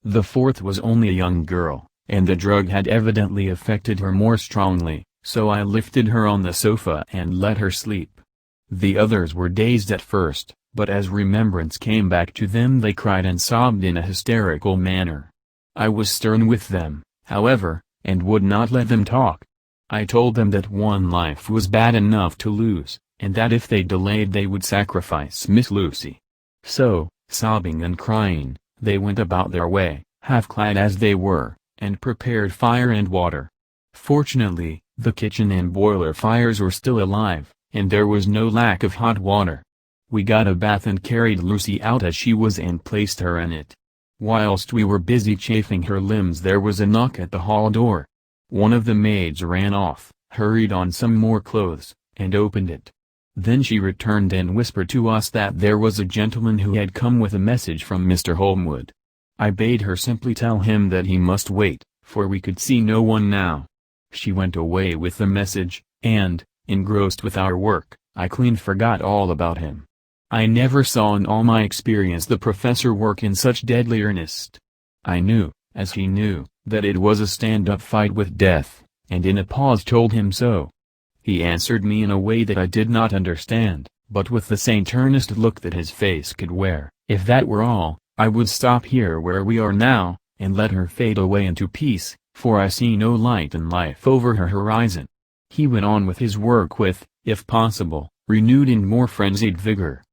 The 4th was only a young girl, and the drug had evidently affected her more strongly, so I lifted her on the sofa and let her sleep. The others were dazed at first, but as remembrance came back to them they cried and sobbed in a hysterical manner. I was stern with them, however, and would not let them talk. I told them that one life was bad enough to lose, and that if they delayed they would sacrifice Miss Lucy. So, sobbing and crying, they went about their way, half clad as they were, and prepared fire and water. Fortunately, the kitchen and boiler fires were still alive, and there was no lack of hot water. We got a bath and carried Lucy out as she was and placed her in it. Whilst we were busy chafing her limbs there was a knock at the hall door. One of the maids ran off, hurried on some more clothes, and opened it. Then she returned and whispered to us that there was a gentleman who had come with a message from Mr. Holmwood. I bade her simply tell him that he must wait, for we could see no one now. She went away with the message, and, engrossed with our work, I clean forgot all about him. I never saw in all my experience the professor work in such deadly earnest. I knew, as he knew, that it was a stand-up fight with death, and in a pause told him so. He answered me in a way that I did not understand, but with the same earnest look that his face could wear. If that were all, I would stop here where we are now, and let her fade away into peace, for I see no light in life over her horizon. He went on with his work with, if possible, renewed in more frenzied vigor.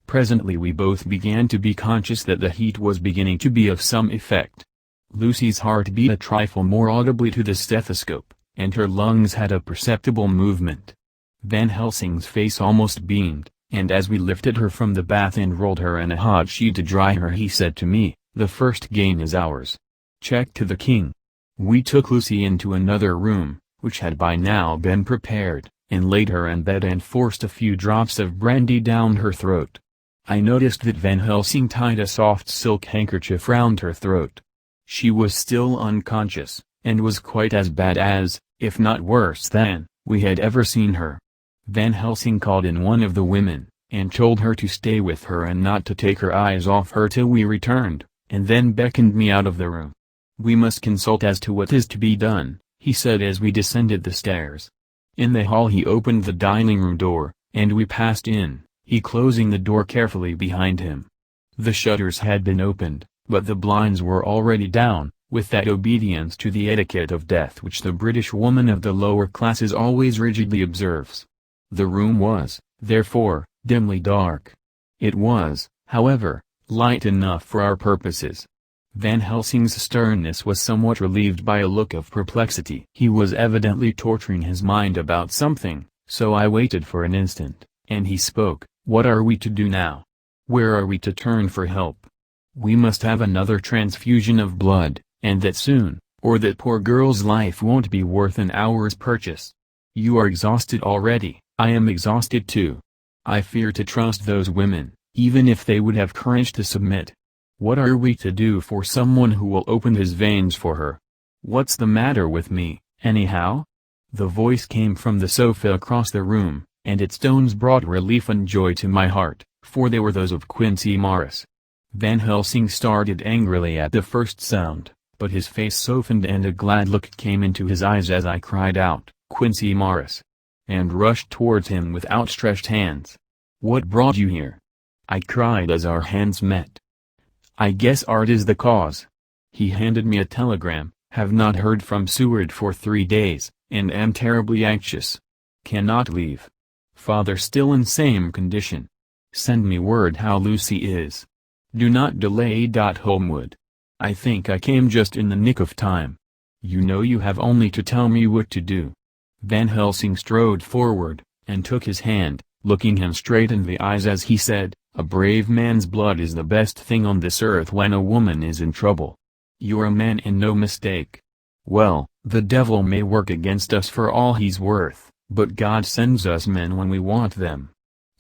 Presently we both began to be conscious that the heat was beginning to be of some effect. Lucy's heart beat a trifle more audibly to the stethoscope, and her lungs had a perceptible movement. Van Helsing's face almost beamed, and as we lifted her from the bath and rolled her in a hot sheet to dry her, he said to me, "The first game is ours." Check to the king. We took Lucy into another room, which had by now been prepared, and laid her in bed and forced a few drops of brandy down her throat. I noticed that Van Helsing tied a soft silk handkerchief round her throat. She was still unconscious, and was quite as bad as, if not worse than, we had ever seen her. Van Helsing called in one of the women, and told her to stay with her and not to take her eyes off her till we returned, and then beckoned me out of the room. "We must consult as to what is to be done," he said as we descended the stairs. In the hall he opened the dining-room door, and we passed in, he closing the door carefully behind him. The shutters had been opened, but the blinds were already down, with that obedience to the etiquette of death which the British woman of the lower classes always rigidly observes. The room was, therefore, dimly dark. It was, however, light enough for our purposes. Van Helsing's sternness was somewhat relieved by a look of perplexity. He was evidently torturing his mind about something, so I waited for an instant, and he spoke. "What are we to do now? Where are we to turn for help? We must have another transfusion of blood, and that soon, or that poor girl's life won't be worth an hour's purchase. You are exhausted already, I am exhausted too. I fear to trust those women, even if they would have courage to submit. What are we to do for someone who will open his veins for her? What's the matter with me, anyhow?" The voice came from the sofa across the room, and its tones brought relief and joy to my heart, for they were those of Quincy Morris. Van Helsing started angrily at the first sound, but his face softened and a glad look came into his eyes as I cried out, "Quincy Morris!" and rushed towards him with outstretched hands. "What brought you here?" I cried as our hands met. "I guess art is the cause." He handed me a telegram, "Have not heard from Seward for 3 days, and am terribly anxious. Cannot leave. Father still in same condition. Send me word how Lucy is. Do not delay. Homewood." I think I came just in the nick of time. You know you have only to tell me what to do. Van Helsing strode forward, and took his hand, looking him straight in the eyes as he said, "A brave man's blood is the best thing on this earth when a woman is in trouble. You're a man and no mistake. Well, the devil may work against us for all he's worth, but God sends us men when we want them."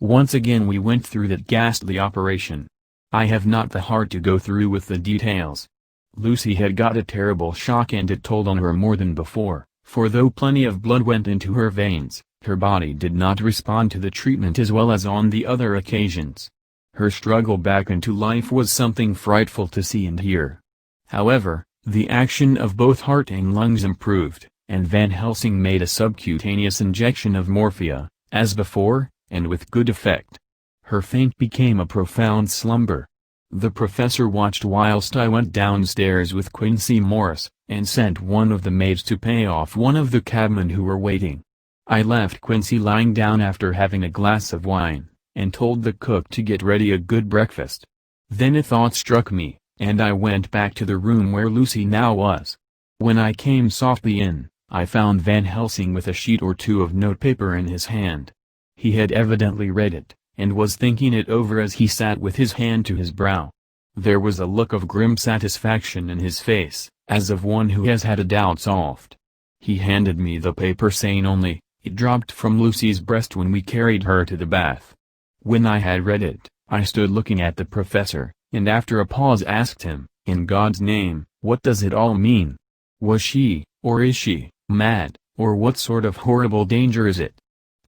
Once again we went through that ghastly operation. I have not the heart to go through with the details. Lucy had got a terrible shock and it told on her more than before, for though plenty of blood went into her veins, her body did not respond to the treatment as well as on the other occasions. Her struggle back into life was something frightful to see and hear. However, the action of both heart and lungs improved, and Van Helsing made a subcutaneous injection of morphia, as before, and with good effect. Her faint became a profound slumber. The professor watched whilst I went downstairs with Quincy Morris, and sent one of the maids to pay off one of the cabmen who were waiting. I left Quincy lying down after having a glass of wine, and told the cook to get ready a good breakfast. Then a thought struck me, and I went back to the room where Lucy now was. When I came softly in, I found Van Helsing with a sheet or two of notepaper in his hand. He had evidently read it, and was thinking it over as he sat with his hand to his brow. There was a look of grim satisfaction in his face, as of one who has had a doubt solved. He handed me the paper saying only, "It dropped from Lucy's breast when we carried her to the bath." When I had read it, I stood looking at the professor, and after a pause asked him, "In God's name, what does it all mean? Was she, or is she, mad, or what sort of horrible danger is it?"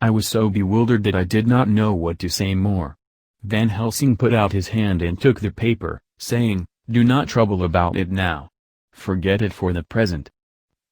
I was so bewildered that I did not know what to say more. Van Helsing put out his hand and took the paper, saying, "Do not trouble about it now. Forget it for the present.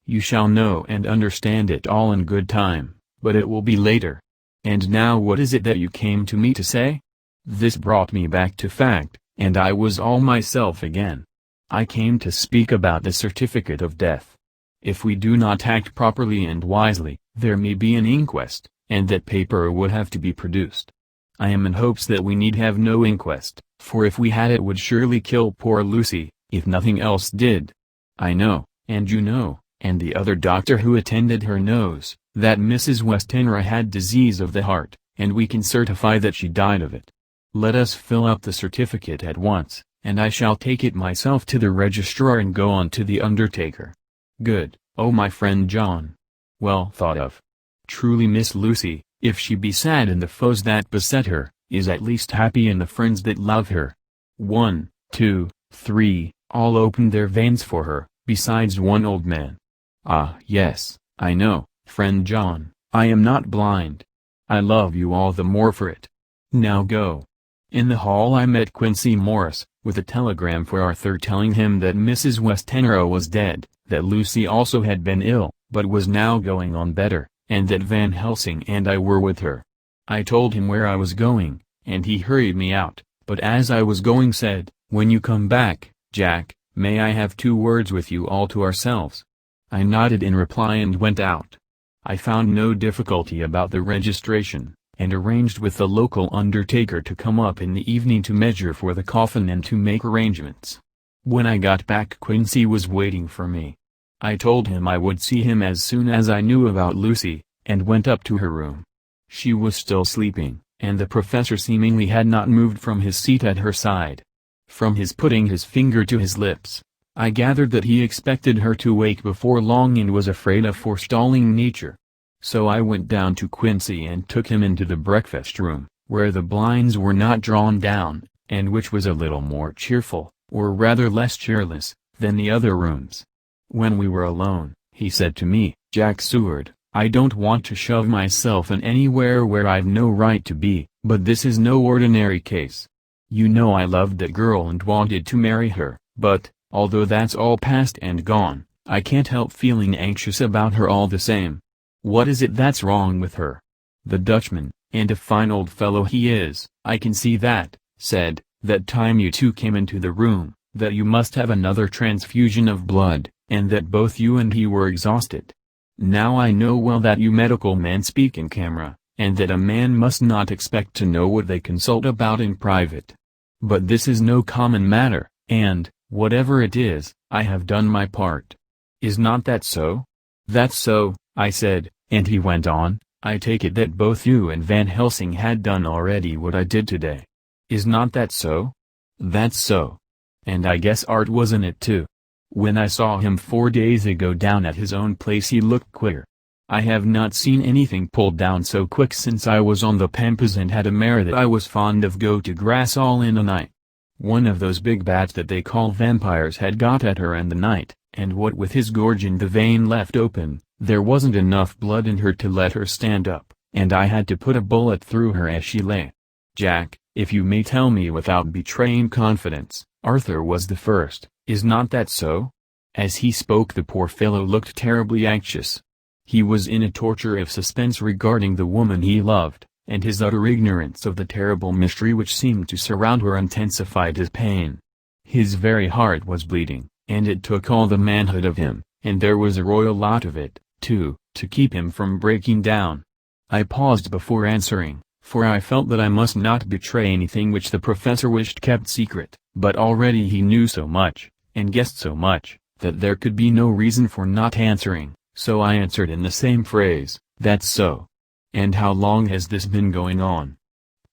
You shall know and understand it all in good time, but it will be later. And now what is it that you came to me to say?" This brought me back to fact, and I was all myself again. "I came to speak about the certificate of death. If we do not act properly and wisely, there may be an inquest, and that paper would have to be produced. I am in hopes that we need have no inquest, for if we had it would surely kill poor Lucy, if nothing else did. I know, and you know, and the other doctor who attended her knows, that Mrs. Westenra had disease of the heart, and we can certify that she died of it. Let us fill up the certificate at once, and I shall take it myself to the registrar and go on to the undertaker. Good, oh my friend John. Well thought of. Truly Miss Lucy, if she be sad in the foes that beset her, is at least happy in the friends that love her. 1, 2, 3, all opened their veins for her, besides one old man. Ah yes, I know, friend John, I am not blind. I love you all the more for it. Now go. In the hall I met Quincy Morris, with a telegram for Arthur telling him that Mrs. Westenra was dead, that Lucy also had been ill, but was now going on better, and that Van Helsing and I were with her. I told him where I was going, and he hurried me out, but as I was going said, "When you come back, Jack, may I have 2 words with you all to ourselves?" I nodded in reply and went out. I found no difficulty about the registration, and arranged with the local undertaker to come up in the evening to measure for the coffin and to make arrangements. When I got back Quincy was waiting for me. I told him I would see him as soon as I knew about Lucy, and went up to her room. She was still sleeping, and the professor seemingly had not moved from his seat at her side. From his putting his finger to his lips, I gathered that he expected her to wake before long and was afraid of forestalling nature. So I went down to Quincy and took him into the breakfast room, where the blinds were not drawn down, and which was a little more cheerful, or rather less cheerless, than the other rooms. When we were alone, he said to me, "Jack Seward, I don't want to shove myself in anywhere where I've no right to be, but this is no ordinary case. You know I loved that girl and wanted to marry her, but, although that's all past and gone, I can't help feeling anxious about her all the same. What is it that's wrong with her?" The Dutchman, and a fine old fellow he is, I can see that, said, "That time you 2 came into the room, that you must have another transfusion of blood, and that both you and he were exhausted. Now I know well that you medical men speak in camera, and that a man must not expect to know what they consult about in private. But this is no common matter, and, whatever it is, I have done my part. Is not that so?" "That's so," I said, and he went on, "I take it that both you and Van Helsing had done already what I did today. Is not that so?" "That's so. And I guess Art was in it too. When I saw him 4 days ago down at his own place he looked queer. I have not seen anything pulled down so quick since I was on the Pampas and had a mare that I was fond of go to grass all in a night. One of those big bats that they call vampires had got at her in the night, and what with his gorge and the vein left open, there wasn't enough blood in her to let her stand up, and I had to put a bullet through her as she lay. Jack, if you may tell me without betraying confidence, Arthur was the first, is not that so?" As he spoke the poor fellow looked terribly anxious. He was in a torture of suspense regarding the woman he loved, and his utter ignorance of the terrible mystery which seemed to surround her intensified his pain. His very heart was bleeding, and it took all the manhood of him, and there was a royal lot of it, too, to keep him from breaking down. I paused before answering, for I felt that I must not betray anything which the professor wished kept secret, but already he knew so much, and guessed so much, that there could be no reason for not answering, so I answered in the same phrase, "That's so." "And how long has this been going on?"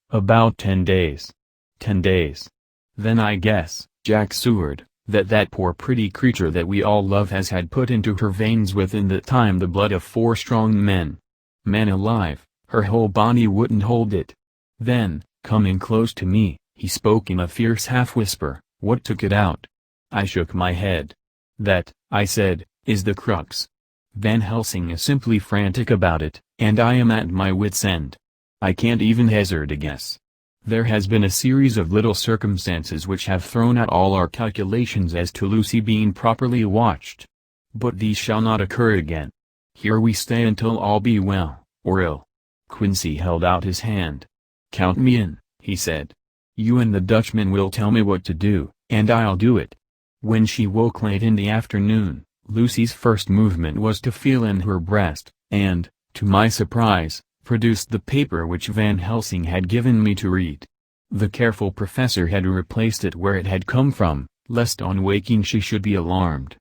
"About 10 days. 10 days. Then I guess, Jack Seward, that poor pretty creature that we all love has had put into her veins within that time the blood of 4 strong men. Man alive, her whole body wouldn't hold it." Then, coming close to me, he spoke in a fierce half-whisper, "What took it out?" I shook my head. "That," I said, "is the crux. Van Helsing is simply frantic about it, and I am at my wit's end. I can't even hazard a guess. There has been a series of little circumstances which have thrown out all our calculations as to Lucy being properly watched. But these shall not occur again. Here we stay until all be well, or ill." Quincy held out his hand. "Count me in," he said. "You and the Dutchman will tell me what to do, and I'll do it." When she woke late in the afternoon, Lucy's first movement was to feel in her breast, and, to my surprise, produced the paper which Van Helsing had given me to read. The careful professor had replaced it where it had come from, lest on waking she should be alarmed.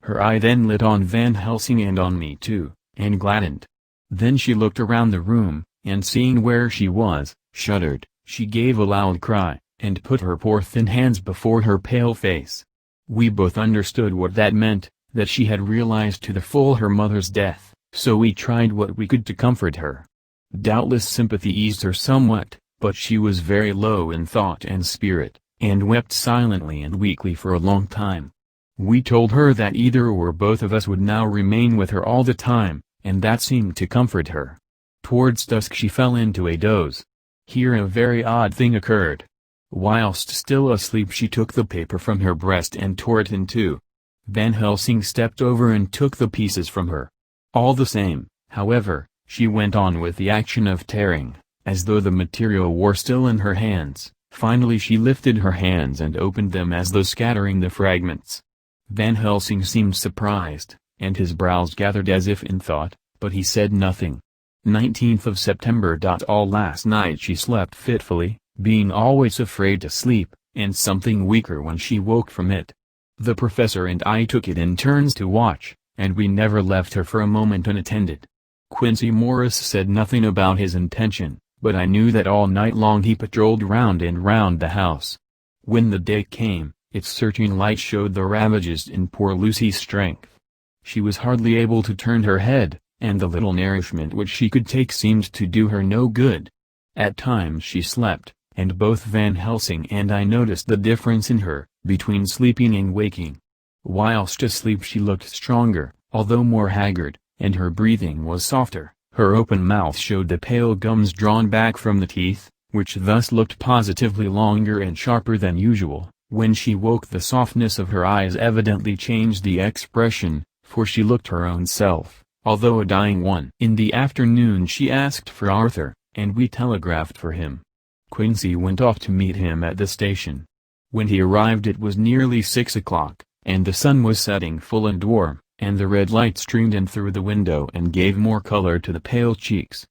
Her eye then lit on Van Helsing and on me too, and gladdened. Then she looked around the room, and seeing where she was, shuddered. She gave a loud cry, and put her poor thin hands before her pale face. We both understood what that meant, that she had realized to the full her mother's death, so we tried what we could to comfort her. Doubtless sympathy eased her somewhat, but she was very low in thought and spirit, and wept silently and weakly for a long time. We told her that either or both of us would now remain with her all the time, and that seemed to comfort her. Towards dusk she fell into a doze. Here a very odd thing occurred. Whilst still asleep she took the paper from her breast and tore it in two. Van Helsing stepped over and took the pieces from her. All the same, however, she went on with the action of tearing, as though the material were still in her hands. Finally she lifted her hands and opened them as though scattering the fragments. Van Helsing seemed surprised, and his brows gathered as if in thought, but he said nothing. 19th of September. All last night she slept fitfully, being always afraid to sleep, and something weaker when she woke from it. The professor and I took it in turns to watch, and we never left her for a moment unattended. Quincy Morris said nothing about his intention, but I knew that all night long he patrolled round and round the house. When the day came, its searching light showed the ravages in poor Lucy's strength. She was hardly able to turn her head, and the little nourishment which she could take seemed to do her no good. At times she slept, and both Van Helsing and I noticed the difference in her, between sleeping and waking. Whilst asleep she looked stronger, although more haggard, and her breathing was softer. Her open mouth showed the pale gums drawn back from the teeth, which thus looked positively longer and sharper than usual. When she woke the softness of her eyes evidently changed the expression, for she looked her own self, although a dying one. In the afternoon she asked for Arthur, and we telegraphed for him. Quincy went off to meet him at the station. When he arrived it was nearly 6 o'clock, and the sun was setting full and warm, and the red light streamed in through the window and gave more color to the pale cheeks.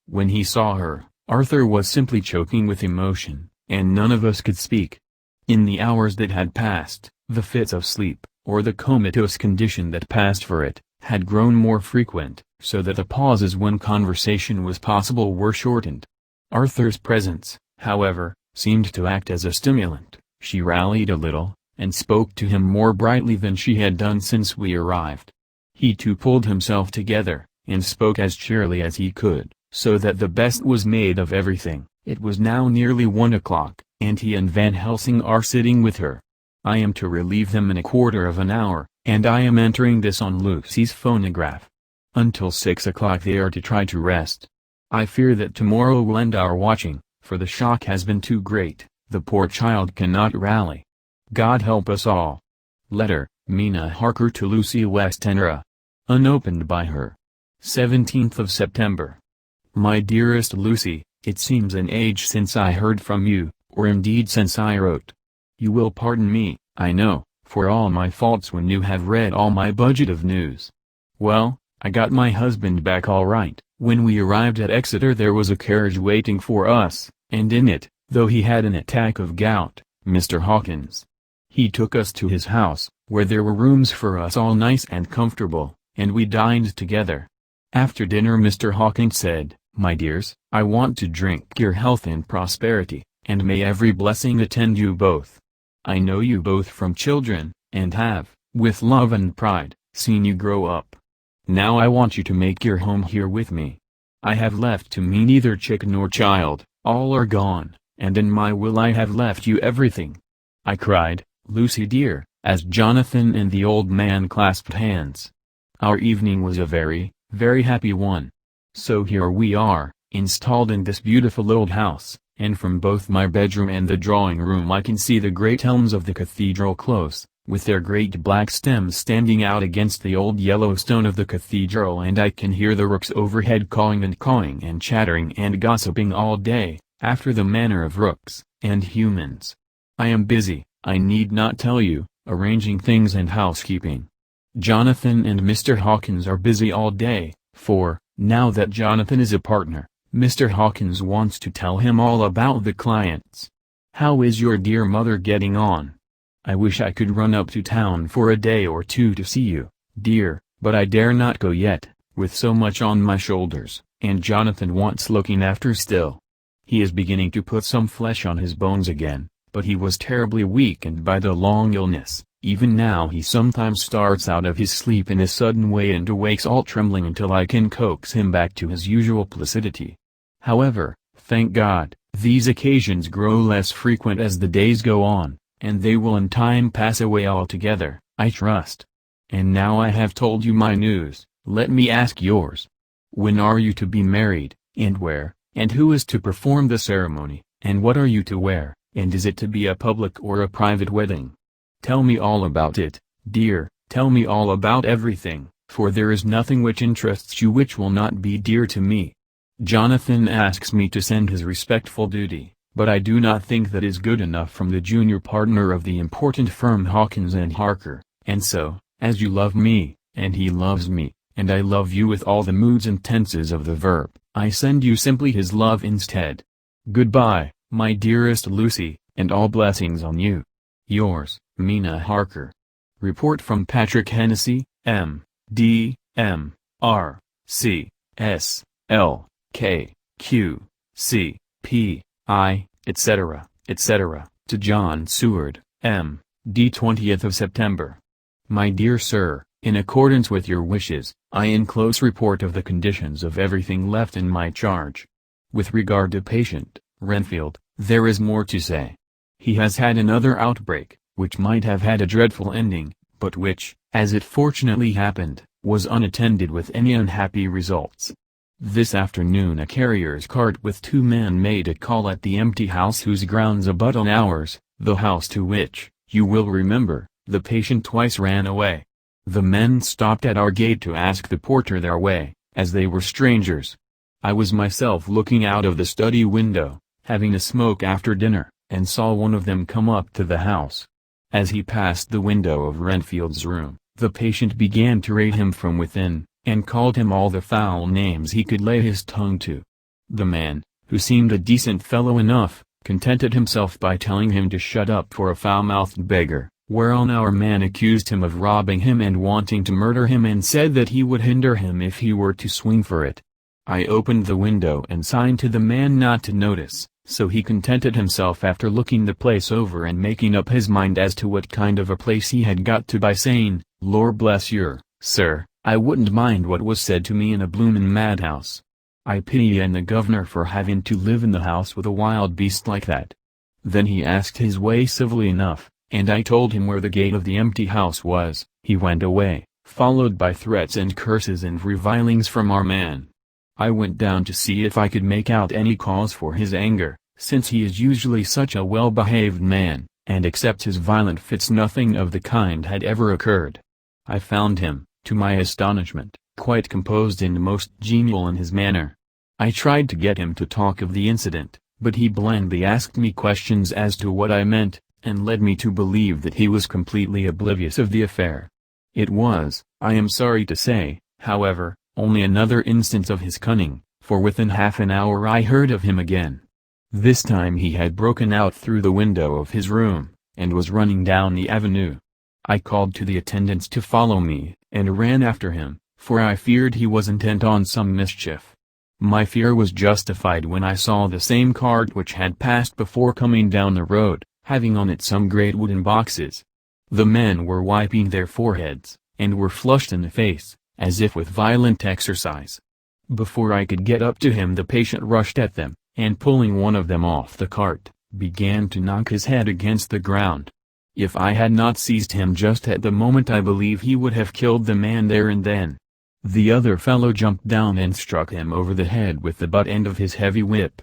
When he saw her, Arthur was simply choking with emotion, and none of us could speak. In the hours that had passed, the fits of sleep, or the comatose condition that passed for it, had grown more frequent, so that the pauses when conversation was possible were shortened. Arthur's presence, however, seemed to act as a stimulant. She rallied a little, and spoke to him more brightly than she had done since we arrived. He too pulled himself together, and spoke as cheerily as he could, so that the best was made of everything. It was now nearly 1 o'clock, and he and Van Helsing are sitting with her. I am to relieve them in a quarter of an hour, and I am entering this on Lucy's phonograph. Until 6 o'clock they are to try to rest. I fear that tomorrow will end our watching, for the shock has been too great. The poor child cannot rally. God help us all. Letter, Mina Harker to Lucy Westenra. Unopened by her. 17th of September. My dearest Lucy, it seems an age since I heard from you, or indeed since I wrote. You will pardon me, I know, for all my faults when you have read all my budget of news. Well, I got my husband back all right. When we arrived at Exeter there was a carriage waiting for us, and in it, though he had an attack of gout, Mr. Hawkins. He took us to his house, where there were rooms for us all nice and comfortable, and we dined together. After dinner Mr. Hawkins said, "My dears, I want to drink your health and prosperity, and may every blessing attend you both. I know you both from children, and have, with love and pride, seen you grow up. Now I want you to make your home here with me. I have left to me neither chick nor child, all are gone, and in my will I have left you everything." I cried, "Lucy dear," as Jonathan and the old man clasped hands. Our evening was a very, very happy one. So here we are, installed in this beautiful old house, and from both my bedroom and the drawing room I can see the great elms of the cathedral close, with their great black stems standing out against the old yellow stone of the cathedral, and I can hear the rooks overhead cawing and chattering and gossiping all day, after the manner of rooks and humans. I am busy, I need not tell you, arranging things and housekeeping. Jonathan and Mr. Hawkins are busy all day, for, now that Jonathan is a partner, Mr. Hawkins wants to tell him all about the clients. How is your dear mother getting on? I wish I could run up to town for a day or two to see you, dear, but I dare not go yet, with so much on my shoulders, and Jonathan wants looking after still. He is beginning to put some flesh on his bones again, but he was terribly weakened by the long illness. Even now he sometimes starts out of his sleep in a sudden way and awakes all trembling until I can coax him back to his usual placidity. However, thank God, these occasions grow less frequent as the days go on, and they will in time pass away altogether, I trust. And now I have told you my news, let me ask yours. When are you to be married, and where, and who is to perform the ceremony, and what are you to wear, and is it to be a public or a private wedding? Tell me all about it, dear, tell me all about everything, for there is nothing which interests you which will not be dear to me. Jonathan asks me to send his respectful duty, but I do not think that is good enough from the junior partner of the important firm Hawkins and Harker, and so, as you love me, and he loves me, and I love you with all the moods and tenses of the verb, I send you simply his love instead. Goodbye, my dearest Lucy, and all blessings on you. Yours, Mina Harker. Report from Patrick Hennessy, M.D., M.R., C, S, L, K, Q, C, P, I, etc., etc., to John Seward, M.D. 20th of September. My dear Sir, in accordance with your wishes, I enclose report of the conditions of everything left in my charge. With regard to patient, Renfield, there is more to say. He has had another outbreak, which might have had a dreadful ending, but which, as it fortunately happened, was unattended with any unhappy results. This afternoon a carrier's cart with 2 men made a call at the empty house whose grounds abut on ours, the house to which, you will remember, the patient twice ran away. The men stopped at our gate to ask the porter their way, as they were strangers. I was myself looking out of the study window, having a smoke after dinner, and saw one of them come up to the house. As he passed the window of Renfield's room, the patient began to rate him from within, and called him all the foul names he could lay his tongue to. The man, who seemed a decent fellow enough, contented himself by telling him to shut up for a foul-mouthed beggar, whereon our man accused him of robbing him and wanting to murder him and said that he would hinder him if he were to swing for it. I opened the window and signed to the man not to notice, so he contented himself after looking the place over and making up his mind as to what kind of a place he had got to by saying, Lor bless yer, sir, I wouldn't mind what was said to me in a bloomin' madhouse. I pity ye and the governor for having to live in the house with a wild beast like that. Then he asked his way civilly enough, and I told him where the gate of the empty house was. He went away, followed by threats and curses and revilings from our man. I went down to see if I could make out any cause for his anger, since he is usually such a well-behaved man, and except his violent fits nothing of the kind had ever occurred. I found him, to my astonishment, quite composed and most genial in his manner. I tried to get him to talk of the incident, but he blandly asked me questions as to what I meant, and led me to believe that he was completely oblivious of the affair. It was, I am sorry to say, however, only another instance of his cunning, for within half an hour I heard of him again. This time he had broken out through the window of his room, and was running down the avenue. I called to the attendants to follow me, and ran after him, for I feared he was intent on some mischief. My fear was justified when I saw the same cart which had passed before coming down the road, having on it some great wooden boxes. The men were wiping their foreheads, and were flushed in the face, as if with violent exercise. Before I could get up to him the patient rushed at them, and pulling one of them off the cart, began to knock his head against the ground. If I had not seized him just at the moment I believe he would have killed the man there and then. The other fellow jumped down and struck him over the head with the butt end of his heavy whip.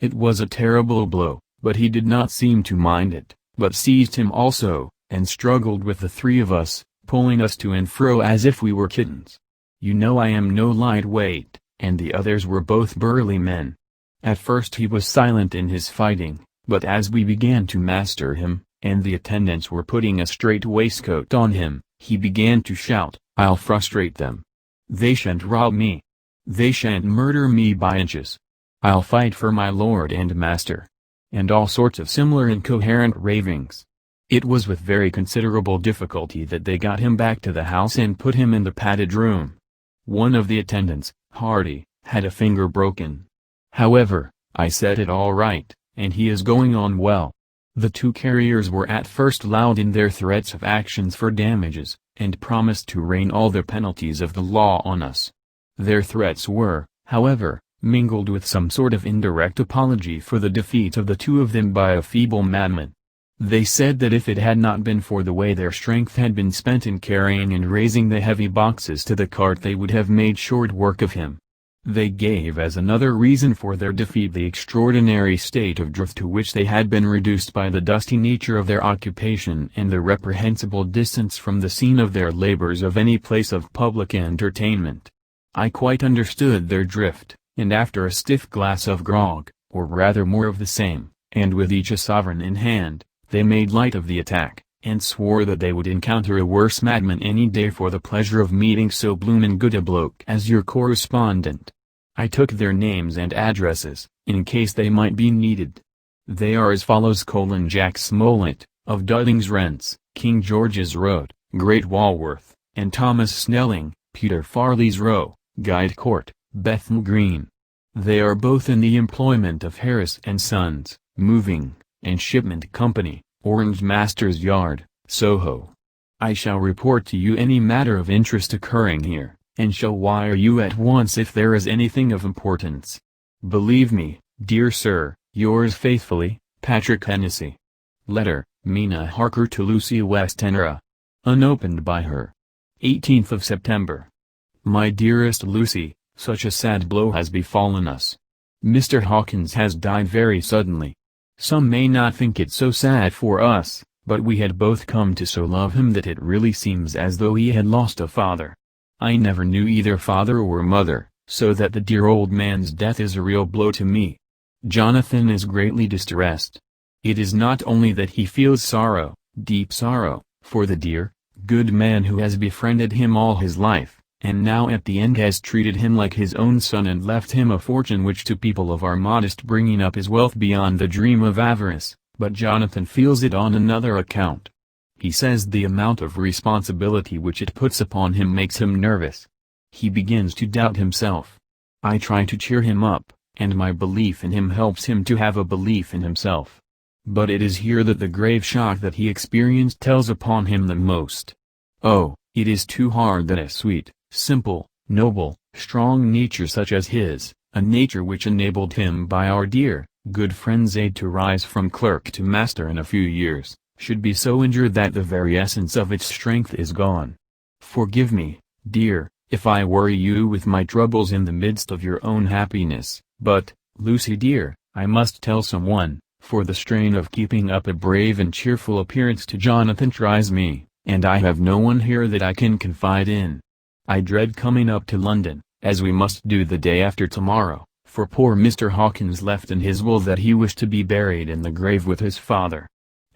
It was a terrible blow, but he did not seem to mind it, but seized him also, and struggled with the 3 of us, pulling us to and fro as if we were kittens. You know I am no light weight, and the others were both burly men. At first he was silent in his fighting, but as we began to master him, and the attendants were putting a straight waistcoat on him, he began to shout, I'll frustrate them. They shan't rob me. They shan't murder me by inches. I'll fight for my lord and master. And all sorts of similar incoherent ravings. It was with very considerable difficulty that they got him back to the house and put him in the padded room. One of the attendants, Hardy, had a finger broken. However, I set it all right, and he is going on well. The two carriers were at first loud in their threats of actions for damages, and promised to rain all the penalties of the law on us. Their threats were, however, mingled with some sort of indirect apology for the defeat of the two of them by a feeble madman. They said that if it had not been for the way their strength had been spent in carrying and raising the heavy boxes to the cart they would have made short work of him. They gave as another reason for their defeat the extraordinary state of drought to which they had been reduced by the dusty nature of their occupation and the reprehensible distance from the scene of their labors of any place of public entertainment. I quite understood their drift, and after a stiff glass of grog, or rather more of the same, and with each a sovereign in hand, they made light of the attack, and swore that they would encounter a worse madman any day for the pleasure of meeting so bloomin' good a bloke as your correspondent. I took their names and addresses, in case they might be needed. They are as follows: Jack Smollett, of Dudding's Rents, King George's Road, Great Walworth, and Thomas Snelling, Peter Farley's Row, Guide Court, Bethnal Green. They are both in the employment of Harris and Sons, Moving and Shipment Company, Orange Master's Yard, Soho. I shall report to you any matter of interest occurring here, and shall wire you at once if there is anything of importance. Believe me, dear sir, yours faithfully, Patrick Hennessy. Letter, Mina Harker to Lucy Westenra. Unopened by her. 18th of September. My dearest Lucy, such a sad blow has befallen us. Mr. Hawkins has died very suddenly. Some may not think it so sad for us, but we had both come to so love him that it really seems as though he had lost a father. I never knew either father or mother, so that the dear old man's death is a real blow to me. Jonathan is greatly distressed. It is not only that he feels sorrow, deep sorrow, for the dear, good man who has befriended him all his life, and now at the end has treated him like his own son and left him a fortune which to people of our modest bringing up is wealth beyond the dream of avarice, but Jonathan feels it on another account. He says the amount of responsibility which it puts upon him makes him nervous. He begins to doubt himself. I try to cheer him up, and my belief in him helps him to have a belief in himself. But it is here that the grave shock that he experienced tells upon him the most. Oh, it is too hard that a sweet, simple, noble, strong nature such as his, a nature which enabled him by our dear, good friend's aid to rise from clerk to master in a few years, should be so injured that the very essence of its strength is gone. Forgive me, dear, if I worry you with my troubles in the midst of your own happiness, but, Lucy dear, I must tell someone, for the strain of keeping up a brave and cheerful appearance to Jonathan tries me, and I have no one here that I can confide in. I dread coming up to London, as we must do the day after tomorrow, for poor Mr. Hawkins left in his will that he wished to be buried in the grave with his father.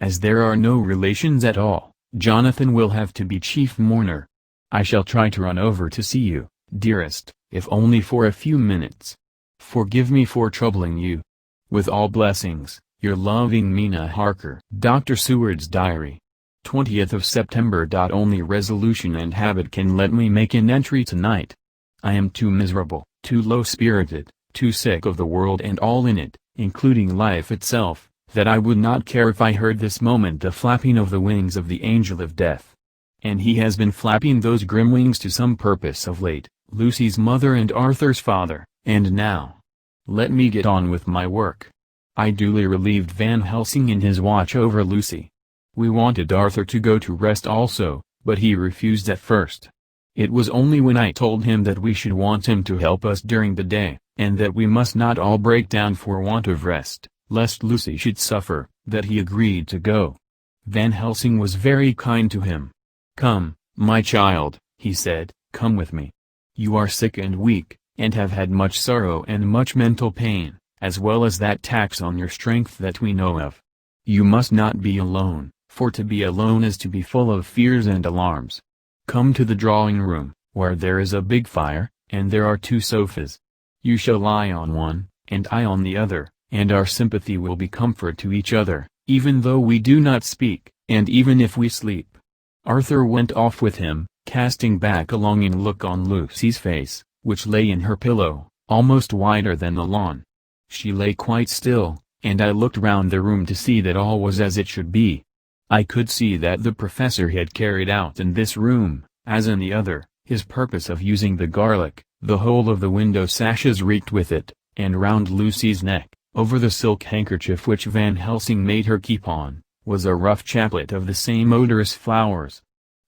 As there are no relations at all, Jonathan will have to be chief mourner. I shall try to run over to see you, dearest, if only for a few minutes. Forgive me for troubling you. With all blessings, your loving Mina Harker. Dr. Seward's Diary. 20th of September. Only resolution and habit can let me make an entry tonight. I am too miserable, too low-spirited, too sick of the world and all in it, including life itself, that I would not care if I heard this moment the flapping of the wings of the angel of death. And he has been flapping those grim wings to some purpose of late, Lucy's mother and Arthur's father, and now. Let me get on with my work. I duly relieved Van Helsing in his watch over Lucy. We wanted Arthur to go to rest also, but he refused at first. It was only when I told him that we should want him to help us during the day, and that we must not all break down for want of rest, lest Lucy should suffer, that he agreed to go. Van Helsing was very kind to him. "Come, my child," he said, "come with me. You are sick and weak, and have had much sorrow and much mental pain, as well as that tax on your strength that we know of. You must not be alone, for to be alone is to be full of fears and alarms. Come to the drawing-room, where there is a big fire, and there are 2 sofas. You shall lie on one, and I on the other, and our sympathy will be comfort to each other, even though we do not speak, and even if we sleep." Arthur went off with him, casting back a longing look on Lucy's face, which lay in her pillow, almost wider than the lawn. She lay quite still, and I looked round the room to see that all was as it should be. I could see that the professor had carried out in this room, as in the other, his purpose of using the garlic. The whole of the window sashes reeked with it, and round Lucy's neck, over the silk handkerchief which Van Helsing made her keep on, was a rough chaplet of the same odorous flowers.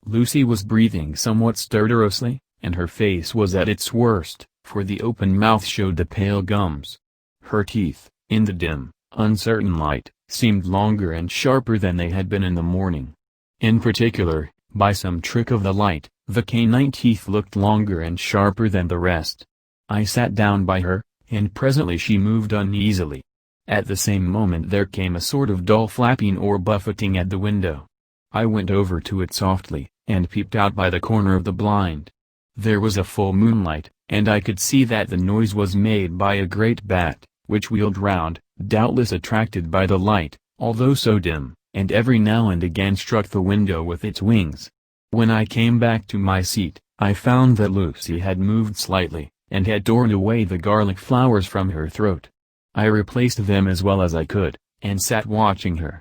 Lucy was breathing somewhat stertorously, and her face was at its worst, for the open mouth showed the pale gums. Her teeth, in the dim, uncertain light, seemed longer and sharper than they had been in the morning. In particular, by some trick of the light, the canine teeth looked longer and sharper than the rest. I sat down by her, and presently she moved uneasily. At the same moment there came a sort of dull flapping or buffeting at the window. I went over to it softly, and peeped out by the corner of the blind. There was a full moonlight, and I could see that the noise was made by a great bat, which wheeled round, doubtless attracted by the light, although so dim, and every now and again struck the window with its wings. When I came back to my seat, I found that Lucy had moved slightly, and had torn away the garlic flowers from her throat. I replaced them as well as I could, and sat watching her.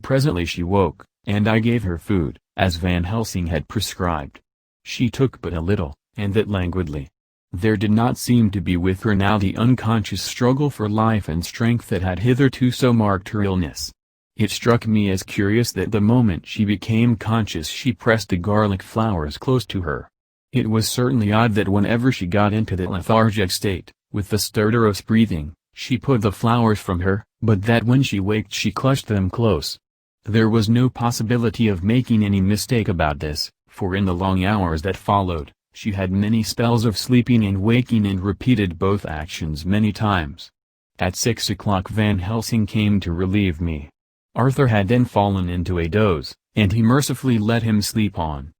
Presently she woke, and I gave her food, as Van Helsing had prescribed. She took but a little, and that languidly. There did not seem to be with her now the unconscious struggle for life and strength that had hitherto so marked her illness. It struck me as curious that the moment she became conscious she pressed the garlic flowers close to her. It was certainly odd that whenever she got into that lethargic state, with the stertorous breathing, she put the flowers from her, but that when she waked she clutched them close. There was no possibility of making any mistake about this, for in the long hours that followed, she had many spells of sleeping and waking and repeated both actions many times. At 6 o'clock Van Helsing came to relieve me. Arthur had then fallen into a doze, and he mercifully let him sleep on.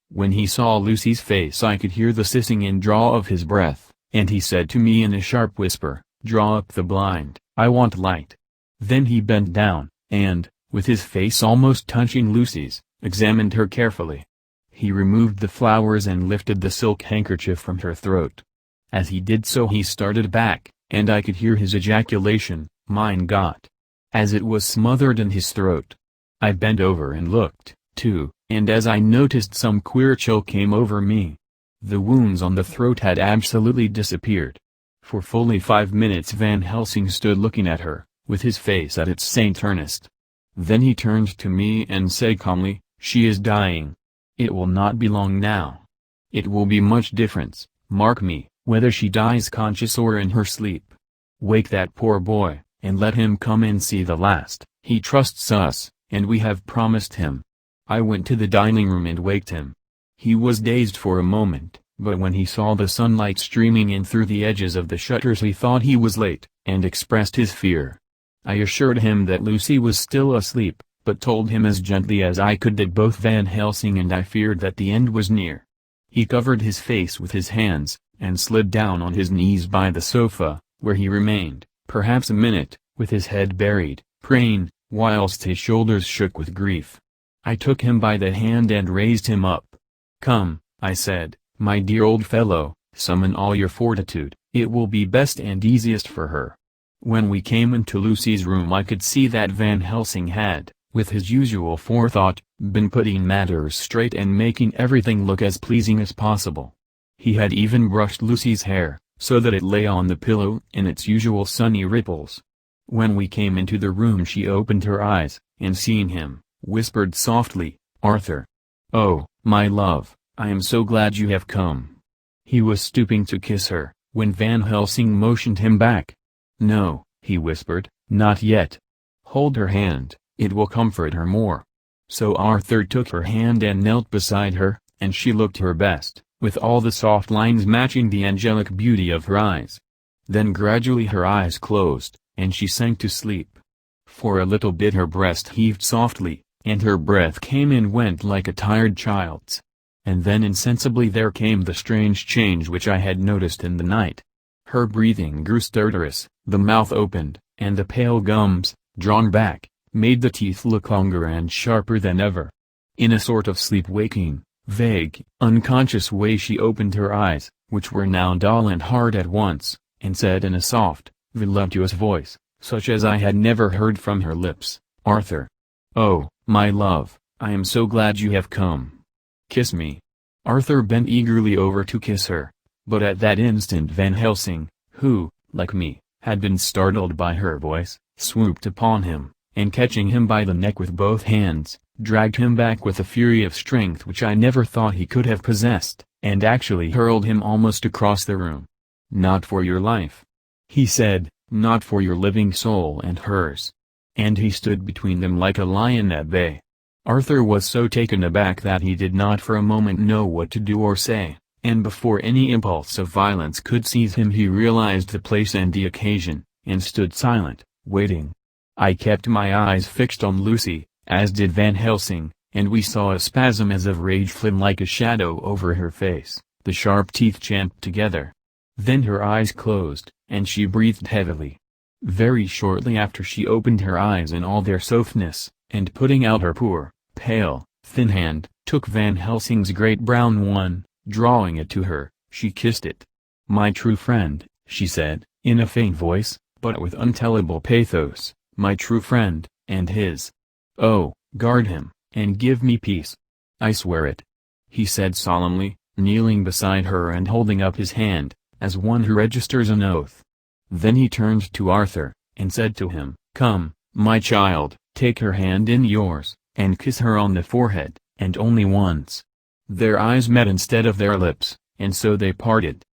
When he saw Lucy's face I could hear the hissing and draw of his breath, and he said to me in a sharp whisper, "Draw up the blind, I want light." Then he bent down, and, with his face almost touching Lucy's, examined her carefully. He removed the flowers and lifted the silk handkerchief from her throat. As he did so he started back, and I could hear his ejaculation, "Mein Gott!" as it was smothered in his throat. I bent over and looked, too, and as I noticed some queer chill came over me. The wounds on the throat had absolutely disappeared. For fully 5 minutes Van Helsing stood looking at her, with his face at its Saint earnest. Then he turned to me and said calmly, "She is dying. It will not be long now. It will be much difference, mark me, whether she dies conscious or in her sleep. Wake that poor boy, and let him come and see the last. He trusts us, and we have promised him." I went to the dining room and waked him. He was dazed for a moment, but when he saw the sunlight streaming in through the edges of the shutters he thought he was late, and expressed his fear. I assured him that Lucy was still asleep, but told him as gently as I could that both Van Helsing and I feared that the end was near. He covered his face with his hands, and slid down on his knees by the sofa, where he remained, perhaps a minute, with his head buried, praying, whilst his shoulders shook with grief. I took him by the hand and raised him up. "Come," I said, "my dear old fellow, summon all your fortitude, it will be best and easiest for her." When we came into Lucy's room I could see that Van Helsing had, with his usual forethought, been putting matters straight and making everything look as pleasing as possible. He had even brushed Lucy's hair, so that it lay on the pillow in its usual sunny ripples. When we came into the room she opened her eyes, and seeing him, whispered softly, "Arthur. Oh, my love, I am so glad you have come." He was stooping to kiss her, when Van Helsing motioned him back. "No," he whispered, "not yet. Hold her hand, it will comfort her more." So Arthur took her hand and knelt beside her, and she looked her best, with all the soft lines matching the angelic beauty of her eyes. Then gradually her eyes closed, and she sank to sleep. For a little bit her breast heaved softly, and her breath came and went like a tired child's. And then insensibly there came the strange change which I had noticed in the night. Her breathing grew stertorous, the mouth opened, and the pale gums, drawn back, made the teeth look longer and sharper than ever. In a sort of sleep-waking, vague, unconscious way she opened her eyes, which were now dull and hard at once, and said in a soft, voluptuous voice, such as I had never heard from her lips, "Arthur! Oh, my love, I am so glad you have come. Kiss me." Arthur bent eagerly over to kiss her, but at that instant Van Helsing, who, like me, had been startled by her voice, swooped upon him, and catching him by the neck with both hands, dragged him back with a fury of strength which I never thought he could have possessed, and actually hurled him almost across the room. "Not for your life," he said, "not for your living soul and hers." And he stood between them like a lion at bay. Arthur was so taken aback that he did not for a moment know what to do or say, and before any impulse of violence could seize him he realized the place and the occasion, and stood silent, waiting. I kept my eyes fixed on Lucy, as did Van Helsing, and we saw a spasm as of rage flit like a shadow over her face, the sharp teeth champed together. Then her eyes closed, and she breathed heavily. Very shortly after she opened her eyes in all their softness, and putting out her poor, pale, thin hand, took Van Helsing's great brown one, drawing it to her, she kissed it. "My true friend," she said, in a faint voice, but with untellable pathos, "my true friend, and his. Oh, guard him, and give me peace." "I swear it," he said solemnly, kneeling beside her and holding up his hand, as one who registers an oath. Then he turned to Arthur, and said to him, "Come, my child, take her hand in yours, and kiss her on the forehead, and only once." Their eyes met instead of their lips, and so they parted.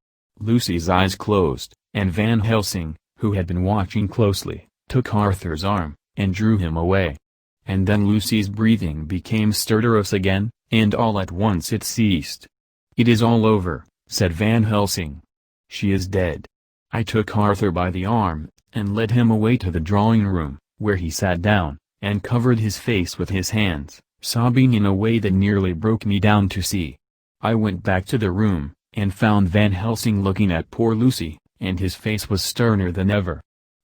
Lucy's eyes closed, and Van Helsing, who had been watching closely, took Arthur's arm, and drew him away. And then Lucy's breathing became stertorous again, and all at once it ceased. "It is all over," said Van Helsing. "She is dead." I took Arthur by the arm, and led him away to the drawing-room, where he sat down, and covered his face with his hands, sobbing in a way that nearly broke me down to see. I went back to the room, and found Van Helsing looking at poor Lucy, and his face was sterner than ever.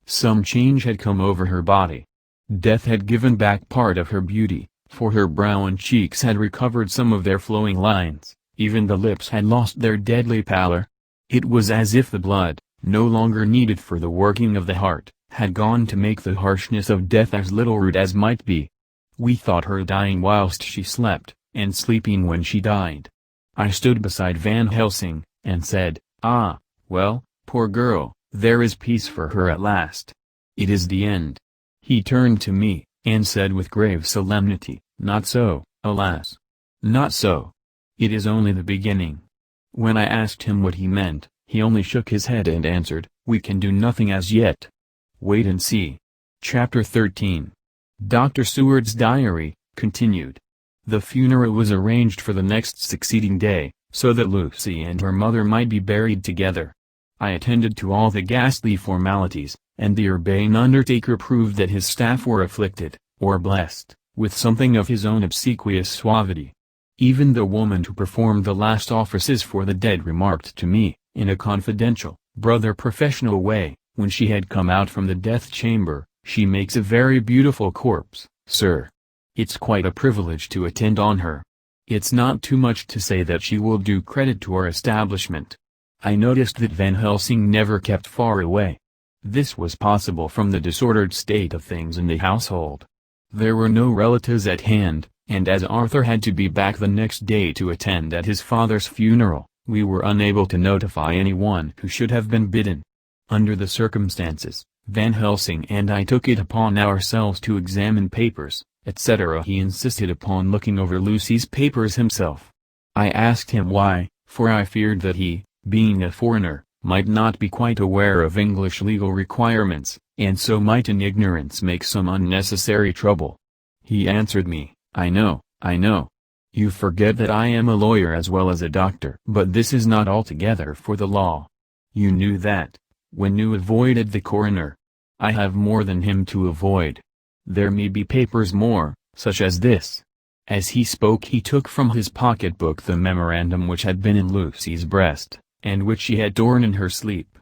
Some change had come over her body. Death had given back part of her beauty, for her brow and cheeks had recovered some of their flowing lines, even the lips had lost their deadly pallor. It was as if the blood, no longer needed for the working of the heart, had gone to make the harshness of death as little rude as might be. We thought her dying whilst she slept, and sleeping when she died. I stood beside Van Helsing, and said, "Ah, well, poor girl, there is peace for her at last. It is the end." He turned to me, and said with grave solemnity, "Not so, alas. Not so. It is only the beginning." When I asked him what he meant, he only shook his head and answered, "We can do nothing as yet. Wait and see." Chapter 13. Dr. Seward's Diary, continued. The funeral was arranged for the next succeeding day, so that Lucy and her mother might be buried together. I attended to all the ghastly formalities, and the urbane undertaker proved that his staff were afflicted, or blessed, with something of his own obsequious suavity. Even the woman who performed the last offices for the dead remarked to me, in a confidential, brother professional way, when she had come out from the death chamber, "She makes a very beautiful corpse, sir. It's quite a privilege to attend on her. It's not too much to say that she will do credit to our establishment." I noticed that Van Helsing never kept far away. This was possible from the disordered state of things in the household. There were no relatives at hand, and as Arthur had to be back the next day to attend at his father's funeral, we were unable to notify anyone who should have been bidden. Under the circumstances, Van Helsing and I took it upon ourselves to examine papers, etc. He insisted upon looking over Lucy's papers himself. I asked him why, for I feared that he, being a foreigner, might not be quite aware of English legal requirements, and so might in ignorance make some unnecessary trouble. He answered me, I know. You forget that I am a lawyer as well as a doctor. But this is not altogether for the law. You knew that, when you avoided the coroner. I have more than him to avoid. There may be papers more, such as this." As he spoke he took from his pocketbook the memorandum which had been in Lucy's breast, and which she had torn in her sleep.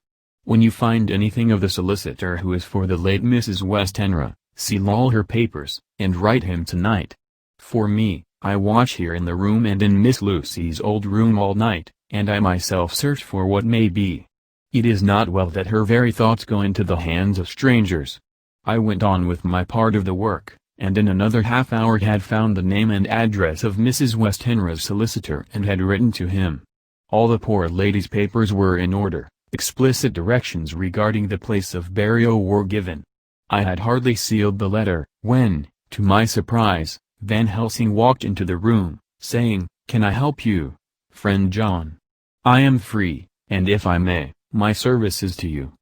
When you find anything of the solicitor who is for the late Mrs. Westenra, seal all her papers, and write him tonight. For me, I watch here in the room and in Miss Lucy's old room all night, and I myself search for what may be. It is not well that her very thoughts go into the hands of strangers. I went on with my part of the work, and in another half hour had found the name and address of Mrs. Westenra's solicitor and had written to him. All the poor lady's papers were in order, explicit directions regarding the place of burial were given. I had hardly sealed the letter, when, to my surprise, Van Helsing walked into the room, saying, "Can I help you, friend John? I am free, and if I may, my service is to you.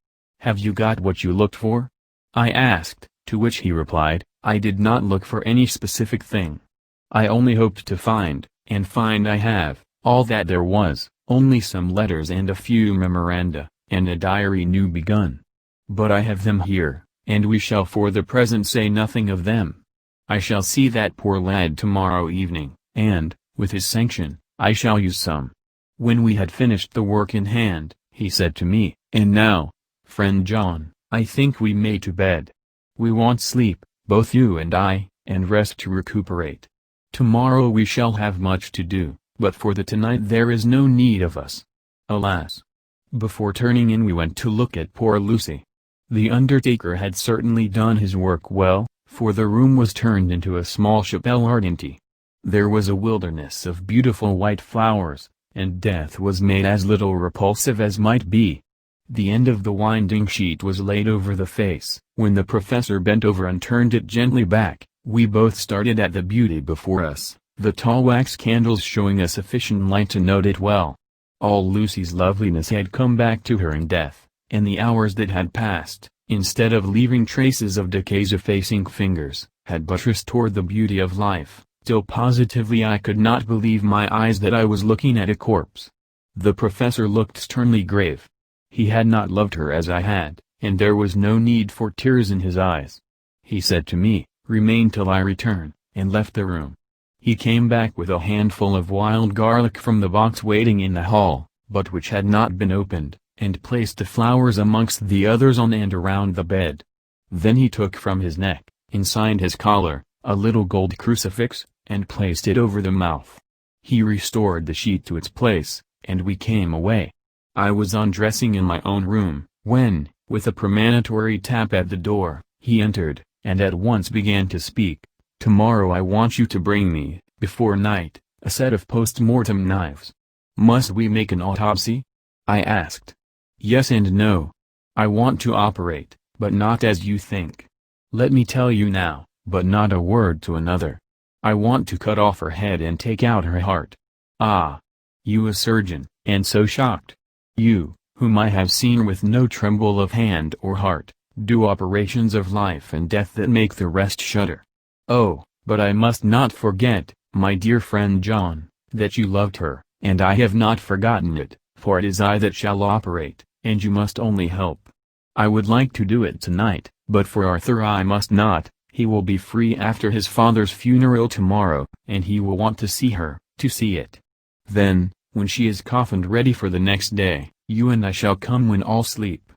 Have you got what you looked for?" I asked, to which he replied, "I did not look for any specific thing. I only hoped to find, and find I have, all that there was, only some letters and a few memoranda, and a diary new begun. But I have them here, and we shall for the present say nothing of them. I shall see that poor lad tomorrow evening, and, with his sanction, I shall use some." When we had finished the work in hand, he said to me, "And now, friend John, I think we may to bed. We want sleep, both you and I, and rest to recuperate. Tomorrow we shall have much to do, but for the tonight there is no need of us." Alas! Before turning in we went to look at poor Lucy. The undertaker had certainly done his work well, for the room was turned into a small chapelle ardente. There was a wilderness of beautiful white flowers, and death was made as little repulsive as might be. The end of the winding sheet was laid over the face. When the professor bent over and turned it gently back, we both started at the beauty before us, the tall wax candles showing a sufficient light to note it well. All Lucy's loveliness had come back to her in death, and the hours that had passed, instead of leaving traces of decay's effacing fingers, had buttressed toward the beauty of life, till positively I could not believe my eyes that I was looking at a corpse. The professor looked sternly grave. He had not loved her as I had, and there was no need for tears in his eyes. He said to me, "Remain till I return," and left the room. He came back with a handful of wild garlic from the box waiting in the hall, but which had not been opened, and placed the flowers amongst the others on and around the bed. Then he took from his neck, inside his collar, a little gold crucifix, and placed it over the mouth. He restored the sheet to its place, and we came away. I was undressing in my own room, when, with a premonitory tap at the door, he entered, and at once began to speak. "Tomorrow I want you to bring me, before night, a set of post-mortem knives." "Must we make an autopsy?" I asked. "Yes and no. I want to operate, but not as you think. Let me tell you now, but not a word to another. I want to cut off her head and take out her heart." "Ah! You a surgeon, and so shocked? You, whom I have seen with no tremble of hand or heart, do operations of life and death that make the rest shudder. Oh, but I must not forget, my dear friend John, that you loved her, and I have not forgotten it, for it is I that shall operate, and you must only help. I would like to do it tonight, but for Arthur I must not. He will be free after his father's funeral tomorrow, and he will want to see her, to see it. Then, when she is coffined ready for the next day, you and I shall come when all sleep.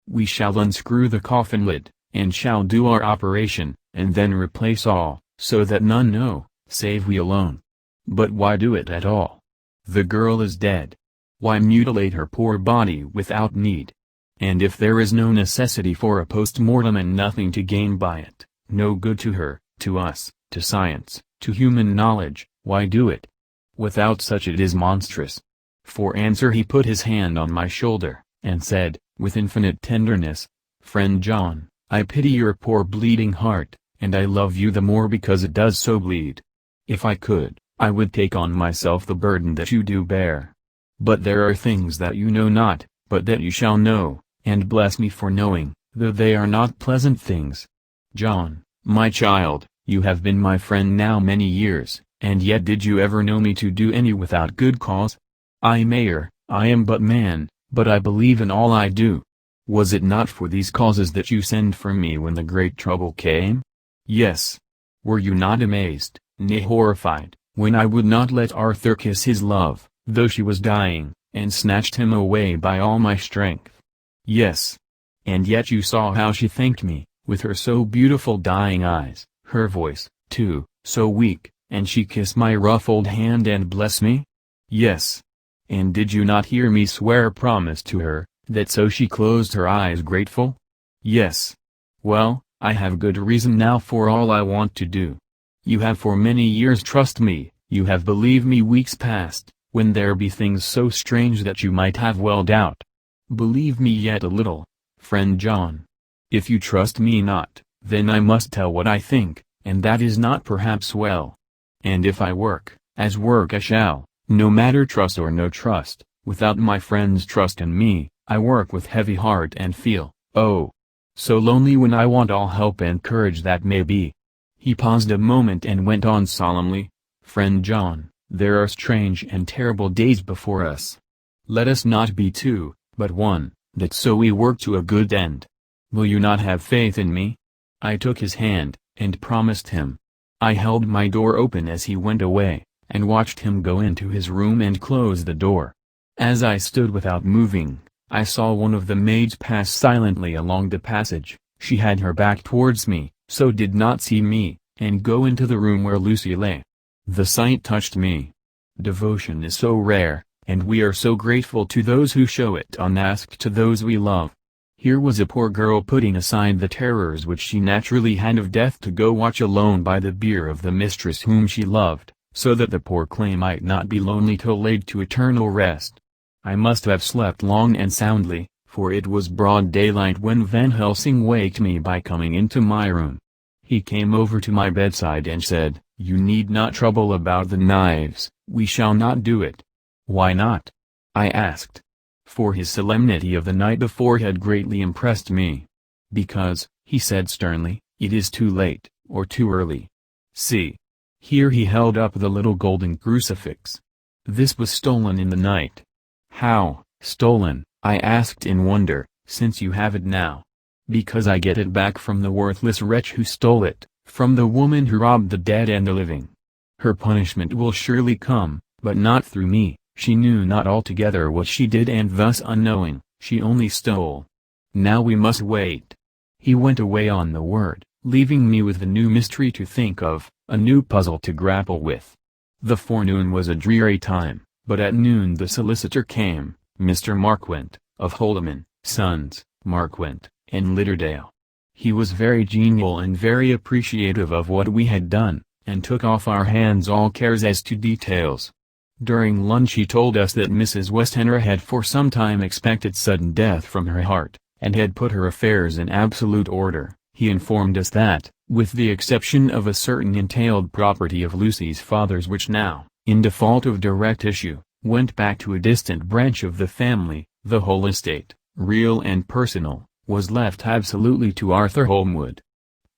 We shall unscrew the coffin lid, and shall do our operation, and then replace all, so that none know, save we alone. But why do it at all? The girl is dead. Why mutilate her poor body without need? And if there is no necessity for a post-mortem and nothing to gain by it, no good to her, to us, to science, to human knowledge, why do it? Without such it is monstrous." For answer he put his hand on my shoulder, and said, with infinite tenderness, "Friend John, I pity your poor bleeding heart, and I love you the more because it does so bleed. If I could, I would take on myself the burden that you do bear. But there are things that you know not, but that you shall know, and bless me for knowing, though they are not pleasant things. John, my child, you have been my friend now many years, and yet did you ever know me to do any without good cause? I may err, I am but man, but I believe in all I do. Was it not for these causes that you sent for me when the great trouble came? Yes. Were you not amazed, nay horrified, when I would not let Arthur kiss his love, though she was dying, and snatched him away by all my strength? Yes. And yet you saw how she thanked me, with her so beautiful dying eyes, her voice, too, so weak, and she kissed my rough old hand and blessed me? Yes. And did you not hear me swear a promise to her, that so she closed her eyes grateful? Yes. Well, I have good reason now for all I want to do. You have for many years trust me, you have believed me weeks past, when there be things so strange that you might have well doubt. Believe me yet a little, friend John. If you trust me not, then I must tell what I think, and that is not perhaps well. And if I work, as work I shall, no matter trust or no trust, without my friends' trust in me, I work with heavy heart and feel, oh, so lonely when I want all help and courage that may be. He paused a moment and went on solemnly, Friend John, there are strange and terrible days before us. Let us not be two, but one, that so we work to a good end. Will you not have faith in me? I took his hand, and promised him. I held my door open as he went away, and watched him go into his room and close the door. As I stood without moving, I saw one of the maids pass silently along the passage. She had her back towards me, so did not see me, and go into the room where Lucy lay. The sight touched me. Devotion is so rare, and we are so grateful to those who show it unasked to those we love. Here was a poor girl putting aside the terrors which she naturally had of death to go watch alone by the bier of the mistress whom she loved, so that the poor clay might not be lonely till laid to eternal rest. I must have slept long and soundly, for it was broad daylight when Van Helsing waked me by coming into my room. He came over to my bedside and said, You need not trouble about the knives, we shall not do it. Why not? I asked. For his solemnity of the night before had greatly impressed me. Because, he said sternly, it is too late, or too early. See. Here he held up the little golden crucifix. This was stolen in the night. How, stolen? I asked in wonder, since you have it now. Because I get it back from the worthless wretch who stole it, from the woman who robbed the dead and the living. Her punishment will surely come, but not through me. She knew not altogether what she did and thus unknowing, she only stole. Now we must wait. He went away on the word, leaving me with a new mystery to think of, a new puzzle to grapple with. The forenoon was a dreary time, but at noon the solicitor came, Mr. Marquent, of Holdeman, Sons, Marquent, and Litterdale. He was very genial and very appreciative of what we had done, and took off our hands all cares as to details. During lunch he told us that Mrs. Westenra had for some time expected sudden death from her heart, and had put her affairs in absolute order. He informed us that, with the exception of a certain entailed property of Lucy's father's which now, in default of direct issue, went back to a distant branch of the family, the whole estate, real and personal, was left absolutely to Arthur Holmwood.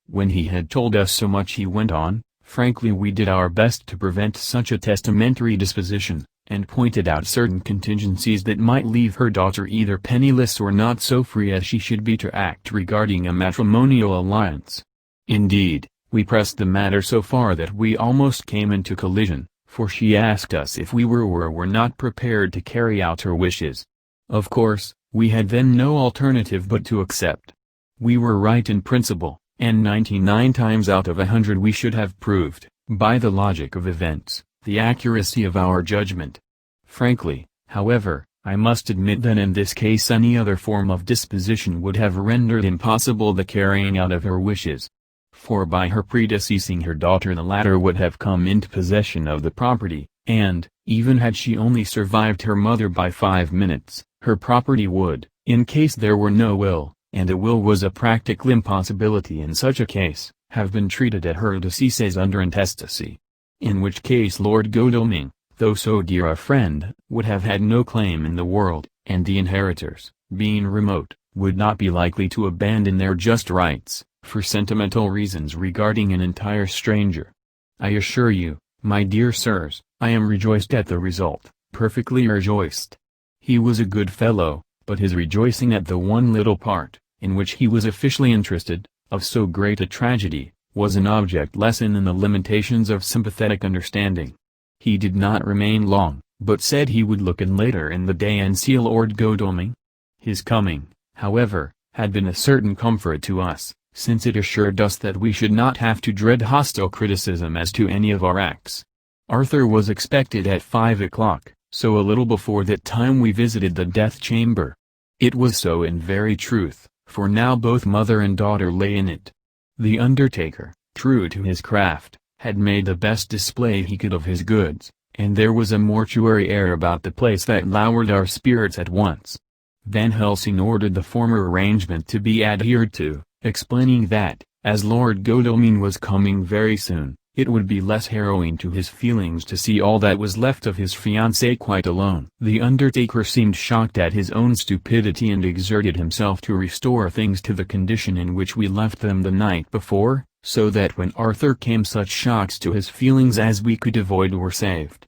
When he had told us so much he went on, frankly we did our best to prevent such a testamentary disposition, and pointed out certain contingencies that might leave her daughter either penniless or not so free as she should be to act regarding a matrimonial alliance. Indeed, we pressed the matter so far that we almost came into collision, for she asked us if we were or were not prepared to carry out her wishes. Of course, we had then no alternative but to accept. We were right in principle, and 99 times out of 100 we should have proved, by the logic of events, the accuracy of our judgment. Frankly, however, I must admit that in this case any other form of disposition would have rendered impossible the carrying out of her wishes. For by her predeceasing her daughter the latter would have come into possession of the property, and, even had she only survived her mother by 5 minutes, her property would, in case there were no will, and a will was a practical impossibility in such a case, have been treated at her decease as under intestacy. In which case Lord Godalming, though so dear a friend, would have had no claim in the world, and the inheritors, being remote, would not be likely to abandon their just rights, for sentimental reasons regarding an entire stranger. I assure you, my dear sirs, I am rejoiced at the result, perfectly rejoiced. He was a good fellow, but his rejoicing at the one little part, in which he was officially interested, of so great a tragedy, was an object lesson in the limitations of sympathetic understanding. He did not remain long, but said he would look in later in the day and see Lord Godalming. His coming, however, had been a certain comfort to us, since it assured us that we should not have to dread hostile criticism as to any of our acts. Arthur was expected at 5 o'clock, so a little before that time we visited the death chamber. It was so in very truth, for now both mother and daughter lay in it. The undertaker, true to his craft, had made the best display he could of his goods, and there was a mortuary air about the place that lowered our spirits at once. Van Helsing ordered the former arrangement to be adhered to, explaining that, as Lord Godalming was coming very soon, it would be less harrowing to his feelings to see all that was left of his fiancée quite alone. The undertaker seemed shocked at his own stupidity and exerted himself to restore things to the condition in which we left them the night before, so that when Arthur came such shocks to his feelings as we could avoid were saved.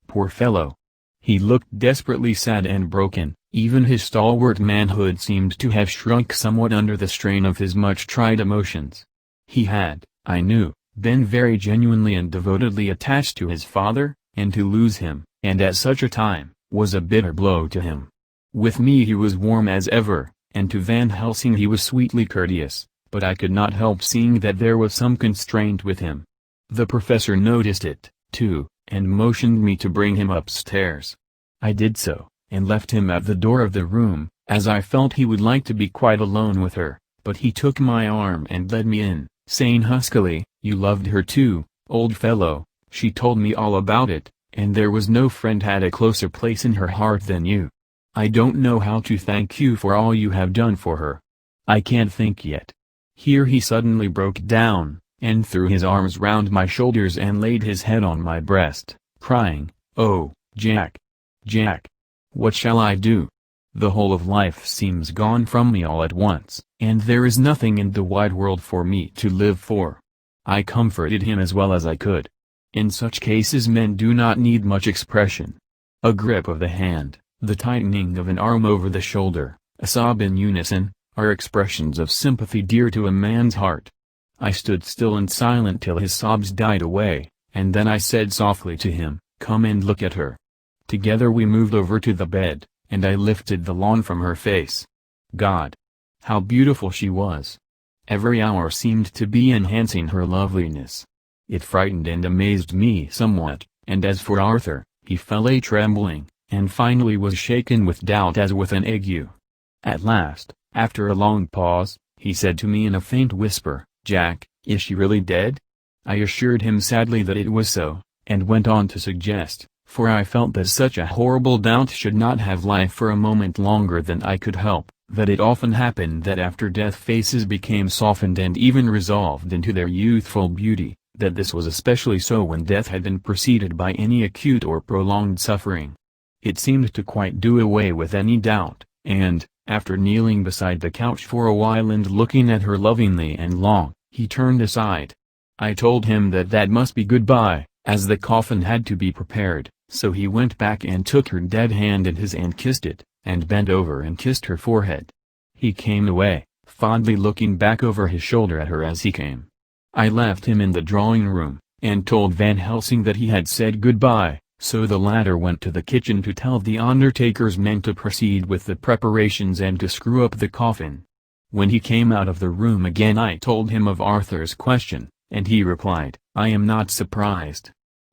Poor fellow! He looked desperately sad and broken, even his stalwart manhood seemed to have shrunk somewhat under the strain of his much-tried emotions. He had, I knew, been very genuinely and devotedly attached to his father, and to lose him, and at such a time, was a bitter blow to him. With me he was warm as ever, and to Van Helsing he was sweetly courteous, but I could not help seeing that there was some constraint with him. The professor noticed it, too, and motioned me to bring him upstairs. I did so, and left him at the door of the room, as I felt he would like to be quite alone with her, but he took my arm and led me in, saying huskily, "You loved her too, old fellow, she told me all about it, and there was no friend had a closer place in her heart than you. I don't know how to thank you for all you have done for her. I can't think yet." Here he suddenly broke down, and threw his arms round my shoulders and laid his head on my breast, crying, "Oh, Jack! Jack! What shall I do? The whole of life seems gone from me all at once, and there is nothing in the wide world for me to live for." I comforted him as well as I could. In such cases men do not need much expression. A grip of the hand, the tightening of an arm over the shoulder, a sob in unison, are expressions of sympathy dear to a man's heart. I stood still and silent till his sobs died away, and then I said softly to him, "Come and look at her." Together we moved over to the bed, and I lifted the lawn from her face. God! How beautiful she was! Every hour seemed to be enhancing her loveliness. It frightened and amazed me somewhat, and as for Arthur, he fell a trembling, and finally was shaken with doubt as with an ague. At last, after a long pause, he said to me in a faint whisper, "Jack, is she really dead?" I assured him sadly that it was so, and went on to suggest, for I felt that such a horrible doubt should not have life for a moment longer than I could help, that it often happened that after death faces became softened and even resolved into their youthful beauty, that this was especially so when death had been preceded by any acute or prolonged suffering. It seemed to quite do away with any doubt, and, after kneeling beside the couch for a while and looking at her lovingly and long, he turned aside. I told him that that must be goodbye, as the coffin had to be prepared, so he went back and took her dead hand in his and kissed it, and bent over and kissed her forehead. He came away, fondly looking back over his shoulder at her as he came. I left him in the drawing-room, and told Van Helsing that he had said goodbye, so the latter went to the kitchen to tell the undertaker's men to proceed with the preparations and to screw up the coffin. When he came out of the room again I told him of Arthur's question, and he replied, "I am not surprised.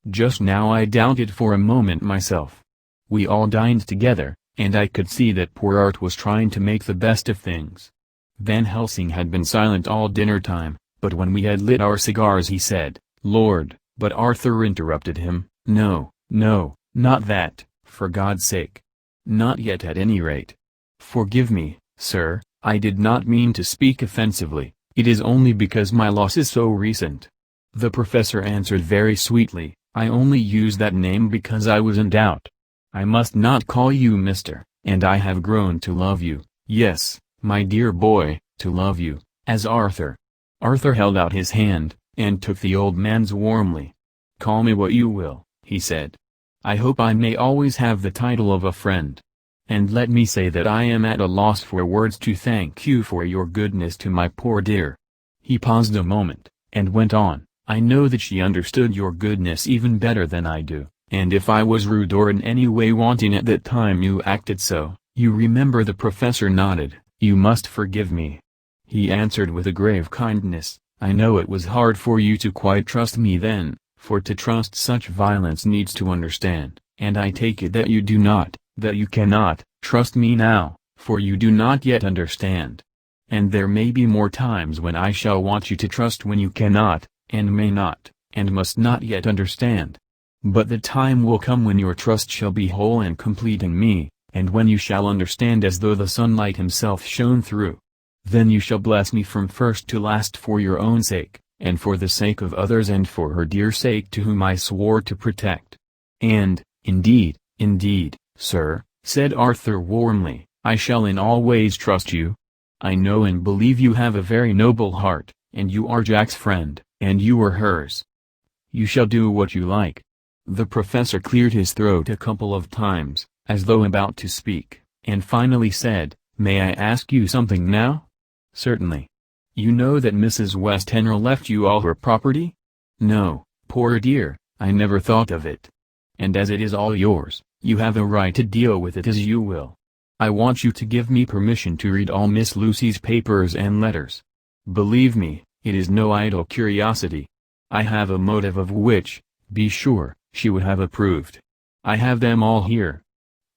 Just now I doubted for a moment myself." We all dined together, and I could see that poor Art was trying to make the best of things. Van Helsing had been silent all dinner time, but when we had lit our cigars he said, "Lord," but Arthur interrupted him, "No, no, not that, for God's sake. Not yet at any rate. Forgive me, sir, I did not mean to speak offensively, it is only because my loss is so recent." The professor answered very sweetly, "I only used that name because I was in doubt. I must not call you Mister, and I have grown to love you, yes, my dear boy, to love you, as Arthur." Arthur held out his hand, and took the old man's warmly. "Call me what you will," he said. "I hope I may always have the title of a friend. And let me say that I am at a loss for words to thank you for your goodness to my poor dear." He paused a moment, and went on, "I know that she understood your goodness even better than I do, and if I was rude or in any way wanting at that time you acted so." You remember the professor nodded. You must forgive me." He answered with a grave kindness, "I know it was hard for you to quite trust me then, for to trust such violence needs to understand, and I take it that you do not, that you cannot, trust me now, for you do not yet understand. And there may be more times when I shall want you to trust when you cannot, and may not, and must not yet understand. But the time will come when your trust shall be whole and complete in me, and when you shall understand as though the sunlight himself shone through. Then you shall bless me from first to last for your own sake, and for the sake of others and for her dear sake to whom I swore to protect. And, indeed, sir," said Arthur warmly, "I shall in all ways trust you. I know and believe you have a very noble heart, and you are Jack's friend, and you are hers. You shall do what you like." The professor cleared his throat a couple of times, as though about to speak, and finally said, "May I ask you something now?" "Certainly." "You know that Mrs. Westenra left you all her property?" "No, poor dear, I never thought of it." "And as it is all yours, you have a right to deal with it as you will. I want you to give me permission to read all Miss Lucy's papers and letters. Believe me, it is no idle curiosity. I have a motive of which, be sure, she would have approved. I have them all here.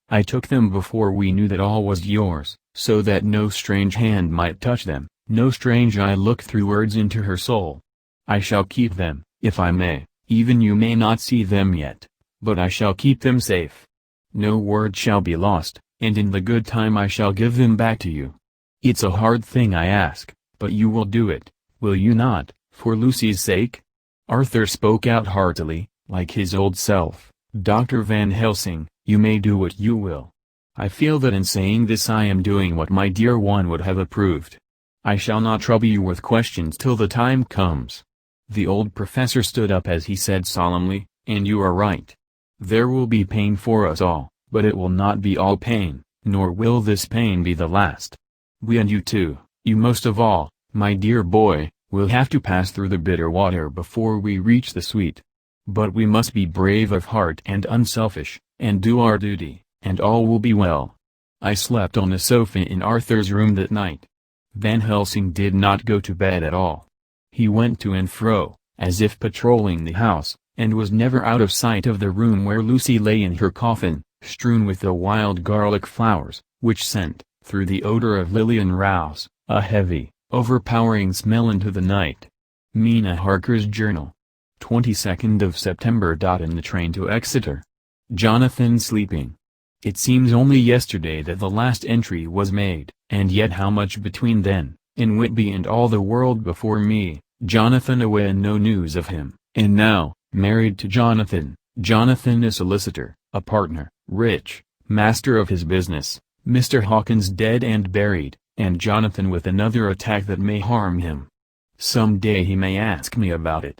I took them before we knew that all was yours, so that no strange hand might touch them, no strange eye look through words into her soul. I shall keep them, if I may, even you may not see them yet, but I shall keep them safe. No word shall be lost, and in the good time I shall give them back to you. It's a hard thing I ask, but you will do it, will you not, for Lucy's sake?" Arthur spoke out heartily, like his old self. "Dr. Van Helsing, you may do what you will. I feel that in saying this I am doing what my dear one would have approved. I shall not trouble you with questions till the time comes." The old professor stood up as he said solemnly, "And you are right. There will be pain for us all, but it will not be all pain, nor will this pain be the last. We and you too, you most of all, my dear boy, will have to pass through the bitter water before we reach the sweet. But we must be brave of heart and unselfish, and do our duty, and all will be well." I slept on a sofa in Arthur's room that night. Van Helsing did not go to bed at all. He went to and fro, as if patrolling the house, and was never out of sight of the room where Lucy lay in her coffin, strewn with the wild garlic flowers, which sent, through the odor of Lillian Rouse, a heavy, overpowering smell into the night. Mina Harker's Journal. 22nd of September. In the train to Exeter. Jonathan sleeping. It seems only yesterday that the last entry was made, and yet how much between then, in Whitby and all the world before me, Jonathan away and no news of him, and now, married to Jonathan, Jonathan a solicitor, a partner, rich, master of his business, Mr. Hawkins dead and buried, and Jonathan with another attack that may harm him. Some day he may ask me about it.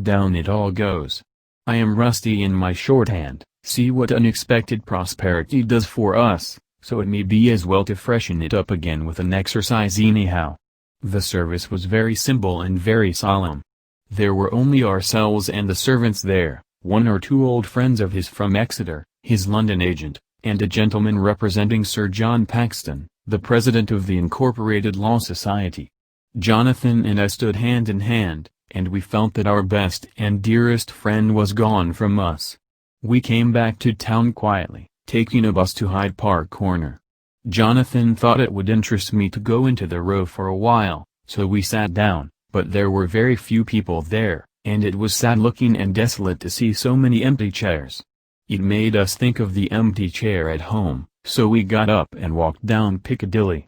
Down it all goes. I am rusty in my shorthand, see what unexpected prosperity does for us, so it may be as well to freshen it up again with an exercise anyhow. The service was very simple and very solemn. There were only ourselves and the servants there, one or two old friends of his from Exeter, his London agent, and a gentleman representing Sir John Paxton, the president of the Incorporated Law Society. Jonathan and I stood hand in hand, and we felt that our best and dearest friend was gone from us. We came back to town quietly, taking a bus to Hyde Park Corner. Jonathan thought it would interest me to go into the Row for a while, so we sat down, but there were very few people there, and it was sad-looking and desolate to see so many empty chairs. It made us think of the empty chair at home, so we got up and walked down Piccadilly.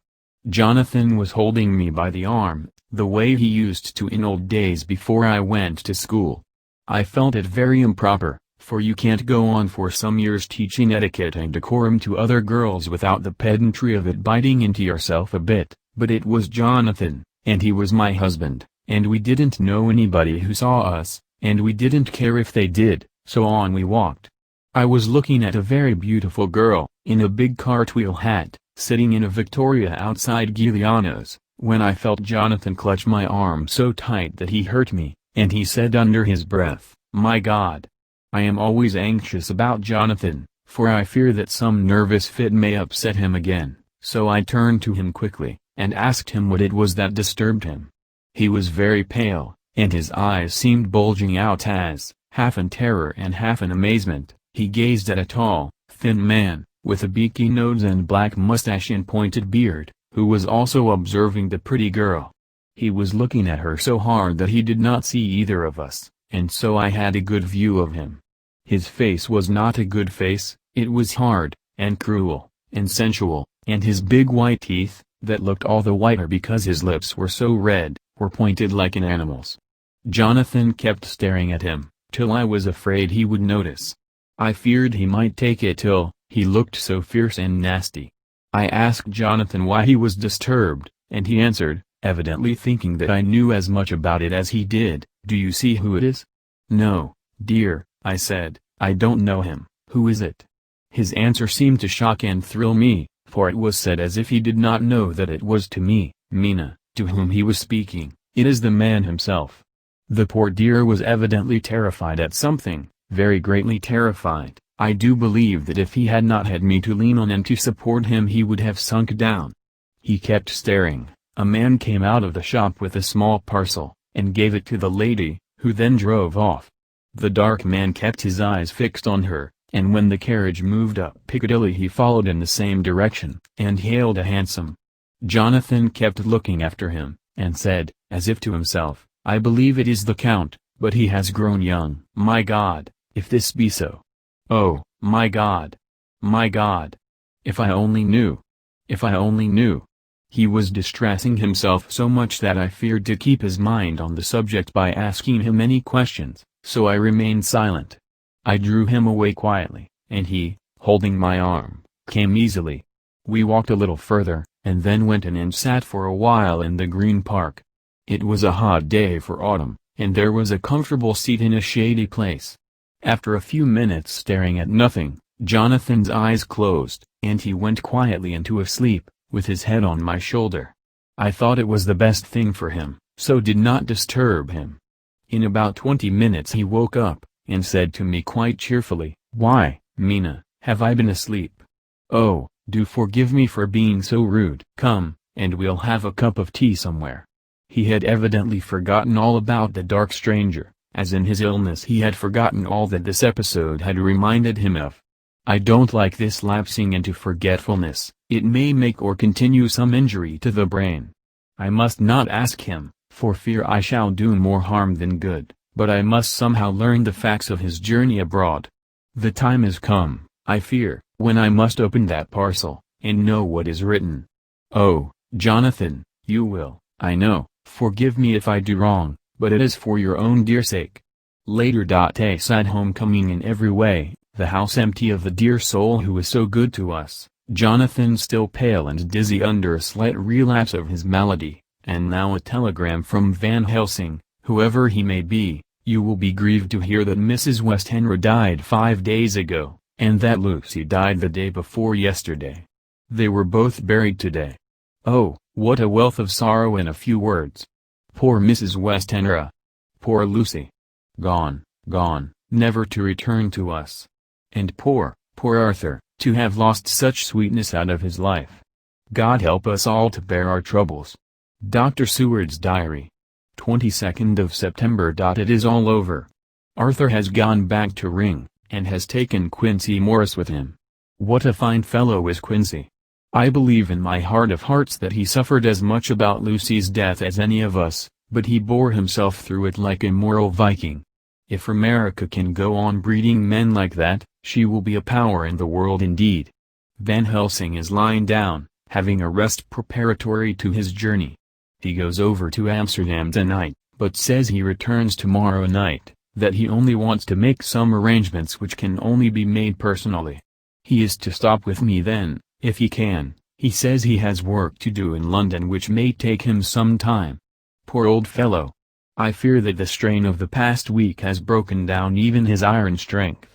Jonathan was holding me by the arm, the way he used to in old days before I went to school. I felt it very improper, for you can't go on for some years teaching etiquette and decorum to other girls without the pedantry of it biting into yourself a bit, but it was Jonathan, and he was my husband, and we didn't know anybody who saw us, and we didn't care if they did, so on we walked. I was looking at a very beautiful girl, in a big cartwheel hat, sitting in a victoria outside Giuliano's, when I felt Jonathan clutch my arm so tight that he hurt me, and he said under his breath, "My God! I am always anxious about Jonathan, for I fear that some nervous fit may upset him again, So I turned to him quickly, and asked him what it was that disturbed him. He was very pale, and his eyes seemed bulging out as, half in terror and half in amazement, he gazed at a tall, thin man, with a beaky nose and black mustache and pointed beard, who was also observing the pretty girl. He was looking at her so hard that he did not see either of us, and so I had a good view of him. His face was not a good face, it was hard, and cruel, and sensual, and his big white teeth, that looked all the whiter because his lips were so red, were pointed like an animal's. Jonathan kept staring at him, till I was afraid he would notice. I feared he might take it ill, he looked so fierce and nasty. I asked Jonathan why he was disturbed, and he answered, evidently thinking that I knew as much about it as he did, "Do you see who it is?" "No, dear," I said, "I don't know him. Who is it?" His answer seemed to shock and thrill me, for it was said as if he did not know that it was to me, Mina, to whom he was speaking. "It is the man himself." The poor dear was evidently terrified at something, very greatly terrified. I do believe that if he had not had me to lean on and to support him he would have sunk down. He kept staring. A man came out of the shop with a small parcel, and gave it to the lady, who then drove off. The dark man kept his eyes fixed on her, and when the carriage moved up Piccadilly he followed in the same direction, and hailed a hansom. Jonathan kept looking after him, and said, as if to himself, "I believe it is the Count, but he has grown young." My God, if this be so! Oh, my God! My God! If I only knew! If I only knew! He was distressing himself so much that I feared to keep his mind on the subject by asking him any questions, so I remained silent. I drew him away quietly, and he, holding my arm, came easily. We walked a little further, and then went in and sat for a while in the Green Park. It was a hot day for autumn, and there was a comfortable seat in a shady place. After a few minutes staring at nothing, Jonathan's eyes closed, and he went quietly into a sleep, with his head on my shoulder. I thought it was the best thing for him, so did not disturb him. In about 20 minutes he woke up, and said to me quite cheerfully, "Why, Mina, have I been asleep? Oh, do forgive me for being so rude. Come, and we'll have a cup of tea somewhere." He had evidently forgotten all about the dark stranger, as in his illness he had forgotten all that this episode had reminded him of. I don't like this lapsing into forgetfulness, it may make or continue some injury to the brain. I must not ask him, for fear I shall do more harm than good, but I must somehow learn the facts of his journey abroad. The time has come, I fear, when I must open that parcel, and know what is written. Oh, Jonathan, you will, I know, forgive me if I do wrong, but it is for your own dear sake. Later. A sad homecoming in every way, the house empty of the dear soul who was so good to us, Jonathan still pale and dizzy under a slight relapse of his malady, and now a telegram from Van Helsing, whoever he may be. "You will be grieved to hear that Mrs. Westenra died 5 days ago, and that Lucy died the day before yesterday. They were both buried today." Oh, what a wealth of sorrow in a few words! Poor Mrs. Westenra! Poor Lucy! Gone, gone, never to return to us. And poor Arthur, to have lost such sweetness out of his life. God help us all to bear our troubles. Dr. Seward's Diary. 22nd of September. It is all over. Arthur has gone back to Ring, and has taken Quincy Morris with him. What a fine fellow is Quincy! I believe in my heart of hearts that he suffered as much about Lucy's death as any of us, but he bore himself through it like a moral Viking. If America can go on breeding men like that, she will be a power in the world indeed. Van Helsing is lying down, having a rest preparatory to his journey. He goes over to Amsterdam tonight, but says he returns tomorrow night, that he only wants to make some arrangements which can only be made personally. He is to stop with me then, if he can. He says he has work to do in London which may take him some time. Poor old fellow! I fear that the strain of the past week has broken down even his iron strength.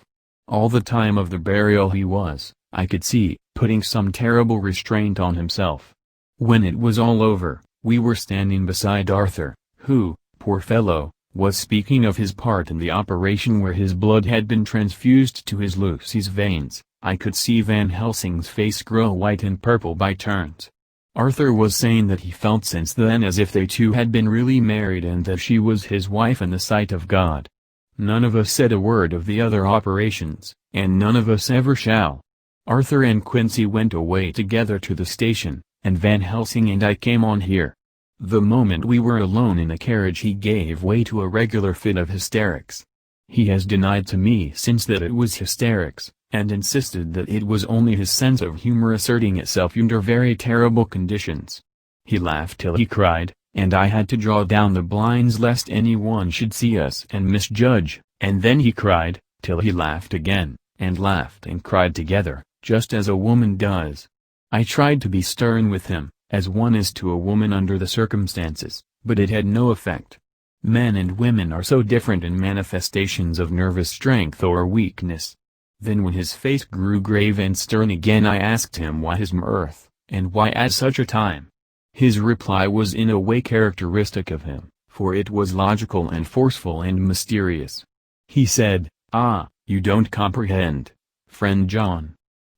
All the time of the burial he was, I could see, putting some terrible restraint on himself. When it was all over, we were standing beside Arthur, who, poor fellow, was speaking of his part in the operation where his blood had been transfused to his Lucy's veins, I could see Van Helsing's face grow white and purple by turns. Arthur was saying that he felt since then as if they two had been really married and that she was his wife in the sight of God. None of us said a word of the other operations, and none of us ever shall. Arthur and Quincy went away together to the station, and Van Helsing and I came on here. The moment we were alone in the carriage he gave way to a regular fit of hysterics. He has denied to me since that it was hysterics, and insisted that it was only his sense of humor asserting itself under very terrible conditions. He laughed till he cried, and I had to draw down the blinds lest anyone should see us and misjudge, and then he cried, till he laughed again, and laughed and cried together, just as a woman does. I tried to be stern with him, as one is to a woman under the circumstances, but it had no effect. Men and women are so different in manifestations of nervous strength or weakness. Then when his face grew grave and stern again I asked him why his mirth, and why at such a time. His reply was in a way characteristic of him, for it was logical and forceful and mysterious. He said, "Ah, you don't comprehend, friend John.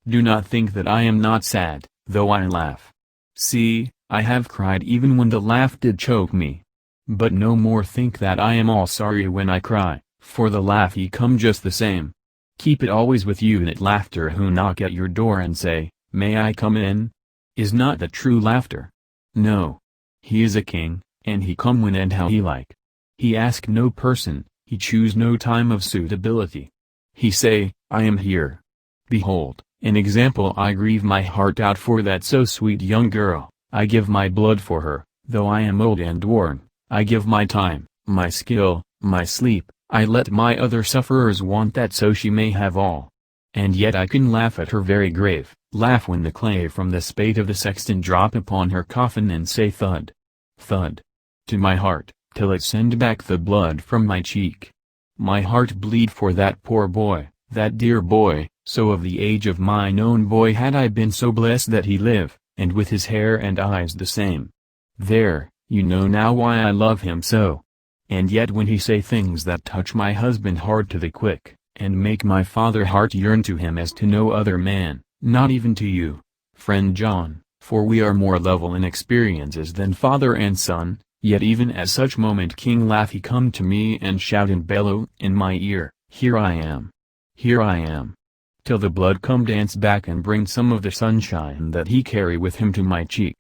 Do not think that I am not sad, though I laugh. See, I have cried even when the laugh did choke me. But no more think that I am all sorry when I cry, for the laugh he come just the same. Keep it always with you that laughter who knock at your door and say, 'May I come in?' is not the true laughter. No. He is a king, and he come when and how he like. He ask no person, he choose no time of suitability. He say, 'I am here. Behold, an example I grieve my heart out for that so sweet young girl, I give my blood for her, though I am old and worn, I give my time, my skill, my sleep, I let my other sufferers want that so she may have all. And yet I can laugh at her very grave, laugh when the clay from the spade of the sexton drop upon her coffin and say thud, thud, to my heart, till it send back the blood from my cheek. My heart bleed for that poor boy, that dear boy, so of the age of mine own boy had I been so blessed that he live, and with his hair and eyes the same. There, you know now why I love him so. And yet when he say things that touch my husband hard to the quick, and make my father heart yearn to him as to no other man, not even to you, friend John, for we are more level in experiences than father and son, yet even at such moment King laugh he come to me and shout and bellow in my ear, here I am. Here I am. Till the blood come dance back and bring some of the sunshine that he carry with him to my cheek.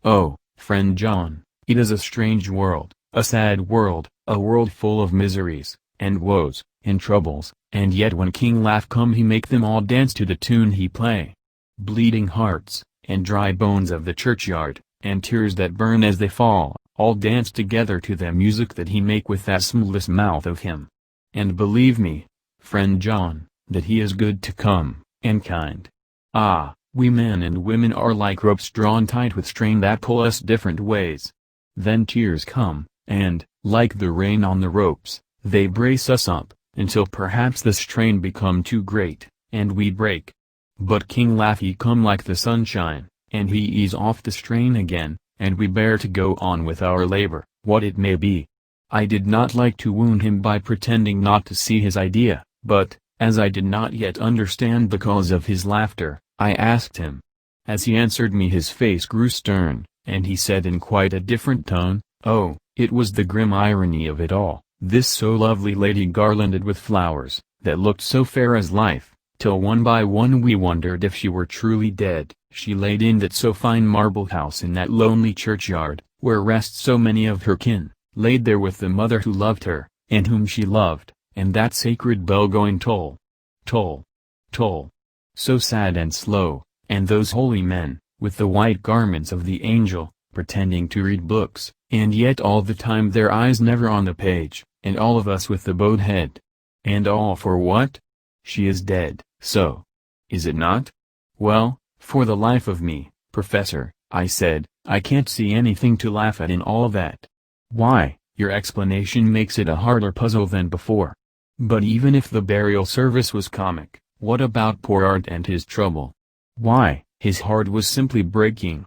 Oh, friend John, it is a strange world. A sad world, a world full of miseries, and woes, and troubles, and yet when King laugh come he make them all dance to the tune he play. Bleeding hearts, and dry bones of the churchyard, and tears that burn as they fall, all dance together to the music that he make with that smallest mouth of him. And believe me, friend John, that he is good to come, and kind. Ah, we men and women are like ropes drawn tight with string that pull us different ways. Then tears come, and, like the rain on the ropes, they brace us up, until perhaps the strain become too great, and we break. But King laugh he come like the sunshine, and he ease off the strain again, and we bear to go on with our labor, what it may be. I did not like to wound him by pretending not to see his idea, but, as I did not yet understand the cause of his laughter, I asked him. As he answered me his face grew stern, and he said in quite a different tone, "Oh, it was the grim irony of it all, this so lovely lady garlanded with flowers, that looked so fair as life, till one by one we wondered if she were truly dead. She laid in that so fine marble house in that lonely churchyard, where rest so many of her kin, laid there with the mother who loved her, and whom she loved, and that sacred bell going toll, toll, toll, so sad and slow, and those holy men, with the white garments of the angel, pretending to read books, and yet all the time their eyes never on the page, and all of us with the bowed head. And all for what? She is dead, so. Is it not? Well, for the life of me, Professor, I said, I can't see anything to laugh at in all that. Why, your explanation makes it a harder puzzle than before. But even if the burial service was comic, what about poor Art and his trouble? Why, his heart was simply breaking.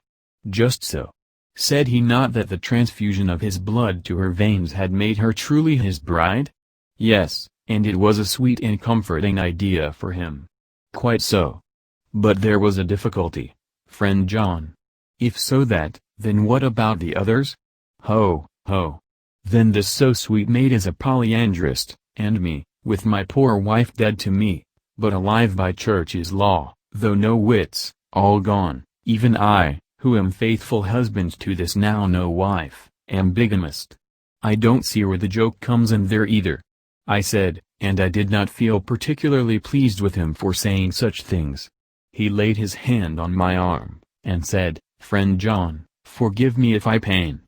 Just so. Said he not that the transfusion of his blood to her veins had made her truly his bride? Yes, and it was a sweet and comforting idea for him. Quite so. But there was a difficulty, friend John. If so that, then what about the others? Ho, ho. Then this so sweet maid is a polyandrist, and me, with my poor wife dead to me, but alive by church's law, though no wits, all gone, even I, who am faithful husband to this now no wife, am bigamist. I don't see where the joke comes in there either. I said, and I did not feel particularly pleased with him for saying such things. He laid his hand on my arm, and said, Friend John, forgive me if I pain.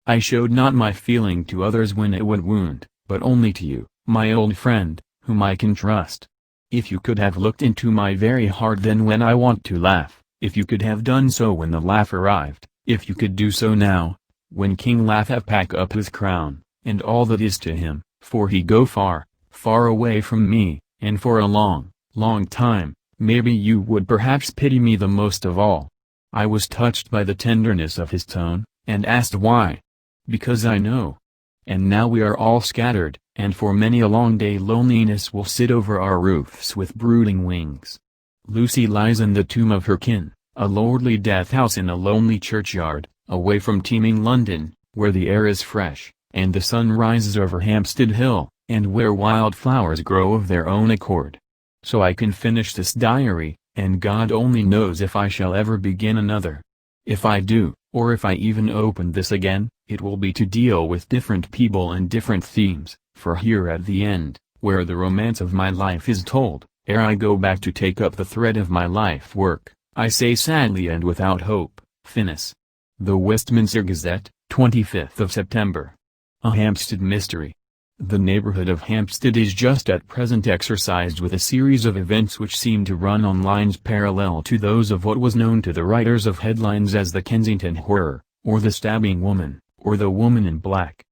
I showed not my feeling to others when it would wound, but only to you, my old friend, whom I can trust. If you could have looked into my very heart then when I want to laugh, if you could have done so when the laugh arrived, if you could do so now, when King Laugh have pack up his crown, and all that is to him, for he go far, far away from me, and for a long, long time, maybe you would perhaps pity me the most of all. I was touched by the tenderness of his tone, and asked why. Because I know. And now we are all scattered, and for many a long day loneliness will sit over our roofs with brooding wings. Lucy lies in the tomb of her kin, a lordly death house in a lonely churchyard, away from teeming London, where the air is fresh, and the sun rises over Hampstead Hill, and where wild flowers grow of their own accord. So I can finish this diary, and God only knows if I shall ever begin another. If I do, or if I even open this again, it will be to deal with different people and different themes, for here at the end, where the romance of my life is told, ere I go back to take up the thread of my life work, I say sadly and without hope, finis. The Westminster Gazette, 25th of September. A Hampstead Mystery. The neighborhood of Hampstead is just at present exercised with a series of events which seem to run on lines parallel to those of what was known to the writers of headlines as the Kensington Horror, or the Stabbing Woman, or the Woman in Black.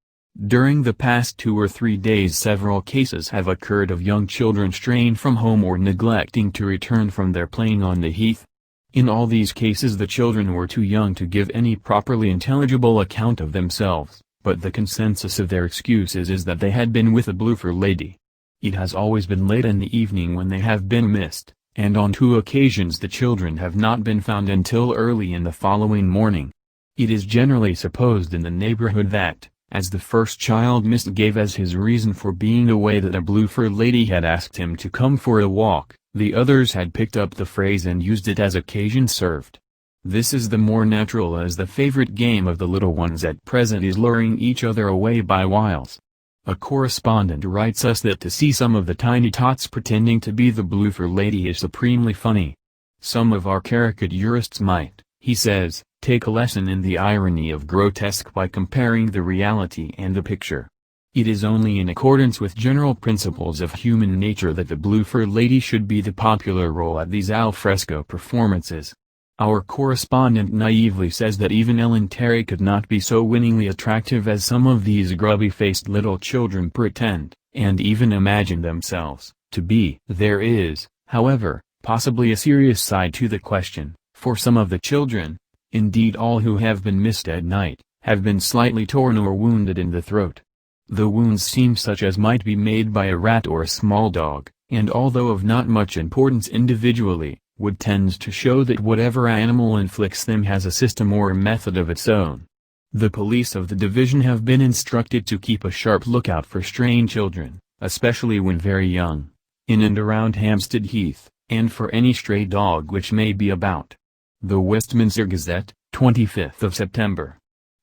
During the past 2 or 3 days several cases have occurred of young children straying from home or neglecting to return from their playing on the heath. In all these cases the children were too young to give any properly intelligible account of themselves, but the consensus of their excuses is that they had been with a bloofer lady. It has always been late in the evening when they have been missed, and on 2 occasions the children have not been found until early in the following morning. It is generally supposed in the neighborhood that, as the first child missed gave as his reason for being away that a bloofer lady had asked him to come for a walk, the others had picked up the phrase and used it as occasion served. This is the more natural as the favorite game of the little ones at present is luring each other away by wiles. A correspondent writes us that to see some of the tiny tots pretending to be the bloofer lady is supremely funny. Some of our caricaturists might, he says, take a lesson in the irony of grotesque by comparing the reality and the picture. It is only in accordance with general principles of human nature that the bloofer lady should be the popular role at these alfresco performances. Our correspondent naively says that even Ellen Terry could not be so winningly attractive as some of these grubby-faced little children pretend, and even imagine themselves, to be. There is, however, possibly a serious side to the question, for some of the children, indeed all who have been missed at night, have been slightly torn or wounded in the throat. The wounds seem such as might be made by a rat or a small dog, and although of not much importance individually, would tend to show that whatever animal inflicts them has a system or a method of its own. The police of the division have been instructed to keep a sharp lookout for straying children, especially when very young, in and around Hampstead Heath, and for any stray dog which may be about. The Westminster Gazette, 25th of September.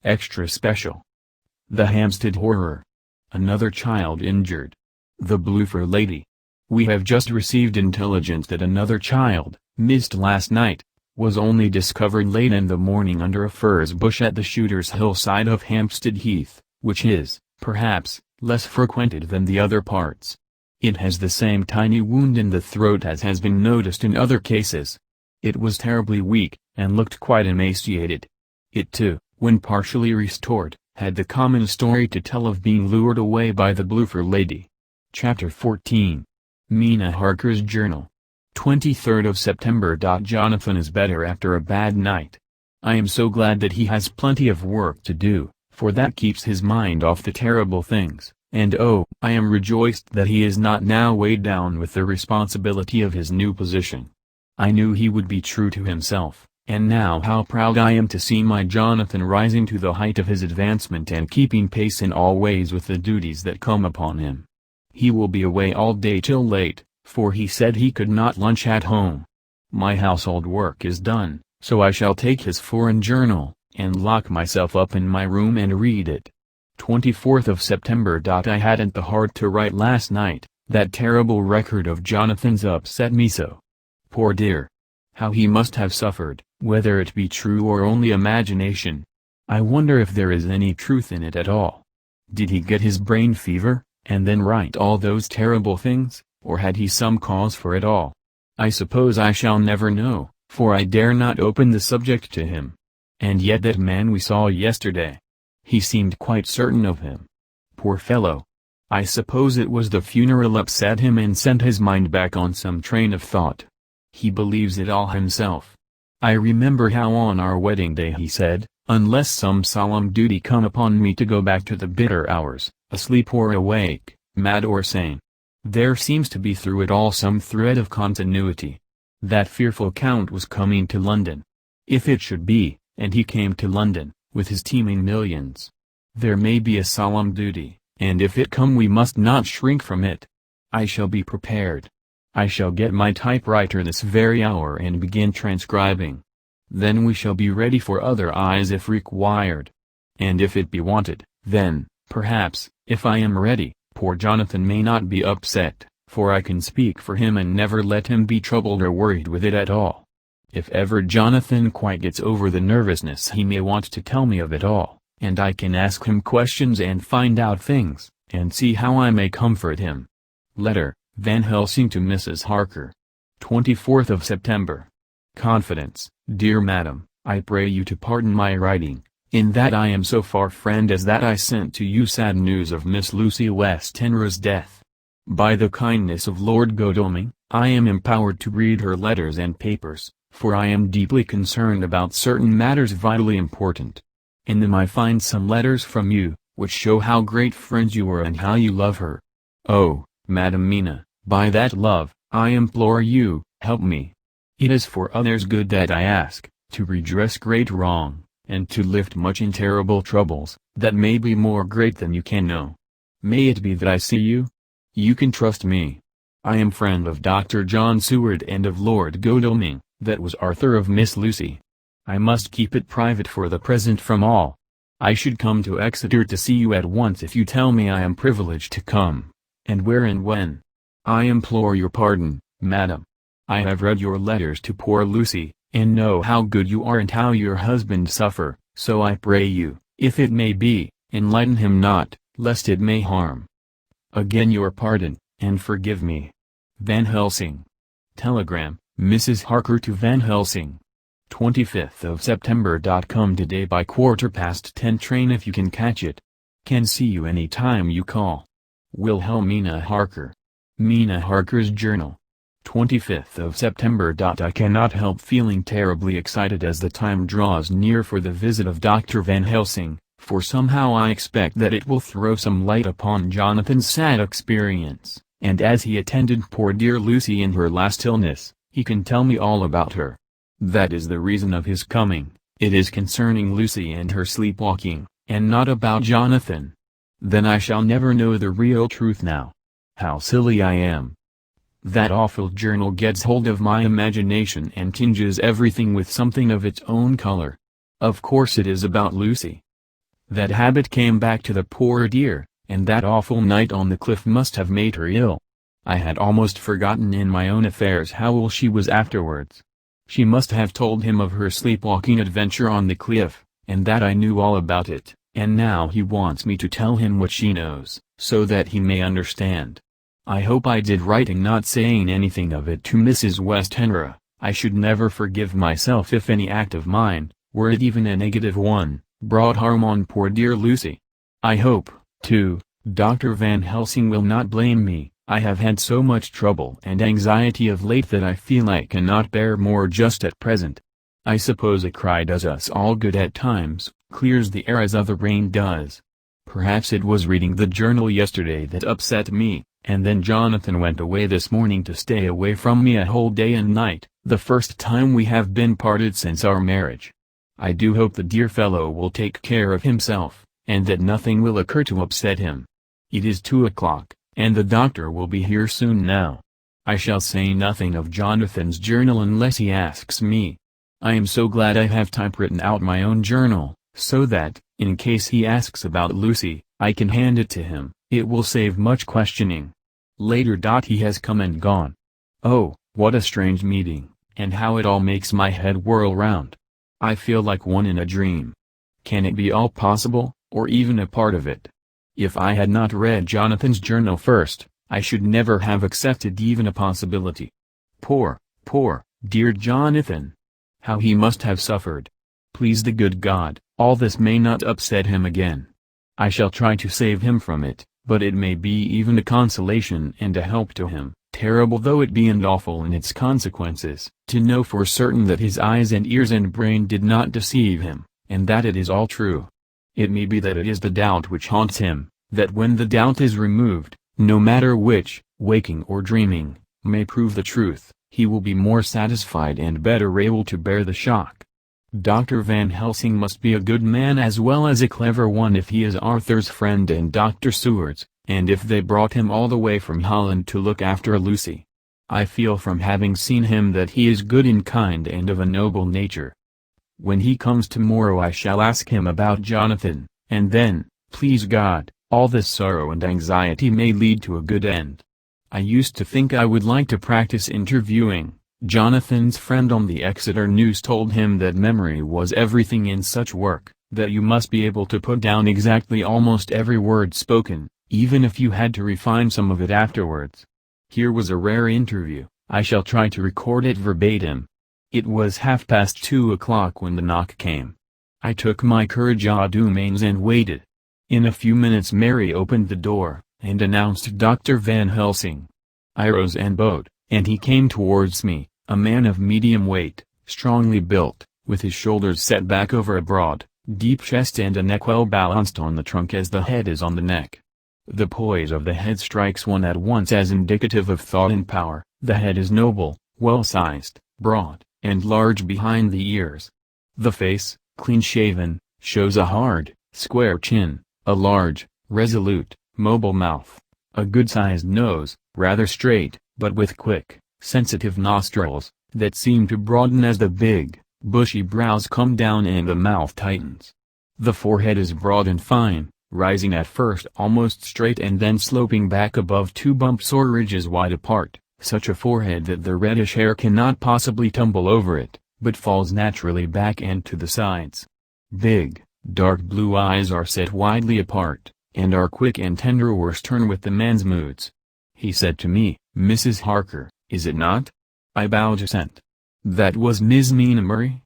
Extra Special. The Hampstead Horror. Another child injured. The bloofer lady. We have just received intelligence that another child, missed last night, was only discovered late in the morning under a furze bush at the Shooter's Hill side of Hampstead Heath, which is, perhaps, less frequented than the other parts. It has the same tiny wound in the throat as has been noticed in other cases. It was terribly weak, and looked quite emaciated. It too, when partially restored, had the common story to tell of being lured away by the bloofer lady. Chapter 14. Mina Harker's Journal. 23rd of September. Jonathan is better after a bad night. I am so glad that he has plenty of work to do, for that keeps his mind off the terrible things, And oh, I am rejoiced that he is not now weighed down with the responsibility of his new position. I knew he would be true to himself, and now how proud I am to see my Jonathan rising to the height of his advancement and keeping pace in all ways with the duties that come upon him. He will be away all day till late, for he said he could not lunch at home. My household work is done, so I shall take his foreign journal, and lock myself up in my room and read it. 24th of September. I hadn't the heart to write last night, that terrible record of Jonathan's upset me so. Poor dear! How he must have suffered, whether it be true or only imagination. I wonder if there is any truth in it at all. Did he get his brain fever, and then write all those terrible things, or had he some cause for it all? I suppose I shall never know, for I dare not open the subject to him. And yet that man we saw yesterday. He seemed quite certain of him. Poor fellow! I suppose it was the funeral upset him and sent his mind back on some train of thought. He believes it all himself. I remember how on our wedding day he said, unless some solemn duty come upon me to go back to the bitter hours, asleep or awake, mad or sane. There seems to be through it all some thread of continuity. That fearful Count was coming to London. If it should be, and he came to London, with his teeming millions, there may be a solemn duty, and if it come we must not shrink from it. I shall be prepared. I shall get my typewriter this very hour and begin transcribing. Then we shall be ready for other eyes if required. And if it be wanted, then, perhaps, if I am ready, poor Jonathan may not be upset, for I can speak for him and never let him be troubled or worried with it at all. If ever Jonathan quite gets over the nervousness he may want to tell me of it all, and I can ask him questions and find out things, and see how I may comfort him. Letter, Van Helsing to Mrs. Harker. 24th of September. Confidence, dear Madam, I pray you to pardon my writing, in that I am so far friend as that I sent to you sad news of Miss Lucy Westenra's death. By the kindness of Lord Godalming, I am empowered to read her letters and papers, for I am deeply concerned about certain matters vitally important. In them I find some letters from you, which show how great friends you are and how you love her. Oh, Madam Mina, by that love, I implore you, help me. It is for others' good that I ask, to redress great wrong, and to lift much and terrible troubles, that may be more great than you can know. May it be that I see you? You can trust me. I am friend of Dr. John Seward and of Lord Godalming, that was Arthur of Miss Lucy. I must keep it private for the present from all. I should come to Exeter to see you at once if you tell me I am privileged to come, and where and when. I implore your pardon, Madam. I have read your letters to poor Lucy, and know how good you are and how your husband suffer, so I pray you, if it may be, enlighten him not, lest it may harm. Again your pardon, and forgive me. Van Helsing. Telegram, Mrs. Harker to Van Helsing. 25th of September. Come today by 10:15 train if you can catch it. Can see you any time you call. Wilhelmina Harker. Mina Harker's Journal. 25th of September. I cannot help feeling terribly excited as the time draws near for the visit of Dr. Van Helsing, for somehow I expect that it will throw some light upon Jonathan's sad experience, and as he attended poor dear Lucy in her last illness, he can tell me all about her. That is the reason of his coming. It is concerning Lucy and her sleepwalking, and not about Jonathan. Then I shall never know the real truth now. How silly I am. That awful journal gets hold of my imagination and tinges everything with something of its own color. Of course it is about Lucy. That habit came back to the poor dear, and that awful night on the cliff must have made her ill. I had almost forgotten in my own affairs how ill she was afterwards. She must have told him of her sleepwalking adventure on the cliff, and that I knew all about it, and now he wants me to tell him what she knows, so that he may understand. I hope I did right in not saying anything of it to Mrs. Westenra. I should never forgive myself if any act of mine, were it even a negative one, brought harm on poor dear Lucy. I hope, too, Dr. Van Helsing will not blame me. I have had so much trouble and anxiety of late that I feel I cannot bear more just at present. I suppose a cry does us all good at times, clears the air as other rain does. Perhaps it was reading the journal yesterday that upset me, and then Jonathan went away this morning to stay away from me a whole day and night, the first time we have been parted since our marriage. I do hope the dear fellow will take care of himself, and that nothing will occur to upset him. It is 2 o'clock, and the doctor will be here soon now. I shall say nothing of Jonathan's journal unless he asks me. I am so glad I have typewritten out my own journal, so that, in case he asks about Lucy, I can hand it to him. It will save much questioning. Later. He has come and gone. Oh, what a strange meeting, and how it all makes my head whirl round. I feel like one in a dream. Can it be all possible, or even a part of it? If I had not read Jonathan's journal first, I should never have accepted even a possibility. Poor, dear Jonathan! How he must have suffered. Please the good God, all this may not upset him again. I shall try to save him from it, but it may be even a consolation and a help to him, terrible though it be and awful in its consequences, to know for certain that his eyes and ears and brain did not deceive him, and that it is all true. It may be that it is the doubt which haunts him, that when the doubt is removed, no matter which, waking or dreaming, may prove the truth, he will be more satisfied and better able to bear the shock. Dr. Van Helsing must be a good man as well as a clever one if he is Arthur's friend and Dr. Seward's, and if they brought him all the way from Holland to look after Lucy. I feel from having seen him that he is good and kind and of a noble nature. When he comes tomorrow I shall ask him about Jonathan, and then, please God, all this sorrow and anxiety may lead to a good end. I used to think I would like to practice interviewing. Jonathan's friend on the Exeter News told him that memory was everything in such work, that you must be able to put down exactly almost every word spoken, even if you had to refine some of it afterwards. Here was a rare interview. I shall try to record it verbatim. It was 2:30 o'clock when the knock came. I took my courage à deux mains and waited. In a few minutes Mary opened the door, and announced Dr. Van Helsing. I rose and bowed, and he came towards me, a man of medium weight, strongly built, with his shoulders set back over a broad, deep chest and a neck well balanced on the trunk as the head is on the neck. The poise of the head strikes one at once as indicative of thought and power. The head is noble, well-sized, broad, and large behind the ears. The face, clean-shaven, shows a hard, square chin, a large, resolute, mobile mouth, a good-sized nose, rather straight, but with quick, sensitive nostrils, that seem to broaden as the big, bushy brows come down and the mouth tightens. The forehead is broad and fine, rising at first almost straight and then sloping back above 2 bumps or ridges wide apart, such a forehead that the reddish hair cannot possibly tumble over it, but falls naturally back and to the sides. Big, dark blue eyes are set widely apart, and are quick and tender or stern with the man's moods. He said to me, "Mrs. Harker, is it not?" I bowed assent. "That was Miss Mina Murray?"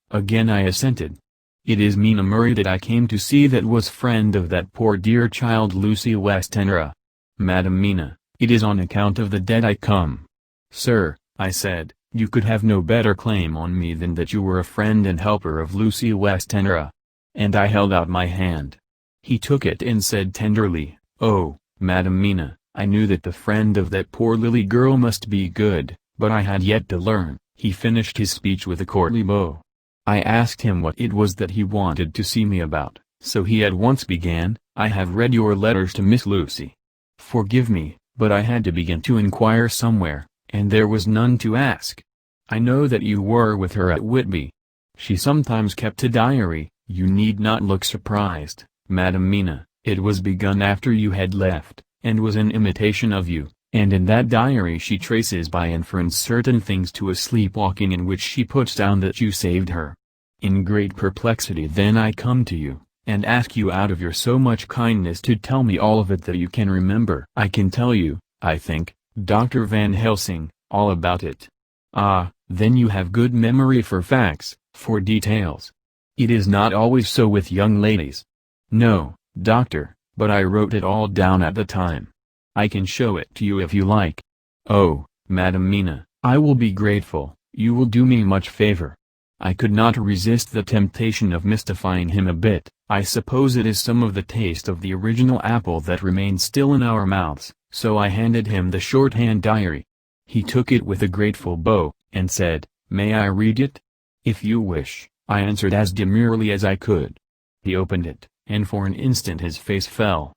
Again I assented. "It is Mina Murray that I came to see, that was friend of that poor dear child Lucy Westenra." "Madam Mina, it is on account of the dead I come." "Sir," I said, "you could have no better claim on me than that you were a friend and helper of Lucy Westenra." And I held out my hand. He took it and said tenderly, "Oh, Madam Mina, I knew that the friend of that poor Lily girl must be good, but I had yet to learn." He finished his speech with a courtly bow. I asked him what it was that he wanted to see me about, so he at once began, "I have read your letters to Miss Lucy. Forgive me, but I had to begin to inquire somewhere, and there was none to ask. I know that you were with her at Whitby. She sometimes kept a diary. You need not look surprised, Madam Mina, it was begun after you had left, and was an imitation of you, and in that diary she traces by inference certain things to a sleepwalking in which she puts down that you saved her. In great perplexity then I come to you, and ask you out of your so much kindness to tell me all of it that you can remember." "I can tell you, I think, Dr. Van Helsing, all about it." "Ah, then you have good memory for facts, for details. It is not always so with young ladies." "No, doctor, but I wrote it all down at the time. I can show it to you if you like." "Oh, Madam Mina, I will be grateful, you will do me much favor." I could not resist the temptation of mystifying him a bit. I suppose it is some of the taste of the original apple that remains still in our mouths, so I handed him the shorthand diary. He took it with a grateful bow, and said, "May I read it?" "If you wish," I answered as demurely as I could. He opened it, and for an instant his face fell.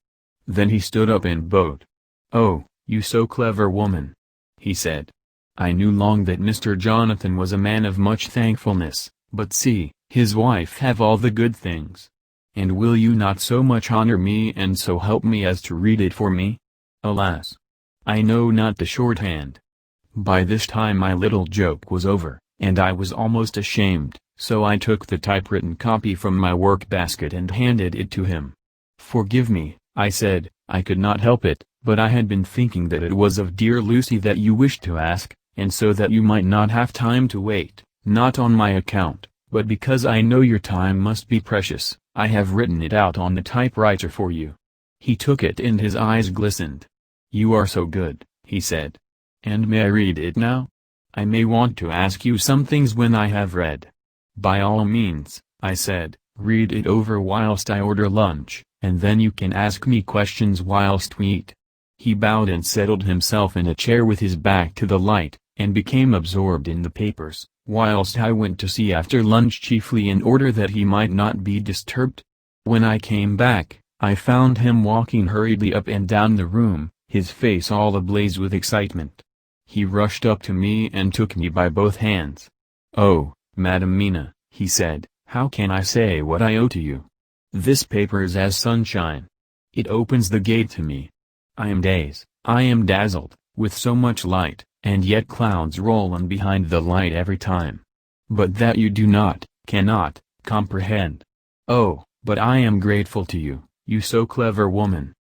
Then he stood up and bowed. "Oh, you so clever woman," he said. I knew long that Mr. Jonathan was a man of much thankfulness, but see, his wife have all the good things. And will you not so much honor me and so help me as to read it for me? Alas! I know not the shorthand. By this time my little joke was over, and I was almost ashamed, so I took the typewritten copy from my work-basket and handed it to him. "Forgive me," I said, "I could not help it, but I had been thinking that it was of dear Lucy that you wished to ask, and so that you might not have time to wait, not on my account, but because I know your time must be precious, I have written it out on the typewriter for you." He took it and his eyes glistened. "You are so good," he said. "And may I read it now? I may want to ask you some things when I have read." "By all means," I said, "read it over whilst I order lunch, and then you can ask me questions whilst we eat." He bowed and settled himself in a chair with his back to the light, and became absorbed in the papers, whilst I went to see after lunch chiefly in order that he might not be disturbed. When I came back, I found him walking hurriedly up and down the room, his face all ablaze with excitement. He rushed up to me and took me by both hands. "Oh, Madam Mina," he said, "how can I say what I owe to you? This paper is as sunshine. It opens the gate to me. I am dazed, I am dazzled, with so much light, and yet clouds roll on behind the light every time. But that you do not, cannot, comprehend. Oh, but I am grateful to you, you so clever woman.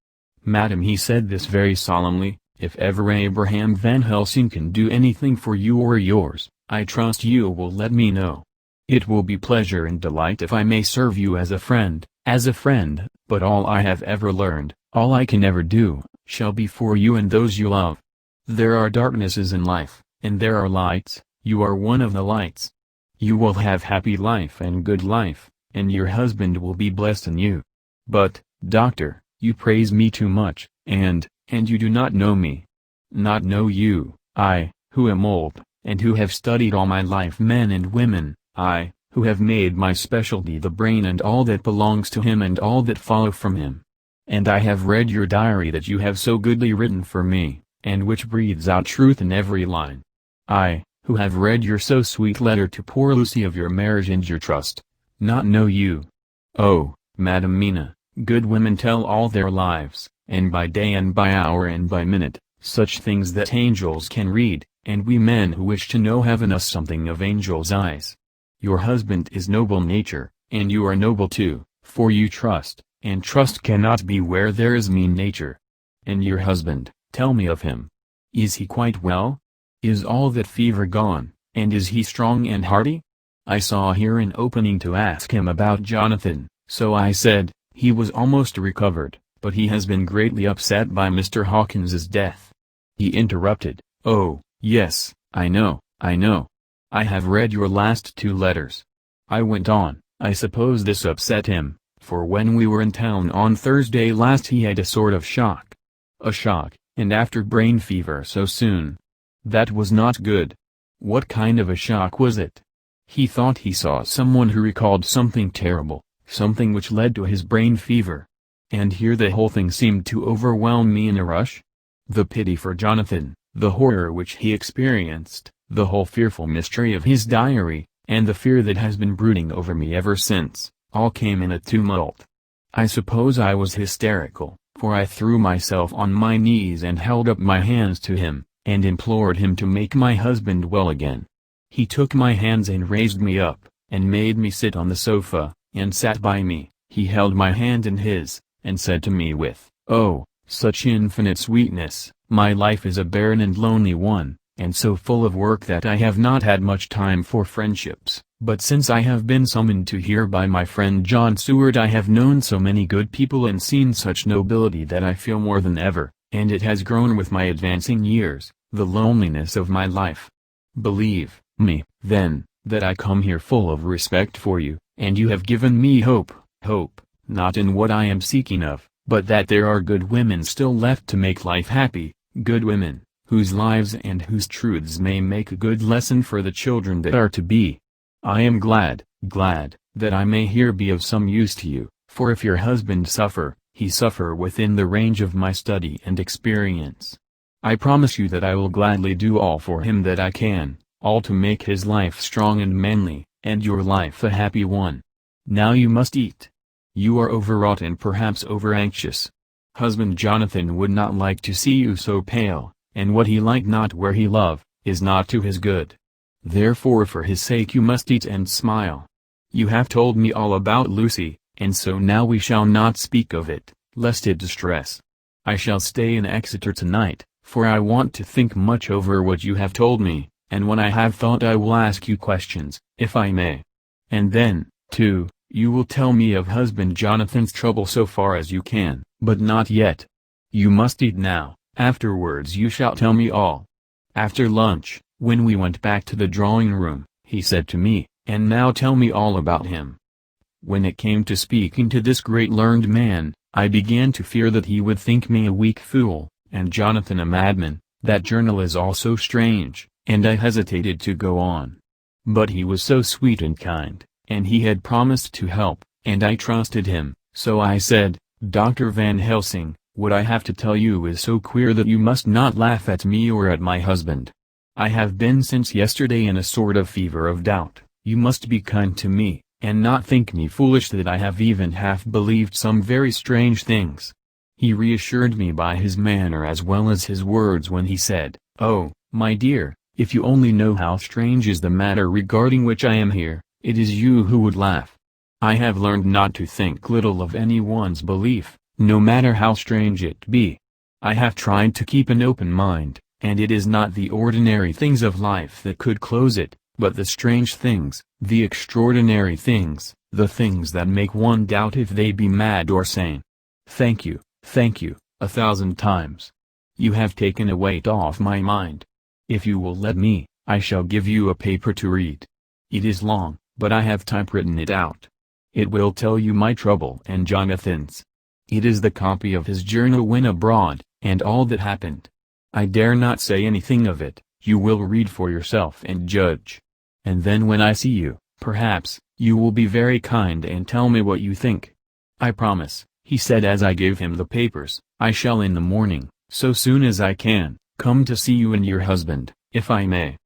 Madam," he said this very solemnly, "if ever Abraham Van Helsing can do anything for you or yours, I trust you will let me know. It will be pleasure and delight if I may serve you as a friend, but all I have ever learned, all I can ever do, shall be for you and those you love. There are darknesses in life, and there are lights, you are one of the lights. You will have happy life and good life, and your husband will be blessed in you. But, doctor, you praise me too much, and you do not know me. Not know you, I, who am old, and who have studied all my life men and women, I, who have made my specialty the brain and all that belongs to him and all that follow from him. And I have read your diary that you have so goodly written for me, and which breathes out truth in every line. I, who have read your so sweet letter to poor Lucy of your marriage and your trust, not know you. Oh, Madam Mina, good women tell all their lives, and by day and by hour and by minute, such things that angels can read, and we men who wish to know have in us something of angels' eyes. Your husband is noble nature, and you are noble too, for you trust, and trust cannot be where there is mean nature. And your husband, tell me of him. Is he quite well? Is all that fever gone, and is he strong and hearty? I saw here an opening to ask him about Jonathan, so I said, he was almost recovered, but he has been greatly upset by Mr. Hawkins's death. He interrupted, "Oh, yes, I know. I have read your last 2 letters." I went on, "I suppose this upset him, for when we were in town on Thursday last he had a sort of shock. A shock, and after brain fever so soon. That was not good." "What kind of a shock was it?" "He thought he saw someone who recalled something terrible, something which led to his brain fever. And here the whole thing seemed to overwhelm me in a rush. The pity for Jonathan, the horror which he experienced, the whole fearful mystery of his diary, and the fear that has been brooding over me ever since, all came in a tumult. I suppose I was hysterical, for I threw myself on my knees and held up my hands to him, and implored him to make my husband well again. He took my hands and raised me up, and made me sit on the sofa, and sat by me. He held my hand in his, and said to me with, oh, such infinite sweetness, "My life is a barren and lonely one, and so full of work that I have not had much time for friendships, but since I have been summoned to here by my friend John Seward I have known so many good people and seen such nobility that I feel more than ever, and it has grown with my advancing years, the loneliness of my life. Believe me, then, that I come here full of respect for you, and you have given me hope, not in what I am seeking of, but that there are good women still left to make life happy, good women, whose lives and whose truths may make a good lesson for the children that are to be. I am glad that I may here be of some use to you, for if your husband suffer, he suffer within the range of my study and experience. I promise you that I will gladly do all for him that I can, all to make his life strong and manly, and your life a happy one. Now you must eat. You are overwrought and perhaps over-anxious. Husband Jonathan would not like to see you so pale, and what he like not where he love, is not to his good. Therefore for his sake you must eat and smile. You have told me all about Lucy, and so now we shall not speak of it, lest it distress. I shall stay in Exeter tonight, for I want to think much over what you have told me, and when I have thought I will ask you questions, if I may. And then, too, you will tell me of husband Jonathan's trouble so far as you can, but not yet. You must eat now, afterwards you shall tell me all. After lunch, when we went back to the drawing-room, he said to me, and now tell me all about him. When it came to speaking to this great learned man, I began to fear that he would think me a weak fool, and Jonathan a madman. That journal is all so strange, and I hesitated to go on. But he was so sweet and kind, and he had promised to help, and I trusted him, so I said, Dr. Van Helsing, what I have to tell you is so queer that you must not laugh at me or at my husband. I have been since yesterday in a sort of fever of doubt. You must be kind to me, and not think me foolish that I have even half believed some very strange things. He reassured me by his manner as well as his words when he said, Oh, my dear, if you only know how strange is the matter regarding which I am here, it is you who would laugh. I have learned not to think little of anyone's belief, no matter how strange it be. I have tried to keep an open mind, and it is not the ordinary things of life that could close it, but the strange things, the extraordinary things, the things that make one doubt if they be mad or sane. Thank you, 1,000 times. You have taken a weight off my mind. If you will let me, I shall give you a paper to read. It is long, but I have typewritten it out. It will tell you my trouble and Jonathan's. It is the copy of his journal when abroad, and all that happened. I dare not say anything of it, you will read for yourself and judge. And then when I see you, perhaps, you will be very kind and tell me what you think. I promise, he said as I gave him the papers, I shall in the morning, so soon as I can, come to see you and your husband, if I may.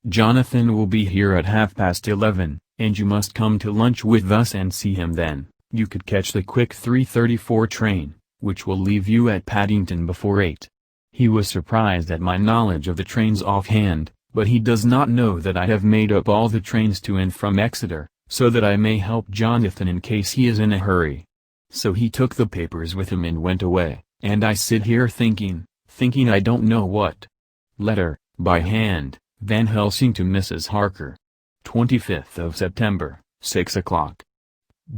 Jonathan will be here at 11:30, and you must come to lunch with us and see him then. You could catch the quick 3:34 train, which will leave you at Paddington before 8. He was surprised at my knowledge of the trains offhand, but he does not know that I have made up all the trains to and from Exeter, so that I may help Jonathan in case he is in a hurry. So he took the papers with him and went away, and I sit here thinking I don't know what. Letter, by hand, Van Helsing to Mrs. Harker. 25th of September, 6 o'clock.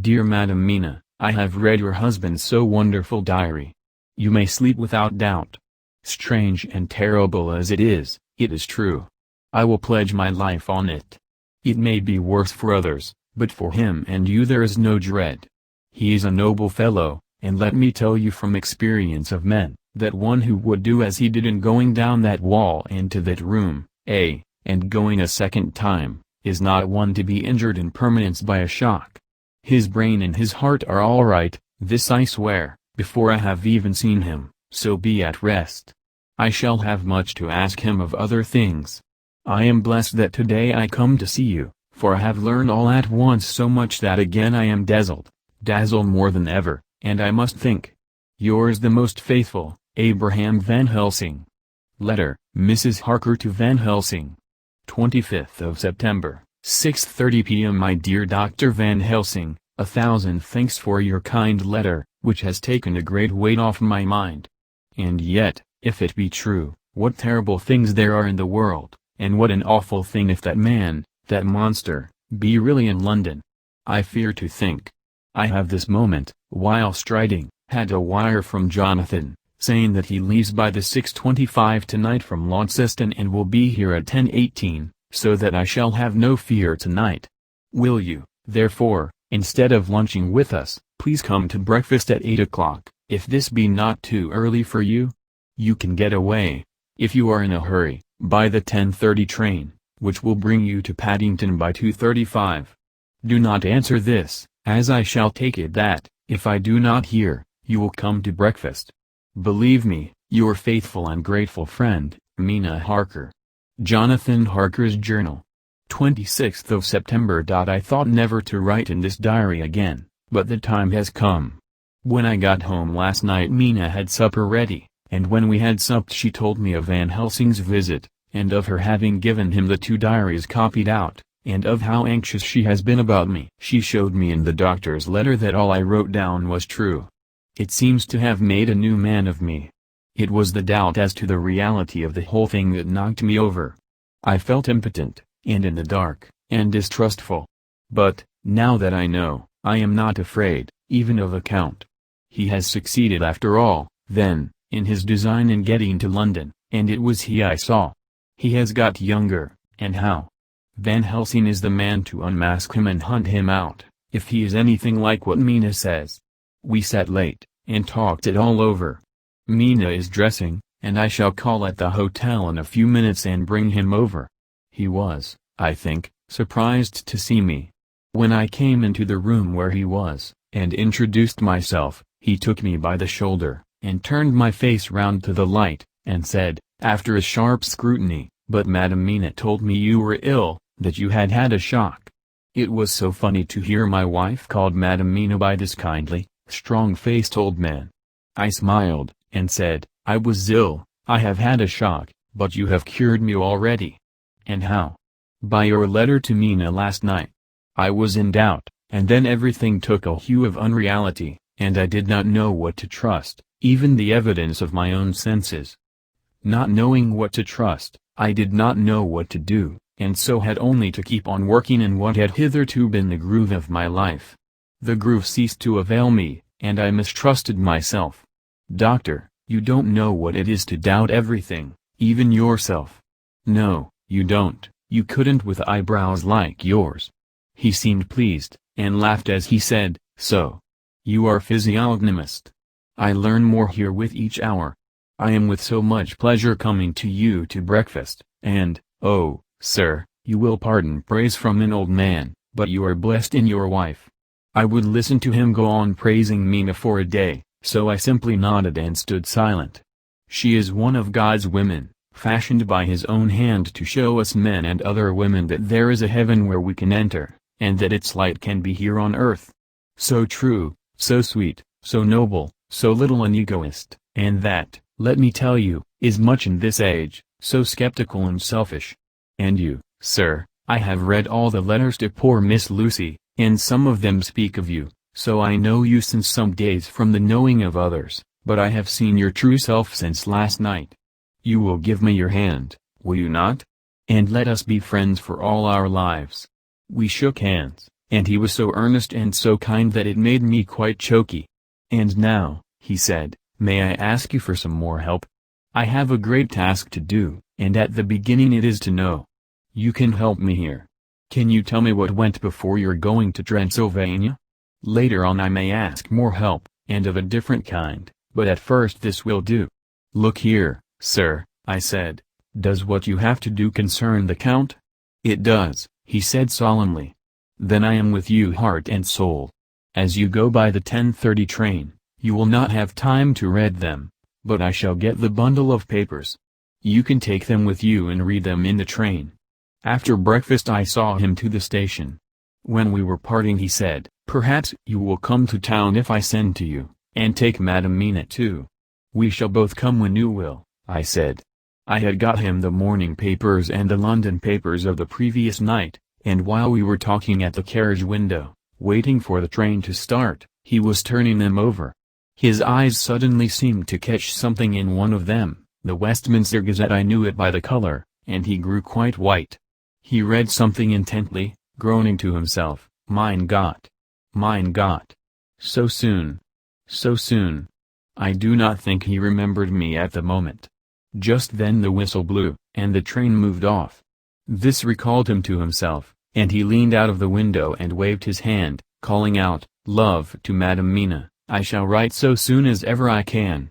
Dear Madam Mina, I have read your husband's so wonderful diary. You may sleep without doubt. Strange and terrible as it is true. I will pledge my life on it. It may be worse for others, but for him and you there is no dread. He is a noble fellow, and let me tell you from experience of men, that one who would do as he did in going down that wall into that room, and going a second time, is not one to be injured in permanence by a shock. His brain and his heart are all right, this I swear, before I have even seen him, so be at rest. I shall have much to ask him of other things. I am blessed that today I come to see you, for I have learned all at once so much that again I am dazzled more than ever, and I must think. Yours the most faithful, Abraham Van Helsing. Letter, Mrs. Harker to Van Helsing. 25th of September, 6:30 p.m. My dear Dr. Van Helsing, 1,000 thanks for your kind letter, which has taken a great weight off my mind. And yet, if it be true, what terrible things there are in the world, and what an awful thing if that man, that monster, be really in London. I fear to think. I have this moment, whilst writing, had a wire from Jonathan, saying that he leaves by the 6:25 tonight from Launceston and will be here at 10:18, so that I shall have no fear tonight. Will you, therefore, instead of lunching with us, please come to breakfast at 8 o'clock, if this be not too early for you? You can get away, if you are in a hurry, by the 10:30 train, which will bring you to Paddington by 2:35. Do not answer this, as I shall take it that, if I do not hear, you will come to breakfast. Believe me, your faithful and grateful friend, Mina Harker. Jonathan Harker's Journal. 26th of September. I thought never to write in this diary again, but the time has come. When I got home last night Mina had supper ready, and when we had supped she told me of Van Helsing's visit, and of her having given him the 2 diaries copied out, and of how anxious she has been about me. She showed me in the doctor's letter that all I wrote down was true. It seems to have made a new man of me. It was the doubt as to the reality of the whole thing that knocked me over. I felt impotent, and in the dark, and distrustful. But, now that I know, I am not afraid, even of the Count. He has succeeded after all, then, in his design in getting to London, and it was he I saw. He has got younger, and how? Van Helsing is the man to unmask him and hunt him out, if he is anything like what Mina says. We sat late, and talked it all over. Mina is dressing, and I shall call at the hotel in a few minutes and bring him over. He was, I think, surprised to see me. When I came into the room where he was, and introduced myself, he took me by the shoulder, and turned my face round to the light, and said, after a sharp scrutiny, "But Madam Mina told me you were ill, that you had had a shock." It was so funny to hear my wife called Madam Mina by this kindly, strong-faced old man. I smiled, and said, "I was ill, I have had a shock, but you have cured me already." "And how?" "By your letter to Mina last night." I was in doubt, and then everything took a hue of unreality, and I did not know what to trust, even the evidence of my own senses. Not knowing what to trust, I did not know what to do, and so had only to keep on working in what had hitherto been the groove of my life. The groove ceased to avail me, and I mistrusted myself. "Doctor, you don't know what it is to doubt everything, even yourself." "No, you don't, you couldn't with eyebrows like yours." He seemed pleased, and laughed as he said, "So. You are physiognomist. I learn more here with each hour. I am with so much pleasure coming to you to breakfast, and, oh, sir, you will pardon praise from an old man, but you are blessed in your wife." I would listen to him go on praising Mina for a day, so I simply nodded and stood silent. She is one of God's women, fashioned by his own hand to show us men and other women that there is a heaven where we can enter, and that its light can be here on earth. So true, so sweet, so noble, so little an egoist, and that, let me tell you, is much in this age, so skeptical and selfish. And you, sir, I have read all the letters to poor Miss Lucy, and some of them speak of you, so I know you since some days from the knowing of others, but I have seen your true self since last night. You will give me your hand, will you not? And let us be friends for all our lives. We shook hands, and he was so earnest and so kind that it made me quite choky. "And now," he said, "may I ask you for some more help? I have a great task to do, and at the beginning it is to know. You can help me here. Can you tell me what went before your going to Transylvania? Later on I may ask more help, and of a different kind, but at first this will do." "Look here, sir," I said, "does what you have to do concern the Count?" "It does," he said solemnly. "Then I am with you heart and soul. As you go by the 10:30 train, you will not have time to read them, but I shall get the bundle of papers. You can take them with you and read them in the train." After breakfast I saw him to the station. When we were parting he said, "Perhaps you will come to town if I send to you, and take Madam Mina too." "We shall both come when you will," I said. I had got him the morning papers and the London papers of the previous night, and while we were talking at the carriage window, waiting for the train to start, he was turning them over. His eyes suddenly seemed to catch something in one of them, the Westminster Gazette. I knew it by the color, and he grew quite white. He read something intently, groaning to himself, "Mein Gott! Mein Gott! So soon! So soon!" I do not think he remembered me at the moment. Just then the whistle blew, and the train moved off. This recalled him to himself, and he leaned out of the window and waved his hand, calling out, "Love to Madam Mina, I shall write so soon as ever I can."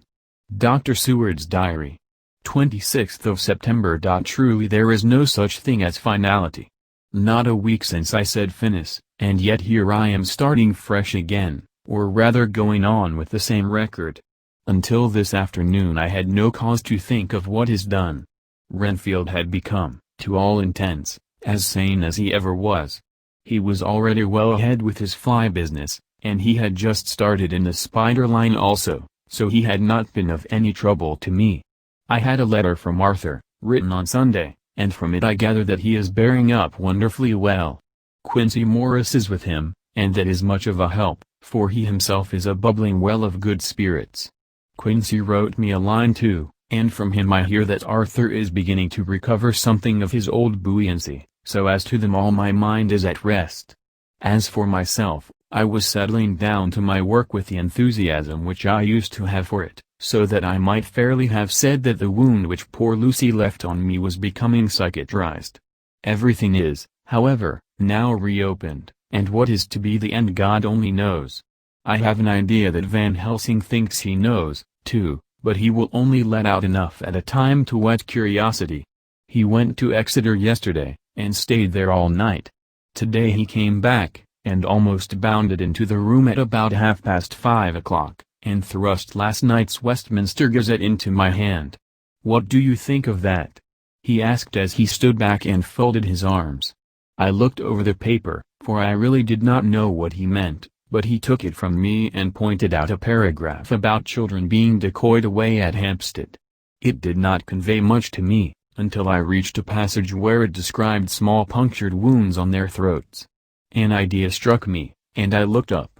Dr. Seward's Diary. 26th of September. Truly there is no such thing as finality. Not a week since I said finis, and yet here I am starting fresh again, or rather going on with the same record. Until this afternoon I had no cause to think of what is done. Renfield had become, to all intents, as sane as he ever was. He was already well ahead with his fly business, and he had just started in the spider line also, so he had not been of any trouble to me. I had a letter from Arthur, written on Sunday, and from it I gather that he is bearing up wonderfully well. Quincy Morris is with him, and that is much of a help, for he himself is a bubbling well of good spirits. Quincy wrote me a line too, and from him I hear that Arthur is beginning to recover something of his old buoyancy, so as to them all my mind is at rest. As for myself, I was settling down to my work with the enthusiasm which I used to have for it, so that I might fairly have said that the wound which poor Lucy left on me was becoming cicatrized. Everything is, however, now reopened, and what is to be the end God only knows. I have an idea that Van Helsing thinks he knows, too, but he will only let out enough at a time to whet curiosity. He went to Exeter yesterday, and stayed there all night. Today he came back, and almost bounded into the room at about 5:30, and thrust last night's Westminster Gazette into my hand. "What do you think of that?" he asked as he stood back and folded his arms. I looked over the paper, for I really did not know what he meant, but he took it from me and pointed out a paragraph about children being decoyed away at Hampstead. It did not convey much to me, until I reached a passage where it described small punctured wounds on their throats. An idea struck me, and I looked up.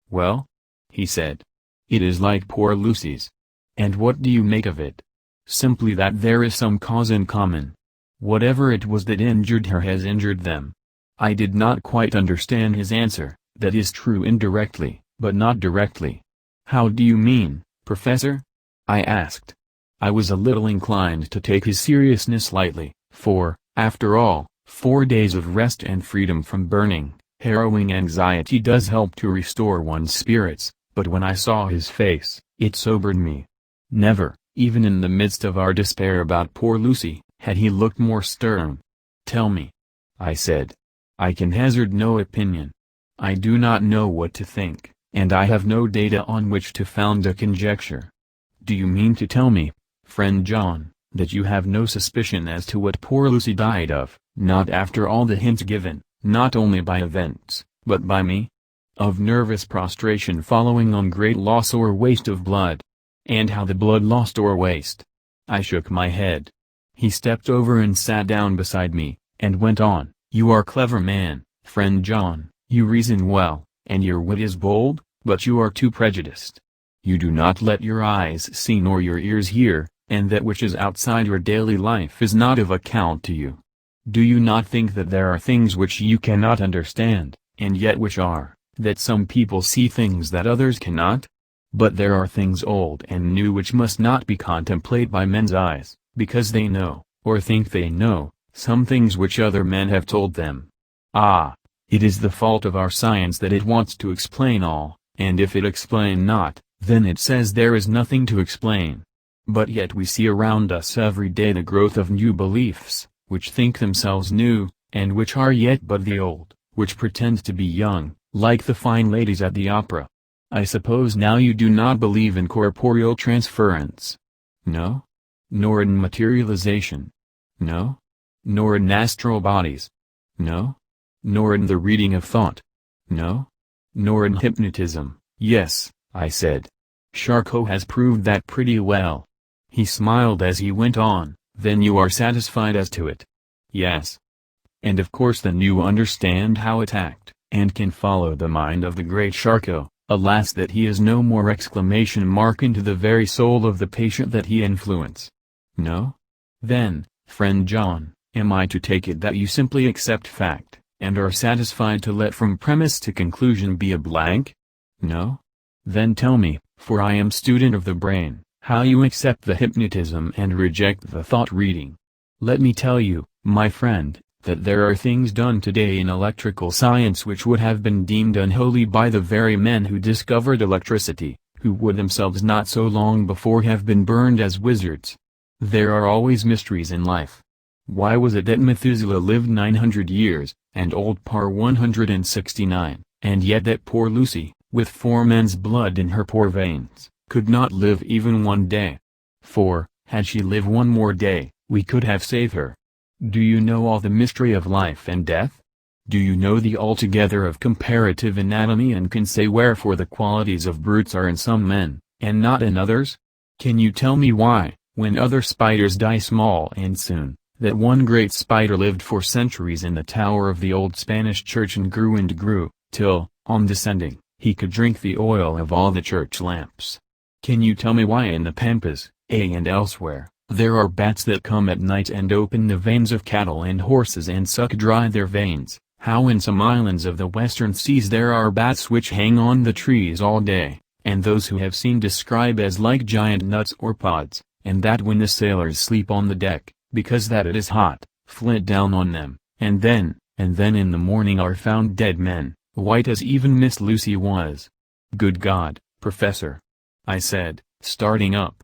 "Well?" he said. "It is like poor Lucy's." "And what do you make of it?" "Simply that there is some cause in common. Whatever it was that injured her has injured them." I did not quite understand his answer. "That is true indirectly, but not directly." "How do you mean, Professor?" I asked. I was a little inclined to take his seriousness lightly, for, after all, 4 days of rest and freedom from burning, harrowing anxiety does help to restore one's spirits, but when I saw his face, it sobered me. Never, even in the midst of our despair about poor Lucy, had he looked more stern. "Tell me," I said. "I can hazard no opinion. I do not know what to think, and I have no data on which to found a conjecture." "Do you mean to tell me, friend John, that you have no suspicion as to what poor Lucy died of, not after all the hints given, not only by events, but by me?" "Of nervous prostration following on great loss or waste of blood." "And how the blood lost or waste?" I shook my head. He stepped over and sat down beside me, and went on, "You are a clever man, friend John. You reason well, and your wit is bold, but you are too prejudiced. You do not let your eyes see nor your ears hear, and that which is outside your daily life is not of account to you. Do you not think that there are things which you cannot understand, and yet which are, that some people see things that others cannot? But there are things old and new which must not be contemplated by men's eyes, because they know, or think they know, some things which other men have told them. Ah! It is the fault of our science that it wants to explain all, and if it explain not, then it says there is nothing to explain. But yet we see around us every day the growth of new beliefs, which think themselves new, and which are yet but the old, which pretend to be young, like the fine ladies at the opera. I suppose now you do not believe in corporeal transference? No? Nor in materialization? No? Nor in astral bodies? No? Nor in the reading of thought? No? Nor in hypnotism? Yes, I said. Charcot has proved that pretty well. He smiled as he went on. Then you are satisfied as to it? Yes. And of course then you understand how it acted, and can follow the mind of the great Charcot. Alas that he is no more! Into the very soul of the patient that he influence. No? Then, friend John, am I to take it that you simply accept fact, and are satisfied to let from premise to conclusion be a blank? No? Then tell me, for I am student of the brain, how you accept the hypnotism and reject the thought reading. Let me tell you, my friend, that there are things done today in electrical science which would have been deemed unholy by the very men who discovered electricity, who would themselves not so long before have been burned as wizards. There are always mysteries in life. Why was it that Methuselah lived 900 years, and old Parr 169, and yet that poor Lucy, with 4 men's blood in her poor veins, could not live even 1 day? For, had she lived 1 more day, we could have saved her. Do you know all the mystery of life and death? Do you know the altogether of comparative anatomy and can say wherefore the qualities of brutes are in some men, and not in others? Can you tell me why, when other spiders die small and soon, that one great spider lived for centuries in the tower of the old Spanish church and grew, till, on descending, he could drink the oil of all the church lamps? Can you tell me why in the pampas, and elsewhere, there are bats that come at night and open the veins of cattle and horses and suck dry their veins? How in some islands of the western seas there are bats which hang on the trees all day, and those who have seen describe as like giant nuts or pods, and that when the sailors sleep on the deck, because that it is hot, flit down on them, and then in the morning are found dead men, white as even Miss Lucy was. Good God, Professor! I said, starting up.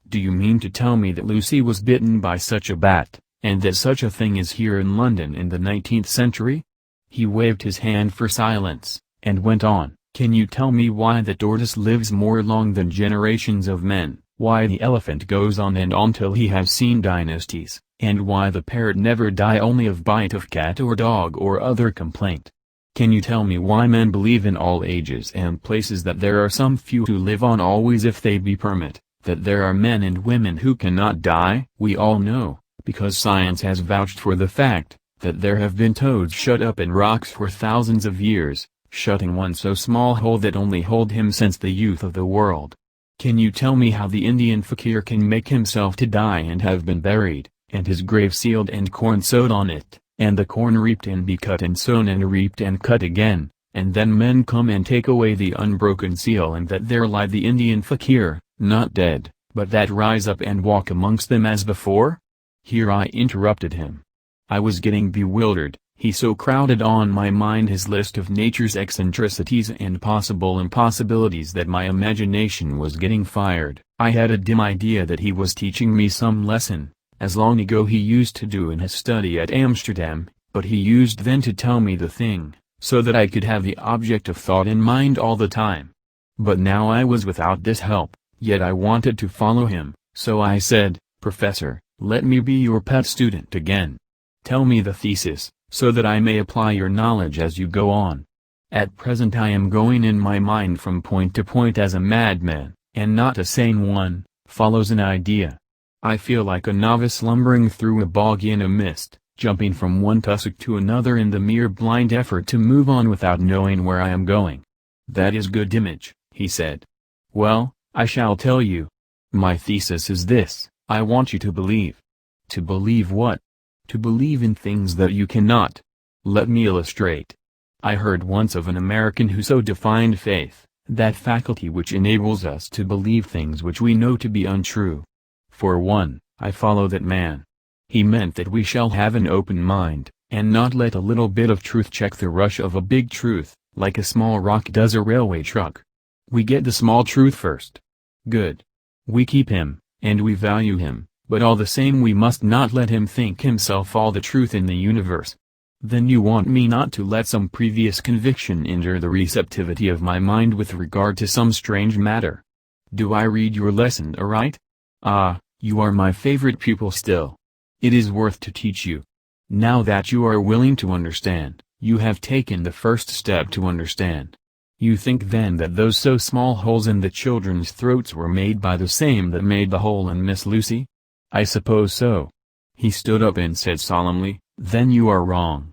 Do you mean to tell me that Lucy was bitten by such a bat, and that such a thing is here in London in the 19th century? He waved his hand for silence, and went on. Can you tell me why the tortoise lives more long than generations of men, why the elephant goes on and on till he has seen dynasties, and why the parrot never die only of bite of cat or dog or other complaint? Can you tell me why men believe in all ages and places that there are some few who live on always if they be permit, that there are men and women who cannot die? We all know, because science has vouched for the fact, that there have been toads shut up in rocks for thousands of years, shutting one so small hole that only hold him since the youth of the world. Can you tell me how the Indian fakir can make himself to die and have been buried, and his grave sealed and corn sowed on it, and the corn reaped and be cut and sown and reaped and cut again, and then men come and take away the unbroken seal and that there lie the Indian fakir, not dead, but that rise up and walk amongst them as before? Here I interrupted him. I was getting bewildered, he so crowded on my mind his list of nature's eccentricities and possible impossibilities that my imagination was getting fired. I had a dim idea that he was teaching me some lesson, as long ago he used to do in his study at Amsterdam, but he used then to tell me the thing, so that I could have the object of thought in mind all the time. But now I was without this help, yet I wanted to follow him, so I said, Professor, let me be your pet student again. Tell me the thesis, so that I may apply your knowledge as you go on. At present I am going in my mind from point to point as a madman, and not a sane one, follows an idea. I feel like a novice lumbering through a bog in a mist, jumping from one tussock to another in the mere blind effort to move on without knowing where I am going. That is good image, he said. Well, I shall tell you. My thesis is this: I want you to believe. To believe what? To believe in things that you cannot. Let me illustrate. I heard once of an American who so defined faith, that faculty which enables us to believe things which we know to be untrue. For one, I follow that man. He meant that we shall have an open mind, and not let a little bit of truth check the rush of a big truth, like a small rock does a railway truck. We get the small truth first. Good. We keep him, and we value him, but all the same we must not let him think himself all the truth in the universe. Then you want me not to let some previous conviction enter the receptivity of my mind with regard to some strange matter. Do I read your lesson aright? Ah, you are my favorite pupil still. It is worth to teach you. Now that you are willing to understand, you have taken the first step to understand. You think then that those so small holes in the children's throats were made by the same that made the hole in Miss Lucy? I suppose so. He stood up and said solemnly, Then you are wrong.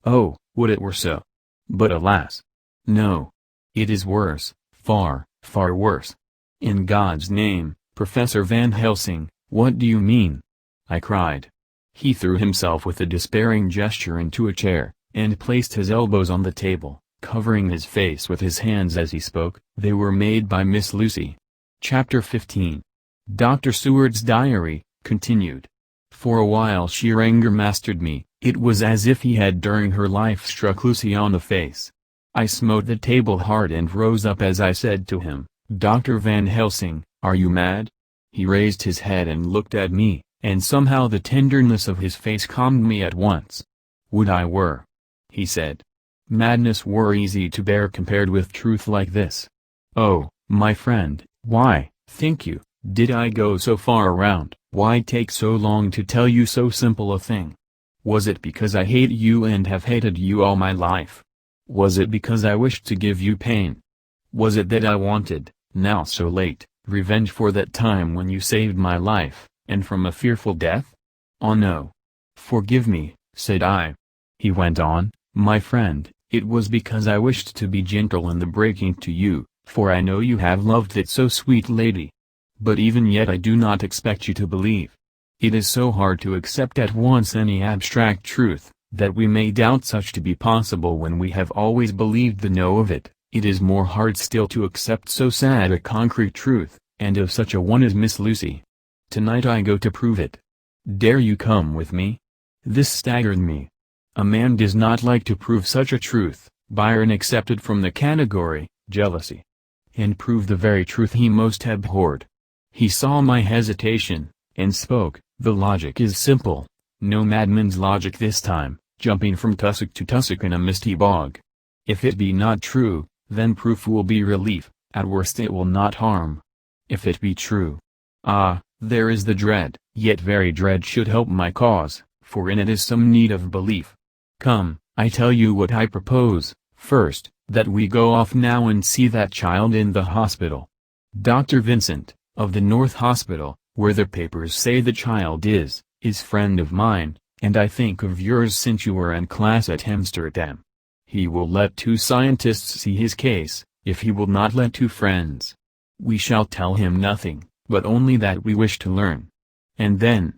Oh, would it were so. But alas! No. It is worse, far, far worse. In God's name, Professor Van Helsing, what do you mean? I cried. He threw himself with a despairing gesture into a chair, and placed his elbows on the table, covering his face with his hands as he spoke. They were made by Miss Lucy. Chapter 15. Dr. Seward's Diary, continued. For a while sheer anger mastered me. It was as if he had during her life struck Lucy on the face. I smote the table hard and rose up as I said to him, "Dr. Van Helsing, are you mad?" He raised his head and looked at me, and somehow the tenderness of his face calmed me at once. "Would I were," he said. "Madness were easy to bear compared with truth like this. Oh, my friend, why, think you, did I go so far around? Why take so long to tell you so simple a thing? Was it because I hate you and have hated you all my life? Was it because I wished to give you pain? Was it that I wanted, now so late, revenge for that time when you saved my life, and from a fearful death? Oh no. Forgive me," said I. He went on, "My friend, it was because I wished to be gentle in the breaking to you, for I know you have loved that so sweet lady. But even yet I do not expect you to believe. It is so hard to accept at once any abstract truth, that we may doubt such to be possible when we have always believed the know of it. It is more hard still to accept so sad a concrete truth, and of such a one as Miss Lucy. Tonight I go to prove it. Dare you come with me?" This staggered me. A man does not like to prove such a truth, Byron accepted from the category, jealousy. And prove the very truth he most abhorred. He saw my hesitation, and spoke. "The logic is simple, no madman's logic this time, jumping from tussock to tussock in a misty bog. If it be not true, then proof will be relief, at worst it will not harm. If it be true, ah, there is the dread, yet very dread should help my cause, for in it is some need of belief. Come, I tell you what I propose, first, that we go off now and see that child in the hospital. Dr. Vincent, of the North Hospital, where the papers say the child is friend of mine, and I think of yours since you were in class at Amsterdam. He will let 2 scientists see his case, if he will not let 2 friends. We shall tell him nothing, but only that we wish to learn. And then,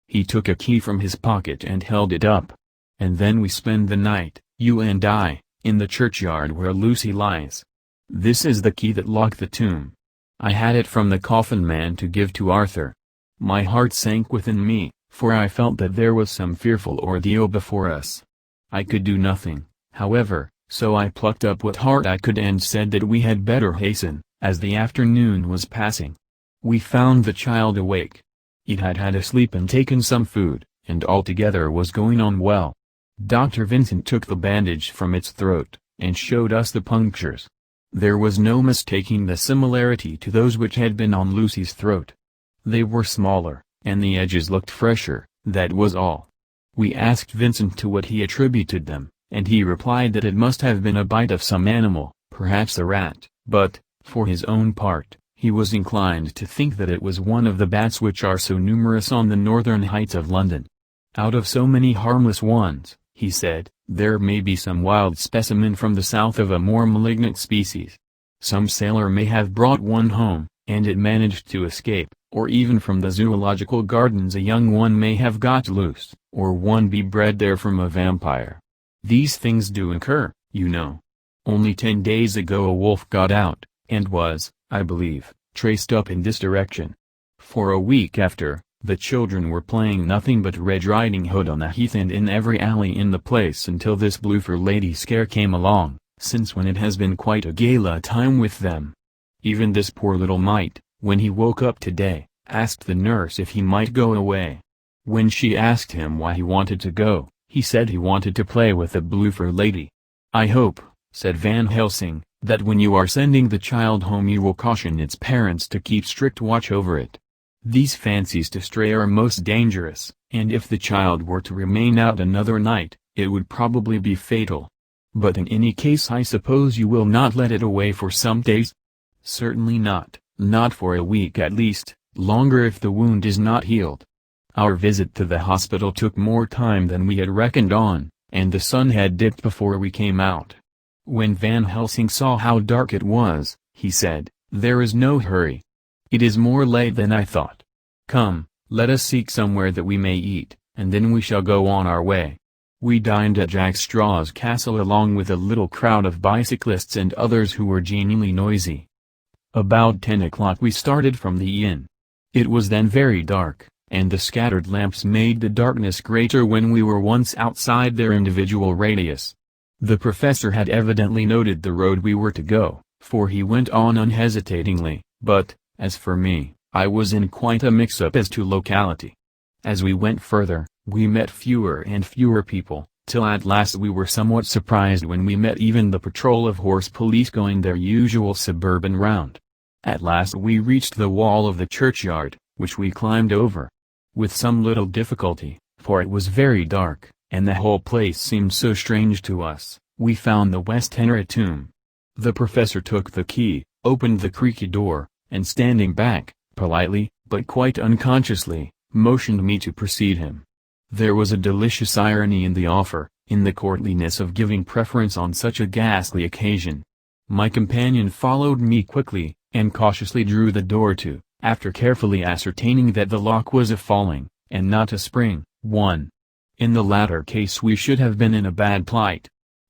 he took a key from his pocket and held it up. And then we spend the night, you and I, in the churchyard where Lucy lies. This is the key that locked the tomb. I had it from the coffin man to give to Arthur. My heart sank within me, for I felt that there was some fearful ordeal before us. I could do nothing, however, so I plucked up what heart I could and said that we had better hasten, as the afternoon was passing. We found the child awake. It had had a sleep and taken some food, and altogether was going on well. Dr. Vincent took the bandage from its throat, and showed us the punctures. There was no mistaking the similarity to those which had been on Lucy's throat. They were smaller, and the edges looked fresher, that was all. We asked Vincent to what he attributed them, and he replied that it must have been a bite of some animal, perhaps a rat, but, for his own part, he was inclined to think that it was one of the bats which are so numerous on the northern heights of London. Out of so many harmless ones, he said, there may be some wild specimen from the south of a more malignant species. Some sailor may have brought one home, and it managed to escape, or even from the zoological gardens a young one may have got loose, or one be bred there from a vampire. These things do occur, you know. Only 10 days ago a wolf got out, and was, I believe, traced up in this direction. For a week after, the children were playing nothing but Red Riding Hood on the heath and in every alley in the place until this Bloofer lady scare came along, since when it has been quite a gala time with them. Even this poor little mite, when he woke up today, asked the nurse if he might go away. When she asked him why he wanted to go, he said he wanted to play with the Bloofer lady. "I hope," said Van Helsing, "that when you are sending the child home you will caution its parents to keep strict watch over it. These fancies to stray are most dangerous, and if the child were to remain out another night, it would probably be fatal. But in any case I suppose you will not let it away for some days?" "Certainly not, not for a week at least, longer if the wound is not healed." Our visit to the hospital took more time than we had reckoned on, and the sun had dipped before we came out. When Van Helsing saw how dark it was, he said, "There is no hurry. It is more late than I thought. Come, let us seek somewhere that we may eat, and then we shall go on our way." We dined at Jack Straw's castle along with a little crowd of bicyclists and others who were genially noisy. About 10 o'clock we started from the inn. It was then very dark, and the scattered lamps made the darkness greater when we were once outside their individual radius. The professor had evidently noted the road we were to go, for he went on unhesitatingly, but, as for me, I was in quite a mix-up as to locality. As we went further, we met fewer and fewer people, till at last we were somewhat surprised when we met even the patrol of horse police going their usual suburban round. At last we reached the wall of the churchyard, which we climbed over. With some little difficulty, for it was very dark, and the whole place seemed so strange to us, we found the West Henry tomb. The professor took the key, opened the creaky door, and standing back, politely, but quite unconsciously, motioned me to precede him. There was a delicious irony in the offer, in the courtliness of giving preference on such a ghastly occasion. My companion followed me quickly, and cautiously drew the door to, after carefully ascertaining that the lock was a falling, and not a spring, one. In the latter case we should have been in a bad plight.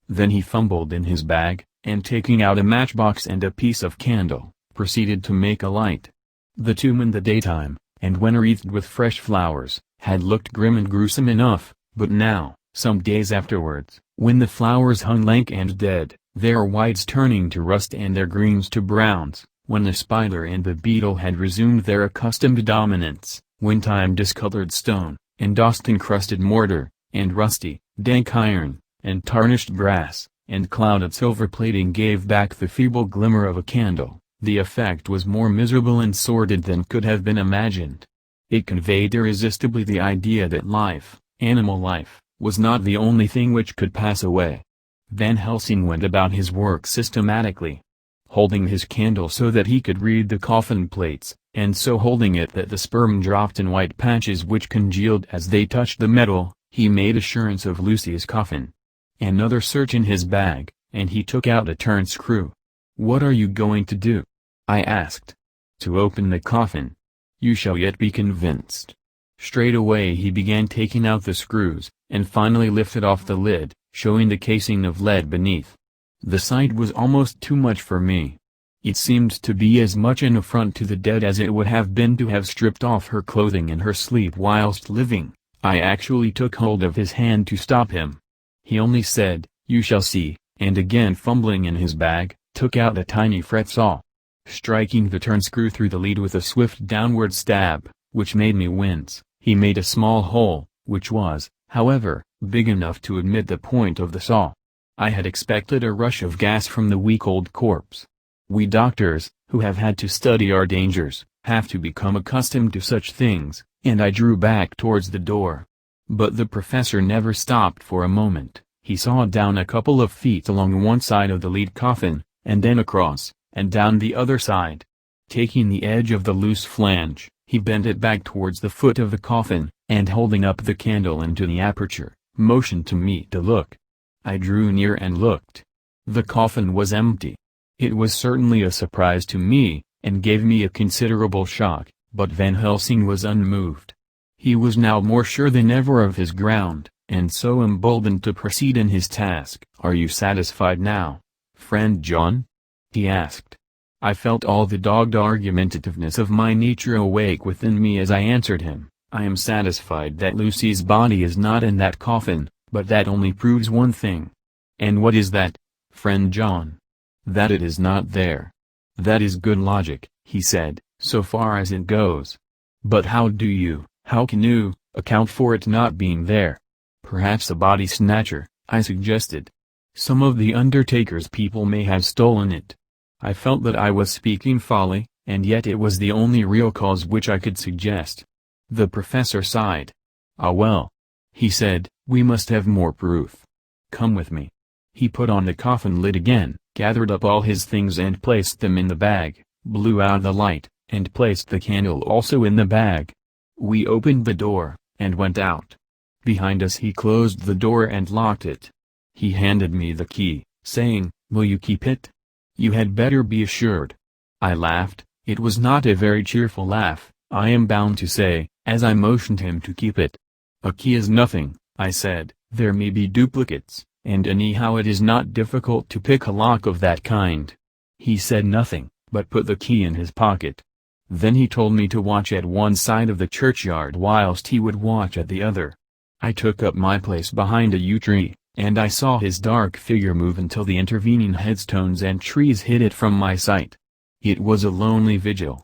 Then he fumbled in his bag, and taking out a matchbox and a piece of candle, proceeded to make a light. The tomb in the daytime, and when wreathed with fresh flowers, had looked grim and gruesome enough, but now, some days afterwards, when the flowers hung lank and dead, their whites turning to rust and their greens to browns, when the spider and the beetle had resumed their accustomed dominance, when time discolored stone, and dust-encrusted mortar, and rusty, dank iron, and tarnished brass, and clouded silver plating gave back the feeble glimmer of a candle, the effect was more miserable and sordid than could have been imagined. It conveyed irresistibly the idea that life, animal life, was not the only thing which could pass away. Van Helsing went about his work systematically, holding his candle so that he could read the coffin plates, and so holding it that the sperm dropped in white patches which congealed as they touched the metal. He made assurance of Lucy's coffin. Another search in his bag, and he took out a turn screw. "What are you going to do?" I asked. "To open the coffin. You shall yet be convinced." Straight away he began taking out the screws, and finally lifted off the lid, showing the casing of lead beneath. The sight was almost too much for me. It seemed to be as much an affront to the dead as it would have been to have stripped off her clothing in her sleep whilst living. I actually took hold of his hand to stop him. He only said, "You shall see," and again fumbling in his bag, took out a tiny fret saw. Striking the turn screw through the lead with a swift downward stab, which made me wince, he made a small hole, which was, however, big enough to admit the point of the saw. I had expected a rush of gas from the weak old corpse. We doctors, who have had to study our dangers, have to become accustomed to such things, and I drew back towards the door. But the professor never stopped for a moment. He sawed down a couple of feet along one side of the lead coffin, and then across, and down the other side. Taking the edge of the loose flange, he bent it back towards the foot of the coffin, and holding up the candle into the aperture, motioned to me to look. I drew near and looked. The coffin was empty. It was certainly a surprise to me, and gave me a considerable shock, but Van Helsing was unmoved. He was now more sure than ever of his ground, and so emboldened to proceed in his task. "Are you satisfied now, friend John?" he asked. I felt all the dogged argumentativeness of my nature awake within me as I answered him. "I am satisfied that Lucy's body is not in that coffin, but that only proves one thing." "And what is that, friend John?" "That it is not there." "That is good logic," he said, "so far as it goes. But how can you, account for it not being there?" "Perhaps a body snatcher," I suggested. "Some of the undertaker's people may have stolen it." I felt that I was speaking folly, and yet it was the only real cause which I could suggest. The professor sighed. "Ah well," he said, "we must have more proof. Come with me." He put on the coffin lid again, gathered up all his things and placed them in the bag, blew out the light, and placed the candle also in the bag. We opened the door, and went out. Behind us he closed the door and locked it. He handed me the key, saying, "Will you keep it? You had better be assured." I laughed. It was not a very cheerful laugh, I am bound to say, as I motioned him to keep it. "A key is nothing," I said, "there may be duplicates, and anyhow it is not difficult to pick a lock of that kind." He said nothing, but put the key in his pocket. Then he told me to watch at one side of the churchyard whilst he would watch at the other. I took up my place behind a yew tree, and I saw his dark figure move until the intervening headstones and trees hid it from my sight. It was a lonely vigil.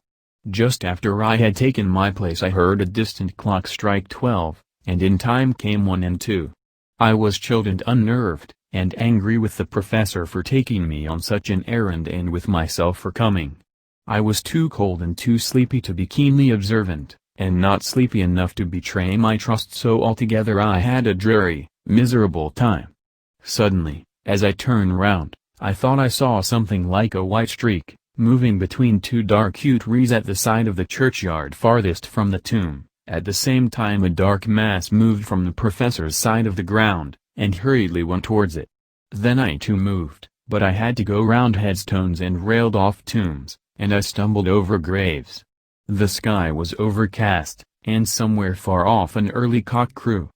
Just after I had taken my place I heard a distant clock strike 12, and in time came 1 and 2. I was chilled and unnerved, and angry with the professor for taking me on such an errand and with myself for coming. I was too cold and too sleepy to be keenly observant, and not sleepy enough to betray my trust, so altogether I had a dreary, miserable time. Suddenly, as I turned round, I thought I saw something like a white streak, moving between 2 dark yew trees at the side of the churchyard farthest from the tomb. At the same time a dark mass moved from the professor's side of the ground, and hurriedly went towards it. Then I too moved, but I had to go round headstones and railed off tombs, and I stumbled over graves. The sky was overcast, and somewhere far off an early cock crew.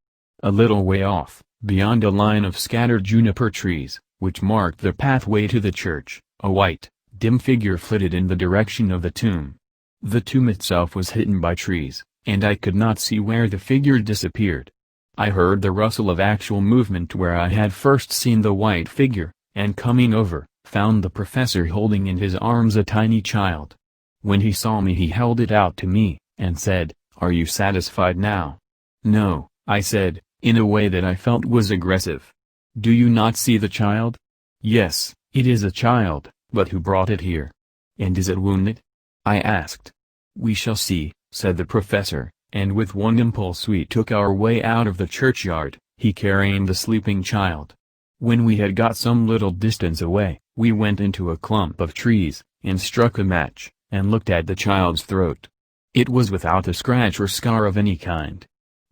A little way off, beyond a line of scattered juniper trees, which marked the pathway to the church, a white, dim figure flitted in the direction of the tomb. The tomb itself was hidden by trees, and I could not see where the figure disappeared. I heard the rustle of actual movement where I had first seen the white figure, and coming over, found the professor holding in his arms a tiny child. When he saw me he held it out to me, and said, "Are you satisfied now?" "No," I said, in a way that I felt was aggressive. "Do you not see the child?" "Yes, it is a child, but who brought it here? And is it wounded?" I asked. "We shall see," said the professor, and with one impulse we took our way out of the churchyard, he carrying the sleeping child. When we had got some little distance away, we went into a clump of trees, and struck a match, and looked at the child's throat. It was without a scratch or scar of any kind.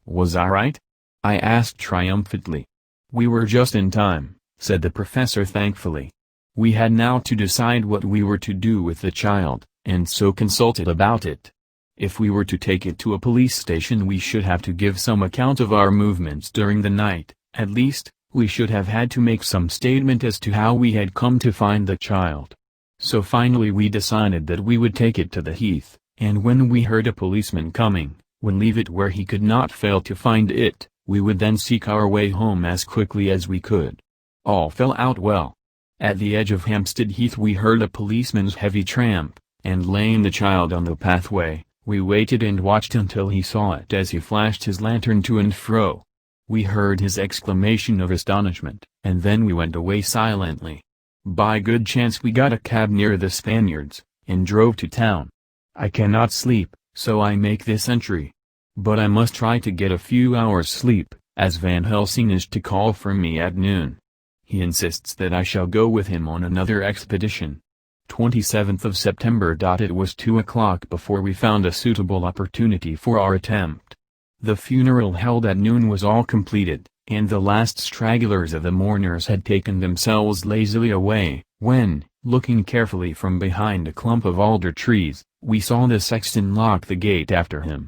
"Was I right?" I asked triumphantly. "We were just in time," said the professor thankfully. We had now to decide what we were to do with the child, and so consulted about it. If we were to take it to a police station we should have to give some account of our movements during the night. At least, we should have had to make some statement as to how we had come to find the child. So finally we decided that we would take it to the heath, and when we heard a policeman coming, would leave it where he could not fail to find it. We would then seek our way home as quickly as we could. All fell out well. At the edge of Hampstead Heath we heard a policeman's heavy tramp, and laying the child on the pathway, we waited and watched until he saw it as he flashed his lantern to and fro. We heard his exclamation of astonishment, and then we went away silently. By good chance we got a cab near the Spaniards, and drove to town. I cannot sleep, so I make this entry. But I must try to get a few hours' sleep, as Van Helsing is to call for me at noon. He insists that I shall go with him on another expedition. 27th of September. It was 2 o'clock before we found a suitable opportunity for our attempt. The funeral held at noon was all completed, and the last stragglers of the mourners had taken themselves lazily away, when, looking carefully from behind a clump of alder trees, we saw the sexton lock the gate after him.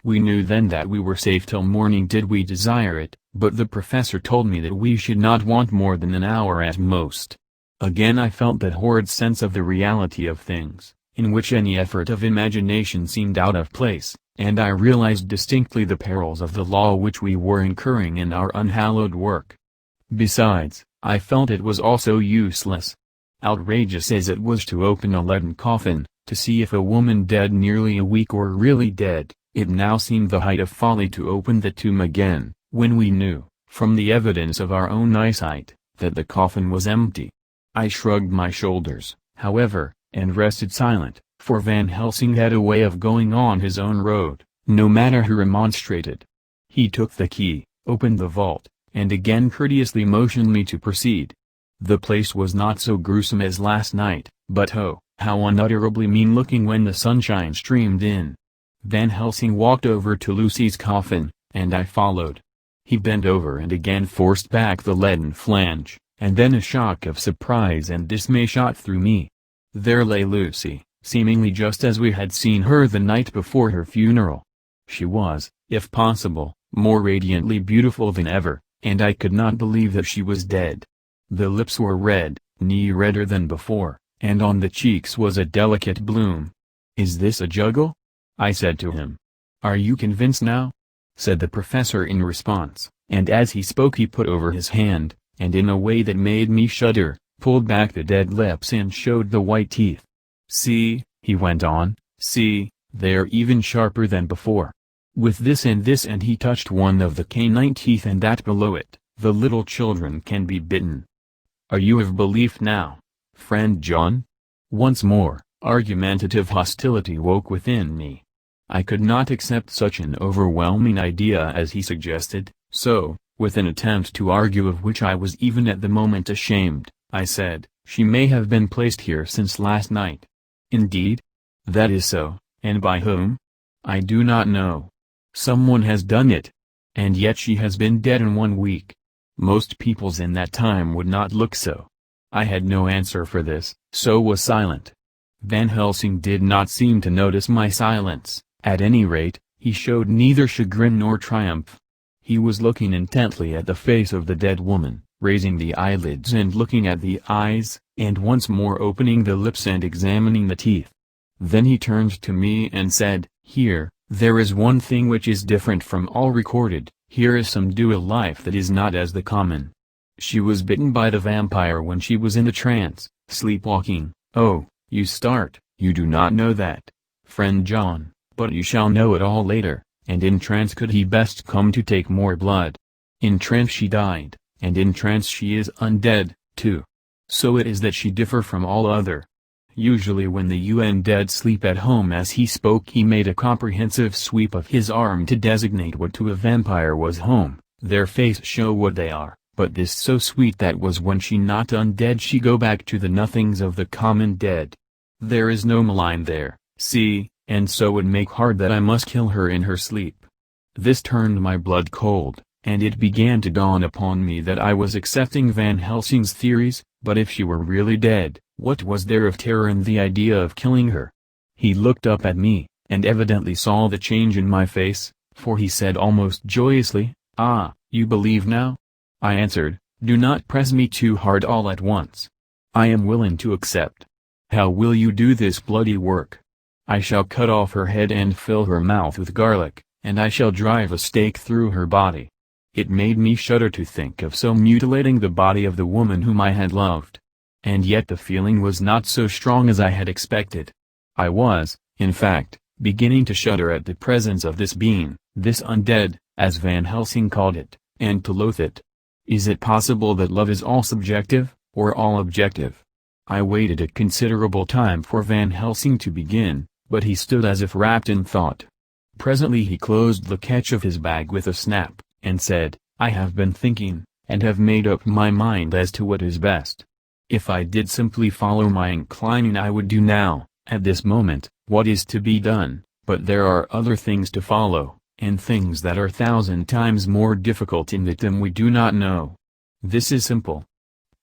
We knew then that we were safe till morning did we desire it, but the professor told me that we should not want more than an hour at most. Again I felt that horrid sense of the reality of things, in which any effort of imagination seemed out of place, and I realized distinctly the perils of the law which we were incurring in our unhallowed work. Besides, I felt it was also useless. Outrageous as it was to open a leaden coffin, to see if a woman dead nearly a week were really dead, it now seemed the height of folly to open the tomb again, when we knew, from the evidence of our own eyesight, that the coffin was empty. I shrugged my shoulders, however, and rested silent, for Van Helsing had a way of going on his own road, no matter who remonstrated. He took the key, opened the vault, and again courteously motioned me to proceed. The place was not so gruesome as last night, but oh, how unutterably mean-looking when the sunshine streamed in. Van Helsing walked over to Lucy's coffin, and I followed. He bent over and again forced back the leaden flange, and then a shock of surprise and dismay shot through me. There lay Lucy, seemingly just as we had seen her the night before her funeral. She was, if possible, more radiantly beautiful than ever, and I could not believe that she was dead. The lips were red, redder than before, and on the cheeks was a delicate bloom. "Is this a juggle?" I said to him. "Are you convinced now?" said the professor in response, and as he spoke he put over his hand, and in a way that made me shudder, pulled back the dead lips and showed the white teeth. "See," he went on, "see, they're even sharper than before. With this and he touched one of the canine teeth and that below it, the little children can be bitten. Are you of belief now, friend John?" Once more, argumentative hostility woke within me. I could not accept such an overwhelming idea as he suggested, so, with an attempt to argue of which I was even at the moment ashamed, I said, "She may have been placed here since last night." "Indeed? That is so, and by whom?" "I do not know. Someone has done it. And yet she has been dead in 1 week. Most peoples in that time would not look so." I had no answer for this, so was silent. Van Helsing did not seem to notice my silence. At any rate, he showed neither chagrin nor triumph. He was looking intently at the face of the dead woman, raising the eyelids and looking at the eyes, and once more opening the lips and examining the teeth. Then he turned to me and said, "Here, there is one thing which is different from all recorded, here is some dual life that is not as the common. She was bitten by the vampire when she was in a trance, sleepwalking." "Oh, you start, you do not know that, friend John. But you shall know it all later, and in trance could he best come to take more blood. In trance she died, and in trance she is undead, too. So it is that she differ from all other. Usually when the undead sleep at home." As he spoke he made a comprehensive sweep of his arm to designate what to a vampire was home. "Their face show what they are, but this so sweet that was when she not undead she go back to the nothings of the common dead. There is no malign there, see, and so would make hard that I must kill her in her sleep." This turned my blood cold, and it began to dawn upon me that I was accepting Van Helsing's theories, but if she were really dead, what was there of terror in the idea of killing her? He looked up at me, and evidently saw the change in my face, for he said almost joyously, "Ah, you believe now?" I answered, "Do not press me too hard all at once. I am willing to accept." "How will you do this bloody work?" "I shall cut off her head and fill her mouth with garlic, and I shall drive a stake through her body." It made me shudder to think of so mutilating the body of the woman whom I had loved. And yet the feeling was not so strong as I had expected. I was, in fact, beginning to shudder at the presence of this being, this undead, as Van Helsing called it, and to loathe it. Is it possible that love is all subjective, or all objective? I waited a considerable time for Van Helsing to begin, but he stood as if wrapped in thought. Presently he closed the catch of his bag with a snap, and said, "I have been thinking, and have made up my mind as to what is best. If I did simply follow my inclining I would do now, at this moment, what is to be done, but there are other things to follow, and things that are 1,000 times more difficult in that them we do not know. This is simple.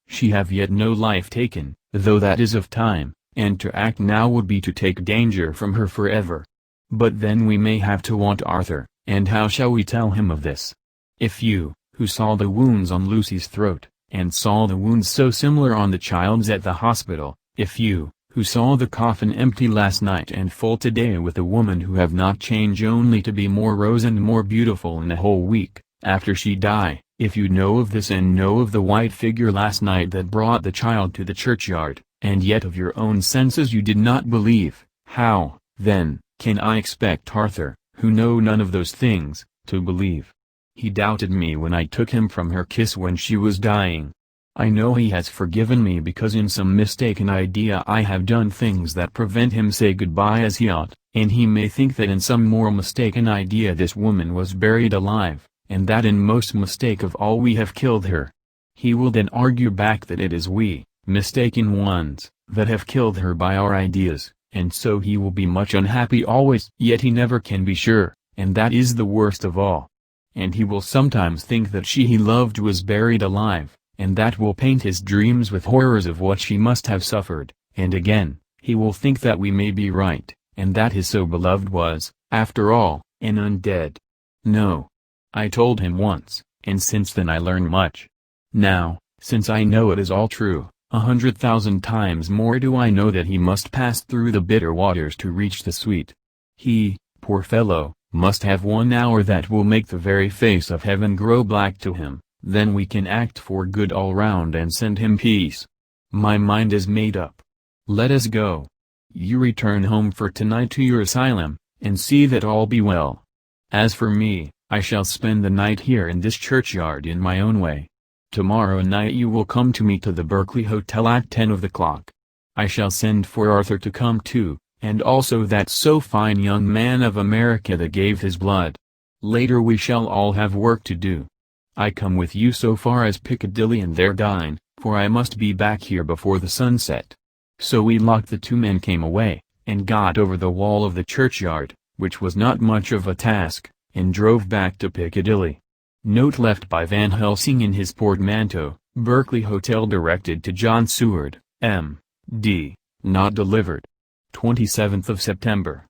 She have yet no life taken, though that is of time, and to act now would be to take danger from her forever. But then we may have to want Arthur, and how shall we tell him of this? If you, who saw the wounds on Lucy's throat, and saw the wounds so similar on the child's at the hospital, if you, who saw the coffin empty last night and full today with a woman who have not changed only to be more rose and more beautiful in a whole week, after she die, if you know of this and know of the white figure last night that brought the child to the churchyard, and yet of your own senses you did not believe, how, then, can I expect Arthur, who know none of those things, to believe? He doubted me when I took him from her kiss when she was dying. I know he has forgiven me because in some mistaken idea I have done things that prevent him say goodbye as he ought, and he may think that in some more mistaken idea this woman was buried alive, and that in most mistake of all we have killed her. He will then argue back that it is we, mistaken ones, that have killed her by our ideas, and so he will be much unhappy always. Yet he never can be sure, and that is the worst of all. And he will sometimes think that she he loved was buried alive, and that will paint his dreams with horrors of what she must have suffered, and again, he will think that we may be right, and that his so beloved was, after all, an undead. No. I told him once, and since then I learned much. Now, since I know it is all true, 100,000 times more do I know that he must pass through the bitter waters to reach the sweet. He, poor fellow, must have 1 hour that will make the very face of heaven grow black to him, then we can act for good all round and send him peace. My mind is made up. Let us go. You return home for tonight to your asylum, and see that all be well. As for me, I shall spend the night here in this churchyard in my own way. Tomorrow night you will come to me to the Berkeley Hotel at 10 of the clock. I shall send for Arthur to come too, and also that so fine young man of America that gave his blood. Later we shall all have work to do. I come with you so far as Piccadilly and there dine, for I must be back here before the sunset. So we locked the 2 men came away, and got over the wall of the churchyard, which was not much of a task, and drove back to Piccadilly. Note left by Van Helsing in his portmanteau, Berkeley Hotel directed to John Seward, M.D., not delivered. 27th of September.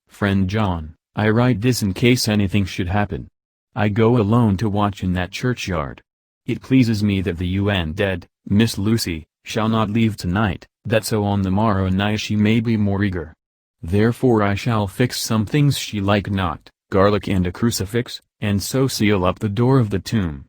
Friend John, I write this in case anything should happen. I go alone to watch in that churchyard. It pleases me that the dead, Miss Lucy, shall not leave tonight, that so on the morrow night she may be more eager. Therefore I shall fix some things she like not, garlic and a crucifix, and so seal up the door of the tomb.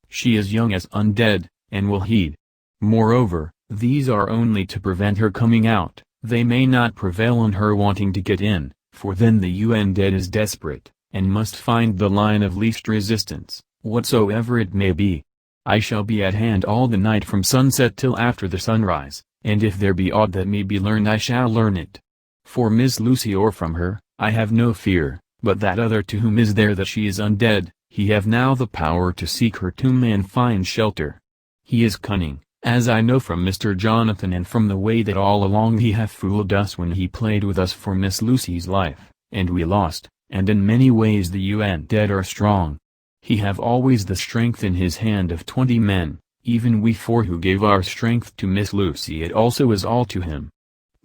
She is young as undead, and will heed. Moreover, these are only to prevent her coming out, they may not prevail on her wanting to get in, for then the dead is desperate, and must find the line of least resistance, whatsoever it may be. I shall be at hand all the night from sunset till after the sunrise, and if there be aught that may be learned I shall learn it. For Miss Lucy or from her, I have no fear, but that other to whom is there that she is undead, he have now the power to seek her tomb and find shelter. He is cunning, as I know from Mr. Jonathan and from the way that all along he hath fooled us when he played with us for Miss Lucy's life, and we lost, and in many ways the dead are strong. He have always the strength in his hand of 20 men, even we 4 who gave our strength to Miss Lucy it also is all to him.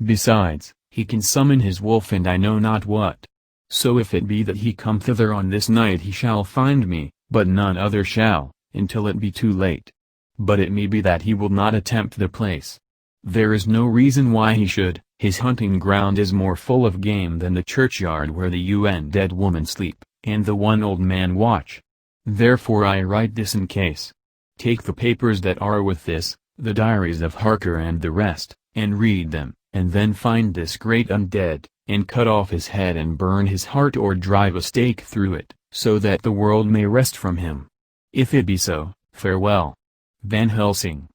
Besides, he can summon his wolf and I know not what. So if it be that he come thither on this night he shall find me, but none other shall, until it be too late. But it may be that he will not attempt the place. There is no reason why he should, his hunting ground is more full of game than the churchyard where the dead woman sleep, and the one old man watch. Therefore I write this in case. Take the papers that are with this, the diaries of Harker and the rest, and read them, and then find this great undead, and cut off his head and burn his heart or drive a stake through it, so that the world may rest from him. If it be so, farewell. Van Helsing.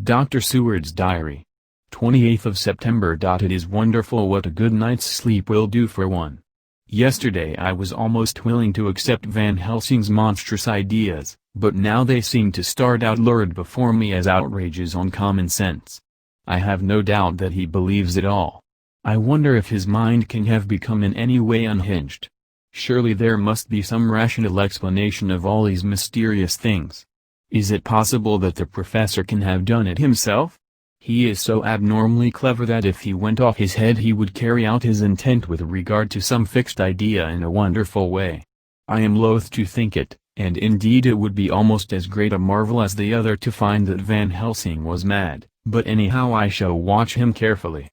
Dr. Seward's Diary. 28th of September. It is wonderful what a good night's sleep will do for one. Yesterday I was almost willing to accept Van Helsing's monstrous ideas, but now they seem to start out lurid before me as outrages on common sense. I have no doubt that he believes it all. I wonder if his mind can have become in any way unhinged. Surely there must be some rational explanation of all these mysterious things. Is it possible that the professor can have done it himself? He is so abnormally clever that if he went off his head he would carry out his intent with regard to some fixed idea in a wonderful way. I am loath to think it, and indeed it would be almost as great a marvel as the other to find that Van Helsing was mad, but anyhow I shall watch him carefully.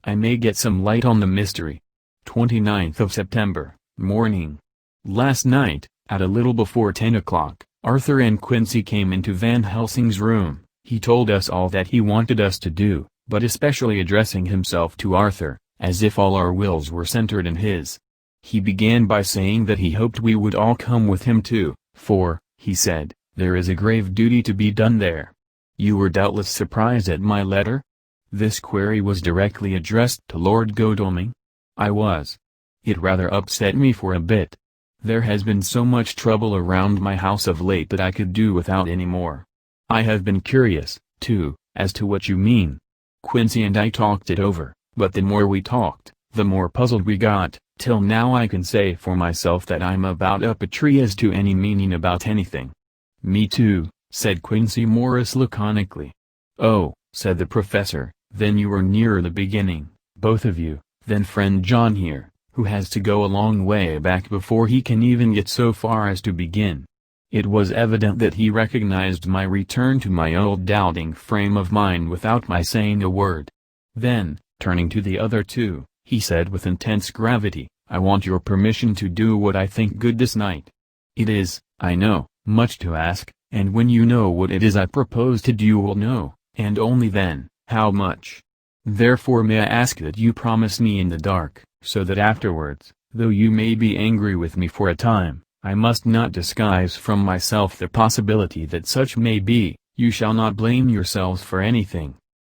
I may get some light on the mystery. 29th of September, morning. Last night, at a little before 10 o'clock, Arthur and Quincy came into Van Helsing's room. He told us all that he wanted us to do, but especially addressing himself to Arthur, as if all our wills were centered in his. He began by saying that he hoped we would all come with him too, for, he said, there is a grave duty to be done there. You were doubtless surprised at my letter? This query was directly addressed to Lord Godalming. I was. It rather upset me for a bit. There has been so much trouble around my house of late that I could do without any more. I have been curious, too, as to what you mean. Quincy and I talked it over, but the more we talked, the more puzzled we got, till now I can say for myself that I'm about up a tree as to any meaning about anything. Me too, said Quincy Morris laconically. Oh, said the professor, then you were nearer the beginning, both of you, than friend John here, who has to go a long way back before he can even get so far as to begin. It was evident that he recognized my return to my old doubting frame of mind without my saying a word. Then, turning to the other two, he said with intense gravity, "I want your permission to do what I think good this night. It is, I know, much to ask, and when you know what it is I propose to do you will know, and only then, how much. Therefore may I ask that you promise me in the dark, so that afterwards, though you may be angry with me for a time, I must not disguise from myself the possibility that such may be, you shall not blame yourselves for anything."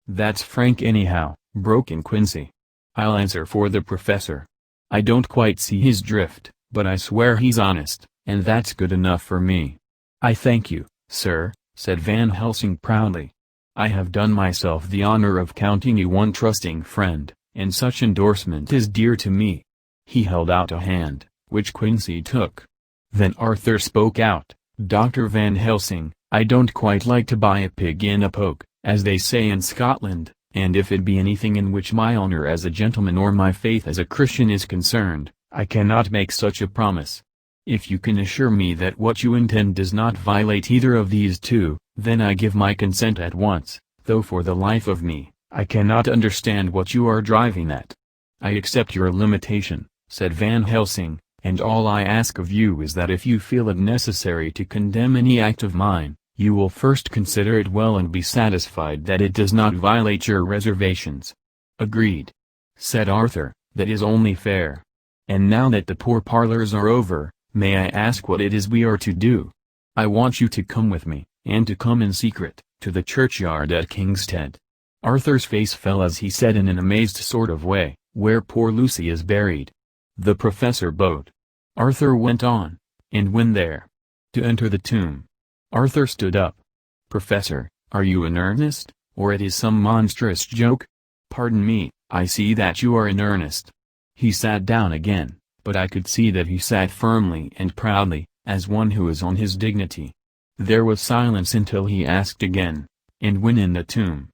"That's frank anyhow," broke in Quincy. "I'll answer for the professor. I don't quite see his drift, but I swear he's honest, and that's good enough for me." "I thank you, sir," said Van Helsing proudly. "I have done myself the honor of counting you one trusting friend, and such endorsement is dear to me." He held out a hand, which Quincy took. Then Arthur spoke out, "Dr. Van Helsing, I don't quite like to buy a pig in a poke, as they say in Scotland, and if it be anything in which my honor as a gentleman or my faith as a Christian is concerned, I cannot make such a promise. If you can assure me that what you intend does not violate either of these two, then I give my consent at once, though for the life of me, I cannot understand what you are driving at." "I accept your limitation," said Van Helsing, "and all I ask of you is that if you feel it necessary to condemn any act of mine, you will first consider it well and be satisfied that it does not violate your reservations." "Agreed," said Arthur, "that is only fair. And now that the pourparlers are over, may I ask what it is we are to do? I want you to come with me, and to come in secret, to the churchyard at Kingsted." Arthur's face fell as he said in an amazed sort of way, "Where poor Lucy is buried." The professor bowed. Arthur went on, "And when there? To enter the tomb." Arthur stood up. "Professor, are you in earnest, or it is some monstrous joke?" "Pardon me, I see that you are in earnest." He sat down again, but I could see that he sat firmly and proudly, as one who is on his dignity. There was silence until he asked again, "And when in the tomb?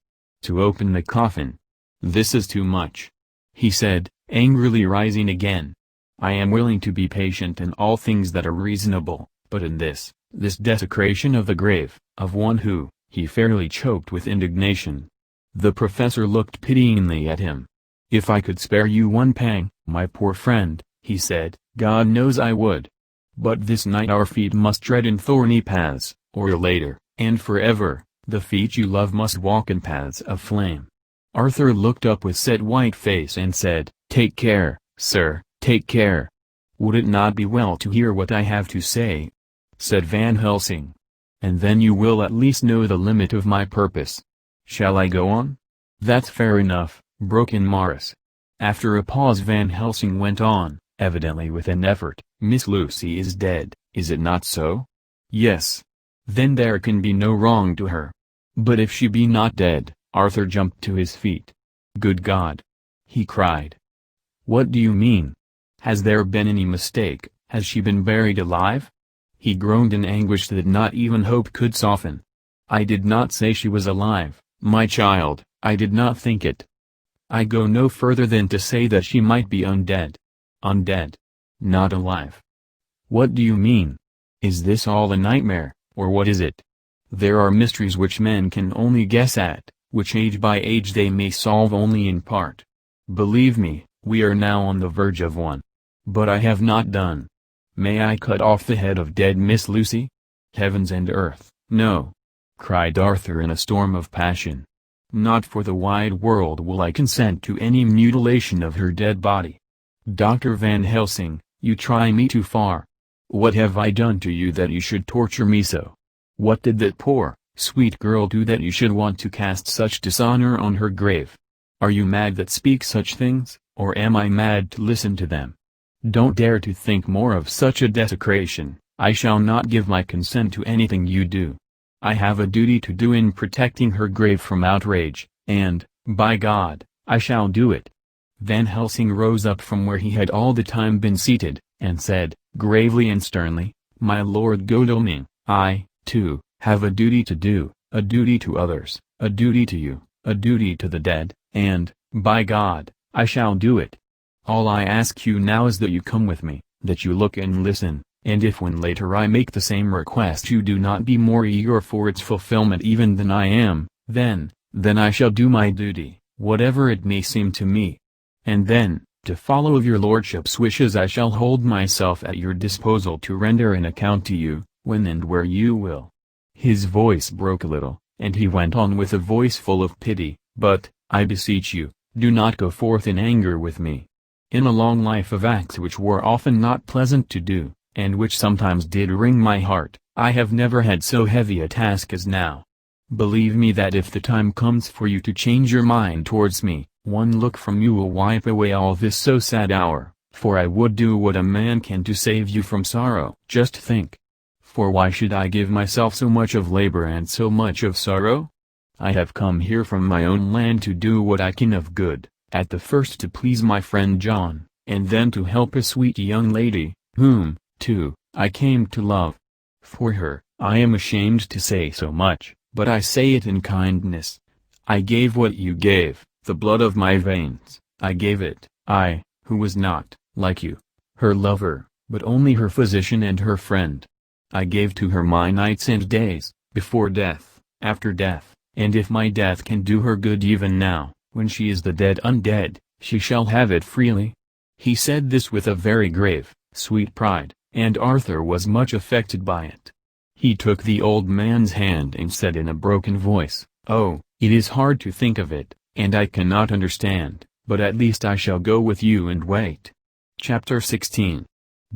To open the coffin?" "This is too much," he said, angrily rising again. "I am willing to be patient in all things that are reasonable, but in this desecration of the grave, of one who," he fairly choked with indignation. The professor looked pityingly at him. "If I could spare you one pang, my poor friend," he said, "God knows I would. But this night our feet must tread in thorny paths, or later, and forever, the feet you love must walk in paths of flame." Arthur looked up with set white face and said, "Take care, sir, take care. Would it not be well to hear what I have to say?" said Van Helsing. "And then you will at least know the limit of my purpose. Shall I go on?" "That's fair enough," broke in Morris. After a pause Van Helsing went on, evidently with an effort, "Miss Lucy is dead, is it not so?" "Yes." "Then there can be no wrong to her." "But if she be not dead?" Arthur jumped to his feet. "Good God!" he cried. "What do you mean? Has there been any mistake? Has she been buried alive?" He groaned in anguish that not even hope could soften. "I did not say she was alive, my child, I did not think it. I go no further than to say that she might be undead." "Undead? Not alive? What do you mean? Is this all a nightmare, or what is it? There are mysteries which men can only guess at, which age by age they may solve only in part. Believe me, we are now on the verge of one. But I have not done. May I cut off the head of dead Miss Lucy? Heavens and earth, no!" cried Arthur in a storm of passion. "Not for the wide world will I consent to any mutilation of her dead body. Dr. Van Helsing, you try me too far. What have I done to you that you should torture me so? What did that poor, sweet girl do that you should want to cast such dishonor on her grave? Are you mad that speak such things, or am I mad to listen to them? Don't dare to think more of such a desecration. I shall not give my consent to anything you do. I have a duty to do in protecting her grave from outrage, and, by God, I shall do it." Van Helsing rose up from where he had all the time been seated, and said, gravely and sternly, "My Lord Godalming, I, too, have a duty to do, a duty to others, a duty to you, a duty to the dead, and, by God, I shall do it. All I ask you now is that you come with me, that you look and listen, and if when later I make the same request you do not be more eager for its fulfillment even than I am, then I shall do my duty, whatever it may seem to me. And then, to follow of your lordship's wishes I shall hold myself at your disposal to render an account to you, when and where you will." His voice broke a little, and he went on with a voice full of pity, "But, I beseech you, do not go forth in anger with me. In a long life of acts which were often not pleasant to do, and which sometimes did wring my heart, I have never had so heavy a task as now. Believe me that if the time comes for you to change your mind towards me, one look from you will wipe away all this so sad hour, for I would do what a man can to save you from sorrow. Just think. For why should I give myself so much of labor and so much of sorrow? I have come here from my own land to do what I can of good, at the first to please my friend John, and then to help a sweet young lady, whom, too, I came to love. For her, I am ashamed to say so much, but I say it in kindness. I gave what you gave, the blood of my veins, I gave it, I, who was not, like you, her lover, but only her physician and her friend. I gave to her my nights and days, before death, after death, and if my death can do her good even now, when she is the dead undead, she shall have it freely." He said this with a very grave, sweet pride, and Arthur was much affected by it. He took the old man's hand and said in a broken voice, "Oh, it is hard to think of it, and I cannot understand, but at least I shall go with you and wait." Chapter 16.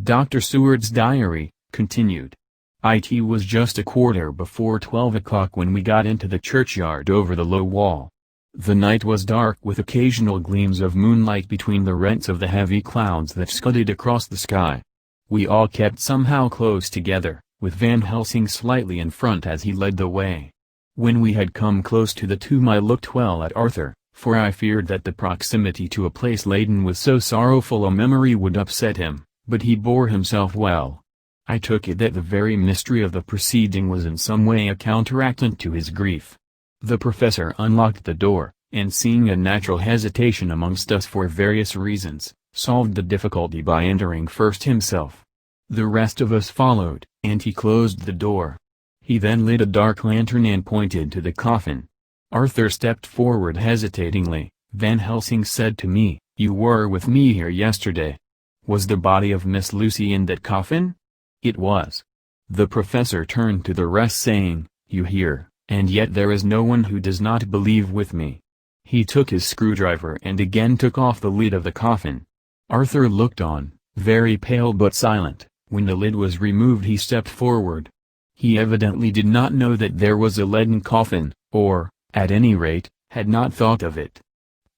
Dr. Seward's Diary, continued. It was just a quarter before 12 o'clock when we got into the churchyard over the low wall. The night was dark with occasional gleams of moonlight between the rents of the heavy clouds that scudded across the sky. We all kept somehow close together, with Van Helsing slightly in front as he led the way. When we had come close to the tomb I looked well at Arthur, for I feared that the proximity to a place laden with so sorrowful a memory would upset him, but he bore himself well. I took it that the very mystery of the proceeding was in some way a counteractant to his grief. The professor unlocked the door, and seeing a natural hesitation amongst us for various reasons, solved the difficulty by entering first himself. The rest of us followed, and he closed the door. He then lit a dark lantern and pointed to the coffin. Arthur stepped forward hesitatingly. Van Helsing said to me, "You were with me here yesterday. Was the body of Miss Lucy in that coffin?" It was. The professor turned to the rest saying, "You hear, and yet there is no one who does not believe with me." He took his screwdriver and again took off the lid of the coffin. Arthur looked on, very pale but silent. When the lid was removed he stepped forward. He evidently did not know that there was a leaden coffin, or, at any rate, had not thought of it.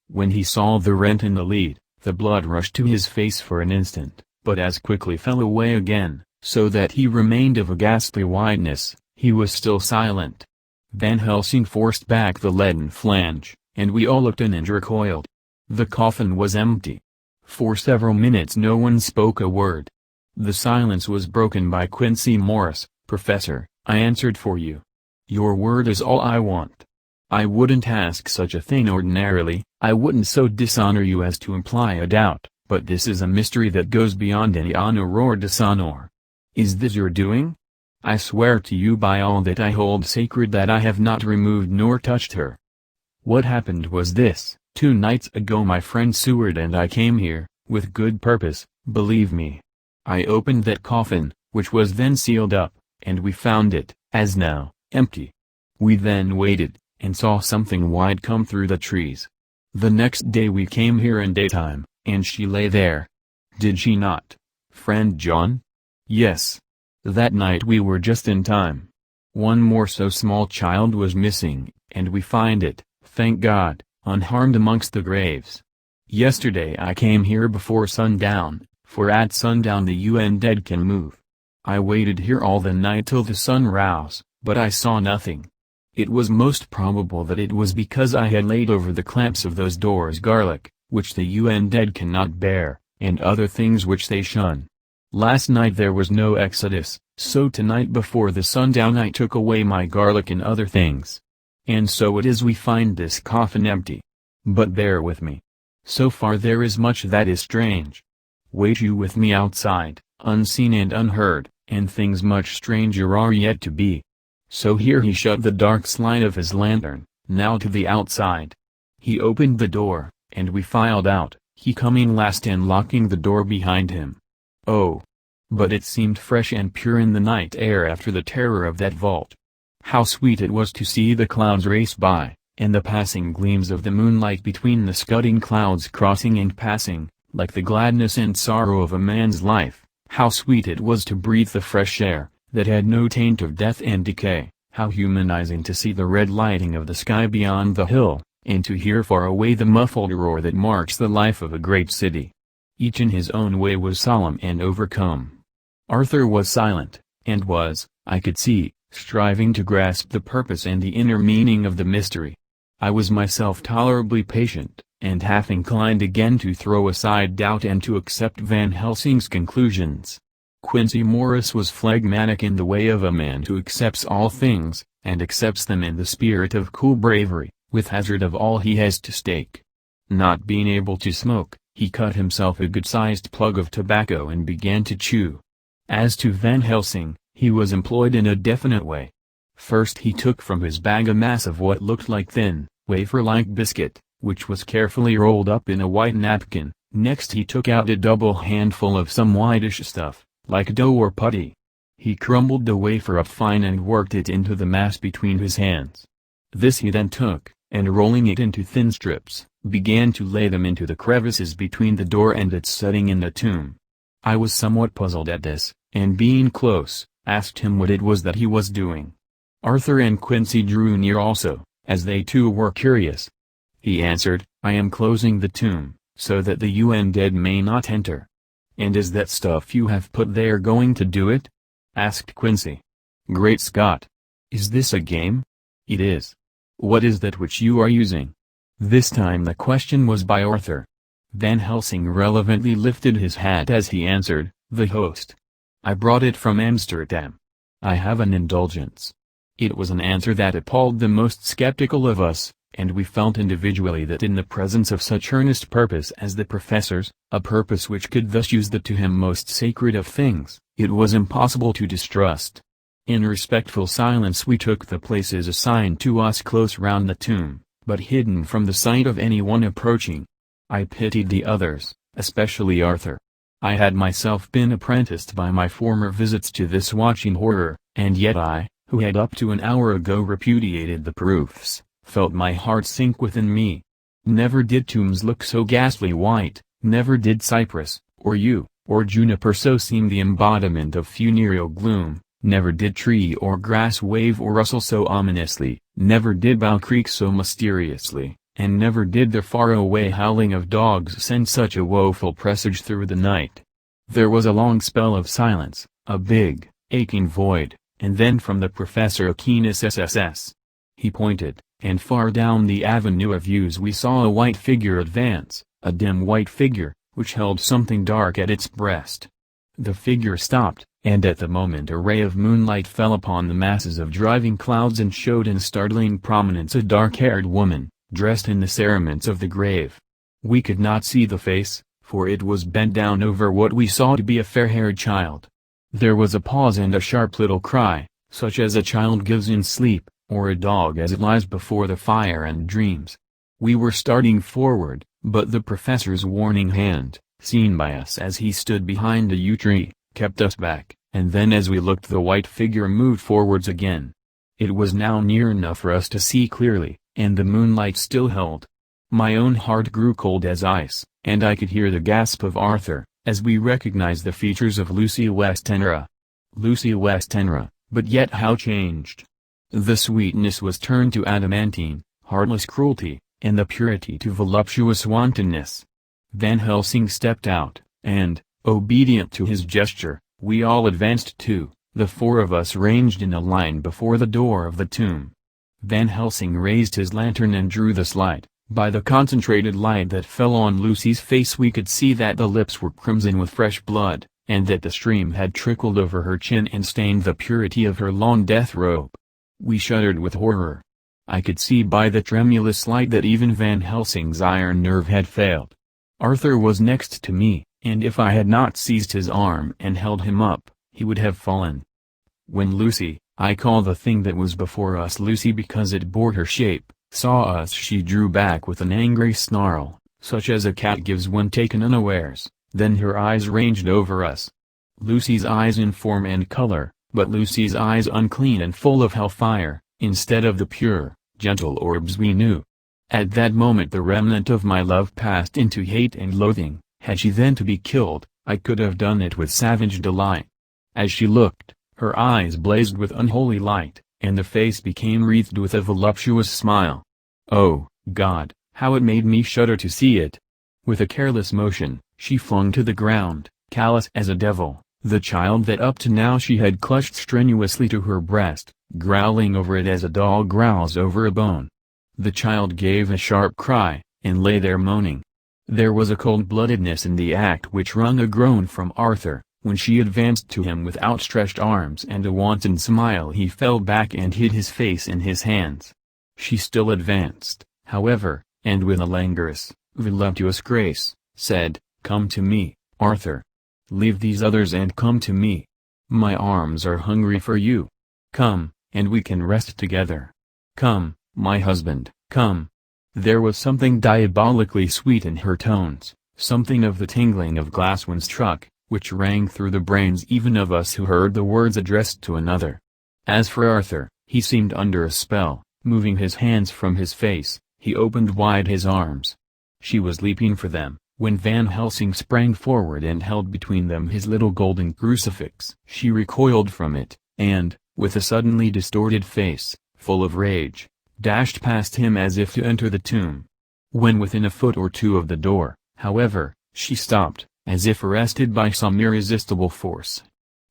When he saw the rent in the lid, the blood rushed to his face for an instant, but as quickly fell away again, so that he remained of a ghastly whiteness. He was still silent. Van Helsing forced back the leaden flange, and we all looked in and recoiled. The coffin was empty. For several minutes no one spoke a word. The silence was broken by Quincy Morris. "Professor, I answered for you. Your word is all I want. I wouldn't ask such a thing ordinarily, I wouldn't so dishonor you as to imply a doubt, but this is a mystery that goes beyond any honor or dishonor. Is this your doing? I swear to you by all that I hold sacred that I have not removed nor touched her. What happened was this: 2 nights ago my friend Seward and I came here, with good purpose, believe me. I opened that coffin, which was then sealed up, and we found it, as now, empty. We then waited, and saw something white come through the trees. The next day we came here in daytime, and she lay there. Did she not, friend John? Yes. That night we were just in time. One more so small child was missing, and we find it, thank God, unharmed amongst the graves. Yesterday I came here before sundown, for at sundown the undead can move. I waited here all the night till the sun rose, but I saw nothing. It was most probable that it was because I had laid over the clamps of those doors garlic, which the undead cannot bear, and other things which they shun. Last night there was no exodus, so tonight before the sundown I took away my garlic and other things. And so it is we find this coffin empty. But bear with me. So far there is much that is strange. Wait you with me outside, unseen and unheard, and things much stranger are yet to be. So here he shut the dark slide of his lantern, now to the outside. He opened the door, and we filed out, he coming last and locking the door behind him. Oh! But it seemed fresh and pure in the night air after the terror of that vault. How sweet it was to see the clouds race by, and the passing gleams of the moonlight between the scudding clouds crossing and passing, like the gladness and sorrow of a man's life. How sweet it was to breathe the fresh air, that had no taint of death and decay. How humanizing to see the red lighting of the sky beyond the hill, and to hear far away the muffled roar that marks the life of a great city. Each in his own way was solemn and overcome. Arthur was silent, and was, I could see, striving to grasp the purpose and the inner meaning of the mystery. I was myself tolerably patient, and half inclined again to throw aside doubt and to accept Van Helsing's conclusions. Quincy Morris was phlegmatic in the way of a man who accepts all things, and accepts them in the spirit of cool bravery, with hazard of all he has to stake. Not being able to smoke, he cut himself a good-sized plug of tobacco and began to chew. As to Van Helsing, he was employed in a definite way. First he took from his bag a mass of what looked like thin, wafer-like biscuit, which was carefully rolled up in a white napkin. Next he took out a double handful of some whitish stuff, like dough or putty. He crumbled the wafer up fine and worked it into the mass between his hands. This he then took, and rolling it into thin strips, began to lay them into the crevices between the door and its setting in the tomb. I was somewhat puzzled at this, and being close, asked him what it was that he was doing. Arthur and Quincy drew near also, as they too were curious. He answered, I am closing the tomb, so that the undead may not enter. And is that stuff you have put there going to do it? Asked Quincy. Great Scott! Is this a game? It is. What is that which you are using? This time the question was by Arthur. Van Helsing relevantly lifted his hat as he answered, the host. I brought it from Amsterdam. I have an indulgence. It was an answer that appalled the most skeptical of us, and we felt individually that in the presence of such earnest purpose as the professor's, a purpose which could thus use the to him most sacred of things, it was impossible to distrust. In respectful silence we took the places assigned to us close round the tomb, but hidden from the sight of anyone approaching. I pitied the others, especially Arthur. I had myself been apprenticed by my former visits to this watching horror, and yet I, who had up to an hour ago repudiated the proofs, felt my heart sink within me. Never did tombs look so ghastly white, never did cypress, or yew, or juniper so seem the embodiment of funereal gloom, never did tree or grass wave or rustle so ominously, never did bough creak so mysteriously, and never did the far-away howling of dogs send such a woeful presage through the night. There was a long spell of silence, a big, aching void, and then from the professor a keen SSS. He pointed, and far down the avenue of yews we saw a white figure advance, a dim white figure, which held something dark at its breast. The figure stopped, and at the moment a ray of moonlight fell upon the masses of driving clouds and showed in startling prominence a dark-haired woman, dressed in the cerements of the grave. We could not see the face, for it was bent down over what we saw to be a fair-haired child. There was a pause and a sharp little cry, such as a child gives in sleep, or a dog as it lies before the fire and dreams. We were starting forward, but the professor's warning hand, seen by us as he stood behind a yew tree, kept us back, and then as we looked the white figure moved forwards again. It was now near enough for us to see clearly, and the moonlight still held. My own heart grew cold as ice, and I could hear the gasp of Arthur, as we recognized the features of Lucy Westenra. Lucy Westenra, but yet how changed! The sweetness was turned to adamantine, heartless cruelty, and the purity to voluptuous wantonness. Van Helsing stepped out, and, obedient to his gesture, we all advanced too, the four of us ranged in a line before the door of the tomb. Van Helsing raised his lantern and drew the slide. By the concentrated light that fell on Lucy's face we could see that the lips were crimson with fresh blood, and that the stream had trickled over her chin and stained the purity of her long death robe. We shuddered with horror. I could see by the tremulous light that even Van Helsing's iron nerve had failed. Arthur was next to me, and if I had not seized his arm and held him up, he would have fallen. When Lucy, I call the thing that was before us Lucy because it bore her shape, saw us, she drew back with an angry snarl, such as a cat gives when taken unawares. Then her eyes ranged over us. Lucy's eyes in form and color, but Lucy's eyes unclean and full of hellfire, instead of the pure, gentle orbs we knew. At that moment the remnant of my love passed into hate and loathing. Had she then to be killed, I could have done it with savage delight. As she looked, her eyes blazed with unholy light, and the face became wreathed with a voluptuous smile. Oh, God, how it made me shudder to see it! With a careless motion, she flung to the ground, callous as a devil, the child that up to now she had clutched strenuously to her breast, growling over it as a dog growls over a bone. The child gave a sharp cry, and lay there moaning. There was a cold-bloodedness in the act which wrung a groan from Arthur. When she advanced to him with outstretched arms and a wanton smile, he fell back and hid his face in his hands. She still advanced, however, and with a languorous, voluptuous grace, said, "Come to me, Arthur. Leave these others and come to me. My arms are hungry for you. Come, and we can rest together. Come, my husband, come." There was something diabolically sweet in her tones, something of the tingling of glass when struck, which rang through the brains even of us who heard the words addressed to another. As for Arthur, he seemed under a spell. Moving his hands from his face, he opened wide his arms. She was leaping for them, when Van Helsing sprang forward and held between them his little golden crucifix. She recoiled from it, and, with a suddenly distorted face, full of rage, dashed past him as if to enter the tomb. When within a foot or two of the door, however, she stopped, as if arrested by some irresistible force.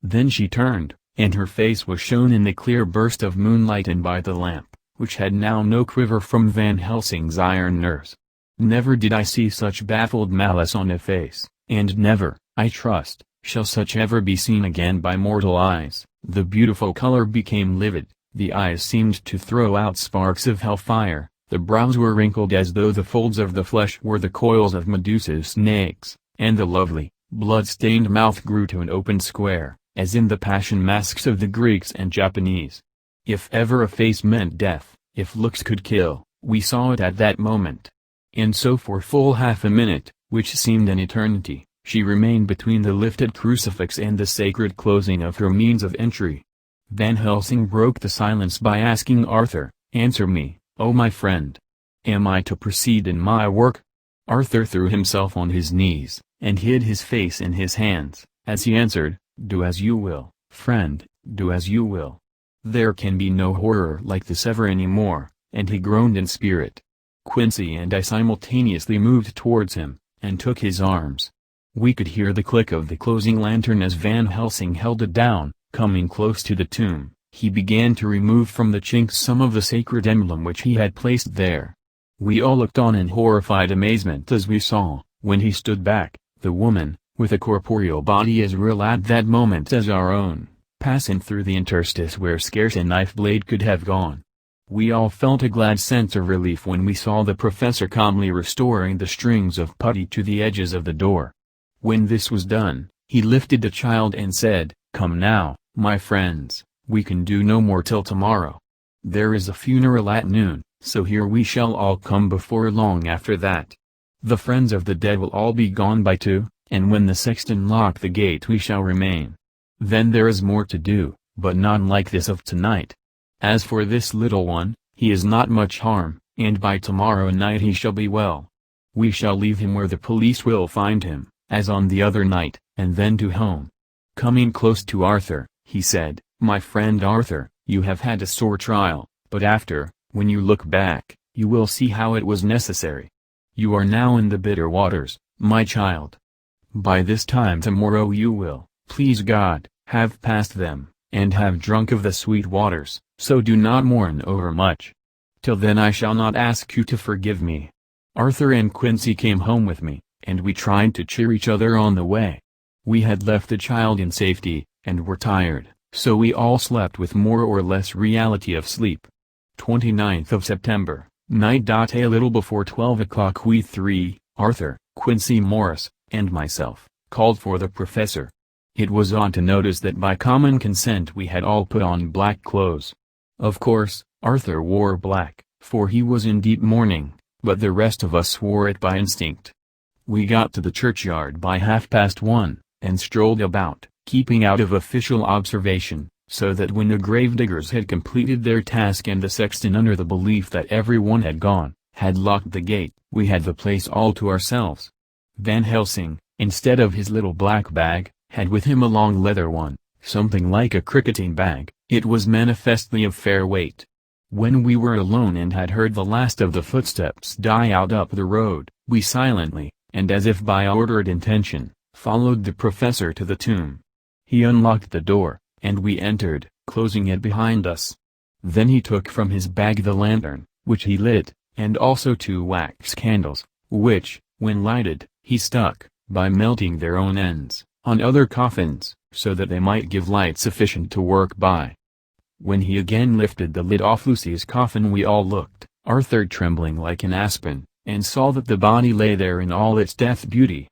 Then she turned, and her face was shown in the clear burst of moonlight and by the lamp, which had now no quiver from Van Helsing's iron nerves. Never did I see such baffled malice on a face, and never, I trust, shall such ever be seen again by mortal eyes. The beautiful color became livid, the eyes seemed to throw out sparks of hellfire, the brows were wrinkled as though the folds of the flesh were the coils of Medusa's snakes, and the lovely, blood-stained mouth grew to an open square, as in the passion masks of the Greeks and Japanese. If ever a face meant death, if looks could kill, we saw it at that moment. And so for full half a minute, which seemed an eternity, she remained between the lifted crucifix and the sacred closing of her means of entry. Van Helsing broke the silence by asking Arthur, "Answer me, O my friend. Am I to proceed in my work?" Arthur threw himself on his knees, and hid his face in his hands, as he answered, "Do as you will, friend, do as you will. There can be no horror like this ever any more," and he groaned in spirit. Quincy and I simultaneously moved towards him, and took his arms. We could hear the click of the closing lantern as Van Helsing held it down. Coming close to the tomb, he began to remove from the chinks some of the sacred emblem which he had placed there. We all looked on in horrified amazement as we saw, when he stood back, the woman, with a corporeal body as real at that moment as our own, passing through the interstice where scarce a knife blade could have gone. We all felt a glad sense of relief when we saw the professor calmly restoring the strings of putty to the edges of the door. When this was done, he lifted the child and said, "Come now, my friends, we can do no more till tomorrow. There is a funeral at noon, so here we shall all come before long after that. The friends of the dead will all be gone by 2, and when the sexton lock the gate we shall remain. Then there is more to do, but none like this of tonight. As for this little one, he is not much harm, and by tomorrow night he shall be well. We shall leave him where the police will find him, as on the other night, and then to home." Coming close to Arthur, he said, "My friend Arthur, you have had a sore trial, but after, when you look back, you will see how it was necessary. You are now in the bitter waters, my child. By this time tomorrow you will, please God, have passed them, and have drunk of the sweet waters, so do not mourn overmuch. Till then I shall not ask you to forgive me." Arthur and Quincy came home with me, and we tried to cheer each other on the way. We had left the child in safety, and were tired, so we all slept with more or less reality of sleep. 29th of September, night. A little before 12 o'clock we three, Arthur, Quincy Morris, and myself, called for the professor. It was odd to notice that by common consent we had all put on black clothes. Of course, Arthur wore black, for he was in deep mourning, but the rest of us wore it by instinct. We got to the churchyard by 1:30, and strolled about, keeping out of official observation, so that when the gravediggers had completed their task and the sexton, under the belief that everyone had gone, had locked the gate, we had the place all to ourselves. Van Helsing, instead of his little black bag, had with him a long leather one, something like a cricketing bag. It was manifestly of fair weight. When we were alone and had heard the last of the footsteps die out up the road, we silently, and as if by ordered intention, followed the professor to the tomb. He unlocked the door, and we entered, closing it behind us. Then he took from his bag the lantern, which he lit, and also 2 wax candles, which, when lighted, he stuck, by melting their own ends, on other coffins, so that they might give light sufficient to work by. When he again lifted the lid off Lucy's coffin, we all looked, Arthur trembling like an aspen, and saw that the body lay there in all its death beauty.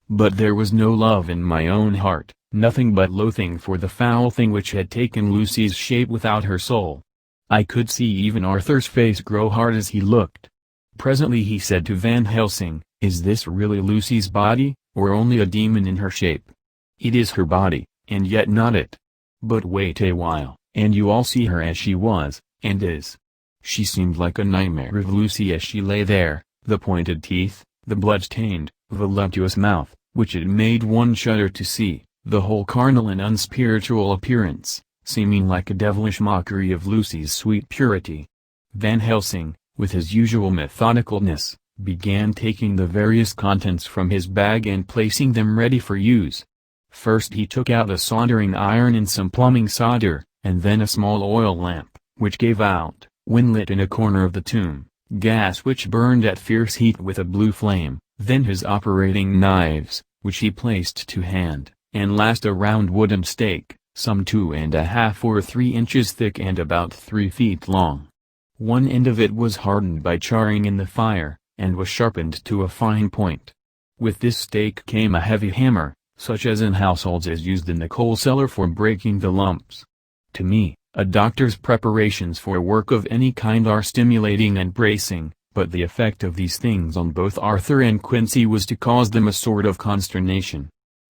But there was no love in my own heart, nothing but loathing for the foul thing which had taken Lucy's shape without her soul. I could see even Arthur's face grow hard as he looked. Presently he said to Van Helsing, "Is this really Lucy's body, or only a demon in her shape?" "It is her body, and yet not it. But wait a while, and you all see her as she was, and is. She seemed like a nightmare of Lucy as she lay there, the pointed teeth, the blood-stained, voluptuous mouth, which it made one shudder to see, the whole carnal and unspiritual appearance, seeming like a devilish mockery of Lucy's sweet purity." Van Helsing, with his usual methodicalness, began taking the various contents from his bag and placing them ready for use. First he took out a soldering iron and some plumbing solder, and then a small oil lamp, which gave out, when lit in a corner of the tomb, gas which burned at fierce heat with a blue flame, then his operating knives, which he placed to hand, and last a round wooden stake, some 2½ or 3 inches thick and about 3 feet long. One end of it was hardened by charring in the fire, and was sharpened to a fine point. With this stake came a heavy hammer, such as in households is used in the coal cellar for breaking the lumps. To me, a doctor's preparations for work of any kind are stimulating and bracing, but the effect of these things on both Arthur and Quincy was to cause them a sort of consternation.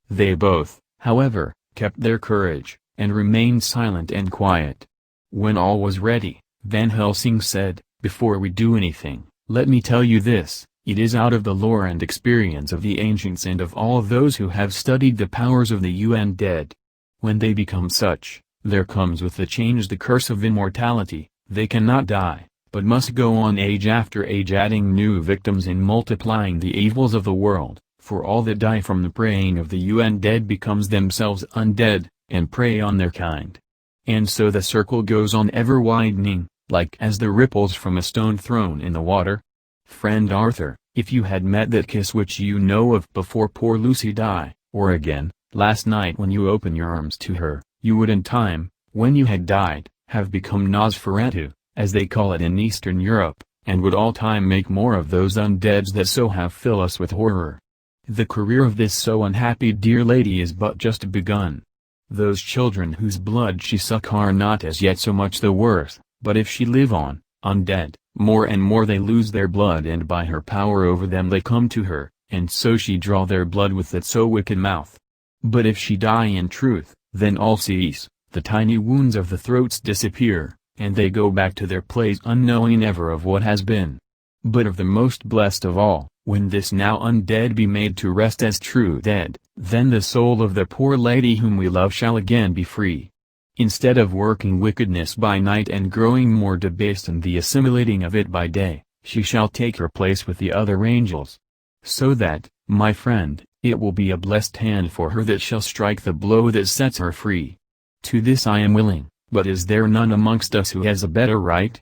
They both, however, kept their courage, and remained silent and quiet. When all was ready, Van Helsing said, "Before we do anything, let me tell you this, it is out of the lore and experience of the ancients and of all those who have studied the powers of the undead. When they become such, there comes with the change the curse of immortality. They cannot die, but must go on age after age, adding new victims and multiplying the evils of the world, for all that die from the preying of the undead becomes themselves undead, and prey on their kind. And so the circle goes on ever widening, like as the ripples from a stone thrown in the water. Friend Arthur, if you had met that kiss which you know of before poor Lucy died, or again, last night when you opened your arms to her, you would in time, when you had died, have become Nosferatu, as they call it in Eastern Europe, and would all time make more of those undeads that so have fill us with horror. The career of this so unhappy dear lady is but just begun. Those children whose blood she suck are not as yet so much the worse, but if she live on, undead, more and more they lose their blood, and by her power over them they come to her, and so she draw their blood with that so wicked mouth. But if she die in truth, then all cease, the tiny wounds of the throats disappear, and they go back to their place unknowing ever of what has been. But of the most blessed of all, when this now undead be made to rest as true dead, then the soul of the poor lady whom we love shall again be free. Instead of working wickedness by night and growing more debased and the assimilating of it by day, she shall take her place with the other angels. So that, my friend, it will be a blessed hand for her that shall strike the blow that sets her free. To this I am willing, but is there none amongst us who has a better right?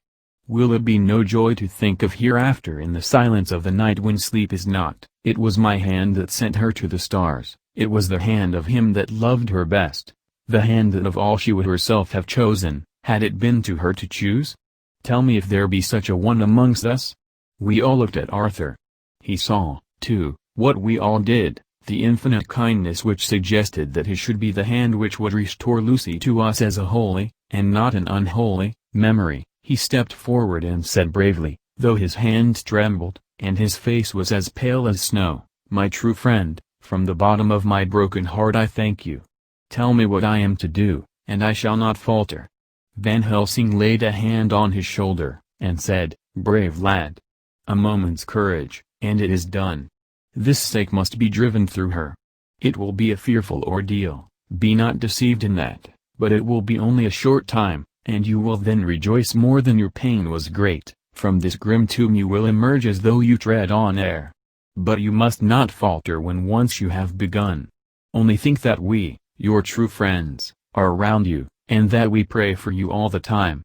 Will it be no joy to think of hereafter in the silence of the night when sleep is not? It was my hand that sent her to the stars, it was the hand of him that loved her best, the hand that of all she would herself have chosen, had it been to her to choose? Tell me if there be such a one amongst us? We all looked at Arthur. He saw, too, what we all did, the infinite kindness which suggested that his should be the hand which would restore Lucy to us as a holy, and not an unholy, memory, he stepped forward and said bravely, though his hands trembled, and his face was as pale as snow, "My true friend, from the bottom of my broken heart I thank you. Tell me what I am to do, and I shall not falter." Van Helsing laid a hand on his shoulder, and said, "Brave lad! A moment's courage, and it is done. This stake must be driven through her. It will be a fearful ordeal, be not deceived in that, but it will be only a short time, and you will then rejoice more than your pain was great. From this grim tomb you will emerge as though you tread on air. But you must not falter when once you have begun. Only think that we, your true friends, are around you, and that we pray for you all the time."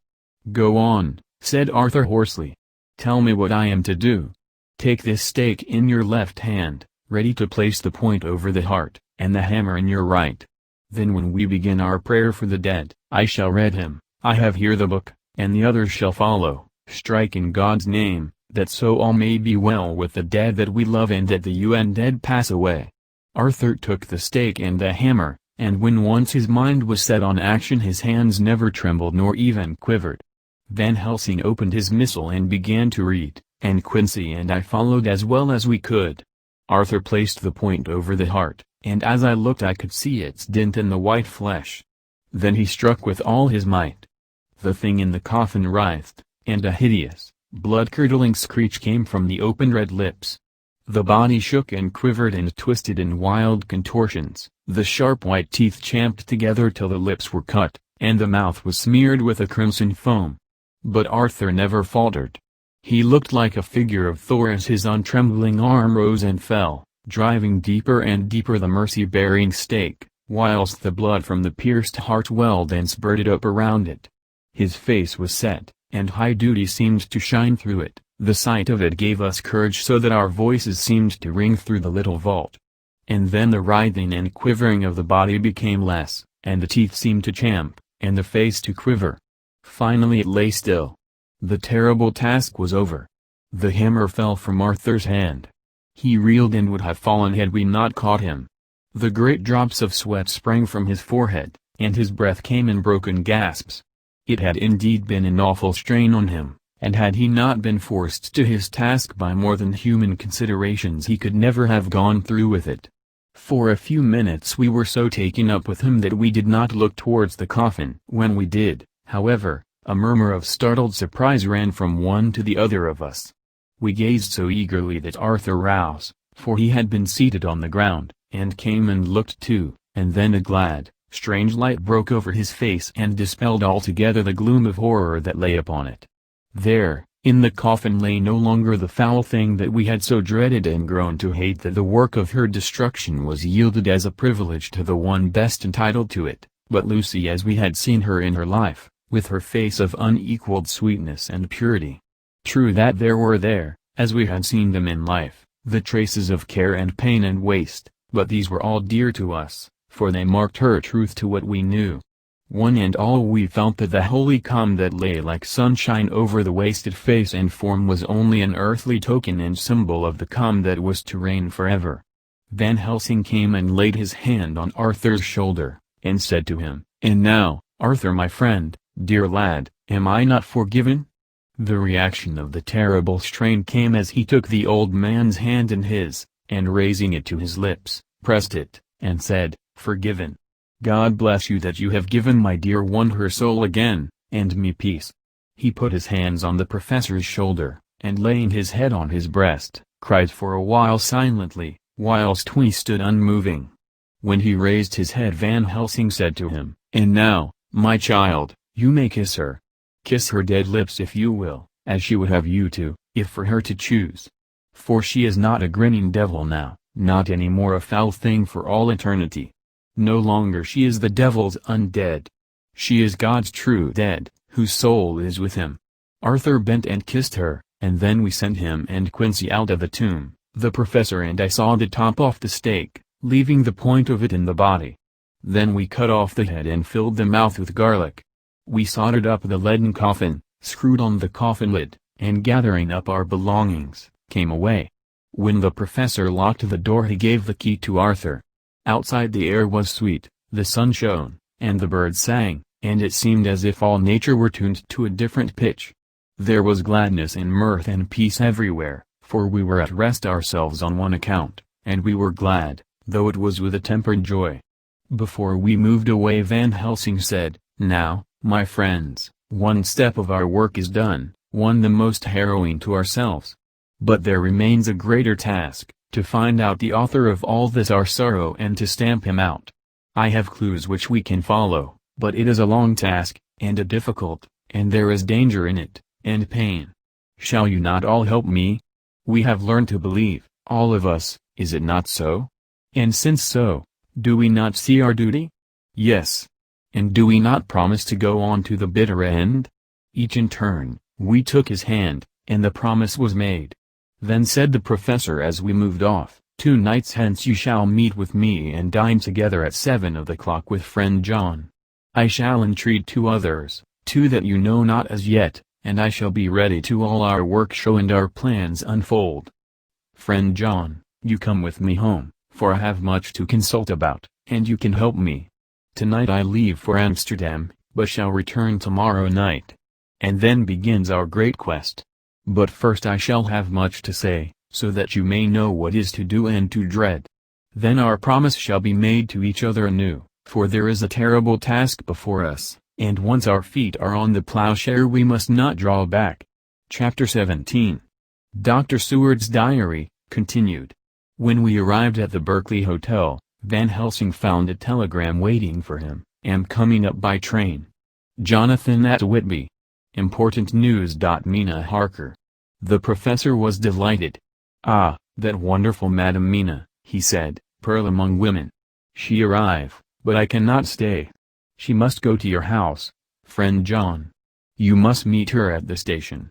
"Go on," said Arthur hoarsely. "Tell me what I am to do. Take this stake in your left hand, ready to place the point over the heart, and the hammer in your right. Then when we begin our prayer for the dead, I shall read him, I have here the book, and the others shall follow. Strike in God's name, that so all may be well with the dead that we love and that the undead pass away." Arthur took the stake and the hammer, and when once his mind was set on action his hands never trembled nor even quivered. Van Helsing opened his missal and began to read, and Quincy and I followed as well as we could. Arthur placed the point over the heart, and as I looked I could see its dint in the white flesh. Then he struck with all his might. The thing in the coffin writhed, and a hideous, blood-curdling screech came from the open red lips. The body shook and quivered and twisted in wild contortions, the sharp white teeth champed together till the lips were cut, and the mouth was smeared with a crimson foam. But Arthur never faltered. He looked like a figure of Thor as his untrembling arm rose and fell, driving deeper and deeper the mercy-bearing stake, whilst the blood from the pierced heart welled and spurted up around it. His face was set, and high duty seemed to shine through it. The sight of it gave us courage so that our voices seemed to ring through the little vault. And then the writhing and quivering of the body became less, and the teeth seemed to champ, and the face to quiver. Finally it lay still. The terrible task was over. The hammer fell from Arthur's hand. He reeled and would have fallen had we not caught him. The great drops of sweat sprang from his forehead, and his breath came in broken gasps. It had indeed been an awful strain on him, and had he not been forced to his task by more than human considerations he could never have gone through with it. For a few minutes we were so taken up with him that we did not look towards the coffin. When we did, however, a murmur of startled surprise ran from one to the other of us. We gazed so eagerly that Arthur roused, for he had been seated on the ground, and came and looked too, and then a glad, strange light broke over his face and dispelled altogether the gloom of horror that lay upon it. There, in the coffin lay no longer the foul thing that we had so dreaded and grown to hate, that the work of her destruction was yielded as a privilege to the one best entitled to it, but Lucy as we had seen her in her life, with her face of unequaled sweetness and purity. True that there were there, as we had seen them in life, the traces of care and pain and waste, but these were all dear to us, for they marked her truth to what we knew. One and all we felt that the holy calm that lay like sunshine over the wasted face and form was only an earthly token and symbol of the calm that was to reign forever. Van Helsing came and laid his hand on Arthur's shoulder, and said to him, "And now, Arthur my friend, dear lad, am I not forgiven?" The reaction of the terrible strain came as he took the old man's hand in his, and raising it to his lips, pressed it, and said, "Forgiven. God bless you that you have given my dear one her soul again, and me peace." He put his hands on the professor's shoulder, and laying his head on his breast, cried for a while silently, whilst we stood unmoving. When he raised his head Van Helsing said to him, "And now, my child, you may kiss her. Kiss her dead lips if you will, as she would have you to, if for her to choose. For she is not a grinning devil now, not any more a foul thing for all eternity. No longer she is the devil's undead. She is God's true dead, whose soul is with him." Arthur bent and kissed her, and then we sent him and Quincy out of the tomb. The professor and I sawed the top off the stake, leaving the point of it in the body. Then we cut off the head and filled the mouth with garlic. We soldered up the leaden coffin, screwed on the coffin lid, and gathering up our belongings, came away. When the professor locked the door, he gave the key to Arthur. Outside the air was sweet, the sun shone, and the birds sang, and it seemed as if all nature were tuned to a different pitch. There was gladness and mirth and peace everywhere, for we were at rest ourselves on one account, and we were glad, though it was with a tempered joy. Before we moved away, Van Helsing said, "Now, my friends, one step of our work is done, one the most harrowing to ourselves. But there remains a greater task, to find out the author of all this our sorrow and to stamp him out. I have clues which we can follow, but it is a long task, and a difficult, and there is danger in it, and pain. Shall you not all help me? We have learned to believe, all of us, is it not so? And since so, do we not see our duty? Yes. And do we not promise to go on to the bitter end?" Each in turn, we took his hand, and the promise was made. Then said the professor as we moved off, "2 nights hence you shall meet with me and dine together at 7 of the clock with friend John. I shall entreat 2 others, 2 that you know not as yet, and I shall be ready to all our work show and our plans unfold. Friend John, you come with me home, for I have much to consult about, and you can help me. Tonight I leave for Amsterdam, but shall return tomorrow night. And then begins our great quest. But first I shall have much to say, so that you may know what is to do and to dread. Then our promise shall be made to each other anew, for there is a terrible task before us, and once our feet are on the plowshare we must not draw back." Chapter 17. Dr. Seward's Diary, continued. When we arrived at the Berkeley Hotel, Van Helsing found a telegram waiting for him. "Am coming up by train. Jonathan at Whitby. Important news. Mina Harker." The professor was delighted. "Ah, that wonderful Madam Mina," he said, "pearl among women. She arrive, but I cannot stay. She must go to your house, friend John. You must meet her at the station.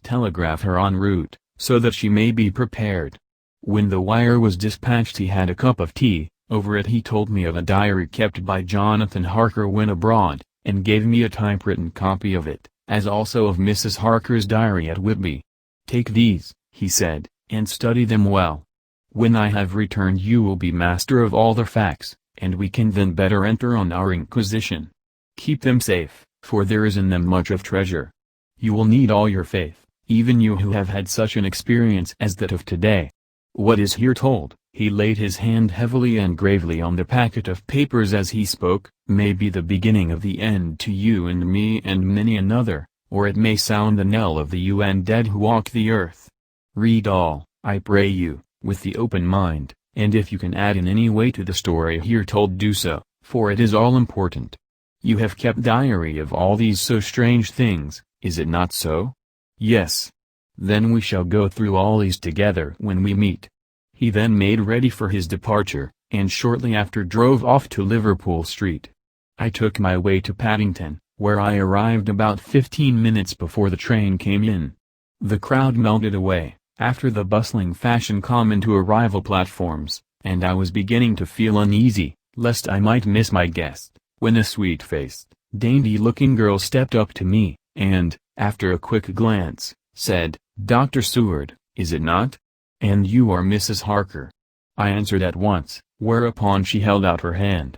Telegraph her en route, so that she may be prepared." When the wire was dispatched he had a cup of tea. Over it he told me of a diary kept by Jonathan Harker when abroad, and gave me a typewritten copy of it, as also of Mrs. Harker's diary at Whitby. "Take these," he said, "and study them well. When I have returned you will be master of all the facts, and we can then better enter on our inquisition. Keep them safe, for there is in them much of treasure. You will need all your faith, even you who have had such an experience as that of today. What is here told," he laid his hand heavily and gravely on the packet of papers as he spoke, "may be the beginning of the end to you and me and many another, or it may sound the knell of the UN dead who walk the earth. Read all, I pray you, with the open mind, and if you can add in any way to the story here told do so, for it is all important. You have kept diary of all these so strange things, is it not so? Yes. Then we shall go through all these together when we meet." He then made ready for his departure, and shortly after drove off to Liverpool Street. I took my way to Paddington, where I arrived about 15 minutes before the train came in. The crowd melted away, after the bustling fashion common to arrival platforms, and I was beginning to feel uneasy, lest I might miss my guest, when a sweet-faced, dainty-looking girl stepped up to me, and, after a quick glance, said, "Dr. Seward, is it not? And you are Mrs. Harker." I answered at once, whereupon she held out her hand.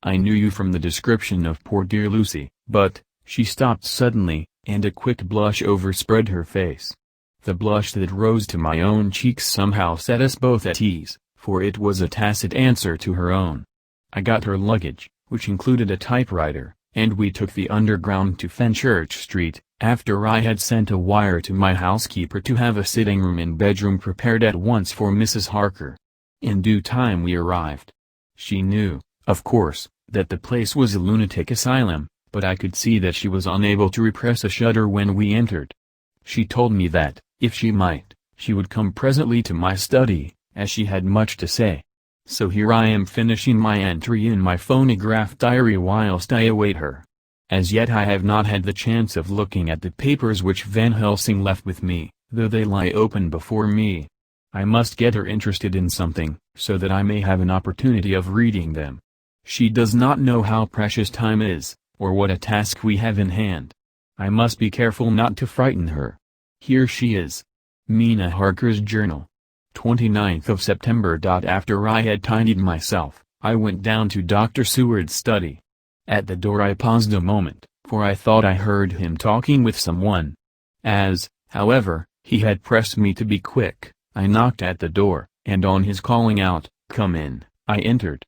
"I knew you from the description of poor dear Lucy," but, she stopped suddenly, and a quick blush overspread her face. The blush that rose to my own cheeks somehow set us both at ease, for it was a tacit answer to her own. I got her luggage, which included a typewriter, and we took the Underground to Fenchurch Street, after I had sent a wire to my housekeeper to have a sitting-room and bedroom prepared at once for Mrs. Harker. In due time we arrived. She knew, of course, that the place was a lunatic asylum, but I could see that she was unable to repress a shudder when we entered. She told me that, if she might, she would come presently to my study, as she had much to say. So here I am finishing my entry in my phonograph diary whilst I await her. As yet I have not had the chance of looking at the papers which Van Helsing left with me, though they lie open before me. I must get her interested in something, so that I may have an opportunity of reading them. She does not know how precious time is, or what a task we have in hand. I must be careful not to frighten her. Here she is. Mina Harker's Journal. 29th of September. After I had tidied myself, I went down to Dr. Seward's study. At the door I paused a moment, for I thought I heard him talking with someone. As, however, he had pressed me to be quick, I knocked at the door, and on his calling out, "Come in," I entered.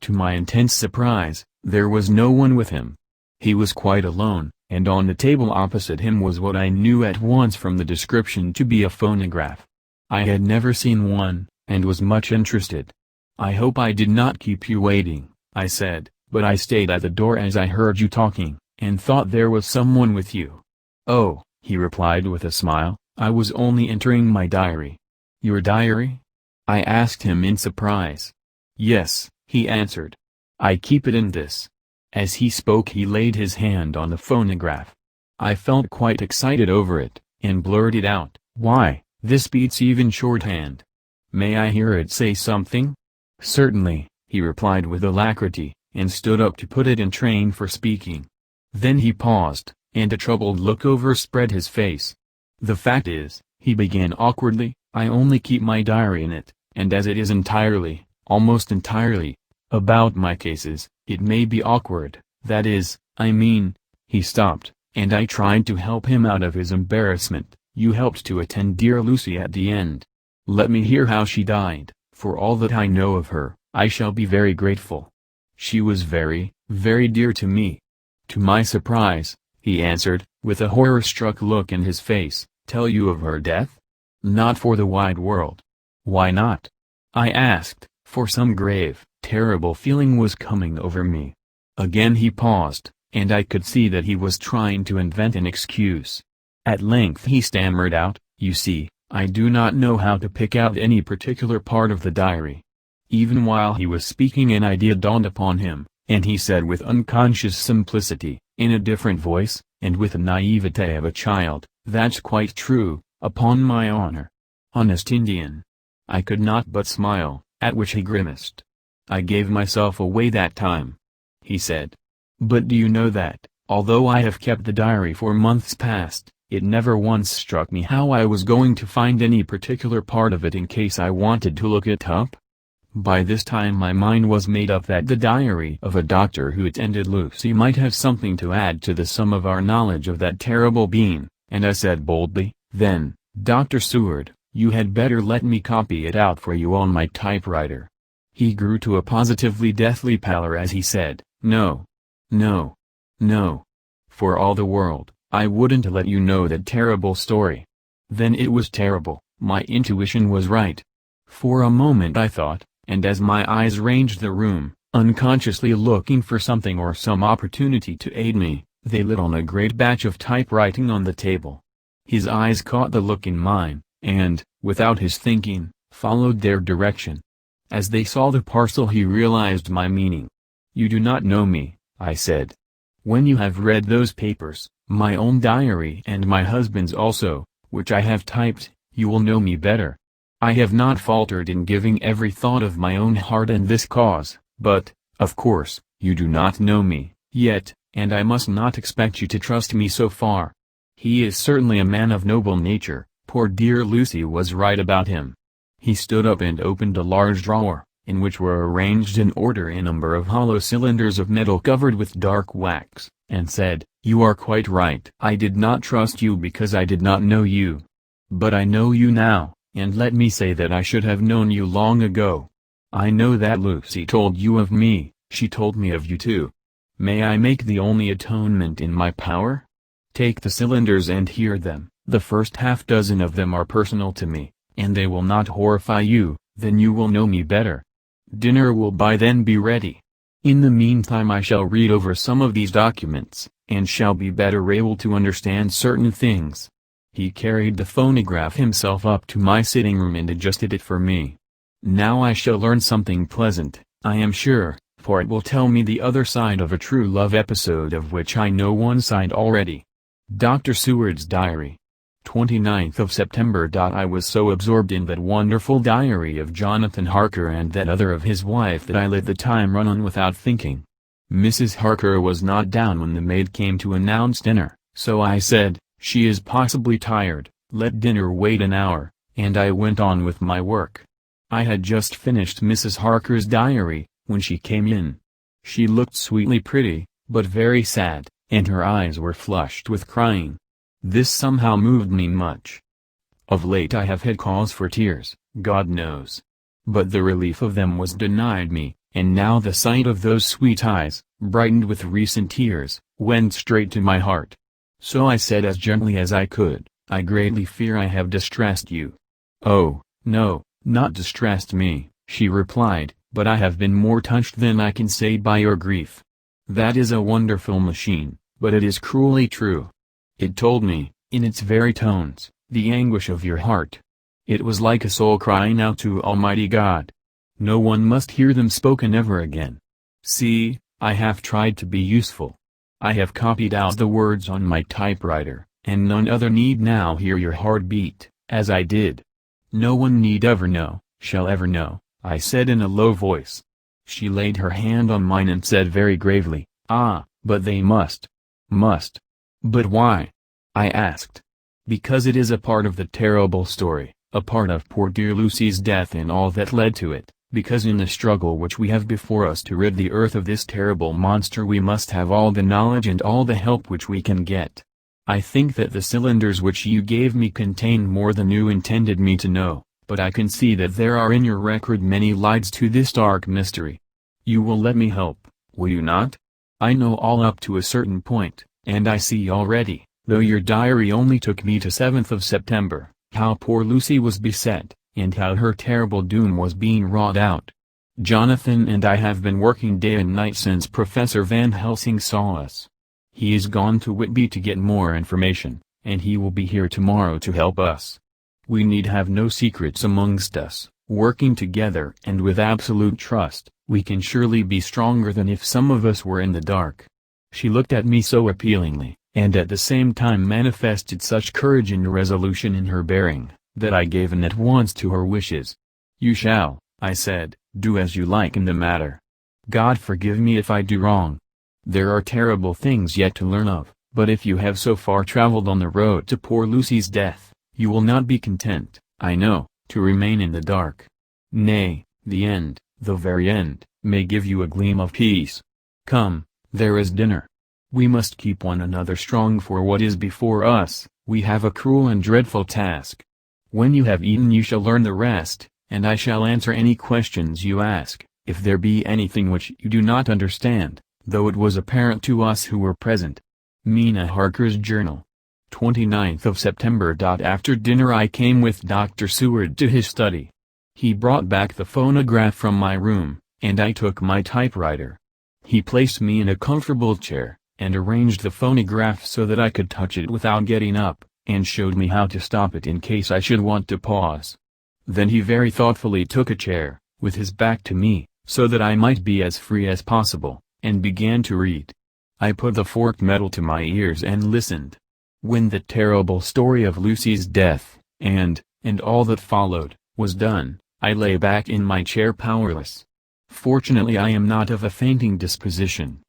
To my intense surprise, there was no one with him. He was quite alone, and on the table opposite him was what I knew at once from the description to be a phonograph. I had never seen one, and was much interested. "I hope I did not keep you waiting," I said, "but I stayed at the door as I heard you talking, and thought there was someone with you." "Oh," he replied with a smile, "I was only entering my diary." "Your diary?" I asked him in surprise. "Yes," he answered. "I keep it in this." As he spoke he laid his hand on the phonograph. I felt quite excited over it, and blurted out, "Why, this beats even shorthand. May I hear it say something?" "Certainly," he replied with alacrity, and stood up to put it in train for speaking. Then he paused, and a troubled look overspread his face. "The fact is," he began awkwardly, "I only keep my diary in it, and as it is entirely, almost entirely, about my cases, it may be awkward, that is, I mean—" He stopped, and I tried to help him out of his embarrassment. "You helped to attend dear Lucy at the end. Let me hear how she died. For all that I know of her, I shall be very grateful. She was very, very dear to me." To my surprise, he answered, with a horror-struck look in his face, "Tell you of her death? Not for the wide world." "Why not?" I asked, for some grave, terrible feeling was coming over me. Again he paused, and I could see that he was trying to invent an excuse. At length he stammered out, "You see, I do not know how to pick out any particular part of the diary." Even while he was speaking an idea dawned upon him, and he said with unconscious simplicity, in a different voice, and with the naivete of a child, "That's quite true, upon my honor. Honest Indian." I could not but smile, at which he grimaced. "I gave myself away that time," he said. "But do you know that, although I have kept the diary for months past, it never once struck me how I was going to find any particular part of it in case I wanted to look it up? By this time my mind was made up that the diary of a doctor who attended Lucy might have something to add to the sum of our knowledge of that terrible being, and I said boldly, "Then, Dr. Seward, you had better let me copy it out for you on my typewriter." He grew to a positively deathly pallor as he said, "No. No. No. For all the world, I wouldn't let you know that terrible story." Then it was terrible, my intuition was right. For a moment I thought, and as my eyes ranged the room, unconsciously looking for something or some opportunity to aid me, they lit on a great batch of typewriting on the table. His eyes caught the look in mine, and, without his thinking, followed their direction. As they saw the parcel he realized my meaning. "You do not know me," I said. "When you have read those papers, my own diary and my husband's also, which I have typed, you will know me better. I have not faltered in giving every thought of my own heart in this cause, but, of course, you do not know me, yet, and I must not expect you to trust me so far. He is certainly a man of noble nature, poor dear Lucy was right about him." He stood up and opened a large drawer, in which were arranged in order a number of hollow cylinders of metal covered with dark wax, and said, "You are quite right. I did not trust you because I did not know you. But I know you now. And let me say that I should have known you long ago. I know that Lucy told you of me, she told me of you too. May I make the only atonement in my power? Take the cylinders and hear them. The first half-dozen of them are personal to me, and they will not horrify you, then you will know me better. Dinner will by then be ready. In the meantime I shall read over some of these documents, and shall be better able to understand certain things." He carried the phonograph himself up to my sitting room and adjusted it for me. "Now I shall learn something pleasant, I am sure, for it will tell me the other side of a true love episode of which I know one side already." Dr. Seward's Diary. 29th of September. I was so absorbed in that wonderful diary of Jonathan Harker and that other of his wife that I let the time run on without thinking. Mrs. Harker was not down when the maid came to announce dinner, so I said, "She is possibly tired, let dinner wait an hour," and I went on with my work. I had just finished Mrs. Harker's diary, when she came in. She looked sweetly pretty, but very sad, and her eyes were flushed with crying. This somehow moved me much. Of late I have had cause for tears, God knows. But the relief of them was denied me, and now the sight of those sweet eyes, brightened with recent tears, went straight to my heart. So I said as gently as I could, "I greatly fear I have distressed you." "Oh, no, not distressed me," she replied, "but I have been more touched than I can say by your grief." That is a wonderful machine, but it is cruelly true. It told me, in its very tones, the anguish of your heart. It was like a soul crying out to Almighty God. No one must hear them spoken ever again. See, I have tried to be useful. I have copied out the words on my typewriter, and none other need now hear your heart beat, as I did. No one need ever know, shall ever know, I said in a low voice. She laid her hand on mine and said very gravely, "Ah, but they must." Must. But why? I asked. Because it is a part of the terrible story, a part of poor dear Lucy's death and all that led to it, because in the struggle which we have before us to rid the earth of this terrible monster we must have all the knowledge and all the help which we can get. I think that the cylinders which you gave me contain more than you intended me to know, but I can see that there are in your record many lights to this dark mystery. You will let me help, will you not? I know all up to a certain point, and I see already, though your diary only took me to 7th of September, how poor Lucy was beset, and how her terrible doom was being wrought out. Jonathan and I have been working day and night since Professor Van Helsing saw us. He is gone to Whitby to get more information, and he will be here tomorrow to help us. We need have no secrets amongst us. Working together and with absolute trust, we can surely be stronger than if some of us were in the dark. She looked at me so appealingly, and at the same time manifested such courage and resolution in her bearing, that I gave in at once to her wishes. "You shall," I said, "do as you like in the matter. God forgive me if I do wrong. There are terrible things yet to learn of, but if you have so far traveled on the road to poor Lucy's death, you will not be content, I know, to remain in the dark. Nay, the end, the very end, may give you a gleam of peace. Come, there is dinner. We must keep one another strong for what is before us. We have a cruel and dreadful task. When you have eaten you shall learn the rest, and I shall answer any questions you ask, if there be anything which you do not understand, though it was apparent to us who were present." Mina Harker's Journal. 29th of September. After dinner I came with Dr. Seward to his study. He brought back the phonograph from my room, and I took my typewriter. He placed me in a comfortable chair, and arranged the phonograph so that I could touch it without getting up, and showed me how to stop it in case I should want to pause. Then he very thoughtfully took a chair, with his back to me, so that I might be as free as possible, and began to read. I put the forked metal to my ears and listened. When the terrible story of Lucy's death, and all that followed, was done, I lay back in my chair powerless. Fortunately I am not of a fainting disposition.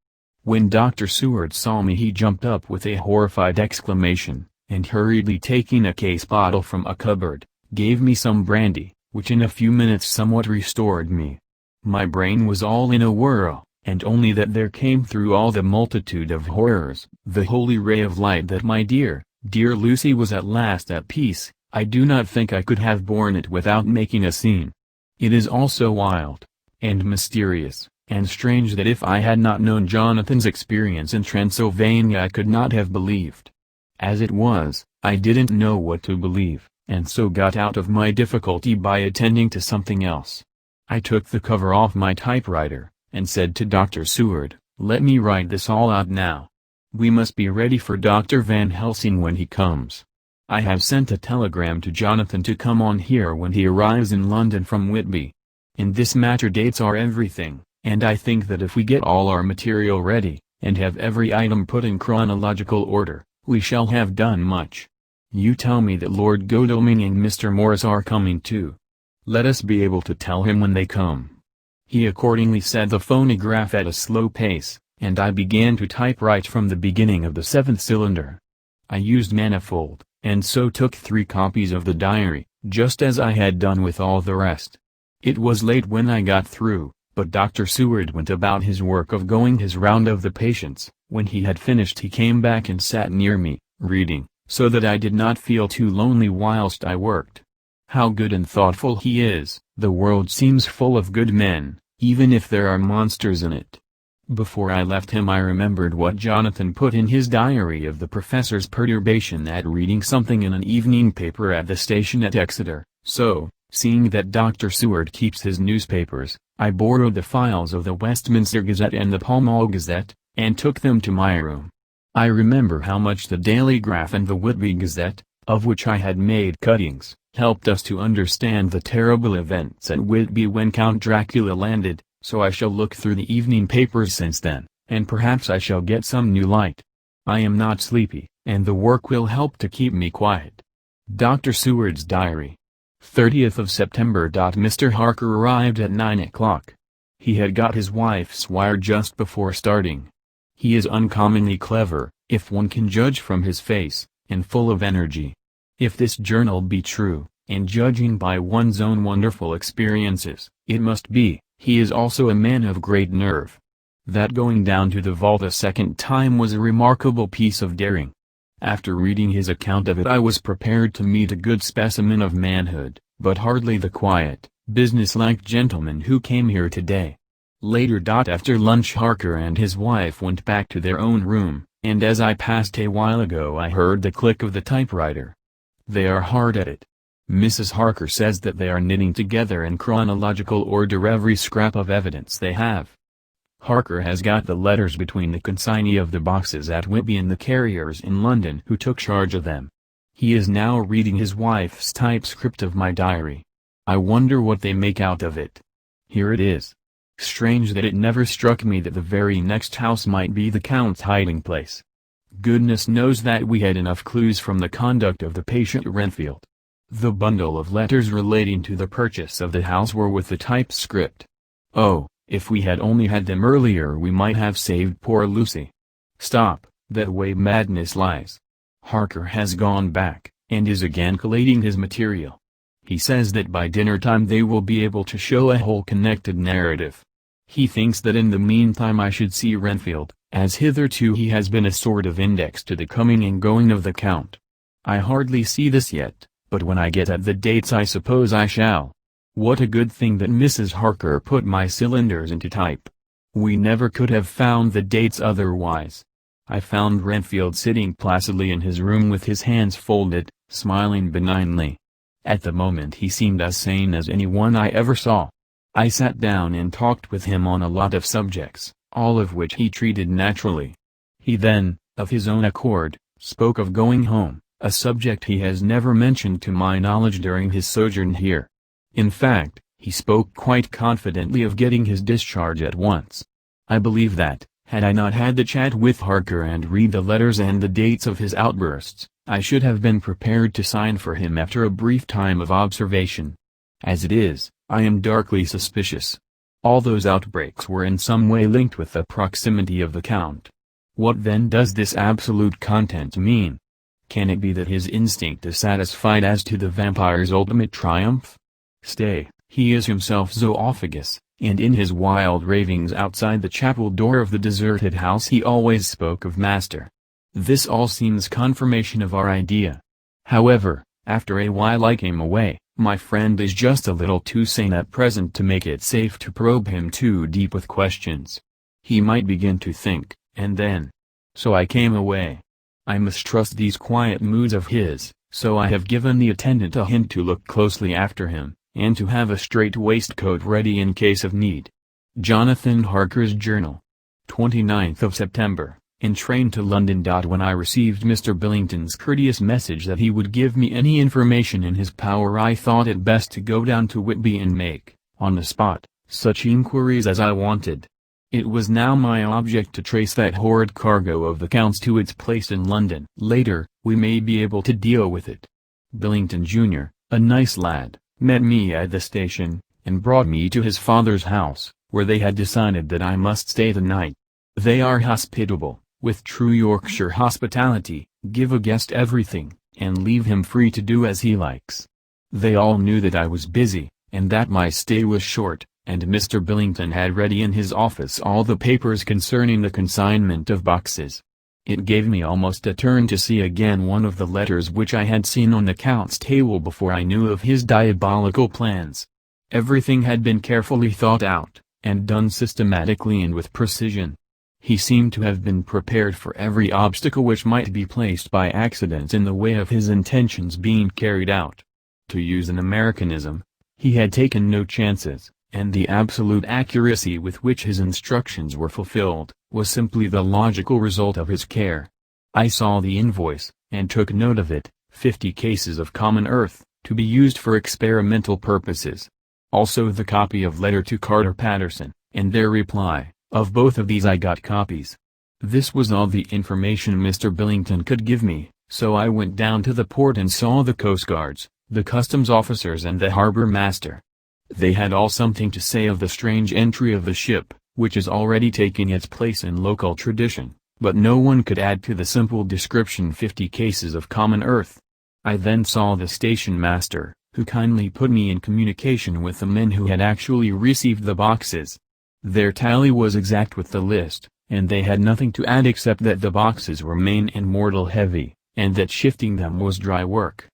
When Dr. Seward saw me he jumped up with a horrified exclamation, and hurriedly taking a case bottle from a cupboard, gave me some brandy, which in a few minutes somewhat restored me. My brain was all in a whirl, and only that there came through all the multitude of horrors the holy ray of light that my dear, dear Lucy was at last at peace. I do not think I could have borne it without making a scene. It is all so wild, and mysterious, and strange that if I had not known Jonathan's experience in Transylvania I could not have believed. As it was, I didn't know what to believe, and so got out of my difficulty by attending to something else. I took the cover off my typewriter, and said to Dr. Seward, "Let me write this all out now. We must be ready for Dr. Van Helsing when he comes. I have sent a telegram to Jonathan to come on here when he arrives in London from Whitby. In this matter dates are everything, and I think that if we get all our material ready, and have every item put in chronological order, we shall have done much. You tell me that Lord Godalming and Mr. Morris are coming too. Let us be able to tell him when they come." He accordingly set the phonograph at a slow pace, and I began to type right from the beginning of the 7th cylinder. I used manifold, and so took 3 copies of the diary, just as I had done with all the rest. It was late when I got through, but Dr. Seward went about his work of going his round of the patients. When he had finished he came back and sat near me, reading, so that I did not feel too lonely whilst I worked. How good and thoughtful he is. The world seems full of good men, even if there are monsters in it. Before I left him I remembered what Jonathan put in his diary of the professor's perturbation at reading something in an evening paper at the station at Exeter, so, seeing that Dr. Seward keeps his newspapers, I borrowed the files of the Westminster Gazette and the Pall Mall Gazette, and took them to my room. I remember how much the Daily Graph and the Whitby Gazette, of which I had made cuttings, helped us to understand the terrible events at Whitby when Count Dracula landed, so I shall look through the evening papers since then, and perhaps I shall get some new light. I am not sleepy, and the work will help to keep me quiet. Dr. Seward's Diary. 30th of September. Mr. Harker arrived at 9 o'clock. He had got his wife's wire just before starting. He is uncommonly clever, if one can judge from his face, and full of energy. If this journal be true, and judging by one's own wonderful experiences, it must be. He is also a man of great nerve. That going down to the vault a second time was a remarkable piece of daring. After reading his account of it I was prepared to meet a good specimen of manhood, but hardly the quiet, businesslike gentleman who came here today. Later. After lunch Harker and his wife went back to their own room, and as I passed a while ago I heard the click of the typewriter. They are hard at it. Mrs. Harker says that they are knitting together in chronological order every scrap of evidence they have. Harker has got the letters between the consignee of the boxes at Whitby and the carriers in London who took charge of them. He is now reading his wife's typescript of my diary. I wonder what they make out of it. Here it is. Strange that it never struck me that the very next house might be the Count's hiding place. Goodness knows that we had enough clues from the conduct of the patient Renfield. The bundle of letters relating to the purchase of the house were with the typescript. Oh, if we had only had them earlier we might have saved poor Lucy. Stop, that way madness lies. Harker has gone back, and is again collating his material. He says that by dinner time they will be able to show a whole connected narrative. He thinks that in the meantime I should see Renfield, as hitherto he has been a sort of index to the coming and going of the Count. I hardly see this yet. But when I get at the dates I suppose I shall. What a good thing that Mrs. Harker put my cylinders into type. We never could have found the dates otherwise. I found Renfield sitting placidly in his room with his hands folded, smiling benignly. At the moment he seemed as sane as anyone I ever saw. I sat down and talked with him on a lot of subjects, all of which he treated naturally. He then, of his own accord, spoke of going home. A subject he has never mentioned to my knowledge during his sojourn here. In fact, he spoke quite confidently of getting his discharge at once. I believe that, had I not had the chat with Harker and read the letters and the dates of his outbursts, I should have been prepared to sign for him after a brief time of observation. As it is, I am darkly suspicious. All those outbreaks were in some way linked with the proximity of the Count. What then does this absolute content mean? Can it be that his instinct is satisfied as to the vampire's ultimate triumph? Stay, he is himself zoophagous, and in his wild ravings outside the chapel door of the deserted house he always spoke of Master. This all seems confirmation of our idea. However, after a while I came away. My friend is just a little too sane at present to make it safe to probe him too deep with questions. He might begin to think, and then. So I came away. I mistrust these quiet moods of his, so I have given the attendant a hint to look closely after him, and to have a strait waistcoat ready in case of need. Jonathan Harker's Journal. 29th of September, in train to London. When I received Mr. Billington's courteous message that he would give me any information in his power I thought it best to go down to Whitby and make, on the spot, such inquiries as I wanted. It was now my object to trace that horrid cargo of the Count's to its place in London. Later, we may be able to deal with it. Billington Jr., a nice lad, met me at the station, and brought me to his father's house, where they had decided that I must stay the night. They are hospitable, with true Yorkshire hospitality, give a guest everything, and leave him free to do as he likes. They all knew that I was busy, and that my stay was short, and Mr. Billington had ready in his office all the papers concerning the consignment of boxes. It gave me almost a turn to see again one of the letters which I had seen on the Count's table before I knew of his diabolical plans. Everything had been carefully thought out, and done systematically and with precision. He seemed to have been prepared for every obstacle which might be placed by accident in the way of his intentions being carried out. To use an Americanism, he had taken no chances, and the absolute accuracy with which his instructions were fulfilled was simply the logical result of his care. I saw the invoice, and took note of it, 50 cases of common earth, to be used for experimental purposes. Also the copy of letter to Carter Patterson, and their reply. Of both of these I got copies. This was all the information Mr. Billington could give me, so I went down to the port and saw the Coast Guards, the customs officers and the harbor master. They had all something to say of the strange entry of the ship, which is already taking its place in local tradition, but no one could add to the simple description 50 cases of common earth. I then saw the station master, who kindly put me in communication with the men who had actually received the boxes. Their tally was exact with the list, and they had nothing to add except that the boxes were main and mortal heavy, and that shifting them was dry work.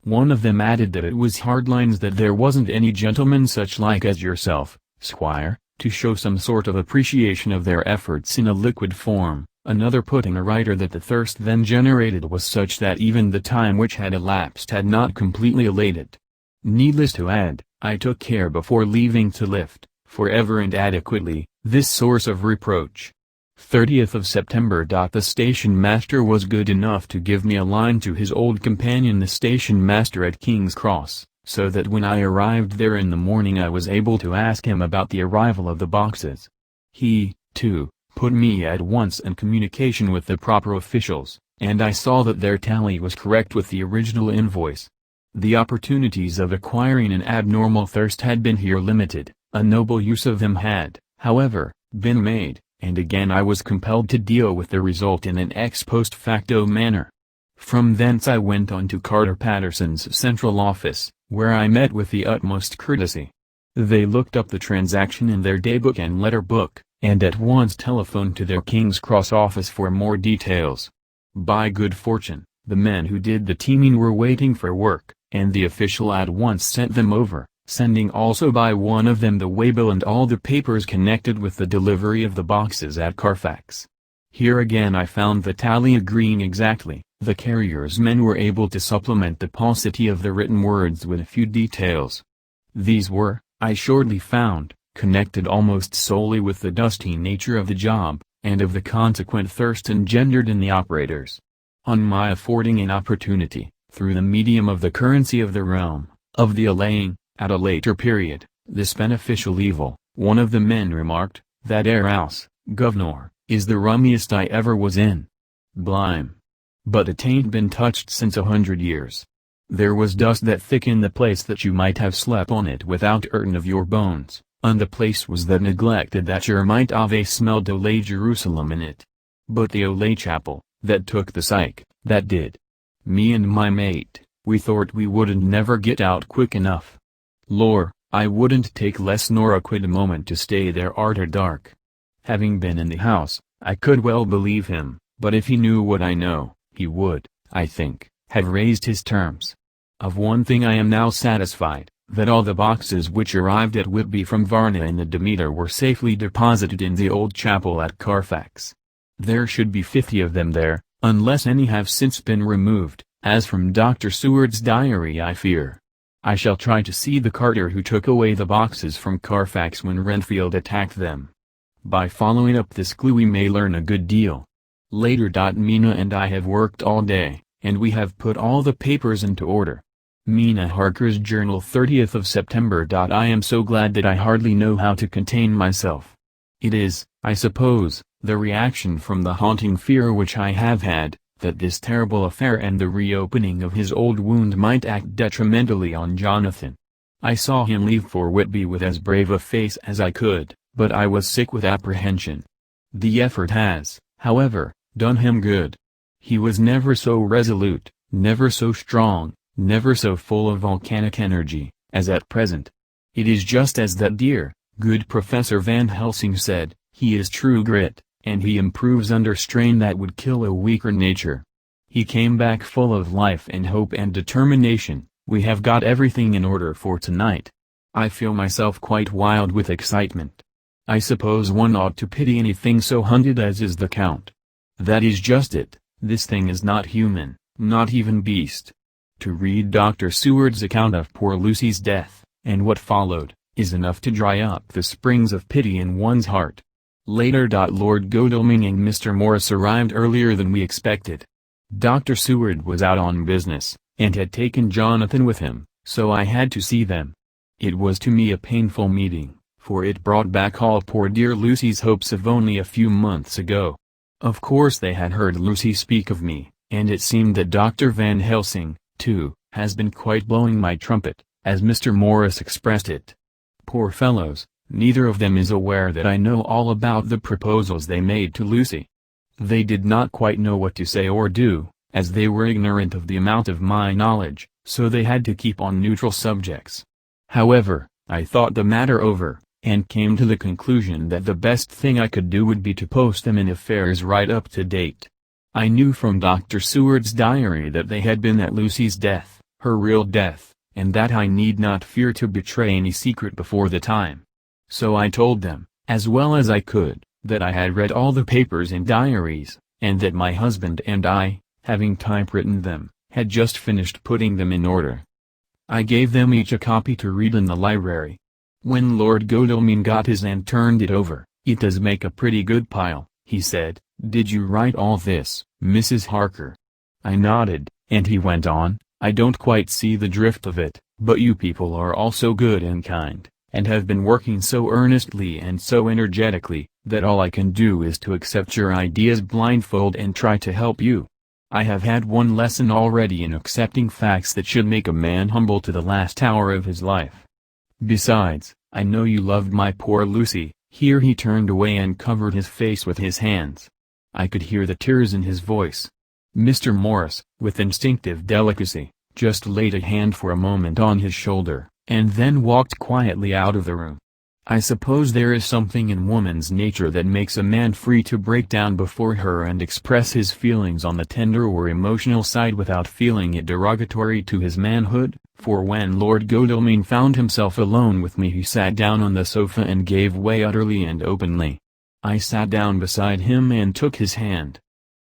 One of them added that it was hard lines, that there wasn't any gentleman such like as yourself, squire, to show some sort of appreciation of their efforts in a liquid form. Another put in a writer that the thirst then generated was such that even the time which had elapsed had not completely allayed it. Needless to add, I took care before leaving to lift, forever and adequately, this source of reproach. 30th of September. The station master was good enough to give me a line to his old companion the station master at King's Cross, so that when I arrived there in the morning I was able to ask him about the arrival of the boxes. He, too, put me at once in communication with the proper officials, and I saw that their tally was correct with the original invoice. The opportunities of acquiring an abnormal thirst had been here limited. A noble use of them had, however, been made, and again I was compelled to deal with the result in an ex post facto manner. From thence I went on to Carter Patterson's central office, where I met with the utmost courtesy. They looked up the transaction in their daybook and letter book, and at once telephoned to their King's Cross office for more details. By good fortune, the men who did the teaming were waiting for work, and the official at once sent them over, sending also by one of them the waybill and all the papers connected with the delivery of the boxes at Carfax. Here again I found the tally agreeing exactly. The carrier's men were able to supplement the paucity of the written words with a few details. These were, I shortly found, connected almost solely with the dusty nature of the job, and of the consequent thirst engendered in the operators. On my affording an opportunity, through the medium of the currency of the realm, of the allaying, at a later period, this beneficial evil, one of the men remarked, "That 'ere house, governor, is the rummiest I ever was in. Blime. But it ain't been touched since 100 years. There was dust that thick in the place that you might have slept on it without 'urtin of your bones, and the place was that neglected that yer might ave smelled Ole Jerusalem in it. But the Ole Chapel, that took the psych, that did. Me and my mate, we thort we wouldn't never get out quick enough. Lor, I wouldn't take less nor a quid a moment to stay there arter dark." Having been in the house, I could well believe him, but if he knew what I know, he would, I think, have raised his terms. Of one thing I am now satisfied, that all the boxes which arrived at Whitby from Varna in the Demeter were safely deposited in the old chapel at Carfax. There should be 50 of them there, unless any have since been removed, as from Dr. Seward's diary I fear. I shall try to see the carter who took away the boxes from Carfax when Renfield attacked them. By following up this clue we may learn a good deal. Later. Mina and I have worked all day, and we have put all the papers into order. Mina Harker's Journal, 30th of September. I am so glad that I hardly know how to contain myself. It is, I suppose, the reaction from the haunting fear which I have had, that this terrible affair and the reopening of his old wound might act detrimentally on Jonathan. I saw him leave for Whitby with as brave a face as I could, but I was sick with apprehension. The effort has, however, done him good. He was never so resolute, never so strong, never so full of volcanic energy, as at present. It is just as that dear, good Professor Van Helsing said, he is true grit, and he improves under strain that would kill a weaker nature. He came back full of life and hope and determination. We have got everything in order for tonight. I feel myself quite wild with excitement. I suppose one ought to pity anything so hunted as is the Count. That is just it, this thing is not human, not even beast. To read Dr. Seward's account of poor Lucy's death, and what followed, is enough to dry up the springs of pity in one's heart. Later. Lord Godalming and Mr. Morris arrived earlier than we expected. Dr. Seward was out on business, and had taken Jonathan with him, so I had to see them. It was to me a painful meeting, for it brought back all poor dear Lucy's hopes of only a few months ago. Of course they had heard Lucy speak of me, and it seemed that Dr. Van Helsing, too, has been quite blowing my trumpet, as Mr. Morris expressed it. Poor fellows, neither of them is aware that I know all about the proposals they made to Lucy. They did not quite know what to say or do, as they were ignorant of the amount of my knowledge, so they had to keep on neutral subjects. However, I thought the matter over, and came to the conclusion that the best thing I could do would be to post them in affairs right up to date. I knew from Dr. Seward's diary that they had been at Lucy's death, her real death, and that I need not fear to betray any secret before the time. So I told them, as well as I could, that I had read all the papers and diaries, and that my husband and I, having typewritten them, had just finished putting them in order. I gave them each a copy to read in the library. When Lord Godalming got his and turned it over, "It does make a pretty good pile," he said. "Did you write all this, Mrs. Harker?" I nodded, and he went on, "I don't quite see the drift of it, but you people are all so good and kind, and have been working so earnestly and so energetically, that all I can do is to accept your ideas blindfold and try to help you. I have had one lesson already in accepting facts that should make a man humble to the last hour of his life. Besides, I know you loved my poor Lucy." Here he turned away and covered his face with his hands. I could hear the tears in his voice. Mr. Morris, with instinctive delicacy, just laid a hand for a moment on his shoulder, and then walked quietly out of the room. I suppose there is something in woman's nature that makes a man free to break down before her and express his feelings on the tender or emotional side without feeling it derogatory to his manhood, for when Lord Godalming found himself alone with me he sat down on the sofa and gave way utterly and openly. I sat down beside him and took his hand.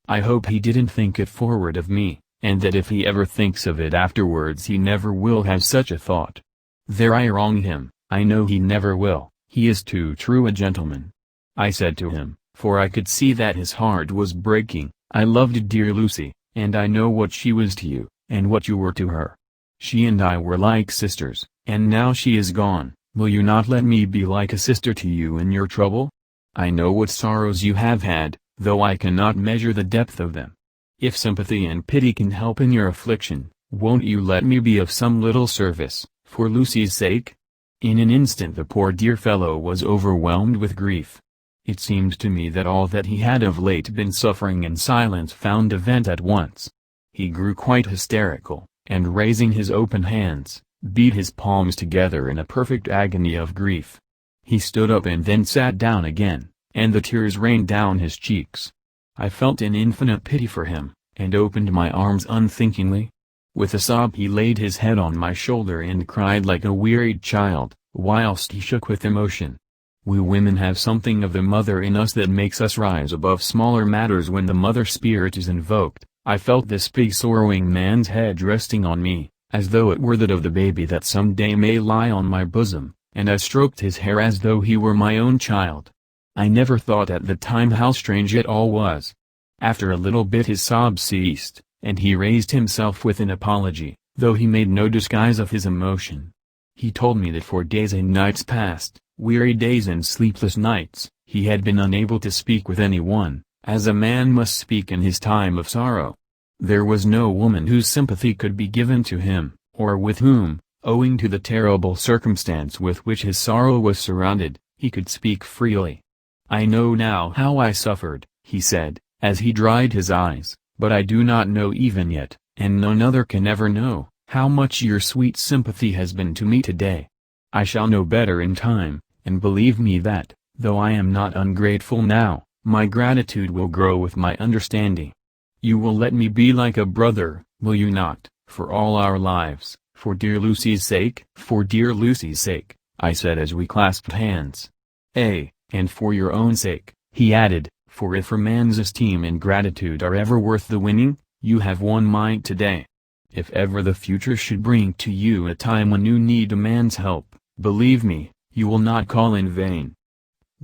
I hope he didn't think it forward of me, and that if he ever thinks of it afterwards he never will have such a thought. There I wronged him, I know he never will. He is too true a gentleman. I said to him, for I could see that his heart was breaking, "I loved dear Lucy, and I know what she was to you, and what you were to her. She and I were like sisters, and now she is gone. Will you not let me be like a sister to you in your trouble? I know what sorrows you have had, though I cannot measure the depth of them. If sympathy and pity can help in your affliction, won't you let me be of some little service, for Lucy's sake?" In an instant the poor dear fellow was overwhelmed with grief. It seemed to me that all that he had of late been suffering in silence found a vent at once. He grew quite hysterical, and raising his open hands, beat his palms together in a perfect agony of grief. He stood up and then sat down again, and the tears rained down his cheeks. I felt an infinite pity for him, and opened my arms unthinkingly. With a sob he laid his head on my shoulder and cried like a wearied child, whilst he shook with emotion. We women have something of the mother in us that makes us rise above smaller matters when the mother spirit is invoked. I felt this big sorrowing man's head resting on me, as though it were that of the baby that some day may lie on my bosom, and I stroked his hair as though he were my own child. I never thought at the time how strange it all was. After a little bit his sobs ceased, and he raised himself with an apology, though he made no disguise of his emotion. He told me that for days and nights past, weary days and sleepless nights, he had been unable to speak with anyone, as a man must speak in his time of sorrow. There was no woman whose sympathy could be given to him, or with whom, owing to the terrible circumstance with which his sorrow was surrounded, he could speak freely. "I know now how I suffered," he said, as he dried his eyes, "but I do not know even yet, and none other can ever know, How much your sweet sympathy has been to me today. I shall know better in time, and believe me that, though I am not ungrateful now, my gratitude will grow with my understanding. You will let me be like a brother, will you not, for all our lives, for dear Lucy's sake? For dear Lucy's sake, I said as we clasped hands. And for your own sake, he added, for if a man's esteem and gratitude are ever worth the winning, you have won mine today. If ever the future should bring to you a time when you need a man's help, believe me, you will not call in vain.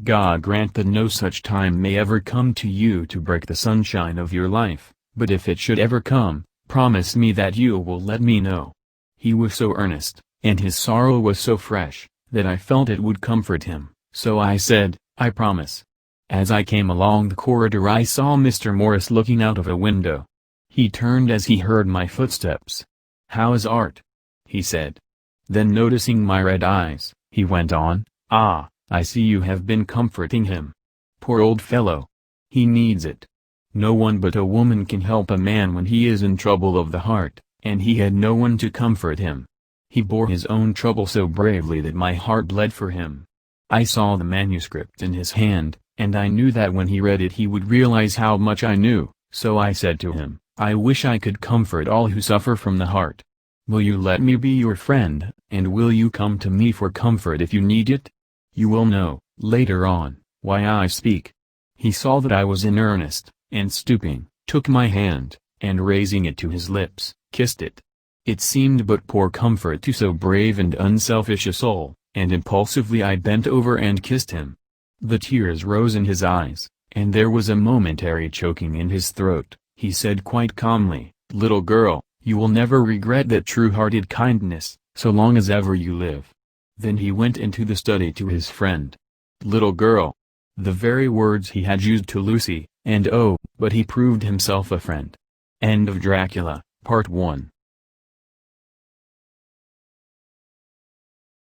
God grant that no such time may ever come to you to break the sunshine of your life, but if it should ever come, promise me that you will let me know. He was so earnest, and his sorrow was so fresh, that I felt it would comfort him, so I said, I promise. As I came along the corridor I saw Mr. Morris looking out of a window. He turned as he heard my footsteps. How is Art? He said. Then noticing my red eyes, he went on, Ah, I see you have been comforting him. Poor old fellow. He needs it. No one but a woman can help a man when he is in trouble of the heart, and he had no one to comfort him. He bore his own trouble so bravely that my heart bled for him. I saw the manuscript in his hand, and I knew that when he read it he would realize how much I knew, so I said to him, I wish I could comfort all who suffer from the heart. Will you let me be your friend, and will you come to me for comfort if you need it? You will know, later on, why I speak. He saw that I was in earnest, and stooping, took my hand, and raising it to his lips, kissed it. It seemed but poor comfort to so brave and unselfish a soul, and impulsively I bent over and kissed him. The tears rose in his eyes, and there was a momentary choking in his throat. He said quite calmly, Little girl, you will never regret that true-hearted kindness, so long as ever you live. Then he went into the study to his friend. Little girl. The very words he had used to Lucy, and oh, but he proved himself a friend. End of Dracula, Part 1.